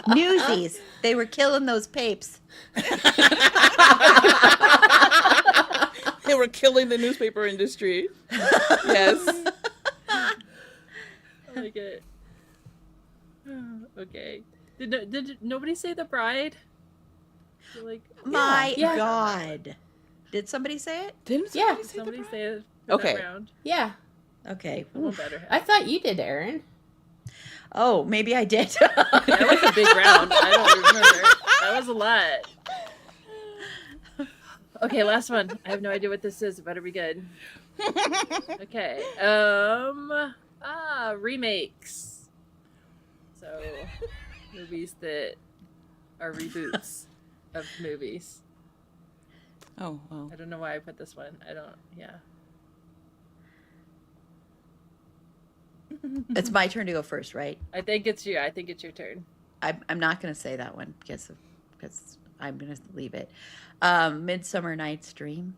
Newsies. They were killing those papes. They were killing the newspaper industry. Yes. I like it. Okay. Did nobody say The Bride? I feel like My Yeah. God. Did somebody say it? Didn't Yeah. somebody say it for Okay. that round. Yeah. Okay. Someone Oof. better have. I thought you did, Aaron. Oh, maybe I did. That was a big round. I don't remember. That was a lot. Okay, last one. I have no idea what this is. It better be good. Okay. Remakes. So, movies that are reboots of movies. Oh, well. I don't know why I put this one. Yeah. It's my turn to go first, right? I think it's you. I think it's your turn. I'm not going to say that one because I'm going to leave it. Midsummer Night's Dream.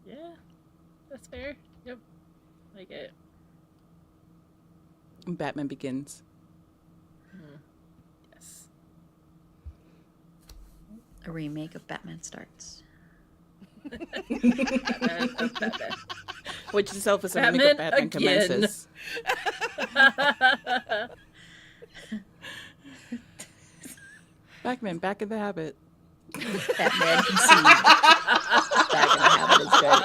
Yeah, that's fair. Yep. Like it. Batman Begins. Yes. A remake of Batman Starts. Batman. Which itself is a remake of Batman Batman again. Commences. Batman, back in the habit. Batman conceived. Back in the habit is good.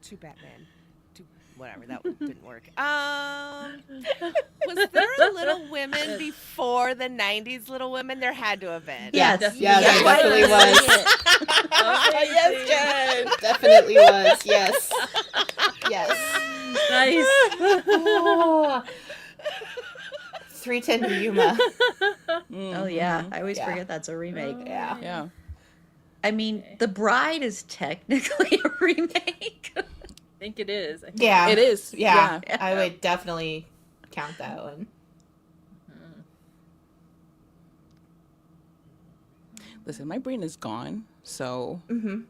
Two Batman. Two whatever, that one didn't work. Was there a Little Women before the 90s Little Women? There had to have been. Yes. Yeah, Yes. there definitely was. Yes, Jen. Definitely was. Yes. Yes. Nice. Oh. 310 to Yuma. Oh yeah, I always Yeah. forget that's a remake. Yeah. Yeah. I mean, The Bride is technically a remake. I think it is. I think Yeah. It is. Yeah. Yeah. I would definitely count that one. Listen, my brain is gone, so Mm-hmm.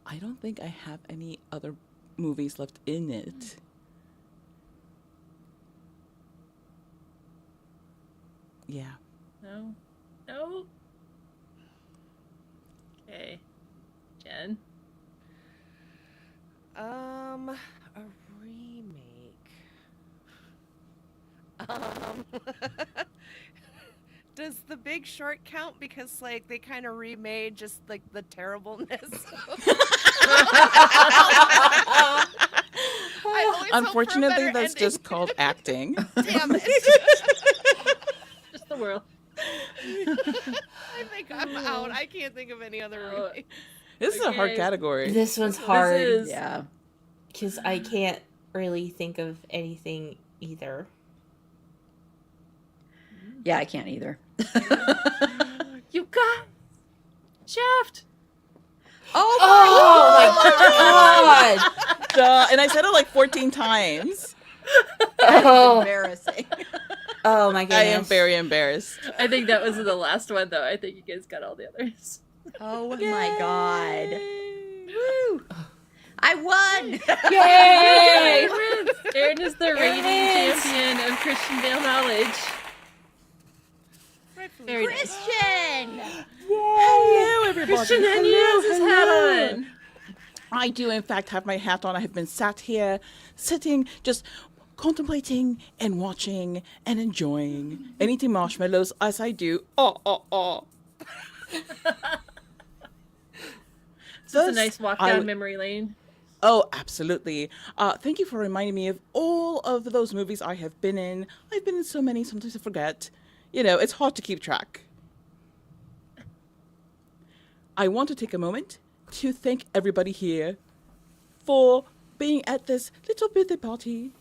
I don't think I have any other movies left in it. Yeah. No. No. Okay. Jen. A remake. Does The Big Short count? Because like they kind of remade just like the terribleness. I always hope for a Unfortunately, better that's ending. just called acting. Damn it. Just the world. I think I'm out. I can't think of any other Oh. remake. This is a hard Okay. category. This one's hard is- Yeah. because I can't really think of anything either. Yeah, I can't either. You got Shaft. Oh my god! Duh, and I said it like 14 times. Oh, Embarrassing. oh my goodness! I am very embarrassed. I think that was the last one, though. I think you guys got all the others. Oh my god. Woo! I won! Yay! Erin is the reigning champion of Christian Bale knowledge. Very nice. Christian! Hello, everybody. Christian has his hat on. I do, in fact, have my hat on. I have been sitting, just contemplating and watching and enjoying and eating marshmallows as I do. So it's a nice walk I down w- memory lane. Oh, absolutely. Thank you for reminding me of all of those movies I have been in. I've been in so many, sometimes I forget. You know, it's hard to keep track. I want to take a moment to thank everybody here for being at this little birthday party.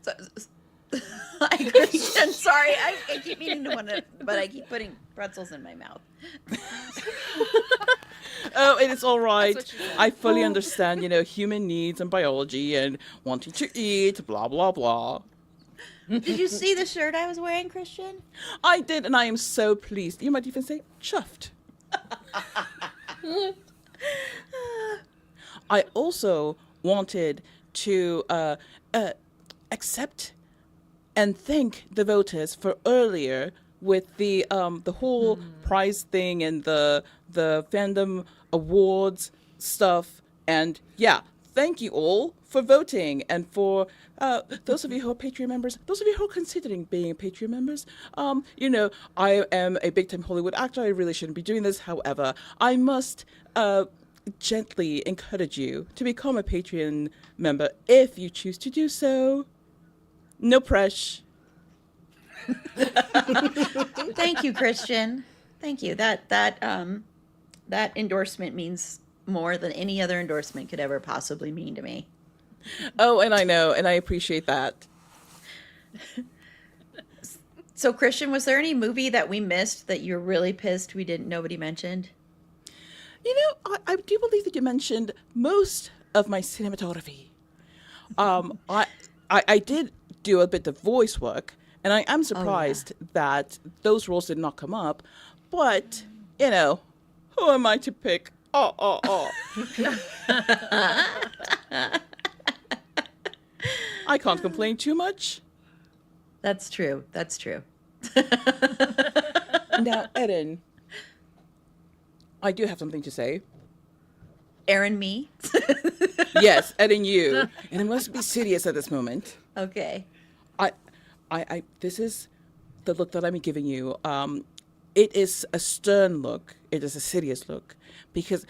So, Christian, sorry, I keep meaning to want to, but I keep putting pretzels in my mouth. Oh, it is all right. what she said. I fully understand, human needs and biology and wanting to eat, blah, blah, blah. Did you see the shirt I was wearing, Christian? I did, and I am so pleased. You might even say chuffed. I also wanted to accept and thank the voters for earlier with the whole prize thing and the fandom awards stuff. And yeah, thank you all for voting, and for those of you who are Patreon members, those of you who are considering being Patreon members. I am a big-time Hollywood actor. I really shouldn't be doing this. However, I must gently encourage you to become a Patreon member if you choose to do so. No pressure. Thank you, Christian. Thank you. That endorsement means more than any other endorsement could ever possibly mean to me. Oh, and I know, and I appreciate that. So, Christian, was there any movie that we missed that you're really pissed nobody mentioned? I do believe that you mentioned most of my cinematography. I did do a bit of voice work, and I am surprised that those roles did not come up. But, who am I to pick? I can't complain too much. That's true. That's true. Now, Erin, I do have something to say. Aaron, me? Yes, Erin, you. And I must be serious at this moment. Okay. I, this is the look that I'm giving you. It is a stern look. It is a serious look because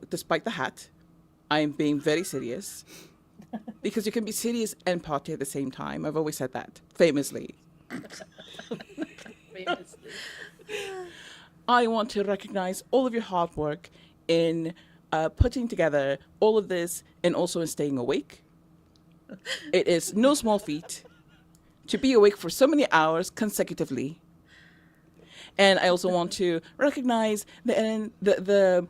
despite the hat, I am being very serious because you can be serious and party at the same time. I've always said that famously. Famously. I want to recognize all of your hard work in putting together all of this and also in staying awake. It is no small feat to be awake for so many hours consecutively. And I also want to recognize the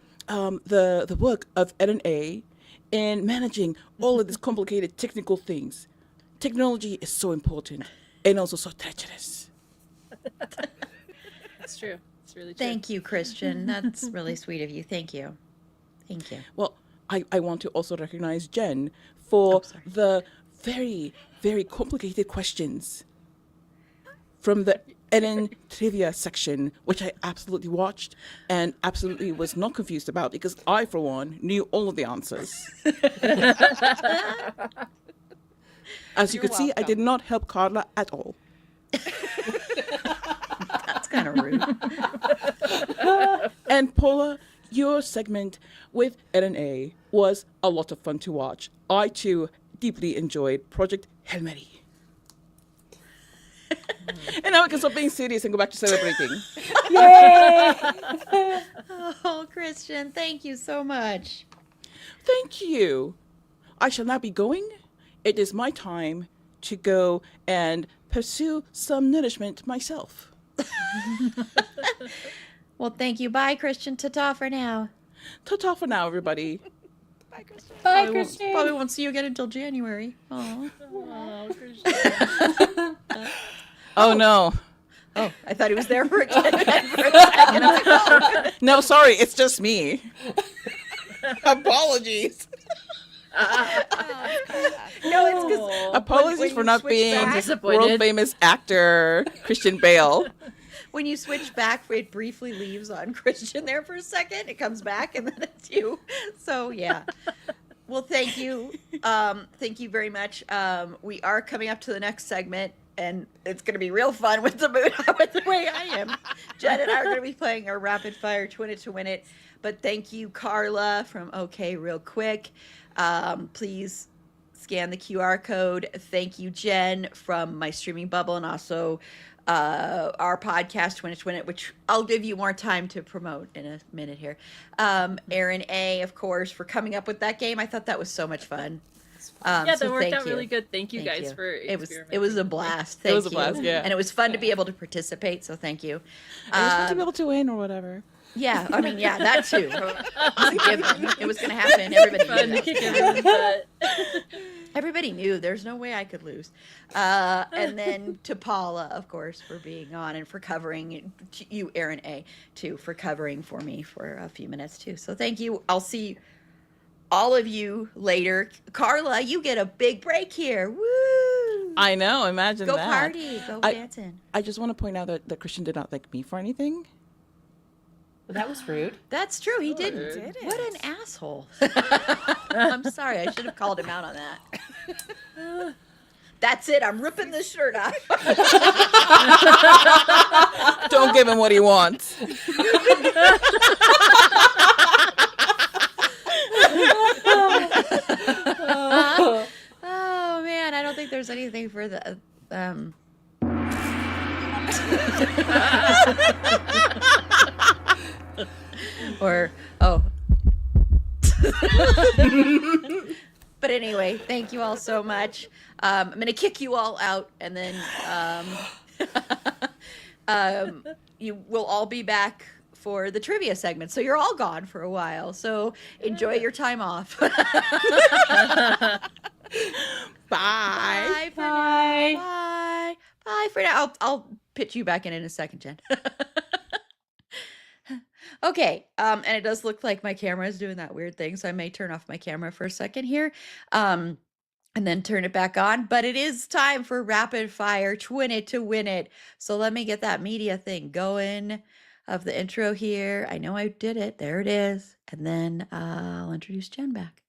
work of Ellen A in managing all of these complicated technical things. Technology is so important and also so treacherous. It's true. It's really true. Thank you, Christian. That's really sweet of you. Thank you. Thank you. Well, I want to also recognize Jen for the very, very complicated questions from the Ellen trivia section, which I absolutely watched and absolutely was not confused about because I, for one, knew all of the answers. As you could see, I did not help Carla at all. That's kind of rude. And Paula, your segment with Ellen A was a lot of fun to watch. I, too, deeply enjoyed Project Hail Mary. And now we can stop being serious and go back to celebrating. Yay! Oh, Christian, thank you so much. Thank you. I shall now be going. It is my time to go and pursue some nourishment myself. Well, thank you. Bye, Christian. Ta-ta for now. Ta-ta for now, everybody. Bye, Probably Christine. probably won't see you again until January. Aw. Oh, Christian. Oh, no. Oh, I thought he was there for a second. I was like, oh. No, sorry. It's just me. Apologies. No, it's because Apologies for not being Disappointed. world famous actor Christian Bale. when you switch back, it briefly leaves on Christian there for a second. It comes back, and then it's you. So, yeah. Well, thank you. Thank you very much. We are coming up to the next segment, and it's going to be real fun with the mood, with the way I am. Jen and I are going to be playing our rapid fire Twin It to Win It. But thank you, Carla from OK Real Quick. Please scan the QR code. Thank you, Jen, from my streaming bubble, and also our podcast, Twin It to Win It, which I'll give you more time to promote in a minute here. Aaron A, of course, for coming up with that game. I thought that was so much fun. Yeah, that so worked thank out you. really good. Thank you Thank guys you. for It was experimenting. a blast. It Thank was a you. blast, yeah. And it was fun to be able to participate, so thank you. I just want to be able to win or whatever. Yeah, I mean, yeah, that too. It was a given. It was going to happen. Everybody Fun knew to that. kick everyone's butt. Everybody knew there's no way I could lose. And then to Paula, of course, for being on and for covering, you, Aaron A, too, for covering for me for a few minutes, too. So thank you. I'll see all of you later. Carla, you get a big break here. Woo! I know, imagine Go that. party. Go dancing. I just want to point out that Christian did not thank me for anything. Well, that was rude. That's true. He didn't. Didn't. What an asshole. I'm sorry. I should have called him out on that. That's it. I'm ripping this shirt off. Don't give him what he wants. Oh man, I don't think there's anything for the or oh. But anyway, thank you all so much. I'm gonna kick you all out, and then you will all be back for the trivia segment. So you're all gone for a while. So enjoy your time off. Bye. Bye for now. Bye. Bye for now. I'll pitch you back in a second, Jen. Okay, and it does look like my camera is doing that weird thing, so I may turn off my camera for a second here. and then turn it back on. But it is time for rapid fire, twin it to win it. So let me get that media thing going of the intro here. I know I did it. There it is. And then I'll introduce Jen back.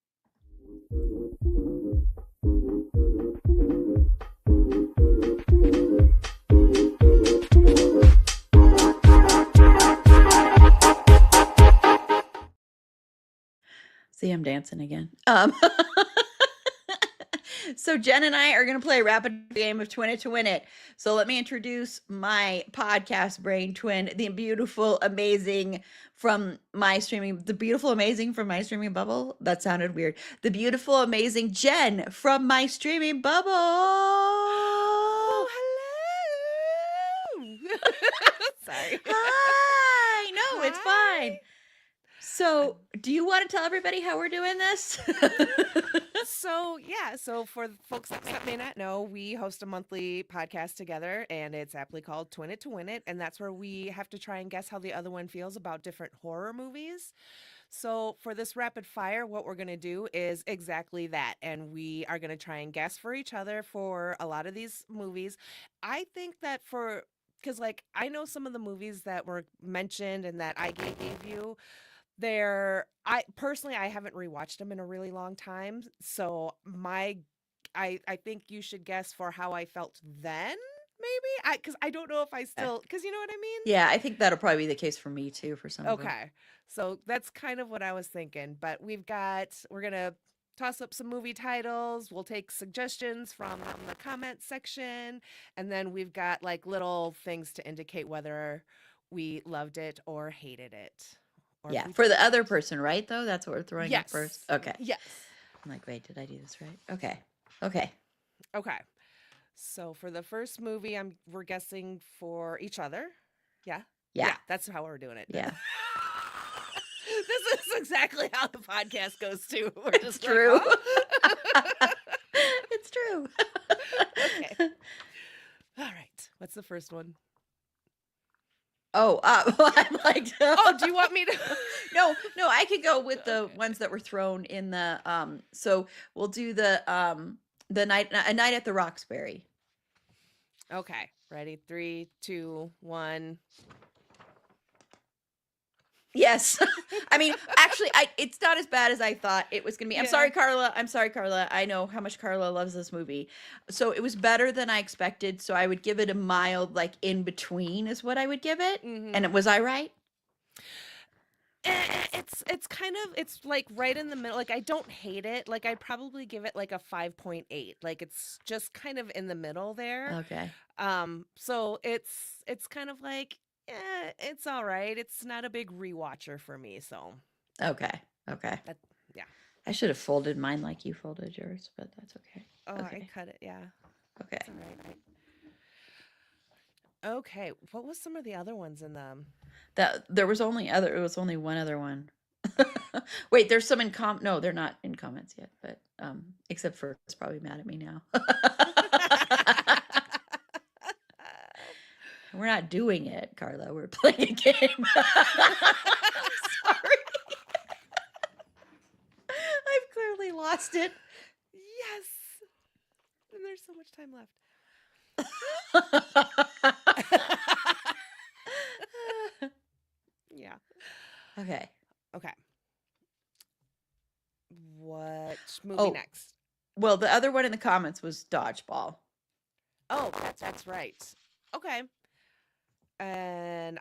See, I'm dancing again. So Jen and I are going to play a rapid game of Twin It to Win It. So let me introduce my podcast brain twin, the beautiful, amazing from my streaming, the beautiful, amazing from my streaming bubble. That sounded weird. The beautiful, amazing Jen from my streaming bubble. Oh, hello. Sorry. Hi. No, it's Hi. fine. So, do you want to tell everybody how we're doing this? So for the folks that may not know, we host a monthly podcast together, and it's aptly called Twin It to Win It, and that's where we have to try and guess how the other one feels about different horror movies. So for this rapid fire, what we're going to do is exactly that, and we are going to try and guess for each other for a lot of these movies. I think that because like I know some of the movies that were mentioned and that I gave you, I personally I haven't rewatched them in a really long time. So I think you should guess for how I felt then, maybe. Because I don't know if I still, because you know what I mean? Yeah, I think that'll probably be the case for me too, for some of them. Okay. So that's kind of what I was thinking. But we're gonna toss up some movie titles. We'll take suggestions from the comment section, and then we've got like little things to indicate whether we loved it or hated it. Or if Yeah, we for the didn't. other person, right? Though that's what we're throwing up first. Yes. Okay. Yes. I'm like, wait, did I do this right? Okay. Okay. Okay. So for the first movie, we're guessing for each other. Yeah. Yeah. That's how we're doing it. Yeah. This is exactly how the podcast goes too. We're It's just true. Like, huh? It's true. Okay. All right. What's the first one? Oh, I'm like, Oh, do you want me to? no, I could go with the Okay. ones that were thrown in the so we'll do the night a night at the Roxbury. Okay. Ready? 3, 2, 1. Yes. I mean, actually, it's not as bad as I thought it was going to be. I'm Yeah. sorry, Carla. I'm sorry, Carla. I know how much Carla loves this movie. So it was better than I expected. So I would give it a mild, like, in between is what I would give it. Mhm. And was I right? It's kind of, it's like right in the middle. Like I don't hate it. Like I'd probably give it like a 5.8. Like it's just kind of in the middle there. Okay. So it's kind of like, it's all right. It's not a big rewatcher for me. So Okay. yeah. I should have folded mine like you folded yours, but that's okay. Oh, Okay. I cut it. Yeah. Okay. It's all right. Okay. What was some of the other ones in them? It was only one other one. Wait, there's some in no, they're not in comments yet, but except for it's probably mad at me now. We're not doing it, Carla. We're playing a game. I'm sorry. I've clearly lost it. Yes. And there's so much time left. Yeah. Okay. Okay. What movie Oh. next? Well, the other one in the comments was Dodgeball. Oh, that's right. Okay. And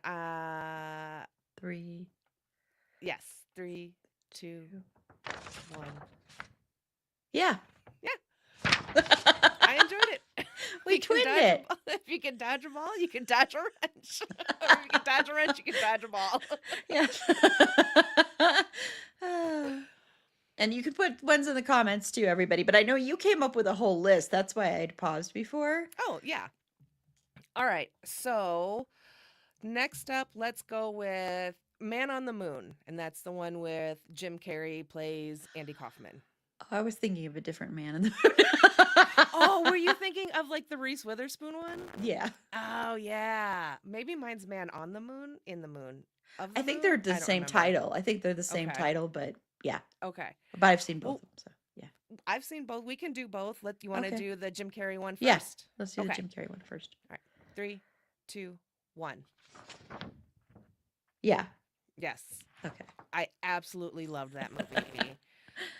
3. yes, 3, 2, 1. Yeah. I enjoyed it. We You can twinned dodge it. a ball. If you can dodge a ball, you can dodge a wrench. Or if you can dodge a wrench, you can dodge a ball. Yeah. And you can put ones in the comments too, everybody. But I know you came up with a whole list. That's why I'd paused before. Oh, yeah. All right. So next up, let's go with Man on the Moon. And that's the one with Jim Carrey plays Andy Kaufman. I was thinking of a different man in the moon. Oh, were you thinking of like the Reese Witherspoon one? Yeah. Oh, yeah. Maybe mine's Man on the Moon, in the Moon. Of the I think Moon? they're the I don't same remember. title. I think they're the same Okay. title, but yeah. Okay. But I've seen both Well, of them, so yeah. I've seen both. We can do both. You want to Okay. do the Jim Carrey one first? Yeah, let's do the Okay. Jim Carrey one first. 3, 2, 1. Yeah. Yes. Okay. I absolutely loved that movie.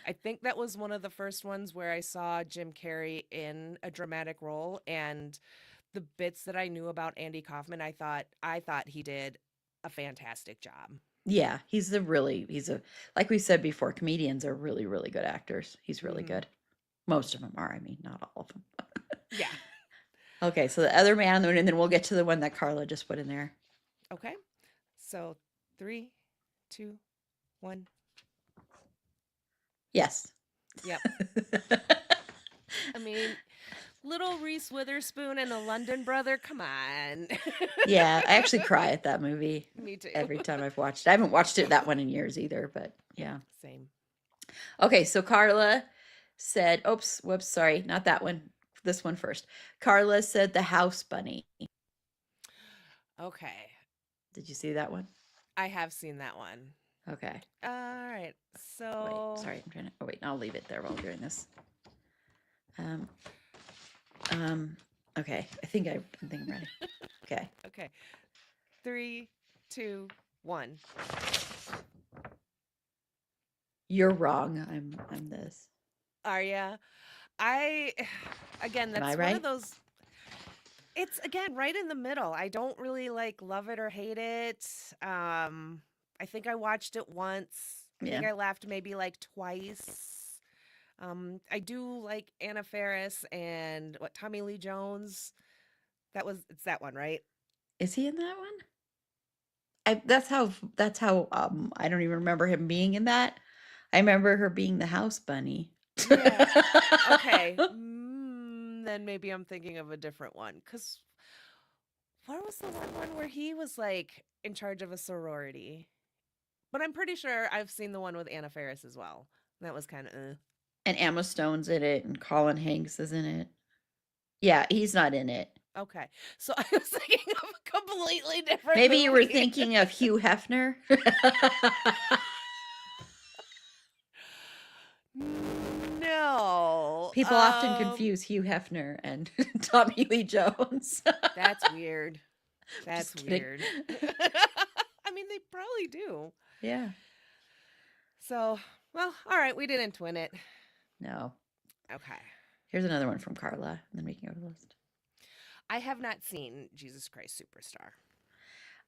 I think that was one of the first ones where I saw Jim Carrey in a dramatic role, and the bits that I knew about Andy Kaufman, I thought he did a fantastic job. Yeah, he's a like we said before, comedians are really, really good actors. He's really Mhm. good. Most of them are. I mean, not all of them. Yeah. Okay, so the other man, and then we'll get to the one that Carla just put in there. Okay. So 3, 2, 1. Yes. Yep. I mean, little Reese Witherspoon and the London Brother. Come on. Yeah, I actually cry at that movie Me too. every time I've watched it. I haven't watched that one in years either, but yeah. Same. Okay, so Carla said, oops, whoops, sorry, not that one. This one first. Carla said The House Bunny. Okay. Did you see that one? I have seen that one. Okay. All right. So Wait, sorry, I'm trying to. Oh wait, I'll leave it there while I'm doing this. Okay. I think I'm ready. Okay. Okay. 3, 2, 1. You're wrong. I'm this. Are ya? Again, Am I that's one right? of those. It's again right in the middle. I don't really like love it or hate it. I think I watched it once. I think Yeah. I laughed maybe like twice. I do like Anna Faris and Tommy Lee Jones. It's that one, right? Is he in that one? That's how I don't even remember him being in that. I remember her being the house bunny. Yeah. Okay. Then maybe I'm thinking of a different one. Cause what was the one where he was like in charge of a sorority? But I'm pretty sure I've seen the one with Anna Faris as well. That was kind of And Emma Stone's in it and Colin Hanks is in it. Yeah, he's not in it. okay. So I was thinking of a completely different Maybe you were movie. thinking of Hugh Hefner. No. People often confuse Hugh Hefner and Tommy Lee Jones. That's weird. That's Just kidding. weird. I mean, they probably do. Yeah. So, well, all right, we didn't twin it. No. Okay. Here's another one from Carla, and then we can go to the list. I have not seen Jesus Christ Superstar.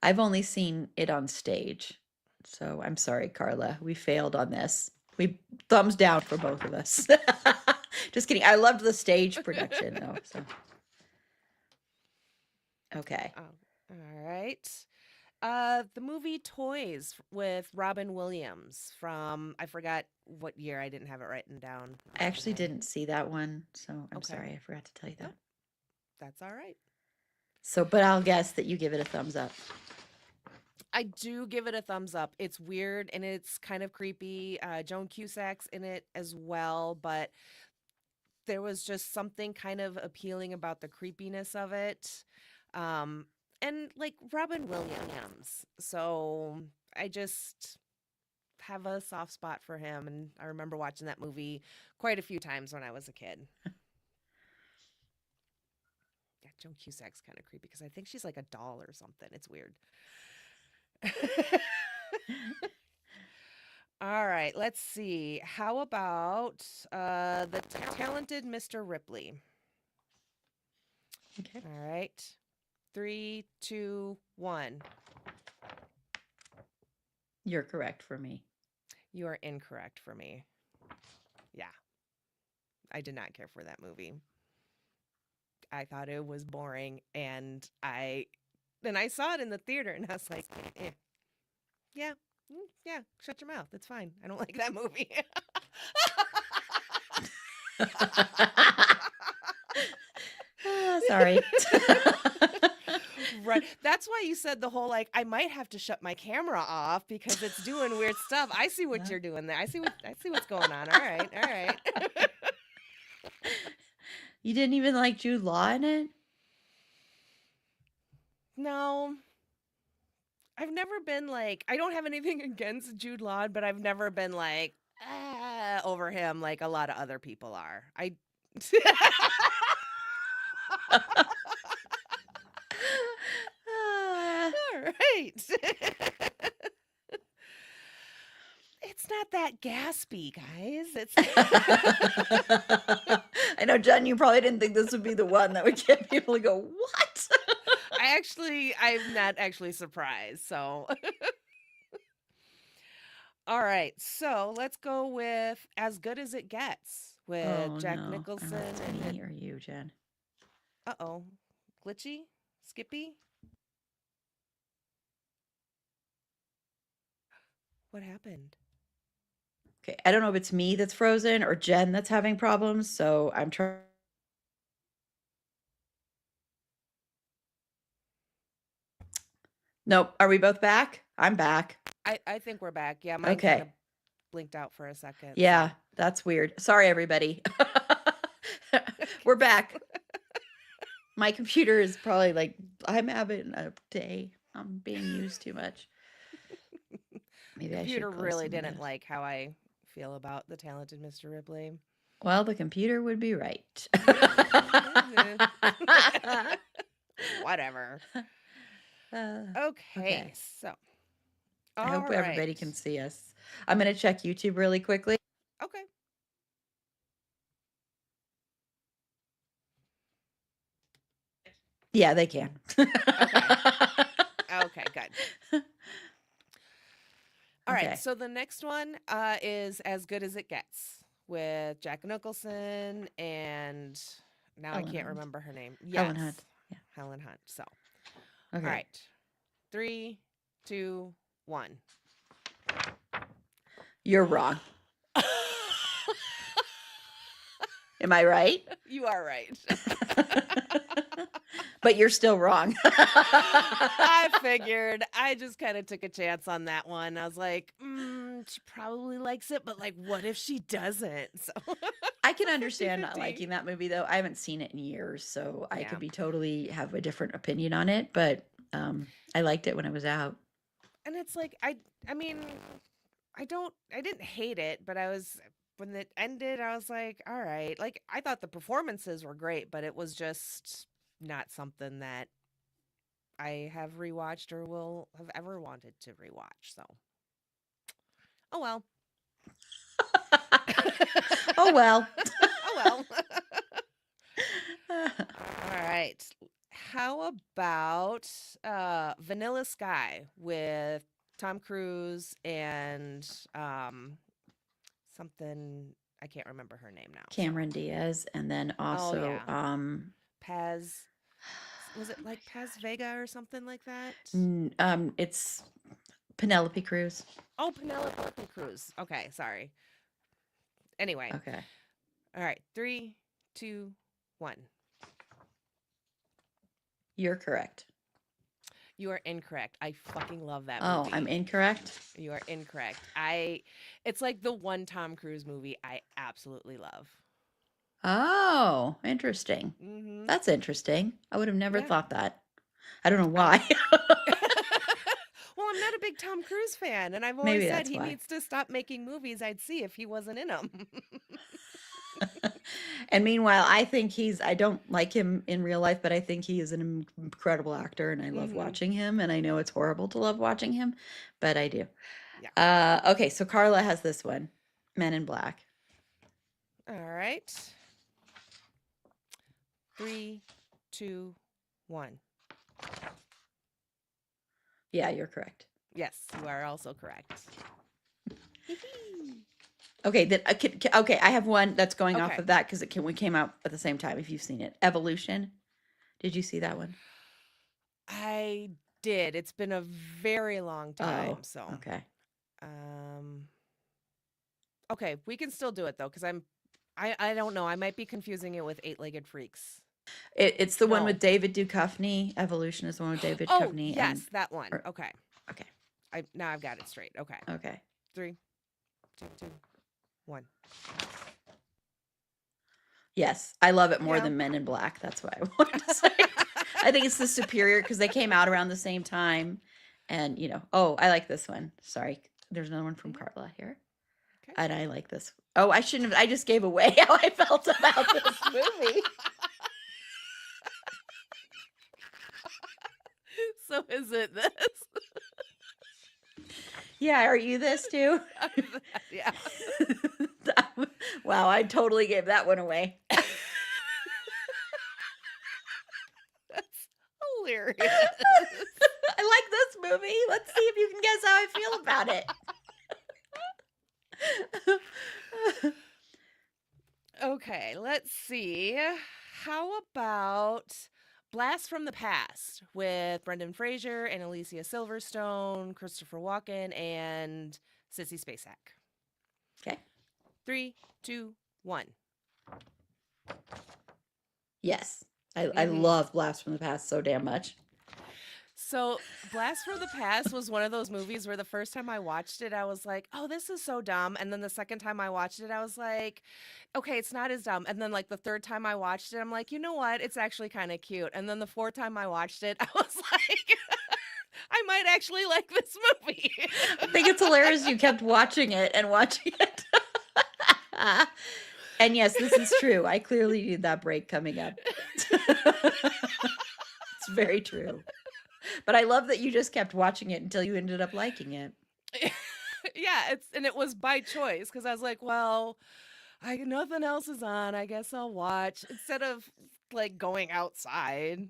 I've only seen it on stage. So I'm sorry, Carla. We failed on this. We thumbs down for both of us. Just kidding. I loved the stage production though. So okay. Oh, all right. The movie Toys with Robin Williams from I forgot what year. I didn't have it written down. I actually didn't see that one, so I'm Okay. sorry. I forgot to tell you that. Nope. That's all right. So, but I'll guess that you give it a thumbs up. I do give it a thumbs up. It's weird and it's kind of creepy. Joan Cusack's in it as well, but there was just something kind of appealing about the creepiness of it. And like Robin Williams. So I just have a soft spot for him. And I remember watching that movie quite a few times when I was a kid. Yeah, Joan Cusack's kind of creepy because I think she's like a doll or something. It's weird. All right, let's see. How about the talented Mr. Ripley? Okay. All right. 3, 2, 1. You're correct for me. You are incorrect for me. Yeah. I did not care for that movie. I thought it was boring and I saw it in the theater and I was like, eh. Yeah. Yeah, shut your mouth. It's fine. I don't like that movie. Sorry. Right. That's why you said the whole like I might have to shut my camera off because it's doing weird stuff. I see what you're doing there. I see what's going on. All right. All right. You didn't even like Jude Law in it? No. I've never been like I don't have anything against Jude Law, but I've never been like, over him like a lot of other people are. I Ah, All right. It's not that gaspy, guys. It's I know, Jen, you probably didn't think this would be the one that would get people to go, what? I'm not actually surprised. So, all right. So let's go with As Good as It Gets with Oh, Jack no. I don't know Nicholson if it's and me or you, Jen. uh-oh, glitchy, Skippy. What happened? Okay, I don't know if it's me that's frozen or Jen that's having problems, so I'm trying. Nope. Are we both back? I'm back. I think we're back. Yeah, mine kind of Okay. blinked out for a second. Yeah, that's weird. Sorry, everybody. We're back. My computer is probably like, I'm having a day. I'm being used too much. Maybe I should Computer close really some of didn't this. like how I feel about the talented Mr. Ripley. Well, the computer would be right. Whatever. Okay. Okay, so I hope all everybody right. can see us. I'm going to check YouTube really quickly. Okay. Yeah, they can. Okay, good. All right, Okay. so the next one is As Good as It Gets with Jack Nicholson and now I Helen can't Hunt. remember her name. Helen Yes, Hunt. Yeah. Helen Hunt. So, Okay. all right, 3, 2, 1. You're wrong. Am I right? You are right. But you're still wrong. I figured. I just kind of took a chance on that one. I was like, she probably likes it, but like, what if she doesn't? So I can understand not 50-50. liking that movie though. I haven't seen it in years, so I Yeah. could be totally have a different opinion on it, but I liked it when it was out. And it's like I mean, I didn't hate it, but when it ended, I was like, all right. Like I thought the performances were great, but it was just not something that I have rewatched or will have ever wanted to rewatch. So, oh well. Oh well. Oh well. All right. How about Vanilla Sky with Tom Cruise and something I can't remember her name now. Cameron Diaz, and then also yeah. Paz, was it like Paz Vega or something like that? it's Penelope Cruz. Oh, Penelope Cruz. Okay, sorry. Anyway. Okay. All right. 3, 2, 1. You're correct. You are incorrect. I fucking love that movie. Oh, I'm incorrect? You are incorrect. It's like the one Tom Cruise movie I absolutely love. Oh, interesting. Mm-hmm. That's interesting. I would have never Yeah. thought that. I don't know why. Well, I'm not a big Tom Cruise fan, and I've Maybe always said that's he why. needs to stop making movies I'd see if he wasn't in them. And meanwhile, I think I don't like him in real life, but I think he is an incredible actor and I love watching him. And I know it's horrible to love watching him, but I do. Yeah. Okay, so Carla has this one, Men in Black. All right. 3, 2, 1. Yeah, you're correct. Yes, you are also correct. Okay, then okay, I have one that's going off Okay. of that because we came out at the same time. If you've seen it, Evolution. Did you see that one? I did. It's been a very long time. Oh, So okay. Okay, we can still do it though, because I don't know. I might be confusing it with Eight-Legged Freaks. It's the one No. with David Duchovny. Evolution is the one with David Oh, Duchovny. yes, that one. or- Okay. Okay. Now I've got it straight. Okay. Okay. 3, 2, 1. Yes, I love it more Yeah. than Men in Black. That's why I wanted to say. I think it's the superior because they came out around the same time, and I like this one. Sorry, there's another one from Carla here. Okay. And I like this. Oh, I shouldn't have. I just gave away how I felt about this movie. So is it this? Yeah, are you this too? Yeah. Wow, I totally gave that one away. That's hilarious. I like this movie. Let's see if you can guess how I feel about it. Okay, let's see. How about Blast from the Past with Brendan Fraser and Alicia Silverstone, Christopher Walken, and Sissy Spacek? Okay. 3, 2, 1. Yes. I Mhm. love Blast from the Past so damn much. So, Blast from the Past was one of those movies where the first time I watched it, I was like, oh, this is so dumb. And then the second time I watched it, I was like, okay, it's not as dumb. And then, like, the third time I watched it, I'm like, you know what? It's actually kind of cute. And then the fourth time I watched it, I was like, I might actually like this movie. I think it's hilarious you kept watching it and watching it. And yes, this is true. I clearly need that break coming up. It's very true. But I love that you just kept watching it until you ended up liking it. Yeah, it was by choice because I was like, well, nothing else is on. I guess I'll watch instead of like going outside.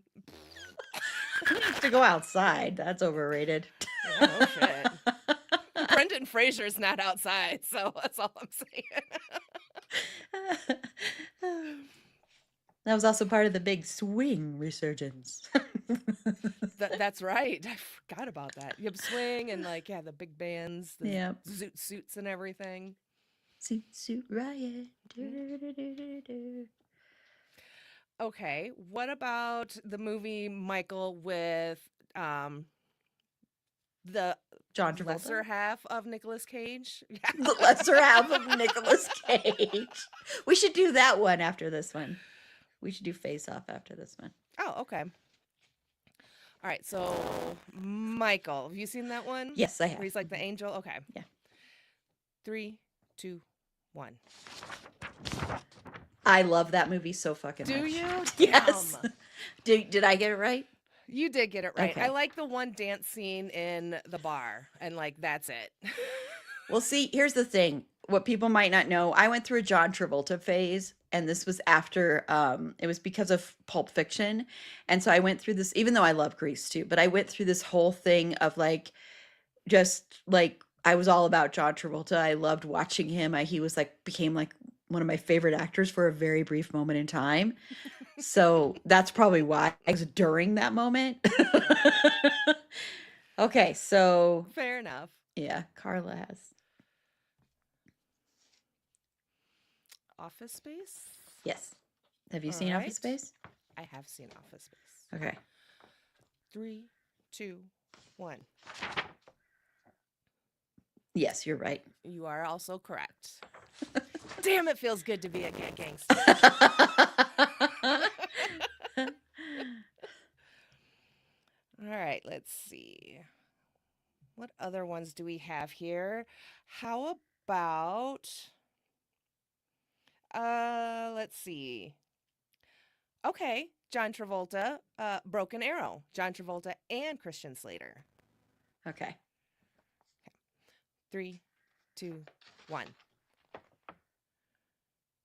You have to go outside. That's overrated. Oh shit. Brendan Fraser's not outside, so that's all I'm saying. That was also part of the big swing resurgence. That's right. I forgot about that. Yep, swing and like the big bands, the Yep. zoot suits and everything. Suit riot. Do-do-do-do-do-do. Okay, what about the movie Michael with the John Travolta. lesser half of Nicolas Cage? Yeah. The lesser half of Nicolas Cage. We should do that one after this one. We should do Face Off after this one. Oh, okay. All right, so Michael, have you seen that one? Yes, I have. Where he's like the angel? Okay. Yeah. 3, 2, 1. I love that movie so fucking Do much. you? Yes. Damn. Did I get it right? You did get it right. Okay. I like the one dance scene in the bar, and like that's it. Well, see, here's the thing. What people might not know, I went through a John Travolta phase, and this was after, it was because of Pulp Fiction. And so I went through this, even though I love Grease too, but I went through this whole thing of like, just like, I was all about John Travolta. I loved watching him. He was like, became like one of my favorite actors for a very brief moment in time. So that's probably why I was during that moment. Okay, so Fair enough. yeah, Carla has. Office Space? Yes. Have you All seen right. Office Space? I have seen Office Space. Okay. 3, 2, 1. Yes, you're right. You are also correct. Damn, it feels good to be a gangster. All right, let's see. What other ones do we have here? How about let's see. Okay, John Travolta, Broken Arrow. John Travolta and Christian Slater. Okay. 3, 2, 1.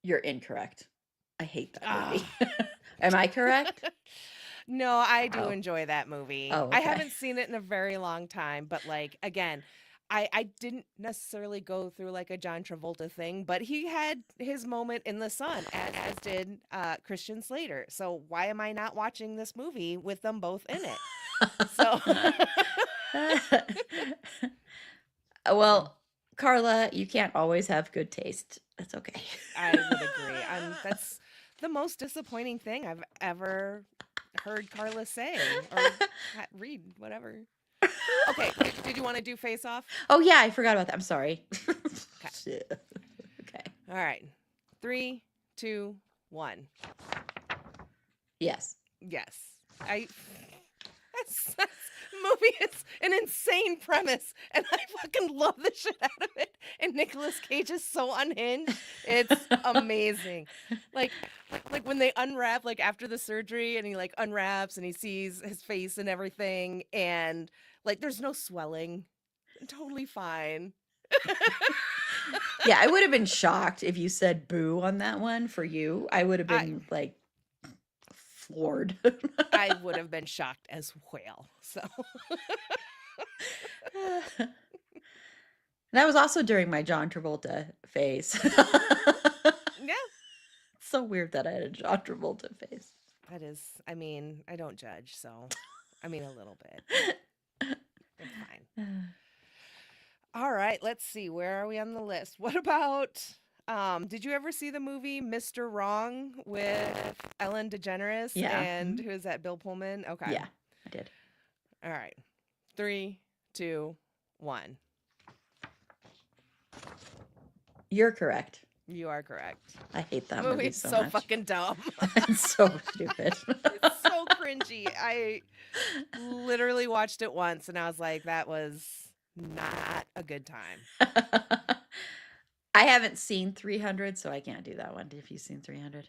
You're incorrect. I hate that movie. Am I correct? No, I do Oh. enjoy that movie. Oh, I okay. haven't seen it in a very long time, but like again, I didn't necessarily go through like a John Travolta thing, but he had his moment in the sun, as did Christian Slater. So why am I not watching this movie with them both in it? So Well, Carla, you can't always have good taste. That's okay. I would agree. That's the most disappointing thing I've ever heard Carla say or read, whatever. Okay, did you want to do Face Off? Oh yeah, I forgot about that. I'm sorry. Shit. Okay. All right. 3, 2, 1. Yes. Yes. That's movie is an insane premise, and I fucking love the shit out of it. And Nicolas Cage is so unhinged. It's amazing. Like, like when they unwrap, like after the surgery, and he like unwraps and he sees his face and everything, and like there's no swelling, totally fine. Yeah, I would have been shocked if you said boo on that one for you. I would have I- been like floored. I would have been shocked as well. So That was also during my John Travolta phase. yeah, So weird that I had a John Travolta phase. that is. I mean, I don't judge, so I mean a little bit. It's fine. All right, let's see. Where are we on the list? What about did you ever see the movie Mr. Wrong with Ellen DeGeneres Yeah. and who is that? Bill Pullman? Okay. Yeah, I did. All right. 3, 2, 1. You're correct. You are correct. I hate that movie Movie's so so much. fucking dumb. It's so stupid. It's so cringy. I literally watched it once and I was like, that was not a good time. I haven't seen 300, so I can't do that one. Have you seen 300?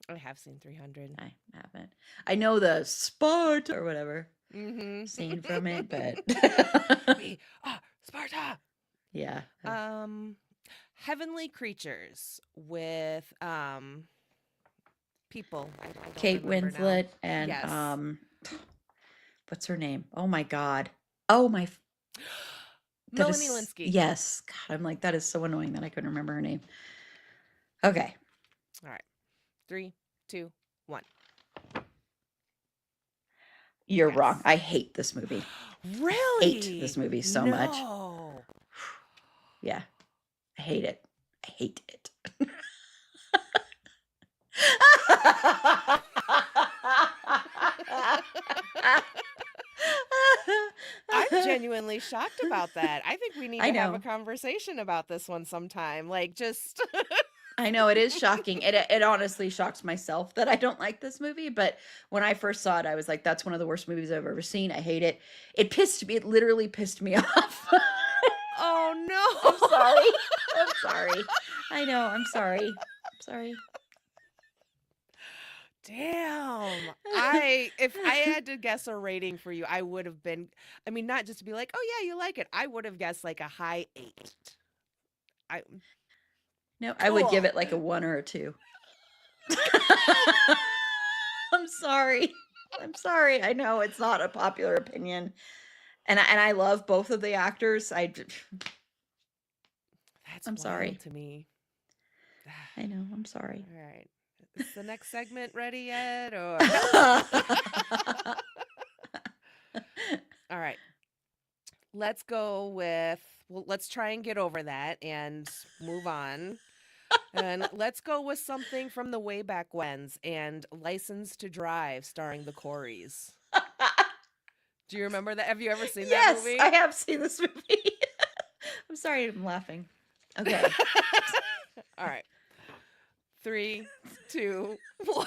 I have seen 300. I haven't. I know the Spart or whatever Mm-hmm. scene from it, but We are Sparta. yeah. Heavenly Creatures with people. I don't Kate remember now. Winslet and Yes. what's her name? Oh my God. Oh my. that Melanie is- Linsky. Yes. God, I'm like, that is so annoying that I couldn't remember her name. Okay. All right. 3, 2, 1. You're Yes. wrong. I hate this movie. Really? Hate this movie so much. No. Yeah. I hate it. I hate it. I'm genuinely shocked about that. I think we need I to have know. a conversation about this one sometime. Like, just I know it is shocking. It honestly shocks myself that I don't like this movie. But when I first saw it, I was like, "That's one of the worst movies I've ever seen. I hate it." It pissed me. It literally pissed me off. oh I'm no. sorry. I'm sorry. I know. I'm sorry. I'm sorry. Damn. If I had to guess a rating for you, I would have been, I mean, not just to be like, oh yeah, you like it. I would have guessed like a high 8. No, I would give Cool. it like a 1 or a 2. I'm sorry. I'm sorry. I know it's not a popular opinion, and I love both of the actors. That's I'm sorry. wild to me. I know. I'm sorry. All right. Is the next segment ready yet? Or all right. Let's go with, well, let's try and get over that and move on. And let's go with something from the way back whens and License to Drive starring the Coreys. Do you remember that? Have you ever seen that Yes, movie? I have seen this movie. I'm sorry I'm laughing. Okay. All right. 3, 2, 1.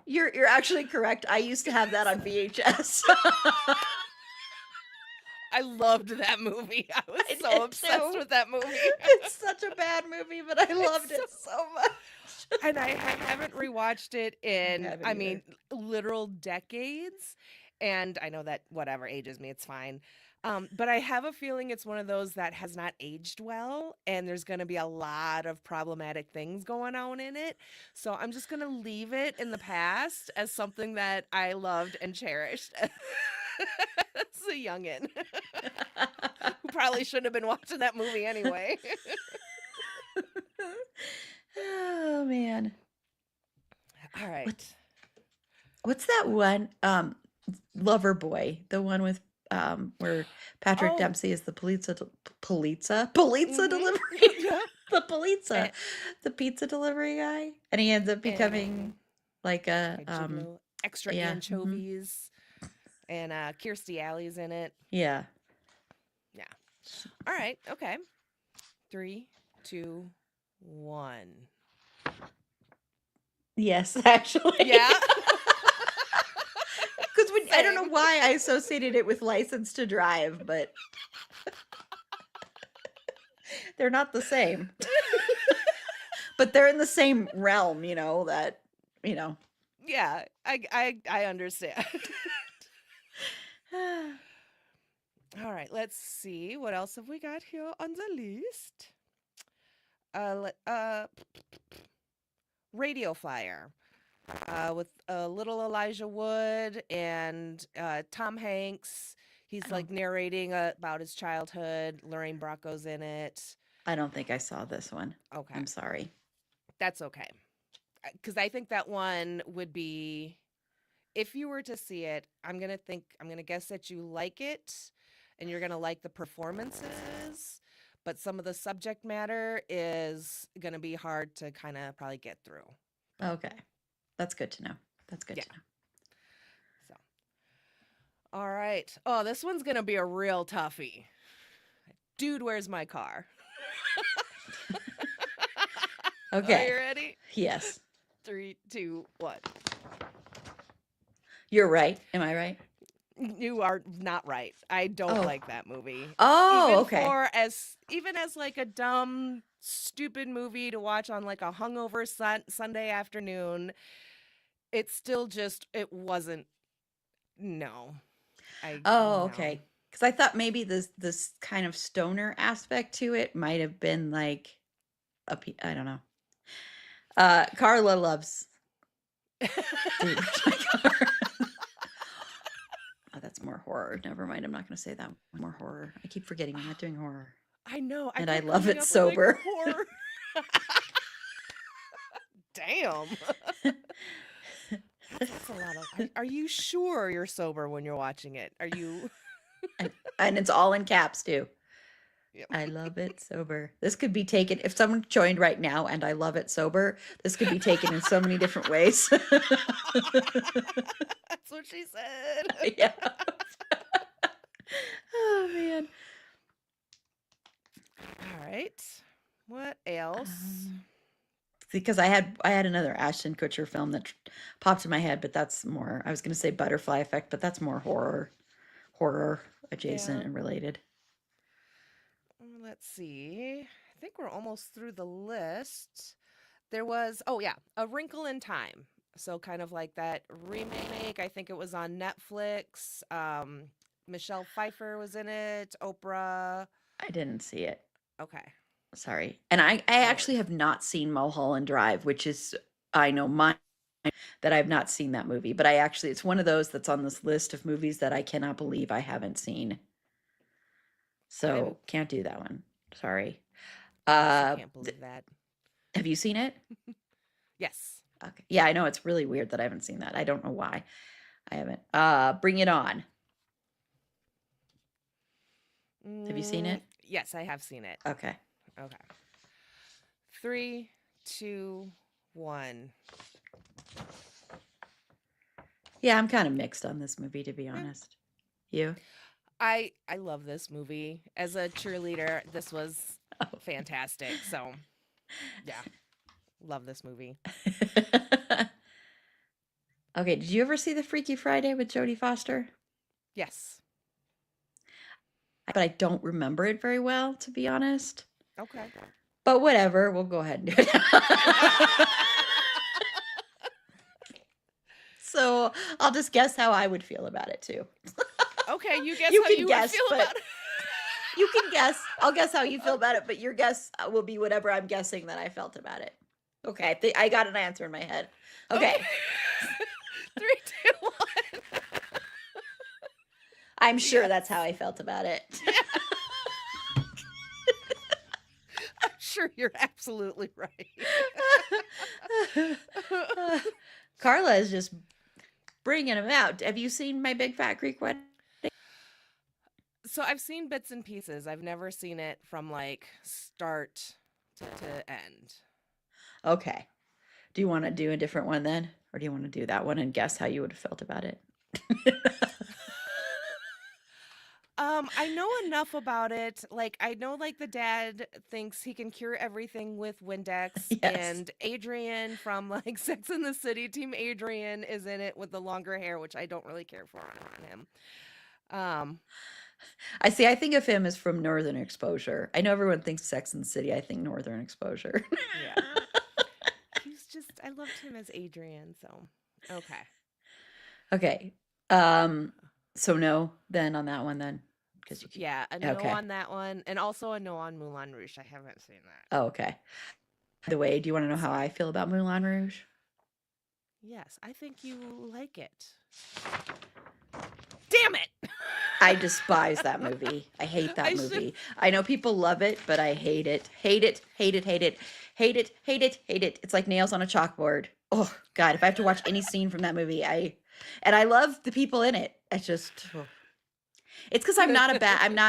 You're actually correct. I used to have that on VHS. I loved that movie. I was I so did obsessed too. with that movie. It's such a bad movie, but I loved it so much. And I haven't rewatched it in, haven't I either. mean, literal decades. And I know that whatever ages me, it's fine. But I have a feeling it's one of those that has not aged well, and there's going to be a lot of problematic things going on in it. So I'm just going to leave it in the past as something that I loved and cherished. That's a youngin' who probably shouldn't have been watching that movie anyway. Oh man. All right. What's that one? Lover Boy, the one with where Patrick Oh. Dempsey is the pizza Mhm. delivery. Yeah. The pizza. Eh. The pizza delivery guy. And he ends up becoming like a Like gigolo, extra yeah, mhm. anchovies, and Kirstie Alley's in it. yeah. All right, okay. 3, 2, 1. Yes, actually. Yeah. I don't know why I associated it with License to Drive, but they're not the same. But they're in the same realm, that, Yeah, I understand. All right, let's see. What else have we got here on the list? Radio Flyer. With little Elijah Wood and Tom Hanks. He's like narrating about his childhood. Lorraine Bracco's in it. I don't think I saw this one. Okay. I'm sorry. That's okay. Because I think that one would be, if you were to see it, I'm going to guess that you like it and you're going to like the performances, but some of the subject matter is going to be hard to kind of probably get through. Okay. That's good to know. That's good to know. So, all right. Oh, this one's going to be a real toughie. Dude, where's my car? Okay. Are you ready? Yes. 3, 2, 1. You're right. Am I right? You are not right. I don't like that movie. Oh, okay. Even as like a dumb, stupid movie to watch on like a hungover Sunday afternoon, it still just, it wasn't. No. Oh, no. okay. Because I thought maybe this kind of stoner aspect to it might have been like I don't know. Carla loves. Dude, where's my car? Oh, that's more horror. Never mind. I'm not going to say that. More horror. I keep forgetting I'm not doing horror. I know. And I kept love coming it up with, sober. horror. Damn. That's a lot of. Are you sure you're sober when you're watching it? Are you? And it's all in caps too. Yep. I love it sober. This could be taken if someone joined right now and I love it sober. This could be taken in so many different ways. That's what she said. Yeah. Oh man. All right. What else? Because I had another Ashton Kutcher film that popped in my head, but that's more. I was going to say Butterfly Effect, but that's more horror adjacent and related. Let's see. I think we're almost through the list. There was, A Wrinkle in Time. So kind of like that remake. I think it was on Netflix. Michelle Pfeiffer was in it. Oprah. I didn't see it. Okay. Sorry. And I actually have not seen Mulholland Drive, which is, I know mine, that I've not seen that movie. But it's one of those that's on this list of movies that I cannot believe I haven't seen. So can't do that one. Sorry. I can't believe that. Have you seen it? Yes. Okay. Yeah, I know it's really weird that I haven't seen that. I don't know why I haven't. Bring It On. Have you seen it? Yes, I have seen it. Okay. 3, 2, 1. Yeah, I'm kind of mixed on this movie, to be honest. You? I love this movie. As a cheerleader, this was fantastic. So, yeah. Love this movie. Okay, did you ever see the Freaky Friday with Jodie Foster? Yes. But I don't remember it very well, to be honest. Okay. But whatever, we'll go ahead and do it. So I'll just guess how I would feel about it too. Okay, you guess You how can you guess, would feel but- about it. You can guess. I'll guess how you feel about it, but your guess will be whatever I'm guessing that I felt about it. Okay, I got an answer in my head. Okay. 3, 2, 1. I'm sure that's how I felt about it. I'm sure you're absolutely right. Carla is just bringing them out. Have you seen My Big Fat Greek Wedding? So I've seen bits and pieces. I've never seen it from like start to end. Okay. Do you want to do a different one then? Or do you want to do that one and guess how you would have felt about it? I know enough about it. Like, I know, like, the dad thinks he can cure everything with Windex, Yes. and Adrian from, like, Sex and the City, Team Adrian, is in it with the longer hair, which I don't really care for on him. Um, I see. I think of him as from Northern Exposure. I know everyone thinks Sex and the City. I think Northern Exposure. yeah. He's just, I loved him as Adrian, so, okay. Okay. So no, then on that one, then because you keep. Yeah, a no Okay. on that one, and also a no on Moulin Rouge. I haven't seen that. Oh, okay. By the way, do you want to know how I feel about Moulin Rouge? Yes, I think you like it. Damn it! I despise that movie. I hate that movie. I know people love it, but I hate it. Hate it, hate it, hate it, hate it, hate it, hate it. It's like nails on a chalkboard. Oh God, if I have to watch any scene from that movie, I love the people in it. It's because I'm not a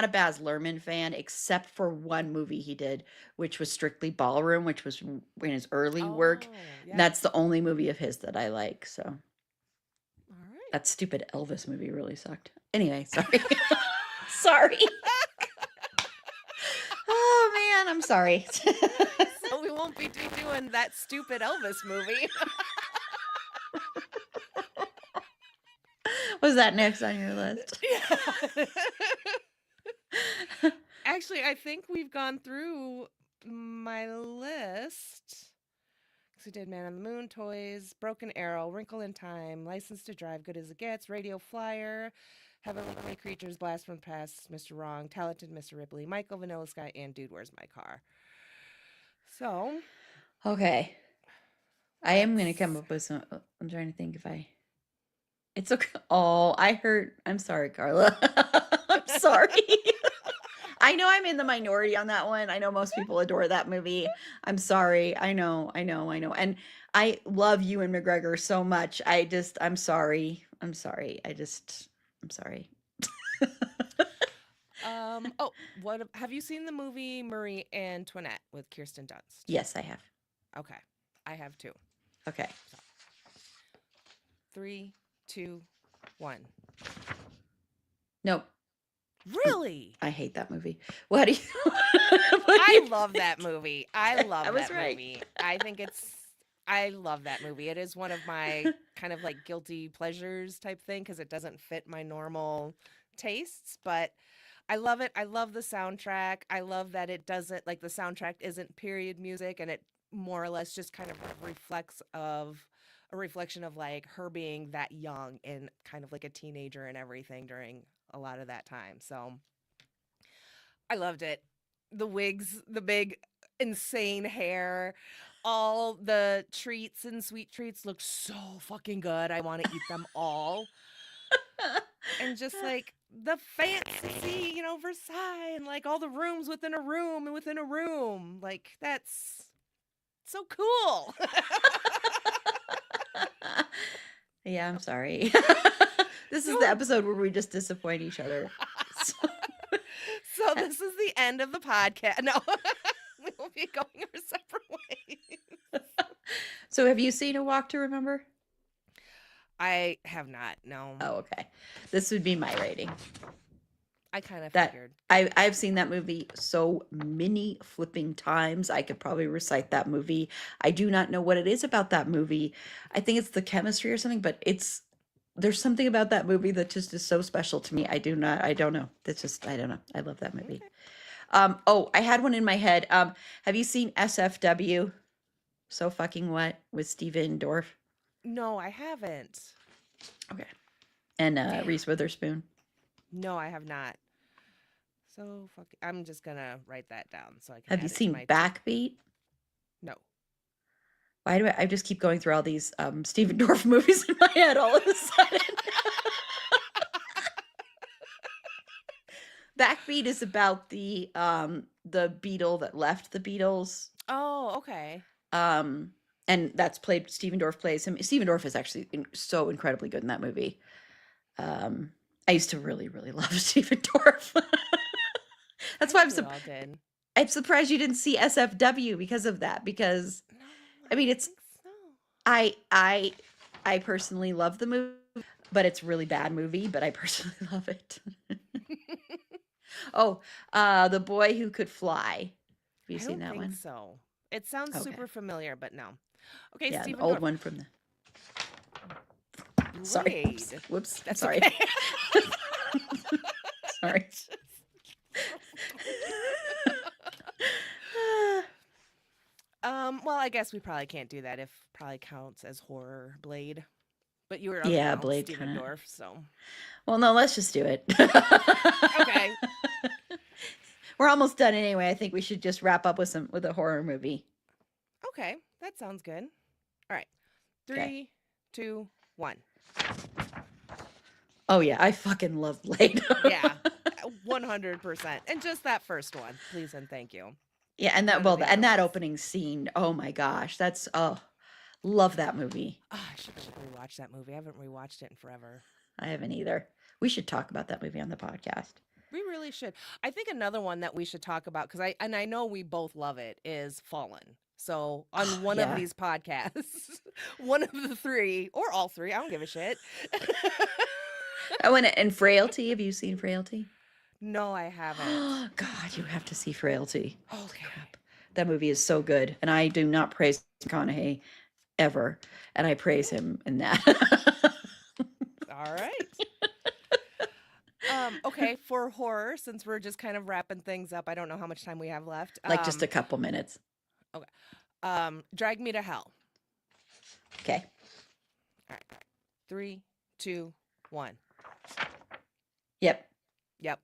Baz Luhrmann fan, except for one movie he did, which was Strictly Ballroom, which was in his early work. Yeah. That's the only movie of his that I like. So All right. that stupid Elvis movie really sucked. Anyway, sorry. Sorry. Oh man, I'm sorry. So we won't be doing that stupid Elvis movie. Was that next on your list? Yeah. Actually, I think we've gone through my list. So we did Man on the Moon, Toys, Broken Arrow, Wrinkle in Time, License to Drive, Good as It Gets, Radio Flyer, Heavenly Creatures, Blast from the Past, Mr. Wrong, Talented Mr. Ripley, Michael, Vanilla Sky, and Dude, Where's My Car? So. Okay. I am going to come up with some. I'm trying to think if I. It's okay. Oh, I'm sorry, Carla. I'm sorry. I know I'm in the minority on that one. I know most people adore that movie. I'm sorry. I know. And I love Ewan McGregor so much. I'm sorry. I'm sorry. I'm sorry. What have you seen the movie Marie Antoinette with Kirsten Dunst? Yes, I have. Okay. I have too. Okay. 3, 2, 1. Nope. Really? I hate that movie. What do you I love that movie. I love I was that right. movie. I love that movie. It is one of my kind of like guilty pleasures type thing because it doesn't fit my normal tastes, but I love it. I love the soundtrack. I love that it doesn't like the soundtrack isn't period music and it more or less just kind of reflects of a reflection of like her being that young and kind of like a teenager and everything during a lot of that time. So I loved it. The wigs, the big insane hair, all the treats and sweet treats look so fucking good. I want to eat them all. And just like the fancy, Versailles and like all the rooms within a room and within a room. Like that's so cool. Yeah, I'm sorry. This is the episode where we just disappoint each other. So this is the end of the podcast. No, we will be going our separate ways. So have you seen A Walk to Remember? I have not, no. Oh, okay. This would be my rating. I kind of That figured. I've seen that movie so many flipping times. I could probably recite that movie. I do not know what it is about that movie. I think it's the chemistry or something, but there's something about that movie that just is so special to me. I don't know. That's just, I don't know. I love that movie. Okay. I had one in my head. Have you seen SFW? So Fucking What with Steven Dorff? No, I haven't. Okay. And Reese Witherspoon. No, I have not. So I'm just gonna write that down so I can. Have you seen Backbeat? No. Why do I just keep going through all these Steven Dorff movies in my head all of a sudden? Backbeat is about the Beatle that left the Beatles. Oh, okay. And that's played. Steven Dorff plays him. Steven Dorff is actually so incredibly good in that movie. I used to really, really love Steven Dorff. That's why I'm surprised you didn't see SFW because of that. Because No, I mean, don't it's think so. I personally love the movie, but it's a really bad movie. But I personally love it. Oh, The Boy Who Could Fly. Have you I seen don't that think one? so. It sounds Okay. super familiar, but no. Okay, Yeah, an Stephen old Dorff. one from the. Sorry. Oops. Blade. Whoops. That's Sorry. okay. Sorry. Well, I guess we probably can't do that if probably counts as horror Blade. But you were Yeah, now Blade Stephen kinda. Dorff, so Well, no, let's just do it. okay. We're almost done anyway. I think we should just wrap up with a horror movie. Okay, that sounds good. All right. Okay. 3, 2, 1. Oh yeah, I fucking love Blade. Yeah, 100%. And just that first one, please and thank you. Yeah, and that None of the other that ones. opening scene. Oh my gosh, that's love that movie. Oh, I should really rewatch that movie. I haven't rewatched it in forever. I haven't either. We should talk about that movie on the podcast. We really should. I think another one that we should talk about because I know we both love it is Fallen. So on one of Yeah. these podcasts, one of the three or all three, I don't give a shit. Oh, and Frailty. Have you seen Frailty? No, I haven't. God, you have to see Frailty. Okay. Crap. That movie is so good, and I do not praise McConaughey ever, and I praise him in that. All right. Okay, for horror, since we're just kind of wrapping things up, I don't know how much time we have left. Like just a couple minutes. Drag Me to Hell. Okay. All right. 3, 2, 1. Yep. Yep.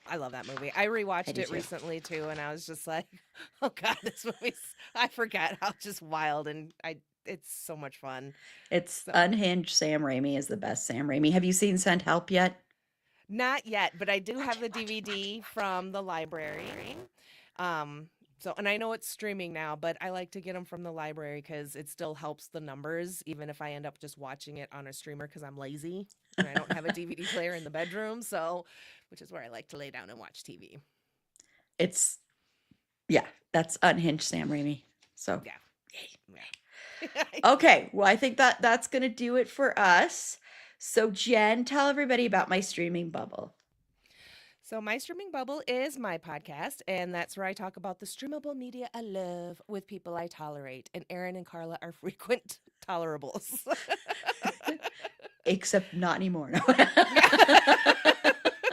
I love that movie. I rewatched do it too. recently too, and I was just like, "Oh God, this movie's." I forgot how just wild and it's so much fun. It's So- unhinged. Sam Raimi is the best Sam Raimi. Have you seen Send Help yet? Not yet, but I do have the DVD from the library. So and I know it's streaming now, but I like to get them from the library because it still helps the numbers, even if I end up just watching it on a streamer because I'm lazy and I don't have a DVD player in the bedroom. So, which is where I like to lay down and watch TV. It's that's unhinged Sam Raimi. So Yeah. yay. Yeah. Okay, well, I think that's gonna do it for us. So Jen, tell everybody about my streaming bubble. So my streaming bubble is my podcast, and that's where I talk about the streamable media I love with people I tolerate. And Erin and Carla are frequent tolerables. Except not anymore. No.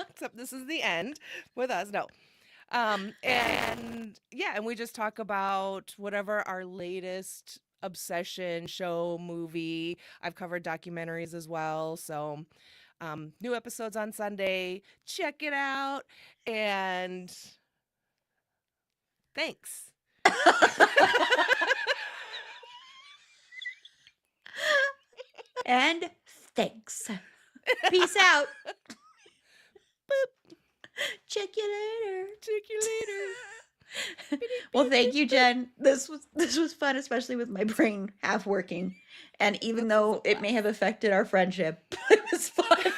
Except this is the end with us. No. And we just talk about whatever our latest obsession, show, movie. I've covered documentaries as well. So new episodes on Sunday. Check it out. And thanks. And thanks. Peace out. Boop. Check you later. Check you later. Well, thank you, Jen. This was fun, especially with my brain half working. And even This was though a it may have affected our friendship, it was fun.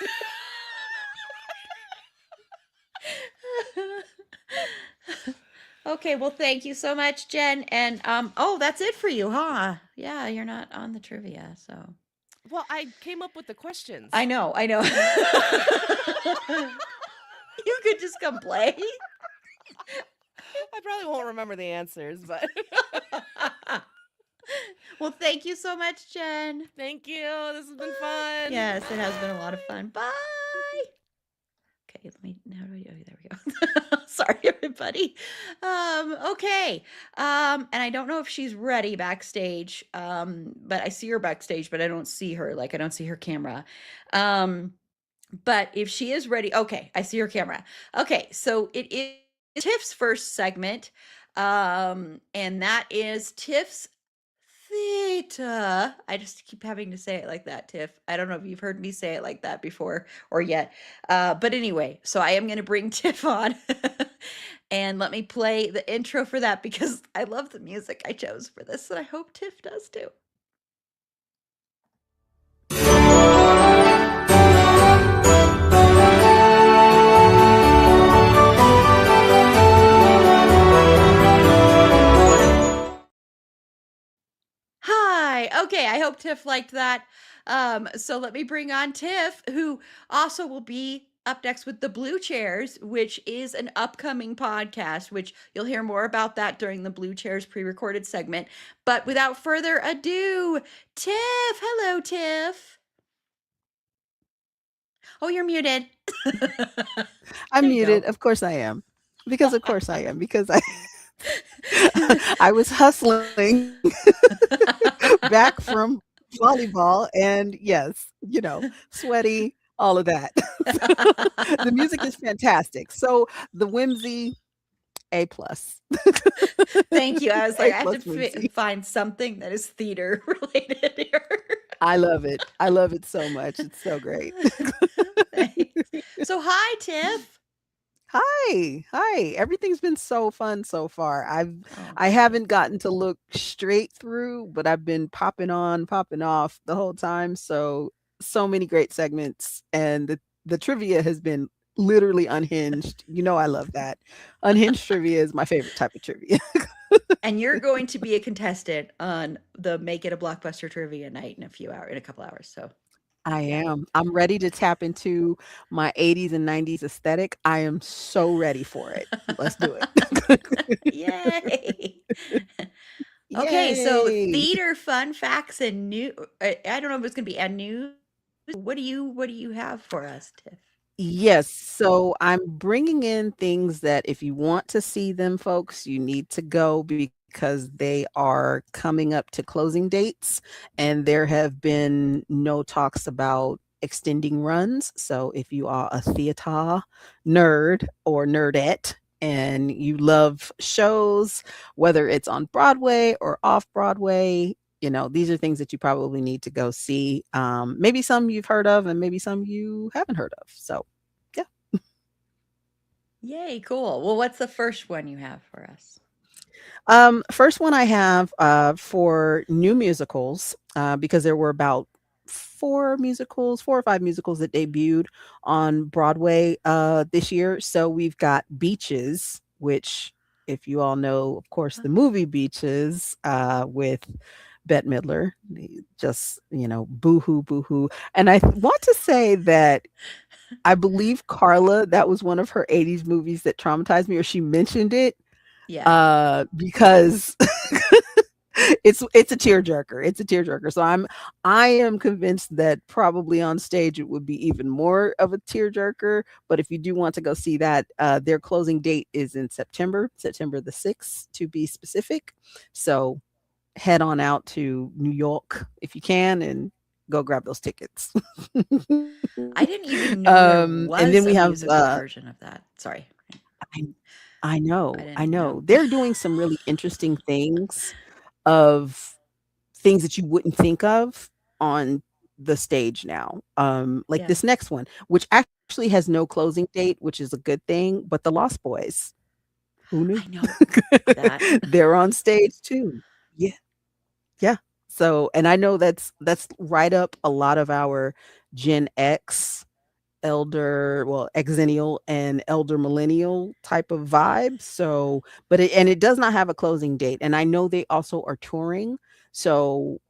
Okay, well, thank you so much, Jen. And that's it for you, huh? Yeah, you're not on the trivia, so Well, I came up with the questions. I know. You could just come play. I probably won't remember the answers, but Well, thank you so much, Jen. thank you. This has been fun. Yes, it has been a lot of fun. Bye. Okay, how do I, oh, there we go. Sorry, everybody. Okay. And I don't know if she's ready backstage. But I see her backstage, but I don't see her. Like, I don't see her camera. But if she is ready, okay, I see her camera. Okay, so it is Tiff's first segment. And that is Tiff's Theta. I just keep having to say it like that, Tiff. I don't know if you've heard me say it like that before or yet. But anyway, so I am going to bring Tiff on and let me play the intro for that because I love the music I chose for this and I hope Tiff does too. Hi. Okay, I hope Tiff liked that. So let me bring on Tiff, who also will be up next with the Blue Chairs, which is an upcoming podcast, which you'll hear more about that during the Blue Chairs pre recorded segment. But without further ado, Tiff. Hello, Tiff. Oh, you're muted. I'm There you muted. go. Of course I am. Because of course I am. Because I I was hustling back from volleyball and yes, sweaty, all of that. The music is fantastic. So the whimsy A plus. Thank you. I was like, A I have to plus whimsy. find something that is theater related here. I love it. I love it so much. It's so great. Thanks. So, hi, Tiff. Hi. Hi. Everything's been so fun so far. Oh, I haven't gotten to look straight through, but I've been popping on, popping off the whole time. So many great segments and the trivia has been literally unhinged. You know I love that. Unhinged trivia is my favorite type of trivia. and you're going to be a contestant on the Make It a Blockbuster trivia night in a couple hours. So, I yeah. am. I'm ready to tap into my 80s and 90s aesthetic. I am so ready for it. Let's do it. Yay. Okay, so Yay. theater fun facts and new. I don't know if it's going to be a news. What do you have for us, Tiff? Yes, so I'm bringing in things that if you want to see them, folks, you need to go because they are coming up to closing dates, and there have been no talks about extending runs. So if you are a theater nerd or nerdette and you love shows, whether it's on Broadway or off Broadway, these are things that you probably need to go see. Maybe some you've heard of and maybe some you haven't heard of. So, yeah. Yay, cool. Well, what's the first one you have for us? First one I have for new musicals, because there were about four or five musicals that debuted on Broadway this year. So we've got Beaches, which, if you all know, of course, the movie Beaches with Bette Midler, just, boohoo, boohoo. And I want to say that I believe Carla, that was one of her 80s movies that traumatized me, or she mentioned it Yeah. because it's a tearjerker. It's a tearjerker. So I am convinced that probably on stage it would be even more of a tearjerker. But if you do want to go see that, their closing date is in September the 6th to be specific. So head on out to New York if you can and go grab those tickets. I didn't even know there And then was we a have musical version of that. Sorry. I I know, I I didn't know. know. They're doing some really interesting things of things that you wouldn't think of on the stage now. Like Yeah. this next one, which actually has no closing date, which is a good thing, but The Lost Boys, who knew? I know that. They're on stage too. Yeah, yeah. So, and I know that's right up a lot of our Gen X exennial and elder millennial type of vibe. So, but it does not have a closing date. And I know they also are touring. So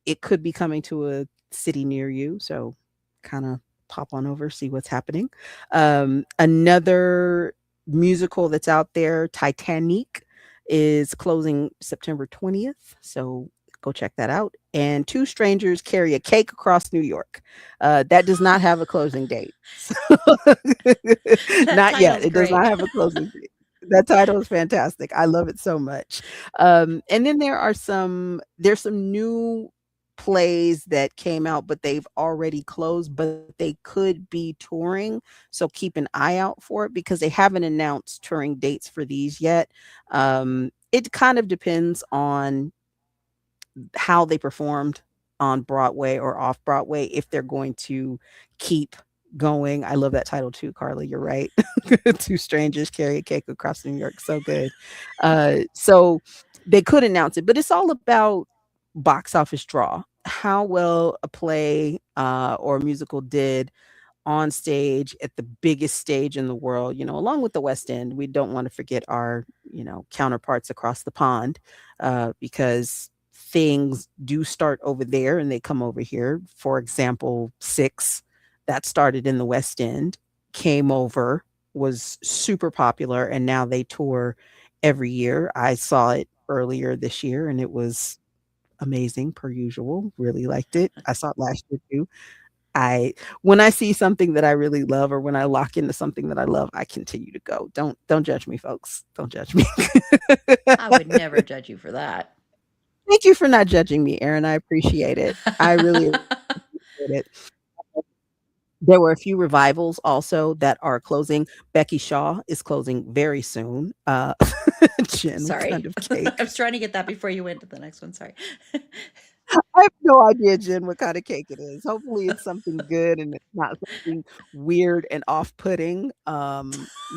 it could be coming to a city near you. So kind of pop on over, see what's happening. Another musical that's out there, Titanic, is closing September 20th. So go check that out. And Two Strangers Carry a Cake Across New York. That does not have a closing date. So That not yet. title's It does great. not have a closing date. That title is fantastic. I love it so much. And then there's some new plays that came out, but they've already closed, but they could be touring. So keep an eye out for it because they haven't announced touring dates for these yet. It kind of depends on how they performed on Broadway or off Broadway if they're going to keep going. I love that title too, Carly. You're right. Two strangers carry a cake across New York. So good. So they could announce it, but it's all about box office draw. How well a play or a musical did on stage at the biggest stage in the world, along with the West End. We don't want to forget our, counterparts across the pond because things do start over there and they come over here. For example, Six, that started in the West End came over, was super popular, and now they tour every year. I saw it earlier this year and it was amazing per usual. Really liked it. I saw it last year too. I when I see something that I really love or when I lock into something that I love, I continue to go. Don't judge me, folks. Don't judge me. I would never judge you for that. Thank you for not judging me, Erin. I appreciate it. I really appreciate it. There were a few revivals also that are closing. Becky Shaw is closing very soon. Jen, what Sorry. kind of I cake? was trying to get that before you went to the next one. Sorry. I have no idea, Jen, what kind of cake it is. Hopefully, it's something good and it's not something weird and off-putting.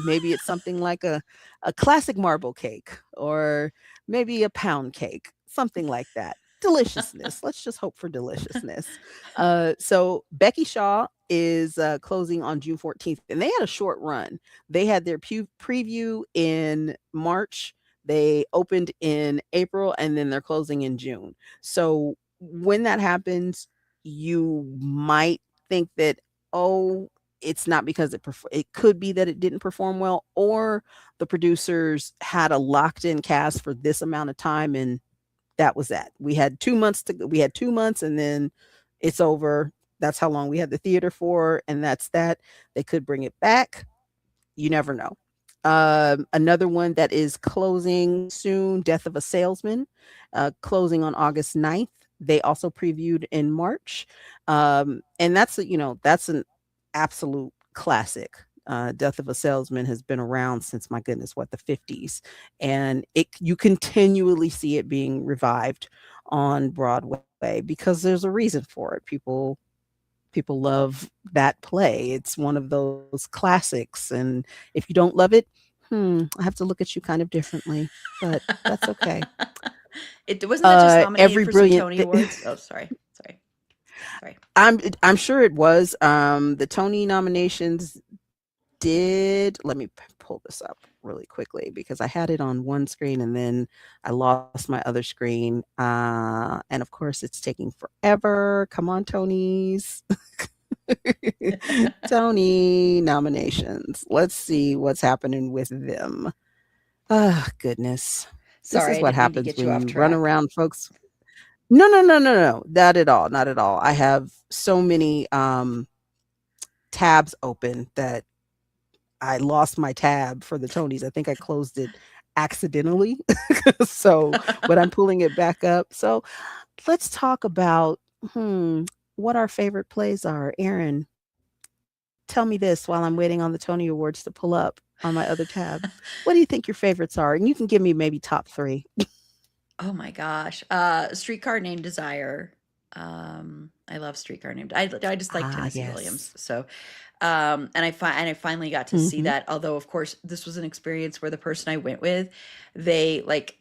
Maybe it's something like a classic marble cake or maybe a pound cake, something like that. Deliciousness. Let's just hope for deliciousness. So Becky Shaw is closing on June 14th, and they had a short run. They had their preview in March. They opened in April, and then they're closing in June. So when that happens, you might think that, oh, it's not because it could be that it didn't perform well, or the producers had a locked in cast for this amount of time, and that was that. We had 2 months, and then it's over. That's how long we had the theater for, and that's that. They could bring it back. You never know. Another one that is closing soon, Death of a Salesman, closing on August 9th. They also previewed in March. And that's an absolute classic. Death of a Salesman has been around since, my goodness, what, the 50s. And you continually see it being revived on Broadway because there's a reason for it. People love that play. It's one of those classics, and if you don't love it, I have to look at you kind of differently, but that's okay. It wasn't that just nominated Every for some brilliant Tony Awards? Oh, sorry. I'm sure it was. The Tony nominations did. Let me pull this up really quickly because I had it on one screen and then I lost my other screen. And of course, it's taking forever. Come on, Tonys. Tony nominations. Let's see what's happening with them. Ah, goodness. This Sorry, is I what didn't mean to happens get you when off you run track. around, folks. No, no, no, no, no. Not at all. Not at all. I have so many tabs open that I lost my tab for the Tonys. I think I closed it accidentally. So, but I'm pulling it back up. So, let's talk about what our favorite plays are. Aaron, tell me this while I'm waiting on the Tony Awards to pull up on my other tab. What do you think your favorites are? And you can give me maybe top 3. Oh my gosh. Streetcar Named Desire. I love Streetcar Named. I just like Ah, Tennessee Williams. yes. So, and I finally got to see Mhm. that. Although, of course, this was an experience where the person I went with, they like,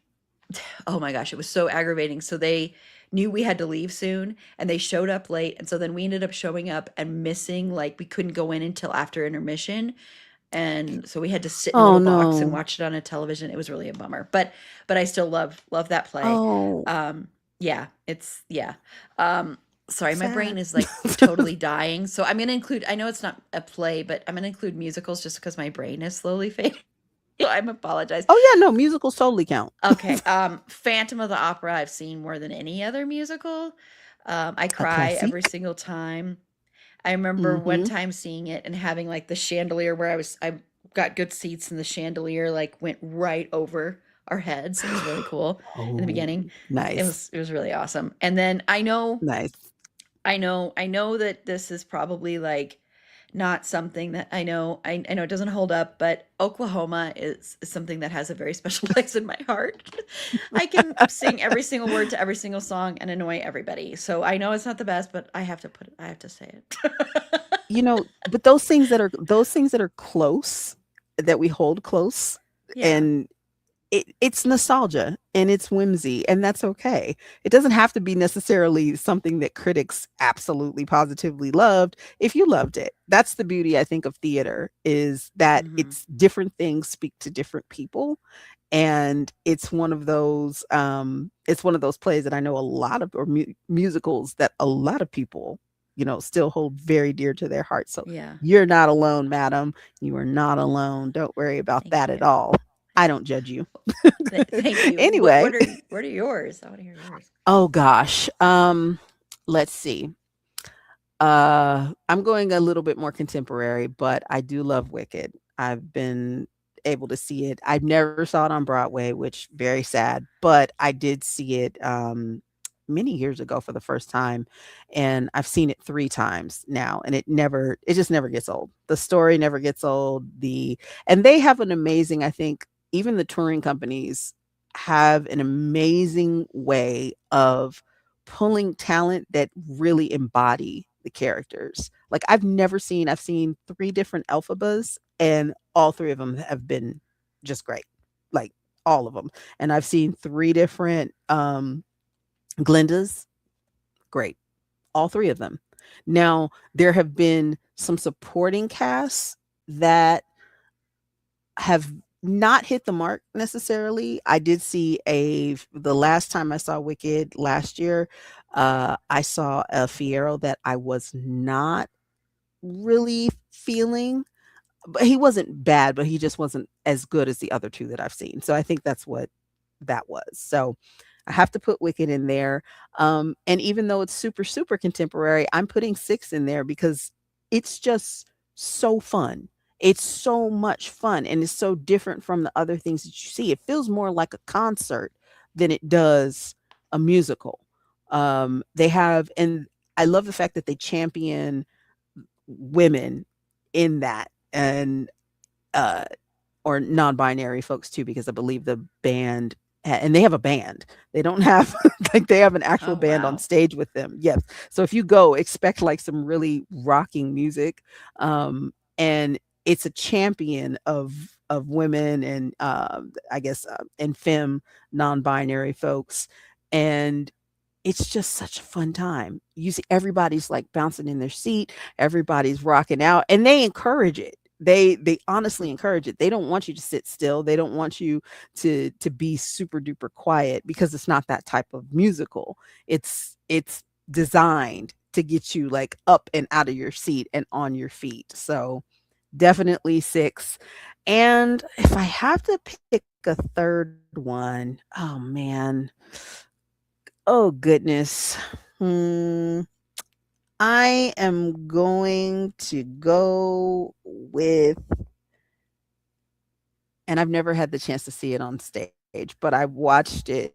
oh my gosh, it was so aggravating. So they knew we had to leave soon, and they showed up late, and so then we ended up showing up and missing. Like we couldn't go in until after intermission, and so we had to sit in a Oh, little box and no. watch it on a television. It was really a bummer, but I still love that play. Oh, Yeah, yeah. Um, sorry, my brain sad. is like totally dying. So I'm gonna include. I know it's not a play, but I'm gonna include musicals just because my brain is slowly fading. I'm apologize. Oh, yeah, no, musicals totally count. Okay, Phantom of the Opera I've seen more than any other musical. I A cry every classic. single time. I remember one Mhm. time seeing it and having like the chandelier where I got good seats and the chandelier like went right over our heads. It was really cool in the Oh, beginning. nice. It was really awesome. And then Nice. I know that this is probably like not something that I know it doesn't hold up, but Oklahoma is something that has a very special place in my heart. I can sing every single word to every single song and annoy everybody. So I know it's not the best, but I have to say it. But those things that are close, that we hold close, Yeah. and it's nostalgia and it's whimsy, and that's okay. It doesn't have to be necessarily something that critics absolutely positively loved if you loved it. That's the beauty, I think, of theater, is that Mhm. it's different things speak to different people. And it's one of those plays that I know a lot of, or musicals that a lot of people still hold very dear to their heart. So Yeah. you're not alone, madam. You are not alone. Don't worry about Thank that at you. all. I don't judge you. Thank you. Anyway, What are yours? I want to hear yours. oh gosh. Let's see. I'm going a little bit more contemporary, but I do love Wicked. I've been able to see it. I never saw it on Broadway, which very sad, but I did see it many years ago for the first time, and I've seen it 3 times now, and it just never gets old. The story never gets old. And they have an amazing, I think, even the touring companies have an amazing way of pulling talent that really embody the characters. Like I've seen 3 different Elphabas, and all 3 of them have been just great. Like all of them. And I've seen 3 different Glendas, great. All 3 of them. Now, there have been some supporting casts that have not hit the mark necessarily. I did see the last time I saw Wicked last year, I saw a Fiero that I was not really feeling. But he wasn't bad, but he just wasn't as good as the other 2 that I've seen. So I think that's what that was. So I have to put Wicked in there. And even though it's super, super contemporary, I'm putting 6 in there because it's just so fun. It's so much fun, and it's so different from the other things that you see. It feels more like a concert than it does a musical. And I love the fact that they champion women in that, and uh or non-binary folks too, because I believe the band and they have a band. They don't have like they have an actual Oh, band on wow. stage with them. Yes. So if you go, expect like some really rocking music. And it's a champion of women and I guess and femme non-binary folks. And it's just such a fun time. You see everybody's like bouncing in their seat, everybody's rocking out, and they encourage it. They honestly encourage it. They don't want you to sit still. They don't want you to be super duper quiet because it's not that type of musical. It's designed to get you like up and out of your seat and on your feet. So definitely 6. And if I have to pick a third one, oh man. Oh goodness. Hmm. I am going to go with, and I've never had the chance to see it on stage, but I watched it.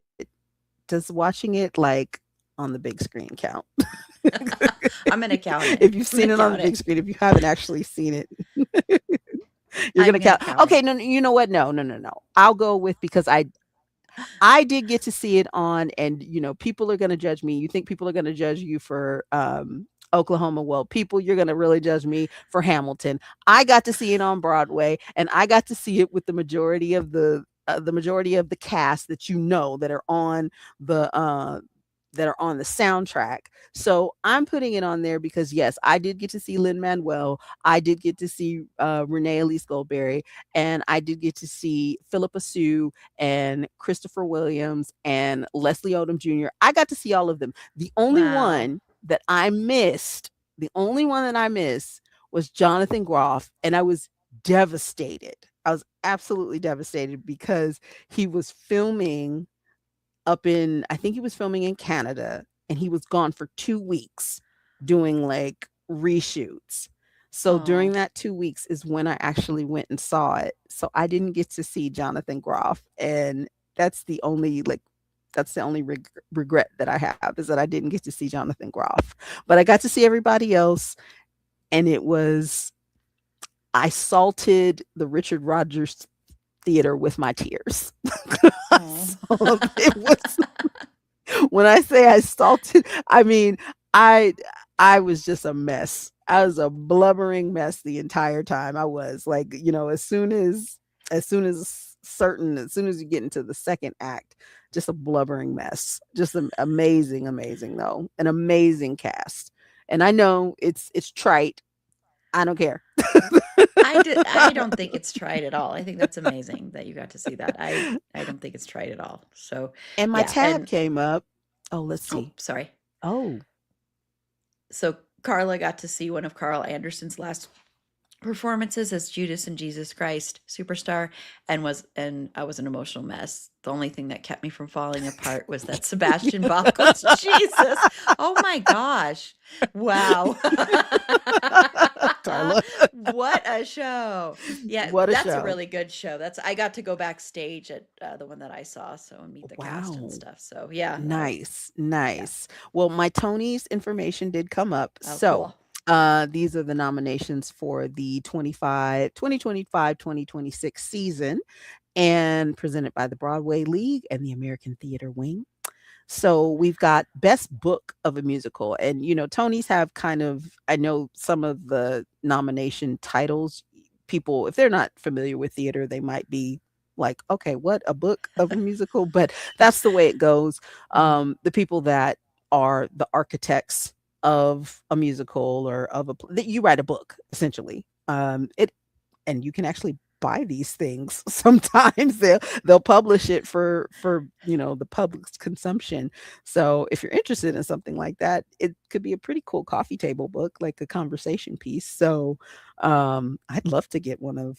Does watching it like on the big screen count? I'm gonna count it. If you've I'm seen gonna it on the count big it. screen, if you haven't actually seen it, you're I'm gonna gonna count. count it. Okay, no, you know what? No, no, no, no. I'll go with because I did get to see it on, and people are going to judge me. You think people are going to judge you for Oklahoma? Well, people, you're going to really judge me for Hamilton. I got to see it on Broadway, and I got to see it with the majority of the cast that are on the soundtrack. So I'm putting it on there because yes, I did get to see Lin Manuel. I did get to see Renee Elise Goldberry, and I did get to see Philippa Sue and Christopher Williams and Leslie Odom Jr. I got to see all of them. Wow. The only one that I missed was Jonathan Groff, and I was devastated. I was absolutely devastated because he was filming I think he was filming in Canada, and he was gone for 2 weeks doing like reshoots. So during Oh. that 2 weeks is when I actually went and saw it. So I didn't get to see Jonathan Groff, and that's the only like that's the only regret that I have, is that I didn't get to see Jonathan Groff. But I got to see everybody else, and I salted the Richard Rodgers Theater with my tears. Oh. So it was, when I say I salted, I mean I I was just a mess. I was a blubbering mess the entire time. I was like, as soon as you get into the second act, just a blubbering mess. Just amazing, amazing though. An amazing cast. And I know it's trite. I don't care. I don't think it's tried at all. I think that's amazing that you got to see that. I don't think it's tried at all. So, And my yeah, tab and came up. Oh, let's oh, see. sorry. Oh, So Carla got to see one of Carl Anderson's last performances as Judas and Jesus Christ Superstar, and I was an emotional mess. The only thing that kept me from falling apart was that Sebastian Bach goes, Jesus. Oh my gosh. Wow. Carla. What a show. Yeah, What a that's a show. really good show. That's I got to go backstage at the one that I saw, so and meet the cast and Wow. stuff. So yeah, Nice. yeah. Nice. Well, my Tony's information did come up. Oh, So, cool. these are the nominations for the 2026 season and presented by the Broadway League and the American Theater Wing. So we've got best book of a musical. And Tonys have kind of, I know some of the nomination titles, people, if they're not familiar with theater, they might be like, okay, what, a book of a musical? But that's the way it goes. The people that are the architects of a musical or of that you write a book essentially. It and you can actually buy these things. Sometimes they'll publish it for the public's consumption. So if you're interested in something like that, it could be a pretty cool coffee table book, like a conversation piece. So I'd love to get one of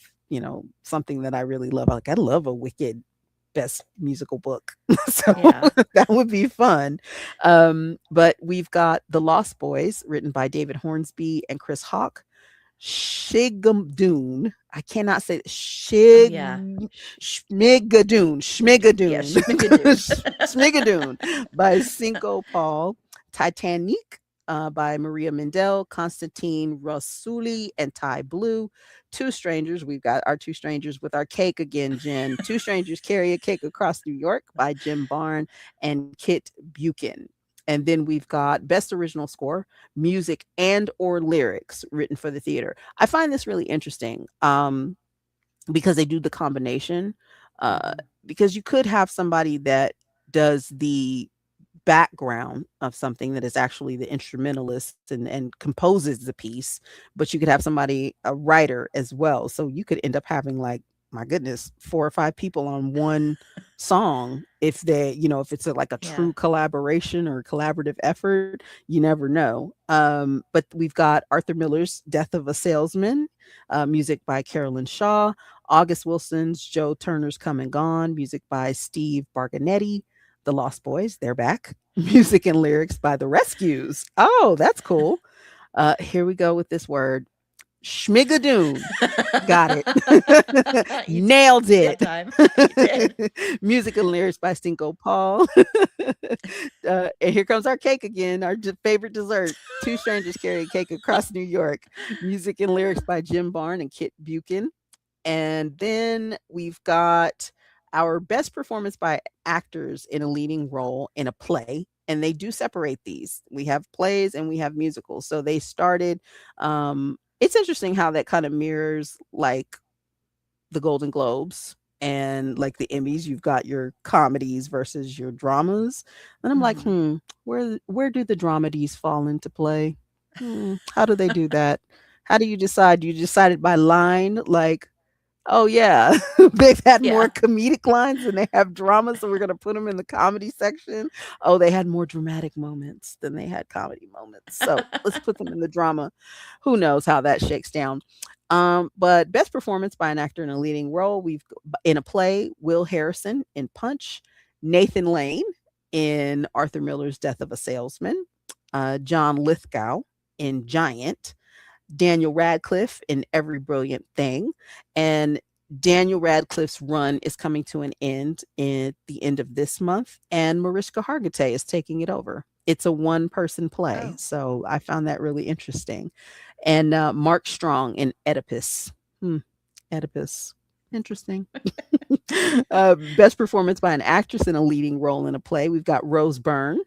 something that I really love. Like I love a Wicked best musical book. So Yeah. that would be fun. But we've got The Lost Boys, written by David Hornsby and Chris Hawke. Shigadoon. I cannot say Oh yeah. Schmigadoon. Yeah, Schmigadoon. Schmigadoon. Schmigadoon by Cinco Paul. Titanic by Maria Mendel, Constantine Rassouli, and Ty Blue. Two Strangers. We've got our Two Strangers with our cake again, Jen. Two Strangers Carry a Cake Across New York by Jim Barn and Kit Buchan. And then we've got Best Original Score, Music and or Lyrics written for the theater. I find this really interesting because they do the combination. Because you could have somebody that does the background of something that is actually the instrumentalist and composes the piece, but you could have somebody, a writer as well. So you could end up having, like, my goodness, 4 or 5 people on one song if if it's like a Yeah. true collaboration or collaborative effort. You never know. But we've got Arthur Miller's Death of a Salesman, music by Carolyn Shaw. August Wilson's Joe Turner's Come and Gone, music by Steve Barganetti. The Lost Boys, they're back. Music and lyrics by The Rescues. Oh, that's cool. Here we go with this word. Schmigadoon. Got it. You Nailed that it. time. You did. Music and lyrics by Cinco Paul. And here comes our cake again, our favorite dessert. Two Strangers Carry a Cake Across New York. Music and lyrics by Jim Barn and Kit Buchan. And then we've got our best performance by actors in a leading role in a play. And they do separate these. We have plays and we have musicals. So they started, it's interesting how that kind of mirrors like the Golden Globes and like the Emmys. You've got your comedies versus your dramas. And I'm like, where do the dramedies fall into play? How do they do that? How do you decide? Do you decide it by line? Like, oh yeah, they've had more Yeah. comedic lines than they have drama, so we're gonna put them in the comedy section. Oh, they had more dramatic moments than they had comedy moments, so let's put them in the drama. Who knows how that shakes down? But best performance by an actor in a leading role, we've in a play, Will Harrison in Punch, Nathan Lane in Arthur Miller's Death of a Salesman, John Lithgow in Giant, Daniel Radcliffe in Every Brilliant Thing. And Daniel Radcliffe's run is coming to an end at the end of this month, and Mariska Hargitay is taking it over. It's a one-person play, Oh. so I found that really interesting. And Mark Strong in Oedipus. Oedipus. Interesting. Best performance by an actress in a leading role in a play. We've got Rose Byrne,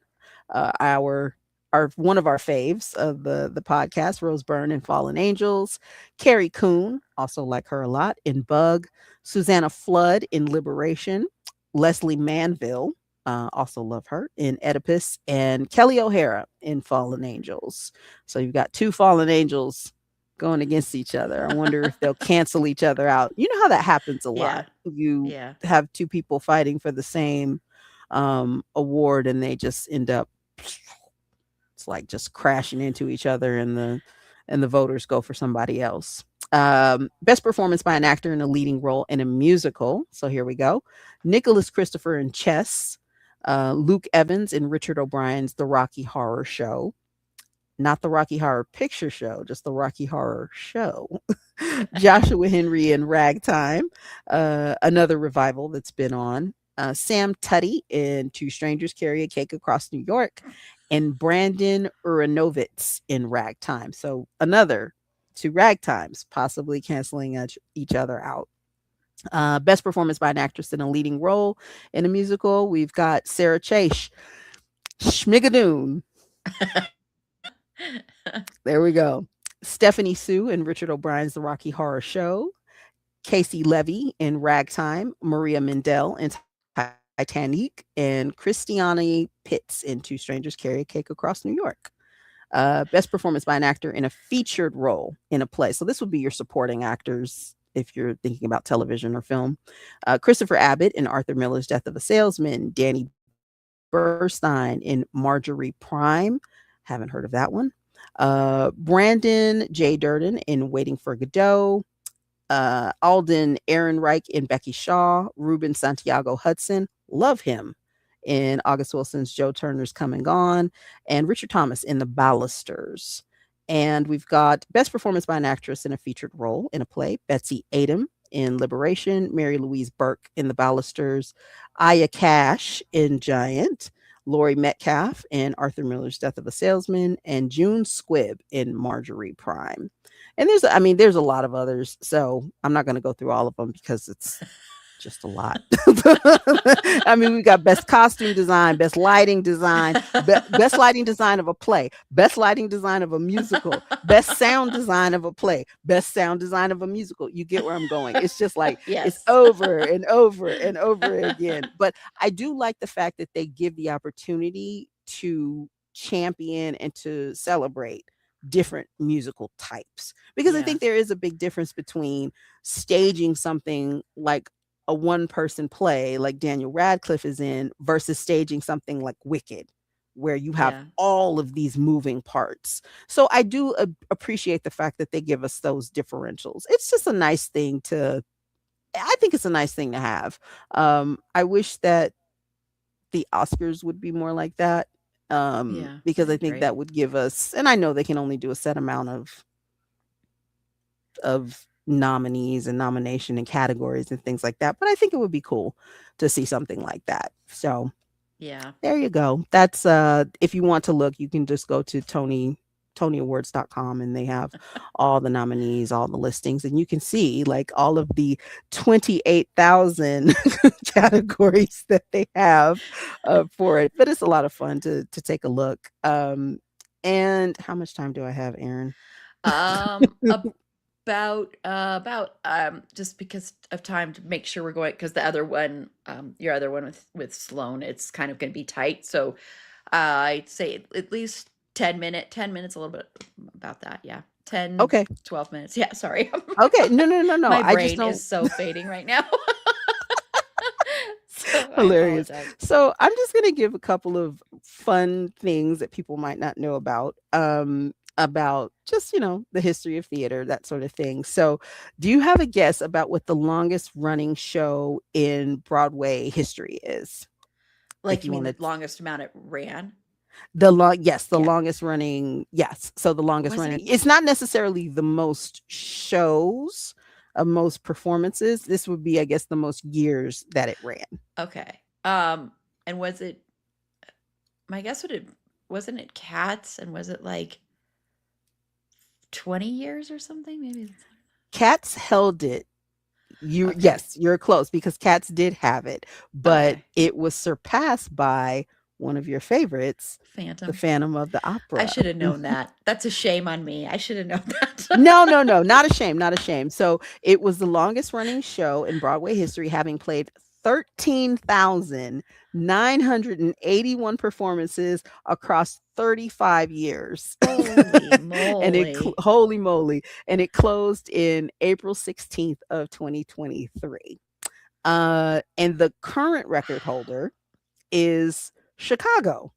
our one of our faves of the podcast, Rose Byrne in Fallen Angels, Carrie Coon, also like her a lot, in Bug, Susanna Flood in Liberation, Leslie Manville, also love her, in Oedipus, and Kelly O'Hara in Fallen Angels. So you've got 2 Fallen Angels going against each other. I wonder if they'll cancel each other out. You know how that happens a lot. You Yeah. have 2 people fighting for the same award and they just end up It's like just crashing into each other, and the voters go for somebody else. Best performance by an actor in a leading role in a musical. So here we go. Nicholas Christopher in Chess, Luke Evans in Richard O'Brien's The Rocky Horror Show, not the Rocky Horror Picture Show, just the Rocky Horror Show. Joshua Henry in Ragtime, another revival that's been on. Sam Tutty in Two Strangers Carry a Cake Across New York, and Brandon Uranovitz in Ragtime. So another two ragtimes, possibly canceling each other out. Best performance by an actress in a leading role in a musical. We've got Sarah Chase, Schmigadoon. There we go. Stephanie Sue in Richard O'Brien's The Rocky Horror Show. Casey Levy in Ragtime. Maria Mendel in Titanic. And Christiane Pitts in Two Strangers Carry a Cake Across New York. Best performance by an actor in a featured role in a play. So this would be your supporting actors if you're thinking about television or film. Christopher Abbott in Arthur Miller's Death of a Salesman. Danny Burstein in Marjorie Prime. Haven't heard of that one. Brandon J. Durden in Waiting for Godot. Alden Ehrenreich in Becky Shaw. Ruben Santiago Hudson, love him, in August Wilson's Joe Turner's Come and Gone. And Richard Thomas in The Ballisters. And we've got best performance by an actress in a featured role in a play. Betsy Adem in Liberation. Mary Louise Burke in The Ballisters. Aya Cash in Giant. Laurie Metcalf in Arthur Miller's Death of a Salesman, and June Squibb in Marjorie Prime. And there's a lot of others, so I'm not going to go through all of them because it's just a lot. We've got best costume design, best lighting design, best lighting design of a play, best lighting design of a musical, best sound design of a play, best sound design of a musical. You get where I'm going. It's just like, Yes. it's over and over and over again. But I do like the fact that they give the opportunity to champion and to celebrate different musical types, because I think Yes. there is a big difference between staging something like a one person play like Daniel Radcliffe is in versus staging something like Wicked, where you have Yeah. all of these moving parts. So I do appreciate the fact that they give us those differentials. It's just a nice thing I think it's a nice thing to have. I wish that the Oscars would be more like that. Yeah, Because I that'd be think great. that would give us, and I know they can only do a set amount of nominees and nomination and categories and things like that, but I think it would be cool to see something like that. So Yeah. there you go. That's if you want to look, you can just go to tonyawards.com, and they have all the nominees, all the listings, and you can see like all of the 28,000 categories that they have for it. But it's a lot of fun to take a look. And how much time do I have, Erin? About just because of time to make sure we're going, because the other one, your other one with Sloan, it's kind of going to be tight. So I'd say at least 10 minutes, a little bit about that. Yeah. 10, Okay. 12 minutes. Yeah. Sorry. Okay. No. My I just brain don't. is so fading right now. So I Hilarious. apologize. So I'm just going to give a couple of fun things that people might not know about just, the history of theater, that sort of thing. So do you have a guess about what the longest running show in Broadway history is? Like, If you you mean the want to, longest amount it ran? yes, the Yeah. longest running, yes. So the longest Wasn't running, it's not necessarily the most shows, most performances. This would be, I guess, the most years that it ran. Okay. And was it, my guess wasn't it Cats, and was it like 20 years or something? Maybe. Cats held it. Okay. Yes, you're close, because Cats did have it, but Okay. it was surpassed by one of your favorites, The Phantom. Phantom of the I Opera. should have known that. That's a shame on me. I should have known that. No, not a shame, not a shame. So it was the longest running show in Broadway history, having played 13,981 performances across 35 years. Holy And moly. holy moly, and it closed in April 16th of 2023. And the current record holder is Chicago.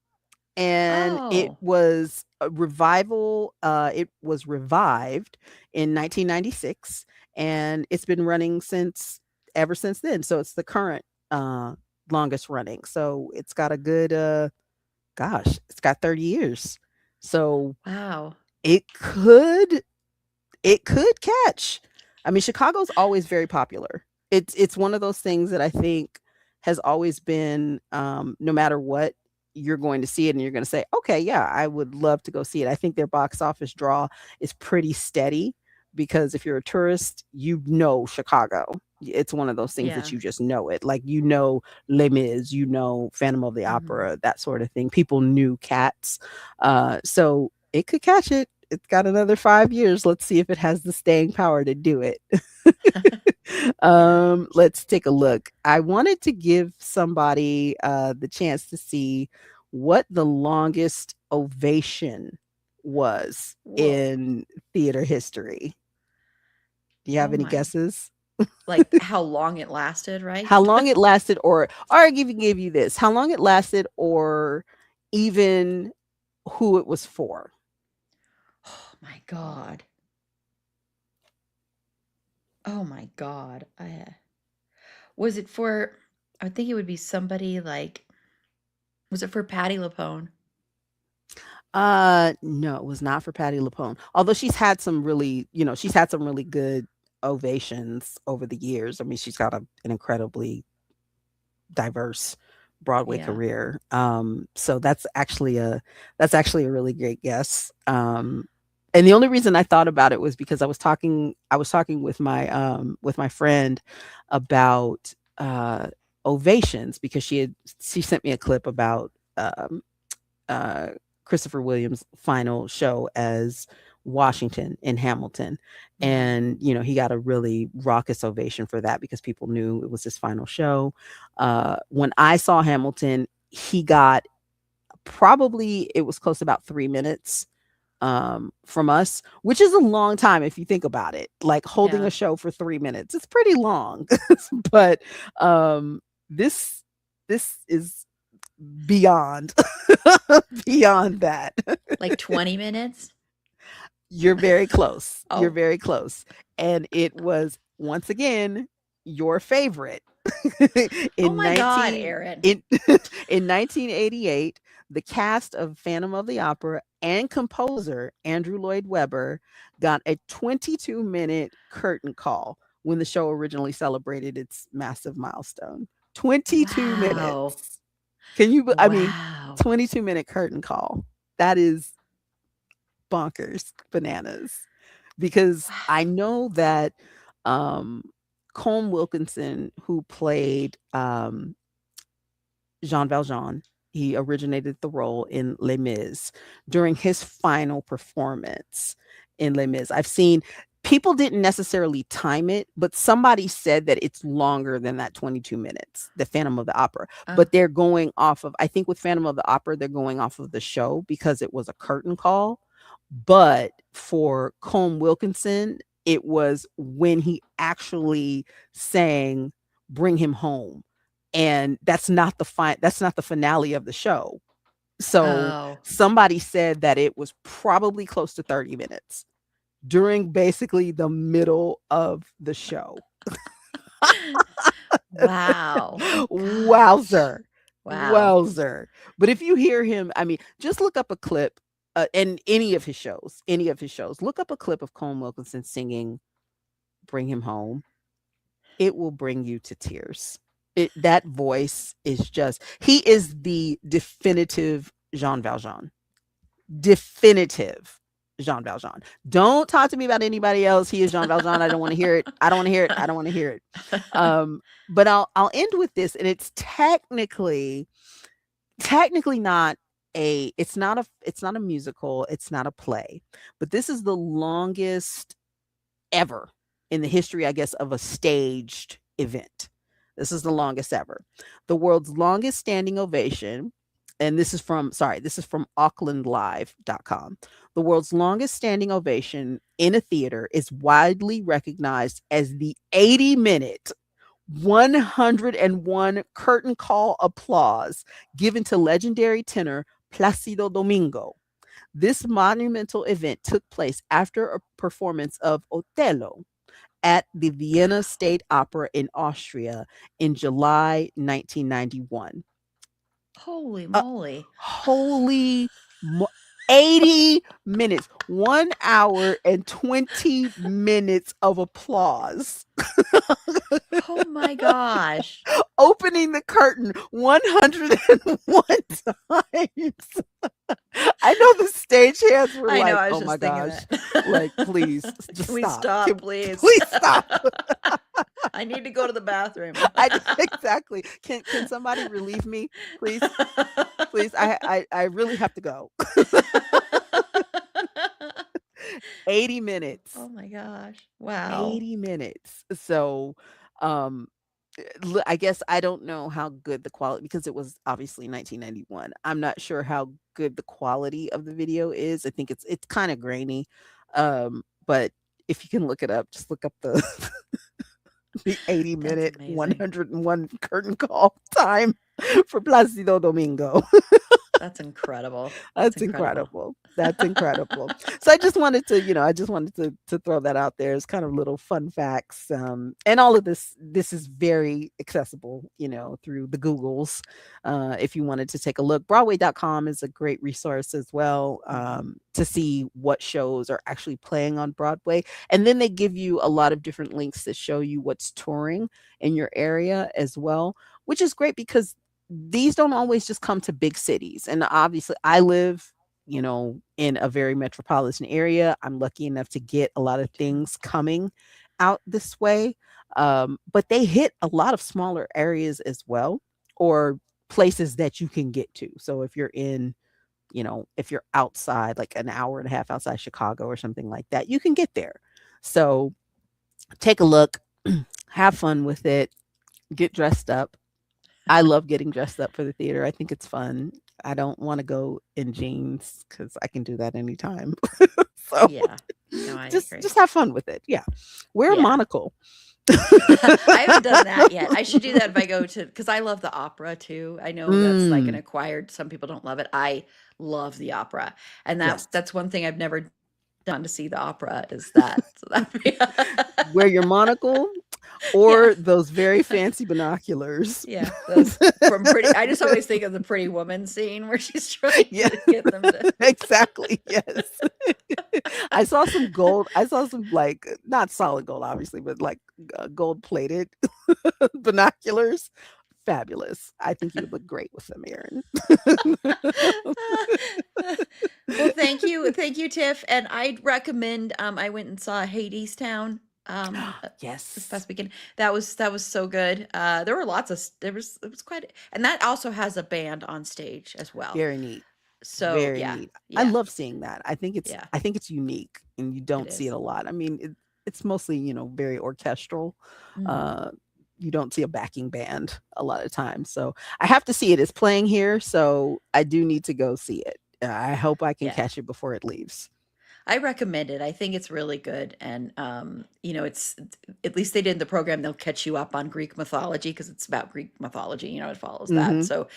and it Oh, was a revival. It was revived in 1996, and it's been running since ever since then. So it's the current uh, longest running. So it's got a good gosh, it's got 30 years. So wow. it could it could catch. I mean, Chicago's always very popular. It's one of those things that I think has always been, no matter what, you're going to see it and you're going to say, okay, yeah, I would love to go see it. I think their box office draw is pretty steady because if you're a tourist, you know Chicago. It's one of those things that Yeah. you just know it. Like you know Les Mis, you know Phantom of the Mhm. Opera, that sort of thing. People knew Cats, so it could catch it. It's got another 5 years. Let's see if it has the staying power to do it. Yeah. Let's take a look. I wanted to give somebody the chance to see what the longest ovation was Whoa. in theater history. Do you have Oh any my. guesses? Like how long it lasted, right? How long it lasted, or I even give you this: how long it lasted, or even who it was for. Oh my God. Oh my God. Was it for, I would think it would be somebody like, was it for Patty LaPone? No, it was not for Patty LuPone. Although she's had some really good ovations over the years. I mean, she's got an incredibly diverse Broadway Yeah. career. So that's actually a really great guess. And the only reason I thought about it was because I was talking with my friend about ovations because she sent me a clip about uh Christopher Williams' final show as Washington in Hamilton. Mhm. And, he got a really raucous ovation for that because people knew it was his final show. When I saw Hamilton, he got probably, it was close to about 3 minutes from us, which is a long time if you think about it. Like holding Yeah. a show for 3 minutes, it's pretty long. But um, this this is beyond beyond that. Like 20 minutes? You're very close. You're Oh. very close. And it was once again your favorite. Oh in my God, 19 Aaron. in in 1988, the cast of Phantom of the Opera and composer Andrew Lloyd Webber got a 22-minute curtain call when the show originally celebrated its massive milestone. 22 Wow. minutes. I mean, Wow. 22-minute curtain call. That is bonkers, bananas. Because I Wow. know that um Colm Wilkinson, who played Jean Valjean, he originated the role in Les Mis during his final performance in Les Mis. I've seen people didn't necessarily time it, but somebody said that it's longer than that 22 minutes, the Phantom of the Opera. Oh. But they're going off of, I think with Phantom of the Opera, they're going off of the show because it was a curtain call. But for Colm Wilkinson, it was when he actually sang Bring Him Home, and that's not the finale of the show. So Oh. somebody said that it was probably close to 30 minutes during basically the middle of the show. Wow. Gosh. Wowzer. Wow. Wowzer. But if you hear him, I mean, just look up a clip in any of his shows, look up a clip of Colm Wilkinson singing Bring Him Home. It will bring you to tears. That voice is just, he is the definitive Jean Valjean. Definitive Jean Valjean. Don't talk to me about anybody else. He is Jean Valjean. I don't want to hear it. I don't want to hear it. I don't want to hear it. But I'll end with this, and it's technically not it's not a musical, it's not a play, but this is the longest ever in the history, I guess, of a staged event. This is the longest ever. The world's longest standing ovation, and this is from aucklandlive.com. The world's longest standing ovation in a theater is widely recognized as the 80-minute 101 curtain call applause given to legendary tenor Placido Domingo. This monumental event took place after a performance of Otello at the Vienna State Opera in Austria in July 1991. Holy Uh, moly. holy mo- 80 minutes, 1 hour and 20 minutes of applause. Oh my gosh. Opening the curtain 101 times. I know the stagehand were I know, like, I was "Oh my just thinking gosh, that. like please just Can we stop. stop, please? Please stop." I need to go to the bathroom. Exactly. Can somebody relieve me, please? Please, I really have to go. 80 minutes. Oh my gosh. Wow. 80 minutes. So, um I guess I don't know how good the quality, because it was obviously 1991. I'm not sure how good the quality of the video is. I think it's kind of grainy. But if you can look it up, just look up the the 80 That's minute amazing. 101 curtain call time for Placido Domingo. That's incredible. That's incredible. That's incredible. So I just wanted to, I just wanted to throw that out there as kind of little fun facts. And all of this is very accessible, through the Googles. If you wanted to take a look, Broadway.com is a great resource as well, to see what shows are actually playing on Broadway. And then they give you a lot of different links that show you what's touring in your area as well, which is great because these don't always just come to big cities. And obviously, I live, in a very metropolitan area. I'm lucky enough to get a lot of things coming out this way. But they hit a lot of smaller areas as well, or places that you can get to. So if you're if you're outside, like an hour and a half outside Chicago or something like that, you can get there. So take a look, have fun with it, get dressed up. I love getting dressed up for the theater. I think it's fun. I don't want to go in jeans because I can do that anytime. So Yeah. No, I just agree. just have fun with it. Yeah. Wear a Yeah. monocle. I haven't done that yet. I should do that if I go to, because I love the opera too. I know that's like an acquired, some people don't love it. I love the opera. And Yes. that's one thing I've never done to see the opera is that. So that'd be Wear your monocle or those very fancy binoculars. Yeah, those from Pretty. I just always think of the Pretty Woman scene where she's trying Yeah. to get them to. Exactly. Yes. I saw some gold. I saw some, like, not solid gold, obviously, but like gold plated binoculars. Fabulous. I think you would look great with them, Erin. Well, thank you, Tiff. And I'd recommend. I went and saw Hades Town. This Yes. past weekend. That was so good. There were lots of it was quite, and that also has a band on stage as well. Very neat. So Very yeah, neat. I yeah, love seeing that. I think it's yeah, I think it's unique and you it don't see it is. a lot. I mean, it's mostly, very orchestral. Mhm. You don't see a backing band a lot of times. So I have to see it. It's playing here, so I do need to go see it. I hope I can Yeah. catch it before it leaves. I recommend it. I think it's really good, and it's at least they did in the program. They'll catch you up on Greek mythology because it's about Greek mythology. It follows that. Mhm. So,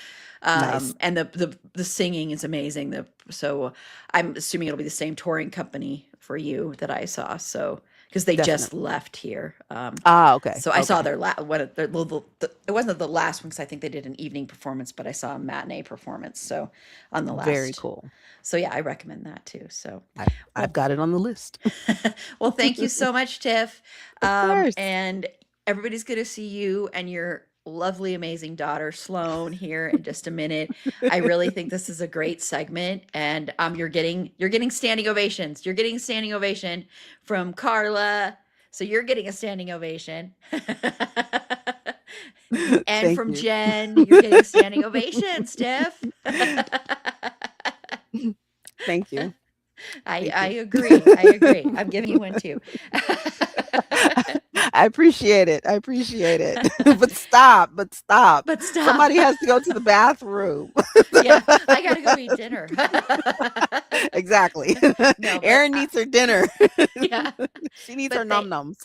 Nice. and the singing is amazing. So I'm assuming it'll be the same touring company for you that I saw. So because they just Definitely. left here. Okay. So I saw Okay. their one of their it wasn't the last one because I think they did an evening performance, but I saw a matinee performance. So on the Very last. cool. So yeah, I recommend that too. So. I've got it on the list. Well, thank you so much, Tiff. Of course. And everybody's going to see you and your lovely, amazing daughter, Sloan, here in just a minute. I really think this is a great segment, and you're getting standing ovations. You're getting a standing ovation from Carla, so you're getting a standing ovation. And Thank from you. Jen, you're getting standing ovations, Tiff. Thank you. I agree. I agree. I'm giving you one too. I appreciate it. I appreciate it. But stop. But stop. Somebody has to go to the bathroom. Yeah, I gotta go eat dinner. Exactly. No, but Erin needs her dinner. yeah, She needs but her num nums.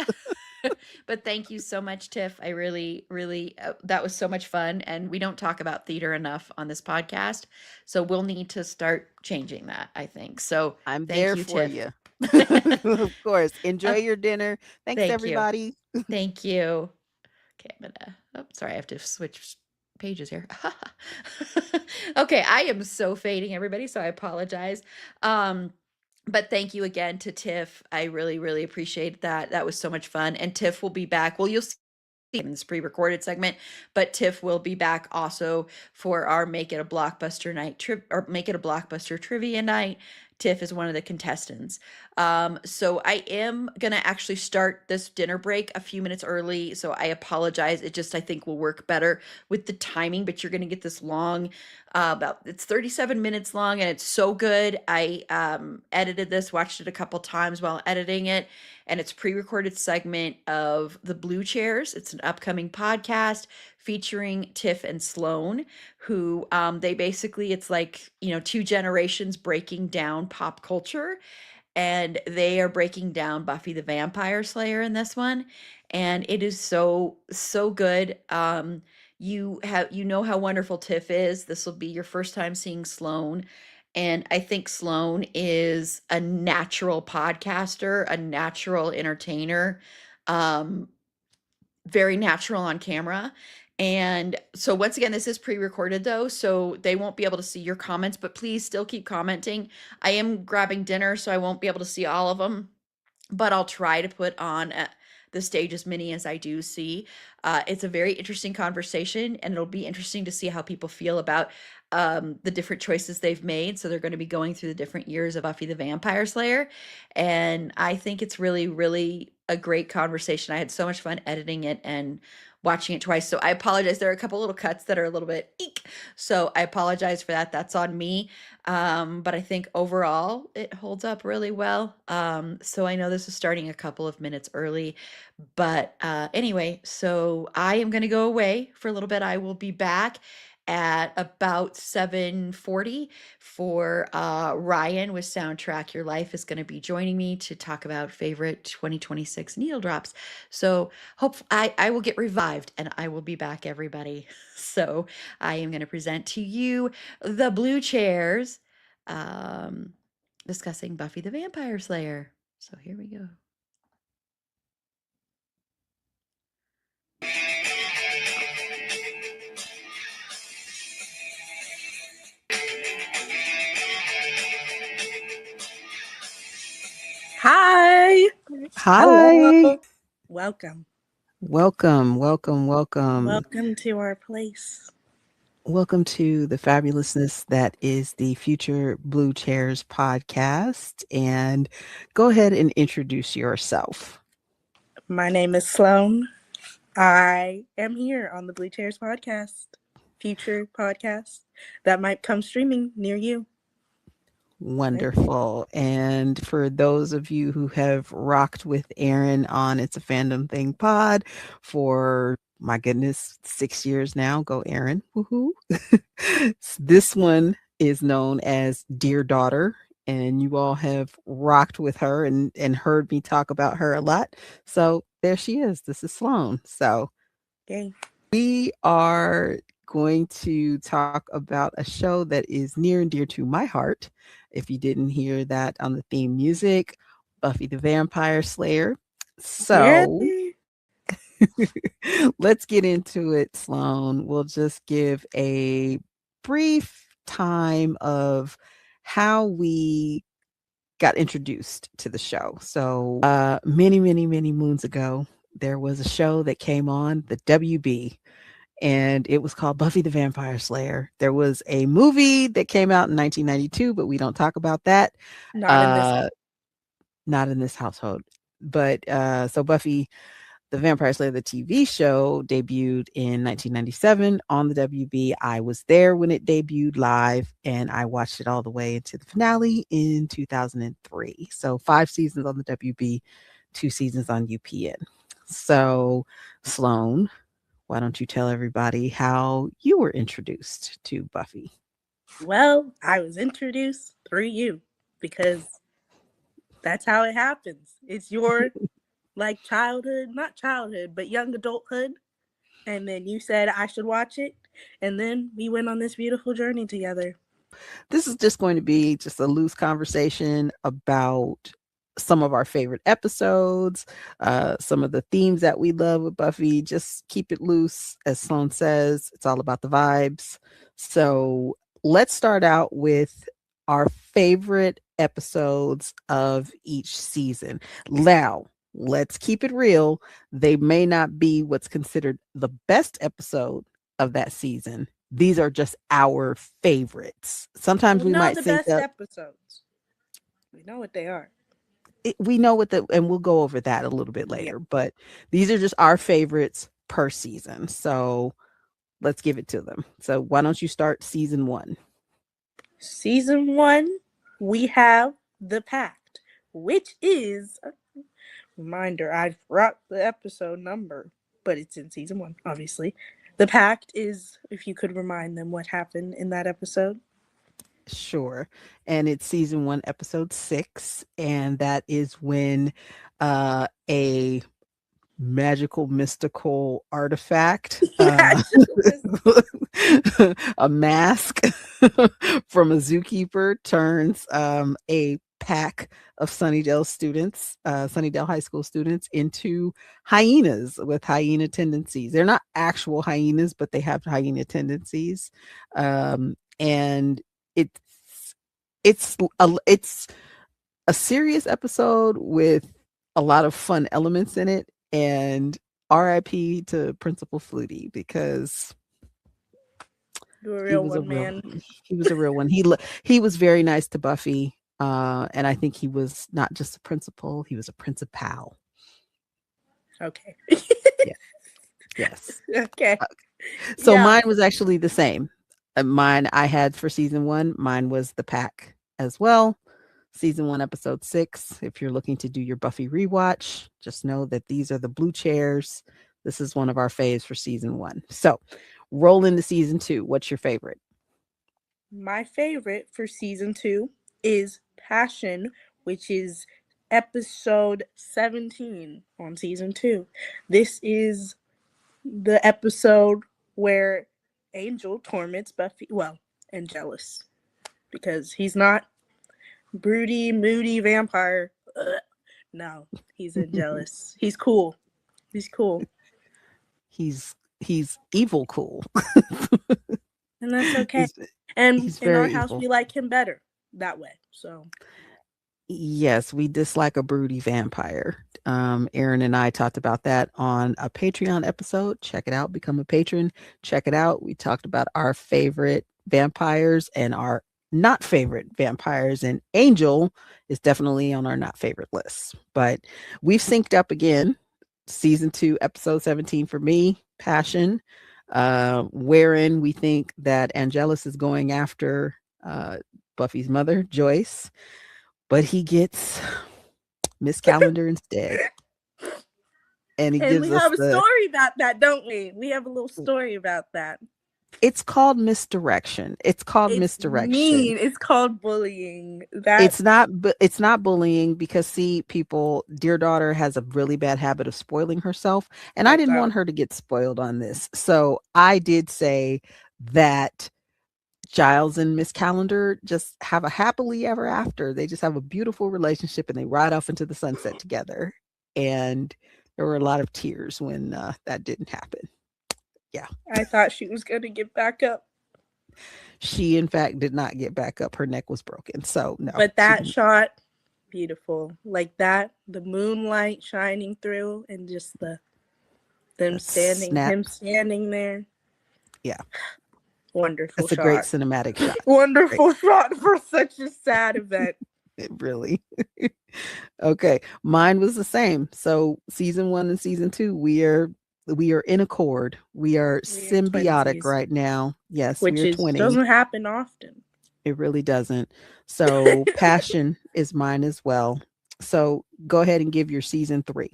But thank you so much, Tiff. I really, really, that was so much fun. And we don't talk about theater enough on this podcast. So we'll need to start changing that, I think. So I'm thank there you, for Tiff. you. Of course. Enjoy Uh, your dinner. Thanks, thank you. everybody. Thank you. Okay, I'm gonna, oh, sorry, I have to switch pages here. Okay, I am so fading everybody, so I apologize. Um, but thank you again to Tiff. I really, really appreciate that. That was so much fun. And Tiff will be back. Well, you'll see in this pre-recorded segment, but Tiff will be back also for our Make It a Blockbuster night trip or Make It a Blockbuster trivia night. Tiff is one of the contestants. So I am gonna actually start this dinner break a few minutes early. So I apologize. It just I think will work better with the timing, but you're gonna get this long, about it's 37 minutes long and it's so good. I edited this, watched it a couple times while editing it, and it's pre-recorded segment of the Blue Chairs. It's an upcoming podcast featuring Tiff and Sloan, who they basically it's like two generations breaking down pop culture, and they are breaking down Buffy the Vampire Slayer in this one, and it is so good. You know how wonderful Tiff is. This will be your first time seeing Sloan, and I think Sloan is a natural podcaster, a natural entertainer, um, very natural on camera. And so once again, this is pre-recorded though, so they won't be able to see your comments, but please still keep commenting. I am grabbing dinner, so I won't be able to see all of them, but I'll try to put on the stage as many as I do see. It's a very interesting conversation, and it'll be interesting to see how people feel about the different choices they've made. So they're going to be going through the different years of Buffy the Vampire Slayer, and I think it's really, really a great conversation. I had so much fun editing it and watching it twice. So I apologize. There are a couple little cuts that are a little bit eek. So I apologize for that. That's on me. But I think overall it holds up really well. So I know this is starting a couple of minutes early, but anyway, so I am going to go away for a little bit. I will be back at about 7:40 for Ryan with Soundtrack Your Life is going to be joining me to talk about favorite 2026 needle drops. So hope I will get revived and I will be back, everybody. So I am going to present to you the Blue Chairs, um, discussing Buffy the Vampire Slayer. So here we go. Hi. Hi. Hello. Welcome. Welcome, welcome, welcome. Welcome to our place. Welcome to the fabulousness that is the Future Blue Chairs podcast. And go ahead and introduce yourself. My name is Sloan. I am here on the Blue Chairs podcast, future podcast that might come streaming near you. Wonderful. And for those of you who have rocked with Aaron on It's a Fandom Thing pod for, my goodness, 6 years now, go Aaron. Woohoo. This one is known as Dear Daughter, and you all have rocked with her and heard me talk about her a lot. So there she is. This is Sloan. So Yay. we are going to talk about a show that is near and dear to my heart. If you didn't hear that on the theme music, Buffy the Vampire Slayer. So let's get into it, Sloan. We'll just give a brief time of how we got introduced to the show. So many, many, many moons ago, there was a show that came on the WB, and it was called Buffy the Vampire Slayer. There was a movie that came out in 1992, but we don't talk about that. Not in this household. But so Buffy the Vampire Slayer, the TV show, debuted in 1997 on the WB. I was there when it debuted live, and I watched it all the way into the finale in 2003. So 5 seasons on the WB, 2 seasons on UPN. So Sloan, why don't you tell everybody how you were introduced to Buffy? Well, I was introduced through you because that's how it happens. It's your like childhood, not childhood, but young adulthood. And then you said I should watch it. And then we went on this beautiful journey together. This is just going to be just a loose conversation about some of our favorite episodes, some of the themes that we love with Buffy. Just keep it loose. As Sloan says, it's all about the vibes. So let's start out with our favorite episodes of each season. Now, let's keep it real. They may not be what's considered the best episode of that season. These are just our favorites. Sometimes we We know might the think best that episodes. We know what they are. we know what and we'll go over that a little bit Yeah. later, but these are just our favorites per season. So let's give it to them. So why don't you start season 1? Season 1, we have The Pact, which is, reminder, I forgot the episode number, but it's in season 1, obviously. The Pact is, if you could remind them what happened in that episode. Sure. And it's season 1, episode 6. And that is when a magical mystical artifact, a mask from a zookeeper turns a pack of Sunnydale students, Sunnydale High School students, into hyenas with hyena tendencies. They're not actual hyenas, but they have hyena tendencies. And it's a serious episode with a lot of fun elements in it. And RIP to Principal Flutie, because You're a real one, man. He was a real one. He was very nice to Buffy, and I think he was not just a principal; he was a principal. Okay. Yeah. Yes. Okay. So Yeah. mine was actually the same. Mine I had for season 1. Mine was The Pack as well. Season 1, episode 6. If you're looking to do your Buffy rewatch, just know that these are the blue chairs. This is one of our faves for season 1. So roll into season 2. What's your favorite? My favorite for season 2 is Passion, which is episode 17 on season 2. This is the episode where Angel torments Buffy, well, Angelus, because he's not broody, moody vampire. No, he's Angelus. He's cool. He's cool. He's evil cool. And that's okay. And he's in our very house, evil. we like him better that way. So Yes, we dislike a broody vampire. Aaron and I talked about that on a Patreon episode. Check it out. Become a patron. Check it out. We talked about our favorite vampires and our not favorite vampires, and Angel is definitely on our not favorite list. But we've synced up again. Season 2, episode 17 for me, Passion, wherein we think that Angelus is going after Buffy's mother, Joyce, but he gets Miss Calendar instead. And he gives we us have a story about that, don't we? We have a little story about that. It's called misdirection. It's called misdirection. Mean. It's called bullying. It's not bullying, because see, people, dear daughter has a really bad habit of spoiling herself, and I didn't want her to get spoiled on this. So I did say that Giles and Miss Calendar just have a happily ever after. They just have a beautiful relationship and they ride off into the sunset together. And there were a lot of tears when that didn't happen. Yeah. I thought she was going to get back up. She, in fact, did not get back up. Her neck was broken. So, no. But that shot, beautiful. Like that, the moonlight shining through and just him standing there. Yeah. Wonderful It's shot. a great cinematic shot. Wonderful shot for such a sad event. It really. Okay. Mine was the same. So season 1 and season 2, we are in accord. We are symbiotic right now. Yes, which we are twinning. Doesn't happen often. It really doesn't. So Passion is mine as well. So go ahead and give your season 3.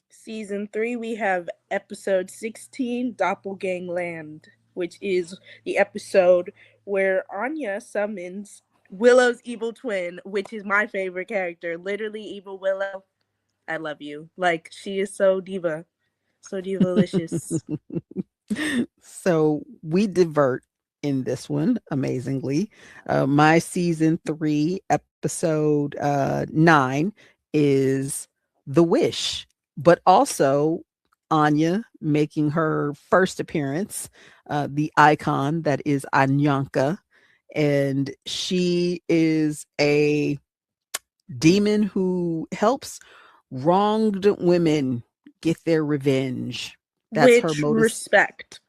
Season 3, we have episode 16, Doppelgangland, which is the episode where Anya summons Willow's evil twin, which is my favorite character. Literally, evil Willow. I love you. Like, she is so diva. So diva-licious. So we divert in this one amazingly. My season 3 episode 9 is The Wish, but also Anya making her first appearance, the icon that is Anyanka, and she is a demon who helps wronged women get their revenge. That's her Which modus. respect.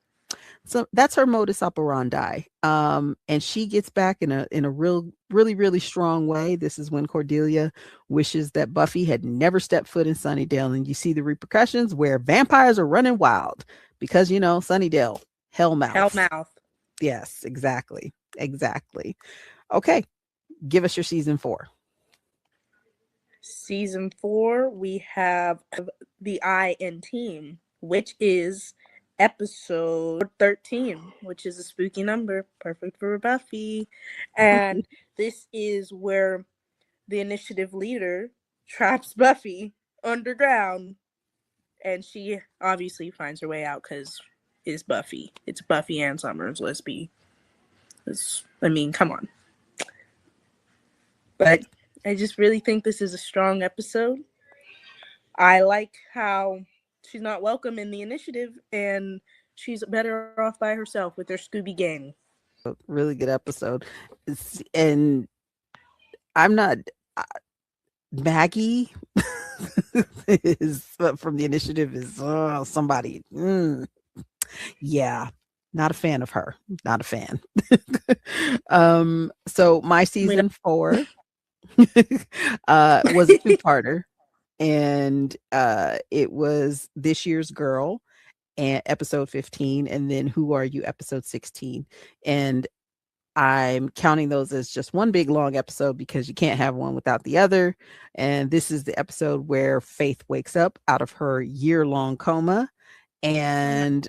So that's her modus operandi. And she gets back in a really strong way. This is when Cordelia wishes that Buffy had never stepped foot in Sunnydale, and you see the repercussions where vampires are running wild because Sunnydale, Hellmouth. Hellmouth. Yes, exactly. Okay, give us your season 4. Season 4, we have the I in Team, which is episode 13, which is a spooky number, perfect for Buffy. And this is where the initiative leader traps Buffy underground, and she obviously finds her way out because it's Buffy. It's Buffy and Summers. Let's be. Come on. But I just really think this is a strong episode. I like how she's not welcome in the initiative, and she's better off by herself with her Scooby Gang. Really good episode. And I'm not Maggie is from the initiative is somebody. Yeah, not a fan of her. Not a fan. So my season 4 was a two-parter, and it was This Year's Girl and episode 15, and then Who Are You episode 16. And I'm counting those as just one big long episode because you can't have one without the other. And this is the episode where Faith wakes up out of her year-long coma and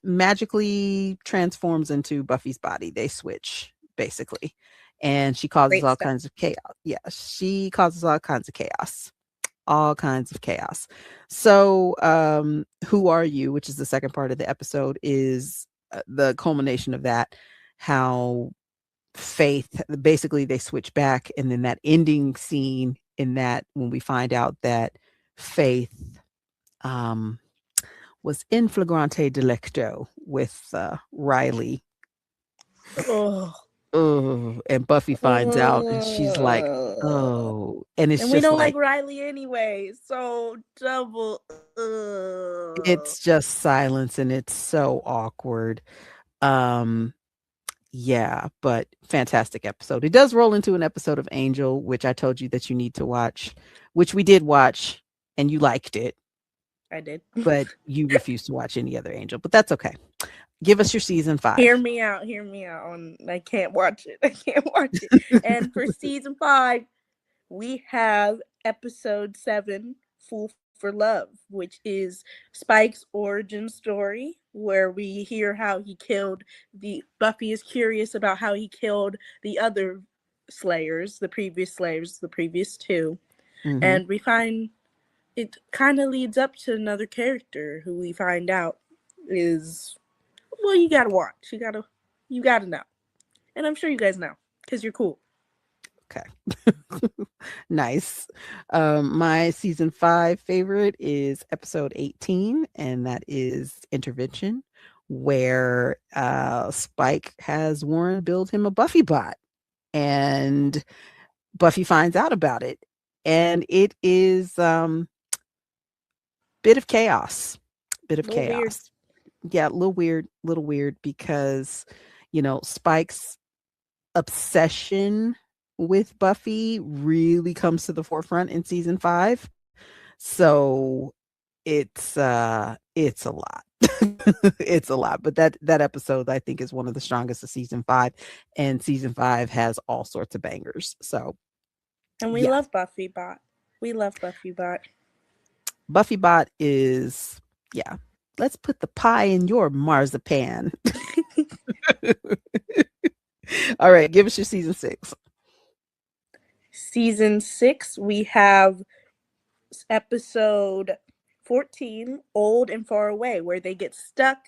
magically transforms into Buffy's body. They switch basically, and she causes all kinds of chaos. Yeah, she causes all kinds of chaos. So Who Are You, which is the second part of the episode, is the culmination of that. How Faith, basically they switch back, and then that ending scene in that when we find out that Faith was in flagrante delicto with Riley. Oh, and Buffy finds out, and she's like, "Oh," and it's and we just don't like Riley anyway, so double. it's just silence, and it's so awkward. Yeah, but fantastic episode. It does roll into an episode of Angel, which I told you that you need to watch, which we did watch, and you liked it. I did. But you refused to watch any other Angel, but that's okay. Give us your season 5. Hear me out. I can't watch it. And for season 5, we have episode 7, Fool for Love, which is Spike's origin story, where we hear how he killed Buffy is curious about how he killed the other Slayers, the previous 2. Mm-hmm. And we find it kind of leads up to another character who we find out is, well, you gotta watch. You gotta know. And I'm sure you guys know, because you're cool. Okay. Nice. My season 5 favorite is episode 18, and that is Intervention, where Spike has Warren build him a Buffy bot, and Buffy finds out about it, and it is bit of chaos. Weird. Yeah, a little weird because Spike's obsession with Buffy really comes to the forefront in season 5. So it's a lot. It's a lot, but that episode I think is one of the strongest of season 5, and season 5 has all sorts of bangers. So and we love Buffy bot. Buffy bot is, yeah. Let's put the pie in your marzipan. All right, give us your season 6. Season 6, we have episode 14, Old and Far Away, where they get stuck.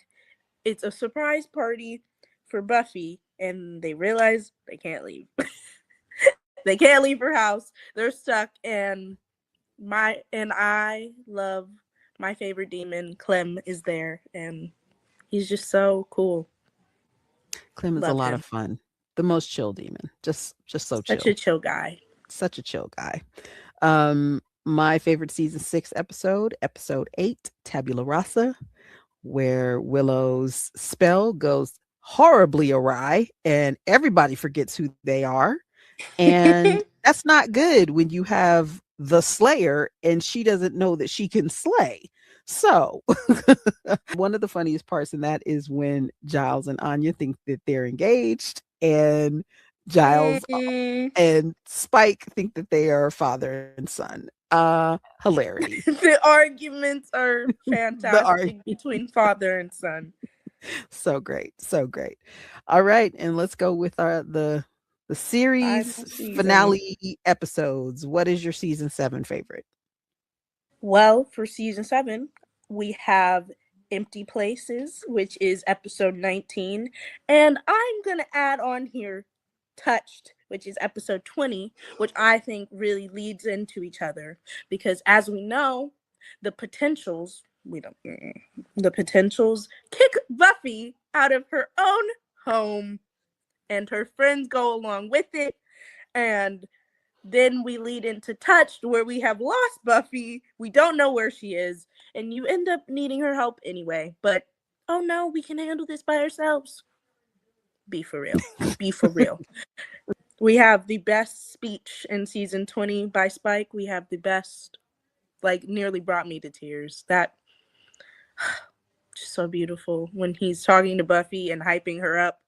It's a surprise party for Buffy, and they realize they can't leave. They can't leave her house. They're stuck, and I love my favorite demon. Clem is there, and he's just so cool. Clem is a Love lot him. of fun. The most chill demon. Just so Such chill. a chill guy. Such a chill guy. My favorite season 6 episode, episode 8, Tabula Rasa, where Willow's spell goes horribly awry and everybody forgets who they are. And that's not good when you have the Slayer and she doesn't know that she can slay. So, one of the funniest parts in that is when Giles and Anya think that they're engaged, and Giles and Spike think that they are father and son. Hilarity. The arguments are The fantastic between father and son. So great, so great. All right, and let's go with the series season. finale episodes. What is your season 7 favorite? Well, for season 7, we have Empty Places, which is episode 19. And I'm going to add on here Touched, which is episode 20, which I think really leads into each other. Because as we know, the potentials, the potentials kick Buffy out of her own home, and her friends go along with it. And then we lead into Touched, where we have lost Buffy. We don't know where she is, and you end up needing her help anyway. But, oh no, we can handle this by ourselves. Be for real. Be for real. We have the best speech in season 20 by Spike. We have the best, nearly brought me to tears. That, just so beautiful. When he's talking to Buffy and hyping her up.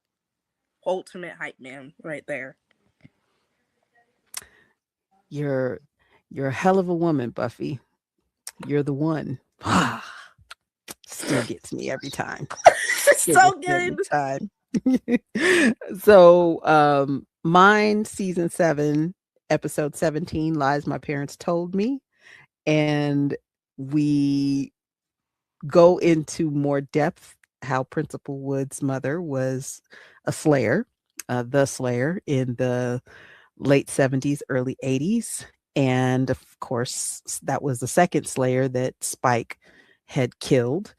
Ultimate hype man right there. You're a hell of a woman, Buffy. You're the one. Still gets me every time. So good. Every time. So mine, season 7, episode 17, Lies My Parents Told Me. And we go into more depth how Principal Wood's mother was a slayer, the slayer in the late 70s, early 80s. And of course, that was the second slayer that Spike had killed.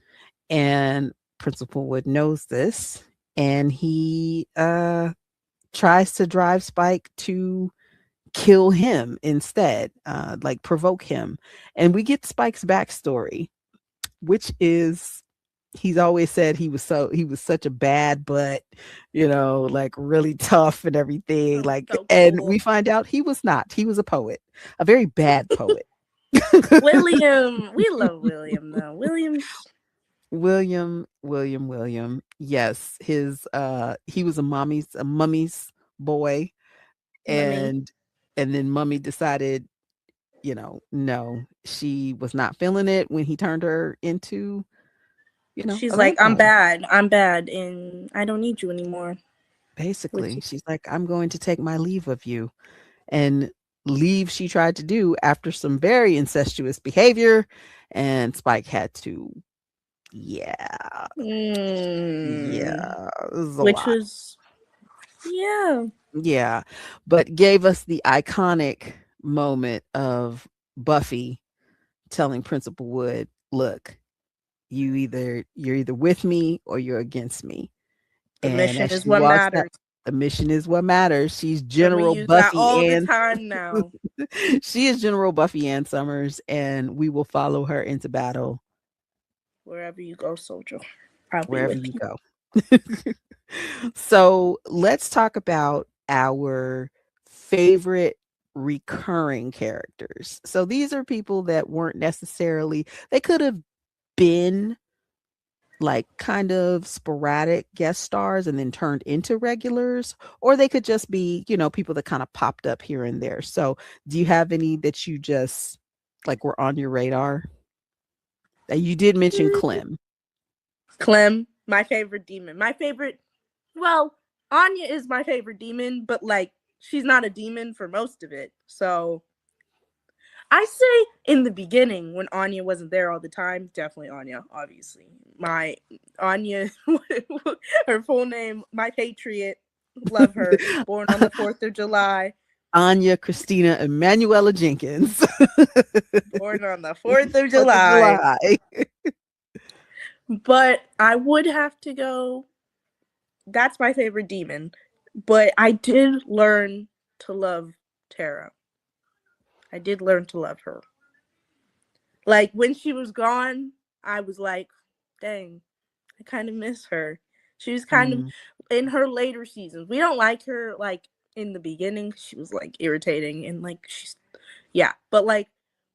And Principal Wood knows this. And he tries to drive Spike to kill him instead, provoke him. And we get Spike's backstory, which is he's always said he was such a bad but really tough and everything, so and cool. we find out he was not. He was a poet, a very bad poet. William, we love William though. William. Yes, his he was a mummy's boy, and then Mummy decided, no, she was not feeling it when he turned her into, she's like, I'm bad, and I don't need you anymore. Basically, she's like, I'm going to take my leave of you. And leave she tried to do after some very incestuous behavior, and Spike had to, yeah, but gave us the iconic moment of Buffy telling Principal Wood, look, you're either with me or you're against me. The mission is what matters. The mission is what matters. She's General Buffy all the time now. She is General Buffy Ann Summers, and we will follow her into battle. Wherever you go, soldier. Wherever you go. So let's talk about our favorite recurring characters. So these are people that weren't necessarily, they could have been kind of sporadic guest stars and then turned into regulars, or they could just be, people that kind of popped up here and there. So do you have any that you just were on your radar? You did mention Clem, my favorite demon. Well, Anya is my favorite demon, but she's not a demon for most of it. So I say in the beginning when Anya wasn't there all the time, definitely Anya, obviously. My Anya, her full name, my patriot, love her. Born on the 4th of July. Anya Christina Emanuela Jenkins. Born on the 4th of 4th of July. July. But I would have to go. That's my favorite demon. But I did learn to love Tara. I did learn to love her. Like when she was gone, I was like, dang, I kind of miss her. She was kind of in her later seasons. We don't like her like in the beginning. She was like irritating and like she's yeah, but like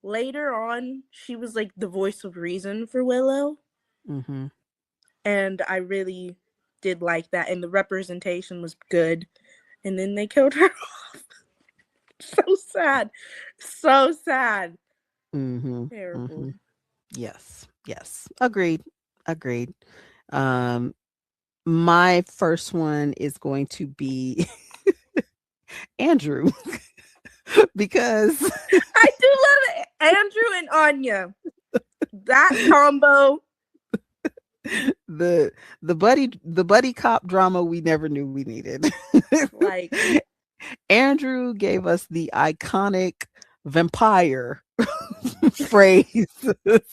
later on, she was like the voice of reason for Willow. Mm-hmm. And I really did like that, and the representation was good. And then they killed her off. So sad. So sad. Mm-hmm. Terrible. Mm-hmm. Yes. Agreed. My first one is going to be Andrew because I do love it. Andrew and Anya. That combo. the buddy cop drama we never knew we needed. Like Andrew gave us the iconic vampire phrase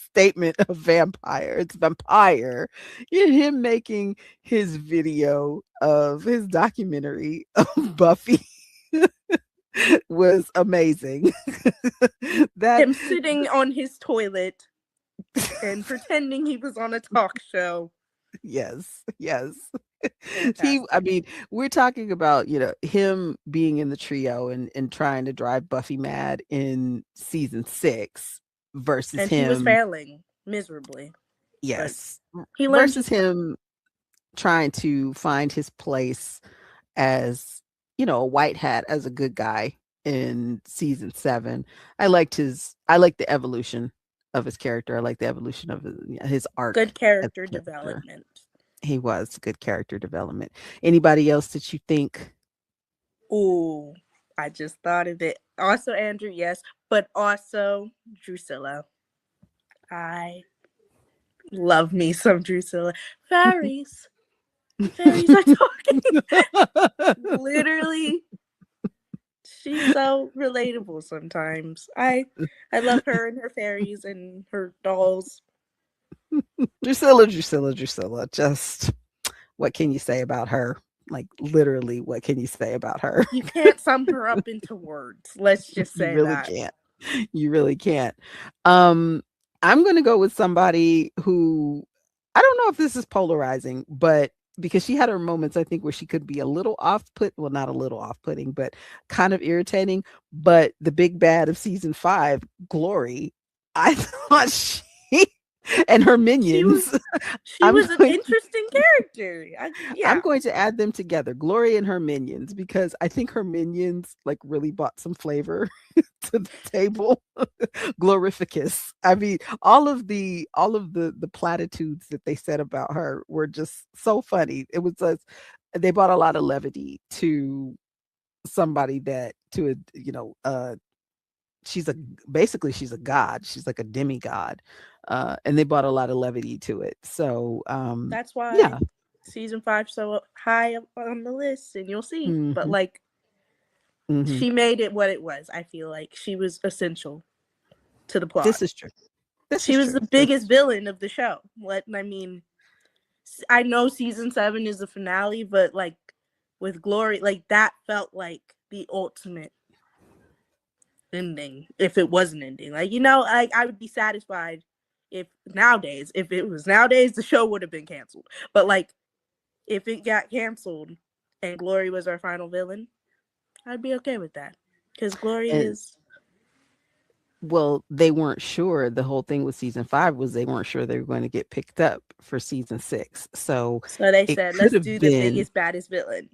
statement of vampire. It's vampire. In him making his video of his documentary of Buffy was amazing. That him sitting on his toilet and pretending he was on a talk show. Yes. Fantastic. I mean, we're talking about, him being in the trio and trying to drive Buffy mad in season 6 versus and him. he was failing miserably. Yes. He learned versus him trying to find his place as, a white hat, as a good guy in season 7. I liked the evolution of his character. I like the evolution of his arc. Good character development. He was good character development. Anybody else that you think? Ooh, I just thought of it. Also Andrew, yes, but also Drusilla. I love me some Drusilla. Fairies are talking. Literally, she's so relatable sometimes. I love her and her fairies and her dolls. Drusilla. Just what can you say about her? Like literally, what can you say about her? You can't sum her up into words. Let's just say you really that. can't. You really can't. I'm going to go with somebody who I don't know if this is polarizing, but because she had her moments, I think, where she could be a little well, not a little off-putting, but kind of irritating. But the big bad of season 5, Glory, I thought she and her minions. She was an interesting character. I'm going to add them together, Glory and her minions, because I think her minions like really brought some flavor to the table. Glorificus. I mean, all of the platitudes that they said about her were just so funny. It was just, they brought a lot of levity to somebody that she's a god. She's like a demigod. And they brought a lot of levity to it. So that's why season 5 so high on the list, and you'll see. Mm-hmm. But like she made it what it was. I feel like she was essential to the plot. This is true. She was the biggest villain of the show. I mean, I know season 7 is the finale, but like with Glory, like that felt like the ultimate ending. If it was an ending, like I would be satisfied if it was nowadays, the show would have been canceled. But like if it got canceled and Glory was our final villain, I'd be okay with that, because Glory is. Well, they weren't sure. The whole thing with season 5 was they weren't sure they were going to get picked up for season 6. So they said, let's do the biggest, baddest villain.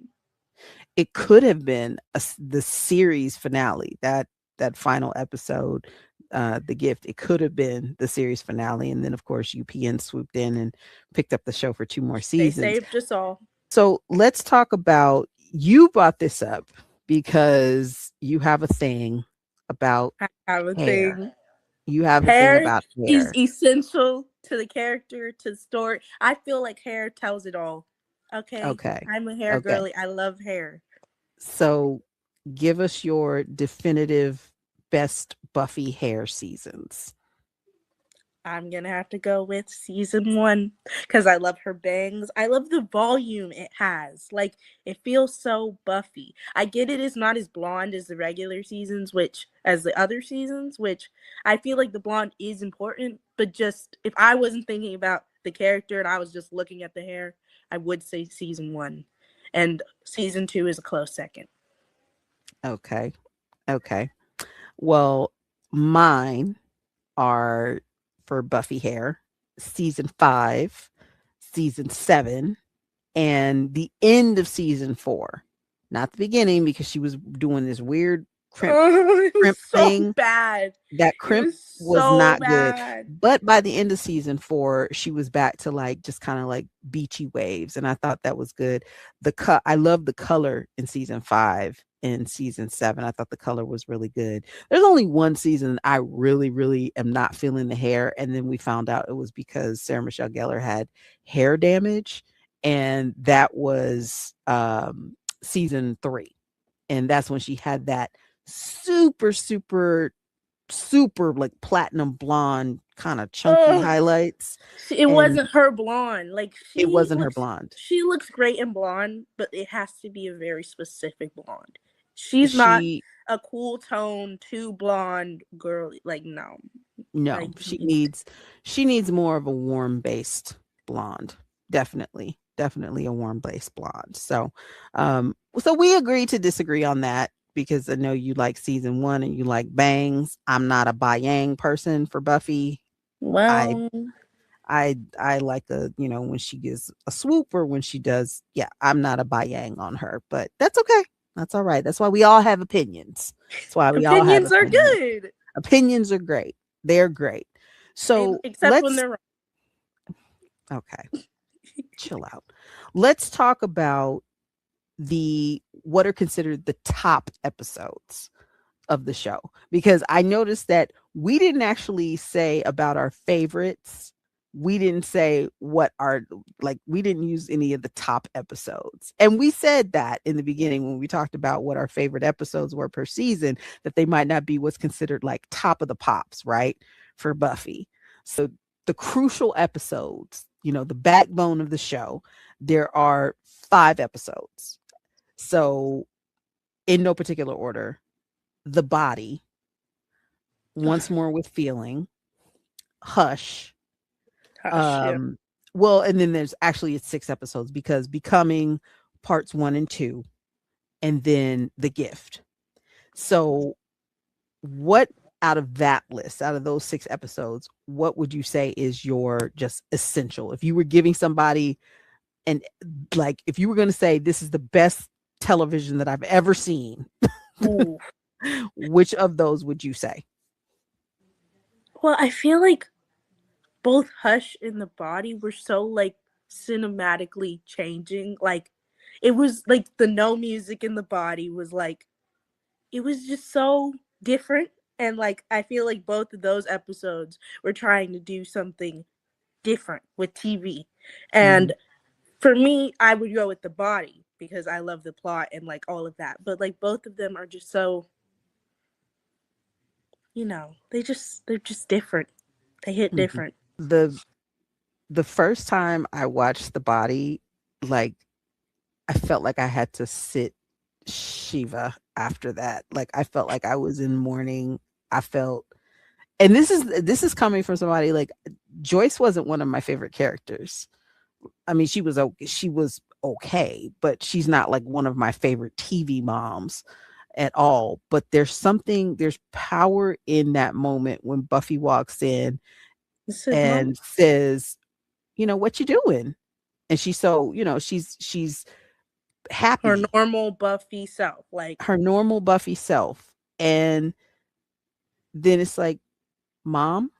It could have been the series finale, that final episode, The Gift. It could have been the series finale. And then, of course, UPN swooped in and picked up the show for 2 more seasons. They saved us all. So let's talk about, you brought this up because you have a thing about I have a hair. thing. You have a thing Hair about is hair. essential to the character, to the story. I feel like hair tells it all. Okay, Okay. I'm a hair Okay. girly. I love hair. So give us your definitive best Buffy hair seasons. I'm gonna have to go with season 1 because I love her bangs. I love the volume it has. Like, it feels so Buffy. I get it's not as blonde as the regular seasons, as the other seasons, which I feel like the blonde is important. But just if I wasn't thinking about the character and I was just looking at the hair, I would say season 1, and season 2 is a close second. Okay. Okay. Well, mine are for Buffy hair, season 5, season 7, and the end of season 4. Not the beginning because she was doing this weird It was crimp so thing. bad. That It crimp was was so not good. bad. But by the end of season 4, she was back to like just kind of like beachy waves. And I thought that was good. I love the color in season 5 and season 7. I thought the color was really good. There's only one season I really, really am not feeling the hair. And then we found out it was because Sarah Michelle Gellar had hair damage. And that was season 3. And that's when she had that super, super, super like platinum blonde kind of chunky Ugh. highlights. It And wasn't her blonde. Like, it wasn't her blonde. she looks great in blonde, but it has to be a very specific blonde. She's not She a cool tone, too blonde girl. Like, no. no, Like, she needs more of a warm based blonde. Definitely. Definitely a warm based blonde. So so we agree to disagree on that because I know you like season 1 and you like bangs. I'm not a Bayang person for Buffy. well, I like when she gives a swoop or when she does. Yeah, I'm not a Bayang on her, but that's okay. That's all right. That's why we all have opinions. That's why we all have opinions are opinions. good. Opinions are great. They're great. So Except when they're wrong. okay. Chill out. Let's talk about what are considered the top episodes of the show, because I noticed that we didn't actually say about our favorites. We didn't say we didn't use any of the top episodes. And we said that in the beginning when we talked about what our favorite episodes were per season, that they might not be what's considered like top of the pops, right? For Buffy. So the crucial episodes, the backbone of the show, there are 5 episodes. So in no particular order: The Body, Once More with Feeling, Hush. Yeah. Well, and then there's actually it's 6 episodes because Becoming parts 1 and 2, and then The Gift. So what out of that list, out of those 6 episodes, what would you say is your just essential? If you were giving somebody if you were going to say this is the best television that I've ever seen, which of those would you say? Well, I feel like both Hush and The Body were so like cinematically changing. Like, it was like the no music in The Body was like, it was just so different. And like, I feel like both of those episodes were trying to do something different with TV. And for me, I would go with The Body because I love the plot and like all of that. But like, both of them are just so, they're just different. They hit different. The first time I watched The Body, like I felt like I had to sit Shiva after that. Like I felt like I was in mourning. And this is coming from somebody like Joyce wasn't one of my favorite characters. I mean, she was okay, but she's not like one of my favorite TV moms at all. But there's power in that moment when Buffy walks in and says, what you doing? And she's so, she's happy. Her normal Buffy self. Like her normal Buffy self. And then it's like, Mom?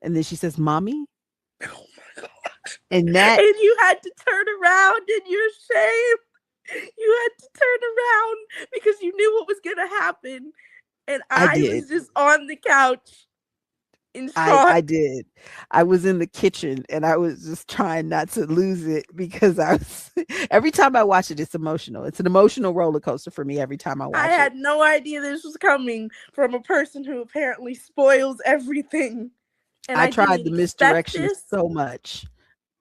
And then she says, Mommy? Oh my God. And you had to turn around in your shame. You had to turn around because you knew what was gonna happen. And I I did. was just on the couch in I shock. I did. I was in the kitchen and I was just trying not to lose it because I was every time I watch it, it's emotional. It's an emotional roller coaster for me every time I I watch it. had no idea this was coming from a person who apparently spoils everything. And I I tried didn't the expect misdirection this. so much.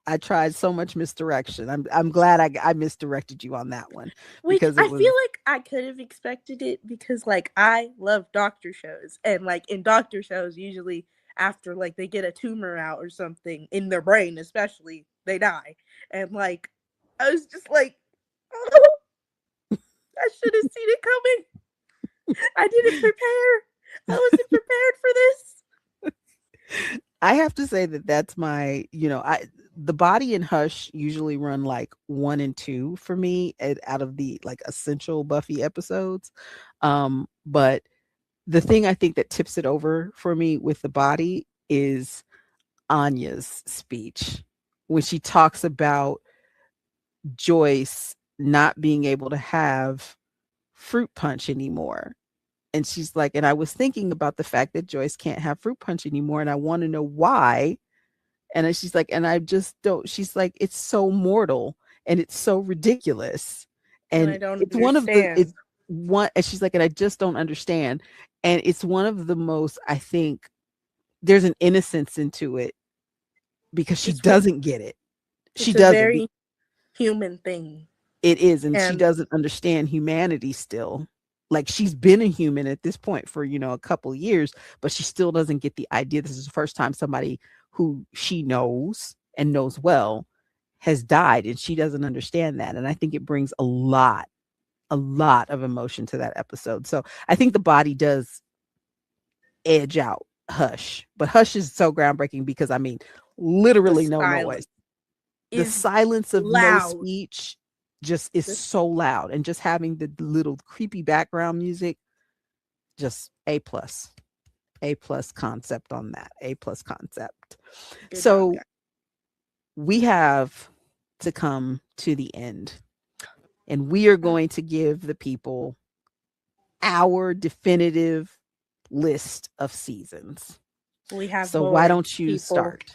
I tried so much misdirection. I'm glad I misdirected you on that one Which because it I feel was like I could have expected it because like I love doctor shows and like in doctor shows usually after like they get a tumor out or something in their brain especially they die and like I was just like oh, I should have seen it coming. I didn't prepare. I wasn't prepared for this. I have to say that that's my, I the Body and Hush usually run like 1 and 2 for me out of the like essential Buffy episodes. But the thing I think that tips it over for me with the Body is Anya's speech when she talks about Joyce not being able to have fruit punch anymore. And she's like, and I was thinking about the fact that Joyce can't have fruit punch anymore, and I want to know why. And then she's like, and I just don't, she's like, it's so mortal and it's so ridiculous. And And I don't it's one of the, understand. it's one, and she's like, and I just don't understand. And it's one of the most, I think, there's an innocence into it because she It's one doesn't get it. She it's a doesn't. very human thing. It is, and she And doesn't understand humanity still. Like she's been a human at this point for, a couple years, but she still doesn't get the idea. This is the first time somebody who she knows and knows well has died, and she doesn't understand that. And I think it brings a lot of emotion to that episode. So I think the Body does edge out Hush, but Hush is so groundbreaking because I mean, the literally no noise. silence The is silence of no loud. speech just is The so loud, and just having the little creepy background music, just A plus concept on that. A plus concept. good job, So guys. we have to come to the end, and we are going to give the people our definitive list of seasons. We have So why boards, don't you people. start?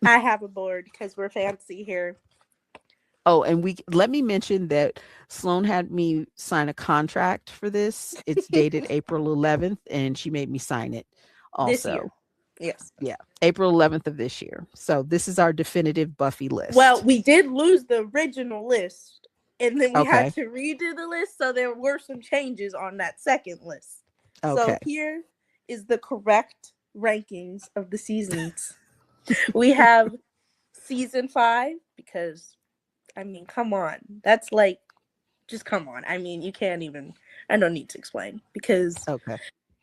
I have a board because we're fancy here. Oh, and let me mention that Sloan had me sign a contract for this. It's dated April 11th, and she made me sign it This year. also. Yes. Yeah, April 11th of this year. So this is our definitive Buffy list. Well, we did lose the original list, and then we had Okay. to redo the list, so there were some changes on that second list. So Okay. here is the correct rankings of the seasons. We have season 5 because, I mean, come on. That's like, just come on. I mean, you can't even, I don't need to explain because, Okay.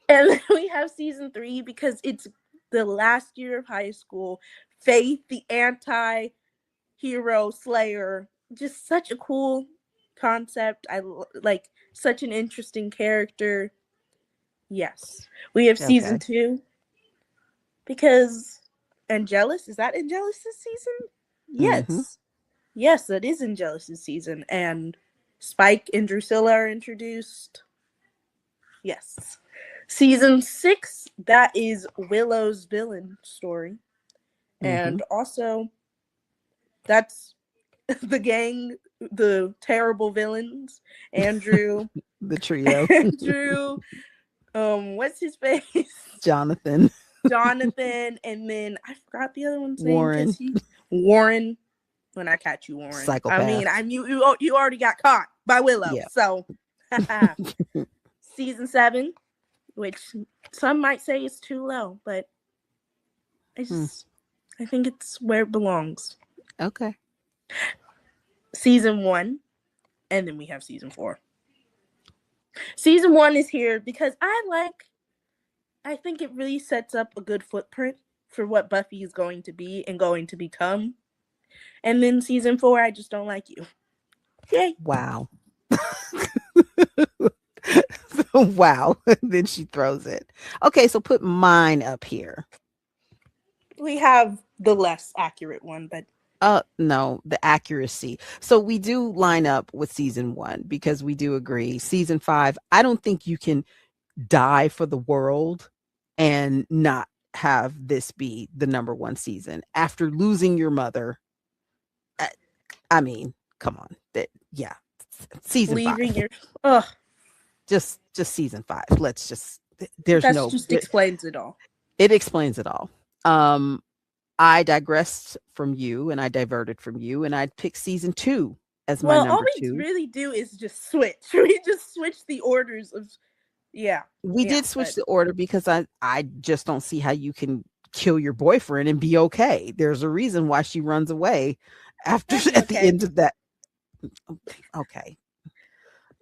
and then we have season 3 because it's the last year of high school. Faith, the anti-hero slayer, just such a cool concept. I like such an interesting character. Yes. We have season Okay. 2 because Angelus, is that Angelus's season? Mhm. Yes. Yes, that is Angelus's season. And Spike and Drusilla are introduced. Yes. Season 6, that is Willow's villain story. And also, that's the gang, the terrible villains. Andrew, The trio. Andrew, what's his face? Jonathan. Jonathan, and then I forgot the other one's name Warren. because he's Warren. When I catch you, Warren. Psychopath. I mean, you already got caught by Willow. Yeah. So season 7, which some might say is too low, but I think it's where it belongs. Okay. Season 1, and then we have season 4. Season 1 is here because I think it really sets up a good footprint for what Buffy is going to be and going to become. And then season 4, I just don't like you. Yay. Wow. Wow. Then she throws it. Okay, so put mine up here. We have the less accurate one, but No, the accuracy. So we do line up with season 1 because we do agree. Season 5, I don't think you can die for the world and not have this be the number one season after losing your mother. I, I mean, come on. Yeah. Season 5. Leaving your ugh, Just season 5. Let's just there's that's no just explains it all. it explains it all. I digressed from you and I diverted from you and I picked season 2 as my Well, all number we 2. really do is just switch. We just switch the orders of yeah. We Yeah, did switch but the order because I just don't see how you can kill your boyfriend and be okay. There's a reason why she runs away after that'd be at the okay. end of that. Okay.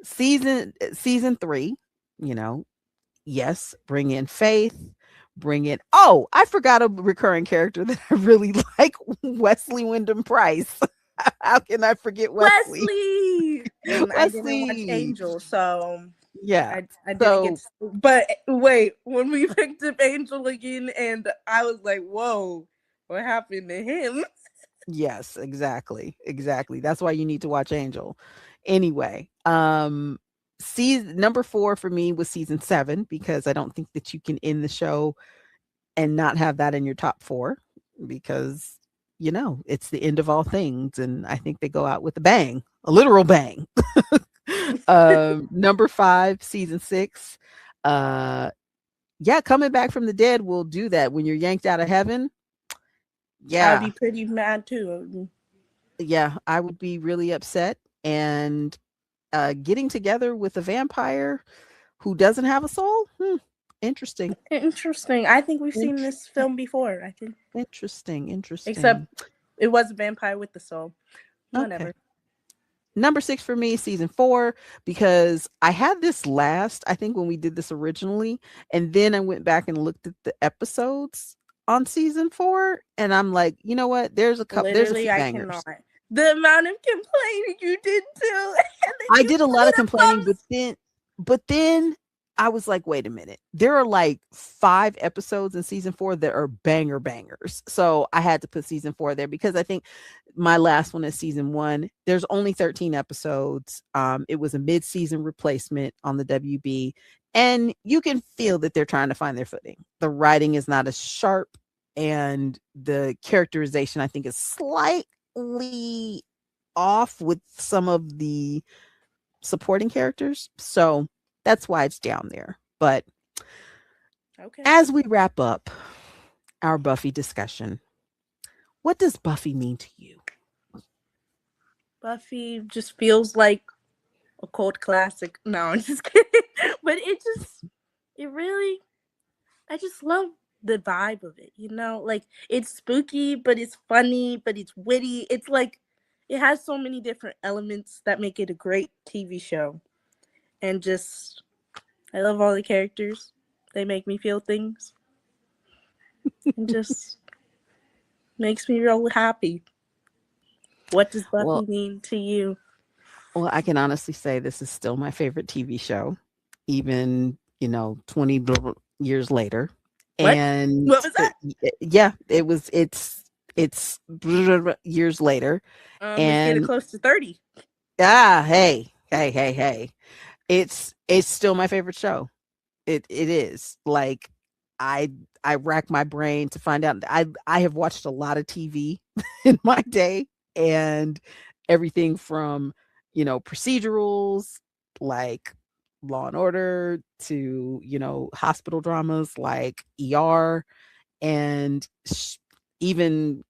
Season 3, you know, yes, bring in Faith, bring in I forgot a recurring character that I really like, Wesley Wyndham Price. How can I forget Wesley? Wesley. And I didn't watch Wesley. Angel, so Yeah. I didn't get So but wait, when we picked up Angel again and I was like, whoa, what happened to him? yes, exactly. Exactly. That's why you need to watch Angel. Anyway, season number 4 for me was season 7 because I don't think that you can end the show and not have that in your top 4 because it's the end of all things and I think they go out with a bang, a literal bang. Number 5, season 6. Yeah, coming back from the dead will do that when you're yanked out of heaven. I'd Yeah. be pretty mad too. Yeah, I would be really upset and getting together with a vampire who doesn't have a soul. Interesting. Interesting. I think we've seen this film before. I think Interesting. except it was a vampire with the soul. Whatever. Okay. Number 6 for me, season 4, because I had this I think when we did this originally, and then I went back and looked at the episodes on season 4, and I'm like, you know what? There's a Literally, few I bangers. cannot. The amount of complaining you did too. I did a lot of complaining, but then I was like, wait a minute. There are like 5 episodes in season 4 that are bangers. So I had to put season 4 there because I think my last one is season 1. There's only 13 episodes. It was a mid-season replacement on the WB, and you can feel that they're trying to find their footing. The writing is not as sharp, and the characterization I think is slightly off with some of the supporting characters. So that's why it's down there. But Okay. as we wrap up our Buffy discussion, what does Buffy mean to you? Buffy just feels like a cult classic. No, I'm just kidding. But I just love the vibe of it, Like, it's spooky, but it's funny, but it's witty. It's like, it has so many different elements that make it a great TV show. And just, I love all the characters. They make me feel things. And just makes me real happy. What does Buffy mean to you? Well, I can honestly say this is still my favorite TV show, even, 20 years later. What? And What was that? Yeah, it's years later. It's getting close to 30. Hey. It's still my favorite show. It is. Like, I rack my brain to find out. I have watched a lot of TV in my day, and everything from procedurals like Law and Order to hospital dramas like ER, and even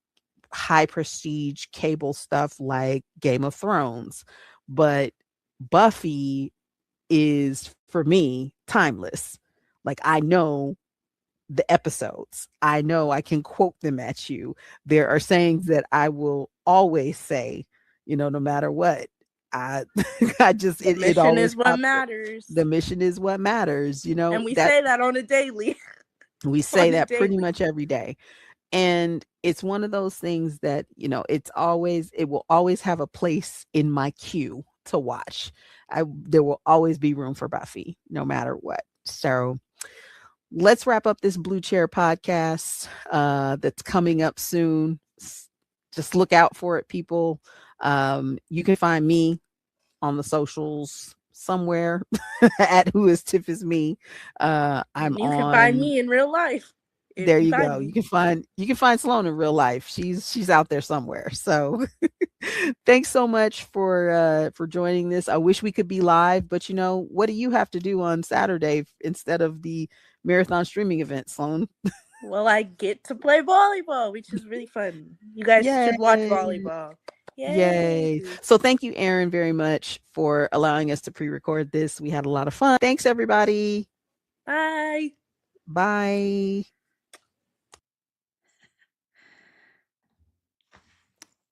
high prestige cable stuff like Game of Thrones. But Buffy is, for me, timeless. Like, I know the episodes. I know I can quote them at you. There are sayings that I will always say, no matter what. I I just The it mission always is what pops up. matters. The mission is what matters, And we that say that on a daily. we say on a that pretty daily. much every day. And it's one of those things that, it will always have a place in my queue to watch. There will always be room for Buffy, no matter what. So let's wrap up this Blue Chair podcast that's coming up soon. Just look out for it, people. You can find me on the socials, somewhere at Who Is Tiff Is Me. I'm You can find on. me in real life. If There you you find go. me. You can find Sloan in real life. She's out there somewhere. So thanks so much for joining this. I wish we could be live, but you know, what do you have to do on Saturday instead of the marathon streaming event, Sloan? Well, I get to play volleyball, which is really fun. You guys should watch Yay. volleyball. Yay. So thank you, Aaron, very much for allowing us to pre-record this. We had a lot of fun. Thanks, everybody. Bye. Bye.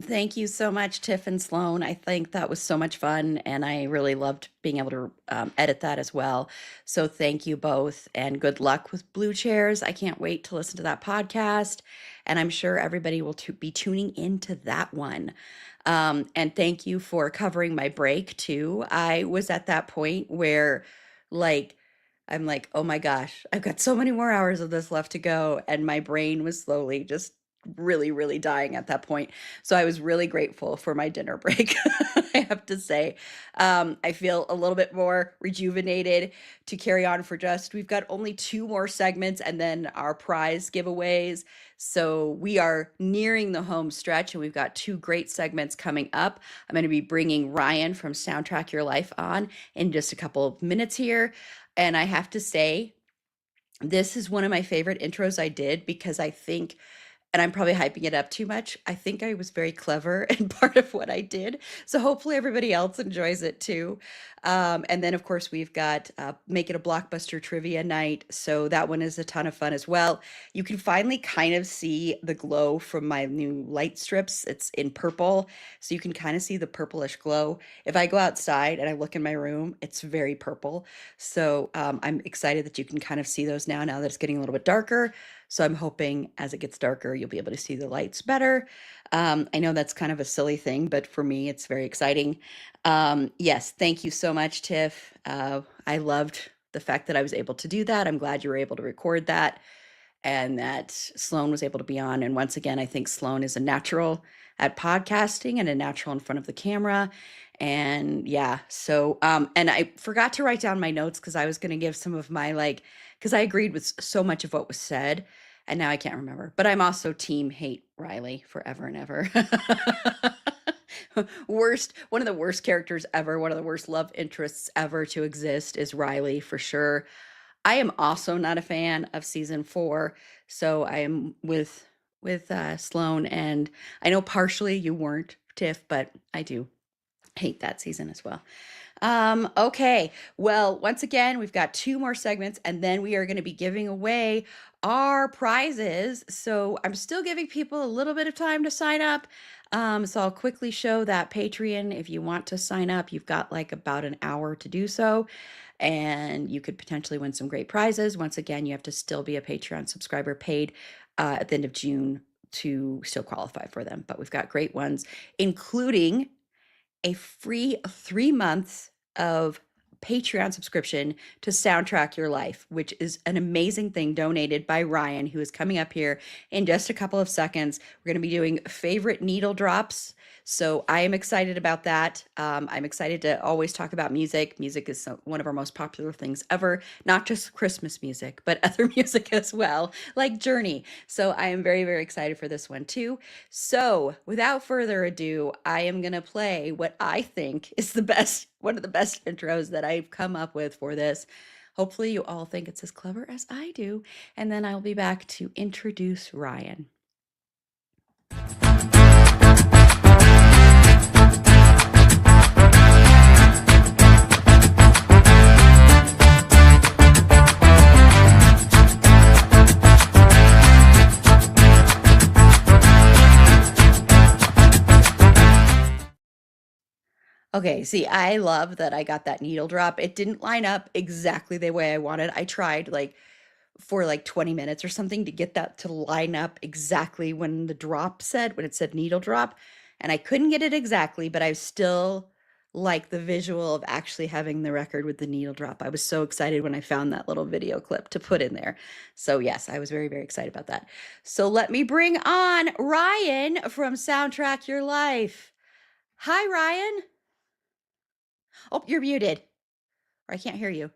Thank you so much, Tiff and Sloan. I think that was so much fun, and I really loved being able to edit that as well. So thank you both, and good luck with Blue Chairs. I can't wait to listen to that podcast, and I'm sure everybody will be tuning into that one. And thank you for covering my break too. I was at that point where, like, I'm like, oh my gosh, I've got so many more hours of this left to go, and my brain was slowly just really, really dying at that point. So I was really grateful for my dinner break, I have to say. I feel a little bit more rejuvenated to carry on for we've got only 2 more segments and then our prize giveaways. So we are nearing the home stretch and we've got 2 great segments coming up. I'm going to be bringing Ryan from Soundtrack Your Life on in just a couple of minutes here. And I have to say, this is one of my favorite intros I did because I think, and I'm probably hyping it up too much, I think I was very clever in part of what I did. So hopefully everybody else enjoys it too. And then, of course, we've got Make It a Blockbuster Trivia Night. So that one is a ton of fun as well. You can finally kind of see the glow from my new light strips. It's in purple. So you can kind of see the purplish glow. If I go outside and I look in my room, it's very purple. So I'm excited that you can kind of see those now that it's getting a little bit darker. So I'm hoping as it gets darker, you'll be able to see the lights better. I know that's kind of a silly thing, but for me, it's very exciting. Yes, thank you so much, Tiff. I loved the fact that I was able to do that. I'm glad you were able to record that and that Sloan was able to be on. And once again, I think Sloan is a natural at podcasting and a natural in front of the camera. And yeah, so and I forgot to write down my notes because I was going to give some of my because I agreed with so much of what was said, and now I can't remember. But I'm also team hate Riley forever and ever. One of the worst characters ever, one of the worst love interests ever to exist is Riley for sure. I am also not a fan of season 4, so I am with Sloan, and I know partially you weren't, Tiff, but I do hate that season as well. Okay. Well, once again, we've got 2 more segments and then we are going to be giving away our prizes. So I'm still giving people a little bit of time to sign up. So I'll quickly show that Patreon. If you want to sign up, you've got about an hour to do so. And you could potentially win some great prizes. Once again, you have to still be a Patreon subscriber paid at the end of June to still qualify for them. But we've got great ones, including a free 3 months of Patreon subscription to Soundtrack Your Life, which is an amazing thing donated by Ryan, who is coming up here in just a couple of seconds. We're going to be doing favorite needle drops. So I am excited about that. I'm excited to always talk about music. Music is one of our most popular things ever, not just Christmas music, but other music as well, like Journey. So I am very, very excited for this one too. So without further ado, I am going to play what I think is one of the best intros that I've come up with for this. Hopefully you all think it's as clever as I do. And then I'll be back to introduce Ryan. Okay, see, I love that I got that needle drop. It didn't line up exactly the way I wanted. I tried for 20 minutes or something to get that to line up exactly when it said needle drop, and I couldn't get it exactly, but I still like the visual of actually having the record with the needle drop. I was so excited when I found that little video clip to put in there. So yes, I was very, very excited about that. So let me bring on Ryan from Soundtrack Your Life. Hi, Ryan. Oh, you're muted. I can't hear you.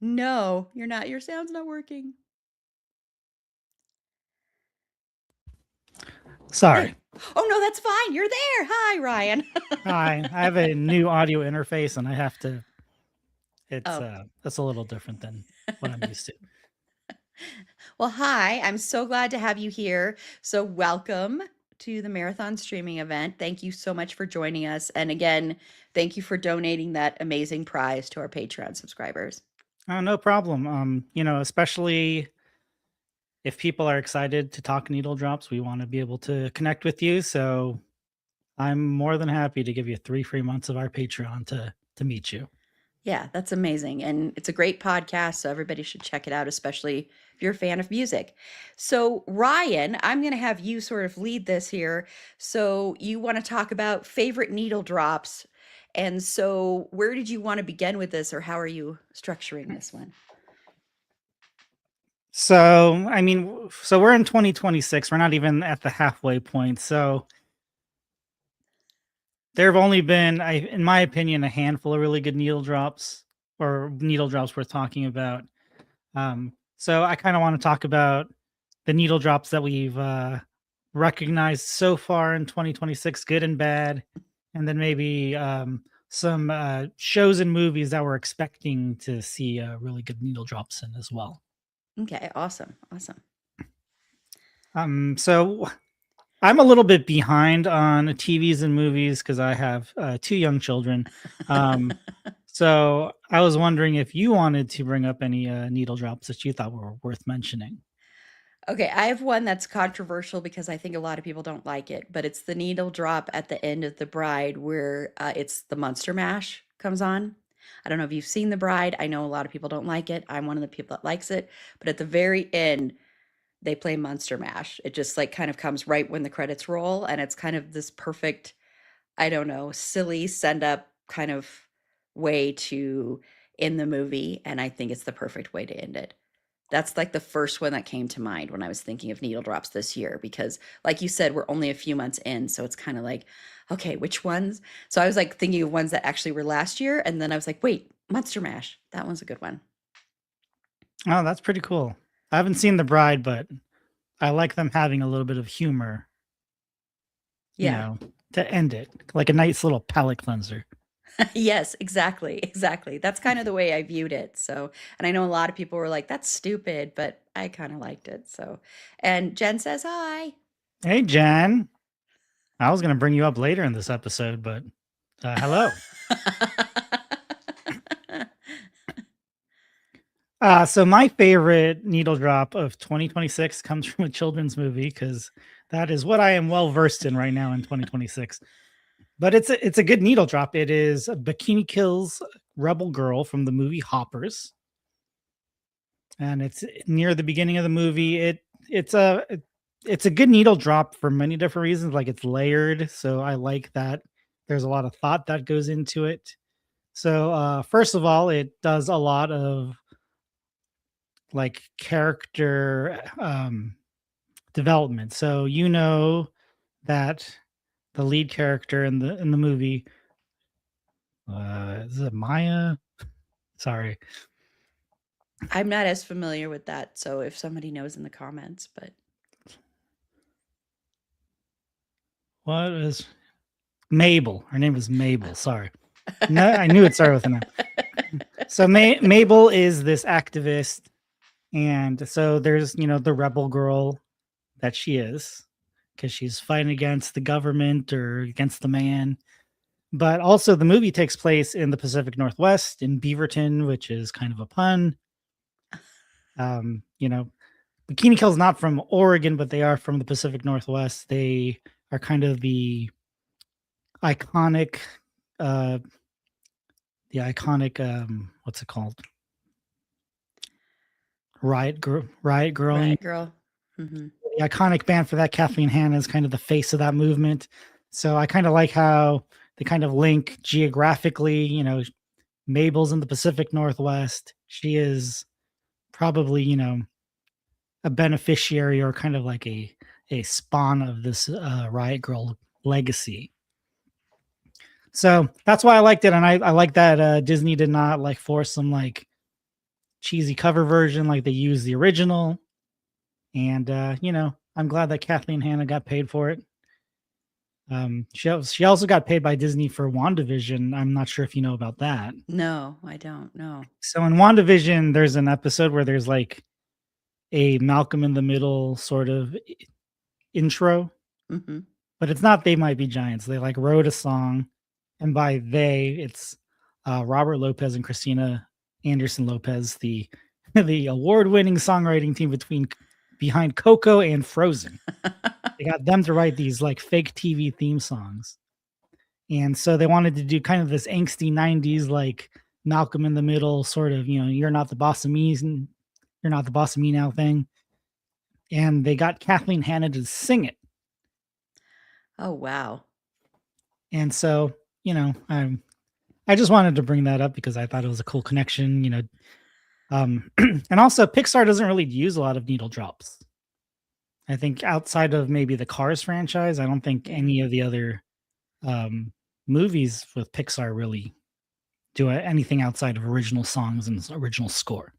No, you're not. Your sound's not working. Sorry. There. Oh no, that's fine. You're there. Hi, Ryan. I have a new audio interface and I have to Oh. that's a little different than what I'm used to. Well, hi. I'm so glad to have you here. So, welcome to the marathon streaming event. Thank you so much for joining us. And again, thank you for donating that amazing prize to our Patreon subscribers. Oh, no problem. Especially if people are excited to talk needle drops, we want to be able to connect with you. So I'm more than happy to give you 3 free months of our Patreon to meet you. Yeah, that's amazing. And it's a great podcast, so everybody should check it out, especially if you're a fan of music. So, Ryan, I'm going to have you sort of lead this here. So, you want to talk about favorite needle drops. And so, where did you want to begin with this, or how are you structuring this one? So, so we're in 2026. We're not even at the halfway point. So there have only been, in my opinion, a handful of really good needle drops or needle drops worth talking about. So I kind of want to talk about the needle drops that we've recognized so far in 2026, good and bad, and then maybe some shows and movies that we're expecting to see really good needle drops in as well. Okay, awesome. Awesome. So I'm a little bit behind on TVs and movies because I have 2 young children. So I was wondering if you wanted to bring up any needle drops that you thought were worth mentioning. Okay, I have one that's controversial because I think a lot of people don't like it, but it's the needle drop at the end of The Bride where it's the Monster Mash comes on. I don't know if you've seen The Bride. I know a lot of people don't like it. I'm one of the people that likes it, but at the very end, they play Monster Mash. It just like kind of comes right when the credits roll, and it's kind of this perfect, I don't know, silly send up kind of way to end the movie, and I think it's the perfect way to end it. That's like the first one that came to mind when I was thinking of needle drops this year because like you said, we're only a few months in, so it's kind of like, okay, which ones? So I was like thinking of ones that actually were last year, and then I was like, wait, Monster Mash. That one's a good one. Oh, that's pretty cool. I haven't seen The Bride, but I like them having a little bit of humor, Yeah. to end it, like a nice little palate cleanser. Yes, exactly. Exactly. That's kind of the way I viewed it. So, and I know a lot of people were like, that's stupid, but I kind of liked it. So, and Jen says hi. Hey, Jen. I was going to bring you up later in this episode, but hello. So my favorite needle drop of 2026 comes from a children's movie because that is what I am well versed in right now in 2026. But it's a good needle drop. It is Bikini Kill's Rebel Girl from the movie Hoppers, and it's near the beginning of the movie. It's a good needle drop for many different reasons. Like it's layered, so I like that. There's a lot of thought that goes into it. So first of all, it does a lot of like character development. So that the lead character in the movie is it Maya? Sorry. I'm not as familiar with that. So if somebody knows in the comments, but What is Mabel? Her name is Mabel. Sorry. No, I knew it started with an M. So Mabel is this activist, and so there's the rebel girl that she is because she's fighting against the government or against the man. But also the movie takes place in the Pacific Northwest in Beaverton, which is kind of a pun. Bikini Kill's not from Oregon, but they are from the Pacific Northwest. They are kind of iconic uh what's it called, riot girl. Right, girl. Mm-hmm. The iconic band for that. Kathleen Hanna is kind of the face of that movement, so I kind of like how they kind of link geographically. Mabel's in the Pacific Northwest. She is probably a beneficiary or kind of like a spawn of this riot girl legacy. So that's why I liked it, and I like that Disney did not like force some like cheesy cover version, like they used the original. And I'm glad that Kathleen Hanna got paid for it. She also got paid by Disney for WandaVision. I'm not sure if you know about that. No, I don't know. So in WandaVision, there's an episode where there's like a Malcolm in the Middle sort of intro, Hmm. but it's not They Might Be Giants. They like wrote a song, and by they, it's Robert Lopez and Christina Anderson Lopez, the the award-winning songwriting team behind Coco and Frozen. They got them to write these like fake TV theme songs. And so they wanted to do kind of this angsty 90s, like Malcolm in the Middle sort of, you're not the boss of me, you're not the boss of me now thing. And they got Kathleen Hanna to sing it. Oh, wow. And so, I just wanted to bring that up because I thought it was a cool connection, and also Pixar doesn't really use a lot of needle drops. I think outside of maybe the Cars franchise, I don't think any of the other movies with Pixar really do anything outside of original songs and original score.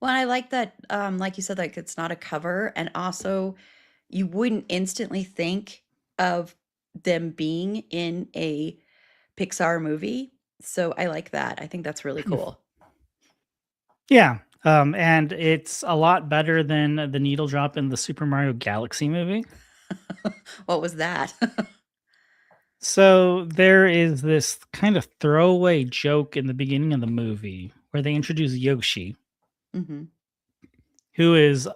Well, I like that, like you said, like it's not a cover, and also you wouldn't instantly think of them being in a Pixar movie. So I like that. I think that's really cool. Yeah. And it's a lot better than the needle drop in the Super Mario Galaxy movie. What was that? So there is this kind of throwaway joke in the beginning of the movie where they introduce Yoshi, Hmm. who is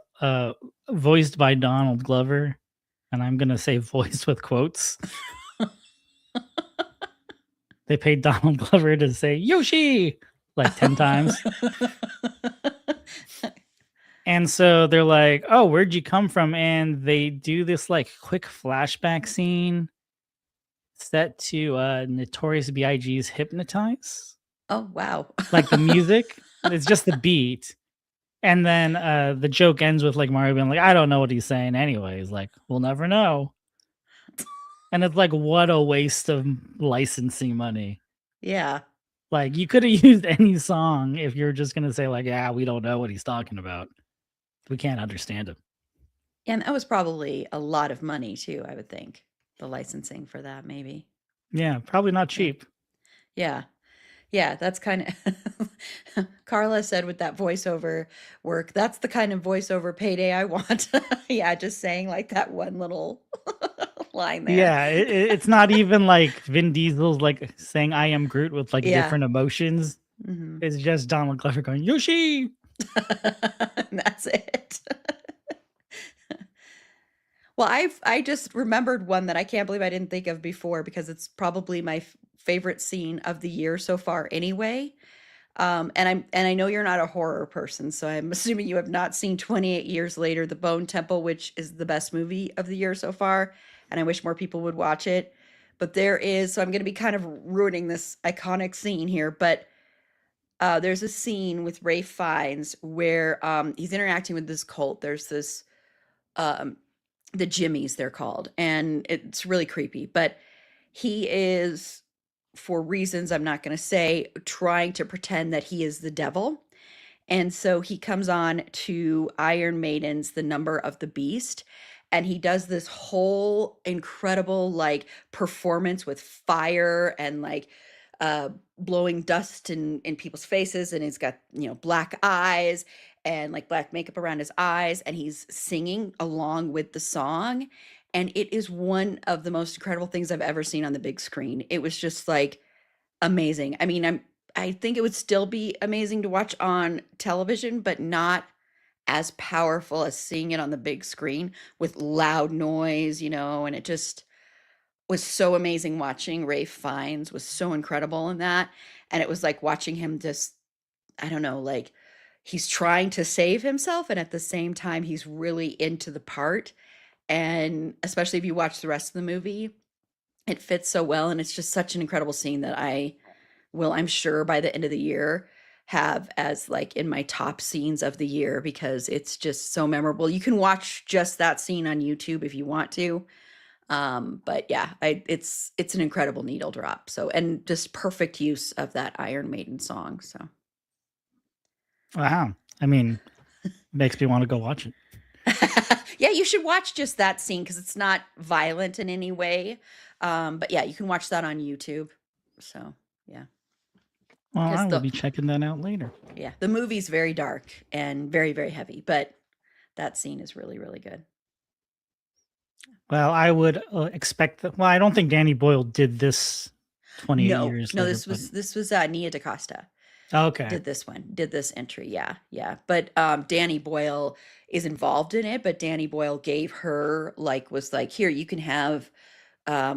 voiced by Donald Glover. And I'm going to say voiced with quotes. They paid Donald Glover to say Yoshi like 10 times. And so they're like, oh, where'd you come from? And they do this like quick flashback scene set to Notorious B.I.G.'s Hypnotize. Oh, wow. Like the music, it's just the beat. And then the joke ends with like Mario being like, I don't know what he's saying anyways. Like, we'll never know. And it's like, what a waste of licensing money. Yeah. Like, you could have used any song if you're just going to say like, yeah, we don't know what he's talking about. We can't understand him. And that was probably a lot of money too, I would think. The licensing for that, maybe. Yeah, probably not cheap. Yeah. Yeah, that's kind of Carla said with that voiceover work, that's the kind of voiceover payday I want. Yeah, just saying like that one little line there. Yeah, it's not even like Vin Diesel's like saying I am Groot with like Yeah. different emotions. Mhm. It's just Donald Glover going, Yoshi! And that's it. Well, I just remembered one that I can't believe I didn't think of before because it's probably my favorite scene of the year so far anyway. And I know you're not a horror person, so I'm assuming you have not seen 28 Years Later, The Bone Temple, which is the best movie of the year so far, and I wish more people would watch it. But so I'm going to be kind of ruining this iconic scene here, but there's a scene with Rafe Fiennes where he's interacting with this cult. There's this um, the Jimmies, they're called, and it's really creepy. But he is, for reasons I'm not going to say, trying to pretend that he is the devil. And so he comes on to Iron Maiden's The Number of the Beast, and he does this whole incredible like performance with fire and like blowing dust in people's faces, and he's got black eyes and like black makeup around his eyes, and he's singing along with the song, and it is one of the most incredible things I've ever seen on the big screen. It was just like amazing. I mean, I think it would still be amazing to watch on television, but not as powerful as seeing it on the big screen with loud noise, and it just was so amazing. Watching Rafe Fiennes was so incredible in that, and it was like watching him just, I don't know, like he's trying to save himself, and at the same time he's really into the part, and especially if you watch the rest of the movie, it fits so well, and it's just such an incredible scene that I will, I'm sure, by the end of the year have as like in my top scenes of the year because it's just so memorable. You can watch just that scene on YouTube if you want to. But yeah, it's an incredible needle drop. So, and just perfect use of that Iron Maiden song. So Wow. I mean, makes me want to go watch it. yeah, you should watch just that scene because it's not violent in any way. But yeah, you can watch that on YouTube. So yeah, Well, because I will be checking that out later. yeah, the movie's very dark and very, very heavy, but that scene is really, really good. Well, I would expect that. Well, I don't think Danny Boyle did this 28 No, years no, later. this was Nia DaCosta. Okay. Did this entry. Yeah, yeah. But Danny Boyle is involved in it, but Danny Boyle gave her was like, here, you can have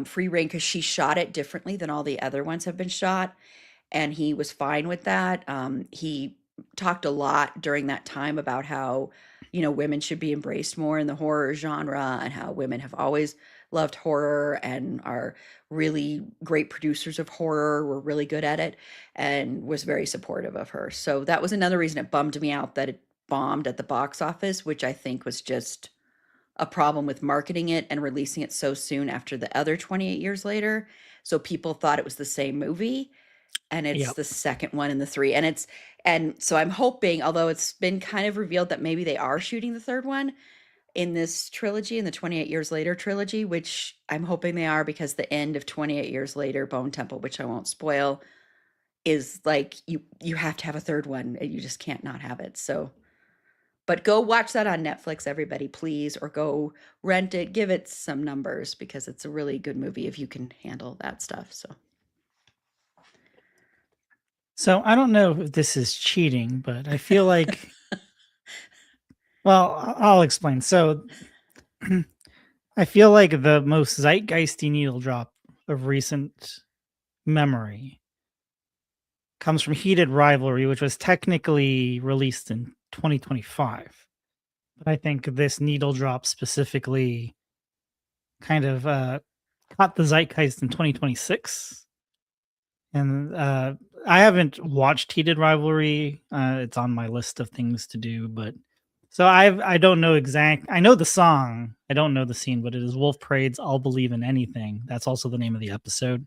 free reign because she shot it differently than all the other ones have been shot, and he was fine with that. He talked a lot during that time about how, women should be embraced more in the horror genre and how women have always loved horror and are really great producers of horror, were really good at it, and was very supportive of her. So that was another reason it bummed me out that it bombed at the box office, which I think was just a problem with marketing it and releasing it so soon after the other 28 years later. So people thought it was the same movie, and it's Yep. the second one in the three. And so I'm hoping, although it's been kind of revealed that maybe they are shooting the third one in this trilogy, in the 28 Years Later trilogy, which I'm hoping they are, because the end of 28 Years Later, Bone Temple, which I won't spoil, is like you have to have a third one. You just can't not have it. So, but go watch that on Netflix, everybody, please, or go rent it, give it some numbers, because it's a really good movie if you can handle that stuff. So I don't know if this is cheating, but I feel like. Well, I'll explain. So I feel like the most zeitgeisty needle drop of recent memory comes from Heated Rivalry, which was technically released in 2025. But I think this needle drop specifically kind of caught the zeitgeist in 2026. And I haven't watched Heated Rivalry. It's on my list of things to do, but so I don't know exact. I know the song. I don't know the scene, but it is Wolf Parade's "I'll Believe in Anything." That's also the name of the episode.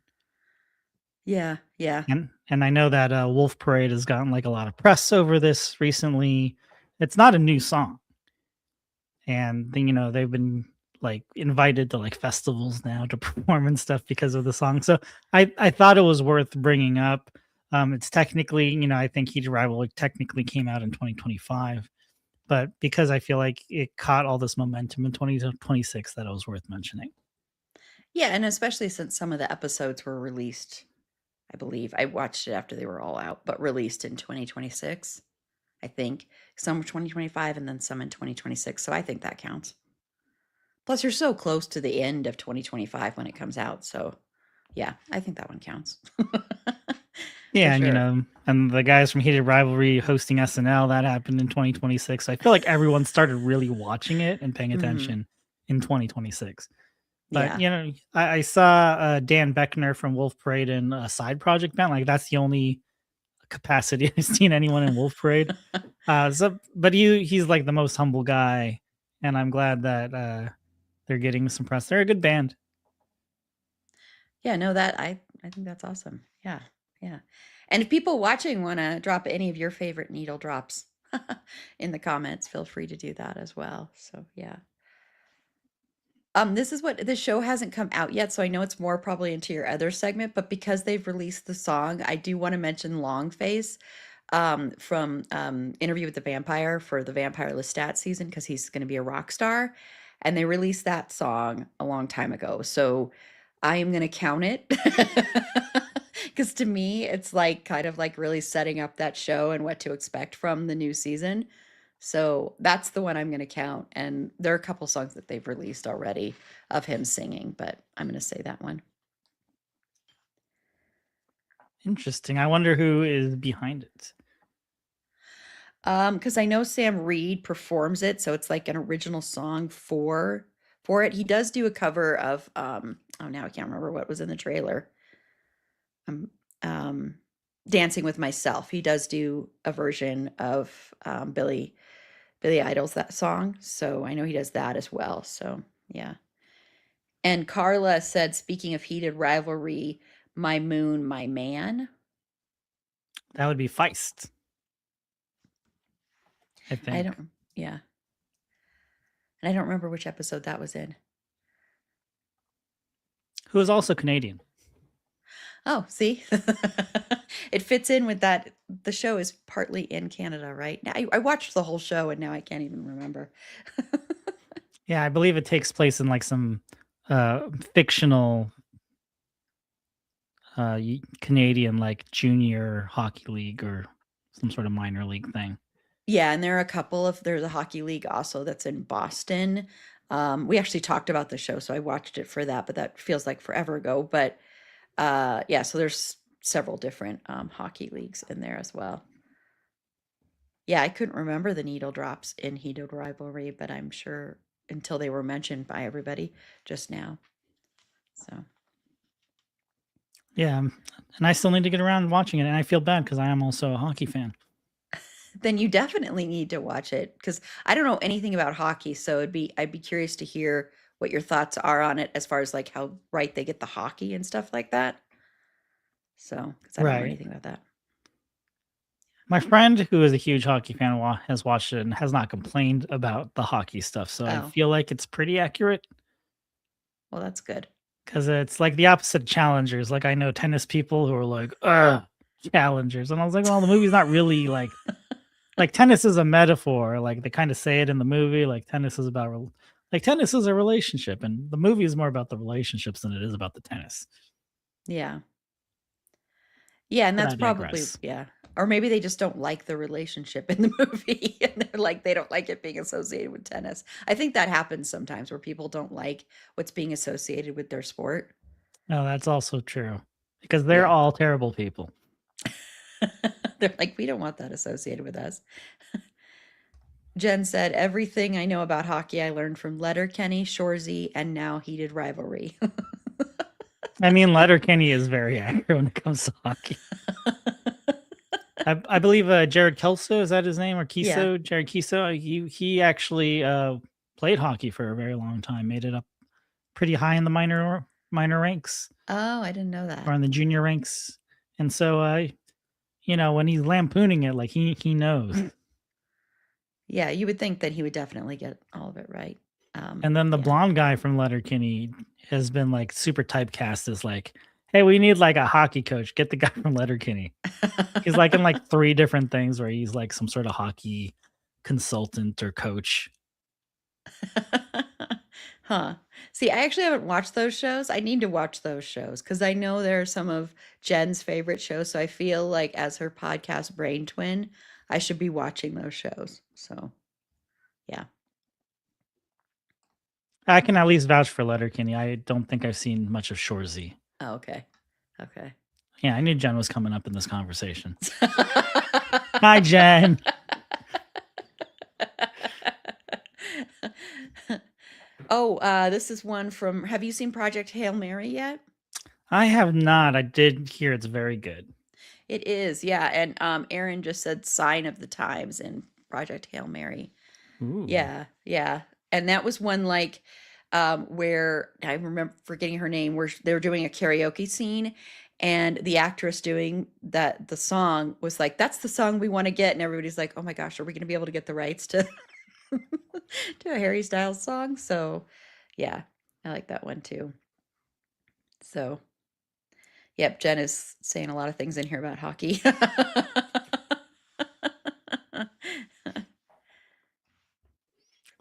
Yeah, yeah. And I know that Wolf Parade has gotten like a lot of press over this recently. It's not a new song, and then, they've been like invited to like festivals now to perform and stuff because of the song. So I thought it was worth bringing up. It's technically, I think Heated Rivalry technically came out in 2025, but because I feel like it caught all this momentum in 2026, that it was worth mentioning. Yeah, and especially since some of the episodes were released, I believe. I watched it after they were all out, but released in 2026, I think. Some were 2025 and then some in 2026. So I think that counts. Plus, you're so close to the end of 2025 when it comes out. So yeah, I think that one counts. Yeah, and sure. and the guys from Heated Rivalry hosting SNL, that happened in 2026. I feel like everyone started really watching it and paying Mhm. attention in 2026. But Yeah. I saw Dan Beckner from Wolf Parade in a side project band. Like that's the only capacity I've seen anyone in Wolf Parade. But he's like the most humble guy, and I'm glad that they're getting some press. They're a good band. Yeah, no, that I think that's awesome. Yeah, yeah. And if people watching want to drop any of your favorite needle drops in the comments, feel free to do that as well. So yeah. This is what the show hasn't come out yet, so I know it's more probably into your other segment, but because they've released the song, I do want to mention Longface from Interview with the Vampire for the Vampire Lestat season, because he's going to be a rock star. And they released that song a long time ago. So I am going to count it. Because to me, it's like kind of like really setting up that show and what to expect from the new season. So that's the one I'm going to count. And there are a couple songs that they've released already of him singing, but I'm going to say that one. Interesting. I wonder who is behind it. Because I know Sam Reed performs it, so it's like an original song for it. He does do a cover of oh, now I can't remember what was in the trailer. Um, um, Dancing with Myself. He does do a version of Billy Idol's that song, so I know he does that as well. So yeah, And Carla said, speaking of heated rivalry, my moon, my man. That would be Feist, I I think. don't, yeah. And I don't remember which episode that was in. Who is also Canadian. Oh, see? It fits in with that. The show is partly in Canada, right? I watched the whole show and now I can't even remember. Yeah, I believe it takes place in like some fictional Canadian like junior hockey league or some sort of minor league thing. Yeah, and there are a couple of there's a hockey league also that's in Boston. We actually talked about the show, so I watched it for that, but that feels like forever ago. But yeah, so there's several different hockey leagues in there as well. Yeah, I couldn't remember the needle drops in Heated Rivalry, but I'm sure until they were mentioned by everybody just now. So Yeah, and I still need to get around watching it, and I feel bad because I am also a hockey fan. then you definitely need to watch it because I don't know anything about hockey, so I'd be curious to hear what your thoughts are on it as far as like how right they get the hockey and stuff like that. So, because I don't know Right. anything about that. My friend, who is a huge hockey fan, has watched it and has not complained about the hockey stuff. So I Oh, feel like it's pretty accurate well, that's good. because it's like the opposite of challengers. Like I know tennis people who are like, "Ugh, challengers," and I was like, "Well, the movie's not really like tennis is a metaphor. Like they kind of say it in the movie. Like tennis is about like tennis is a relationship, and the movie is more about the relationships than it is about the tennis." Yeah. Yeah, and But that's I probably digress. yeah. Or maybe they just don't like the relationship in the movie and they're like they don't like it being associated with tennis. I think that happens sometimes where people don't like what's being associated with their sport. No, that's also true because they're Yeah. all terrible people. They're like, we don't want that associated with us. Jen said, everything I know about hockey I learned from Letterkenny, Shoresy, and now Heated Rivalry. I mean, Letterkenny is very accurate when it comes to hockey. I believe Jared Kelso, is that his name, or Yeah. Kiso? Jared Kiso. He actually played hockey for a very long time. Made it up pretty high in the minor ranks Oh, I didn't know or that. in the junior ranks. And so, you know, when he's lampooning it, like he knows. Yeah, you would think that he would definitely get all of it right. And then the Yeah. blonde guy from Letterkenny has been like super typecast as like, hey, we need like a hockey coach. Get the guy from Letterkenny. He's like in like 3 different things where he's like some sort of hockey consultant or coach. Huh. See, I actually haven't watched those shows. I need to watch those shows because I know they're some of Jen's favorite shows. So I feel like as her podcast brain twin, I should be watching those shows. So, yeah. I can at least vouch for Letterkenny. I don't think I've seen much of Shoresy. Oh, okay. Okay. Yeah, I knew Jen was coming up in this conversation. Hi, Jen. Oh, this is one from, have you seen Project Hail Mary yet? I have not. I did hear it's very good. It is, yeah. And Aaron just said sign of the times in Project Hail Mary. Ooh. Yeah, yeah. And that was one like where I remember forgetting her name, where they were doing a karaoke scene and the actress doing the song was like, that's the song we want to get. And everybody's like, oh my gosh, are we gonna be able to get the rights to to a Harry Styles song? So yeah, I like that one too. So yep, Jen is saying a lot of things in here about hockey.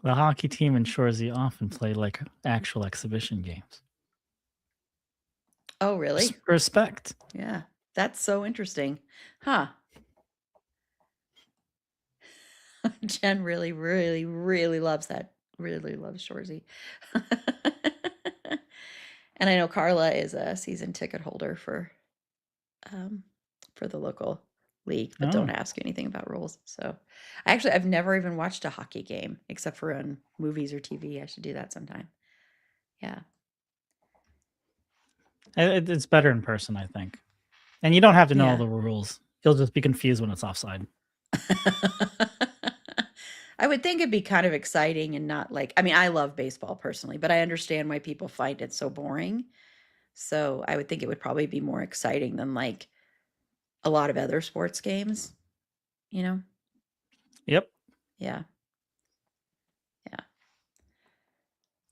The hockey team in Shoresy often play like actual exhibition games. Oh, really? Respect. Yeah, that's so interesting. Huh. Jen really, really, really loves that. Really loves Shoresy. And I know Carla is a season ticket holder for the local league, but don't Oh. ask anything about rules. So I've never even watched a hockey game except for on movies or TV. I should do that sometime. Yeah. It's better in person, I think. And you don't have to know all Yeah. the rules. You'll just be confused when it's offside. I would think it'd be kind of exciting and not like, I mean, I love baseball personally, but I understand why people find it so boring. So I would think it would probably be more exciting than like a lot of other sports games, you know? Yep. Yeah. Yeah.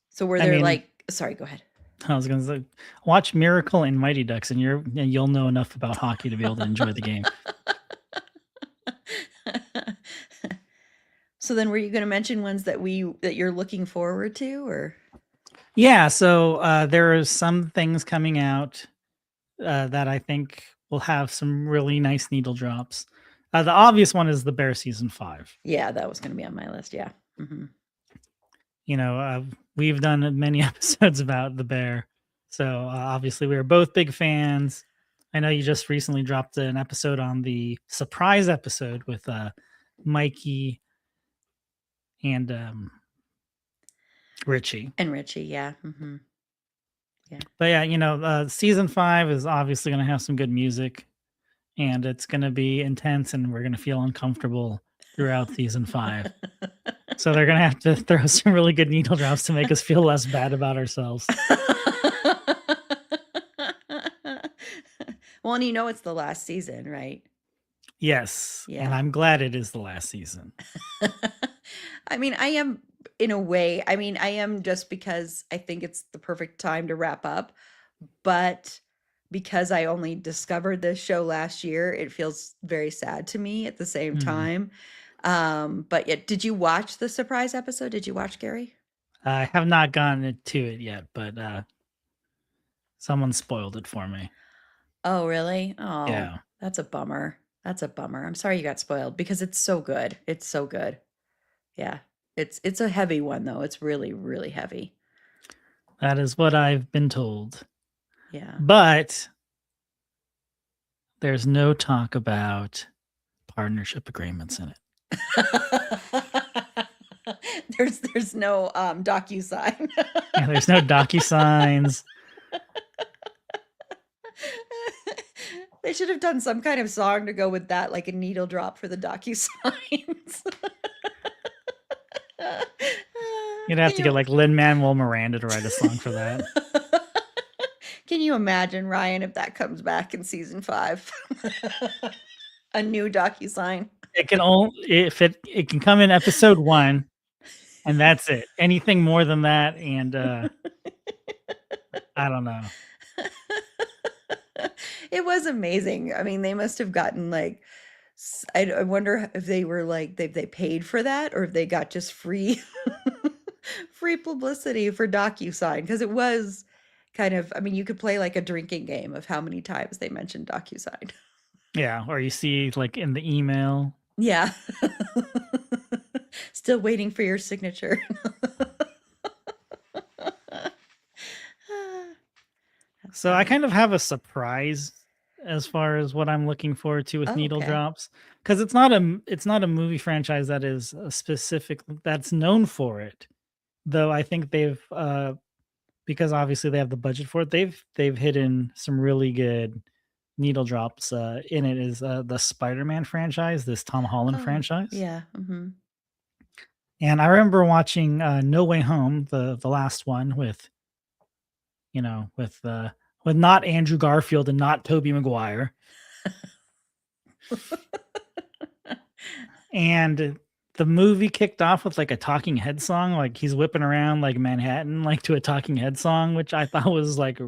So were I there mean, like, sorry, go ahead. I was gonna say, watch Miracle and Mighty Ducks, and you'll know enough about hockey to be able to enjoy the game. So then were you going to mention ones that you're looking forward to, or? Yeah, so there are some things coming out that I think will have some really nice needle drops. The obvious one is the Bear season 5. Yeah, that was going to be on my list. Yeah. You know, we've done many episodes about the Bear, so obviously we are both big fans. I know you just recently dropped an episode on the surprise episode with Mikey and Richie. And Richie, yeah. Yeah. But yeah, you know, season 5 is obviously going to have some good music, and it's going to be intense, and we're going to feel uncomfortable throughout season 5. So they're going to have to throw some really good needle drops to make us feel less bad about ourselves. Well, and you know it's the last season, right? Yes. Yeah. And I'm glad it is the last season. I mean, I am in a way. I mean, I am just because I think it's the perfect time to wrap up. But because I only discovered this show last year, it feels very sad to me at the same time. But yet, did you watch the surprise episode? Did you watch, Gary? I have not gotten to it yet, but someone spoiled it for me. Oh, really? Oh, Yeah. That's a bummer. That's a bummer. I'm sorry you got spoiled because it's so good. It's so good. Yeah. It's a heavy one though. It's really, really heavy. That is what I've been told. Yeah. But there's no talk about partnership agreements in it. There's no DocuSign. Yeah, there's no DocuSigns. They should have done some kind of song to go with that, like a needle drop for the DocuSigns. You'd have to get like Lin-Manuel Miranda to write a song for that. Can you imagine, Ryan, if that comes back in season 5? A new DocuSign. It can only it can come in episode 1, and that's it. Anything more than that, and I don't know. It was amazing. I mean, they must have gotten like, I wonder if they were like they paid for that or if they got just free free publicity for DocuSign, because it was kind of, I mean, you could play like a drinking game of how many times they mentioned DocuSign. Yeah, or you see like in the email. Yeah. Still waiting for your signature. So I kind of have a surprise as far as what I'm looking forward to with Oh, needle okay. drops, because it's not a movie franchise that is that's known for it. Though I think they've because obviously they have the budget for it, they've hidden some really good needle drops in it. Is the Spider-Man franchise, this Tom Holland franchise. Yeah. And I remember watching No Way Home, the last one with not Andrew Garfield and not Tobey Maguire. And the movie kicked off with like a Talking Head song, like he's whipping around like Manhattan, like to a Talking Head song, which I thought was like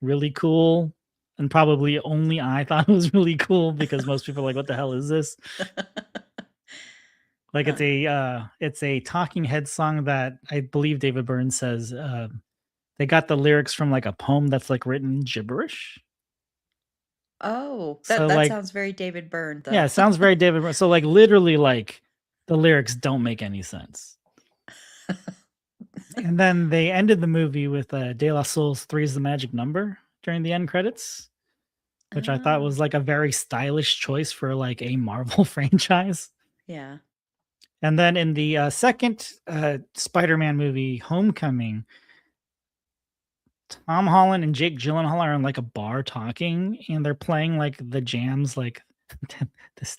really cool. And probably only I thought it was really cool because most people are like, what the hell is this? Like it's a Talking Head song that I believe David Byrne says they got the lyrics from like a poem that's like written gibberish. Oh, So, that like- sounds very David Byrne, though. Yeah, it sounds very David Byrne. So like literally like the lyrics don't make any sense. And then they ended the movie with De La Soul's 3 is the Magic Number during the end credits, which I thought Oh. was like a very stylish choice for like a Marvel franchise. Yeah. And then in the second Spider-Man movie, Homecoming, Tom Holland and Jake Gyllenhaal are in like a bar talking, and they're playing like the jams, like this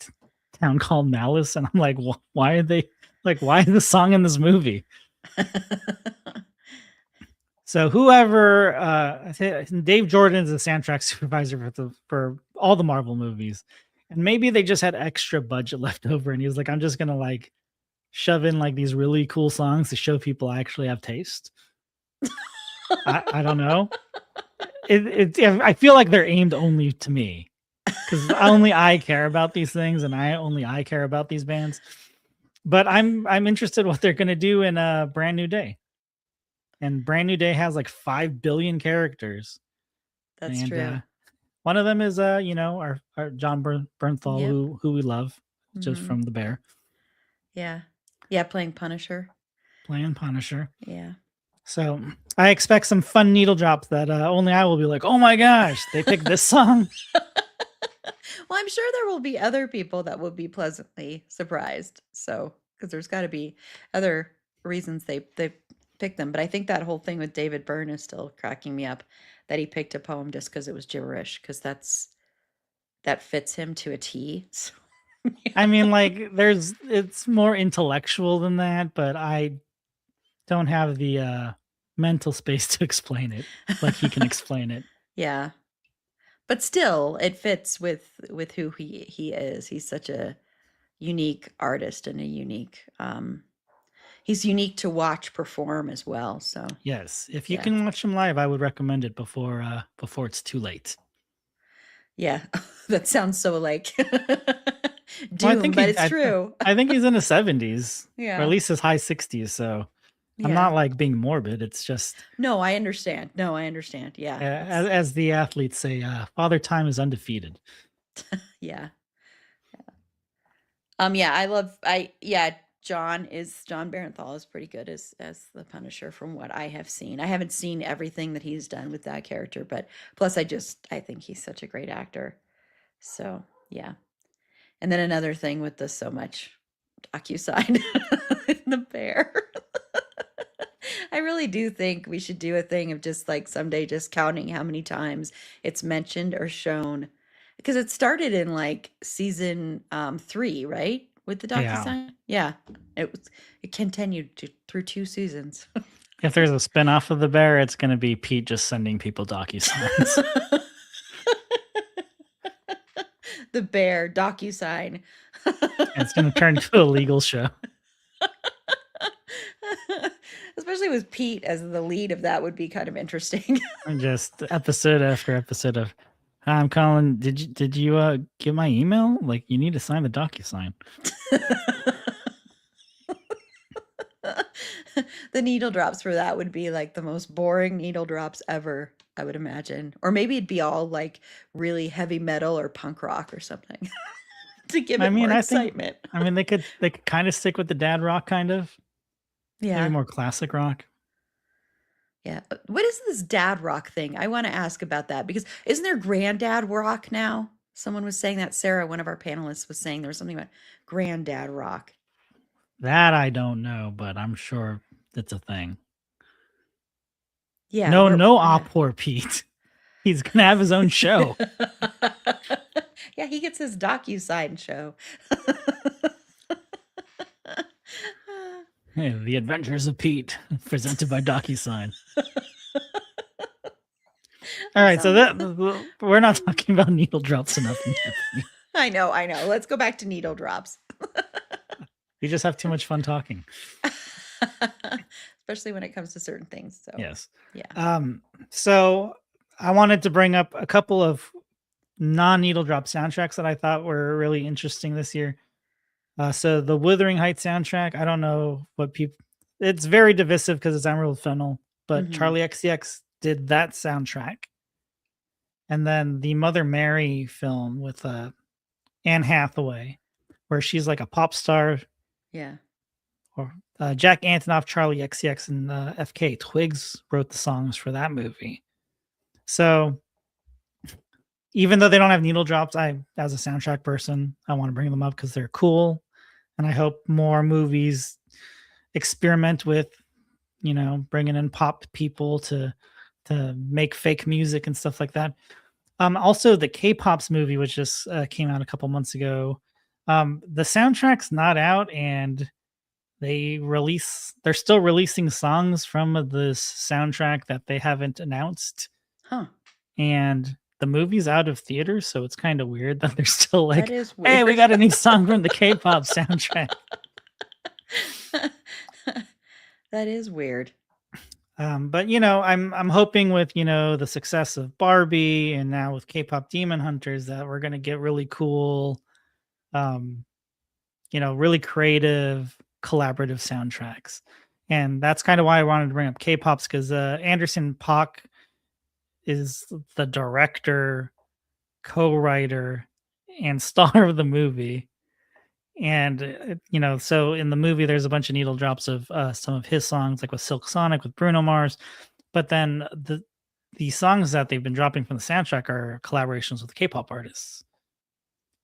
town called Malice, and I'm like, why are they Like, why is this song in this movie? So whoever, Dave Jordan is the soundtrack supervisor for all the Marvel movies, and maybe they just had extra budget left over, and he was like, "I'm just gonna like shove in like these really cool songs to show people I actually have taste." I don't know. I feel like they're aimed only to me because only I care about these things, and I care about these bands. But I'm interested what they're gonna do in a Brand New Day. And Brand New Day has like 5 billion characters. That's And true. one of them is our John Bernthal, Yep. who we love just Mhm. from The Bear, Yeah. Yeah, playing Punisher. playing Punisher. Yeah. So I expect some fun needle drops that only I will be like, oh my gosh, they picked this song. Well, I'm sure there will be other people that will be pleasantly surprised. So, because there's got to be other reasons they picked them. But I think that whole thing with David Byrne is still cracking me up, that he picked a poem just because it was gibberish, because that fits him to a T. So, I mean, like, it's more intellectual than that, but I don't have the mental space to explain it like he can explain it. yeah. But still, it fits with who he is. He's such a unique artist and a unique he's unique to watch perform as well. So Yes, if you yeah. can watch him live, I would recommend it before it's too late. Yeah, that sounds so like Well, I doom, think but it's true. I think he's in his 70s, or Yeah. at least his high 60s. So I'm Yeah. not like being morbid. It's just No, I understand. No, I understand. Yeah. as the athletes say, Father Time is undefeated. Yeah. Yeah, John Barenthal is pretty good as the Punisher from what I have seen. I haven't seen everything that he's done with that character, but plus I think he's such a great actor. So, yeah. And then another thing with the so much DocuSign in the Bear. I really do think we should do a thing of just like someday just counting how many times it's mentioned or shown, because it started in like season 3, right? With the Yeah. DocuSign. Yeah. It continued through 2 seasons. If there's a spin-off of the Bear, it's going to be Pete just sending people DocuSigns. The Bear DocuSign. It's going to turn into a legal show. Especially with Pete as the lead of that would be kind of interesting. And just episode after episode of, "Hi, I'm Colin. Did you get my email? Like, you need to sign the DocuSign." The needle drops for that would be like the most boring needle drops ever, I would imagine. Or maybe it'd be all like really heavy metal or punk rock or something to give it more excitement. They could kind of stick with the dad rock kind of. Yeah. Maybe more classic rock. Yeah. What is this dad rock thing? I want to ask about that, because isn't there granddad rock now? Someone was saying that. Sarah, one of our panelists, was saying there was something about granddad rock. That I don't know, but I'm sure it's a thing. Yeah. No, poor Pete. He's gonna have his own show. Yeah, he gets his DocuSign show. Hey, The Adventures of Pete, presented by DocuSign. All right, so we're not talking about needle drops enough. I know. Let's go back to needle drops. We just have too much fun talking. Especially when it comes to certain things. So yes. Yeah. So I wanted to bring up a couple of non-needle drop soundtracks that I thought were really interesting this year. So the Wuthering Heights soundtrack, I don't know what people... It's very divisive because it's Emerald Fennell, but Charlie XCX did that soundtrack. And then the Mother Mary film with Anne Hathaway, where she's like a pop star. Yeah. Or Jack Antonoff, Charlie XCX, and FK Twigs wrote the songs for that movie. So even though they don't have needle drops, as a soundtrack person, I want to bring them up because they're cool. And I hope more movies experiment with, bringing in pop people to make fake music and stuff like that. Also, the K-Pops movie, which just came out a couple months ago, the soundtrack's not out, and they're still releasing songs from this soundtrack that they haven't announced, Huh. and the movie's out of theaters, so it's kind of weird that they're still That like, is "Hey, we weird. got a new song from the K-pop soundtrack." That is weird. But I'm hoping with the success of Barbie and now with K-pop Demon Hunters that we're gonna get really cool, um, really creative, collaborative soundtracks, and that's kind of why I wanted to bring up K-pop's because Anderson Paak is the director, co-writer, and star of the movie. And so in the movie, there's a bunch of needle drops of some of his songs, like with Silk Sonic, with Bruno Mars. But then the songs that they've been dropping from the soundtrack are collaborations with K-pop artists.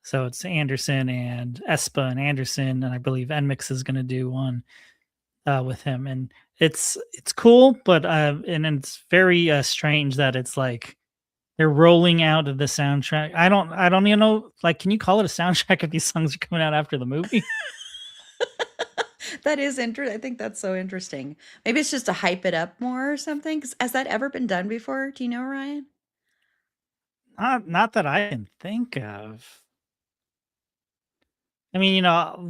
So it's Anderson and Espa and Anderson, and I believe Nmix is going to do one with him, and it's cool, but and it's very strange that it's like they're rolling out of the soundtrack. I don't even know. Like, can you call it a soundtrack if these songs are coming out after the movie? That is interesting. I think that's so interesting. Maybe it's just to hype it up more or something. 'Cause has that ever been done before? Do you know, Ryan? Not that I can think of. I mean,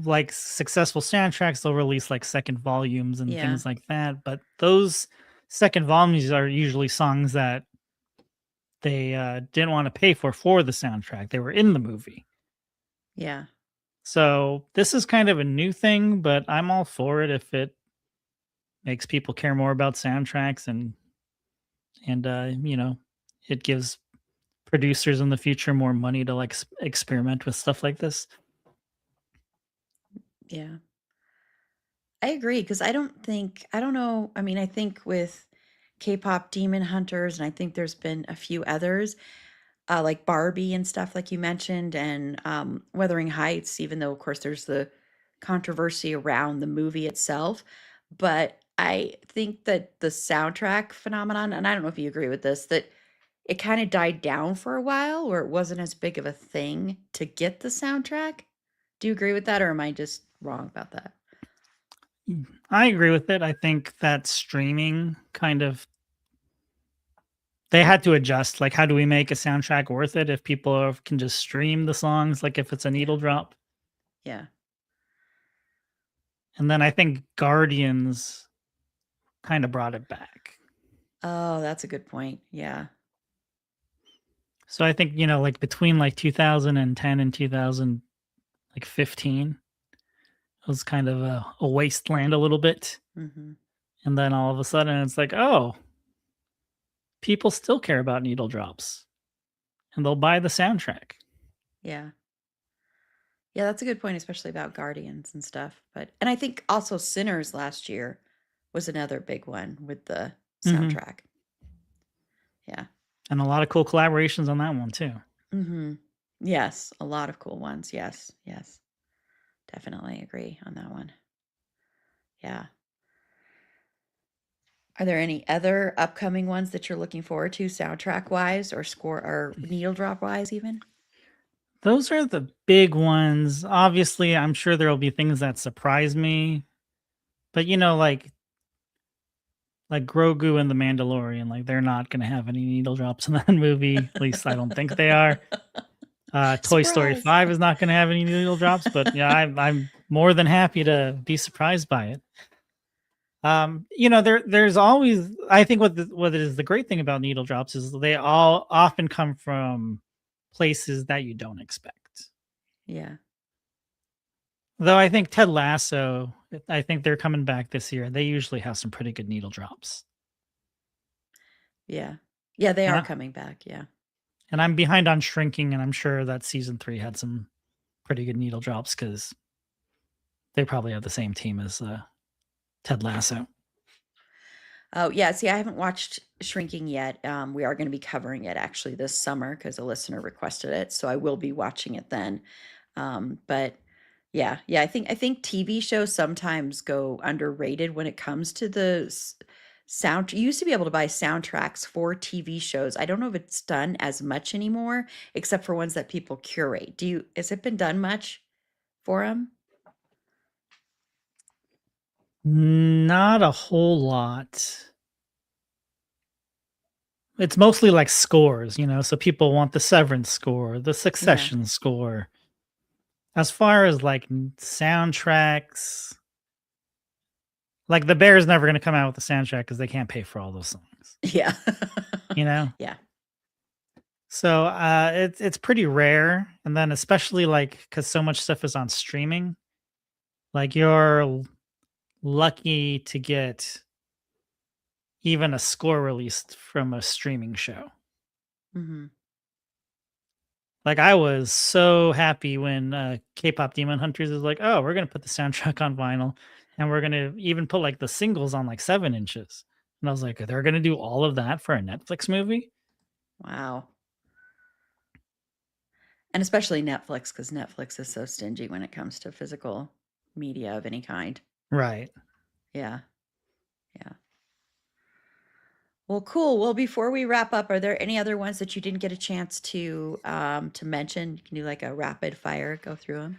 like successful soundtracks, they'll release like second volumes and Yeah. things like that. But those second volumes are usually songs that they didn't want to pay for the soundtrack. They were in the movie. Yeah. So this is kind of a new thing, but I'm all for it if it makes people care more about soundtracks and it gives producers in the future more money to like experiment with stuff like this. Yeah. I agree because I don't know. I mean, I think with K-pop Demon Hunters, and I think there's been a few others, like Barbie and stuff, like you mentioned, and Wuthering Heights, even though, of course, there's the controversy around the movie itself. But I think that the soundtrack phenomenon, and I don't know if you agree with this, that it kind of died down for a while where it wasn't as big of a thing to get the soundtrack. Do you agree with that, or am I just wrong about that? I agree with it. I think that streaming kind of they had to adjust. Like, how do we make a soundtrack worth it if people can just stream the songs? Like, if it's a needle drop. Yeah. And then I think Guardians kind of brought it back. Oh, that's a good point. Yeah. So I think like between like 2010 and 2015, it was kind of a wasteland a little bit. Hmm. And then all of a sudden, it's like, oh, people still care about needle drops, and they'll buy the soundtrack. Yeah. Yeah, that's a good point, especially about Guardians and stuff. And I think also Sinners last year was another big one with the Mhm. soundtrack. Yeah. And a lot of cool collaborations on that one too. Hmm. Yes, a lot of cool ones. Yes, yes. Definitely agree on that one. Yeah. Are there any other upcoming ones that you're looking forward to, soundtrack wise or score or needle drop wise, even? Those are the big ones. Obviously, I'm sure there'll be things that surprise me, but like Grogu and the Mandalorian, like they're not going to have any needle drops in that movie. At least I don't think they are. Toy Story Surprise. 5 is not going to have any needle drops, but yeah, I'm more than happy to be surprised by it. There's always, I think what is the great thing about needle drops is they all often come from places that you don't expect. Yeah. Though I think Ted Lasso, I think they're coming back this year. They usually have some pretty good needle drops. Yeah. Yeah, they And, are I, coming back. Yeah. and I'm behind on Shrinking, and I'm sure that season 3 had some pretty good needle drops because they probably have the same team as Ted Lasso. Oh, yeah. See, I haven't watched Shrinking yet. We are going to be covering it actually this summer because a listener requested it. So I will be watching it then. But yeah, I think TV shows sometimes go underrated when it comes to the sound. You used to be able to buy soundtracks for TV shows. I don't know if it's done as much anymore, except for ones that people curate. Has it been done much for them? Not a whole lot. It's mostly like scores, so people want the Severance score, the Succession score. As far as like soundtracks, like The Bear's never going to come out with a soundtrack because they can't pay for all those songs, Yeah. Yeah. So it's pretty rare, and then especially like because so much stuff is on streaming, like you're lucky to get even a score released from a streaming show. Hmm. Like I was so happy when K-pop Demon Hunters is like, oh, we're gonna put the soundtrack on vinyl, and we're gonna even put like the singles on like 7 inches. And I was like, they're gonna do all of that for a Netflix movie? Wow. And especially Netflix, because Netflix is so stingy when it comes to physical media of any kind. Right. Yeah. Yeah. Well, cool. Well, before we wrap up, are there any other ones that you didn't get a chance to mention? You can do like a rapid fire, go through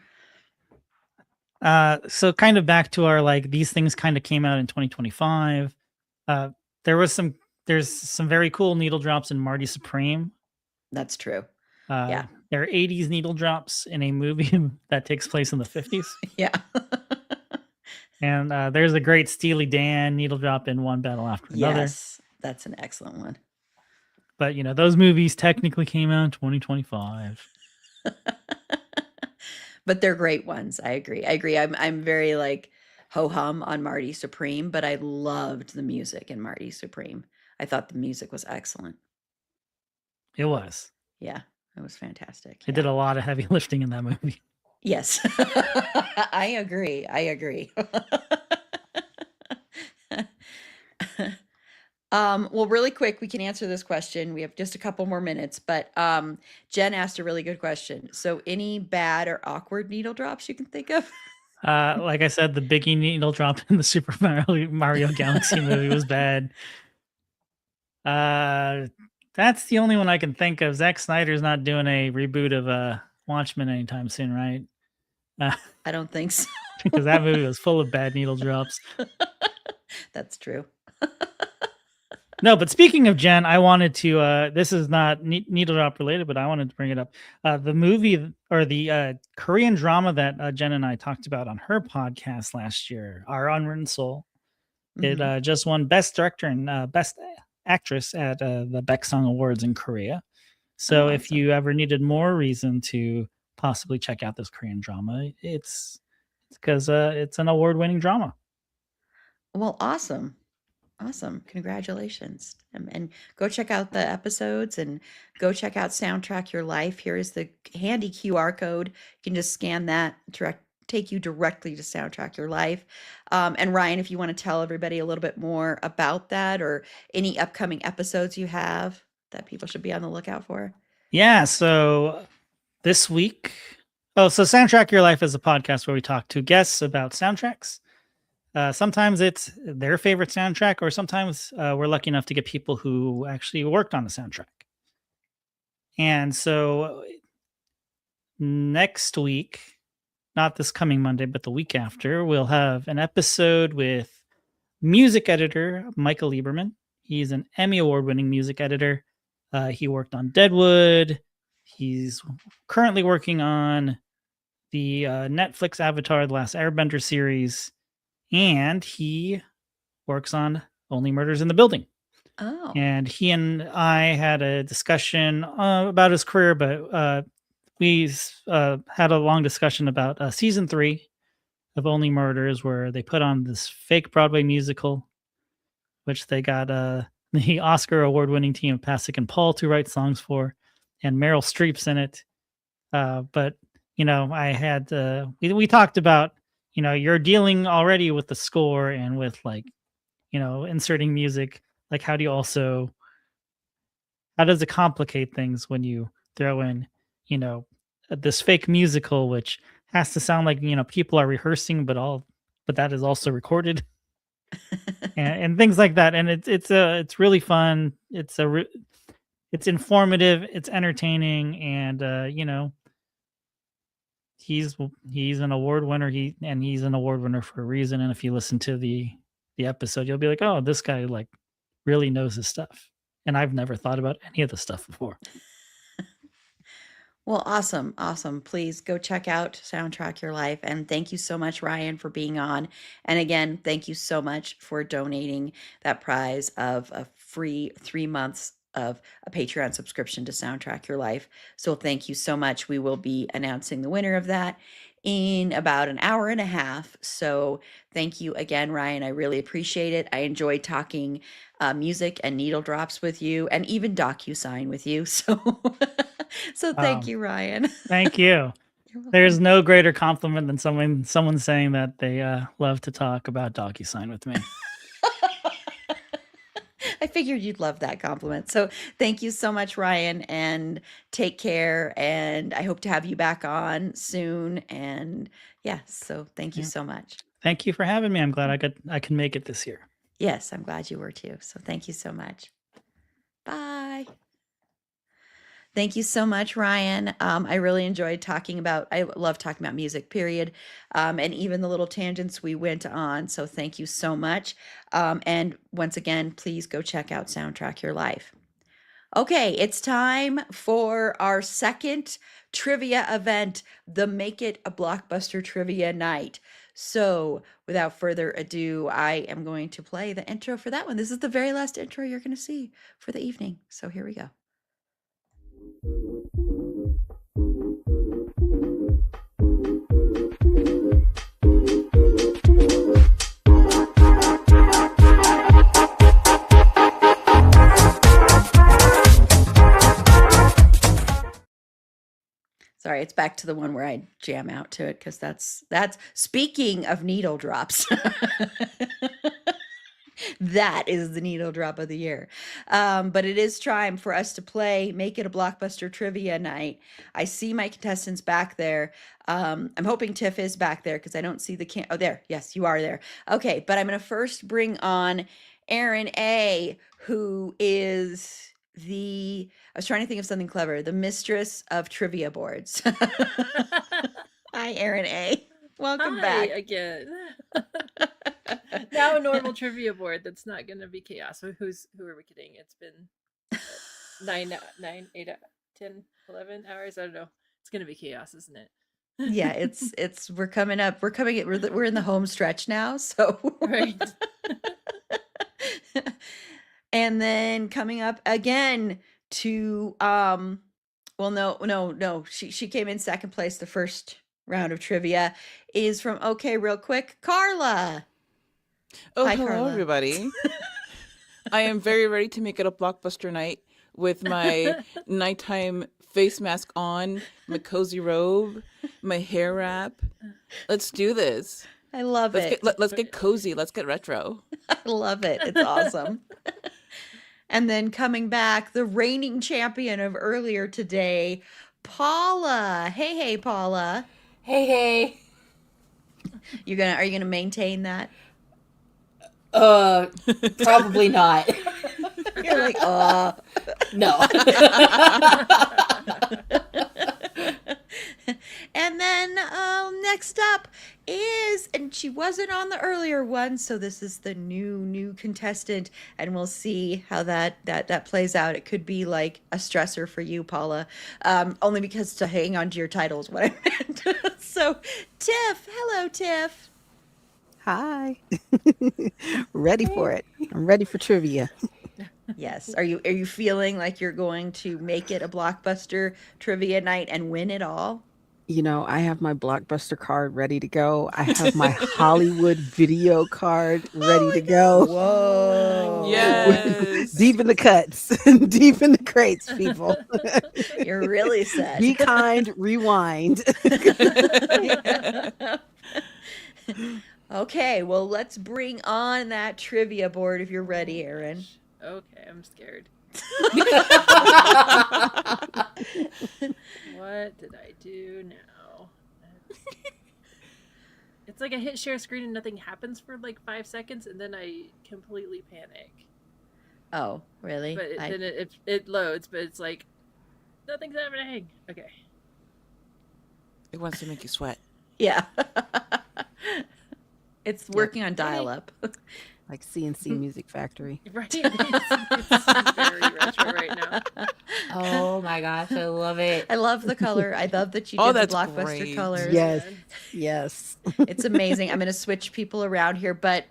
them. So kind of back to our like these things kind of came out in 2025. There's some very cool needle drops in Marty Supreme. That's true. There are 80s needle drops in a movie that takes place in the 50s. Yeah. And there's a great Steely Dan needle drop in One Battle After Another. Yes, that's an excellent one. But those movies technically came out in 2025. But they're great ones. I agree. I'm very like ho hum on Marty Supreme, but I loved the music in Marty Supreme. I thought the music was excellent. It was. Yeah, it was fantastic. It did a lot of heavy lifting in that movie. Yes. I agree. Well, really quick, we can answer this question. We have just a couple more minutes, but Jen asked a really good question. So, any bad or awkward needle drops you can think of? Like I said, the Biggie needle drop in the Super Mario Galaxy movie was bad. That's the only one I can think of. Zack Snyder's not doing a reboot of Watchmen anytime soon, right? I don't think so. Because that movie was full of bad needle drops. That's true. No, but speaking of Jen, I wanted to. This is not needle drop related, but I wanted to bring it up. The movie or the Korean drama that Jen and I talked about on her podcast last year, Our Unwritten Soul, it just won Best Director and Best Actress at the Baeksang Awards in Korea. So if you ever needed more reason to possibly check out this Korean drama, it's because it's an award-winning drama. Well, awesome. Awesome. Congratulations. And go check out the episodes and go check out Soundtrack Your Life. Here is the handy QR code. You can just scan that, take you directly to Soundtrack Your Life. And Ryan, if you want to tell everybody a little bit more about that or any upcoming episodes you have that people should be on the lookout for. Yeah. So this week, so Soundtrack Your Life is a podcast where we talk to guests about soundtracks. Sometimes it's their favorite soundtrack, or sometimes we're lucky enough to get people who actually worked on the soundtrack. And so next week, not this coming Monday, but the week after, we'll have an episode with music editor Michael Lieberman. He's an Emmy Award-winning music editor. He worked on Deadwood. He's currently working on the Netflix Avatar: The Last Airbender series. And he works on Only Murders in the Building. Oh. And he and I had a discussion about his career, but we had a long discussion about season 3 of Only Murders, where they put on this fake Broadway musical, which they got the Oscar award-winning team of Pasek and Paul to write songs for, and Meryl Streep's in it. But I had we talked about. You're dealing already with the score and with inserting music. Like, how does it complicate things when you throw in, this fake musical, which has to sound like, people are rehearsing, but that is also recorded and things like that. And it's really fun. It's informative, it's entertaining. And, he's an award winner. He's an award winner for a reason. And if you listen to the episode, you'll be like, oh, this guy like really knows his stuff. And I've never thought about any of the stuff before. Well, awesome. Awesome. Please go check out Soundtrack Your Life. And thank you so much, Ryan, for being on. And again, thank you so much for donating that prize of a free 3 months of a Patreon subscription to Soundtrack Your Life. So thank you so much. We will be announcing the winner of that in about an hour and a half. So thank you again, Ryan. I really appreciate it. I enjoyed talking music and needle drops with you, and even DocuSign with you. So thank you, Ryan. Thank you. You're welcome. There's no greater compliment than someone saying that they love to talk about DocuSign with me. I figured you'd love that compliment. So thank you so much, Ryan, and take care. And I hope to have you back on soon. And yeah, so thank you Yeah. so much. Thank you for having me. I'm glad I can make it this year. Yes, I'm glad you were too. So thank you so much. Bye. Thank you so much, Ryan. I really enjoyed I love talking about music, period. And even the little tangents we went on. So thank you so much. And once again, please go check out Soundtrack Your Life. Okay, it's time for our second trivia event, the Make It a Blockbuster Trivia Night. So without further ado, I am going to play the intro for that one. This is the very last intro you're going to see for the evening. So here we go. Sorry, it's back to the one where I jam out to it because that's speaking of needle drops. That is the needle drop of the year. But it is time for us to play Make It a Blockbuster Trivia Night. I see my contestants back there. I'm hoping Tiff is back there because I don't see the oh, there. Yes, you are there. Okay, but I'm going to first bring on Aaron A., who is I was trying to think of something clever, the mistress of trivia boards. Hi, Aaron A. Welcome Hi back. again. Now a normal trivia board that's not going to be chaos. So who are we kidding? It's been 9, 8, 10, 11 hours. I don't know. It's going to be chaos, isn't it? Yeah, we're coming up. We're in the home stretch now. So Right. And then coming up again to well, no. She came in second place the first round of trivia is from Okay Real Quick, Carla. Oh, Hi, hello, Carla. everybody. I am very ready to make it a blockbuster night with my nighttime face mask on, my cozy robe, my hair wrap. Let's do this. I love it. Let's get cozy. Let's get retro. I love it. It's awesome. And then coming back, the reigning champion of earlier today, Paula. Hey, Paula. Hey. Are you gonna maintain that? Probably not. You're like, No. And then next up is, and she wasn't on the earlier one, so this is the new contestant, and we'll see how that plays out. It could be like a stressor for you, Paula, only because to hang on to your title is what I meant. So, Tiff, hello, Tiff. Hi. Ready for it. I'm ready for trivia. Yes. Are you feeling like you're going to make it a blockbuster trivia night and win it all? You know, I have my Blockbuster card ready to go. I have my Hollywood video card ready to go. Whoa. Yes. Deep in the cuts, deep in the crates, people. You're really set. Be kind, rewind. Okay, well, let's bring on that trivia board if you're ready, Aaron. Okay, I'm scared. What did I do now? It's like I hit share screen and nothing happens for like 5 seconds, and then I completely panic. Oh, really? But then it loads, but it's like nothing's happening. Okay. It wants to make you sweat. Yeah. It's working on dial-up. Like CNC Music Factory. Right. It's very retro right now. Oh my gosh, I love it. I love the color. I love that you Oh, did the that's Blockbuster great. colors. Yes. Yes. It's amazing. I'm going to switch people around here, but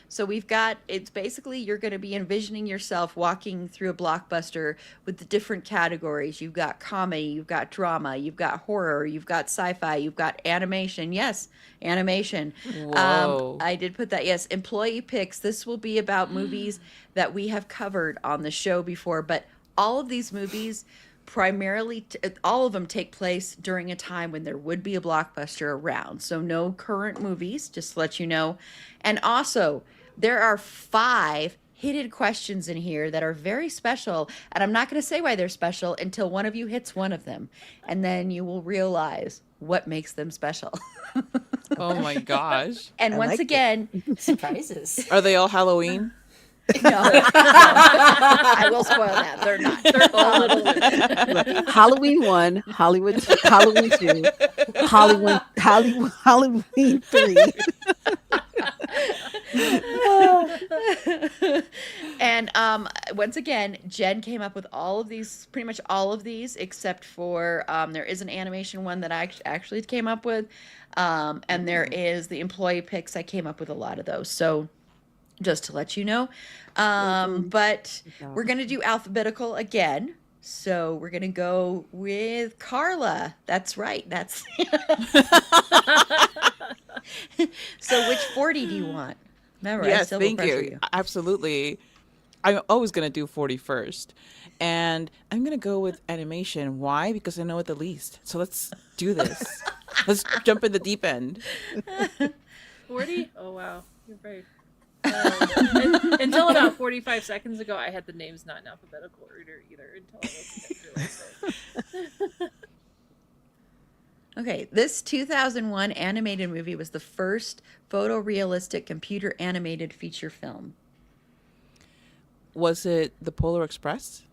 so we've got, it's basically you're going to be envisioning yourself walking through a Blockbuster with the different categories. You've got comedy, you've got drama, you've got horror, you've got sci-fi, you've got animation. Yes, animation. Whoa. I did put that. Yes, employee picks. This will be about movies that we have covered on the show before, but all of these movies primarily all of them take place during a time when there would be a Blockbuster around. So no current movies, just to let you know. And also, there are 5 hidden questions in here that are very special, and I'm not going to say why they're special until one of you hits one of them, and then you will realize what makes them special. Oh my gosh. And I once like it. again, Surprises. Are they all Halloween? no, I will spoil that. They're not. They're all Little Women. Look, Halloween 1, Halloween 2, Halloween 3. And once again, Jen came up with all of these, pretty much all of these, except for there is an animation one that I actually came up with, and there is the employee picks. I came up with a lot of those. So just to let you know. But we're going to do alphabetical again. So we're going to go with Carla. That's right. That's So which 40 do you want? Remember, I Yes, still will thank pressure you. Absolutely. I'm always going to do 40 first. And I'm going to go with animation. Why? Because I know it the least. So let's do this. Let's jump in the deep end. 40? Oh, wow. You're brave. Until about 45 seconds ago, I had the names not in alphabetical order either until I realized it. Okay, this 2001 animated movie was the first photorealistic computer animated feature film. Was it The Polar Express?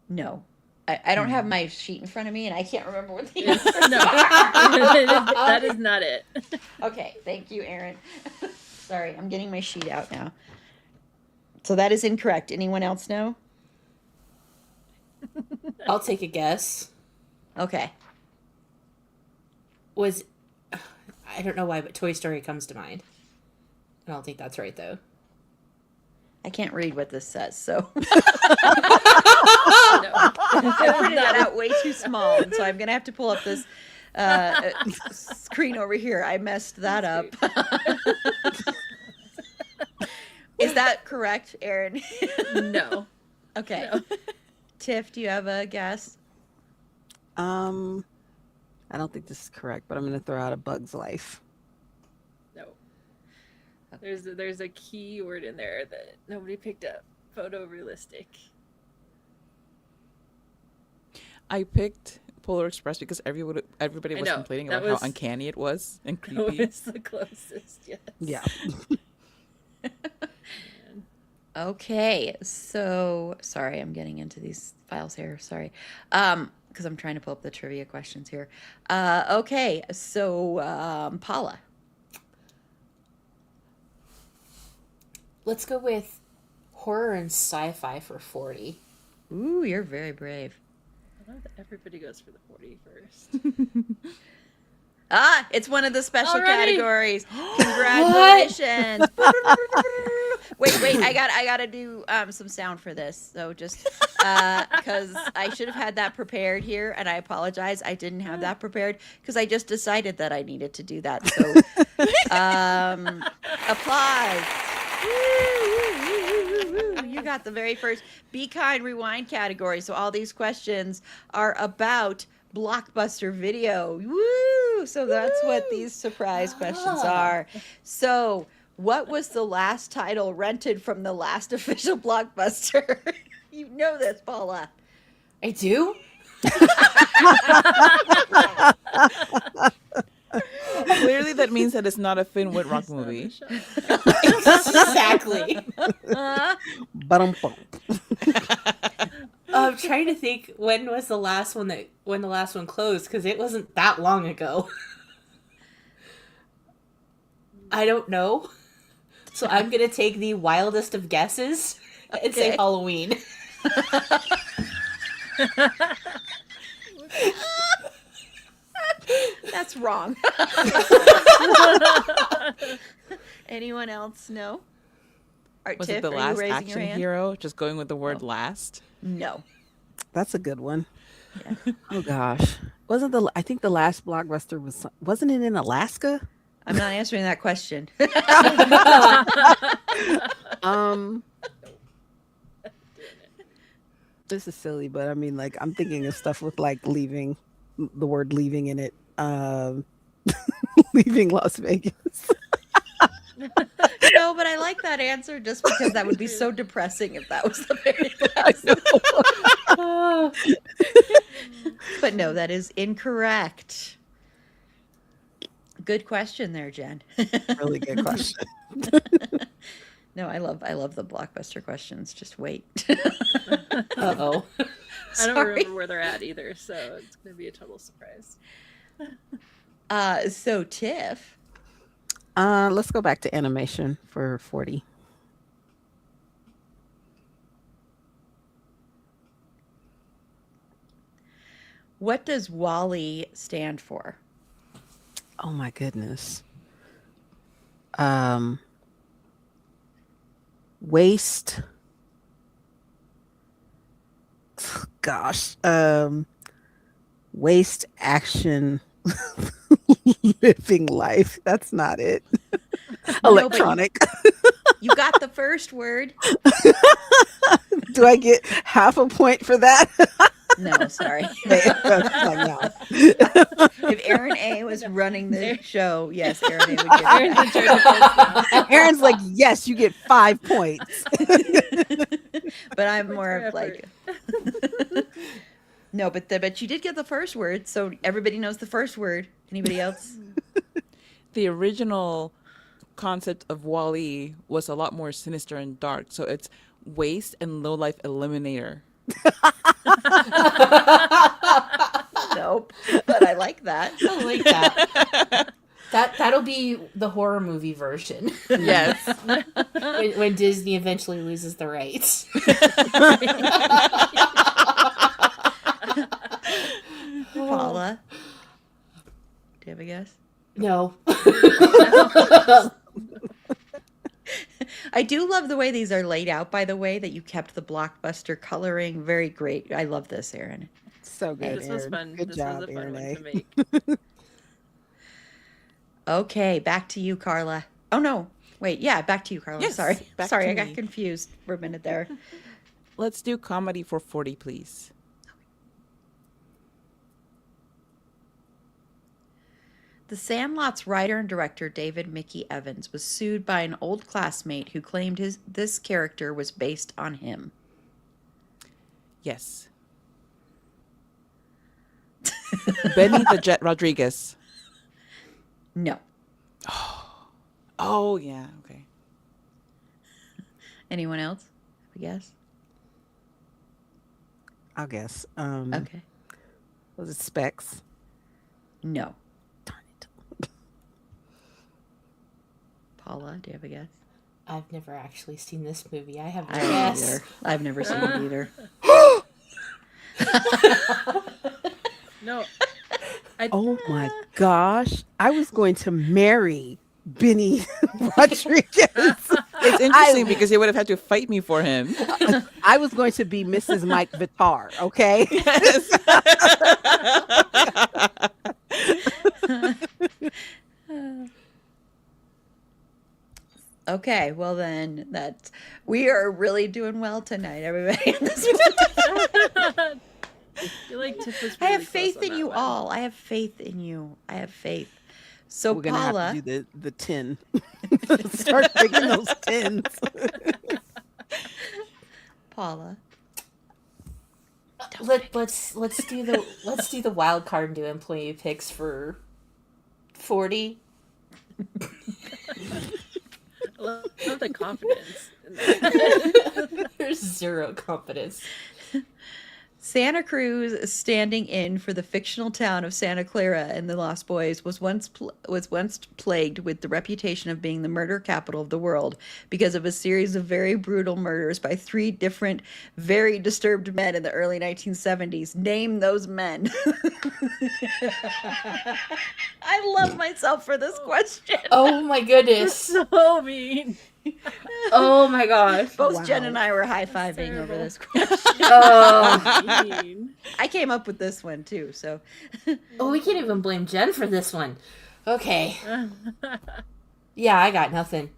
No. I don't have my sheet in front of me, and I can't remember what the No, answers are. that is not it. Okay, thank you, Aaron. Sorry, I'm getting my sheet out now. So that is incorrect. Anyone else know? I'll take a guess. Okay. Was I don't know why, but Toy Story comes to mind. I don't think that's right though. I can't read what this says, so No. I printed that out way too small, and so I'm gonna have to pull up this screen over here. I messed that up. Is that correct, Aaron? No. Okay. No. Tiff, do you have a guess? I don't think this is correct, but I'm going to throw out A Bug's Life. No. There's a key word in there that nobody picked up. Photorealistic. I picked Polar Express because everybody I was know, complaining that about was- how uncanny it was and That creepy. was the closest, yes. Yeah. Man. Okay, so sorry, I'm getting into these files here. Sorry, because I'm trying to pull up the trivia questions here. Okay, so Paula. Let's go with horror and sci-fi for 40. Ooh, you're very brave. I love that everybody goes for the 40 first. Ah, it's one of the special Already? categories. Congratulations. Wait, I gotta do some sound for this. So just because I should have had that prepared here, and I apologize, I didn't have that prepared because I just decided that I needed to do that. So applause. Woo, you got the very first Be Kind Rewind category. So all these questions are about Blockbuster Video. Woo! So that's what these surprise questions are. So, what was the last title rented from the last official Blockbuster? You know this, Paula. I do? Clearly, that means that it's not a Finn Whitrock movie. Exactly. Ba-dum-bum. I'm trying to think when the last one closed, because it wasn't that long ago. I don't know. So I'm gonna take the wildest of guesses and say Okay. Halloween. That's wrong. Anyone else know? Was Tiff, it the are you last raising your action hand? hero? Just going with the word Oh. last? No. That's a good one. Yeah. Oh gosh. I think the last blockbuster wasn't it in Alaska? I'm not answering that question. Um This is silly, but I mean, like, I'm thinking of stuff with like leaving, the word leaving in it. Leaving Las Vegas. No, but I like that answer just because that would be so depressing if that was the very I last. know. But no, that is incorrect. Good question there, Jen. Really good question. No, I love the blockbuster questions. Just wait. Uh-oh. I don't Sorry. remember where they're at either, so it's going to be a total surprise. So Tiff, Let's go back to animation for 40. what does Wally stand for? Oh my goodness. Waste. Gosh. Waste action living life. That's not it. Electronic. You got the first word. Do I get half a point for that? No, sorry. No. If Aaron A was running the show, yes, Aaron A would give Aaron's in charge of this now. Aaron's like, yes, you get 5 points. But I'm Points more for of like effort. no, but you did get the first word, so everybody knows the first word. Anybody else? The original concept of Wall-E was a lot more sinister and dark. So it's waste and low life eliminator. Nope. But I like that. I like that. That'll be the horror movie version. Yes. when Disney eventually loses the rights. Paula. Do you have a guess? No. I do love the way these are laid out, by the way, that you kept the blockbuster coloring. Very great. I love this, Aaron. So good. This was Aaron. fun. Good This job, was a fun Aaron one A. to make. Okay, back to you, Carla. Oh no. Wait, yeah, back to you, Carla. Yes, Sorry. back Sorry, to I got me. confused for a minute there. Let's do comedy for 40, please. The Sandlot's writer and director David Mickey Evans was sued by an old classmate who claimed this character was based on him. Yes. Benny the Jet Rodriguez. No. Oh, yeah. Okay. Anyone else? I guess. I'll guess. Okay. Was it Specs? No. Darn it. Paula, do you have a guess? I've never actually seen this movie. I have no I don't guess. either. I've never seen it either. No. Oh my gosh. I was going to marry Benny Rodriguez. It's interesting because he would have had to fight me for him. I was going to be Mrs. Mike Vitar, okay? Okay, well then we are really doing well tonight, everybody. You're like Tiff was I really have close faith on in that you one. all. I have faith in you. I have faith. So We're gonna Paula, have to do the 10. Start picking those 10s. Paula, Let's do the wild card and do employee picks for 40. I love the confidence in that. There's zero confidence. Santa Cruz, standing in for the fictional town of Santa Clara in The Lost Boys, was once plagued with the reputation of being the murder capital of the world because of a series of very brutal murders by three different, very disturbed men in the early 1970s. Name those men. I love myself for this question. Oh my goodness. So mean. Oh my gosh. Both Jen Wow. and I were high That's fiving over terrible. this question. Oh. Mean. I came up with this one too, so. Oh, we can't even blame Jen for this one. Okay. Yeah, I got nothing.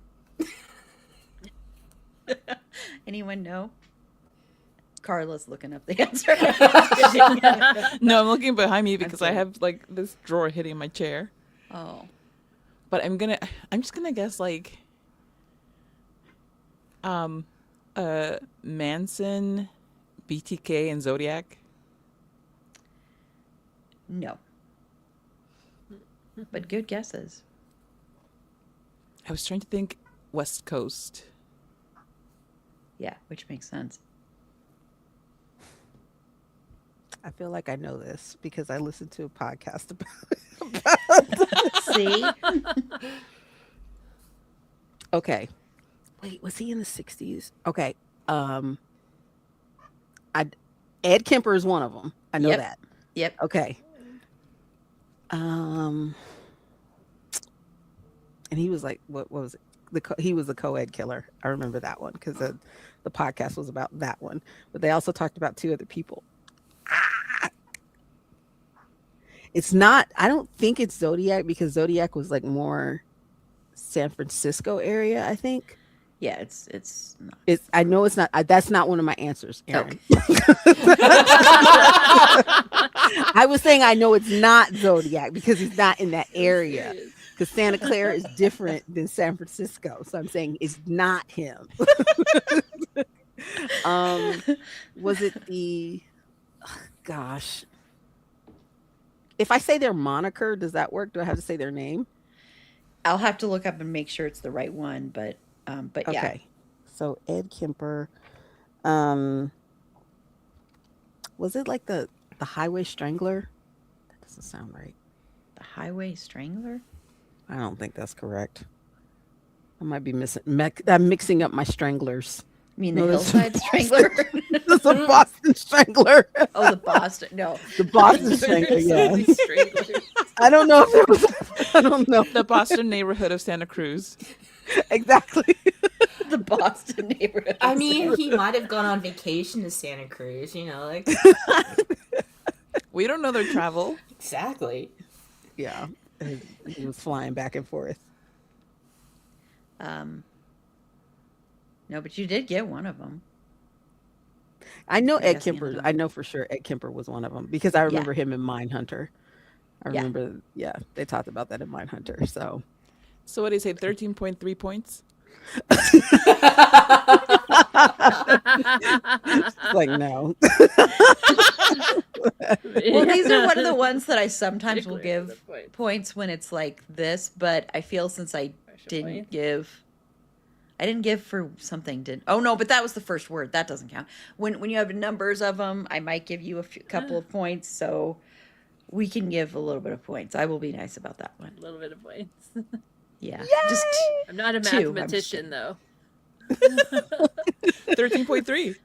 Anyone know? Carla's looking up the answer. No, I'm looking behind me because I have like this drawer hitting my chair. Oh. But I'm just gonna guess like Manson, BTK, and Zodiac. No. But good guesses. I was trying to think West Coast. Yeah, which makes sense. I feel like I know this because I listened to a podcast about See? Okay. Wait, was he in the 60s? Okay. Ed Kemper is one of them. I know Yep. that. Yep. Okay. And he was like, what was it? He was a co-ed killer. I remember that one because the podcast was about that one. But they also talked about two other people. It's not. I don't think it's Zodiac because Zodiac was like more San Francisco area. I think Yeah, it's not. it's. I know it's not. That's not one of my answers, Aaron. I was saying I know it's not Zodiac because he's not in that area. Because Santa Clara is different than San Francisco, so I'm saying it's not him. Was it the? Gosh. If I say their moniker, does that work? Do I have to say their name? I'll have to look up and make sure it's the right one, but yeah. Okay. So Ed Kemper. Was it like the Highway Strangler? That doesn't sound right. The Highway Strangler? I don't think that's correct. I might be I'm mixing up my stranglers. You mean No, the that's- Hillside Strangler? That's a Boston Strangler. Oh, the Boston. No. The Boston Strangler, yeah. Stranglers. I don't know if it was. I don't know. The Boston neighborhood of Santa Cruz. Exactly. The Boston neighborhood. I mean, he might have gone on vacation to Santa Cruz, you know, like. We don't know their travel. Exactly. Yeah. He was flying back and forth. No, but you did get one of them. I know I Ed guess the Kemper. other I one. know for sure Ed Kemper was one of them because I remember him in Mindhunter. I Yeah. remember, they talked about that in Mindhunter. So So what do you say? 13.3 points. it's like no. Well, these are one of the ones that I sometimes will Particularly give for the points. points when it's like this, but I feel since I Partial didn't points. give. I didn't give for something. Oh no, but that was the first word. That doesn't count. When you have numbers of them, I might give you a couple of points. So we can give a little bit of points. I will be nice about that one. A little bit of points. Yeah, just I'm not a Two, I'm mathematician, though. 13.3.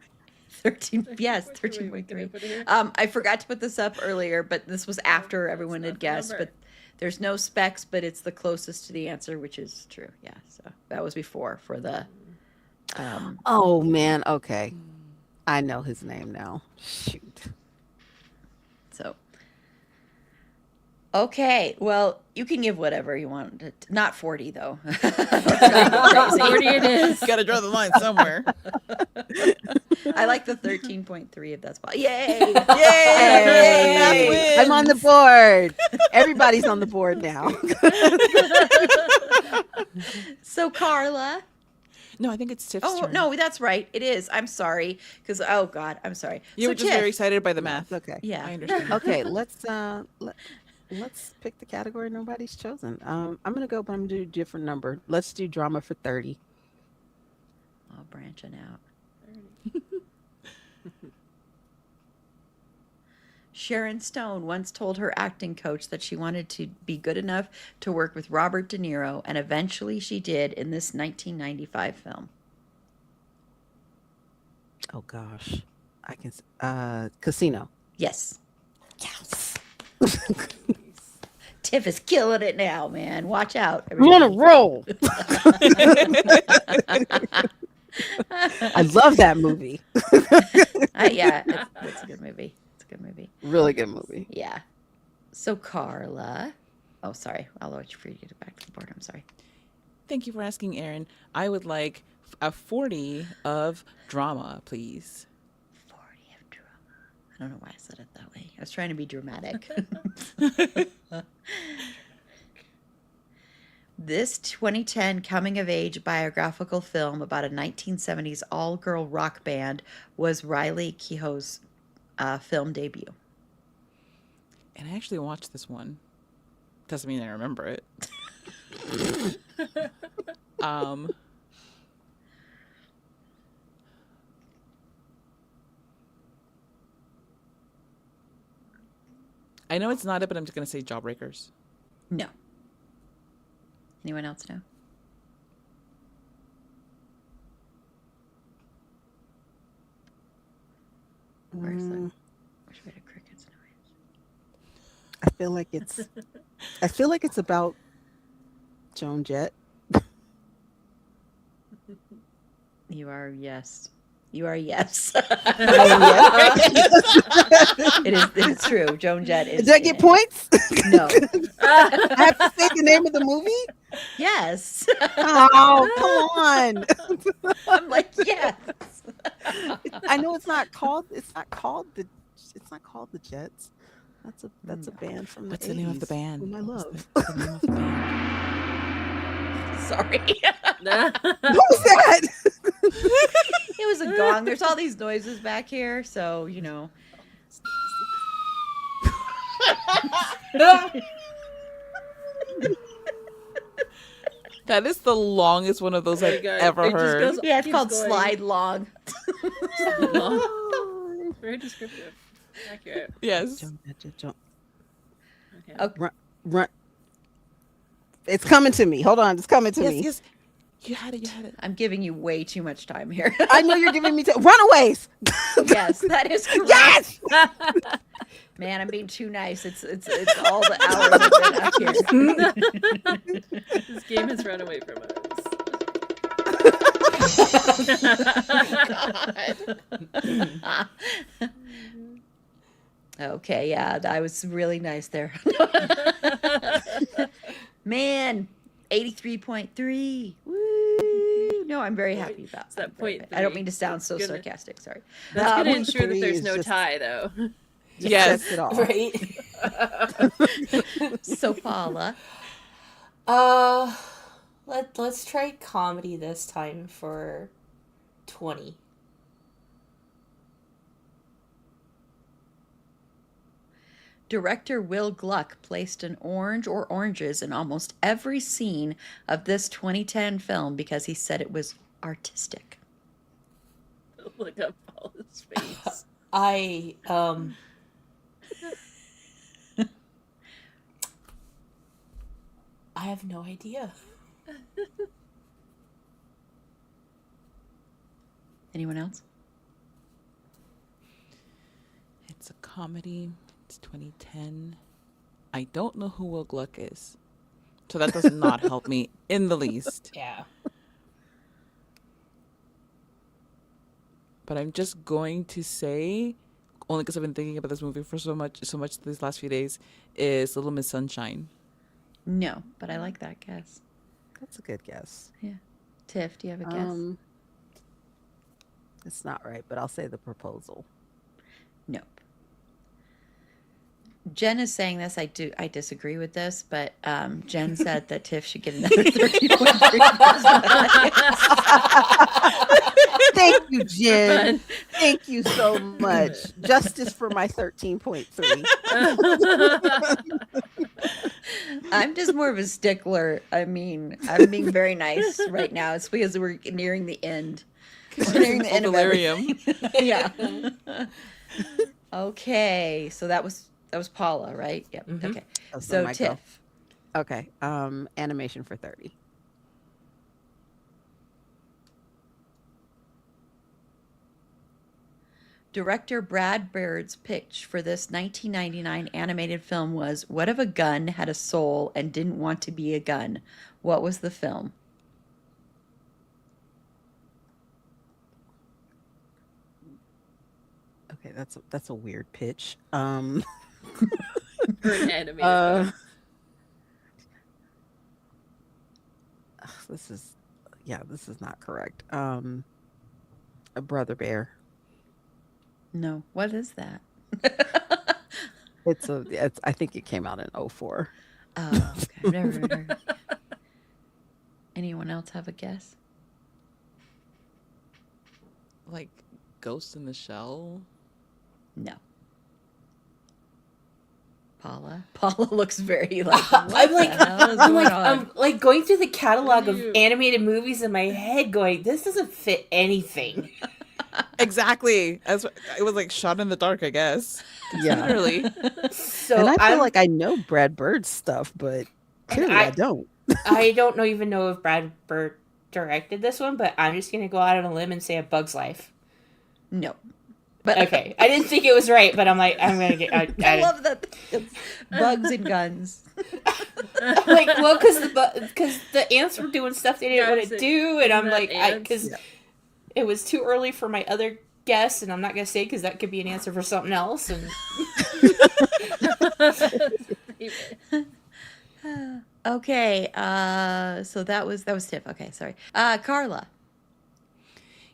13. Yes, Can I 13.3. put it here? I forgot to put this up earlier, but this was after everyone not had the guessed. number. But there's no specs, but it's the closest to the answer, which is true. Yeah, so that was before for the. Oh man. Okay. I know his name now. Shoot. So. Okay, well, you can give whatever you want. Not 40 though. Let's not go crazy. 40 it is. Got to draw the line somewhere. I like the 13.3 if that's possible. Yay! Yay! Hey, Math I'm on the wins. board. Everybody's on the board now. So Carla. No, I think it's Tiff's Oh turn. no, that's right. It is. I'm sorry, because oh god, I'm sorry. You So were just Tiff, very excited by the math. Okay. Yeah. I understand. Okay. Let's pick the category nobody's chosen. I'm gonna go, but I'm gonna do a different number. Let's do drama for 30. Oh, branching out. Sharon Stone once told her acting coach that she wanted to be good enough to work with Robert De Niro, and eventually she did in this 1995 film. Oh gosh, I can. Casino. Yes. Yes. Tiff is killing it now, man. Watch out. I'm on a roll. I love that movie. Yeah, it's a good movie. It's a good movie. Really good movie. Yeah. So Carla. Oh, sorry. I'll wait for you to get back to the board. I'm sorry. Thank you for asking, Aaron. I would like a 40 of drama, please. 40 of drama. I don't know why I said it that way. I was trying to be dramatic. This 2010 coming-of-age biographical film about a 1970s all-girl rock band was Riley Keough's film debut. And I actually watched this one. Doesn't mean I remember it. I know it's not it, but I'm just gonna say Jawbreakers. No. Anyone else know? Where's the crickets noise? I feel like it's about Joan Jett. You are yes. You are yes. It is true. Joan Jett is. Did I get points? No. I have to say the name of the movie? Yes. Oh, come on. I'm like, yes. I know it's not called the Jets. That's a band from the What's the name of the 80s, band? whom I love. What's the name of the band? Sorry. What was that? It was a gong. There's all these noises back here, so you know. That is the longest one of those I've ever heard. Yeah, it's called Slide Long. Very descriptive. Accurate. Yes. Okay. Run. It's coming to me. Hold on, it's coming to me. Yes. You had it. I'm giving you way too much time here. I know you're giving me Runaways. Yes, that is correct. Yes. Man, I'm being too nice. It's all the hours I've been up here. This game has run away from us. God. Okay, yeah, I was really nice there. Man, 83.3. Woo! No, I'm very happy about that. I don't mean to sound so sarcastic. Sorry. That's going to ensure that there's no tie, though. Yes, it all. Right. So Paula. Let's try comedy this time for 20. Director Will Gluck placed an orange or oranges in almost every scene of this 2010 film because he said it was artistic. Look up Paula's face. I have no idea. Anyone else? It's a comedy. It's 2010. I don't know who Will Gluck is, so that does not help me in the least. Yeah. But I'm just going to say, only because I've been thinking about this movie for so much these last few days, is Little Miss Sunshine. No, but I like that guess. That's a good guess. Yeah. Tiff, do you have a guess? It's not right, but I'll say The Proposal. Nope. Jen is saying this. I disagree with this, but Jen said that Tiff should get another 30.3. Thank you, Jen. Thank you so much. Justice for my 13.3. I'm just more of a stickler. I mean, I'm being very nice right now. It's because we're nearing the end. We're nearing the end of delirium. everything. Yeah. Okay, so that was Paula, right? Yep. Mhm. Okay. Oh, so So my go. Tiff. Okay. Animation for 30. Director Brad Bird's pitch for this 1999 animated film was, "What if a gun had a soul and didn't want to be a gun? What was the film?" Okay, that's a weird pitch. For an animated uh, film. this is, yeah, this is not correct. A brother bear. No. What is that? It's I think it came out in '04. Oh, okay. I've never heard of it. Anyone else have a guess? Like Ghost in the Shell. No. Paula looks very like, I'm what like, the hell is I'm going like, on? I'm like going through the catalog of You- animated movies in my head, going, this doesn't fit anything. Exactly. As it was like shot in the dark, I guess. Yeah. Literally. So And I feel I'm like I know Brad Bird's stuff, but clearly I don't. I don't know even know if Brad Bird directed this one, but I'm just gonna go out on a limb and say A Bug's Life. No. But Okay, I didn't think it was right, but I'm like, I'm gonna get. I love that it's bugs and guns. I'm like, well, because the ants were doing stuff they didn't Yeah, want it's to like, do, and I'm not like, ants. because Yeah. it was too early for my other guess, and I'm not gonna say because that could be an answer for something else. And Okay, so that was Tiff. Okay, sorry. Carla.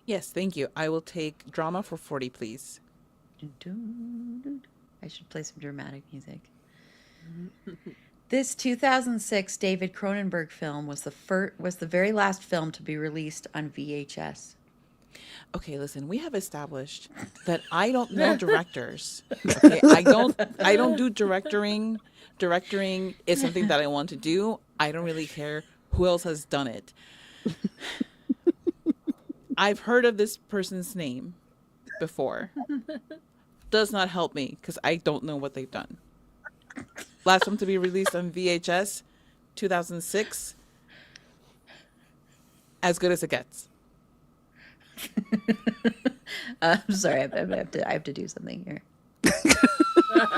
Yes, thank you. I will take drama for 40, please. I should play some dramatic music. This 2006 David Cronenberg film was the very last film to be released on VHS. Okay, listen, we have established that I don't know directors. Okay, I don't do directoring. Directoring is something that I want to do. I don't really care who else has done it. I've heard of this person's name before. Does not help me because I don't know what they've done. Last one to be released on VHS, 2006. As good as it gets. I'm sorry, I have to do something here.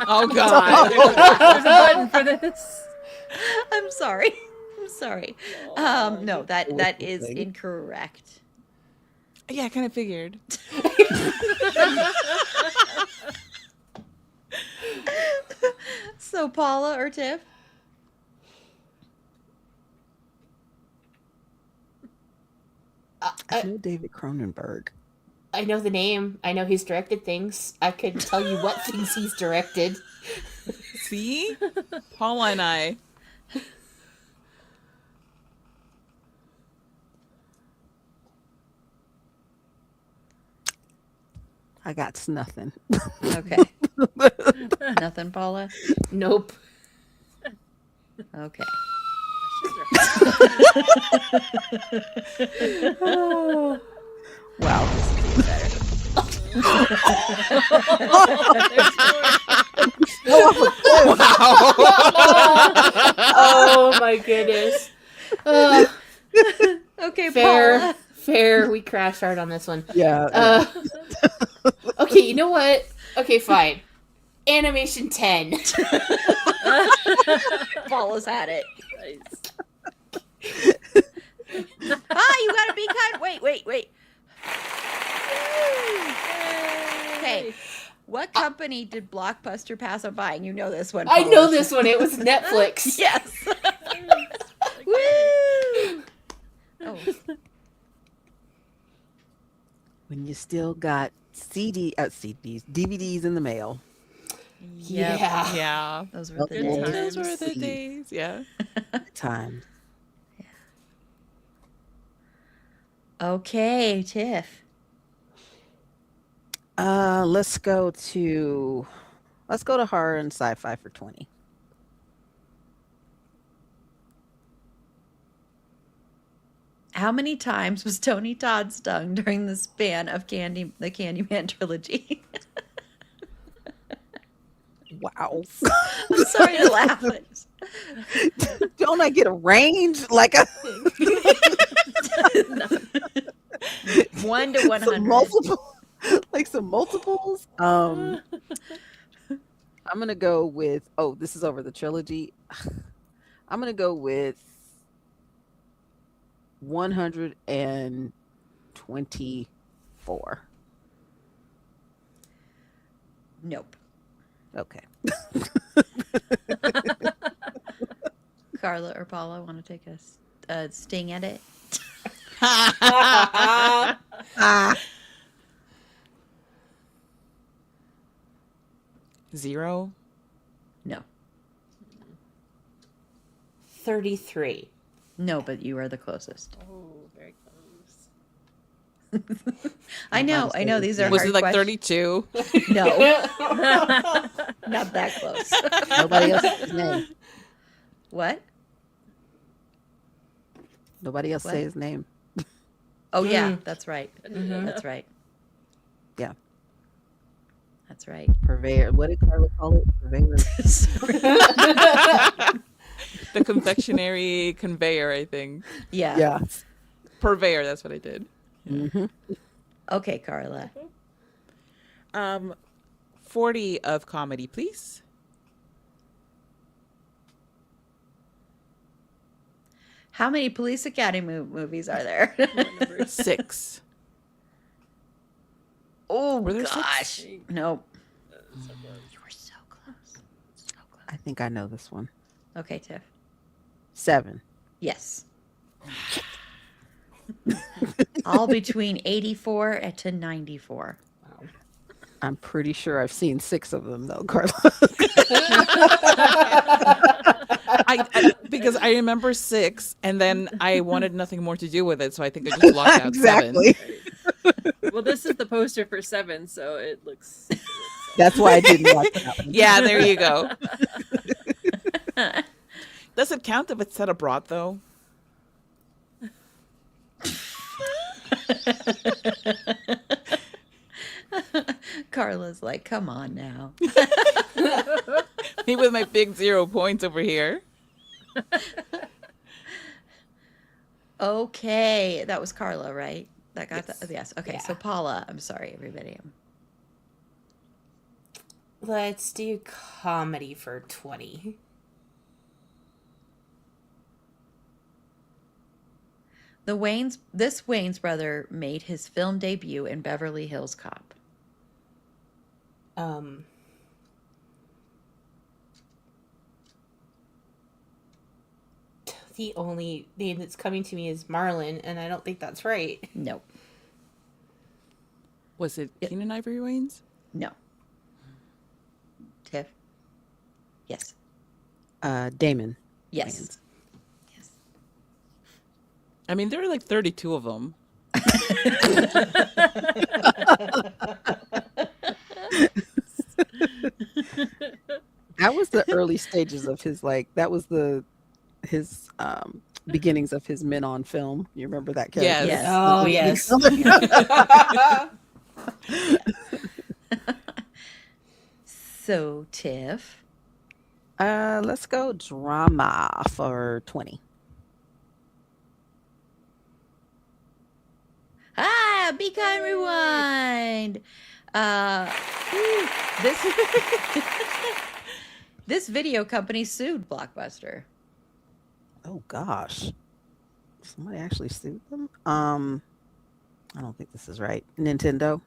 Oh God! There's a button for this. I'm sorry. I'm sorry. No, that is thing. incorrect. Yeah, I kind of figured. So Paula or Tiff? I know David Cronenberg. I know the name. I know he's directed things. I could tell you what things he's directed. See, Paula and I. I got nothing. Okay. Nothing, Paula? Nope. Okay. Wow, this is better. Oh my goodness. Okay, Fair. Paula. Fair. We crashed hard on this one. Yeah. Okay, you know what? Okay, fine. Animation 10. Paula's had it. Nice. You gotta be kind. Wait. Okay. What company did Blockbuster pass on buying? You know this one. I Paula. know this one. It was Netflix. Yes. Woo! Oh, When you still got DVDs in the mail. yep. Yeah. Yeah, Those were the Good days. times. those were the days. Yeah. Time. Okay, Tiff. Let's go to horror and sci-fi for 20. How many times was Tony Todd stung during the span of the Candyman trilogy? Wow. I'm sorry to laugh. Don't I get a range? Like a 1 to some 100. multiple, like some multiples. I'm gonna go with. Oh, this is over the trilogy. I'm gonna go with 124. Nope. Okay. Carla or Paula want to take a sting at it? Ah, 0. No. 33. No, but you are the closest. Oh, very close. I know. These are Was hard it like questions. 32? No. Not that close. nobody else says his name. What? Nobody else What? say his name. Oh, yeah, that's right. Mhm. That's right. Yeah. That's right. Purveyor. What did Carla call it? Purveyor. Sorry. The confectionery conveyor, I think. Yeah. Yeah. Purveyor, that's what I did. Hmm. Okay, Carla. 40 of comedy, please. How many Police Academy movies are there? 6. Oh, Were there 6? gosh. Nope. You were so close. So close. I think I know this one. Okay, Tiff. 7. Yes. All between 84 to 94. I'm pretty sure I've seen 6 of them though, Carla. Because I remember 6, and then I wanted nothing more to do with it, so I think I just blocked out Exactly. 7. Well, this is the poster for 7, so it looks. That's why I didn't watch that one. Yeah, there you go. Does it count if it's set abroad, though? Carla's like, come on now. Me with my big 0 points over here. Okay, that was Carla, right? That got Yes. that. Yes. Okay, Yeah. so Paula, I'm sorry, everybody. Let's do comedy for 20. This Wayne's brother made his film debut in Beverly Hills Cop. The only name that's coming to me is Marlon, and I don't think that's right. No, Was it Keenan Ivory Wayans? no. Tiff? Yes. Damon. Yes. Wayans. Yes. I mean, there were like 32 of them. That was the early stages of his that was his beginnings of his men on film. You remember that character? Yes. Oh, yes. So, Tiff? Let's go drama for 20. Be kind, rewind. This this video company sued Blockbuster. Oh gosh. Somebody actually sued them? I don't think this is right. Nintendo?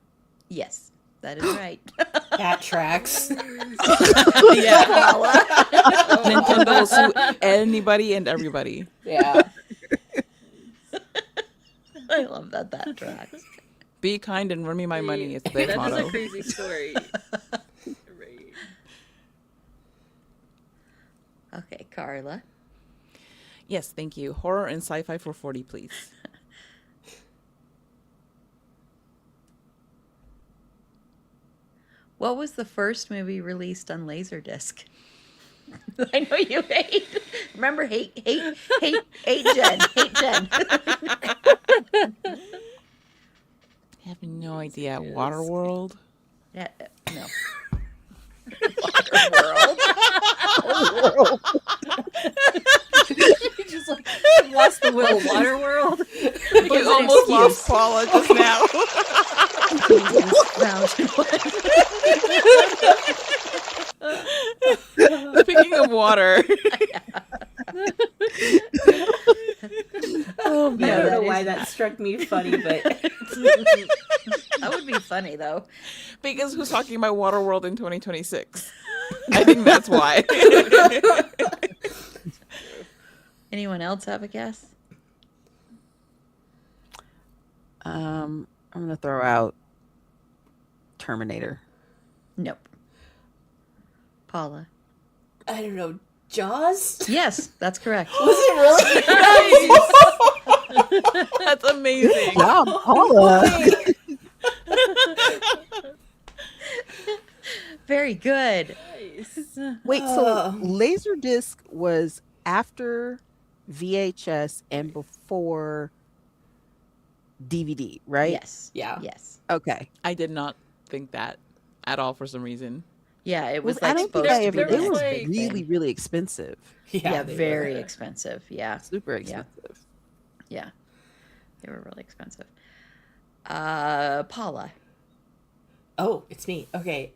Yes, that is right. That tracks. Yeah. Nintendo will sue anybody and everybody. Yeah. I love that tracks. Be kind and run me my money. It's their That is motto. a crazy story. Right. Okay, Carla. Yes, thank you. Horror and sci-fi for 40, please. What was the first movie released on Laserdisc? I know you hate. Remember, hate Jen. Hate Jen. I have no idea. Waterworld? Yeah, no. You just like lost the will. Water world. You almost lost Paula just now. Speaking of water. Oh, I man. don't know why that struck me funny, but That would be funny though. Because who's talking about Waterworld in 2026? I think that's why. Anyone else have a guess? I'm gonna throw out Terminator. Nope. Paula. I don't know. Jaws? Yes, that's correct. Was it really? That's amazing. Wow, Paula. Very good. Nice. Wait, so Laserdisc was after VHS and before DVD, right? Yes. Yeah. Yes. Okay. I did not think that at all for some reason. Yeah, it was I like don't think supposed I to be ever. the They were next big really, thing. really expensive. Yeah, they very were. expensive. Yeah. Super expensive. Yeah. They were really expensive. Paula. Oh, it's me. Okay.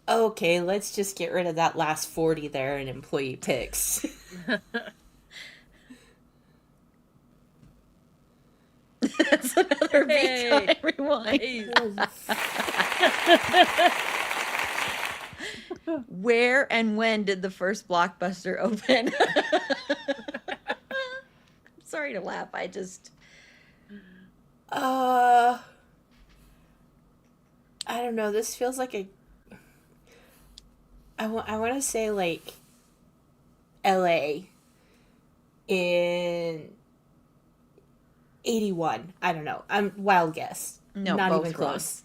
Okay, let's just get rid of that last 40 there in employee picks. That's another Hey. Time rewind. Where and when did the first Blockbuster open? Sorry to laugh. I just I don't know. This feels like a. I want to say like LA in 81. I don't know. I'm wild guess. No, not both even wrong. close.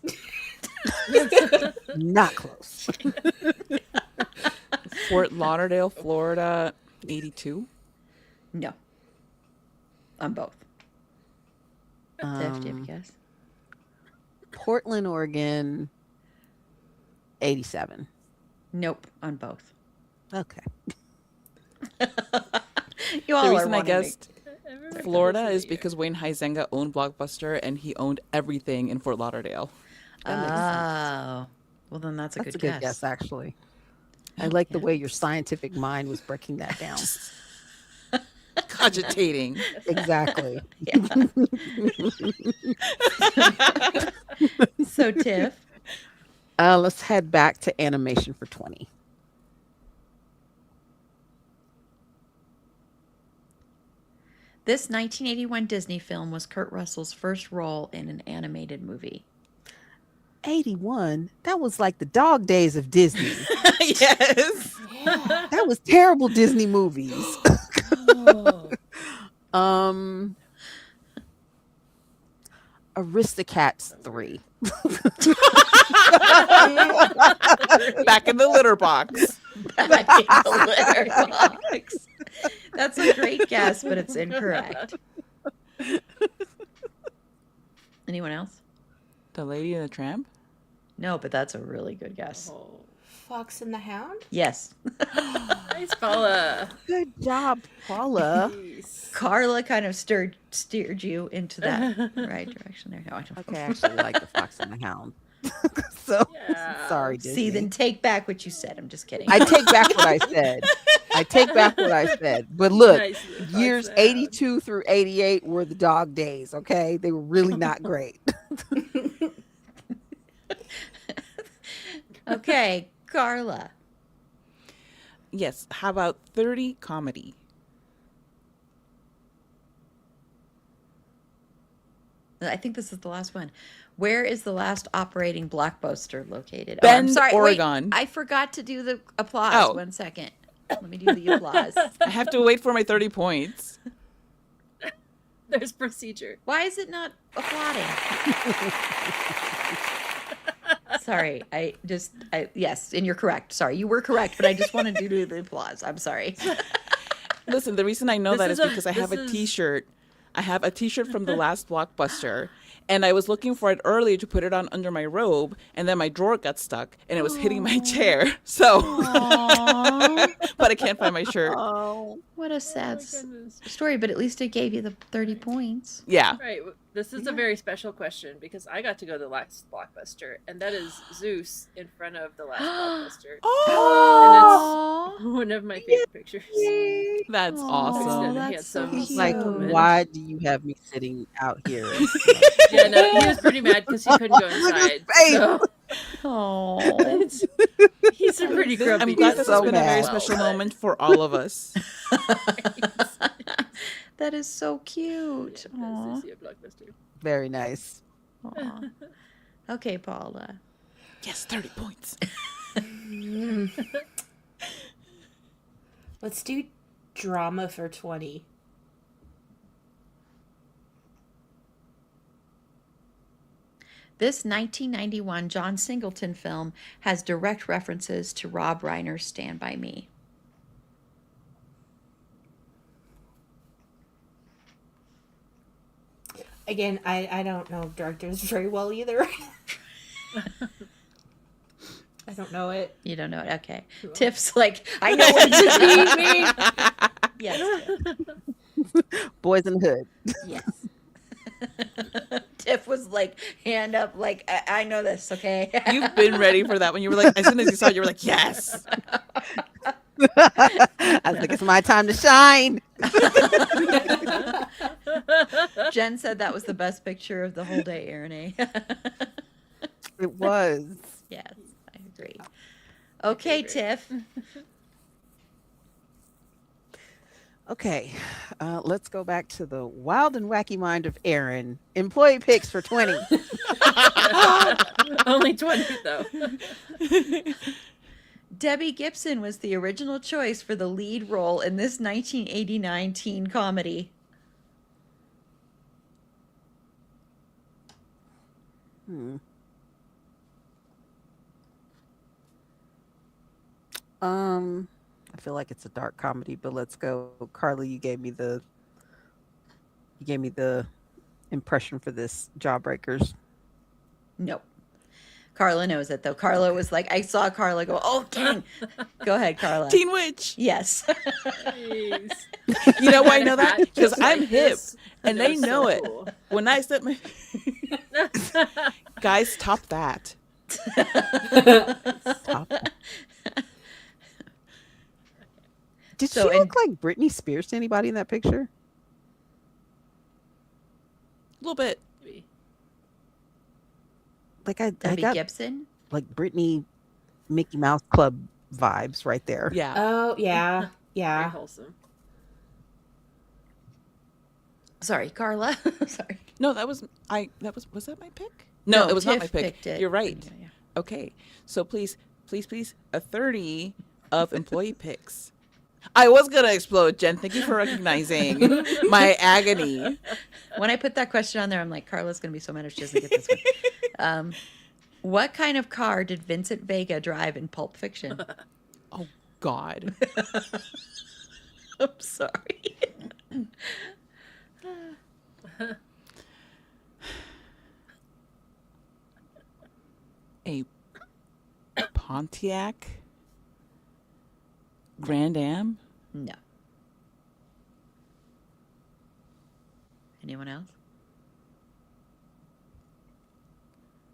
Not close. Fort Lauderdale, Florida, 82. no. On both. Tiff, do you have a guess? Portland, Oregon, 87. Nope. On both. Okay. You all The are reason I wanting to- guessed Florida is because Wayne Huizenga owned Blockbuster and he owned everything in Fort Lauderdale. That makes sense. Oh. Well, then that's a That's good a good guess, actually. I like the way your scientific mind was breaking that down. Cogitating. Exactly. So, Tiff. Let's head back to animation for 20. This 1981 Disney film was Kurt Russell's first role in an animated movie. 81? That was like the dog days of Disney. Yes. That was terrible Disney movies. Aristocats 3. Back in the litter box. Back in the litter box. That's a great guess, but it's incorrect. Anyone else? The Lady and the Tramp? No, but that's a really good guess. Fox and the Hound? Yes. Nice, Paula. Good job, Paula. Carla kind of steered you into that right direction there. No, I don't Okay, I actually like the Fox and the Hound. So sorry, Disney. See, then take back what you said. I'm just kidding. I take back what I said. I take back what I said. But look, Nice, Fox years and the Hound. 82 through 88 were the dog days, okay? They were really not great. Okay, Carla. Yes. How about 30 comedy? I think this is the last one. Where is the last operating Blockbuster located? Bend, I'm sorry, Oregon. Wait, I forgot to do the applause. Oh. 1 second. Let me do the applause. I have to wait for my 30 points. There's procedure. Why is it not applauding? Sorry, yes, and you're correct. Sorry, you were correct, but I just wanted to do the applause. I'm sorry. Listen, the reason I know This that is is a- because I this have a is- T-shirt. I have a T-shirt from the last Blockbuster, And I was looking for it earlier to put it on under my robe, and then my drawer got stuck, and it was hitting my chair. So, but I can't find my shirt. Oh, What a sad goodness. story, but at least it gave you the 30 points. Yeah. Right. This is a very special question because I got to go to the last blockbuster, and that is Zeus in front of the last blockbuster. Oh, And it's one of my favorite pictures. that's awesome. That's so Handsome cute. like, woman. why do you have me sitting out here? Yeah, no, he was pretty mad because he couldn't go inside. So Oh, he's a pretty grumpy. I'm glad guy. this so has been a very mad. special moment for all of us. that is so cute. Yeah, Aw. that's Zeus at Blockbuster. Very nice. Aw. Okay, Paula. Yes, 30 points. Let's do drama for 20. This 1991 John Singleton film has direct references to Rob Reiner's Stand By Me. Again, I don't know directors very well either. I don't know it. You don't know it? Okay. Tiff's like, I know what you mean. Yes. Boys in the Hood. Yes. Tiff was like, hand up, like, I know this, okay? You've been ready for that when you were like, as soon as you saw it, you were like, yes. I was like, it's my time to shine. Jen said that was the best picture of the whole day, Aaron A. It was. Yes, I agree. Okay, Tiff. Okay, let's go back to the wild and wacky mind of Aaron. Employee picks for 20. Only 20 though. Debbie Gibson was the original choice for the lead role in this 1989 teen comedy. I feel like it's a dark comedy, but let's go. Carly, you gave me the impression for this, Jawbreakers. Nope. Carla knows it though. Carla was like, I saw Carla go, oh dang. Go ahead, Carla. Teen Witch. Yes. Jeez. You know why I know that? Because Just I'm like hip this, and that they is know so it. cool. When I said my guys, top that. Top. Did So she in- look like Britney Spears to anybody in that picture? A little bit. Maybe. Like I Debbie got Gibson. like Britney Mickey Mouse Club vibes right there. Yeah. Oh, yeah. Very Yeah. wholesome. Sorry, Carla. Sorry. No, was that my pick? No, it was not Tiff my pick. picked it. You're right. Yeah, yeah. Okay. So please, a 30 of employee picks. I was gonna explode, Jen. Thank you for recognizing my agony. When I put that question on there, I'm like, Carla's going to be so mad if she doesn't get this one. What kind of car did Vincent Vega drive in Pulp Fiction? Oh God. I'm sorry. A Pontiac Grand Am. No. Anyone else?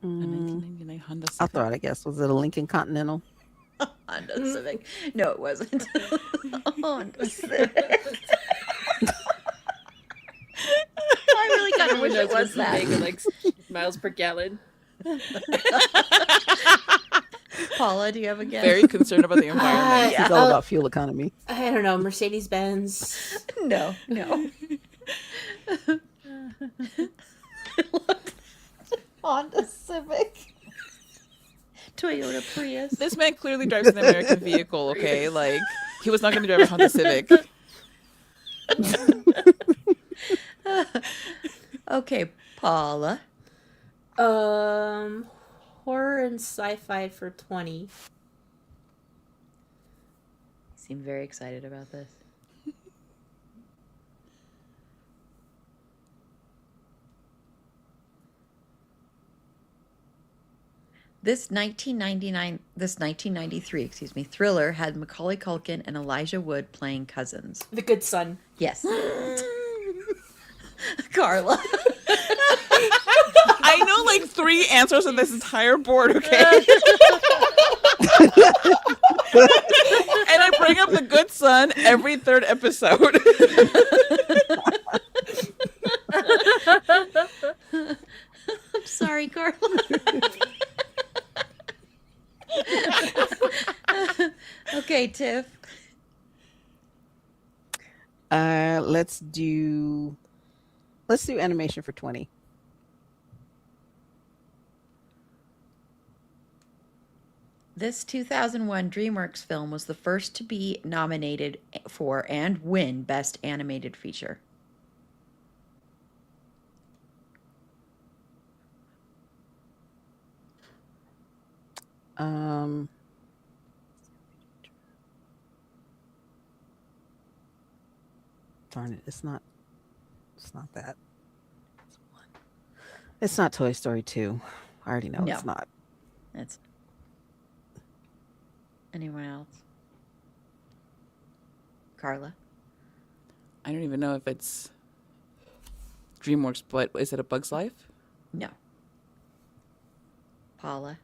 A 1999 Honda I'll Civic. throw it, I guess. Was it a Lincoln Continental? Honda Civic. No, it wasn't. Honda Civic. I really kind of wish it was that. Big, like miles per gallon. Paula, do you have a guess? Very concerned about the environment. It's all about fuel economy. I don't know. Mercedes Benz. No. Honda Civic. Toyota Prius. This man clearly drives an American vehicle. Okay, like he was not going to drive a Honda Civic. Okay, Paula. Horror and sci-fi for 20. You seem very excited about this. This 1993, excuse me, thriller had Macaulay Culkin and Elijah Wood playing cousins. The Good Son. Yes. Carla. I know like 3 answers on this entire board, okay? And I bring up The Good Son every 3rd episode. I'm sorry, Carla. Okay, Tiff. Let's do animation for 20. This 2001 DreamWorks film was the first to be nominated for and win Best Animated Feature. Darn it, it's not that. It's not Toy Story 2. I already know No. it's not. That's anyone else? Carla? I don't even know if it's DreamWorks, but is it A Bug's Life? No. Paula?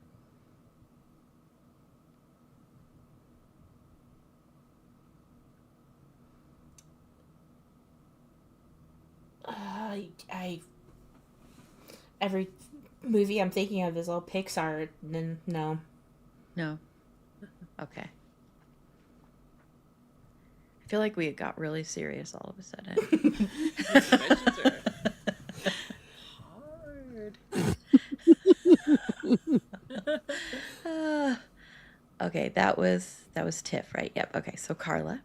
I every movie I'm thinking of is all Pixar. Then no. No. Okay. I feel like we got really serious all of a sudden. Hard. Okay, that was Tiff, right? Yep. Okay, so Carla.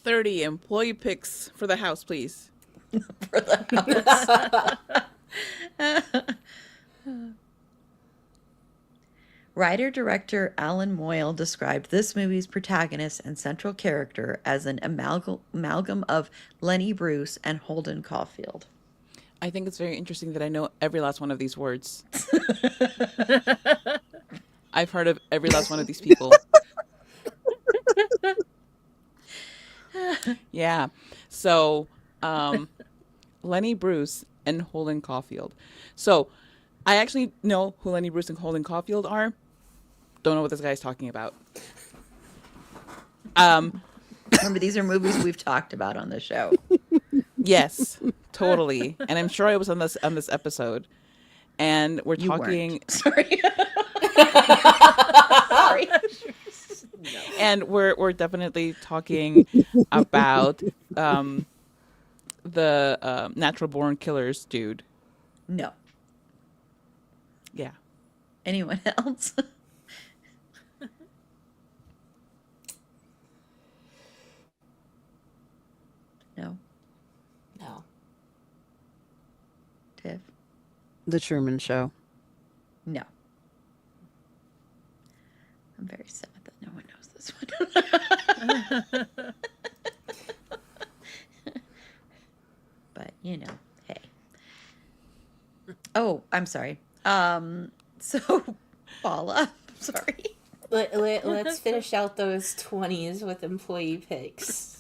30 employee picks for the house, please. For the house. Writer-director Alan Moyle described this movie's protagonist and central character as an amalgam of Lenny Bruce and Holden Caulfield. I think it's very interesting that I know every last one of these words. I've heard of every last one of these people. Yeah. So, Lenny Bruce and Holden Caulfield. So, I actually know who Lenny Bruce and Holden Caulfield are. Don't know what this guy's talking about. Remember, these are movies we've talked about on the show. Yes, totally. And I'm sure I was on this episode. And we're You talking. weren't. Sorry. Sorry. And we're definitely talking about the Natural Born Killers dude. No. Yeah. Anyone else? No. No. Tiff? The Truman Show. No. I'm very sad that no one knows this one. But, you know, hey. Oh, I'm sorry. So, Paula, sorry. Let's finish out those 20s with employee picks.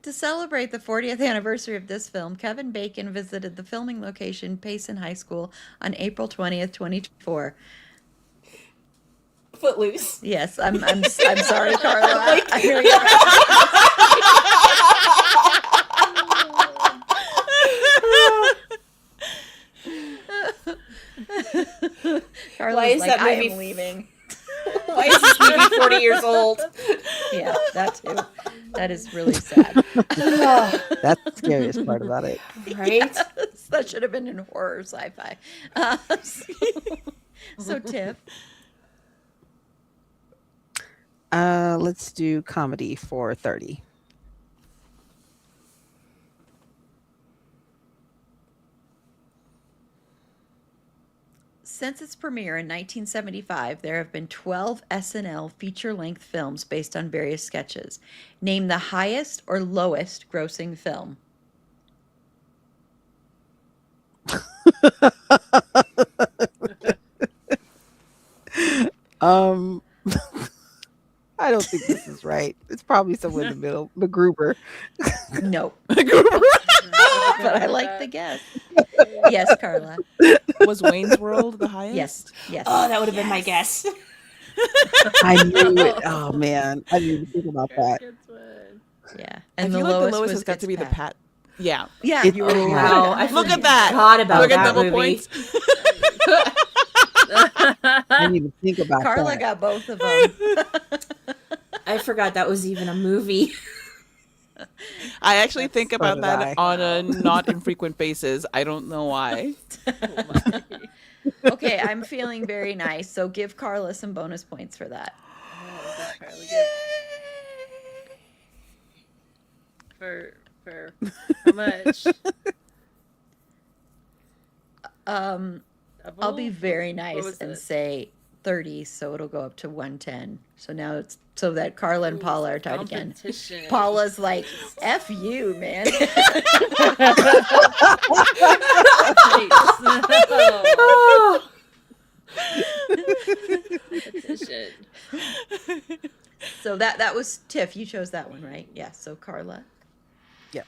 To celebrate the 40th anniversary of this film, Kevin Bacon visited the filming location, Payson High School, on April 20th, 2024. Footloose. Yes, I'm sorry, Carla. I know you. Carla's Why is like, that I movie am leaving. Why is this movie 40 years old? Yeah, that too. That is really sad. That's the scariest part about it. Right? Yes, that should have been in horror sci-fi. So Tiff. Let's do comedy for 30. Since its premiere in 1975, there have been 12 SNL feature-length films based on various sketches. Name the highest or lowest grossing film. um, I don't think this is right. It's probably somewhere in the middle. MacGruber. Nope. I forgot But I about like the that. guess. Yes, Carla. Was Wayne's World the highest? Yes. Oh, that would have been my Yes. guess. I knew it. Oh man, I didn't even think about that. Gets one. Yeah. I And the feel like the lowest lowest was has got It's to be the Pat. Yeah. Yeah, It's you were Pat. Wow, I Look at that. forgot about Look at that double movie. points. I didn't even think about Carla that. got both of them. I forgot that was even a movie. I actually think So about did that I. on a not infrequent basis. I don't know why. Oh my. Okay, I'm feeling very nice. So give Carla some bonus points for that. Oh, good Carly, good. For how much? I'll be Double? very What nice was and it? say 30, so it'll go up to 110. So now it's so that Carla and Ooh, Paula some are tied again. competition. Paula's like, F you, man. Oh. Competition. So that was Tiff. You chose that one, right? Yeah. So Carla. Yep.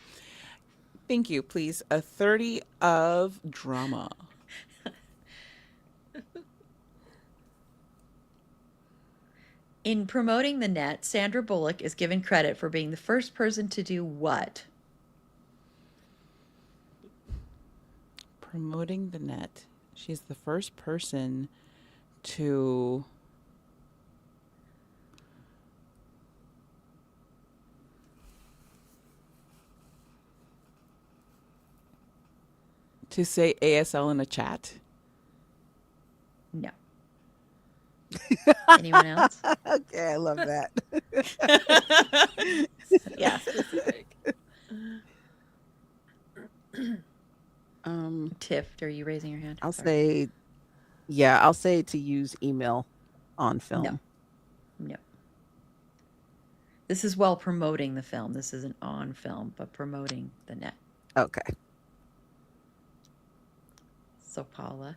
Thank you. Please, a 30 of drama. In promoting the net, Sandra Bullock is given credit for being the first person to do what? Promoting the net. She's the first person to say ASL in a chat. No. Anyone else? Okay, I love that. Yeah. Specific. Tiff, are you raising your hand? I'll Sorry. I'll say to use email on film. No. This is while promoting the film. This isn't on film, but promoting the net. Okay. So Paula.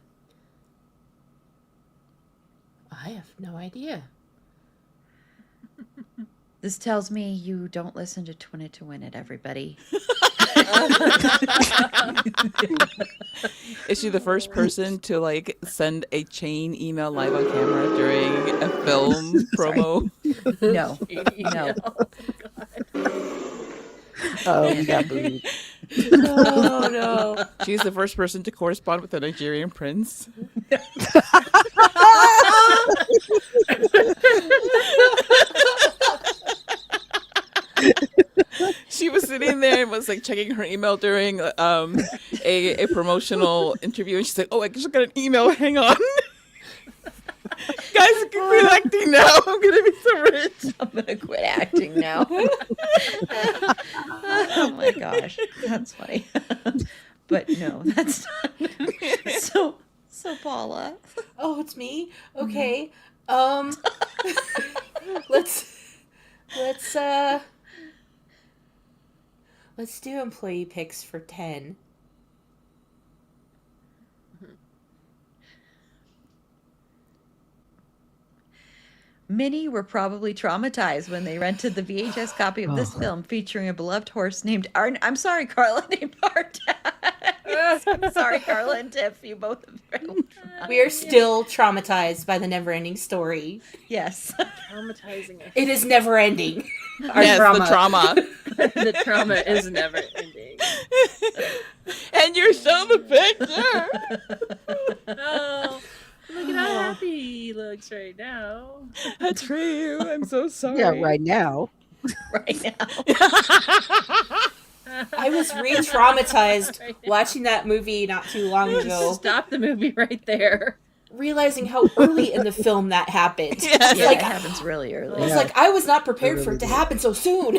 I have no idea. This tells me you don't listen to Twin It to Win It, everybody. Is she the first person to like send a chain email live on camera during a film promo? No. No. Oh, we got booed. Oh no. She's the first person to correspond with a Nigerian prince. She was sitting there and was like checking her email during a promotional interview, and she's like, "Oh, I just got an email. Hang on, guys, I can quit acting now. I'm gonna be so rich. I'm gonna quit acting now." Oh my gosh, that's funny. But no, that's not. So Paula. Oh, it's me. Okay. Let's do employee picks for 10. Many were probably traumatized when they rented the VHS copy of this film featuring a beloved horse named I'm sorry, Carla, named Artax. I'm sorry, Carla and Tiff, you both have We are still traumatized by the never-ending story. Yes. Traumatizing us. It is never-ending. Our Yes, trauma. the trauma. The trauma is never ending. And you're still the picture. Oh, look at how happy he looks right now. That's true. I'm so sorry. Yeah, right now. Right now. I was re-traumatized Right now. watching that movie not too long ago, Stop the movie right there. realizing how early in the film that happened. Yes. Yeah, Like, it happens really early. It's Yeah. like I was not prepared It for really it to did. happen so soon.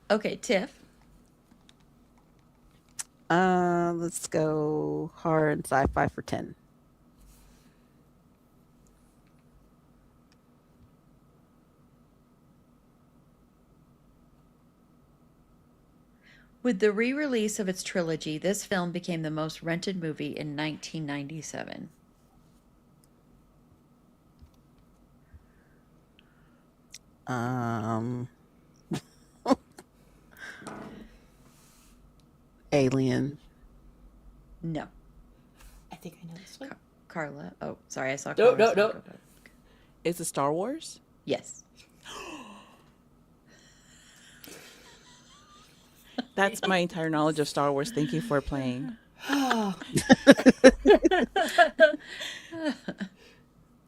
Okay, Tiff. Let's go horror and sci-fi for 10. With the re-release of its trilogy, this film became the most rented movie in 1997. Um, Alien. No. I think I know this one. Carla. Oh, sorry, I saw No, Carla. no, no. Is it Star Wars? Yes. That's my entire knowledge of Star Wars. Thank you for playing.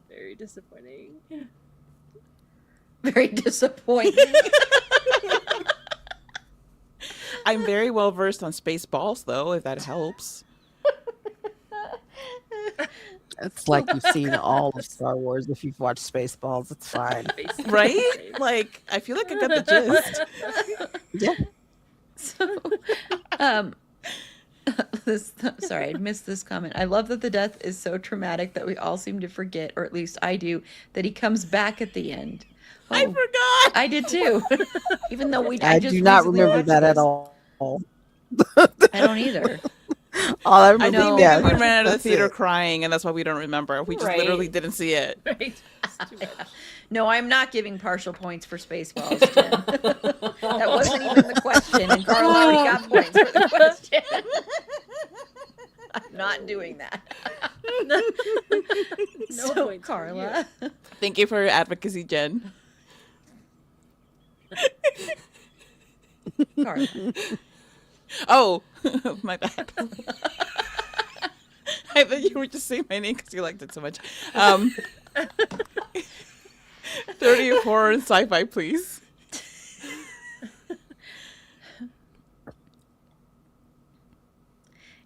Very disappointing. Very disappointing. I'm very well versed on Spaceballs, though, if that helps. It's like you've seen all of Star Wars. If you've watched Spaceballs, it's fine. Right? Like, I feel like I got the gist. Yeah. So, sorry, I missed this comment. I love that the death is so traumatic that we all seem to forget, or at least I do, that he comes back at the end. Oh, I forgot. I did too. Even though I just do not recently remember watched that at this. all. I don't either. All I I remember, think yeah, maybe we ran out of the that's theater it. crying, and that's why we don't remember. We just Right. literally didn't see it. Right. It's too much. No, I'm not giving partial points for Spaceballs, Jen. That wasn't even the question, and Carl already got points for the question. I'm not doing that. No So, points for Carla. Thank you for your advocacy, Jen. Carla. Oh, my bad. I thought you were just saying my name because you liked it so much. 30 horror and sci-fi, please.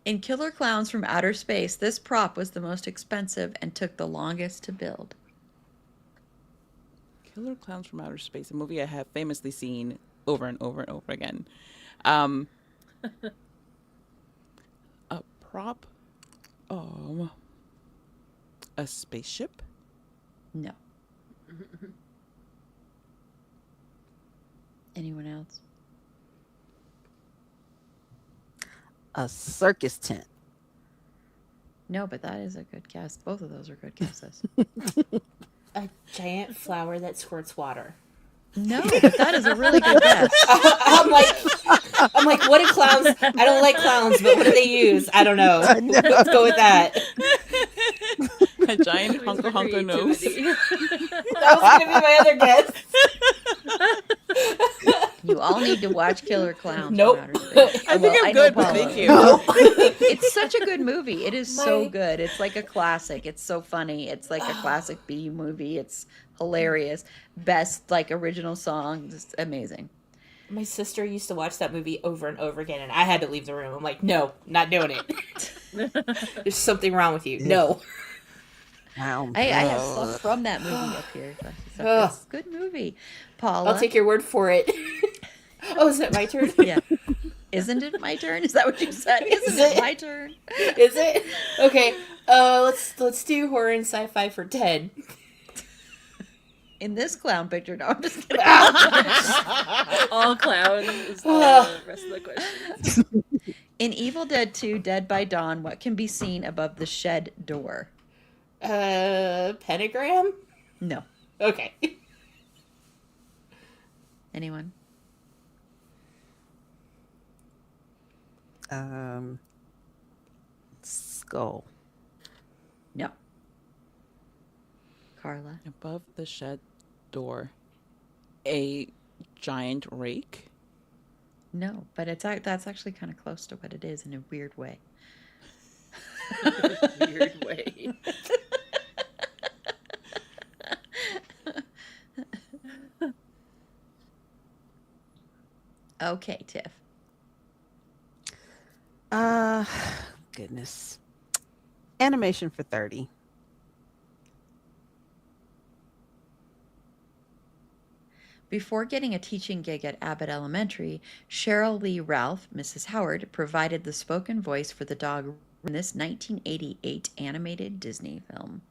In Killer Clowns from Outer Space, this prop was the most expensive and took the longest to build. Killer Clowns from Outer Space, a movie I have famously seen over and over and over again. A prop? A spaceship? No. Anyone else? A circus tent. No, but that is a good guess. Both of those are good guesses. A giant flower that squirts water. No, but that is a really good guess. I'm like, what do clowns? I don't like clowns, but what do they use? I don't know. Let's go with that. A giant honko honko nose. That was gonna be my other guess. You all need to watch Killer Clowns Nope. from Outer Space. I think I'm know good, but Paula. thank you. It's such a good movie. It is so My- good. It's like a classic. It's so funny. It's like a classic B movie. It's hilarious. Best like original song. Just amazing. My sister used to watch that movie over and over again, and I had to leave the room. I'm like, no, not doing it. There's something wrong with you. No. Wow. I have stuff from that movie up here. So it's a good movie. Paula. I'll take your word for it. Oh, is it my turn? Yeah. Isn't it my turn? Is that what you said? Isn't it my turn? Is it? Okay. Let's do horror and sci-fi for 10. In this clown picture. No, I'm just kidding. All clowns is the rest of the questions. In Evil Dead 2, Dead by Dawn, what can be seen above the shed door? Pentagram? No. Okay. Anyone? Skull. No. Carla? Above the shed door, a giant rake. No, but that's actually kind of close to what it is in a weird way. Weird way. Okay, Tiff. Goodness. Animation for 30. Before getting a teaching gig at Abbott Elementary, Cheryl Lee Ralph, Mrs. Howard, provided the spoken voice for the dog in this 1988 animated Disney film.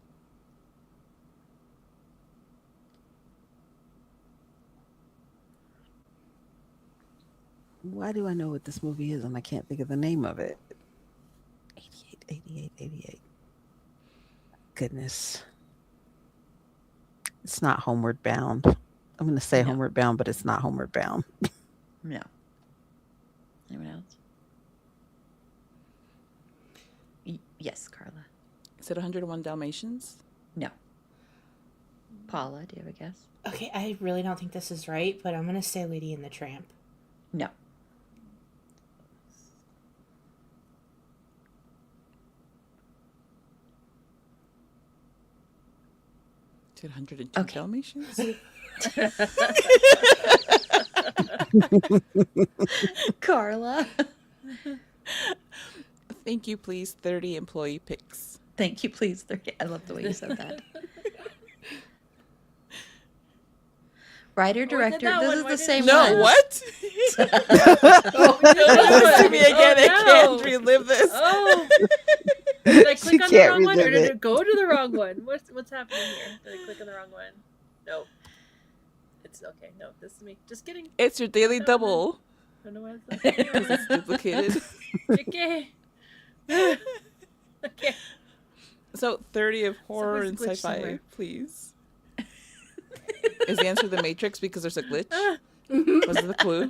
Why do I know what this movie is and I can't think of the name of it? 88, 88, 88. Goodness. It's not Homeward Bound. I'm going to say No. Homeward Bound, but it's not Homeward Bound. No. Anyone else? Yes, Carla. Is it 101 Dalmatians? No. Paula, do you have a guess? Okay, I really don't think this is right, but I'm gonna say Lady and the Tramp. No. Is it 102 Okay. Dalmatians? Carla. Thank you, please. 30 employee picks. Thank you, please. I love the way you said that. Writer, director. that This one. is Why the didn't same you- No, one. what? Oh, Listen to me again. Oh, I no. can't relive this. Oh. Did I click on the can't wrong one, or relive did it. it go to the wrong one? What's happening here? Did I click on the wrong one? No. It's okay. No, this is me. Just kidding. It's your daily No, double. I don't know why it's Because it's duplicated. okay. Okay. So 30 of horror and Somebody's glitched sci-fi, somewhere. please. Is the answer the Matrix because there's a glitch? Was it the clue?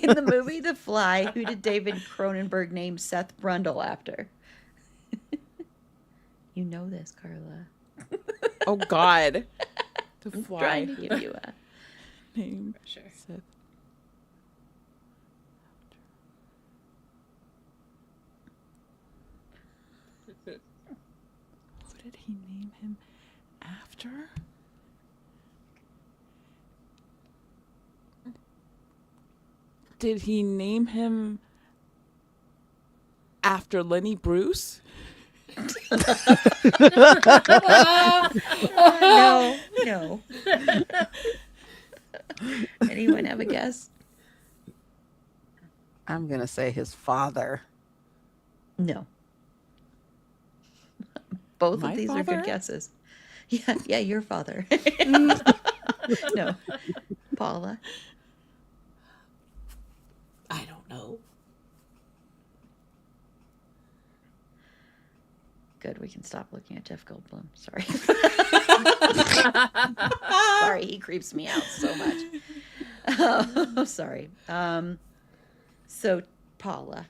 In the movie The Fly, who did David Cronenberg name Seth Brundle after? You know this, Carla. Oh God. The I'm Fly. trying to give you a Name. Sure. Seth. What did he name him after? Did he name him after Lenny Bruce? no, no. Anyone have a guess? I'm going to say his father. No. Both My of these are father? good guesses. Yeah, your father. No. Paula. I don't know. Good, we can stop looking at Jeff Goldblum. Sorry. Sorry, he creeps me out so much. Oh, sorry. So Paula.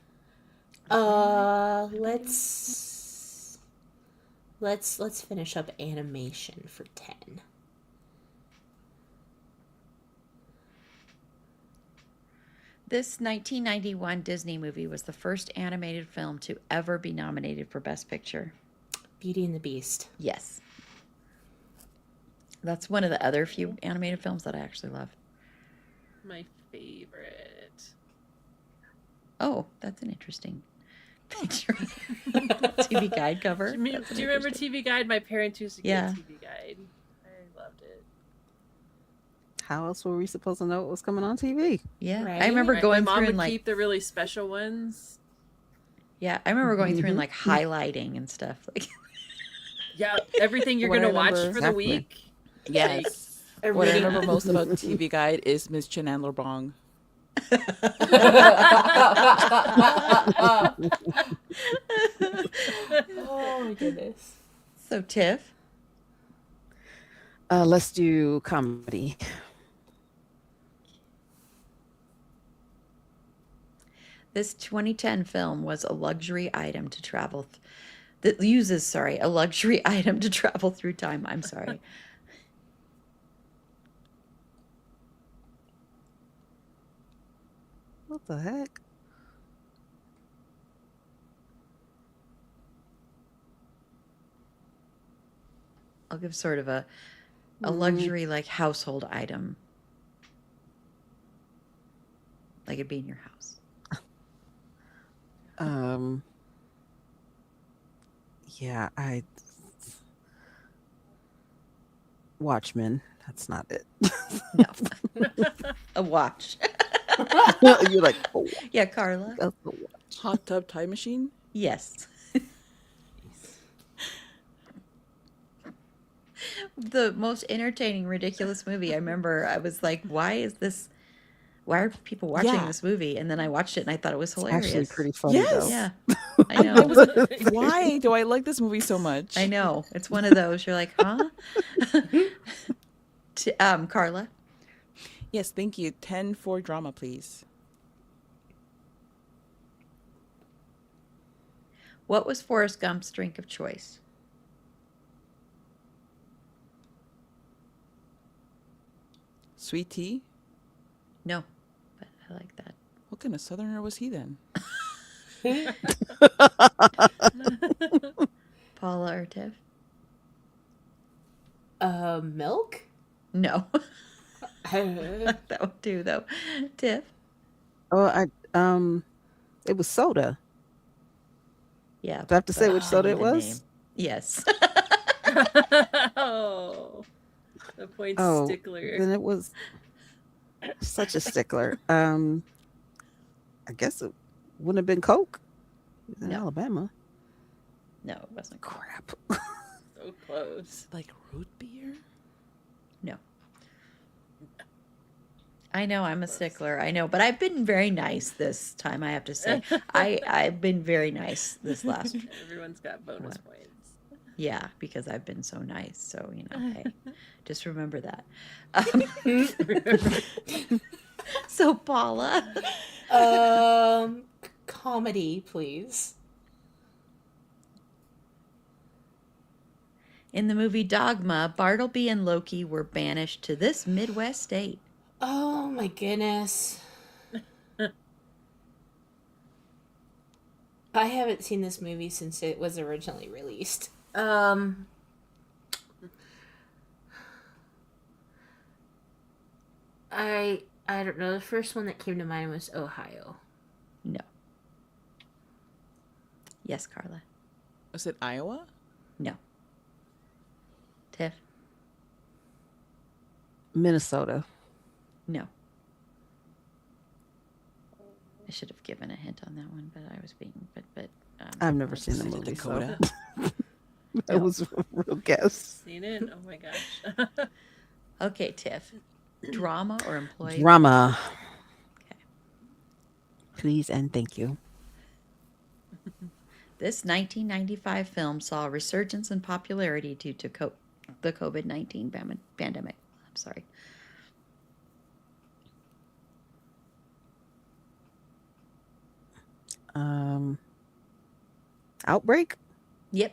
Let's finish up animation for 10. This 1991 Disney movie was the first animated film to ever be nominated for Best Picture. Beauty and the Beast. Yes. That's one of the other few animated films that I actually love. My favorite. Oh, that's an interesting picture. TV Guide cover. Do you remember TV Guide? My parents used to get Yeah. TV Guide. I loved it. How else were we supposed to know what was coming on TV? Yeah. Right. I remember Right, going my mom through would and like keep the really special ones. yeah, I remember going through and like highlighting and stuff. Like Yeah, everything you're What I gonna watch remember- for the Exactly. week. Yes. A What I reading- remember most about TV Guide is Miss Chenandler Bong. Oh my goodness. so Tiff. Let's do comedy. This 2010 film was a luxury item to travel that uses, sorry, a luxury item to travel through time. I'm sorry. What the heck? I'll give sort of a Mm. luxury like household item. Like it'd be in your house. Yeah, Watchmen. That's not it. No. A watch. You're like, oh, Yeah, Carla. that's the watch. Hot Tub Time Machine? Yes. The most entertaining, ridiculous movie. I remember I was like, why is this why are people watching Yeah. this movie? And then I watched it and I thought it was It's actually hilarious. pretty funny though. Yes. Yeah, I I know. was like, why do I like this movie so much? I know. It's one of those. You're like, huh? Carla. Yes, thank you. 10 for drama, please. What was Forrest Gump's drink of choice? Sweet tea? No, but I like that. What kind of southerner was he then? Paula or Tiff? Milk? No. That would do though. Tiff? Oh, it was soda. Yeah. Do I have to say but which I soda need it a was? name. Yes. Oh, the point Oh, stickler. then it was such a stickler. I guess it wouldn't have been Coke. It's in No. Alabama. No, it wasn't. Crap. So close. Like root beer? No. I know I'm a stickler. I know, but I've been very nice this time, I have to say. I've been very nice this last. Everyone's got bonus What? points. Yeah, because I've been so nice. So, hey, just remember that. So, Paula. Comedy, please. In the movie Dogma, Bartleby and Loki were banished to this Midwest state. Oh my goodness. I haven't seen this movie since it was originally released. I don't know. The first one that came to mind was Ohio. No. Yes, Carla. Was it Iowa? No. Tiff? Minnesota. No. I should have given a hint on that one, but I was being, I've never seen the Is it movie. Dakota? So that was a real guess. Seen it? Oh my gosh. Okay, Tiff. Drama or employee? Drama. Okay. Please and thank you. This 1995 film saw a resurgence in popularity due to the COVID-19 pandemic. I'm sorry. Outbreak? Yep.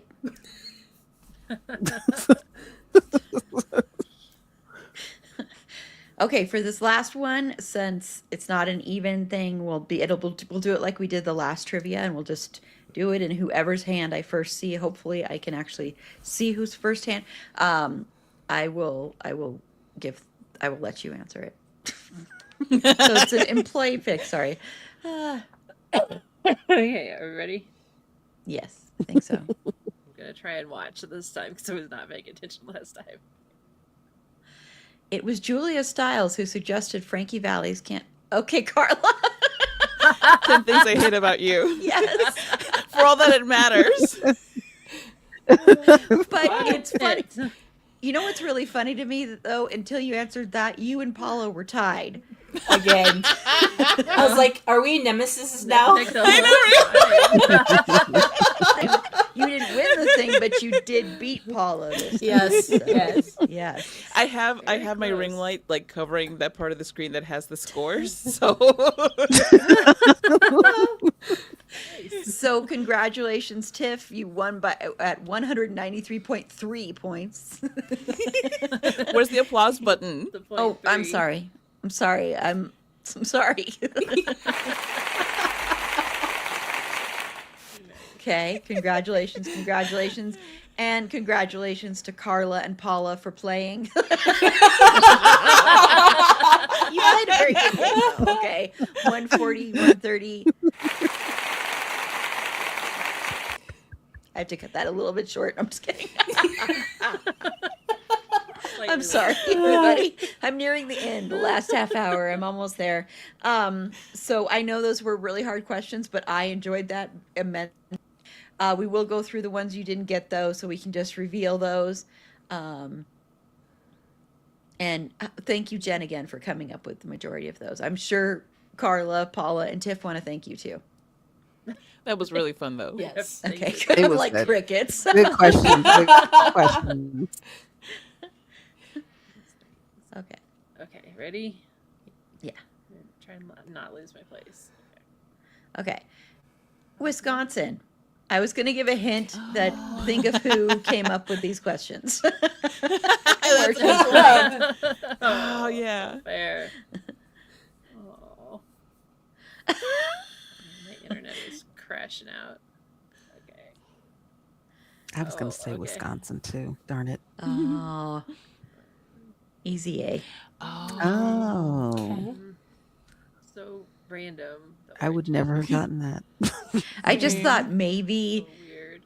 Okay, for this last one, since it's not an even thing, we'll do it like we did the last trivia, and we'll just do it in whoever's hand I first see. Hopefully, I can actually see who's first hand. I will let you answer it. So it's an employee pick. Sorry. Okay, are we ready? Yes, I think so. I'm gonna try and watch this time because I was not paying attention last time. It was Julia Stiles who suggested Frankie Valli's can't. Okay, Carla. 10 things I hate about you. Yes. For all that it matters. But it's funny. You know what's really funny to me, though? Until you answered that, you and Paula were tied again. I was like, are we nemesis now? Like the whole time. You didn't win the thing, but you did beat Paula this time. Yes, So, yes. yes. I have Very my ring close. light like covering that part of the screen that has the scores. So So congratulations, Tiff. You won at 193.3 points. where's the applause button? The point Oh, I'm three. sorry. I'm sorry. I'm sorry. Okay, congratulations, and congratulations to Carla and Paula for playing. You played a very good game, though. Okay, 140, 130. I have to cut that a little bit short. I'm just kidding. Slightly I'm less. sorry, everybody. I'm nearing the end, the last half hour. I'm almost there. So I know those were really hard questions, but I enjoyed that immensely. We will go through the ones you didn't get, though, so we can just reveal those. And And thank you, Jen, again for coming up with the majority of those. I'm sure Carla, Paula, and Tiff want to thank you too. That was really fun, though. Yes. Okay, Thank good. It I'm was like good. crickets. Good question. Good question. Okay. Okay, ready? Yeah. Try and not lose my place. Okay. Wisconsin. I was going to give a hint that think of who came up with these questions. Where she's from. Oh, yeah. So fair. Oh. My internet is crashing out. Okay. I was going Oh, to say okay. Wisconsin too. Darn it. Oh. Easy A. Oh. Mhm. So random. But I would never have gotten that. I just thought maybe so weird.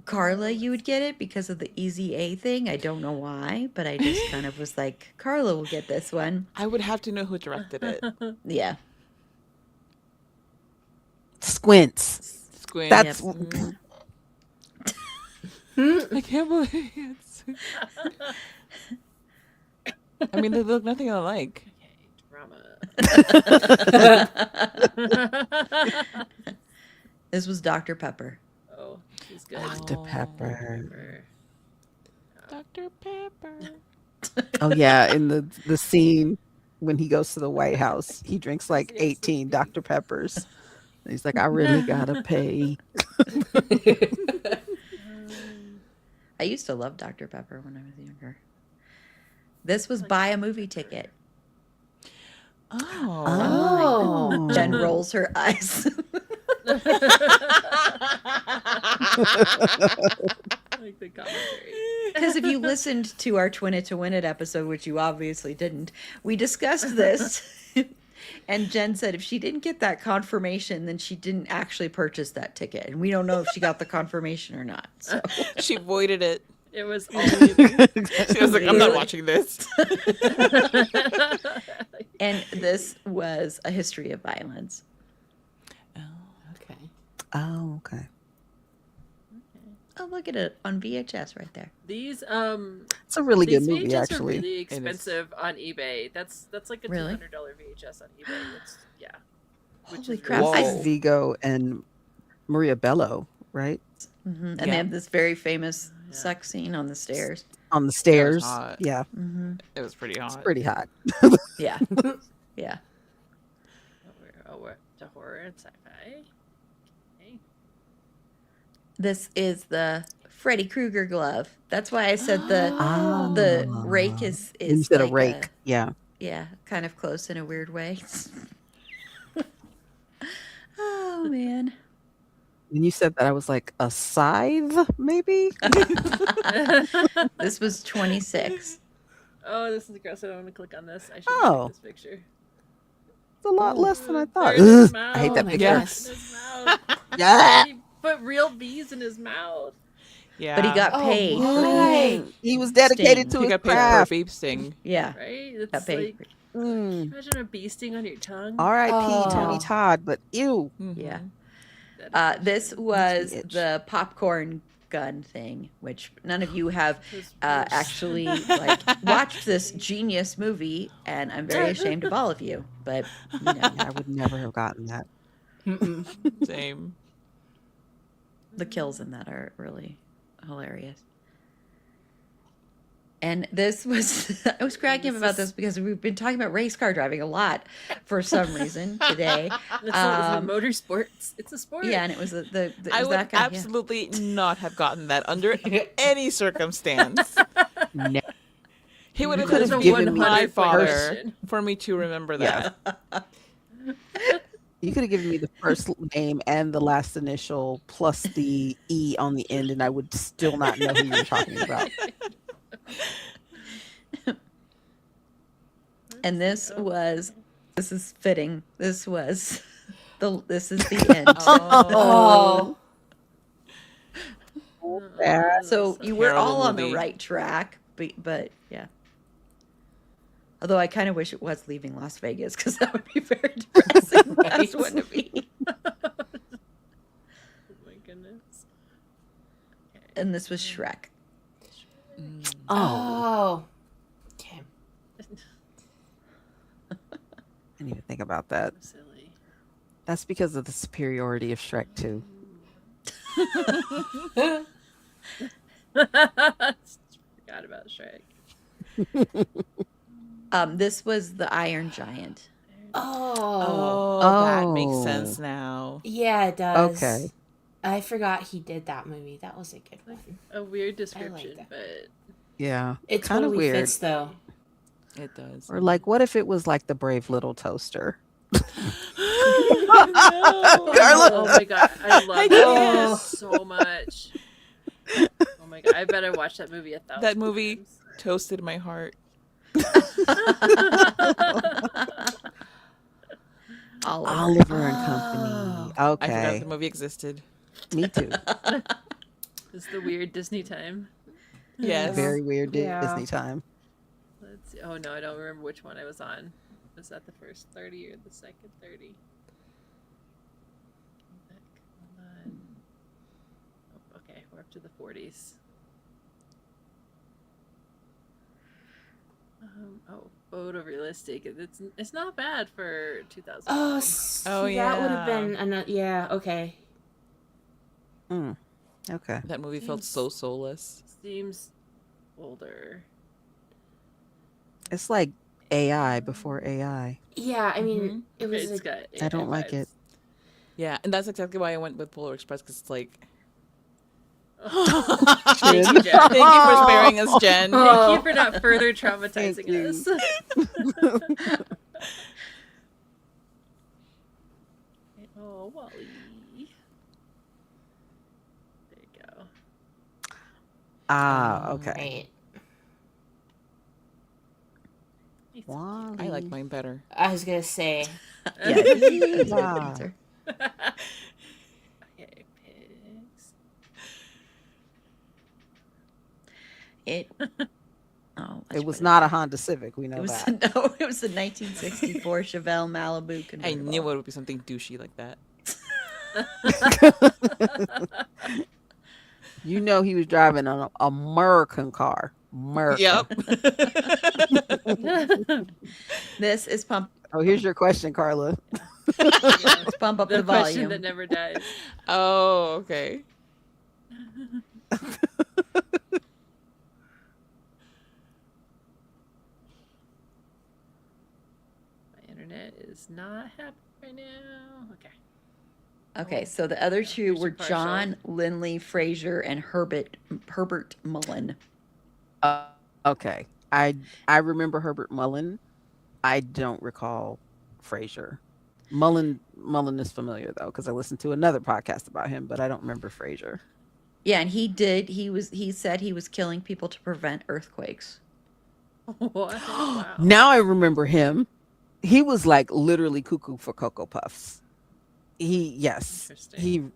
Carla, you would get it because of the easy A thing. I don't know why, but I just kind of was like, Carla will get this one. I would have to know who directed it. Yeah. Squints. Squint. That's Yep. I can't believe it. I mean, they look nothing alike. Okay, drama. This was Dr. Pepper. Oh, he's good. Dr. Pepper. Dr. Pepper. Oh yeah, in the scene when he goes to the White House, he drinks like 18 Dr. Peppers. And he's like, I really gotta pay. I used to love Dr. Pepper when I was younger. This was buy a movie ticket. Oh. Jen rolls her eyes. Like the commentary. Because if you listened to our Twin It to Win It episode, which you obviously didn't, we discussed this. And Jen said if she didn't get that confirmation, then she didn't actually purchase that ticket. And we don't know if she got the confirmation or not. So She voided it. It was all She was like, I'm not watching this. and this was A History of Violence. Okay. Oh, okay. Oh, look at it on VHS right there. These It's a really good these movie, VHS actually. are really expensive on eBay. That's like a Really? $200 VHS on eBay. It's, yeah. Which Holy is crap. really Whoa. cool. Vigo and Maria Bello, right? And Yeah. they have this very famous Yeah. sex scene on the stairs. On the stairs. hot. Yeah, It was pretty hot. it's pretty hot. Yeah. Yeah. We're to horror and sci-fi. Okay. This is the Freddy Krueger glove. That's why I said the Ah. rake is You said a like rake. Yeah. yeah, kind of close in a weird way. Oh man. When you said that, I was like, a scythe, maybe? This was 26. Oh, this is gross. I don't want to click on this. I should Oh. take this picture. It's a lot less than I thought. There's his Ugh, mouth. I hate that Oh my picture. gosh. In his mouth. Yeah. He put real bees in his mouth. Yeah. But he got Oh, paid. why? He was dedicated Sting. to He his got paid for a craft. beep sting. Yeah. Right? Got It's paid. like, Mm. imagine a bee sting on your tongue. R.I.P. Oh. Tony Todd, but ew. Yeah. That is This was itch. the popcorn gun thing, which none of you have just worse. actually like watched this genius movie, and I'm very ashamed of all of you. But you know, Yeah, I would never have gotten that. Same. the kills in that are really hilarious. And this was, I was cracking up about this because we've been talking about race car driving a lot for some reason today. It's a motorsports. It's a sport. Yeah, and it was the it I was would that guy. Yeah. absolutely not have gotten that under any circumstance. No. He would have could been have given given me my the father question. for me to remember that. You could have given me the first name and the last initial plus the E on the end, and I would still not know who you were talking about. And this is fitting. This is the end. Oh. Bad. So you were Terrible all on the movie. right track, but yeah. Although I kind of wish it was Leaving Las Vegas because that would be very depressing. That's one to be. Oh my goodness. And this was Shrek. Oh, Oh. Okay. didn't even think about that. So silly. That's because of the superiority of Shrek 2. Forgot about Shrek. This was the Iron Giant. Oh, that makes Oh. sense now. yeah, it does. Okay. I forgot he did that movie. That was a good one. A weird description, that. but Yeah. It Kind of totally weird. fits though. It does. Or like, what if it was like the brave little toaster? oh my god, I love I that can't. movie so much. Oh my god, I better watch that movie 1,000 That movie times. toasted my heart. Oliver and Company. I forgot Okay. the movie existed. Me too. It's the weird Disney time. Yes. Very weird Yeah. Disney time. Let's see. Oh no, I don't remember which one I was on. Was that the first 30 or the second 30? Come on. Oh, okay, we're up to the 40s. Photorealistic. It's not bad for 2000. Oh, Oh, that would have yeah. been another. Yeah, okay. Mm. Okay. That movie felt so soulless. Seems older. It's like AI before AI. Yeah, I mean, it was. It's got I don't like it. Yeah, and that's exactly why I went with Polar Express, because it's like, Thank you, Jen. thank you for sparing us, Jen. Thank you for not further Thank traumatizing you. us. Oh, Wally. There you go. Ah, okay. Right. He's Wally. I like mine better. I was gonna say. Yeah, that's a good Yeah. answer. Okay, pigs. It. Oh, It was not a Honda Civic. We know It was that. no. It was the 1964 Chevelle Malibu I convertible. knew it would be something douchey like that. You know he was driving an American car. American. Yep. This is pump. Oh, here's your question, Carla. Let's pump up The the question volume. that never dies. Oh, okay. My internet is not happy right now. Okay. Okay, so the other two were partial. John Lindley Frazier and Herbert Mullen. Okay. I remember Herbert Mullen. I don't recall Frazier. Mullen is familiar though, because I listened to another podcast about him, but I don't remember Frazier. Yeah, and he said he was killing people to prevent earthquakes. What? Wow. Now I remember him. He was like literally cuckoo for Cocoa Puffs. Interesting.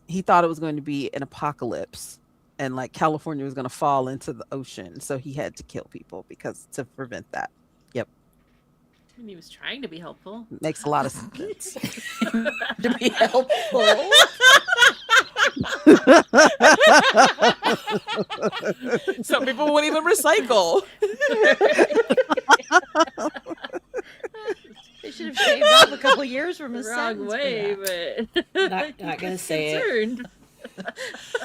He thought it was going to be an apocalypse and like California was going to fall into the ocean, so he had to kill people to prevent that. Yep. I mean, he was trying to be helpful. Makes a lot of sense. To be helpful. Some people won't even recycle. They should have shaved off a couple years from his Wrong sentence for way, that. but Not gonna was say it. concerned.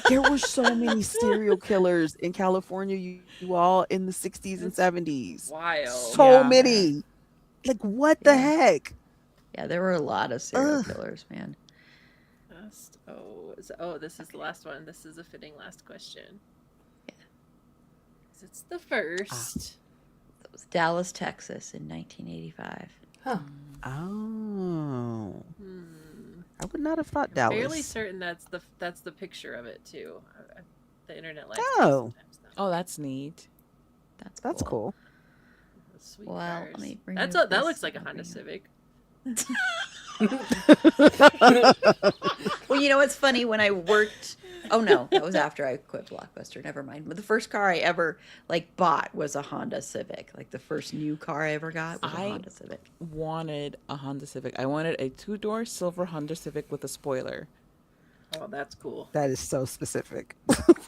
There were so many serial killers in California, you all, in the 60s and 70s. Wild. So Yeah. many. Like, what the heck? Yeah, there were a lot of serial Ugh. killers, man. This is the last one. This is a fitting last question. Yeah. It's the first. That was Dallas, Texas in 1985. Huh. Oh. Hmm. I would not have thought I'm Dallas. fairly certain that's the picture of it too. The internet likes me Oh. sometimes, though. Oh, that's neat. That's cool. Sweet Well, cars. let me That remove looks this. like a I'll Honda bring it. Civic. Well, you know what's funny? When I worked, oh no, that was after I quit Blockbuster. Never mind. But the first car I ever bought was a Honda Civic. Like the first new car I ever got was a I- Honda Civic. Wanted a Honda Civic. I wanted a 2-door silver Honda Civic with a spoiler. Oh, that's cool. That is so specific.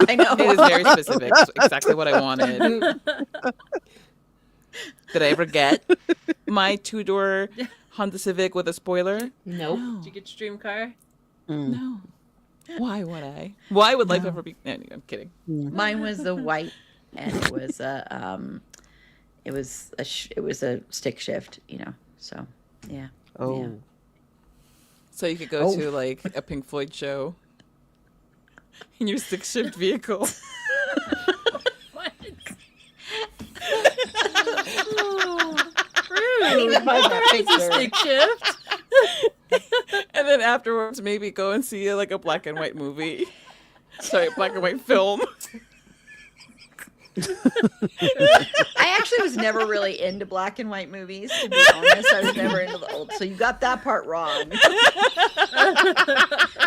I know. It is very specific. It's exactly what I wanted. Did I ever get? my two-door Honda Civic with a spoiler? Nope. No. Did you get your dream car? No. Why would I? Why would life No. ever be? No, I'm kidding. Mine was the white, and it was a stick shift, you know. So yeah. Oh. Yeah. So you could go to like a Pink Floyd show in your stick-shift vehicle. What? I need to find that picture. Stick shift. And then afterwards, maybe go and see like a black and white movie. Sorry, black and white film. I actually was never really into black and white movies, to be honest. I was never into the old. So you got that part wrong. It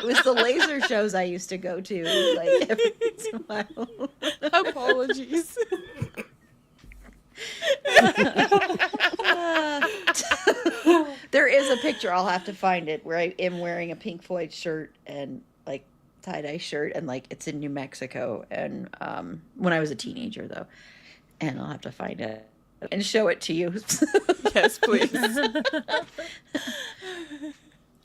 was the laser shows I used to go to, like every once in a while. Apologies. There is a picture, I'll have to find it, where I am wearing a Pink Floyd shirt and like tie-dye shirt, and like it's in New Mexico, and when I was a teenager though, and I'll have to find it and show it to you. Yes, please.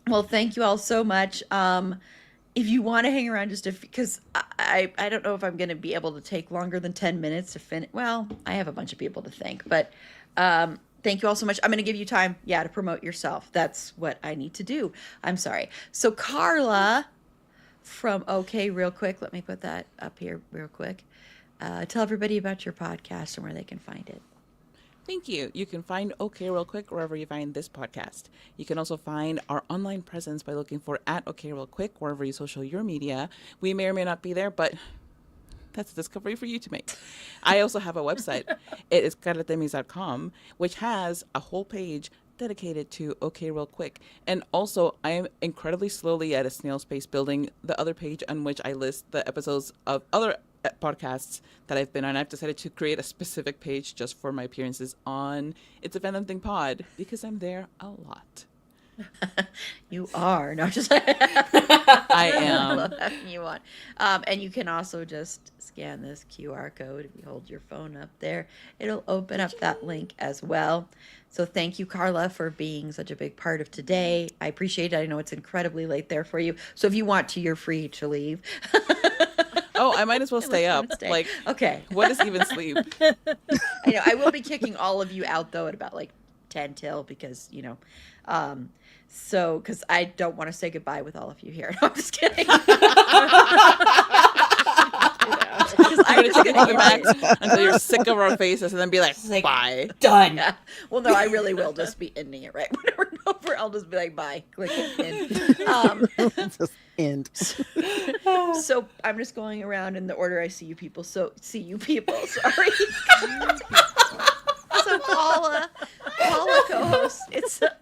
Well, thank you all so much. If you want to hang around just because I don't know if I'm going to be able to take longer than 10 minutes to finish. Well, I have a bunch of people to thank, but thank you all so much. I'm going to give you time, to promote yourself. That's what I need to do. I'm sorry. So Carla from OK Real Quick, let me put that up here real quick. Tell everybody about your podcast and where they can find it. Thank you. You can find OK Real Quick wherever you find this podcast. You can also find our online presence by looking for @OK Real Quick wherever you social your media. We may or may not be there, but that's a discovery for you to make. I also have a website. It is carretemis.com, which has a whole page dedicated to OK Real Quick. And also, I am incredibly slowly at a snail's pace building the other page on which I list the episodes of other podcasts that I've been on. I've decided to create a specific page just for my appearances on It's a Fandom Thing Pod because I'm there a lot. You are. No, just I am. I love having you on. And you can also just scan this QR code. If you hold your phone up there, it'll open up that link as well. So thank you, Carla, for being such a big part of today. I appreciate it. I know it's incredibly late there for you. So if you want to, you're free to leave. Oh, I might as well stay up. Like, okay. What is even sleep? I know. I will be kicking all of you out, though, at about like 10 till because, so, because I don't want to say goodbye with all of you here. No, I'm just kidding. I'm going to take another back until you're sick of our faces and then be like, bye. Done. Yeah. Well, no, I really will just be ending it right whenever it's over. I'll just be like, bye. Click end. Just end. So I'm just going around in the order I see you people. So, sorry. So Paula co-host.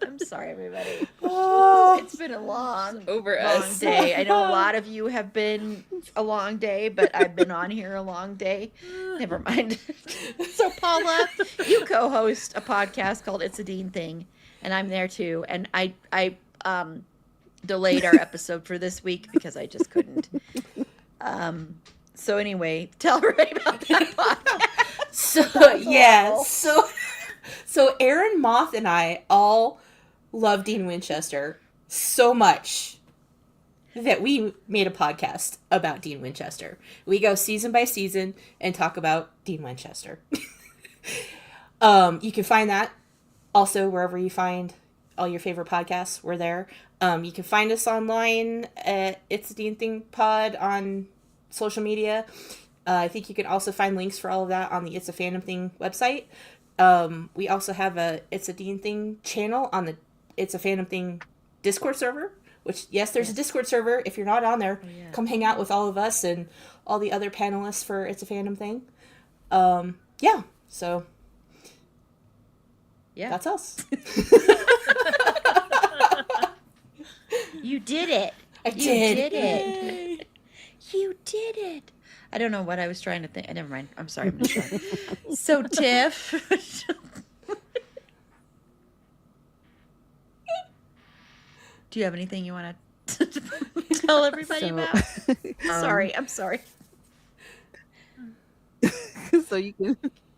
I'm sorry, everybody. It's been a long day. I know a lot of you have been a long day, but I've been on here a long day. Never mind. So Paula, you co-host a podcast called It's a Dean Thing, and I'm there too. And I delayed our episode for this week because I just couldn't. So anyway, tell everybody about that podcast. So Aaron Moth and I all love Dean Winchester so much that we made a podcast about Dean Winchester. We go season by season and talk about Dean Winchester. You can find that also wherever you find all your favorite podcasts. We're there. You can find us online at It's a Dean Thing Pod on social media. I think you can also find links for all of that on the It's a Fandom Thing website. We also have a It's a Dean Thing channel on the It's a Fandom Thing Discord server, which, yes, there's a Discord server. If you're not on there, come hang out with all of us and all the other panelists for It's a Fandom Thing. So that's us. You did it. I did. You did it. I don't know what I was trying to think. Never mind. I'm sorry. I'm just trying. So, Tiff. Do you have anything you want to tell everybody about? Sorry. I'm sorry. So you can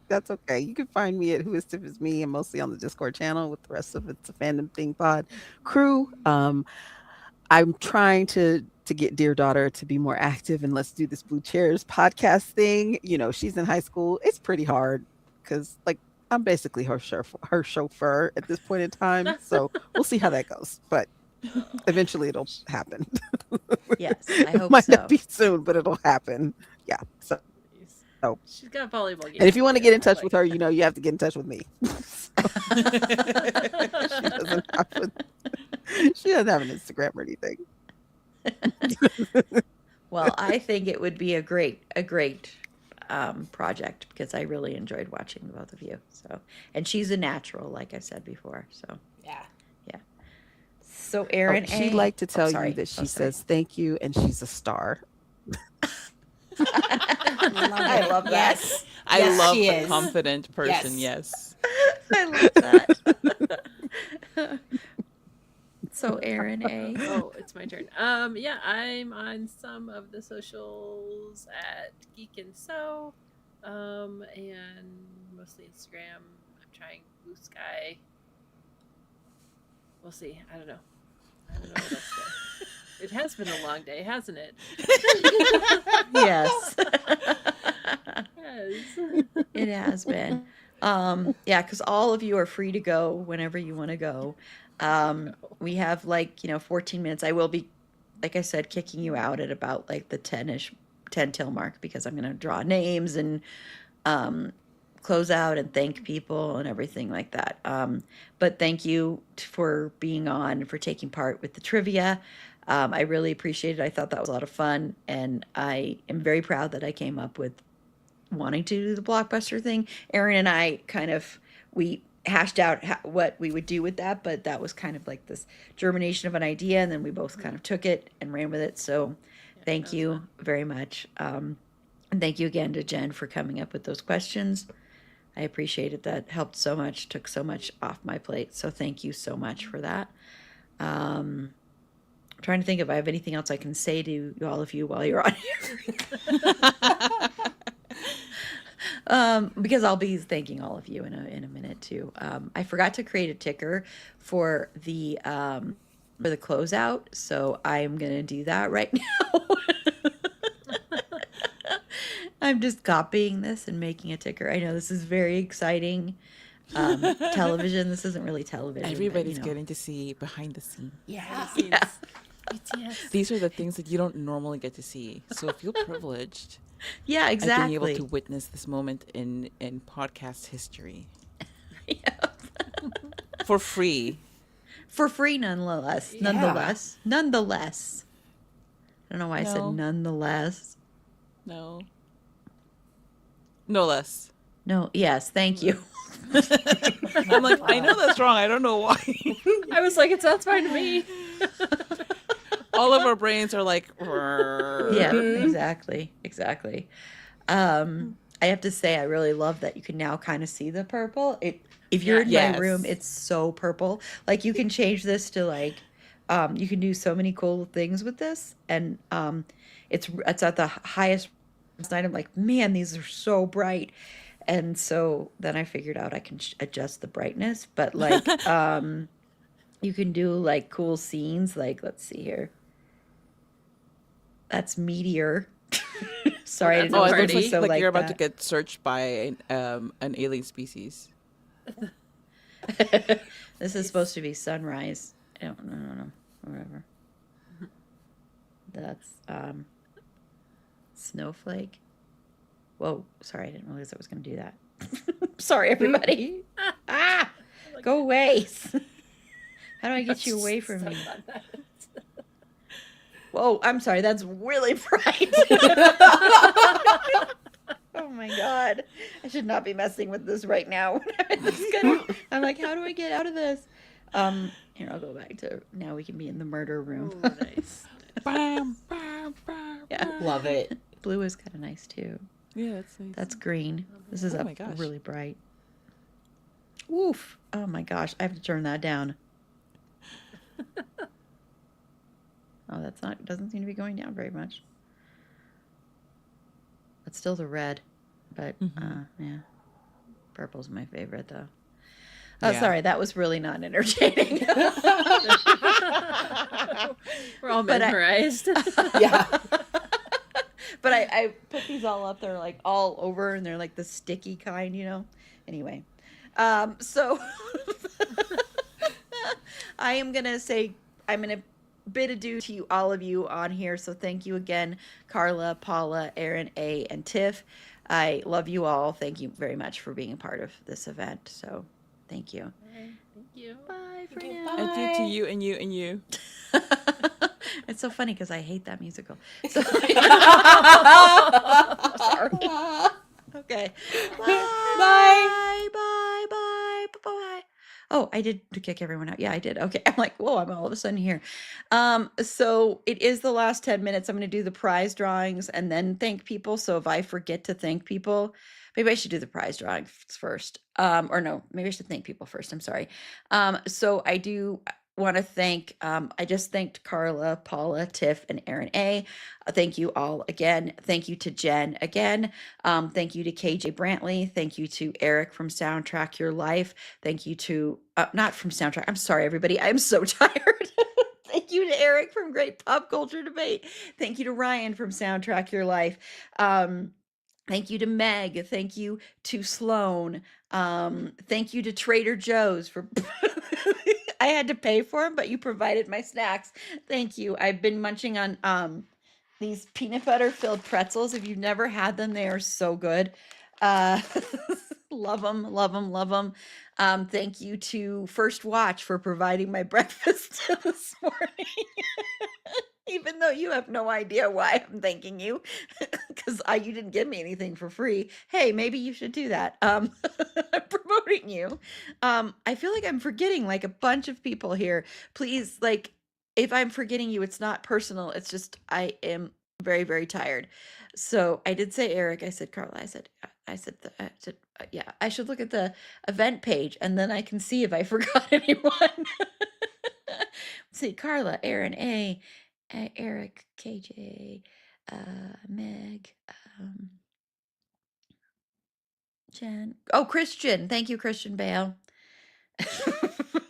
That's okay. You can find me at Who Is Tiff Is Me, and mostly on the Discord channel with the rest of it's a Fandom Thing Pod crew. I'm trying to get dear daughter to be more active and let's do this Blue Chairs podcast thing. You know, she's in high school. It's pretty hard because like I'm basically her chauffeur at this point in time. So we'll see how that goes. But eventually it'll happen. Yes, I It hope might not so. be soon, but it'll happen. Yeah. So She's got volleyball games. and if you want to get in touch like... with her, you know, you have to get in touch with me. She doesn't have an Instagram or anything. Well, I think it would be a great project because I really enjoyed watching the both of you. So, and she's a natural, like I said before. So, Yeah. So, Erin, she'd like to tell you that sorry. she says thank you and she's a star. I love that. Yes. I Yes, love she a is. confident person. Yes. I love that. So, Erin A. Oh, it's my turn. Yeah, I'm on some of the socials at Geek and Sew, and mostly Instagram. I'm trying Blue Sky. We'll see. I don't know what else to say. It has been a long day, hasn't it? Yes. Yes. It has been. Yeah, because all of you are free to go whenever you want to go. We have 14 minutes. I will be, like I said, kicking you out at about like the 10 till mark because I'm going to draw names and close out and thank people and everything like that. But thank you for being on, for taking part with the trivia. I really appreciate it. I thought that was a lot of fun, and I am very proud that I came up with wanting to do the blockbuster thing. Erin and I we hashed out what we would do with that, but that was kind of like this germination of an idea, and then we both kind of took it and ran with it. So thank you very much. And thank you again to Jen for coming up with those questions. I appreciate it. That helped so much, took so much off my plate. So thank you so much for that. I'm trying to think if I have anything else I can say to all of you while you're on here. Because I'll be thanking all of you in a minute too. I forgot to create a ticker for the closeout, so I'm gonna do that right now. I'm just copying this and making a ticker. I know this is very exciting. Television. This isn't really television. Everybody's getting to see behind the scenes. Yeah. BTS. These are the things that you don't normally get to see. So feel privileged. Yeah, exactly. Being able to witness this moment in podcast history. Yeah. For free. For free, nonetheless. Yeah. Nonetheless. I don't know why I said nonetheless. No. No less. No, yes, thank you. I'm like, I know that's wrong. I don't know why. I was like, it sounds fine to me. All of our brains are like, Yeah, exactly. I have to say, I really love that you can now kind of see the purple. If you're in my room, it's so purple. Like you can change this to like, you can do so many cool things with this, and it's at the highest night. I'm like, man, these are so bright. And so then I figured out I can adjust the brightness, but like, you can do like cool scenes. Like, let's see here. That's Meteor. Sorry, I didn't know it it looks would be so like you're about to that. get searched by an alien species. This is supposed to be sunrise. No, whatever. That's Snowflake. Whoa, sorry, I didn't realize I was going to do that. Sorry, everybody. Go away. How do I get you away from me? Whoa, I'm sorry, that's really bright. Oh my god. I should not be messing with this right now. I'm like, how do I get out of this? Here, I'll go back to now we can be in the murder room. Ooh, nice. Yeah. Love it. Blue is kind of nice too. Yeah, that's nice. That's green. This is Oh up my gosh. really bright. Woof. Oh my gosh, I have to turn that down. Oh, doesn't seem to be going down very much. It's still the red, but yeah. Purple's my favorite, though. Oh, Yeah. sorry, that was really not entertaining. We're all But I- mesmerized. Yeah. But I put these all up. They're like all over, and they're like the sticky kind, you know. Anyway, so I am gonna say I'm gonna bid adieu to you, all of you on here. So thank you again, Carla, Paula, Aaron, A, and Tiff. I love you all. Thank you very much for being a part of this event. So thank you. Thank you. Bye for Okay, now. And you to bye. you and you and you. It's so funny because I hate that musical. So, sorry. Okay. Bye. Bye. Bye. Bye. Bye. Bye. Oh, I did kick everyone out. Yeah, I did. Okay. I'm like, whoa, I'm all of a sudden here. So it is the last 10 minutes. I'm going to do the prize drawings and then thank people. So if I forget to thank people, maybe I should do the prize drawings first. Or no, maybe I should thank people first. I'm sorry. So I do want to thank, I just thanked Carla, Paula, Tiff, and Aaron A. Thank you all again. Thank you to Jen again. Thank you to KJ Brantley. Thank you to Eric from Soundtrack Your Life. Thank you to, not from Soundtrack. I'm sorry, everybody. I'm so tired. Thank you to Eric from Great Pop Culture Debate. Thank you to Ryan from Soundtrack Your Life. Thank you to Meg. Thank you to Sloan. Thank you to Trader Joe's for I had to pay for them, but you provided my snacks. Thank you. I've been munching on these peanut butter filled pretzels. If you've never had them, they are so good. Love them, love them, love them. Thank you to First Watch for providing my breakfast this morning. Even though you have no idea why I'm thanking you, because you didn't give me anything for free. Hey, maybe you should do that. I'm promoting you. I feel like I'm forgetting like a bunch of people here. Please, like, if I'm forgetting you, it's not personal. It's just I am very, very tired. So I did say Eric. I said Carla. I said, yeah. I should look at the event page and then I can see if I forgot anyone. See, Carla, Aaron, A. Eric, KJ, Meg, Jen. Oh, Christian. Thank you, Christian Bale.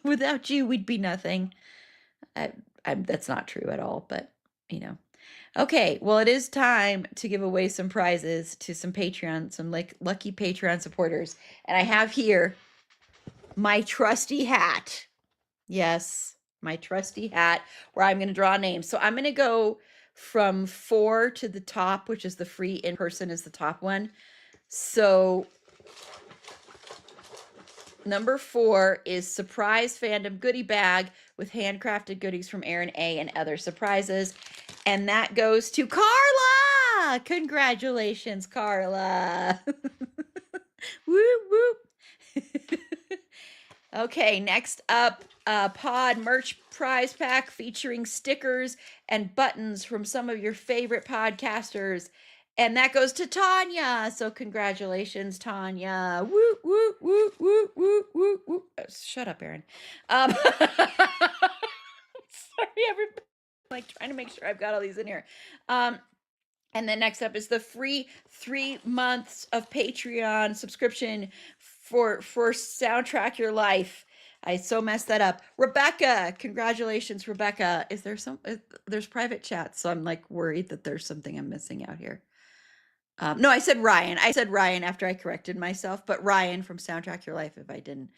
Without you, we'd be nothing. That's not true at all, but you know. Okay, well, it is time to give away some prizes to some Patreon, some like lucky Patreon supporters. And I have here my trusty hat. Yes, my trusty hat where I'm going to draw names. So I'm going to go from 4 to the top, which is the free in-person is the top one. So number 4 is surprise fandom goodie bag with handcrafted goodies from Aaron A and other surprises. And that goes to Carla. Congratulations, Carla. Whoop, whoop. Okay, next up, Pod merch prize pack featuring stickers and buttons from some of your favorite podcasters. And that goes to Tanya. So congratulations, Tanya. Woo, woo, woo, woo, woo, woo, woo. Shut up, Aaron. Sorry, everybody. I'm like trying to make sure I've got all these in here. And then next up is the free 3 months of Patreon subscription for Soundtrack Your Life. I so messed that up. Rebecca, congratulations, Rebecca. Is there there's private chat, so I'm like worried that there's something I'm missing out here. No, I said Ryan. I said Ryan after I corrected myself, but Ryan from Soundtrack Your Life if I didn't.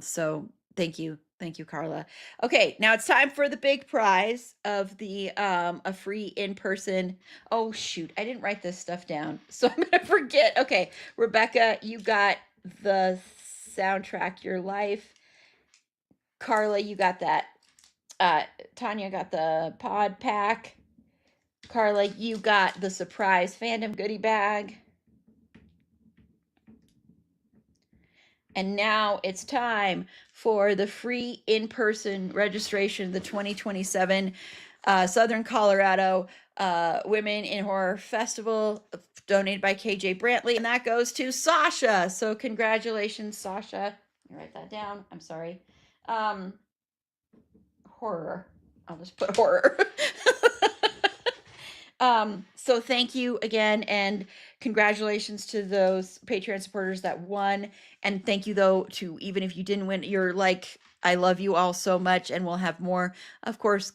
So thank you. Thank you, Carla. Okay, now it's time for the big prize of the a free in-person. Oh shoot, I didn't write this stuff down, so I'm gonna forget. Okay, Rebecca, you got the Soundtrack Your Life. Carla, you got that. Tanya got the pod pack. Carla, you got the surprise fandom goodie bag. And now it's time for the free in-person registration, the 2027 Southern Colorado Women in Horror Festival, donated by KJ Brantley. And that goes to Sasha. So congratulations, Sasha. Let me write that down. I'm sorry. Horror. I'll just put horror. So thank you again, and congratulations to those Patreon supporters that won. And thank you though to, even if you didn't win, you're like, I love you all so much, and we'll have more, of course,